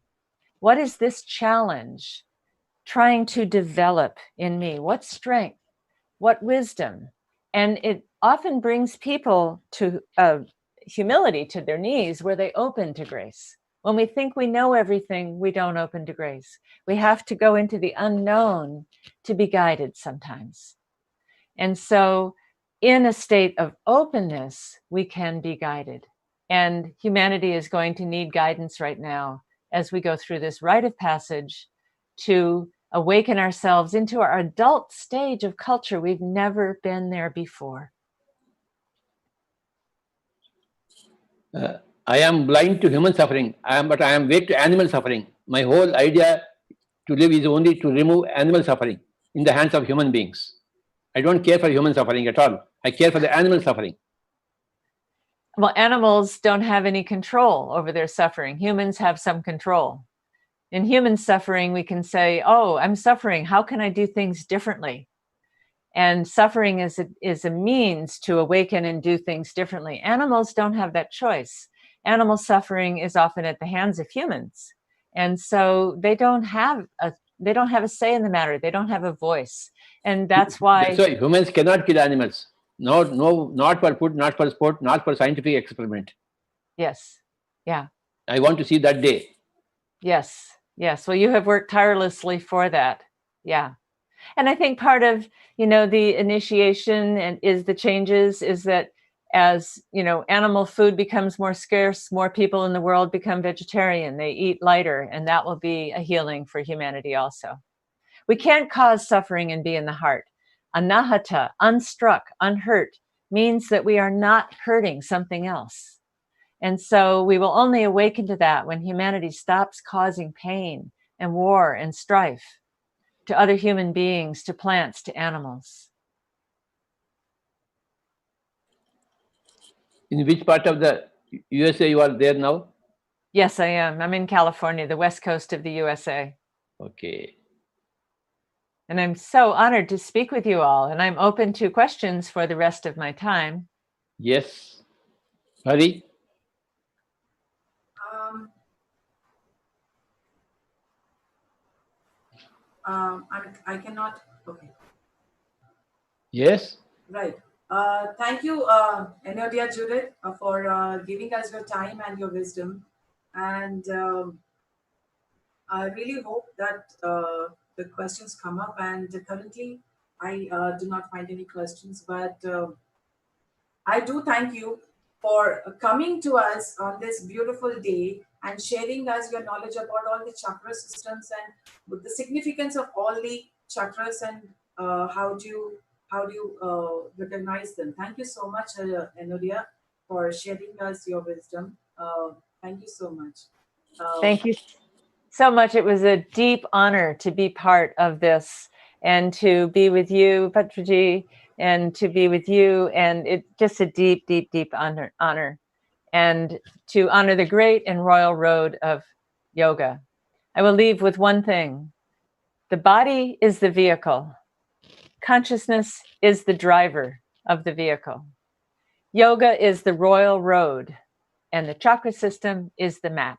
What is this challenge trying to develop in me? What strength? What wisdom? And it often brings people to humility, to their knees, where they open to grace. When we think we know everything, we don't open to grace. We have to go into the unknown to be guided sometimes. And so in a state of openness, we can be guided. And humanity is going to need guidance right now as we go through this rite of passage to awaken ourselves into our adult stage of culture. We've never been there before. I am blind to human suffering, but I am awake to animal suffering. My whole idea to live is only to remove animal suffering in the hands of human beings. I don't care for human suffering at all. I care for the animal suffering. Well, animals don't have any control over their suffering. Humans have some control. In human suffering, we can say, oh, I'm suffering. How can I do things differently? And suffering is a means to awaken and do things differently. Animals don't have that choice. Animal suffering is often at the hands of humans. And so they don't have a say in the matter. They don't have a voice. And that's why Humans cannot kill animals. No, not for food, not for sport, not for scientific experiment. Yes. Yeah. I want to see that day. Yes. Yes. Well, you have worked tirelessly for that. Yeah. And I think part of, the initiation and is the changes is that as, animal food becomes more scarce, more people in the world become vegetarian, they eat lighter, and that will be a healing for humanity also. We can't cause suffering and be in the heart. Anahata, unstruck, unhurt, means that we are not hurting something else. And so we will only awaken to that when humanity stops causing pain and war and strife to other human beings, to plants, to animals. In which part of the USA you are there now? Yes, I am. I'm in California, the west coast of the USA. Okay. And I'm so honored to speak with you all. And I'm open to questions for the rest of my time. Yes. Hari? I cannot. Okay. Yes. Right. Thank you, Enodia Judith, for giving us your time and your wisdom. And I really hope that the questions come up. And currently, I do not find any questions, but I do thank you for coming to us on this beautiful day and sharing us your knowledge about all the chakra systems and with the significance of all the chakras and how do you recognize them. Thank you so much, Enodia, for sharing us your wisdom. Thank you so much. Thank you so much. It was a deep honor to be part of this and to be with you, Patraji, and to be with you. And it's just a deep, deep, deep honor. And to honor the great and royal road of yoga. I will leave with one thing. The body is the vehicle. Consciousness is the driver of the vehicle. Yoga is the royal road, and the chakra system is the map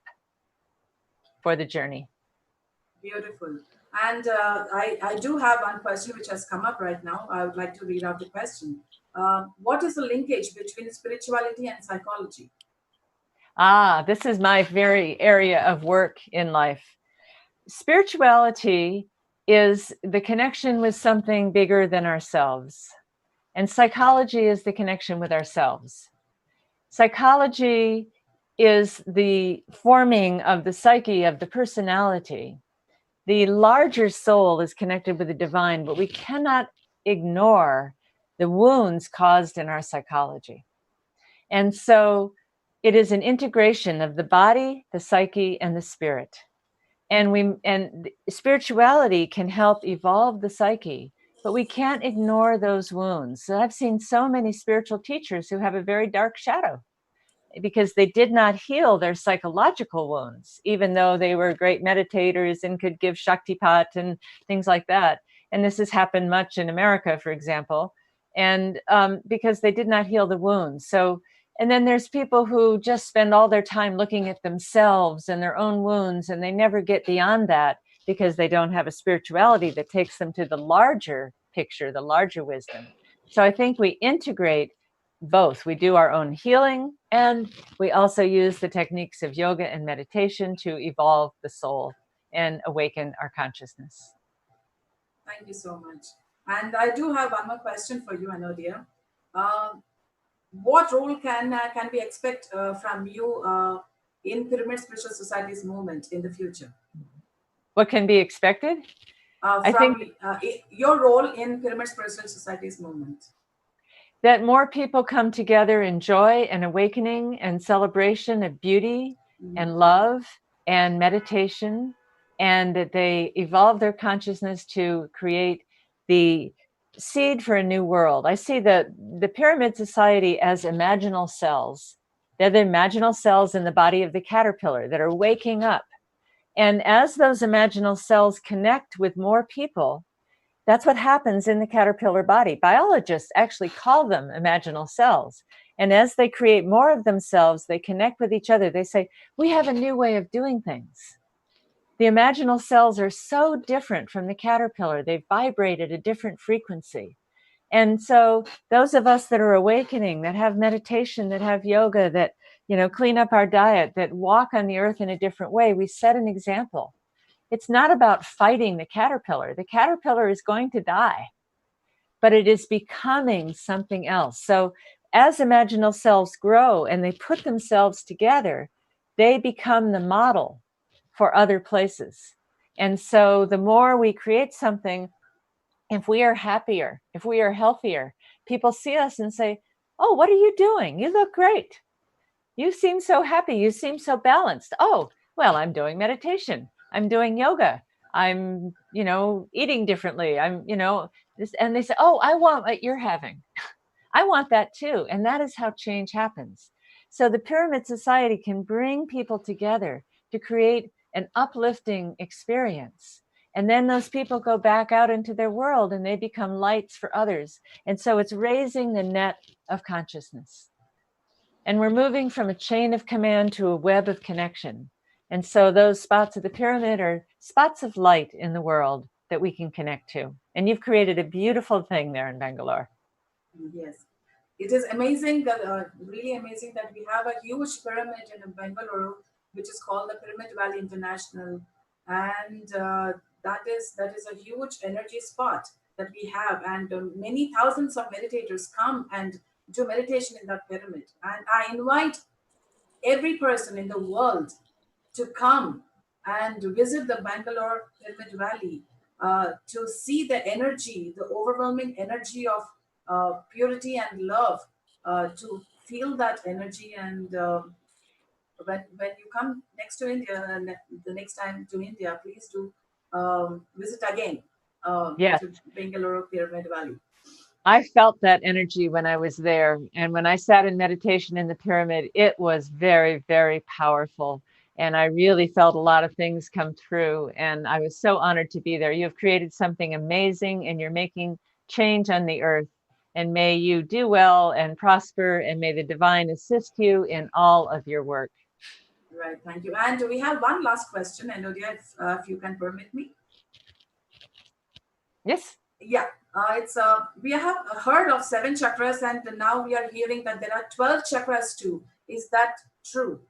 for the journey. Beautiful. And I do have one question which has come up right now. I would like to read out the question. What is the linkage between spirituality and psychology? This is my very area of work in life. Spirituality is the connection with something bigger than ourselves. And psychology is the connection with ourselves. Psychology is the forming of the psyche, of the personality. The larger soul is connected with the divine, but we cannot ignore the wounds caused in our psychology. And so it is an integration of the body, the psyche, and the spirit. And spirituality can help evolve the psyche, but we can't ignore those wounds. So I've seen so many spiritual teachers who have a very dark shadow because they did not heal their psychological wounds, even though they were great meditators and could give Shaktipat and things like that. And this has happened much in America, for example, and because they did not heal the wounds. So, and then there's people who just spend all their time looking at themselves and their own wounds, and they never get beyond that because they don't have a spirituality that takes them to the larger picture, the larger wisdom. So I think we integrate both. We do our own healing, and we also use the techniques of yoga and meditation to evolve the soul and awaken our consciousness. Thank you so much. And I do have one more question for you, Anodia. What role can we expect from you in Pyramid Spiritual Society's movement in the future? What can be expected? I think your role in Pyramid Spiritual Society's movement. That more people come together in joy and awakening and celebration of beauty and love and meditation, and that they evolve their consciousness to create the seed for a new world. I see the Pyramid Society as imaginal cells. They're the imaginal cells in the body of the caterpillar that are waking up. And as those imaginal cells connect with more people, that's what happens in the caterpillar body. Biologists actually call them imaginal cells. And as they create more of themselves, they connect with each other. They say, we have a new way of doing things. The imaginal cells are so different from the caterpillar. They vibrate at a different frequency. And so those of us that are awakening, that have meditation, that have yoga, that, clean up our diet, that walk on the earth in a different way, we set an example. It's not about fighting the caterpillar. The caterpillar is going to die, but it is becoming something else. So as imaginal cells grow and they put themselves together, they become the model for other places. And so the more we create something, if we are happier, if we are healthier, people see us and say, oh, what are you doing? You look great. You seem so happy. You seem so balanced. Oh, well, I'm doing meditation. I'm doing yoga. I'm, eating differently. I'm, this, and they say, oh, I want what you're having. I want that too. And that is how change happens. So the Pyramid Society can bring people together to create an uplifting experience. And then those people go back out into their world and they become lights for others. And so it's raising the net of consciousness. And we're moving from a chain of command to a web of connection. And so those spots of the pyramid are spots of light in the world that we can connect to. And you've created a beautiful thing there in Bangalore. Yes. It is amazing that, really amazing that we have a huge pyramid in Bangalore, which is called the Pyramid Valley International. And that is a huge energy spot that we have. And many thousands of meditators come and do meditation in that pyramid. And I invite every person in the world to come and visit the Bangalore Pyramid Valley to see the energy, the overwhelming energy of purity and love, to feel that energy. And when you come next to India, the next time to India, please do visit again Yes. to Bangalore Pyramid Valley. I felt that energy when I was there. And when I sat in meditation in the pyramid, it was very, very powerful. And I really felt a lot of things come through. And I was so honored to be there. You have created something amazing and you're making change on the earth. And may you do well and prosper, and may the divine assist you in all of your work. Right, thank you. And we have one last question, Enodia, if you can permit me. Yes. Yeah, it's we have heard of 7 chakras, and now we are hearing that there are 12 chakras too. Is that true?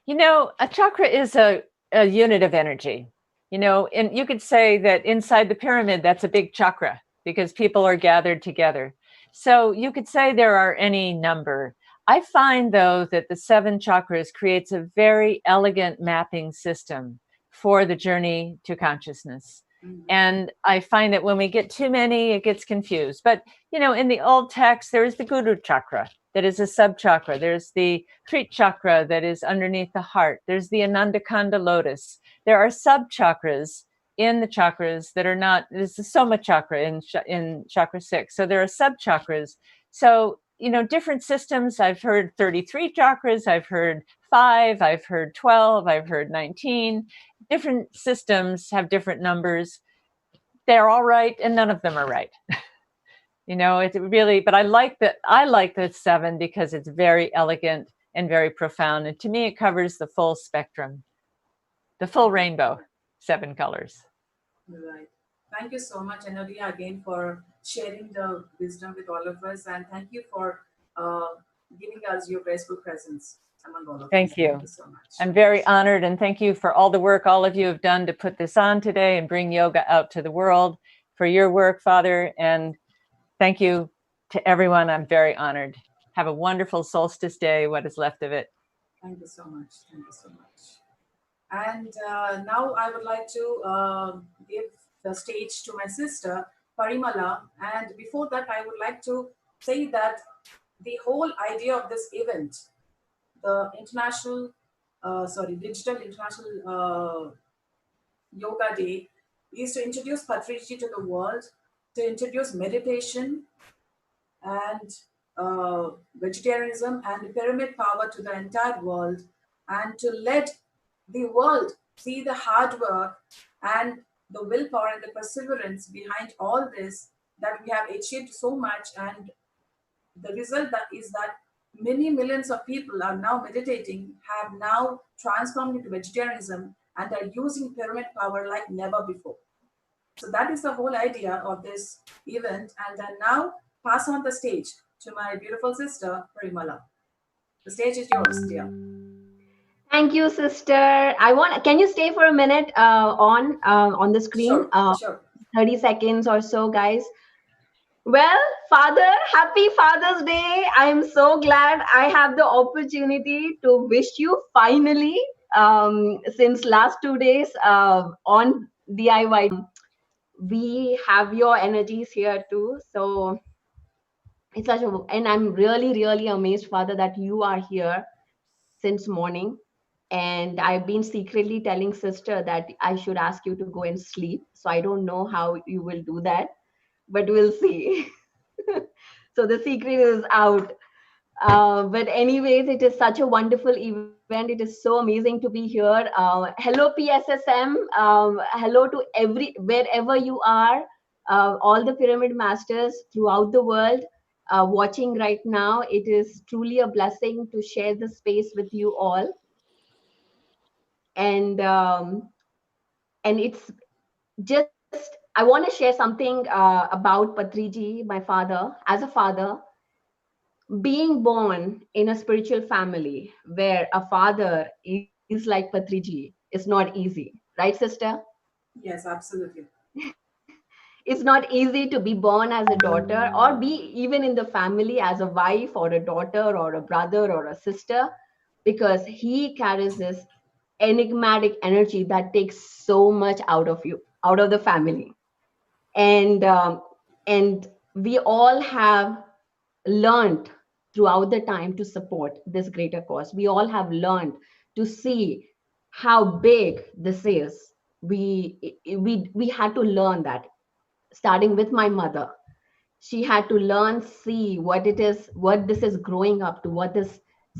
You know, a chakra is a unit of energy. You know, and you could say that inside the pyramid, that's a big chakra because people are gathered together. So you could say there are any number. I find, though, that the 7 chakras creates a very elegant mapping system for the journey to consciousness. And I find that when we get too many, it gets confused. But, you know, in the old text, there is the Guru chakra that is a sub-chakra. There's the Krit chakra that is underneath the heart. There's the Anandakanda lotus. There are sub-chakras in the chakras that are not, there's the Soma chakra in chakra 6. So there are sub-chakras. So, you know, different systems. I've heard 33 chakras. I've heard 5. I've heard 12. I've heard 19. Different systems have different numbers. They're all right, and none of them are right. You know, it's really, but I like the 7 because it's very elegant and very profound. And to me, it covers the full spectrum, the full rainbow, 7 colors. Right. Thank you so much, Enodia, again for sharing the wisdom with all of us. And thank you for giving us your graceful presence among all of us. Thank you. Thank you so much. I'm very honored, and thank you for all the work all of you have done to put this on today and bring yoga out to the world, for your work, Father. And thank you to everyone. I'm very honored. Have a wonderful solstice day, what is left of it. Thank you so much. Thank you so much. And now I would like to give the stage to my sister, Parimala. And before that, I would like to say that the whole idea of this event, the Digital International Yoga Day, is to introduce Patriji to the world, to introduce meditation and vegetarianism and pyramid power to the entire world, and to let the world see the hard work and the willpower and the perseverance behind all this, that we have achieved so much. And the result that is that many millions of people are now meditating, have now transformed into vegetarianism, and are using pyramid power like never before. So that is the whole idea of this event. And then now pass on the stage to my beautiful sister, Parimala. The stage is yours, dear. Thank you, sister. Can you stay for a minute on the screen? Sure. 30 seconds or so, guys. Well, Father, happy Father's Day. I'm so glad I have the opportunity to wish you finally, since last 2 days on DIY. We have your energies here too. So it's and I'm really, really amazed, Father, that you are here since morning. And I've been secretly telling sister that I should ask you to go and sleep. So I don't know how you will do that, but we'll see. So the secret is out. But anyways, it is such a wonderful event. It is so amazing to be here. Hello PSSM. Hello to wherever you are, all the pyramid masters throughout the world watching right now. It is truly a blessing to share the space with you all. And it's just, I want to share something about Patriji, my father. As a father, being born in a spiritual family where a father is like Patriji is not easy, right, sister? Yes, absolutely. It's not easy to be born as a daughter or be even in the family as a wife or a daughter or a brother or a sister, because he carries this enigmatic energy that takes so much out of you, out of the family. And we all have learned throughout the time to support this greater cause. We all have learned to see how big this is. We had to learn that, starting with my mother. She had to learn, see what it is, what this is growing up to, what this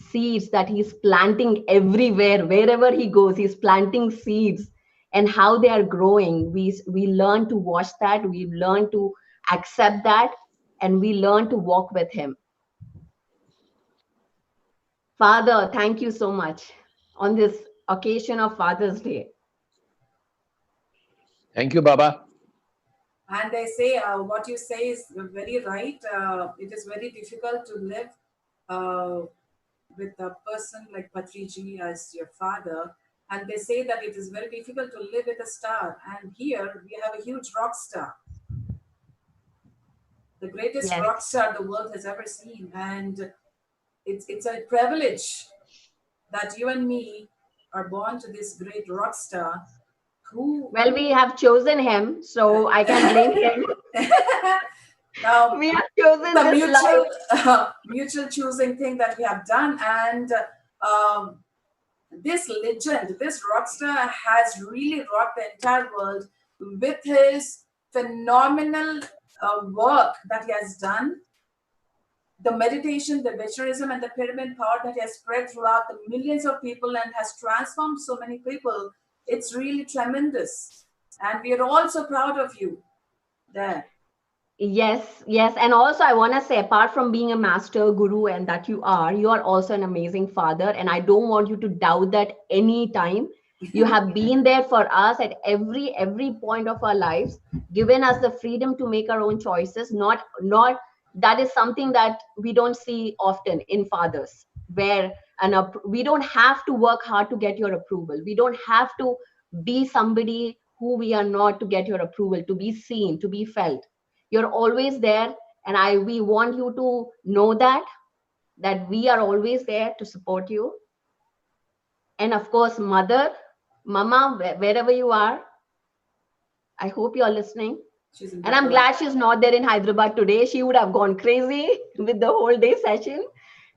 seeds that he's planting everywhere, wherever he goes, he's planting seeds, and how they are growing. We learn to watch that, we learn to accept that, and we learn to walk with him. Father, thank you so much on this occasion of Father's Day. Thank you, Baba. And they say what you say is very right. It is very difficult to live with a person like Patriji as your father. And they say that it is very difficult to live with a star. And here we have a huge rock star, the greatest Yes. rock star the world has ever seen. And it's a privilege that you and me are born to this great rock star who... Well, we have chosen him, so I can blame him. Now, we have chosen the this mutual choosing thing that we have done. And this legend, this rock star has really rocked the entire world with his phenomenal work that he has done. The meditation, the vegetarianism, and the pyramid power that he has spread throughout the millions of people and has transformed so many people. It's really tremendous. And we are all so proud of you there. Yes, yes. And also, I want to say, apart from being a master guru and that you are also an amazing father. And I don't want you to doubt that any time. You have been there for us at every point of our lives, given us the freedom to make our own choices. Not that is something that we don't see often in fathers, where we don't have to work hard to get your approval. We don't have to be somebody who we are not to get your approval, to be seen, to be felt. You're always there, and we want you to know that we are always there to support you. And of course, mama, wherever you are, I hope you're listening. And I'm glad she's not there in Hyderabad today. She would have gone crazy with the whole day session.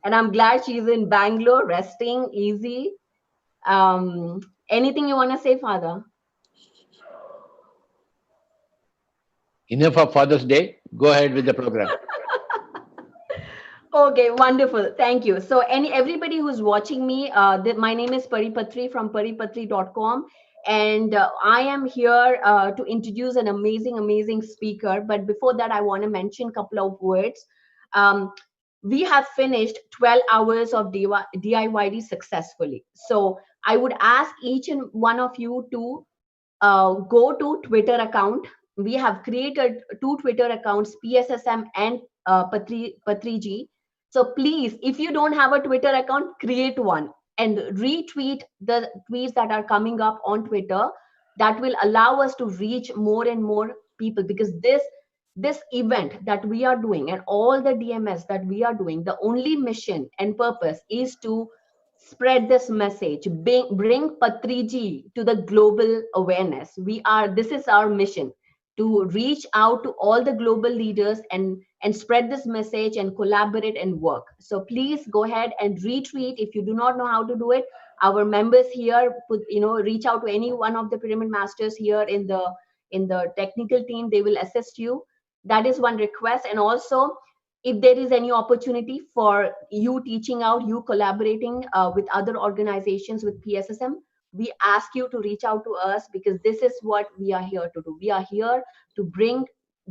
And I'm glad she's in Bangalore, resting, easy. Anything you want to say, Father? Enough of Father's Day. Go ahead with the program. Okay, wonderful. Thank you. So everybody who's watching me, my name is Paripatri from paripatri.com. And I am here to introduce an amazing speaker. But before that, I want to mention a couple of words. We have finished 12 hours of DIYD successfully. So I would ask each and one of you to go to Twitter account. We have created 2 Twitter accounts, PSSM and Patriji. So please, if you don't have a Twitter account, create one and retweet the tweets that are coming up on Twitter. That will allow us to reach more and more people, because this event that we are doing and all the DMS that we are doing, the only mission and purpose is to spread this message, bring Patriji to the global awareness. This is our mission, to reach out to all the global leaders and spread this message and collaborate and work. So please go ahead and retweet. If you do not know how to do it, our members here reach out to any one of the pyramid masters here in the technical team. They will assist you. That is one request. And also, if there is any opportunity for you teaching out, you collaborating with other organizations with PSSM, we ask you to reach out to us, because this is what we are here to do. We are here to bring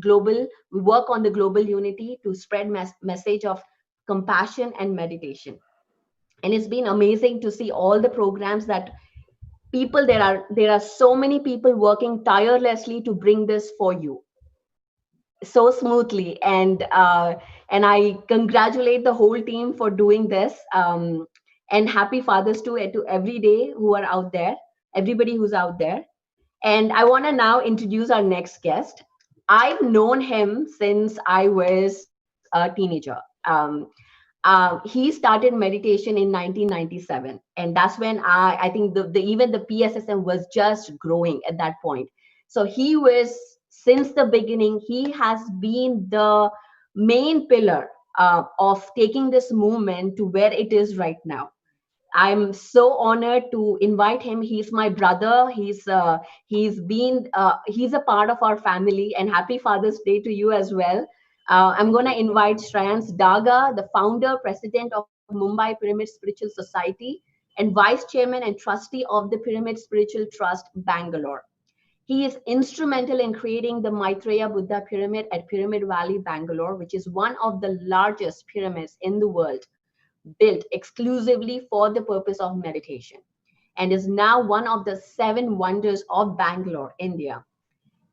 we work on the global unity to spread message of compassion and meditation. And it's been amazing to see all the programs that there are so many people working tirelessly to bring this for you so smoothly. And I congratulate the whole team for doing this. And happy Fathers to every day who are out there, everybody who's out there. And I want to now introduce our next guest. I've known him since I was a teenager. He started meditation in 1997, and that's when I think even the PSSM was just growing at that point. So he was, since the beginning, he has been the main pillar of taking this movement to where it is right now. I'm so honored to invite him. He's my brother. He's a part of our family. And happy Father's Day to you as well. I'm going to invite Shreyans Daga, the founder, president of Mumbai Pyramid Spiritual Society, and vice chairman and trustee of the Pyramid Spiritual Trust, Bangalore. He is instrumental in creating the Maitreya Buddha Pyramid at Pyramid Valley, Bangalore, which is one of the largest pyramids in the world, built exclusively for the purpose of meditation, and is now one of the 7 wonders of Bangalore, India.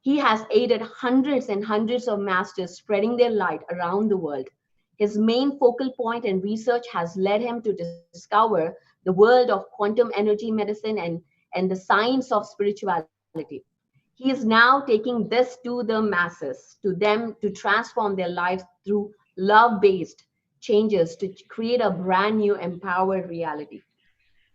He has aided hundreds and hundreds of masters spreading their light around the world. His main focal point in research has led him to discover the world of quantum energy medicine and the science of spirituality. He is now taking this to the masses, to them to transform their lives through love-based changes to create a brand new empowered reality.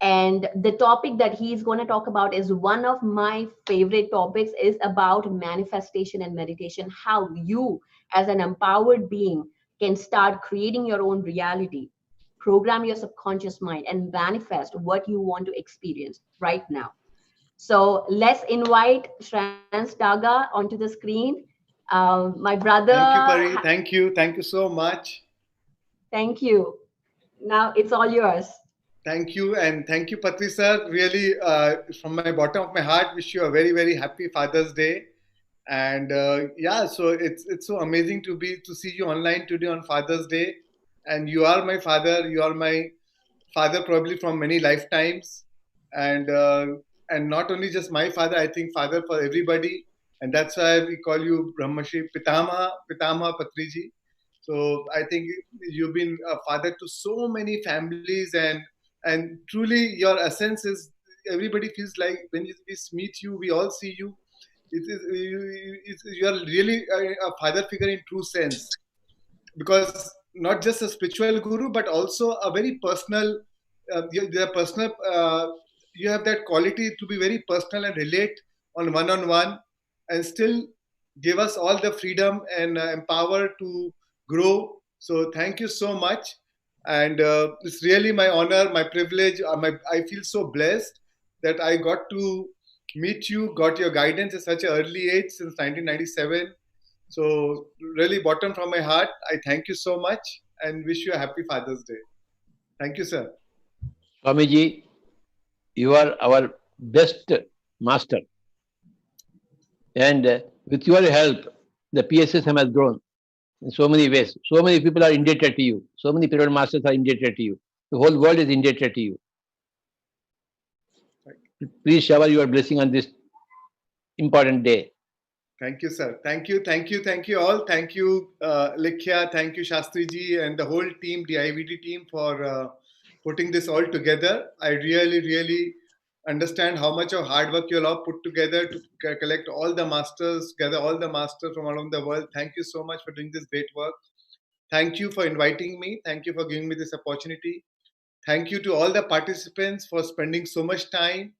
And the topic that he's going to talk about is one of my favorite topics, is about manifestation and meditation, how you as an empowered being can start creating your own reality, program your subconscious mind, and manifest what you want to experience right now. So let's invite Shreyans Daga onto the screen. My brother. Thank you, Pari. Thank you. Thank you so much. Thank you. Now it's all yours. Thank you. And thank you, Patri sir. Really, from my bottom of my heart, wish you a very, very happy Father's Day. And yeah, so it's so amazing to see you online today on Father's Day. And you are my father. You are my father probably from many lifetimes. And not only just my father, I think father for everybody. And that's why we call you Brahmashri Pitama Patriji. So I think you've been a father to so many families, and truly your essence is, everybody feels like when we meet you, we all see you. You are really a father figure in true sense, because not just a spiritual guru, but also a very personal. You have that quality to be very personal and relate on one, and still give us all the freedom and empower to grow. So thank you so much, and it's really my honor, my privilege. I feel so blessed that I got to meet you, got your guidance at such an early age since 1997. So really, bottom from my heart, I thank you so much and wish you a happy Father's Day. Thank you, sir. Swamiji, you are our best master. And with your help, the PSSM has grown in so many ways. So many people are indebted to you. So many pyramid masters are indebted to you. The whole world is indebted to you. Please shower your blessing on this important day. Thank you, sir. Thank you all. Thank you, Likhya. Thank you, Shastriji, and the whole team, the IVD team, for putting this all together. I really, really understand how much of hard work you all have put together to collect all the masters, gather all the masters from around the world. Thank you so much for doing this great work. Thank you for inviting me. Thank you for giving me this opportunity. Thank you to all the participants for spending so much time.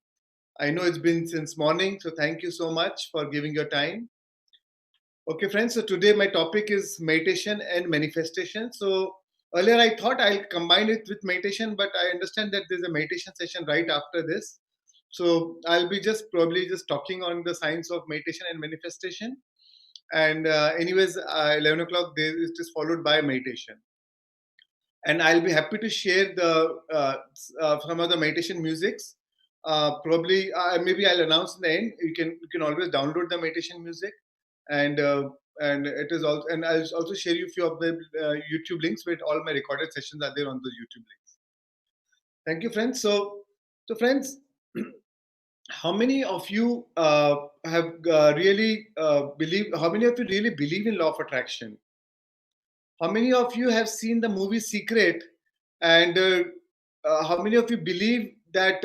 I know it's been since morning, so thank you so much for giving your time. Okay, friends, so today my topic is meditation and manifestation. So earlier I thought I'll combine it with meditation, but I understand that there's a meditation session right after this. So I'll be probably just talking on the science of meditation and manifestation. And anyways, 11 o'clock it is followed by meditation. And I'll be happy to share the some of the meditation musics. Probably maybe I'll announce in the end. You can always download the meditation music, and it is also, and I'll also share you a few of the YouTube links with all my recorded sessions are there on those YouTube links. Thank you, friends. So friends, how many of you have really believe? How many of you really believe in law of attraction? How many of you have seen the movie Secret? And how many of you believe that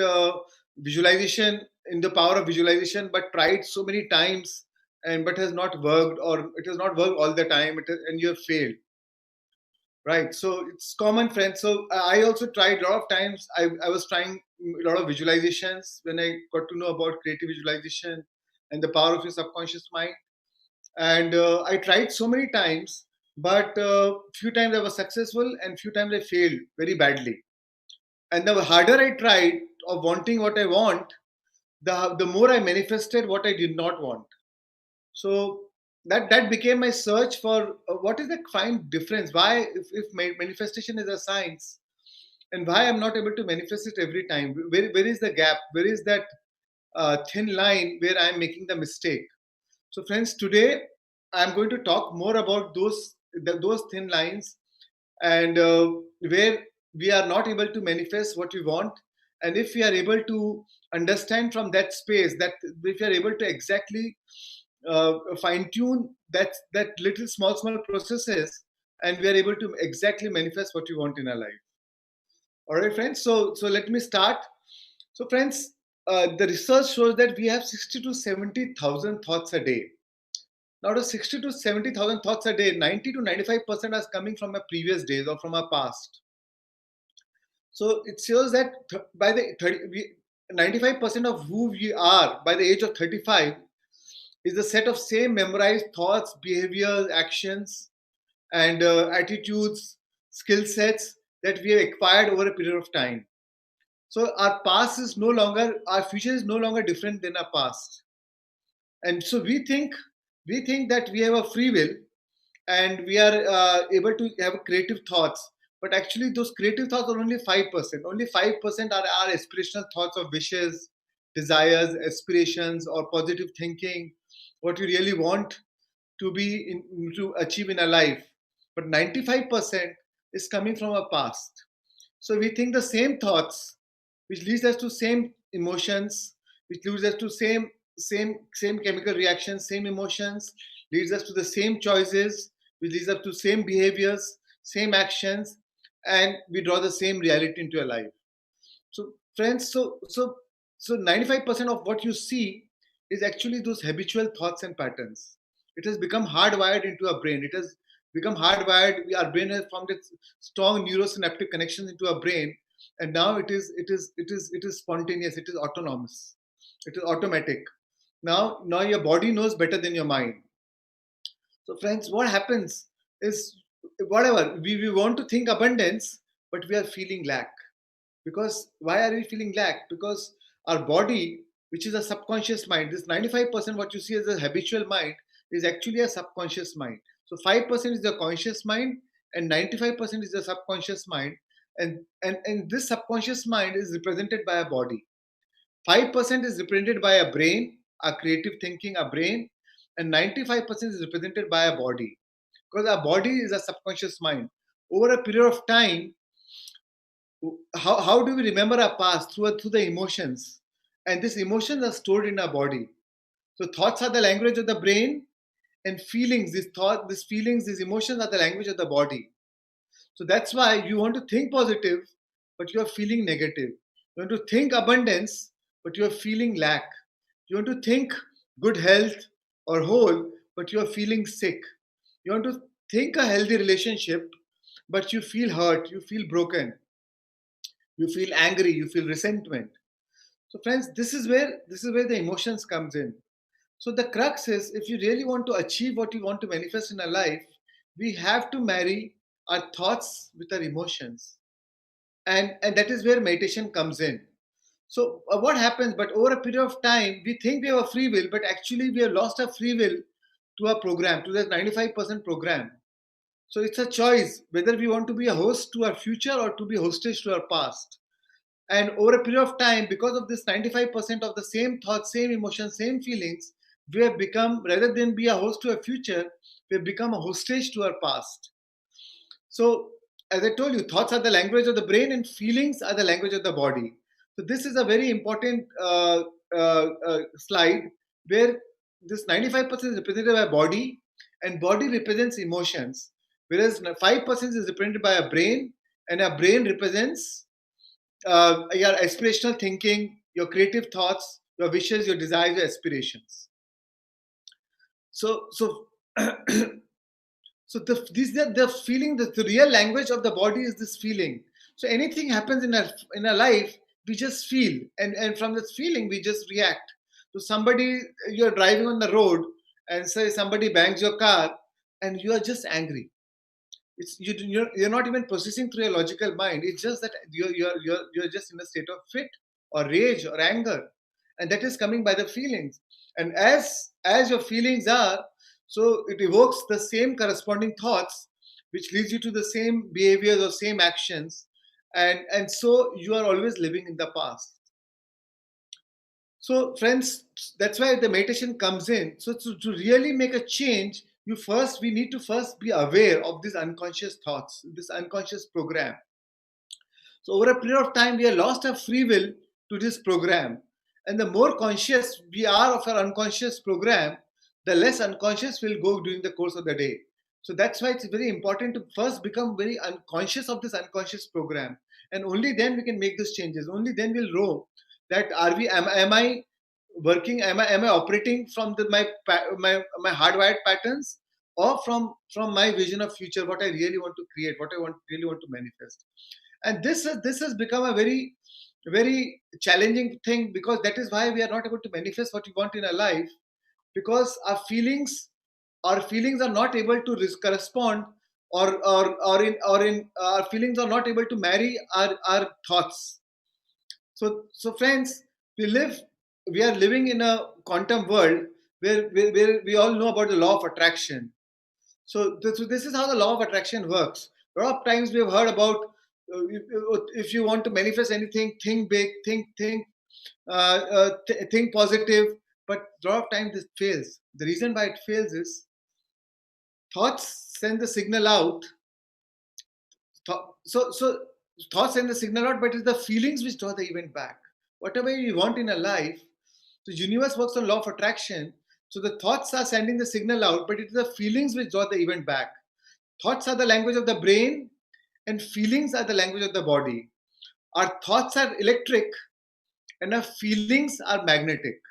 visualization, in the power of visualization, but tried so many times and but has not worked, or it has not worked all the time, and you have failed? Right. So it's common, friends. So I also tried a lot of times. I was trying a lot of visualizations when I got to know about creative visualization and the power of your subconscious mind. And I tried so many times, but few times I was successful and few times I failed very badly. And the harder I tried of wanting what I want, the more I manifested what I did not want. So that became my search for what is the fine difference. Why, if manifestation is a science, and why I'm not able to manifest it every time? Where is the gap? Where is that thin line where I'm making the mistake? So friends, today I'm going to talk more about those thin lines, and where we are not able to manifest what we want. And if we are able to understand from that space, that if we are able to exactly fine tune that little small processes, and we are able to exactly manifest what we want in our life. All right, friends. So let me start. So friends, the research shows that we have 60 to 70,000 thoughts a day. Now, the 60 to 70,000 thoughts a day, 90 to 95% are coming from our previous days or from our past. So it shows that by the 95% of who we are by the age of 35 is a set of same memorized thoughts, behaviors, actions, and attitudes, skill sets that we have acquired over a period of time. So our future is no longer different than our past. And so we think that we have a free will, and we are able to have creative thoughts. But actually, those creative thoughts are only 5%. Only 5% are our aspirational thoughts of wishes, desires, aspirations, or positive thinking, what we really want to achieve in our life. But 95% is coming from our past. So we think the same thoughts, which leads us to same emotions, which leads us to same chemical reactions, same emotions, leads us to the same choices, which leads us to same behaviors, same actions, and we draw the same reality into our life. So friends, so 95% of what you see is actually those habitual thoughts and patterns. It has become hardwired into our brain. It has become hardwired. Our brain has formed its strong neurosynaptic connections into our brain, and now it is spontaneous. It is autonomous. It is automatic. Now your body knows better than your mind. So friends, what happens is, whatever we want to think abundance, but we are feeling lack. Because why are we feeling lack? Because our body, which is a subconscious mind, this 95% what you see as a habitual mind is actually a subconscious mind. So 5% is the conscious mind, and 95% is the subconscious mind. And this subconscious mind is represented by a body. 5% is represented by a brain, a creative thinking, a brain, and 95% is represented by a body. Because our body is a subconscious mind. Over a period of time, how do we remember our past? Through the emotions. And these emotions are stored in our body. So thoughts are the language of the brain, and feelings, these feelings, these emotions are the language of the body. So that's why you want to think positive, but you are feeling negative. You want to think abundance, but you are feeling lack. You want to think good health or whole, but you are feeling sick. You want to think a healthy relationship, but you feel hurt, you feel broken, you feel angry, you feel resentment. So friends, this is where the emotions comes in. So the crux is, if you really want to achieve what you want to manifest in our life, we have to marry our thoughts with our emotions. And that is where meditation comes in. So what happens, but over a period of time, we think we have a free will, but actually we have lost our free will to a program, to the 95% program. So it's a choice whether we want to be a host to our future or to be hostage to our past. And over a period of time, because of this 95% of the same thoughts, same emotions, same feelings, we have become, rather than be a host to a future, we have become a hostage to our past. So, as I told you, thoughts are the language of the brain and feelings are the language of the body. So, this is a very important slide where this 95% is represented by body, and body represents emotions, whereas 5% is represented by a brain, and a brain represents your aspirational thinking, your creative thoughts, your wishes, your desires, your aspirations. So the feeling, the real language of the body is this feeling. So anything happens in our life, we just feel, and from this feeling we just react. So somebody, you're driving on the road, and say somebody bangs your car, and you are just angry. You're not even processing through your logical mind. It's just that you're just in a state of fit or rage or anger, and that is coming by the feelings. And as your feelings are, so it evokes the same corresponding thoughts, which leads you to the same behaviors or same actions, and so you are always living in the past. So friends, that's why the meditation comes in. So to really make a change, we need to first be aware of these unconscious thoughts, this unconscious program. So over a period of time, we have lost our free will to this program. And the more conscious we are of our unconscious program, the less unconscious we'll go during the course of the day. So that's why it's very important to first become very unconscious of this unconscious program. And only then we can make these changes. Only then we'll know that am I working, am I operating from my hardwired patterns, or from my vision of future, what I really want to create, what I really want to manifest. And this has become a very, very challenging thing, because that is why we are not able to manifest what we want in our life, because our feelings are not able to correspond, or our feelings are not able to marry our thoughts. So friends, we are living in a quantum world where we all know about the law of attraction. So this is how the law of attraction works. A lot of times we have heard about, if you want to manifest anything, think big, think positive. But a lot of times this fails. The reason why it fails is thoughts send the signal out. So thoughts send the signal out, but it's the feelings which draw the event back. Whatever you want in a life, the universe works on law of attraction. So the thoughts are sending the signal out, but it's the feelings which draw the event back. Thoughts are the language of the brain, and feelings are the language of the body. Our thoughts are electric, and our feelings are magnetic.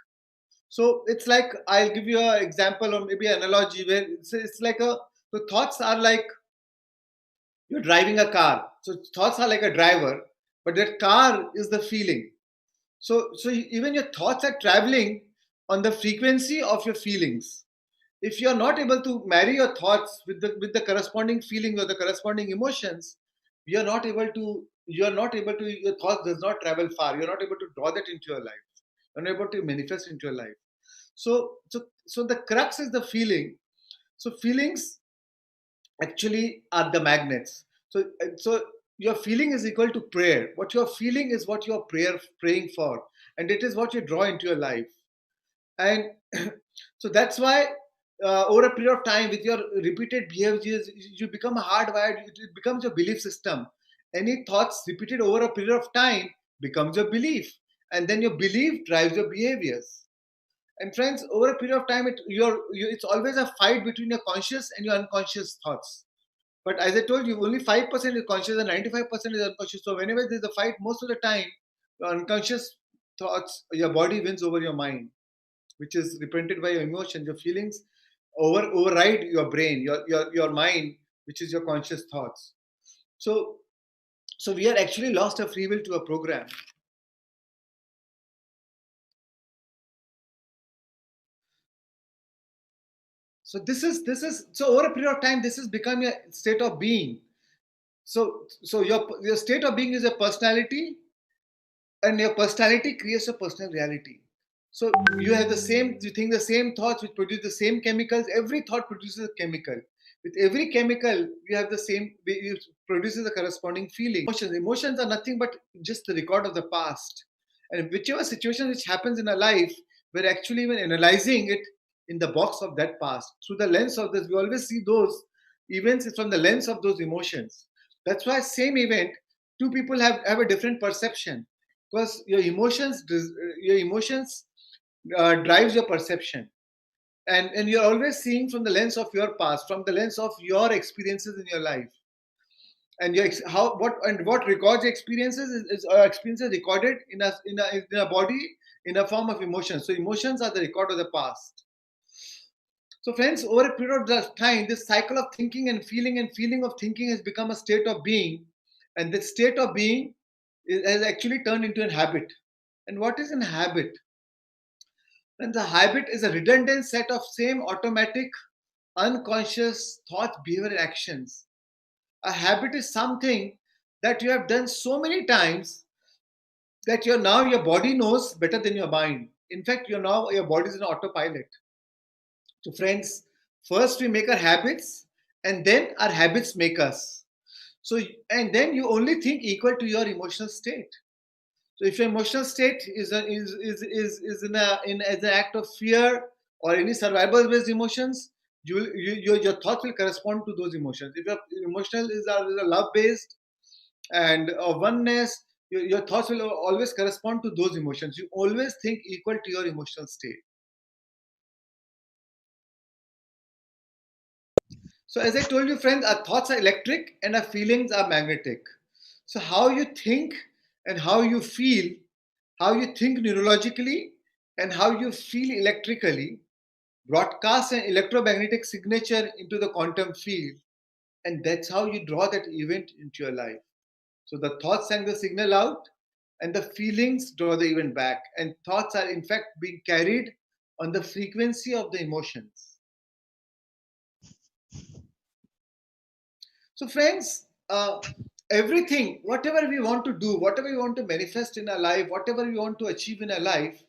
So it's like, I'll give you an example, or maybe an analogy, where it's like the thoughts are like you're driving a car. So thoughts are like a driver, but that car is the feeling. So even your thoughts are traveling on the frequency of your feelings. If you're not able to marry your thoughts with the corresponding feelings or the corresponding emotions, your thoughts does not travel far. You're not able to draw that into your life. You're not able to manifest into your life. So the crux is the feeling. So feelings actually are the magnets. So your feeling is equal to prayer. What you're feeling is what you're praying for, and it is what you draw into your life. And so that's why over a period of time, with your repeated behaviors, you become hardwired. It becomes your belief system. Any thoughts repeated over a period of time becomes your belief, and then your belief drives your behaviors. And friends, over a period of time, it's always a fight between your conscious and your unconscious thoughts. But as I told you, only 5% is conscious and 95% is unconscious. So whenever there's a fight, most of the time, your unconscious thoughts, your body wins over your mind, which is represented by your emotions. Your feelings override your brain, your mind, which is your conscious thoughts. So we are actually lost our free will to a program. So this is so over a period of time, this has become a state of being. So your state of being is a personality, and your personality creates a personal reality. So you have the same, you think the same thoughts which produce the same chemicals. Every thought produces a chemical. With every chemical, you have the same, it produces a corresponding feeling. Emotions are nothing but just the record of the past. And whichever situation which happens in our life, we're actually even analyzing it in the box of that past. Through the lens of this, we always see those events from the lens of those emotions. That's why same event, two people have a different perception, because your emotions drives your perception, and you're always seeing from the lens of your past, from the lens of your experiences in your life, and what records experiences is experiences recorded in a body in a form of emotions. So emotions are the record of the past. So friends, over a period of time, this cycle of thinking and feeling of thinking has become a state of being, and this state of being has actually turned into a habit. And what is a habit? And the habit is a redundant set of same automatic, unconscious thoughts, behavior, and actions. A habit is something that you have done so many times that your body knows better than your mind. In fact, your body is an autopilot. So friends, first we make our habits, and then our habits make us. So, and then you only think equal to your emotional state. So if your emotional state is in as an act of fear or any survival-based emotions, your thoughts will correspond to those emotions. If your emotional is a love-based and oneness, your thoughts will always correspond to those emotions. You always think equal to your emotional state. So as I told you, friends, our thoughts are electric and our feelings are magnetic. So how you think and how you feel, how you think neurologically and how you feel electrically, broadcast an electromagnetic signature into the quantum field, and that's how you draw that event into your life. So the thoughts send the signal out, and the feelings draw the event back, and thoughts are in fact being carried on the frequency of the emotions. So friends, everything, whatever we want to do, whatever we want to manifest in our life, whatever we want to achieve in our life,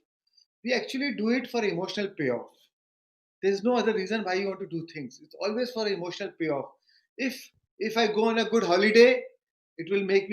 we actually do it for emotional payoff. There's no other reason why you want to do things. It's always for emotional payoff. If I go on a good holiday, it will make me